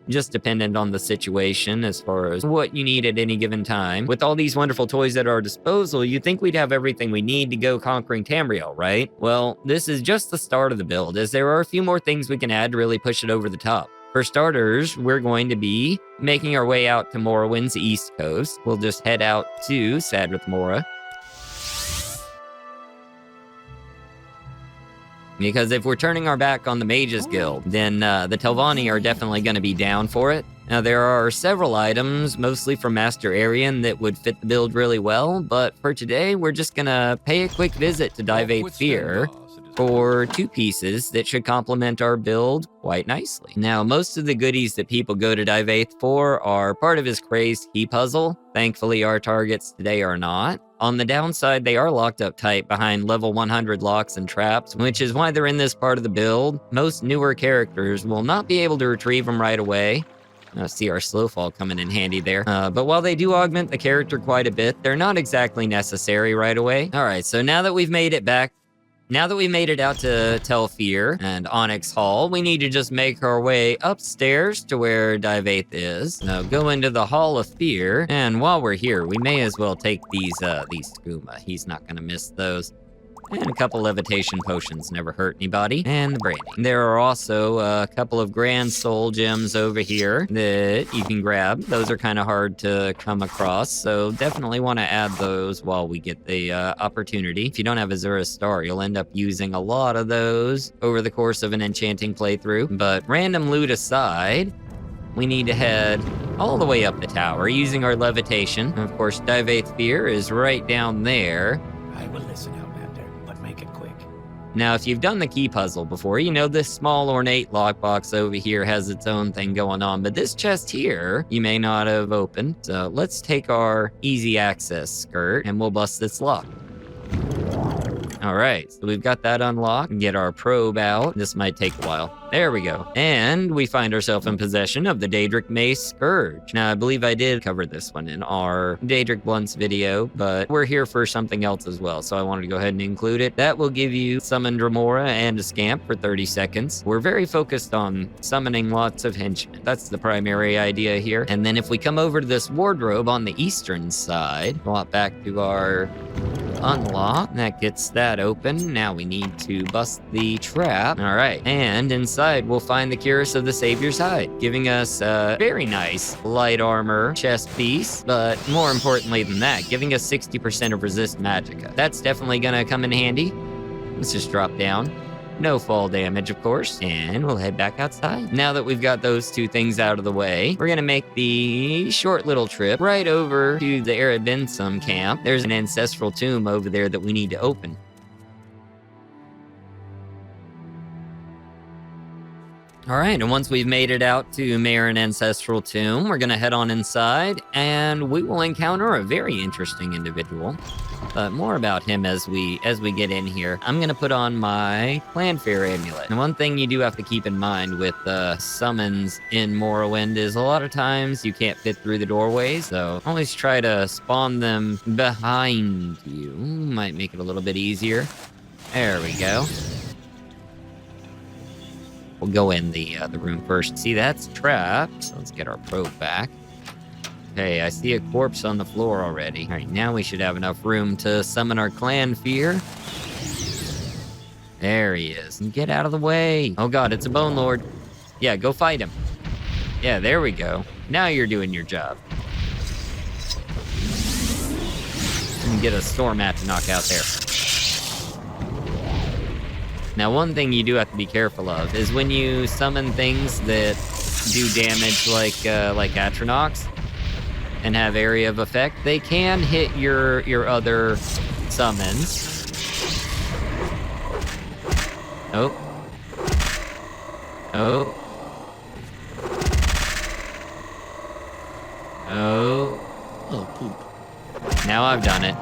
Just dependent on the situation as far as what you need at any given time. With all these wonderful toys at our disposal, you'd think we'd have everything we need to go conquering Tamriel, right? Well, this is just the start of the build, as there are a few more things we can add to really push it over the top. For starters, we're going to be making our way out to Morrowind's east coast. We'll just head out to Sadrith Mora, because if we're turning our back on the Mages Guild, then the Telvanni are definitely going to be down for it. Now, there are several items, mostly from Master Arian, that would fit the build really well, but for today, we're just going to pay a quick visit to Divaith Fear for 2 pieces that should complement our build quite nicely. Now, most of the goodies that people go to Divaith for are part of his crazed key puzzle. Thankfully, our targets today are not. On the downside, they are locked up tight behind level 100 locks and traps, which is why they're in this part of the build. Most newer characters will not be able to retrieve them right away. See our slow fall coming in handy there. But while they do augment the character quite a bit, they're not exactly necessary right away. All right, so now that we've made it back, now that we made it out to Telfear and Onyx Hall, we need to just make our way upstairs to where Divaith is. Now go into the Hall of Fear, and while we're here, we may as well take these skooma. He's not gonna miss those. And a couple levitation potions never hurt anybody. And the branding. There are also a couple of grand soul gems over here that you can grab. Those are kind of hard to come across, so definitely want to add those while we get the opportunity. If you don't have Azura's Star, you'll end up using a lot of those over the course of an enchanting playthrough. But random loot aside, we need to head all the way up the tower using our levitation. Of course, Divaith Fear is right down there. I will listen, Outlander, but make it quick. Now, if you've done the key puzzle before, you know this small ornate lockbox over here has its own thing going on, but this chest here, you may not have opened. So let's take our easy access skirt and we'll bust this lock. All right, so we've got that unlocked. Get our probe out. This might take a while. There we go. And we find ourselves in possession of the Daedric Mace Scourge. Now, I believe I did cover this one in our Daedric Blunts video, but we're here for something else as well, so I wanted to go ahead and include it. That will give you Summon Dremora and a Scamp for 30 seconds. We're very focused on summoning lots of henchmen. That's the primary idea here. And then if we come over to this wardrobe on the eastern side, swap back to our unlock. That gets that open. Now we need to bust the trap. All right, and inside we'll find the Cuirass of the Savior's Hide, giving us a very nice light armor chest piece, but more importantly than that, giving us 60% of resist magicka. That's definitely gonna come in handy. Let's just drop down. No fall damage, of course. And we'll head back outside. Now that we've got those two things out of the way, we're gonna make the short little trip right over to the Erebensum camp. There's an ancestral tomb over there that we need to open. All right, and once we've made it out to Marin Ancestral Tomb, we're gonna head on inside, and we will encounter a very interesting individual. But more about him as we get in here. I'm gonna put on my Clanfair amulet. And one thing you do have to keep in mind with summons in Morrowind is a lot of times you can't fit through the doorways, so always try to spawn them behind you. Might make it a little bit easier. There we go. We'll go in the room first. See, that's trapped. So let's get our probe back. Okay, I see a corpse on the floor already. All right, now we should have enough room to summon our Clanfair. There he is. And get out of the way. Oh god, it's a Bone Lord. Yeah, go fight him. Yeah, there we go. Now you're doing your job. And get a Storm Mat to knock out there. Now, one thing you do have to be careful of is when you summon things that do damage like Atronachs and have area of effect, they can hit your other summons. Oh. Oh. Oh. Oh, poop. Now I've done it.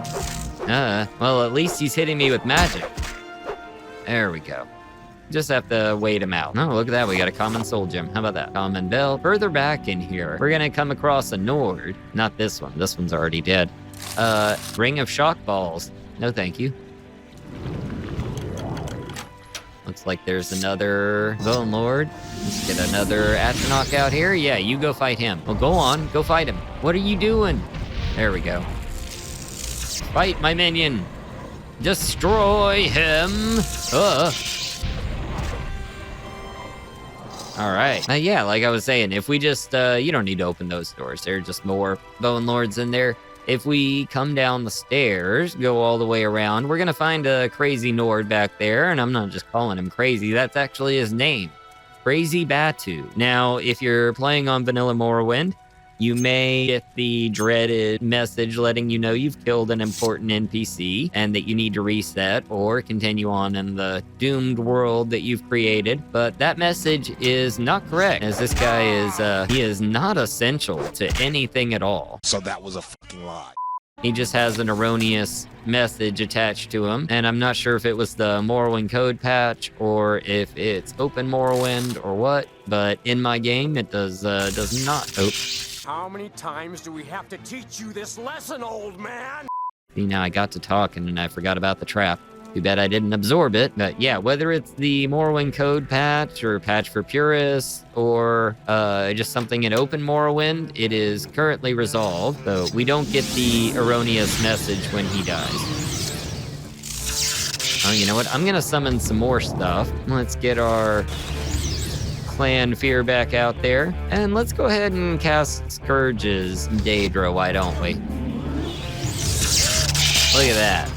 Well, at least he's hitting me with magic. There we go. Just have to wait him out. Oh, look at that. We got a common soul gem. How about that? Common bell. Further back in here, we're going to come across a Nord. Not this one. This one's already dead. Ring of shock balls. No, thank you. Looks like there's another Bone Lord. Let's get another Atronach out here. Yeah, you go fight him. Well, go on. Go fight him. What are you doing? There we go. Fight my minion. Destroy him. All right. Yeah, like I was saying, if we just, you don't need to open those doors. There are just more Bone Lords in there. If we come down the stairs, go all the way around, we're going to find a crazy Nord back there. And I'm not just calling him crazy. That's actually his name. Crazy Batu. Now, if you're playing on Vanilla Morrowind, you may get the dreaded message letting you know you've killed an important NPC and that you need to reset or continue on in the doomed world that you've created. But that message is not correct, as this guy he is not essential to anything at all. So that was a fucking lie. He just has an erroneous message attached to him, and I'm not sure if it was the Morrowind code patch or if it's open Morrowind or what, but in my game it does not. Oh. How many times do we have to teach you this lesson, old man? See, now I got to talking and I forgot about the trap. Too bad I didn't absorb it. But yeah, whether it's the Morrowind code patch or patch for purists or just something in open Morrowind, it is currently resolved. So we don't get the erroneous message when he dies. Oh, you know what? I'm going to summon some more stuff. Let's get our Clanfair back out there. And let's go ahead and cast Scourge's Daedra, why don't we? Look at that.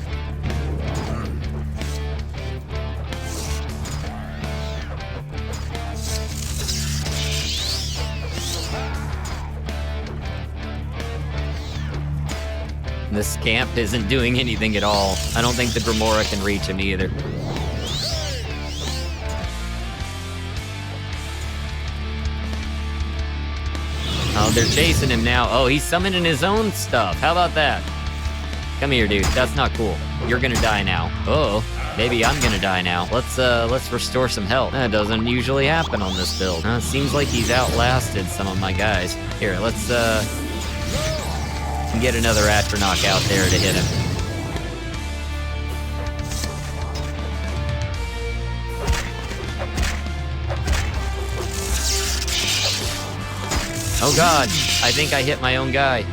This camp isn't doing anything at all. I don't think the Grimoire can reach him either. Oh, they're chasing him now. Oh, he's summoning his own stuff. How about that? Come here, dude. That's not cool. You're gonna die now. Oh, maybe I'm gonna die now. Let's restore some health. That doesn't usually happen on this build. Seems like he's outlasted some of my guys. Here, let's get another Atronach out there to hit him. Oh god, I think I hit my own guy.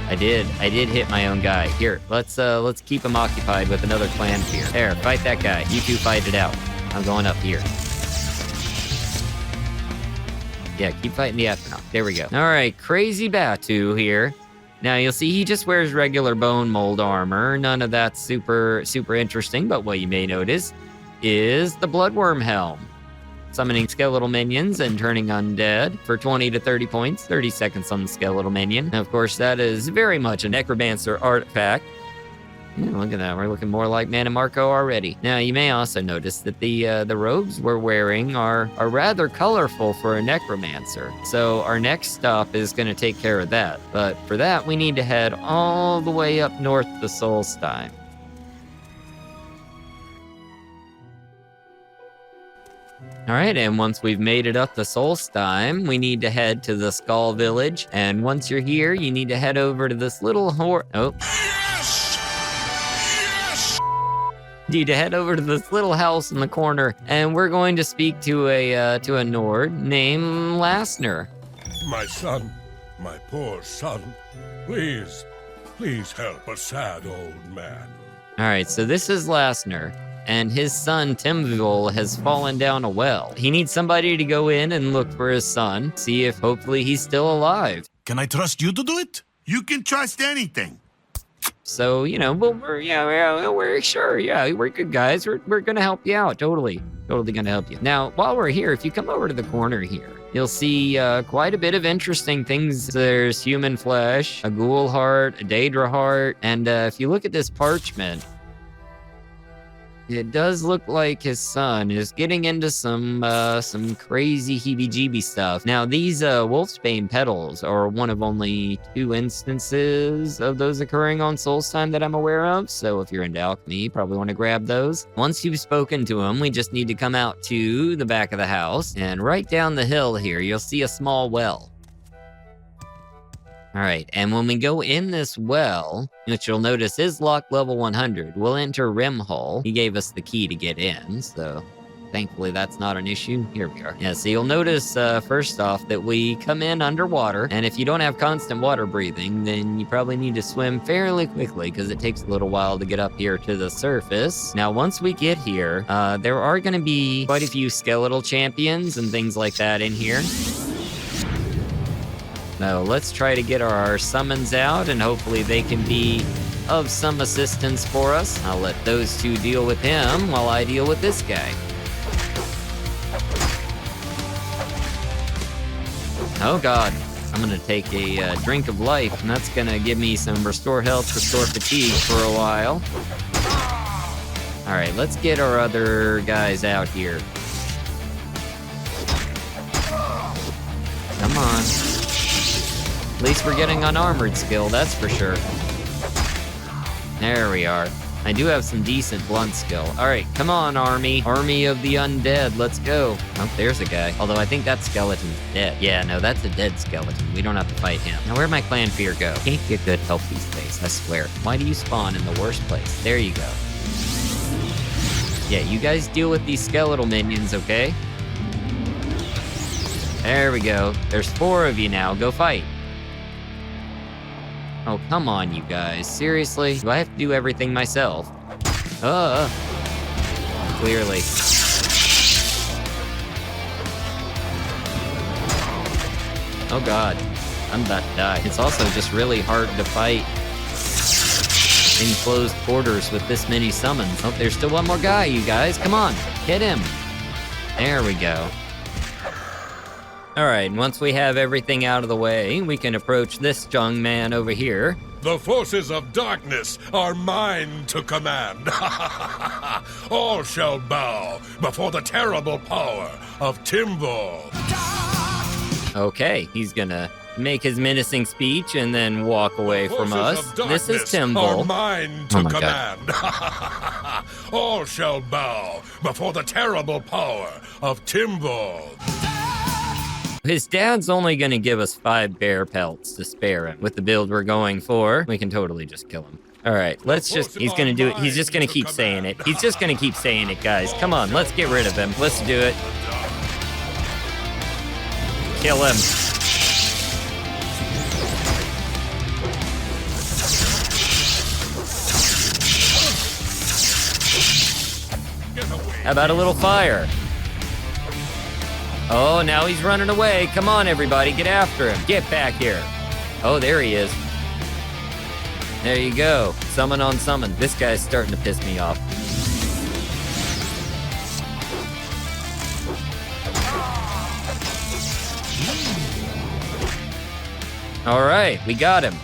I did hit my own guy. Here, let's keep him occupied with another Clanfair. There, fight that guy. You two fight it out. I'm going up here. Yeah, keep fighting the Atronach. There we go. All right, Crazy Batu here. Now you'll see he just wears regular bone mold armor. None of that's super interesting, but what you may notice is the Bloodworm Helm. Summoning skeletal minions and turning undead for 20 to 30 points, 30 seconds on the skeletal minion. And of course, that is very much a necromancer artifact. Yeah, look at that, we're looking more like Mannimarco already. Now, you may also notice that the robes we're wearing are rather colorful for a necromancer. So our next stop is going to take care of that. But for that, we need to head all the way up north to Solstheim. All right, and once we've made it up to Solstheim, we need to head to the Skull Village. And once you're here, you need to head over to this little Need to head over to this little house in the corner, and we're going to speak to a Nord named Lasner. My son, my poor son, please help a sad old man. All right, so this is Lasner, and his son Timvol has fallen down a well. He needs somebody to go in and look for his son, see if hopefully he's still alive. Can I trust you to do it? You can trust anything. So, you know, well, we're sure, yeah, we're good guys. We're gonna help you out, totally gonna help you. Now, while we're here, if you come over to the corner here, you'll see quite a bit of interesting things. There's human flesh, a ghoul heart, a Daedra heart, and if you look at this parchment, it does look like his son is getting into some crazy heebie-jeebie stuff. Now, these Wolfsbane petals are one of only 2 instances of those occurring on Solstheim that I'm aware of. So if you're into alchemy, you probably want to grab those. Once you've spoken to him, we just need to come out to the back of the house. And right down the hill here, you'll see a small well. All right, and when we go in this well, which you'll notice is locked level 100, we'll enter Rimhull. He gave us the key to get in, so thankfully that's not an issue. Here we are. Yeah, so you'll notice first off that we come in underwater, and if you don't have constant water breathing, then you probably need to swim fairly quickly because it takes a little while to get up here to the surface. Now, once we get here, there are going to be quite a few skeletal champions and things like that in here. Now, let's try to get our summons out, and hopefully they can be of some assistance for us. I'll let those 2 deal with him while I deal with this guy. Oh god, I'm gonna take a drink of life, and that's gonna give me some restore health, restore fatigue for a while. Alright, let's get our other guys out here. Come on. At least we're getting unarmored skill, that's for sure. There we are. I do have some decent blunt skill. All right, come on, army. Army of the undead, let's go. Oh, there's a guy. Although I think that skeleton's dead. Yeah, no, that's a dead skeleton. We don't have to fight him. Now, where'd my clan fear go? Can't get good health these days, I swear. Why do you spawn in the worst place? There you go. Yeah, you guys deal with these skeletal minions, okay? There we go. There's 4 of you now. Go fight. Oh, come on, you guys. Seriously? Do I have to do everything myself? Clearly. Oh god. I'm about to die. It's also just really hard to fight in closed quarters with this many summons. Oh, there's still one more guy, you guys. Come on. Hit him. There we go. Alright, once we have everything out of the way, we can approach this young man over here. The forces of darkness are mine to command. All shall bow before the terrible power of Timvol. Okay, he's gonna make his menacing speech and then walk away from us. This is Timvol. Are mine to command. All shall bow before the terrible power of Timvol. His dad's only gonna give us 5 bear pelts to spare him. With the build we're going for, we can totally just kill him. All right, he's gonna do it. He's just gonna keep saying it. He's just gonna keep saying it, guys. Come on, let's get rid of him. Let's do it. Kill him. How about a little fire? Oh, now he's running away. Come on, everybody, get after him. Get back here. Oh, there he is. There you go. Summon on summon. This guy's starting to piss me off. All right, we got him.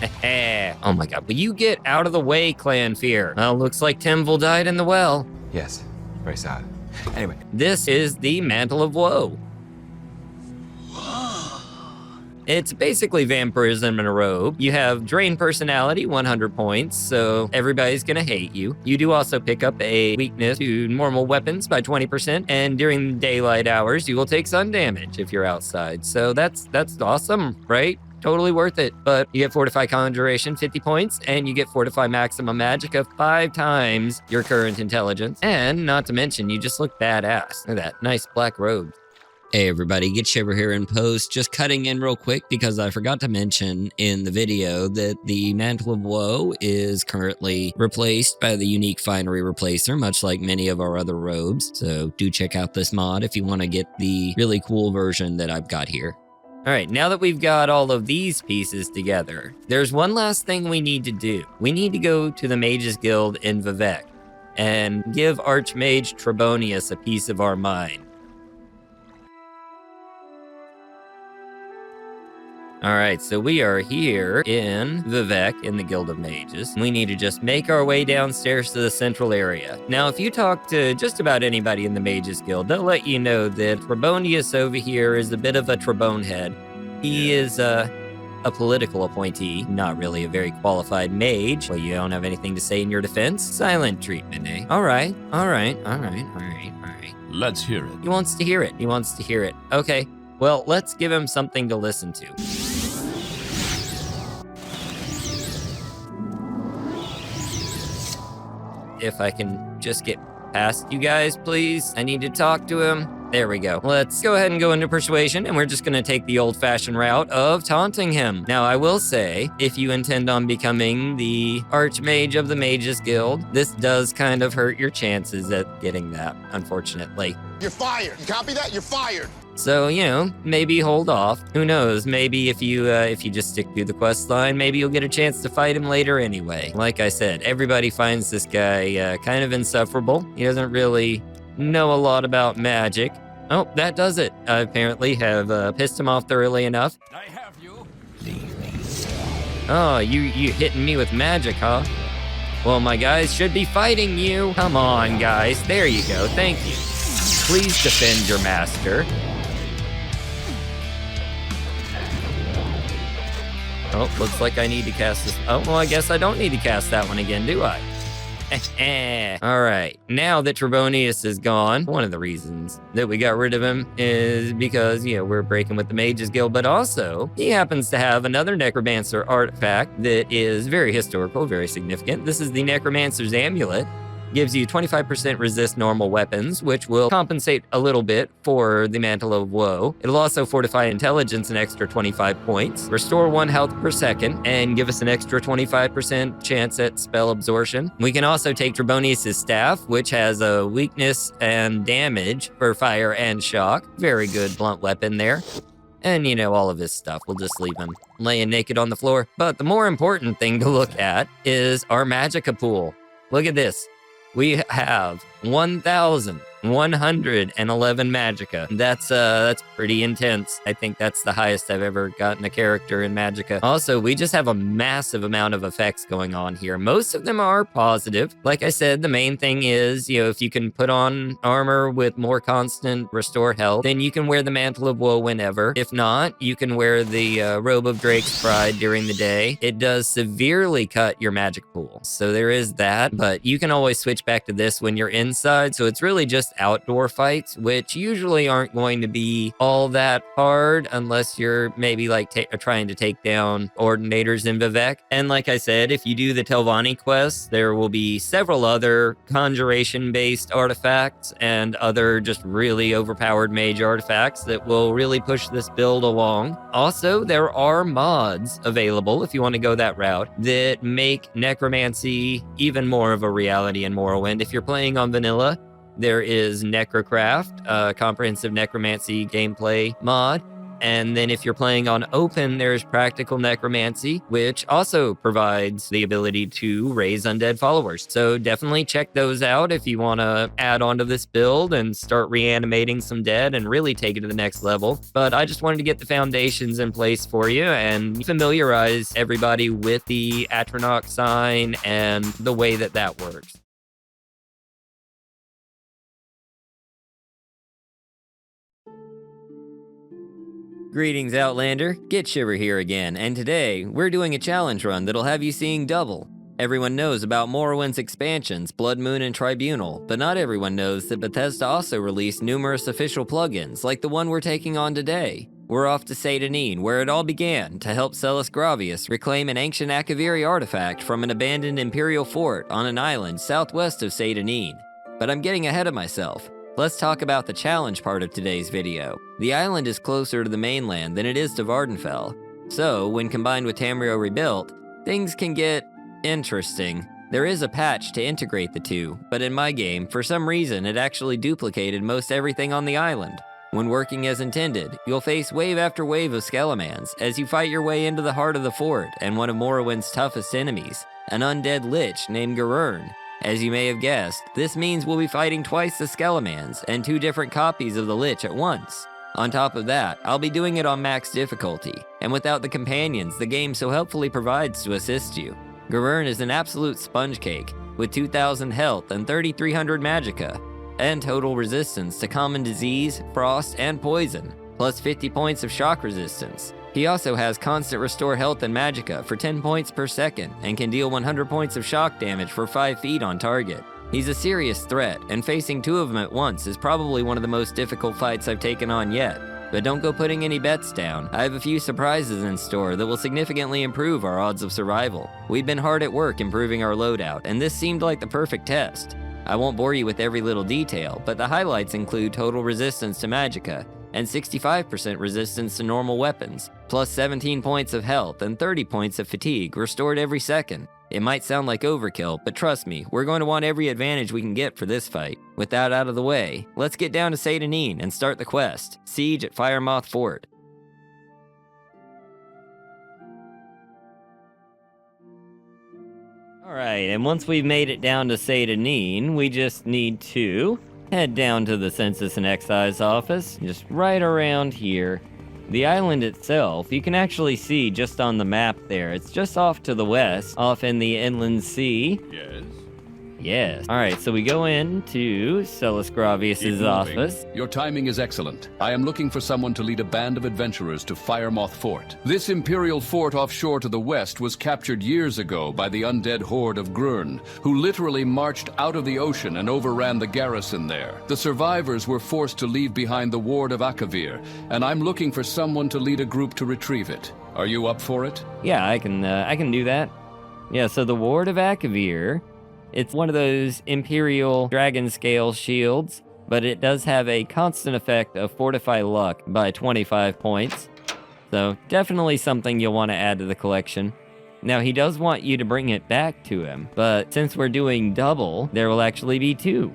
Oh my god, will you get out of the way, Clan Fear? Well, looks like Timval died in the well. Yes, very sad. Anyway. This is the Mantle of Woe. It's basically vampirism in a robe. You have drain personality, 100 points, so everybody's gonna hate you. You do also pick up a weakness to normal weapons by 20%, and during daylight hours, you will take sun damage if you're outside. So that's awesome, right? Totally worth it. But you get Fortify Conjuration, 50 points, and you get Fortify Maximum Magicka 5 times your current intelligence. And not to mention, you just look badass. Look at that, nice black robe. Hey everybody, Gitshiver here in post, just cutting in real quick because I forgot to mention in the video that the Mantle of Woe is currently replaced by the unique Finery replacer, much like many of our other robes. So do check out this mod if you want to get the really cool version that I've got here. All right, now that we've got all of these pieces together, there's one last thing we need to do. We need to go to the Mages Guild in Vivec and give Archmage Trebonius a piece of our mind. All right, so we are here in Vivec in the Guild of Mages. We need to just make our way downstairs to the central area. Now, if you talk to just about anybody in the Mages Guild, they'll let you know that Trebonius over here is a bit of a Trebonehead. He is a political appointee, not really a very qualified mage. Well, you don't have anything to say in your defense? Silent treatment, eh? All right. Let's hear it. He wants to hear it. Okay, well, let's give him something to listen to. If I can just get past you guys, please. I need to talk to him. There we go. Let's go ahead and go into persuasion, and we're just gonna take the old-fashioned route of taunting him. Now, I will say, if you intend on becoming the Archmage of the Mages Guild, this does kind of hurt your chances at getting that, unfortunately. You're fired. You copy that? You're fired. So, you know, maybe hold off. Who knows? Maybe if you just stick through the quest line, maybe you'll get a chance to fight him later anyway. Like I said, everybody finds this guy kind of insufferable. He doesn't really know a lot about magic. Oh, that does it. I apparently have pissed him off thoroughly enough. I have you. Oh, you hitting me with magic, huh? Well, my guys should be fighting you. Come on, guys. There you go. Thank you. Please defend your master. Oh, looks like I need to cast this. Oh, well, I guess I don't need to cast that one again, do I? All right, now that Trebonius is gone, one of the reasons that we got rid of him is because, you know, we're breaking with the Mages Guild, but also he happens to have another Necromancer artifact that is very historical, very significant. This is the Necromancer's Amulet. Gives you 25% resist normal weapons, which will compensate a little bit for the Mantle of Woe. It'll also fortify intelligence an extra 25 points, restore 1 health per second, and give us an extra 25% chance at spell absorption. We can also take Trebonius' staff, which has a weakness and damage for fire and shock. Very good blunt weapon there. And, you know, all of his stuff. We'll just leave him laying naked on the floor. But the more important thing to look at is our Magicka pool. Look at this. We have 1,111 Magicka. That's pretty intense. I think that's the highest I've ever gotten a character in Magicka. Also, we just have a massive amount of effects going on here. Most of them are positive. Like I said, the main thing is, you know, if you can put on armor with more constant restore health, then you can wear the Mantle of Woe whenever. If not, you can wear the Robe of Drake's Pride during the day. It does severely cut your magic pool. So there is that, but you can always switch back to this when you're inside. So it's really just outdoor fights, which usually aren't going to be all that hard unless you're maybe like trying to take down Ordinators in Vivec. And like I said, if you do the Telvanni quest, there will be several other conjuration-based artifacts and other just really overpowered mage artifacts that will really push this build along. Also, there are mods available if you want to go that route that make necromancy even more of a reality in Morrowind. If you're playing on vanilla, there is Necrocraft, a comprehensive necromancy gameplay mod, And then if you're playing on open, there's practical necromancy, which also provides the ability to raise undead followers. So definitely check those out if you want to add on to this build and start reanimating some dead and really take it to the next level. But I just wanted to get the foundations in place for you and familiarize everybody with the Atronach sign and the way that that works. Greetings, Outlander. Gitshiver here again, and today we're doing a challenge run that'll have you seeing double. Everyone knows about Morrowind's expansions, Blood Moon and Tribunal, but not everyone knows that Bethesda also released numerous official plugins, like the one we're taking on today. We're off to Seyda-Neen, where it all began, to help Celis Gravius reclaim an ancient Akaviri artifact from an abandoned Imperial fort on an island southwest of Seyda-Neen. But I'm getting ahead of myself. Let's talk about the challenge part of today's video. The island is closer to the mainland than it is to Vardenfell, so when combined with Tamriel Rebuilt, things can get interesting. There is a patch to integrate the two, but in my game, for some reason, it actually duplicated most everything on the island. When working as intended, you'll face wave after wave of Skelemans as you fight your way into the heart of the fort and one of Morrowind's toughest enemies, an undead lich named Garurn. As you may have guessed, this means we'll be fighting twice the Skelemans and 2 different copies of the Lich at once. On top of that, I'll be doing it on max difficulty, and without the companions the game so helpfully provides to assist you. Garurn is an absolute sponge cake, with 2,000 health and 3,300 magicka, and total resistance to common disease, frost, and poison, plus 50 points of shock resistance. He also has constant restore health and magicka for 10 points per second, and can deal 100 points of shock damage for 5 feet on target. He's a serious threat, and facing 2 of them at once is probably one of the most difficult fights I've taken on yet. But don't go putting any bets down. I have a few surprises in store that will significantly improve our odds of survival. We've been hard at work improving our loadout, and this seemed like the perfect test. I won't bore you with every little detail, but the highlights include total resistance to magicka, and 65% resistance to normal weapons, plus 17 points of health and 30 points of fatigue restored every second. It might sound like overkill, but trust me, we're going to want every advantage we can get for this fight. With that out of the way, let's get down to Seyda-Neen and start the quest, Siege at Firemoth Fort. Alright, and once we've made it down to Seyda-Neen, we just need to head down to the Census and Excise office, just right around here. The island itself, you can actually see just on the map there. It's just off to the west, off in the inland sea. Yes. Yes. Alright, so we go into Celis Gravius' office. Your timing is excellent. I am looking for someone to lead a band of adventurers to Firemoth Fort. This Imperial fort offshore to the west was captured years ago by the undead horde of Grurn, who literally marched out of the ocean and overran the garrison there. The survivors were forced to leave behind the ward of Akavir, and I'm looking for someone to lead a group to retrieve it. Are you up for it? Yeah, I can do that. Yeah, so the ward of Akavir, it's one of those Imperial Dragon Scale shields, but it does have a constant effect of Fortify Luck by 25 points. So definitely something you'll want to add to the collection. Now he does want you to bring it back to him, but since we're doing double, there will actually be 2.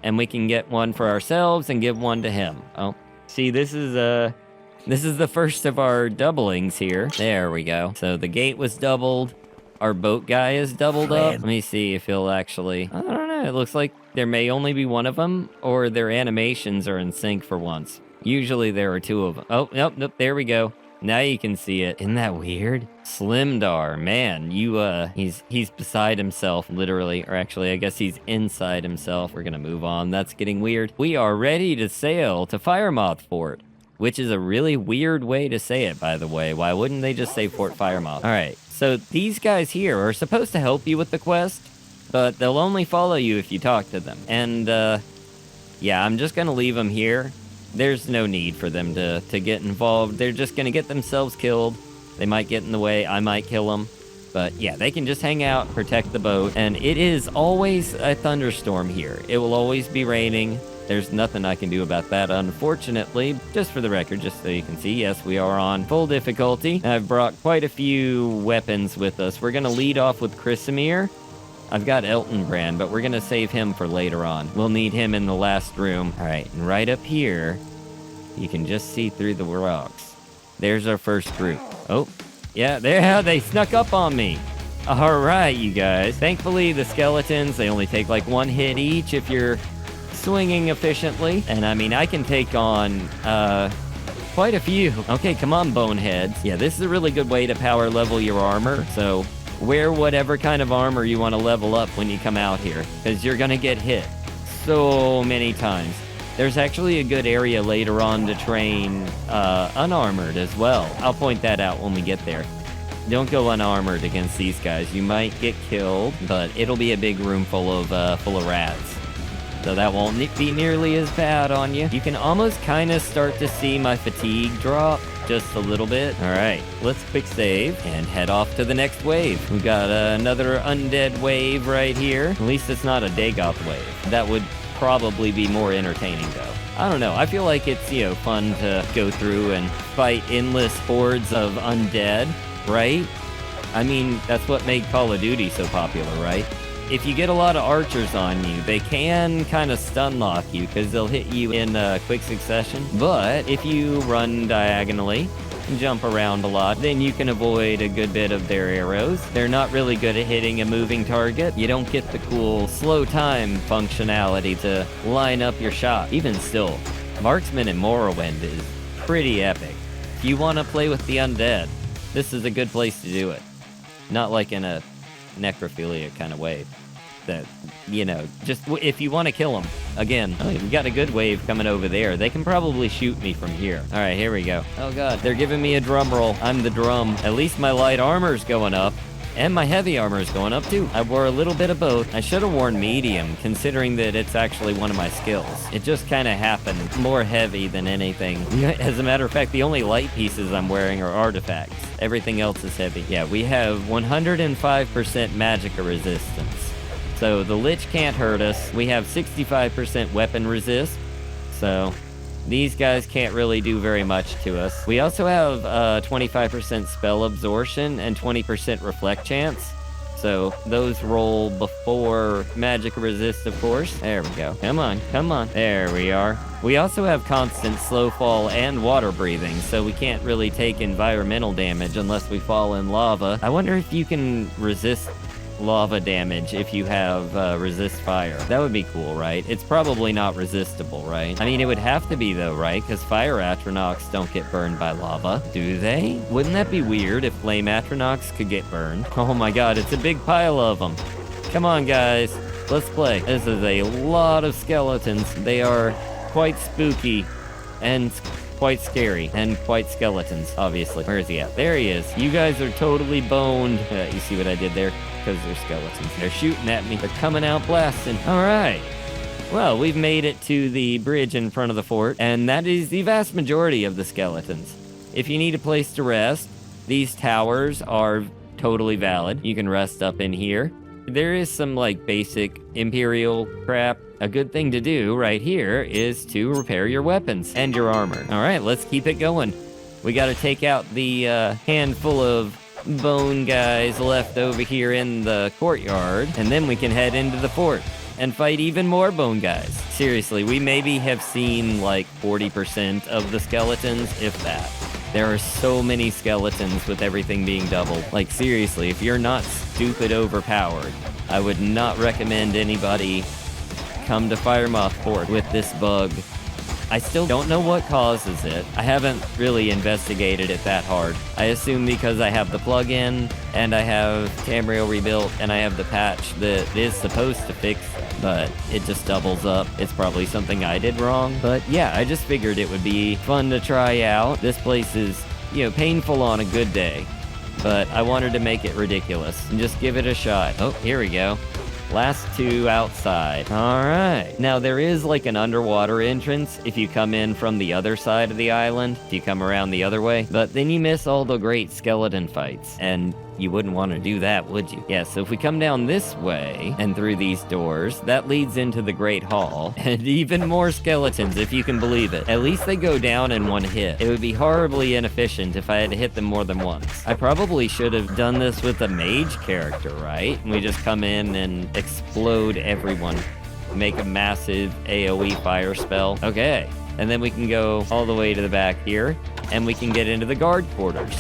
And we can get one for ourselves and give one to him. Oh, see, this is the first of our doublings here. There we go. So the gate was doubled. Our boat guy is doubled up. Let me see if he'll actually... I don't know. It looks like there may only be one of them, or their animations are in sync for once. Usually there are 2 of them. Oh, nope, there we go. Now you can see it. Isn't that weird? Slimdar, man, he's beside himself, literally. Or actually, I guess he's inside himself. We're gonna move on. That's getting weird. We are ready to sail to Firemoth Fort, which is a really weird way to say it, by the way. Why wouldn't they just say Fort Firemoth? All right. So these guys here are supposed to help you with the quest, but they'll only follow you if you talk to them. And, yeah, I'm just gonna leave them here. There's no need for them to get involved. They're just gonna get themselves killed. They might get in the way, I might kill them. But yeah, they can just hang out, protect the boat. And it is always a thunderstorm here. It will always be raining. There's nothing I can do about that, unfortunately. Just for the record, just so you can see, yes, we are on full difficulty. I've brought quite a few weapons with us. We're gonna lead off with Chrysamere. I've got Eltonbrand, but we're gonna save him for later on. We'll need him in the last room. All right, and right up here, you can just see through the rocks. There's our first group. Oh, yeah, they snuck up on me. All right, you guys. Thankfully, the skeletons, they only take like one hit each if you're swinging efficiently. And I mean, I can take on quite a few. Okay, come on, boneheads. Yeah, this is a really good way to power level your armor. So wear whatever kind of armor you want to level up when you come out here, because you're going to get hit so many times. There's actually a good area later on to train unarmored as well. I'll point that out when we get there. Don't go unarmored against these guys. You might get killed, but it'll be a big room full of rats. So that won't be nearly as bad on you. You can almost kind of start to see my fatigue drop just a little bit. All right, let's quick save and head off to the next wave. We got another undead wave right here. At least it's not a Dagoth wave. That would probably be more entertaining though. I don't know. I feel like it's, you know, fun to go through and fight endless hordes of undead, right? I mean, that's what made Call of Duty so popular, right? If you get a lot of archers on you, they can kind of stun lock you because they'll hit you in quick succession. But if you run diagonally and jump around a lot, then you can avoid a good bit of their arrows. They're not really good at hitting a moving target. You don't get the cool slow time functionality to line up your shot. Even still, Marksman in Morrowind is pretty epic. If you want to play with the undead, this is a good place to do it. Not like in a necrophilia kind of way. That, you know, just if you want to kill them. Again, we got a good wave coming over there. They can probably shoot me from here. All right, here we go. Oh god, they're giving me a drum roll. I'm the drum. At least my light armor's going up. And my heavy armor is going up too. I wore a little bit of both. I should have worn medium, considering that it's actually one of my skills. It just kind of happened. More heavy than anything. As a matter of fact, the only light pieces I'm wearing are artifacts. Everything else is heavy. Yeah, we have 105% magicka resistance. So the Lich can't hurt us. We have 65% weapon resist. So these guys can't really do very much to us. We also have 25% spell absorption and 20% reflect chance. So those roll before magic resist, of course. There we go. Come on, come on. There we are. We also have constant slow fall and water breathing, so we can't really take environmental damage unless we fall in lava. I wonder if you can resist lava damage if you have resist fire. That would be cool, right? It's probably not resistible, right? I mean, it would have to be though, right? Because fire atronachs don't get burned by lava, do they? Wouldn't that be weird if flame atronachs could get burned? Oh my god, it's a big pile of them. Come on, guys. Let's play. This is a lot of skeletons. They are quite spooky and quite scary and quite skeletons, obviously. Where is he at? There he is. You guys are totally boned. You see what I did there? Because they're skeletons. They're shooting at me. They're coming out blasting. All right. Well, we've made it to the bridge in front of the fort, and that is the vast majority of the skeletons. If you need a place to rest, these towers are totally valid. You can rest up in here. There is some, like, basic Imperial crap. A good thing to do right here is to repair your weapons and your armor. All right, let's keep it going. We got to take out the handful of bone guys left over here in the courtyard, and then we can head into the fort and fight even more bone guys. Seriously, we maybe have seen like 40% of the skeletons, if that. There are so many skeletons with everything being doubled. Like seriously, if you're not stupid overpowered, I would not recommend anybody come to Firemoth Fort with this bug. I still don't know what causes it. I haven't really investigated it that hard. I assume because I have the plugin, and I have Tamriel Rebuilt, and I have the patch that is supposed to fix it, but it just doubles up. It's probably something I did wrong. But yeah, I just figured it would be fun to try out. This place is, you know, painful on a good day, but I wanted to make it ridiculous and just give it a shot. Oh, here we go. Last two outside. All right. Now, there is like an underwater entrance if you come in from the other side of the island, if you come around the other way, but then you miss all the great skeleton fights, and you wouldn't want to do that, would you? Yeah, so if we come down this way and through these doors, that leads into the Great Hall, and even more skeletons, if you can believe it. At least they go down in one hit. It would be horribly inefficient if I had to hit them more than once. I probably should have done this with a mage character, right? And we just come in and explode everyone. Make a massive AoE fire spell. Okay. And then we can go all the way to the back here, and we can get into the guard quarters,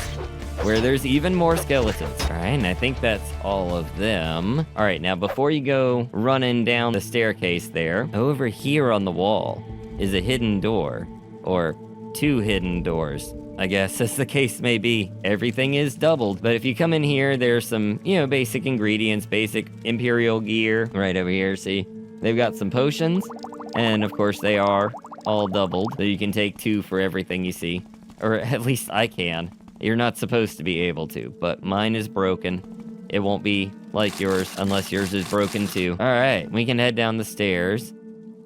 where there's even more skeletons. All right, and I think that's all of them. All right, now before you go running down the staircase there, over here on the wall is a hidden door, or 2 hidden doors, I guess, as the case may be. Everything is doubled, but if you come in here, there's some, basic ingredients, basic Imperial gear right over here, see? They've got some potions, and of course they are all doubled, so you can take 2 for everything you see. Or at least I can. You're not supposed to be able to, but mine is broken. It won't be like yours unless yours is broken too. All right, we can head down the stairs.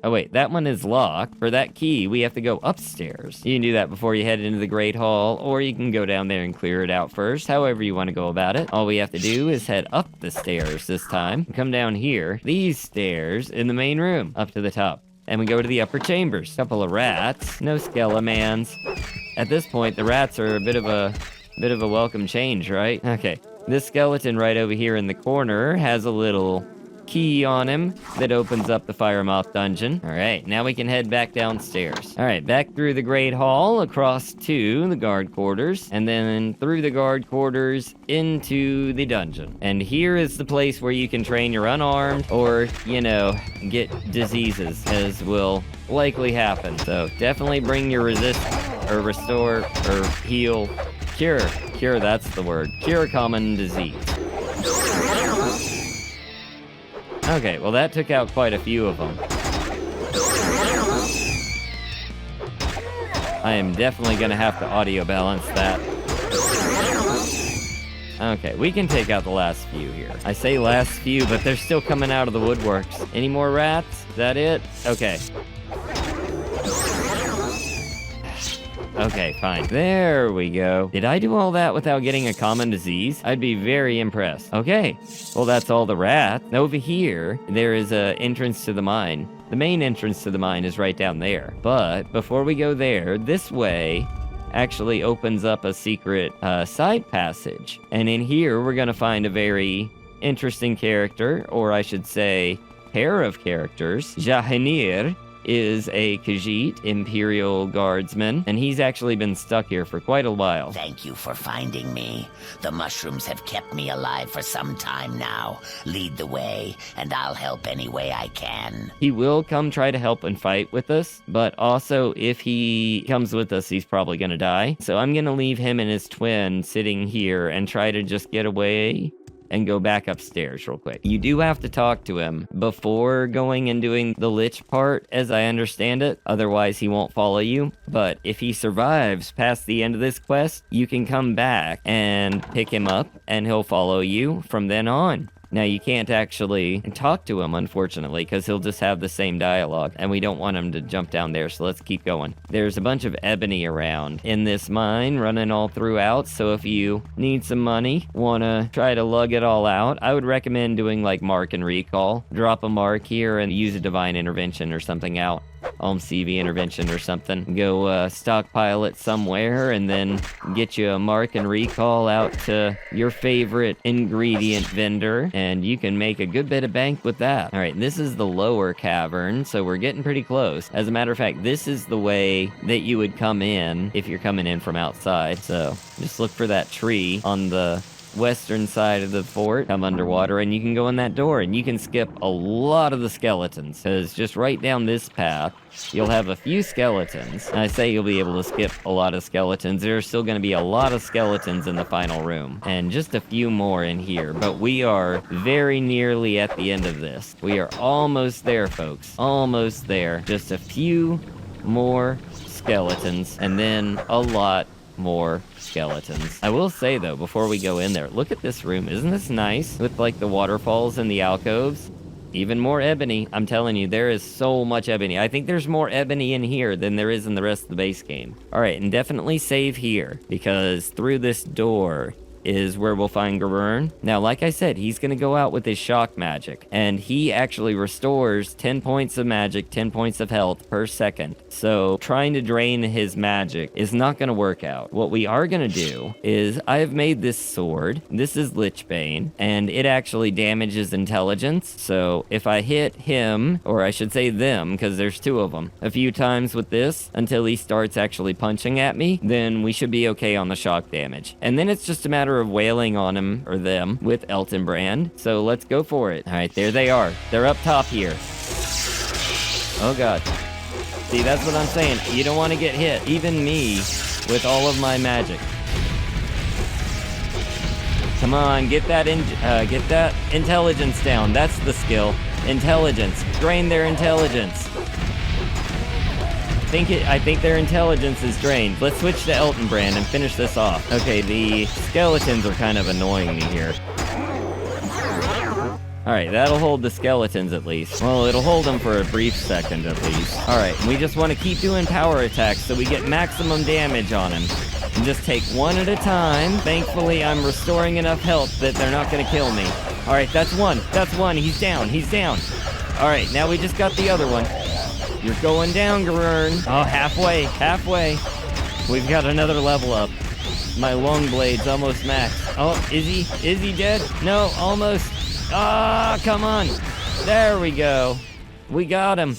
Oh wait, that one is locked. For that key, we have to go upstairs. You can do that before you head into the Great Hall, or you can go down there and clear it out first, however you want to go about it. All we have to do is head up the stairs this time. Come down here, these stairs in the main room, up to the top. And we go to the upper chambers. Couple of rats, no skelemans. At this point, the rats are a bit of a welcome change, right? Okay, this skeleton right over here in the corner has a little key on him that opens up the Firemouth dungeon. All right, now we can head back downstairs. All right, back through the Great Hall, across to the guard quarters, and then through the guard quarters into the dungeon. And here is the place where you can train your unarmed or, get diseases, as will likely happen. So definitely bring your resist, or restore, or heal, cure, that's the word, cure common disease. Okay, well that took out quite a few of them. I am definitely gonna have to audio balance that. Okay, we can take out the last few here. I say last few, but they're still coming out of the woodworks. Any more rats? Is that it? Okay. Okay, fine. There we go. Did I do all that without getting a common disease? I'd be very impressed. Okay, well that's all the rats. Over here, there is an entrance to the mine. The main entrance to the mine is right down there. But before we go there, this way actually opens up a secret side passage. And in here, we're gonna find a very interesting character, or I should say, pair of characters. Zachhasacat is a Khajiit Imperial Guardsman, and he's actually been stuck here for quite a while. Thank you for finding me. The mushrooms have kept me alive for some time now. Lead the way, and I'll help any way I can. He will come try to help and fight with us, but also if he comes with us, he's probably gonna die. So I'm gonna leave him and his twin sitting here and try to just get away and go back upstairs real quick. You do have to talk to him before going and doing the Lich part, as I understand it. Otherwise, he won't follow you. But if he survives past the end of this quest, you can come back and pick him up, and he'll follow you from then on. Now, you can't actually talk to him, unfortunately, because he'll just have the same dialogue, and we don't want him to jump down there, so let's keep going. There's a bunch of ebony around in this mine, running all throughout, so if you need some money, want to try to lug it all out, I would recommend doing, like, mark and recall. Drop a mark here and use a divine intervention or something out. CV intervention or something. Go stockpile it somewhere and then get you a mark and recall out to your favorite ingredient vendor, and you can make a good bit of bank with that. All right, this is the lower cavern, so we're getting pretty close. As a matter of fact, this is the way that you would come in if you're coming in from outside. So just look for that tree on the western side of the fort, come underwater, and you can go in that door, and you can skip a lot of the skeletons, because just right down this path, you'll have a few skeletons. And I say you'll be able to skip a lot of skeletons. There's still going to be a lot of skeletons in the final room, and just a few more in here, but we are very nearly at the end of this. We are almost there, folks. Almost there. Just a few more skeletons, and then a lot more skeletons. I will say though, before we go in there, look at this room. Isn't this nice? With like the waterfalls and the alcoves. Even more ebony. I'm telling you, there is so much ebony. I think there's more ebony in here than there is in the rest of the base game. All right, and definitely save here, because through this door, is where we'll find Garurn. Now, like I said, he's going to go out with his shock magic, and he actually restores 10 points of magic, 10 points of health per second. So trying to drain his magic is not going to work out. What we are going to do is I have made this sword. This is Lichbane, and it actually damages intelligence. So if I hit him, or I should say them, because there's two of them, a few times with this until he starts actually punching at me, then we should be okay on the shock damage. And then it's just a matter of wailing on him, or them, with Elton Brand. So let's go for it. All right, there they are. They're up top here. Oh god. See, that's what I'm saying. You don't want to get hit. Even me, with all of my magic. Come on, get that intelligence down. That's the skill. Intelligence. Drain their intelligence. I think their intelligence is drained. Let's switch to Elton Brand and finish this off. Okay, the skeletons are kind of annoying me here. Alright, that'll hold the skeletons at least. Well, it'll hold them for a brief second at least. Alright, we just want to keep doing power attacks so we get maximum damage on him. And just take one at a time. Thankfully, I'm restoring enough health that they're not going to kill me. Alright, that's one. That's one. He's down. He's down. Alright, now we just got the other one. You're going down, Garurn. Oh, halfway. Halfway. We've got another level up. My long blade's almost maxed. Oh, is he? Is he dead? No, almost. Ah, come on. There we go. We got him.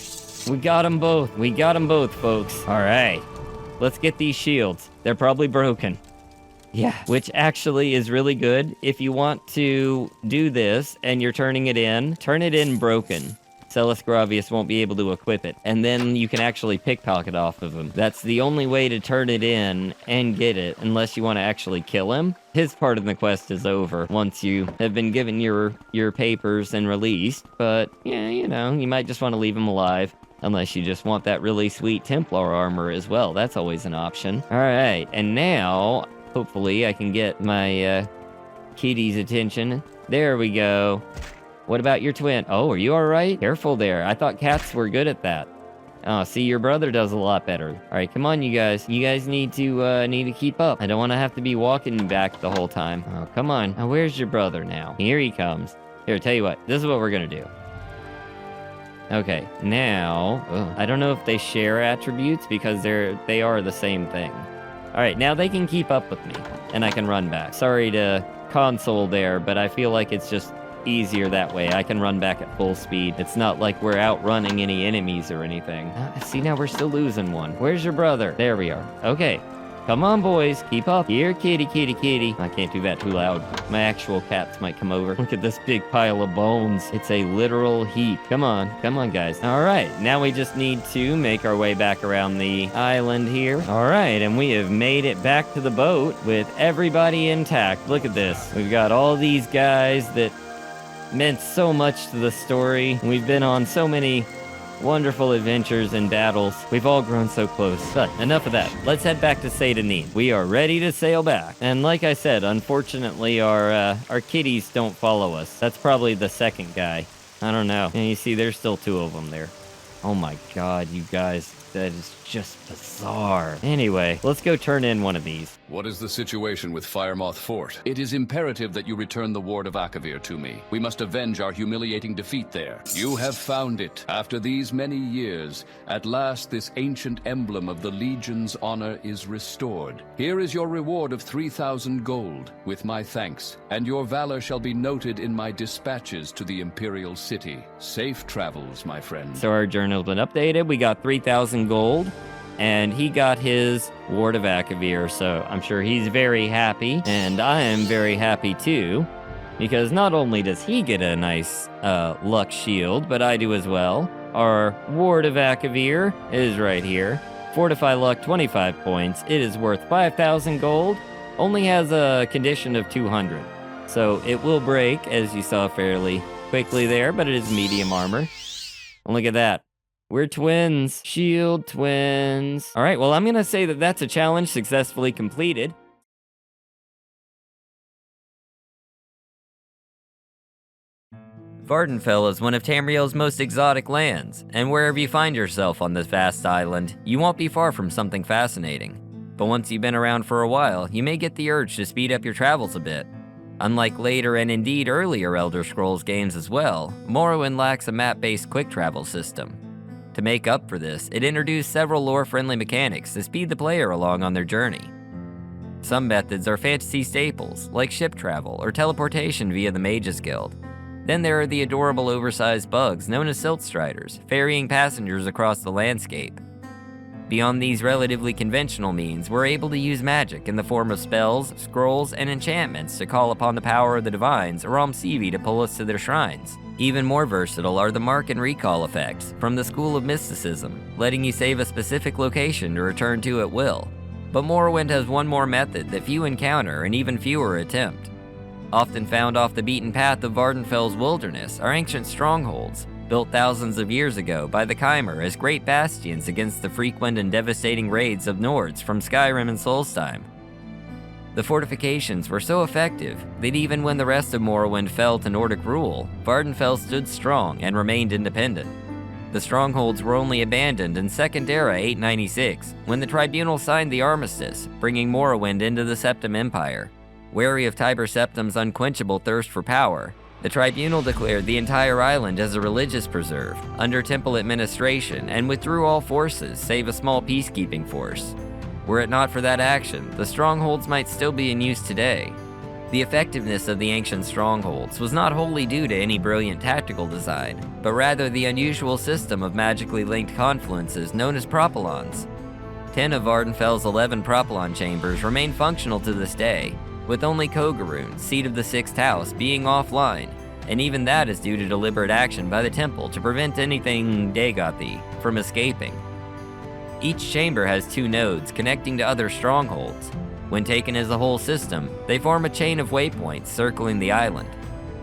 We got them both. We got them both, folks. All right. Let's get these shields. They're probably broken. Yeah, which actually is really good. If you want to do this and you're turn it in broken. Celes Gravius won't be able to equip it. And then you can actually pickpocket off of him. That's the only way to turn it in and get it, unless you want to actually kill him. His part of the quest is over once you have been given your papers and released. But, yeah, you know, you might just want to leave him alive. Unless you just want that really sweet Templar armor as well. That's always an option. Alright, and now, hopefully I can get my kitty's attention. There we go. What about your twin? Oh, are you alright? Careful there. I thought cats were good at that. Oh, see, your brother does a lot better. Alright, come on, you guys. You guys need to keep up. I don't want to have to be walking back the whole time. Oh, come on. Now, where's your brother now? Here he comes. Here, tell you what. This is what we're gonna do. Okay, now... I don't know if they share attributes because they are the same thing. Alright, now they can keep up with me. And I can run back. Sorry to console there, but I feel like it's just easier that way. I can run back at full speed. It's not like we're outrunning any enemies or anything. See, now we're still losing one. Where's your brother? There we are. Okay. Come on, boys. Keep up. Here, kitty, kitty, kitty. I can't do that too loud. My actual cats might come over. Look at this big pile of bones. It's a literal heap. Come on. Come on, guys. All right. Now we just need to make our way back around the island here. All right. And we have made it back to the boat with everybody intact. Look at this. We've got all these guys that meant so much to the story. We've been on so many wonderful adventures and battles. We've all grown so close. But enough of that. Let's head back to Seyda. We are ready to sail back. And like I said, unfortunately, our kitties don't follow us. That's probably the second guy. I don't know. And you see, there's still two of them there. Oh my god, you guys. That is just bizarre. Anyway, let's go turn in one of these. What is the situation with Firemoth Fort? It is imperative that you return the Ward of Akavir to me. We must avenge our humiliating defeat there. You have found it. After these many years, at last this ancient emblem of the Legion's honor is restored. Here is your reward of 3,000 gold, with my thanks, and your valor shall be noted in my dispatches to the Imperial City. Safe travels, my friend. So our journal's been updated. We got 3,000 gold. And he got his Ward of Akavir, so I'm sure he's very happy. And I am very happy too, because not only does he get a nice luck shield, but I do as well. Our Ward of Akavir is right here. Fortify luck 25 points. It is worth 5,000 gold. Only has a condition of 200. So it will break, as you saw fairly quickly there, but it is medium armor. And look at that. We're twins. Shield twins. All right, well, I'm going to say that that's a challenge successfully completed. Vardenfell is one of Tamriel's most exotic lands, and wherever you find yourself on this vast island, you won't be far from something fascinating. But once you've been around for a while, you may get the urge to speed up your travels a bit. Unlike later and indeed earlier Elder Scrolls games as well, Morrowind lacks a map-based quick travel system. To make up for this, it introduced several lore-friendly mechanics to speed the player along on their journey. Some methods are fantasy staples, like ship travel or teleportation via the Mages Guild. Then there are the adorable oversized bugs known as Silt Striders, ferrying passengers across the landscape. Beyond these relatively conventional means, we're able to use magic in the form of spells, scrolls, and enchantments to call upon the power of the divines or Omsivi to pull us to their shrines. Even more versatile are the mark and recall effects from the School of Mysticism, letting you save a specific location to return to at will. But Morrowind has one more method that few encounter and even fewer attempt. Often found off the beaten path of Vardenfell's wilderness are ancient strongholds, built thousands of years ago by the Chimer as great bastions against the frequent and devastating raids of Nords from Skyrim and Solstheim. The fortifications were so effective that even when the rest of Morrowind fell to Nordic rule, Vardenfell stood strong and remained independent. The strongholds were only abandoned in Second Era 896, when the Tribunal signed the Armistice, bringing Morrowind into the Septim Empire. Wary of Tiber Septim's unquenchable thirst for power, the Tribunal declared the entire island as a religious preserve, under temple administration, and withdrew all forces save a small peacekeeping force. Were it not for that action, the strongholds might still be in use today. The effectiveness of the ancient strongholds was not wholly due to any brilliant tactical design, but rather the unusual system of magically linked confluences known as propylons. 10 of Vardenfell's 11 propylon chambers remain functional to this day, with only Kogarun, seat of the 6th house, being offline, and even that is due to deliberate action by the temple to prevent anything Dagothi from escaping. Each chamber has 2 nodes connecting to other strongholds. When taken as a whole system, they form a chain of waypoints circling the island.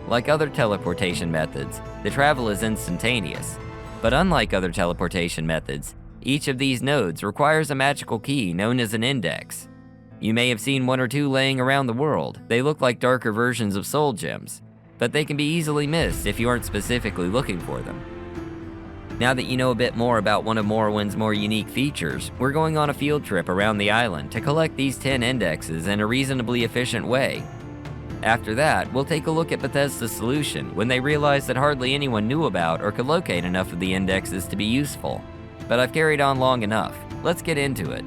Like other teleportation methods, the travel is instantaneous. But unlike other teleportation methods, each of these nodes requires a magical key known as an index. You may have seen 1 or 2 laying around the world. They look like darker versions of soul gems, but they can be easily missed if you aren't specifically looking for them. Now that you know a bit more about one of Morrowind's more unique features, we're going on a field trip around the island to collect these 10 indexes in a reasonably efficient way. After that, we'll take a look at Bethesda's solution when they realized that hardly anyone knew about or could locate enough of the indexes to be useful. But I've carried on long enough. Let's get into it.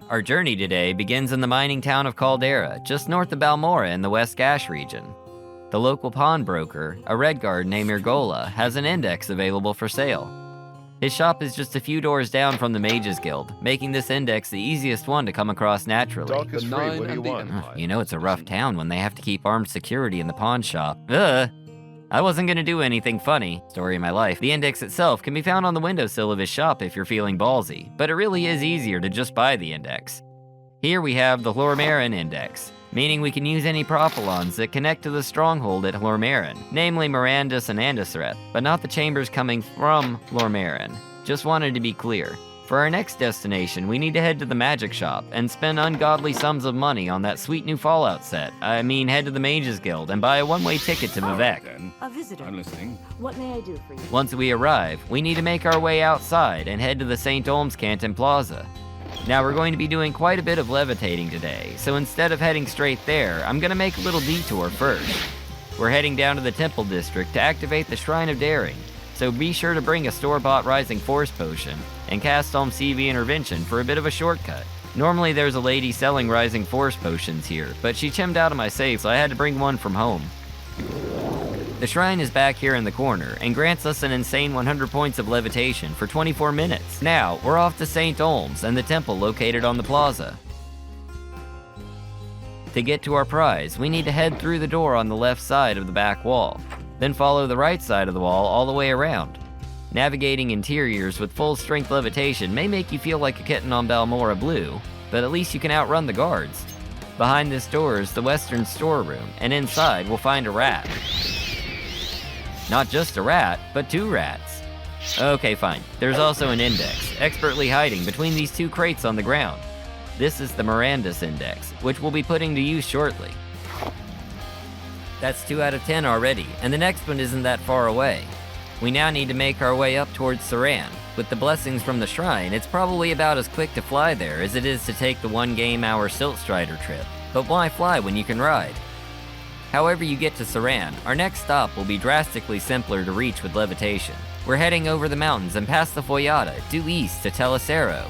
Our journey today begins in the mining town of Caldera, just north of Balmora in the West Gash region. The local pawnbroker, a Redguard named Irgola, has an index available for sale. His shop is just a few doors down from the Mages Guild, making this index the easiest one to come across naturally. Talk is free. What do you want? You know it's a rough town when they have to keep armed security in the pawn shop. I wasn't gonna do anything funny. Story of my life. The index itself can be found on the windowsill of his shop if you're feeling ballsy, but it really is easier to just buy the index. Here we have the Hlormaren index, meaning we can use any propylons that connect to the stronghold at Hlormaren, namely Mirandus and Andasreth, but not the chambers coming from Hlormaren. Just wanted to be clear. For our next destination, we need to head to the magic shop and spend ungodly sums of money on that sweet new Fallout set. I mean, head to the Mages Guild and buy a one-way ticket to Vivek. A visitor. I'm listening. What may I do for you? Once we arrive, we need to make our way outside and head to the St. Olms Canton Plaza. Now, we're going to be doing quite a bit of levitating today, so instead of heading straight there, I'm going to make a little detour first. We're heading down to the Temple District to activate the Shrine of Daring, so be sure to bring a store-bought Rising Force potion and cast Omsivi Intervention for a bit of a shortcut. Normally there's a lady selling Rising Force potions here, but she chimmed out of my safe, so I had to bring one from home. The shrine is back here in the corner and grants us an insane 100 points of levitation for 24 minutes. Now, we're off to St. Olms and the temple located on the plaza. To get to our prize, we need to head through the door on the left side of the back wall, then follow the right side of the wall all the way around. Navigating interiors with full-strength levitation may make you feel like a kitten on Balmora Blue, but at least you can outrun the guards. Behind this door is the western storeroom, and inside we'll find a rat. Not just a rat, but 2 rats. Okay, fine. There's also an index, expertly hiding between these 2 crates on the ground. This is the Mirandus Index, which we'll be putting to use shortly. That's 2 out of 10 already, and the next one isn't that far away. We now need to make our way up towards Saran. With the blessings from the shrine, it's probably about as quick to fly there as it is to take the 1 game-hour Siltstrider trip. But why fly when you can ride? However you get to Saran, our next stop will be drastically simpler to reach with levitation. We're heading over the mountains and past the Foyata, due east to Telicero.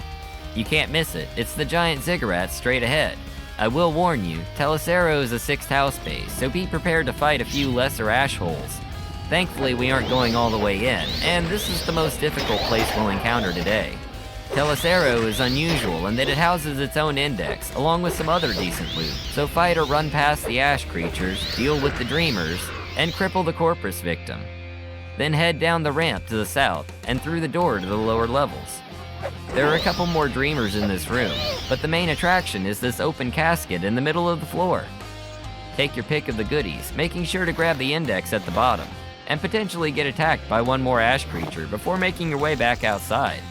You can't miss it, it's the giant ziggurat straight ahead. I will warn you, Telicero is a 6th house base, so be prepared to fight a few lesser ash holes. Thankfully, we aren't going all the way in, and this is the most difficult place we'll encounter today. Telicero is unusual in that it houses its own index, along with some other decent loot, so fight or run past the ash creatures, deal with the dreamers, and cripple the Corpus victim. Then head down the ramp to the south, and through the door to the lower levels. There are a couple more dreamers in this room, but the main attraction is this open casket in the middle of the floor. Take your pick of the goodies, making sure to grab the index at the bottom, and potentially get attacked by one more ash creature before making your way back outside.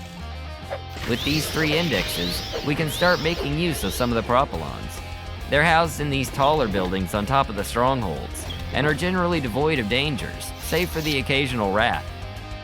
With these 3 indexes, we can start making use of some of the propylons. They're housed in these taller buildings on top of the strongholds, and are generally devoid of dangers, save for the occasional rat.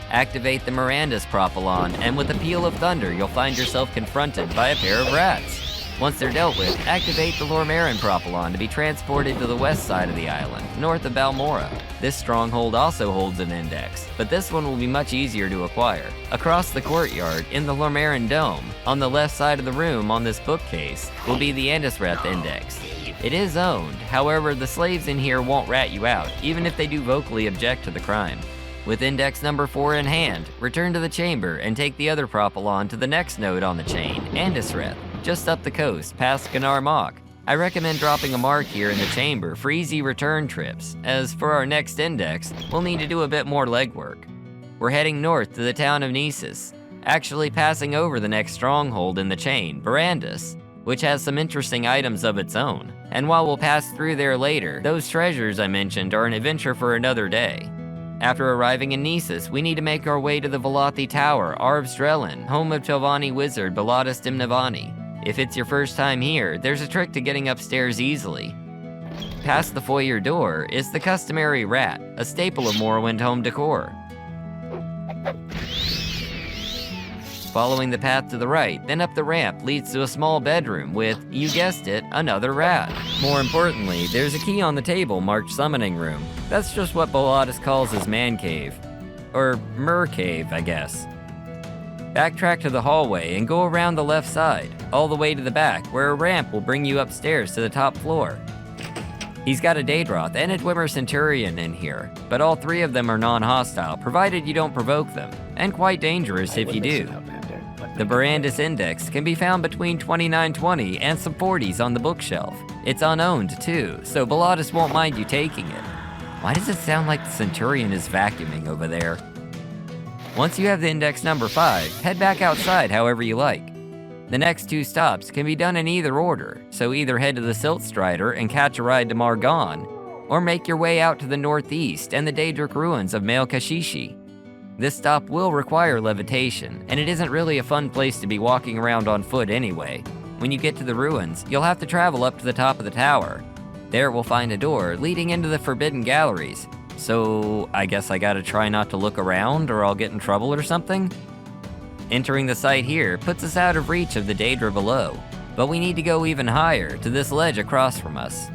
Activate the Miranda's propylon, and with a peal of thunder, you'll find yourself confronted by a pair of rats. Once they're dealt with, activate the Lormarin propylon to be transported to the west side of the island, north of Balmora. This stronghold also holds an index, but this one will be much easier to acquire. Across the courtyard, in the Lormarin Dome, on the left side of the room on this bookcase, will be the Andesreth index. It is owned, however the slaves in here won't rat you out, even if they do vocally object to the crime. With index number 4 in hand, return to the chamber and take the other propylon to the next node on the chain, Andesreth, just up the coast, past Ganar Mok. I recommend dropping a mark here in the chamber for easy return trips, as for our next index, we'll need to do a bit more legwork. We're heading north to the town of Nisus, actually passing over the next stronghold in the chain, Barandus, which has some interesting items of its own. And while we'll pass through there later, those treasures I mentioned are an adventure for another day. After arriving in Nisus, we need to make our way to the Velothi Tower, Arvstrelin, home of Tovani wizard Balatus Dimnavani. If it's your first time here, there's a trick to getting upstairs easily. Past the foyer door is the customary rat, a staple of Morrowind home decor. Following the path to the right, then up the ramp leads to a small bedroom with, you guessed it, another rat. More importantly, there's a key on the table marked Summoning Room. That's just what Balatus calls his man cave. Or mer cave, I guess. Backtrack to the hallway and go around the left side, all the way to the back, where a ramp will bring you upstairs to the top floor. He's got a Daedroth and a Dwemer Centurion in here, but all 3 of them are non-hostile, provided you don't provoke them, and quite dangerous if you do. The Barandus Index can be found between 2920 and some 40s on the bookshelf. It's unowned too, so Balatus won't mind you taking it. Why does it sound like the Centurion is vacuuming over there? Once you have the index number 5, head back outside however you like. The next 2 stops can be done in either order, so either head to the Siltstrider and catch a ride to Margon, or make your way out to the northeast and the Daedric ruins of Mael Kashishi. This stop will require levitation, and it isn't really a fun place to be walking around on foot anyway. When you get to the ruins, you'll have to travel up to the top of the tower. There we'll find a door leading into the Forbidden Galleries, so I guess I gotta try not to look around or I'll get in trouble or something? Entering the site here puts us out of reach of the Daedra below, but we need to go even higher to this ledge across from us.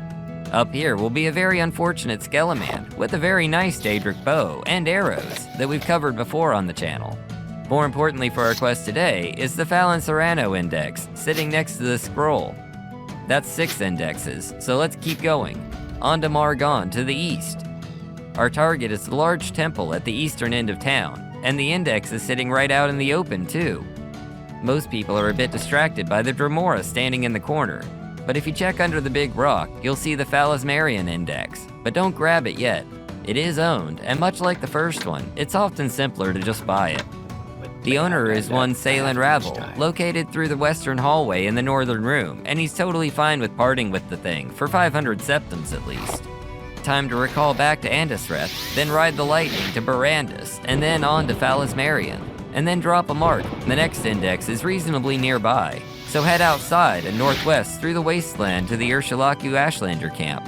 Up here will be a very unfortunate Skeleman with a very nice Daedric bow and arrows that we've covered before on the channel. More importantly for our quest today is the Fallon Serrano index sitting next to the scroll. That's 6 indexes, so let's keep going. On to Margon to the east. Our target is the large temple at the eastern end of town, and the index is sitting right out in the open too. Most people are a bit distracted by the Dremora standing in the corner, but if you check under the big rock, you'll see the Phallasmarian index, but don't grab it yet. It is owned, and much like the first one, it's often simpler to just buy it. The owner is one Salen Ravel, located through the western hallway in the northern room, and he's totally fine with parting with the thing, for 500 septums at least. Time to recall back to Andesreth, then ride the lightning to Barandus, and then on to Phallasmarian, and then drop a mark. The next index is reasonably nearby, so head outside and northwest through the wasteland to the Ursulaku Ashlander camp.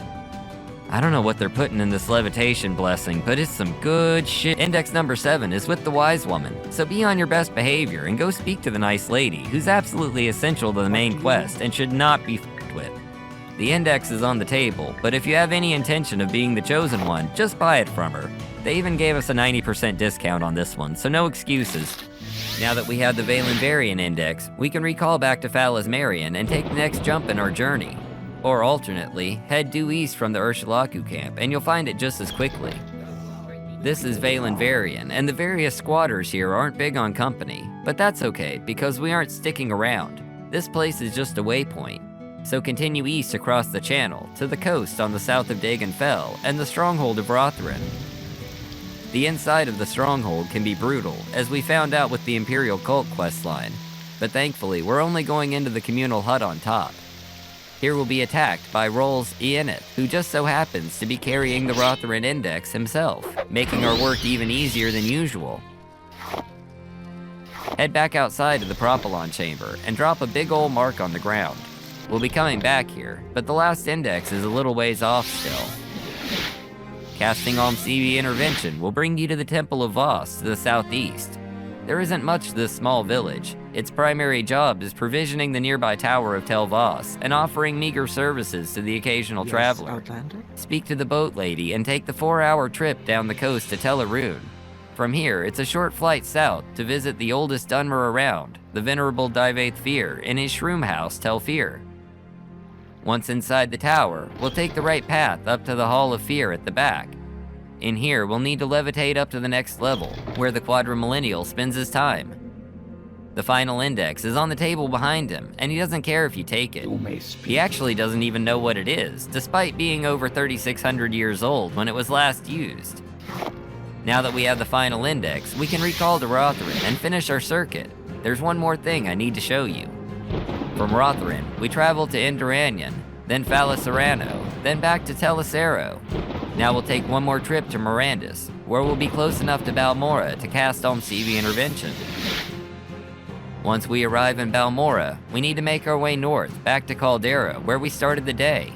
I don't know what they're putting in this levitation blessing, but it's some good shit. Index number 7 is with the wise woman, so be on your best behavior and go speak to the nice lady, who's absolutely essential to the main quest and should not be f***ed with. The index is on the table, but if you have any intention of being the chosen one, just buy it from her. They even gave us a 90% discount on this one, so no excuses. Now that we have the Valenvarian index, we can recall back to Phalasmarian and take the next jump in our journey. Or alternately, head due east from the Ursulaku camp and you'll find it just as quickly. This is Valenvarian, and the various squatters here aren't big on company, but that's okay because we aren't sticking around. This place is just a waypoint. So continue east across the channel, to the coast on the south of Dagon Fell, and the stronghold of Rothrin. The inside of the stronghold can be brutal, as we found out with the Imperial Cult questline, but thankfully we're only going into the communal hut on top. Here we'll be attacked by Rolls Ienith, who just so happens to be carrying the Rothrin Index himself, making our work even easier than usual. Head back outside of the Propylon chamber and drop a big ol' mark on the ground. We'll be coming back here, but the last index is a little ways off still. Casting Almsivi Intervention will bring you to the Temple of Voss to the southeast. There isn't much to this small village. Its primary job is provisioning the nearby tower of Tel Voss and offering meager services to the occasional traveler. Outlander? Speak to the boat lady and take the 4-hour trip down the coast to Tel Arun. From here, it's a short flight south to visit the oldest Dunmer around, the venerable Divaith Fear, in his shroom house, Tel Fear. Once inside the tower, we'll take the right path up to the Hall of Fear at the back. In here, we'll need to levitate up to the next level, where the Quadrimillennial spends his time. The final index is on the table behind him, and he doesn't care if you take it. He actually doesn't even know what it is, despite being over 3,600 years old when it was last used. Now that we have the final index, we can recall to Rothrin and finish our circuit. There's one more thing I need to show you. From Rothrin, we travel to Indoranian, then Phalaserano, then back to Telisero. Now we'll take one more trip to Mirandus, where we'll be close enough to Balmora to cast Almsivi Intervention. Once we arrive in Balmora, we need to make our way north, back to Caldera, where we started the day.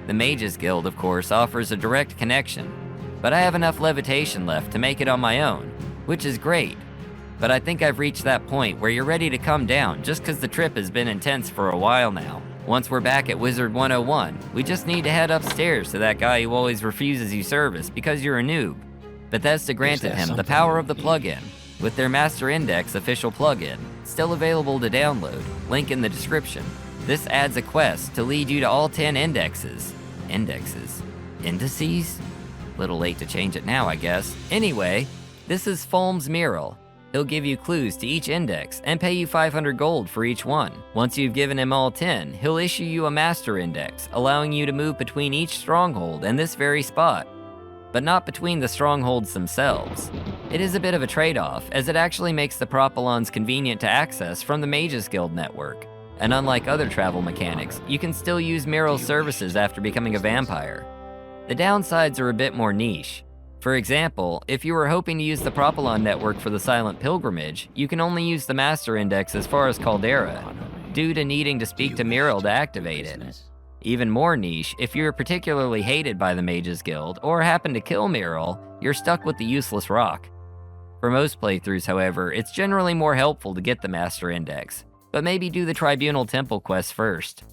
The Mages Guild, of course, offers a direct connection, but I have enough levitation left to make it on my own, which is great. But I think I've reached that point where you're ready to come down just because the trip has been intense for a while now. Once we're back at Wizard 101, we just need to head upstairs to that guy who always refuses you service because you're a noob. Bethesda granted him the power of the plugin, with their Master Index official plugin, still available to download, link in the description. This adds a quest to lead you to all 10 indexes. Indices? Little late to change it now, I guess. Anyway, this is Fulm's Mural. He'll give you clues to each index and pay you 500 gold for each one. Once you've given him all 10, he'll issue you a master index, allowing you to move between each stronghold and this very spot, but not between the strongholds themselves. It is a bit of a trade-off, as it actually makes the Propylons convenient to access from the Mages Guild network. And unlike other travel mechanics, you can still use Mural's services after becoming a vampire. The downsides are a bit more niche. For example, if you were hoping to use the Propylon network for the Silent Pilgrimage, you can only use the Master Index as far as Caldera, due to needing to speak to Mural to activate it. Even more niche, if you're particularly hated by the Mages Guild, or happen to kill Mural, you're stuck with the useless rock. For most playthroughs, however, it's generally more helpful to get the Master Index, but maybe do the Tribunal Temple quest first.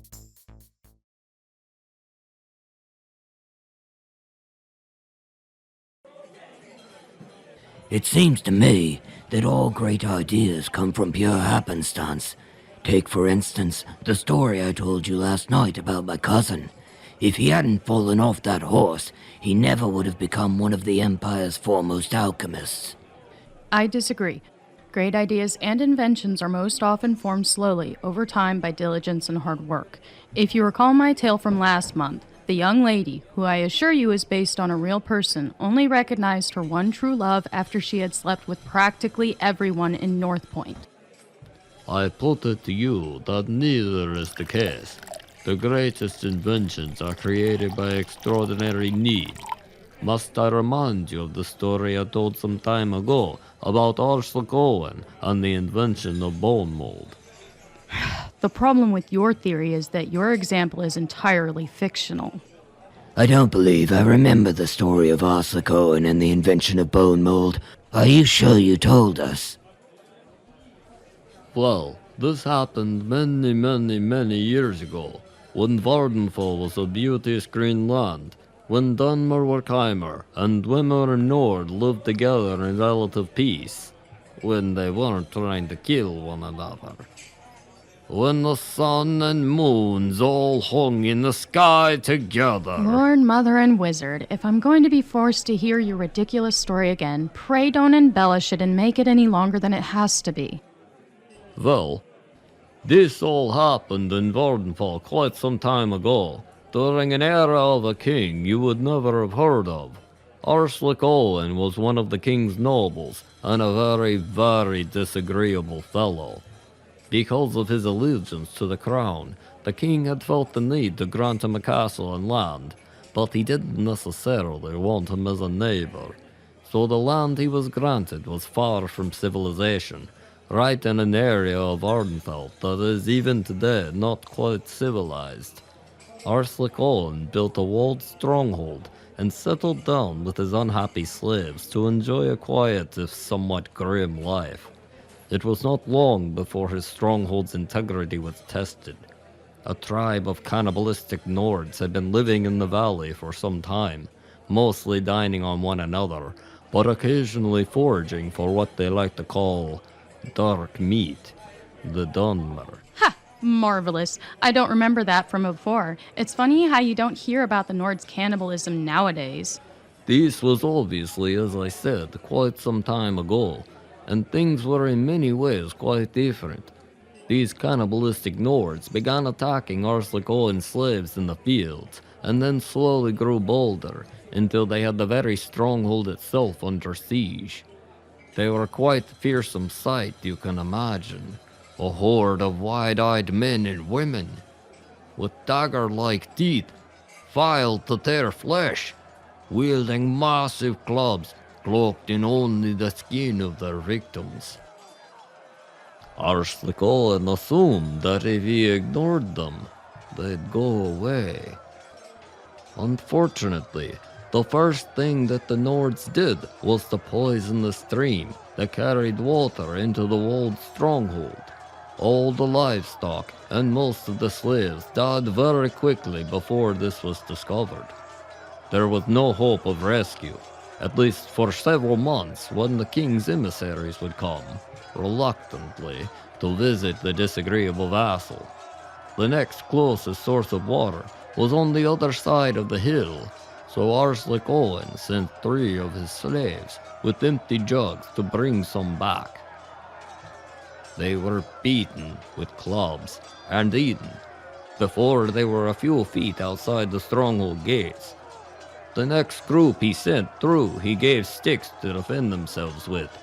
It seems to me that all great ideas come from pure happenstance. Take, for instance, the story I told you last night about my cousin. If he hadn't fallen off that horse, he never would have become one of the Empire's foremost alchemists. I disagree. Great ideas and inventions are most often formed slowly, over time by diligence and hard work. If you recall my tale from last month, the young lady, who I assure you is based on a real person, only recognized her one true love after she had slept with practically everyone in North Point. I put it to you that neither is the case. The greatest inventions are created by extraordinary need. Must I remind you of the story I told some time ago about Alaisiagae and the invention of bone mold? The problem with your theory is that your example is entirely fictional. I don't believe I remember the story of Ashlander and the invention of bone mold. Are you sure you told us? Well, this happened many years ago, when Vardenfell was a beauteous green land, when Dunmer were Chimer, and Wimmer and Nord lived together in relative peace, when they weren't trying to kill one another. When the sun and moons all hung in the sky together. Lord, Mother, and Wizard, if I'm going to be forced to hear your ridiculous story again, pray don't embellish it and make it any longer than it has to be. Well, this all happened in Vardenfell quite some time ago, during an era of a king you would never have heard of. Ashlander was one of the king's nobles, and a very disagreeable fellow. Because of his allegiance to the crown, the king had felt the need to grant him a castle and land, but he didn't necessarily want him as a neighbor. So the land he was granted was far from civilization, right in an area of Vardenfell that is even today not quite civilized. Ashlander built a walled stronghold and settled down with his unhappy slaves to enjoy a quiet if somewhat grim life. It was not long before his stronghold's integrity was tested. A tribe of cannibalistic Nords had been living in the valley for some time, mostly dining on one another, but occasionally foraging for what they like to call dark meat, the Dunmer. Ha! Marvelous. I don't remember that from before. It's funny how you don't hear about the Nord's cannibalism nowadays. This was obviously, as I said, quite some time ago, and things were in many ways quite different. These cannibalistic Nords began attacking Ashlander slaves in the fields, and then slowly grew bolder, until they had the very stronghold itself under siege. They were quite a fearsome sight, you can imagine. A horde of wide-eyed men and women, with dagger-like teeth, filed to tear flesh, wielding massive clubs, cloaked in only the skin of their victims. Ashlander assumed that if he ignored them, they'd go away. Unfortunately, the first thing that the Nords did was to poison the stream that carried water into the walled stronghold. All the livestock and most of the slaves died very quickly before this was discovered. There was no hope of rescue, at least for several months, when the king's emissaries would come, reluctantly, to visit the disagreeable vassal. The next closest source of water was on the other side of the hill, so Ashlander sent 3 of his slaves with empty jugs to bring some back. They were beaten with clubs and eaten before they were a few feet outside the stronghold gates. The next group he sent through, he gave sticks to defend themselves with.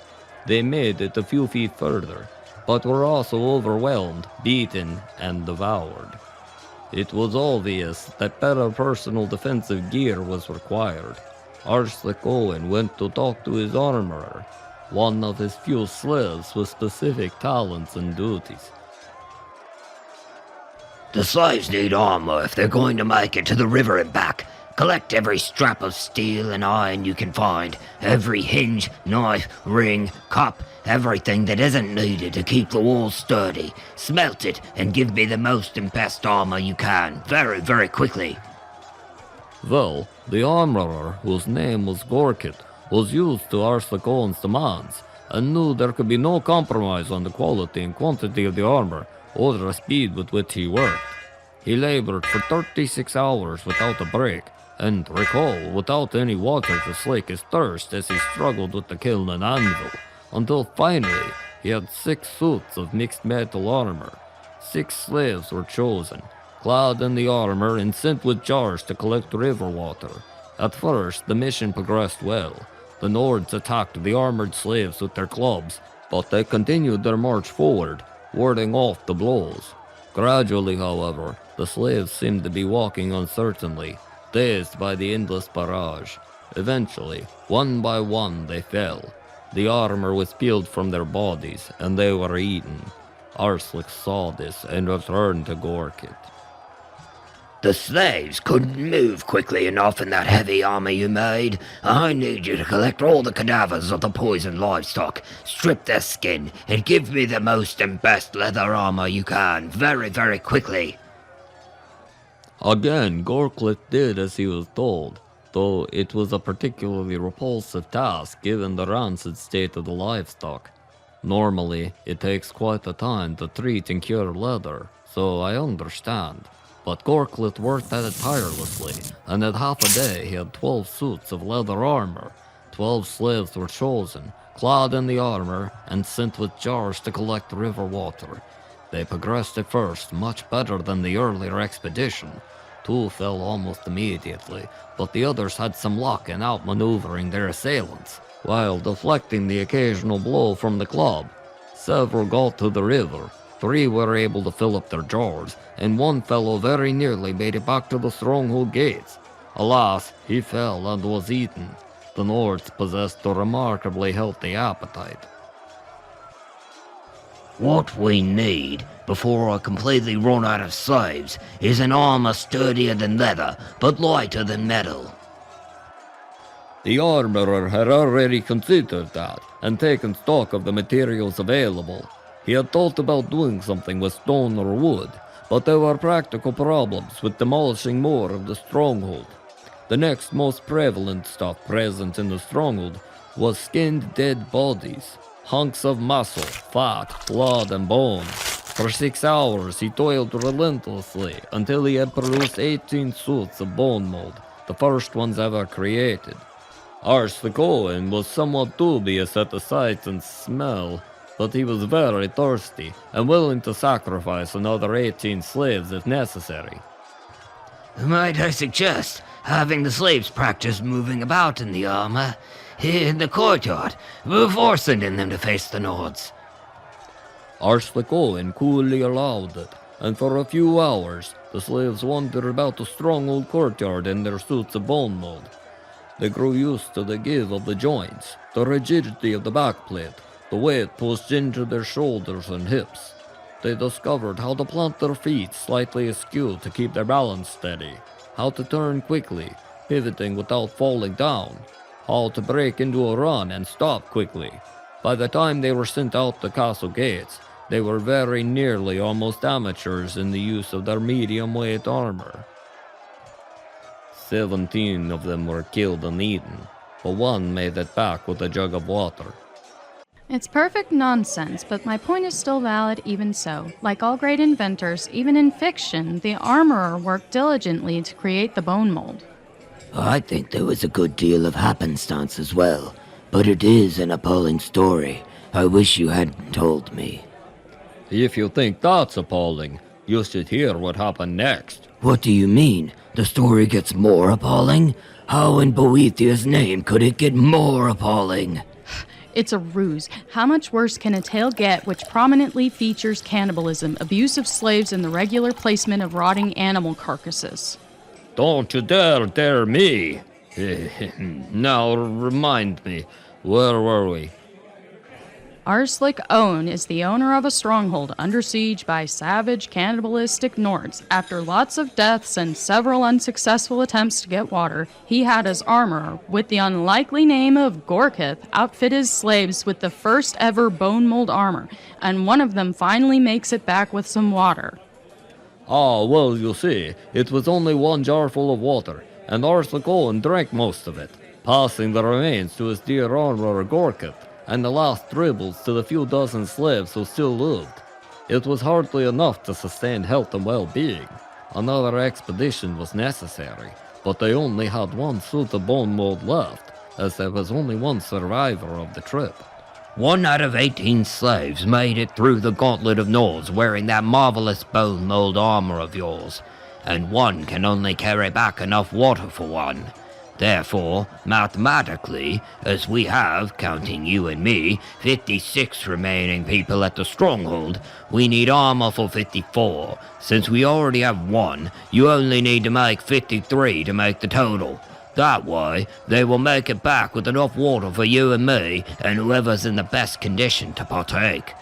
They made it a few feet further, but were also overwhelmed, beaten, and devoured. It was obvious that better personal defensive gear was required. Ashlander went to talk to his armorer, one of his few slaves with specific talents and duties. The slaves need armor if they're going to make it to the river and back. Collect every strap of steel and iron you can find, every hinge, knife, ring, cup, everything that isn't needed to keep the walls sturdy. Smelt it and give me the most and best armor you can, very quickly. Well, the armorer, whose name was Gorkit, was used to Ashlander's demands, and knew there could be no compromise on the quality and quantity of the armor, or the speed with which he worked. He labored for 36 hours without a break, and recall, without any water to slake his thirst as he struggled with the kiln and anvil, until finally he had 6 suits of mixed metal armor. 6 slaves were chosen, clad in the armor and sent with jars to collect river water. At first, the mission progressed well. The Nords attacked the armored slaves with their clubs, but they continued their march forward, warding off the blows. Gradually, however, the slaves seemed to be walking uncertainly, dazed by the endless barrage. Eventually, one by one, they fell. The armor was peeled from their bodies, and they were eaten. Ashlander saw this and returned to Gorkit. The slaves couldn't move quickly enough in that heavy armor you made. I need you to collect all the cadavers of the poisoned livestock, strip their skin, and give me the most and best leather armor you can, very, very quickly. Again, Gorklet did as he was told, though it was a particularly repulsive task given the rancid state of the livestock. Normally, it takes quite a time to treat and cure leather, so I understand. But Gorklet worked at it tirelessly, and in half a day he had 12 suits of leather armor. 12 slaves were chosen, clad in the armor, and sent with jars to collect river water. They progressed at first much better than the earlier expedition. 2 fell almost immediately, but the others had some luck in outmaneuvering their assailants, while deflecting the occasional blow from the club. Several got to the river, 3 were able to fill up their jars, and 1 fellow very nearly made it back to the stronghold gates. Alas, he fell and was eaten. The Nords possessed a remarkably healthy appetite. What we need, before I completely run out of slaves, is an armor sturdier than leather, but lighter than metal. The armorer had already considered that, and taken stock of the materials available. He had thought about doing something with stone or wood, but there were practical problems with demolishing more of the stronghold. The next most prevalent stuff present in the stronghold was skinned dead bodies, hunks of muscle, fat, blood, and bones. For 6 hours he toiled relentlessly until he had produced 18 suits of bone mold, the first ones ever created. Arslacoin was somewhat dubious at the sight and smell, but he was very thirsty and willing to sacrifice another 18 slaves if necessary. Might I suggest having the slaves practice moving about in the armor in the courtyard before sending them to face the Nords? Arslacoin coolly allowed it, and for a few hours the slaves wandered about the stronghold courtyard in their suits of bone mold. They grew used to the give of the joints, the rigidity of the backplate, the weight pushed into their shoulders and hips. They discovered how to plant their feet slightly askew to keep their balance steady, how to turn quickly, pivoting without falling down, how to break into a run and stop quickly. By the time they were sent out the castle gates, they were very nearly almost amateurs in the use of their medium-weight armor. 17 of them were killed and eaten, but 1 made it back with a jug of water. It's perfect nonsense, but my point is still valid even so. Like all great inventors, even in fiction, the armorer worked diligently to create the bone mold. I think there was a good deal of happenstance as well, but it is an appalling story. I wish you hadn't told me. If you think that's appalling, you should hear what happened next. What do you mean? The story gets more appalling? How in Boethiah's name could it get more appalling? It's a ruse. How much worse can a tale get which prominently features cannibalism, abuse of slaves, and the regular placement of rotting animal carcasses? Don't you dare me! Now remind me, where were we? Arslacoin is the owner of a stronghold under siege by savage, cannibalistic Nords. After lots of deaths and several unsuccessful attempts to get water, he had his armorer, with the unlikely name of Gorkith, outfit his slaves with the first ever bone mold armor, and one of them finally makes it back with some water. Ah, well, you see, it was only 1 jar full of water, and Arslacoin drank most of it, passing the remains to his dear armorer Gorkith, and the last dribbles to the few dozen slaves who still lived. It was hardly enough to sustain health and well-being. Another expedition was necessary, but they only had 1 suit of bone mold left, as there was only 1 survivor of the trip. 1 out of 18 slaves made it through the gauntlet of Nords wearing that marvelous bone mold armor of yours, and 1 can only carry back enough water for 1. Therefore, mathematically, as we have, counting you and me, 56 remaining people at the stronghold, we need armor for 54. Since we already have 1, you only need to make 53 to make the total. That way, they will make it back with enough water for you and me, and whoever's in the best condition to partake.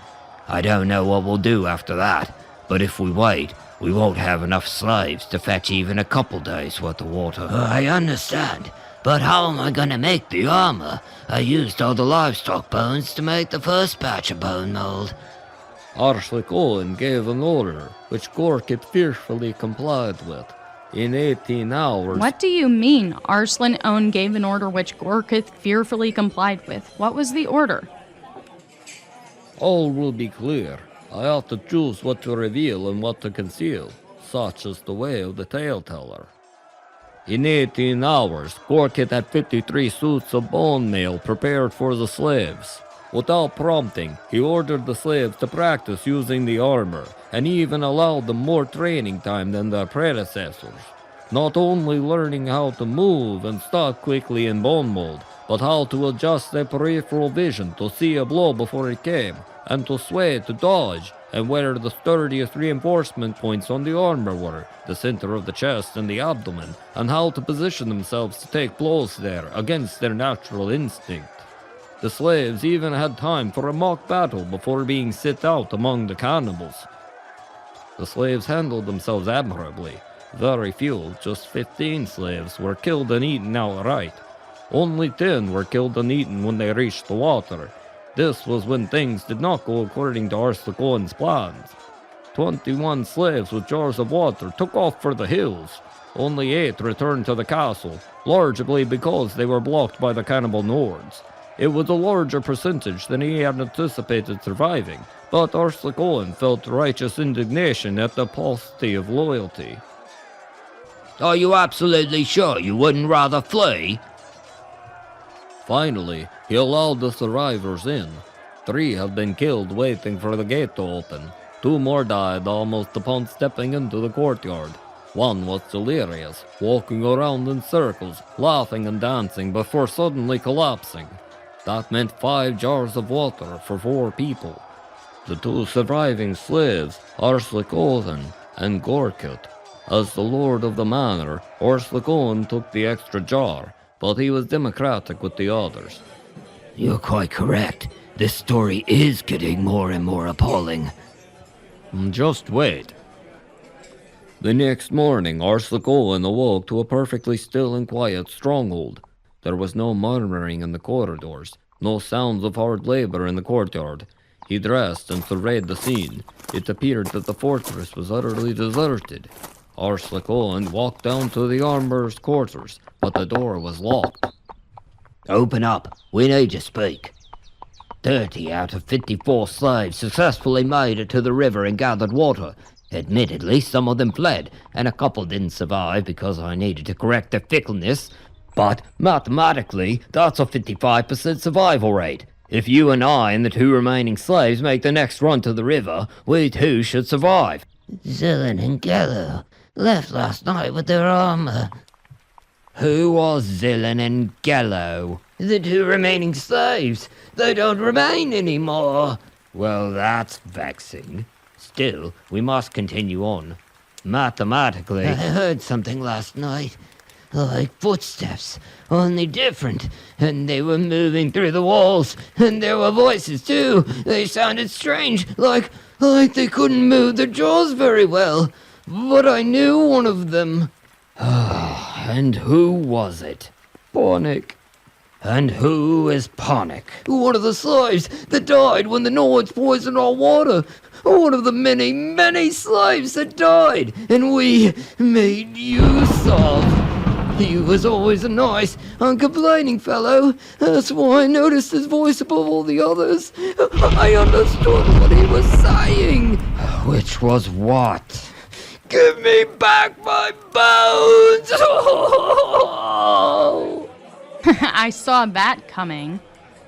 I don't know what we'll do after that, but if we wait, We won't have enough slaves to fetch even a couple days' worth of water. I understand, but how am I gonna make the armor? I used all the livestock bones to make the first batch of bone mold. Ashlander gave an order, which Gorkit fearfully complied with. In 18 hours... What do you mean, Arslan Own gave an order which Gorkith fearfully complied with? What was the order? All will be clear. I have to choose what to reveal and what to conceal, such is the way of the tale-teller. In 18 hours, Gorkit had 53 suits of bone mail prepared for the slaves. Without prompting, he ordered the slaves to practice using the armor, and even allowed them more training time than their predecessors. Not only learning how to move and start quickly in bone mold, but how to adjust their peripheral vision to see a blow before it came, and to sway to dodge, and where the sturdiest reinforcement points on the armor were, the center of the chest and the abdomen, and how to position themselves to take blows there against their natural instinct. The slaves even had time for a mock battle before being sent out among the cannibals. The slaves handled themselves admirably. Very few, just 15 slaves, were killed and eaten outright. Only 10 were killed and eaten when they reached the water. This was when things did not go according to Arslan's plans. 21 slaves with jars of water took off for the hills. Only 8 returned to the castle, largely because they were blocked by the cannibal Nords. It was a larger percentage than he had anticipated surviving, but Arslan felt righteous indignation at the paucity of loyalty. Are you absolutely sure you wouldn't rather flee? Finally, he allowed the survivors in. 3 have been killed waiting for the gate to open. 2 more died almost upon stepping into the courtyard. 1 was delirious, walking around in circles, laughing and dancing before suddenly collapsing. That meant 5 jars of water for 4 people. The 2 surviving slaves, Arslan and Gorkit. As the lord of the manor, Arslan took the extra jar, but he was democratic with the others. You're quite correct. This story is getting more and more appalling. Just wait. The next morning, Arslan awoke to a perfectly still and quiet stronghold. There was no murmuring in the corridors, no sounds of hard labor in the courtyard. He dressed and surveyed the scene. It appeared that the fortress was utterly deserted. Arslan walked down to the armorer's quarters, but the door was locked. Open up. We need to speak. 30 out of 54 slaves successfully made it to the river and gathered water. Admittedly, some of them fled, and a couple didn't survive because I needed to correct their fickleness. But mathematically, that's a 55% survival rate. If you and I and the 2 remaining slaves make the next run to the river, we too should survive. Zillan and Gello left last night with their armor. Who was Zillan and Gello? The 2 remaining slaves. They don't remain anymore. Well, that's vexing. Still, we must continue on. Mathematically... I heard something last night. Like footsteps, only different. And they were moving through the walls. And there were voices too. They sounded strange, like they couldn't move their jaws very well. But I knew one of them. And who was it? Ponic. And who is Ponic? One of the slaves that died when the Nords poisoned our water. One of the many, many slaves that died. And we made use of. He was always a nice, uncomplaining fellow. That's why I noticed his voice above all the others. I understood what he was saying. Which was what? Give me back my bones! I saw that coming.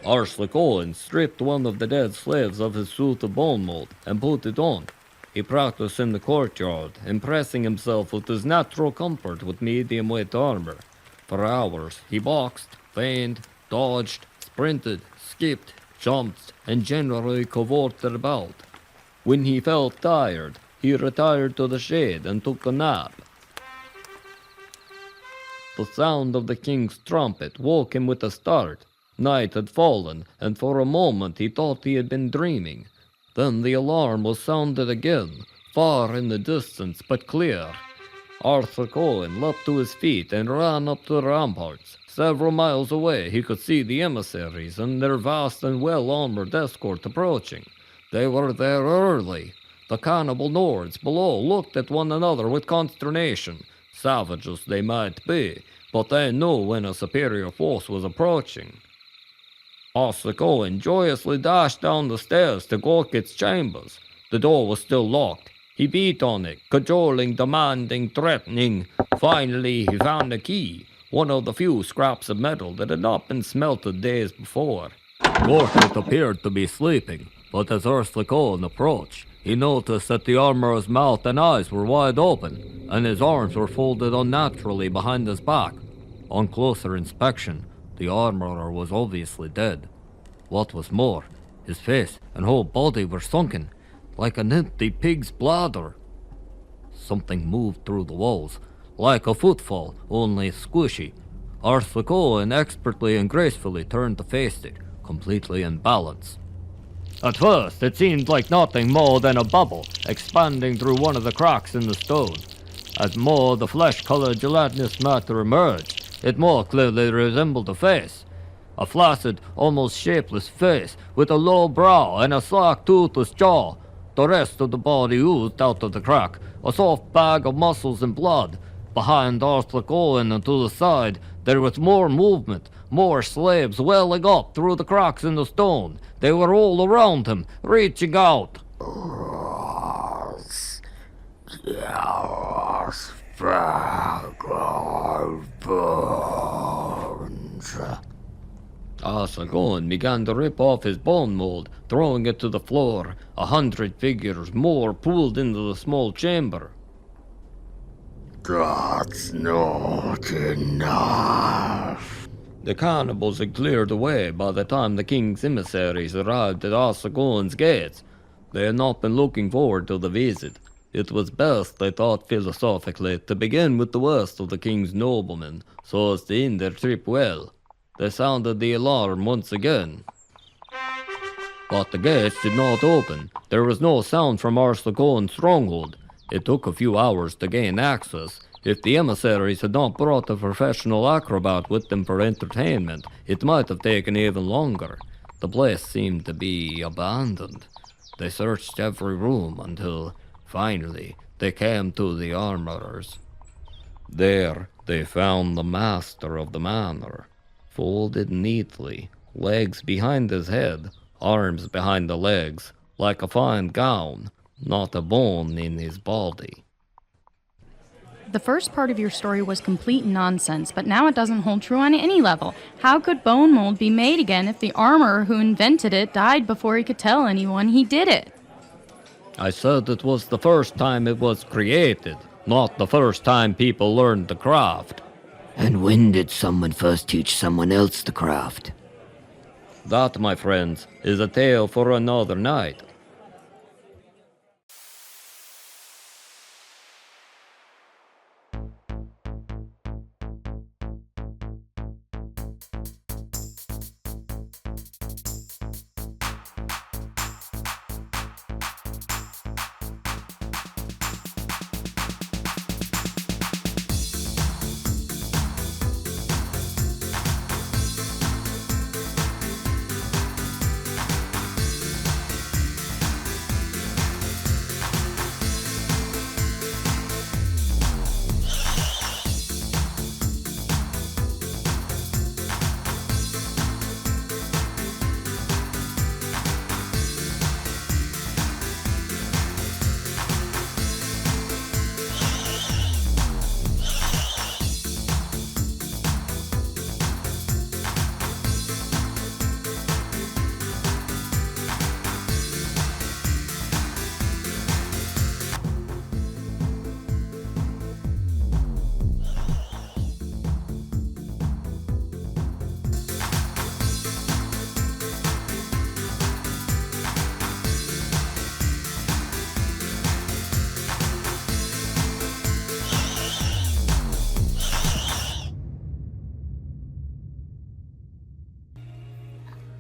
Arslan stripped one of the dead slaves of his suit of bone mold and put it on. He practiced in the courtyard, impressing himself with his natural comfort with medium-weight armor. For hours, he boxed, feigned, dodged, sprinted, skipped, jumped, and generally cavorted about. When he felt tired, he retired to the shade and took a nap. The sound of the king's trumpet woke him with a start. Night had fallen, and for a moment he thought he had been dreaming. Then the alarm was sounded again, far in the distance but clear. Arthur Cohen leapt to his feet and ran up to the ramparts. Several miles away he could see the emissaries and their vast and well-armored escort approaching. They were there early. The cannibal Nords below looked at one another with consternation. Savages they might be, but they knew when a superior force was approaching. Arthur Cohen joyously dashed down the stairs to Gorkit's chambers. The door was still locked. He beat on it, cajoling, demanding, threatening. Finally, he found a key, one of the few scraps of metal that had not been smelted days before. Gorkit appeared to be sleeping, but as Ursula Cohen approached, he noticed that the armorer's mouth and eyes were wide open, and his arms were folded unnaturally behind his back. On closer inspection, the armorer was obviously dead. What was more, his face and whole body were sunken, like an empty pig's bladder. Something moved through the walls, like a footfall, only squishy. Arthur Cohen expertly and gracefully turned to face it, completely in balance. At first, it seemed like nothing more than a bubble expanding through one of the cracks in the stone. As more of the flesh-colored gelatinous matter emerged, it more clearly resembled a face. A flaccid, almost shapeless face with a low brow and a slack, toothless jaw. The rest of the body oozed out of the crack, a soft bag of muscles and blood. Behind Arthur Cohen and to the side, there was more movement, more slaves welling up through the cracks in the stone. They were all around him, reaching out. Arthur Cohen began to rip off his bone mold, throwing it to the floor. 100 figures more pooled into the small chamber. That's not enough. The cannibals had cleared away by the time the king's emissaries arrived at Arthur Cohen's gates. They had not been looking forward to the visit. It was best, they thought philosophically, to begin with the worst of the king's noblemen, so as to end their trip well. They sounded the alarm once again. But the gates did not open. There was no sound from Arthur Cohen's stronghold. It took a few hours to gain access. If the emissaries had not brought a professional acrobat with them for entertainment, it might have taken even longer. The place seemed to be abandoned. They searched every room until, finally, they came to the armorers. There, they found the master of the manor, folded neatly, legs behind his head, arms behind the legs, like a fine gown, not a bone in his body. The first part of your story was complete nonsense, but now it doesn't hold true on any level. How could bone mold be made again if the armorer who invented it died before he could tell anyone he did it? I said it was the first time it was created, not the first time people learned the craft. And when did someone first teach someone else the craft? That, my friends, is a tale for another night.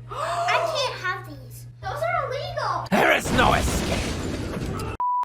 I can't have these. Those are illegal. There is no escape.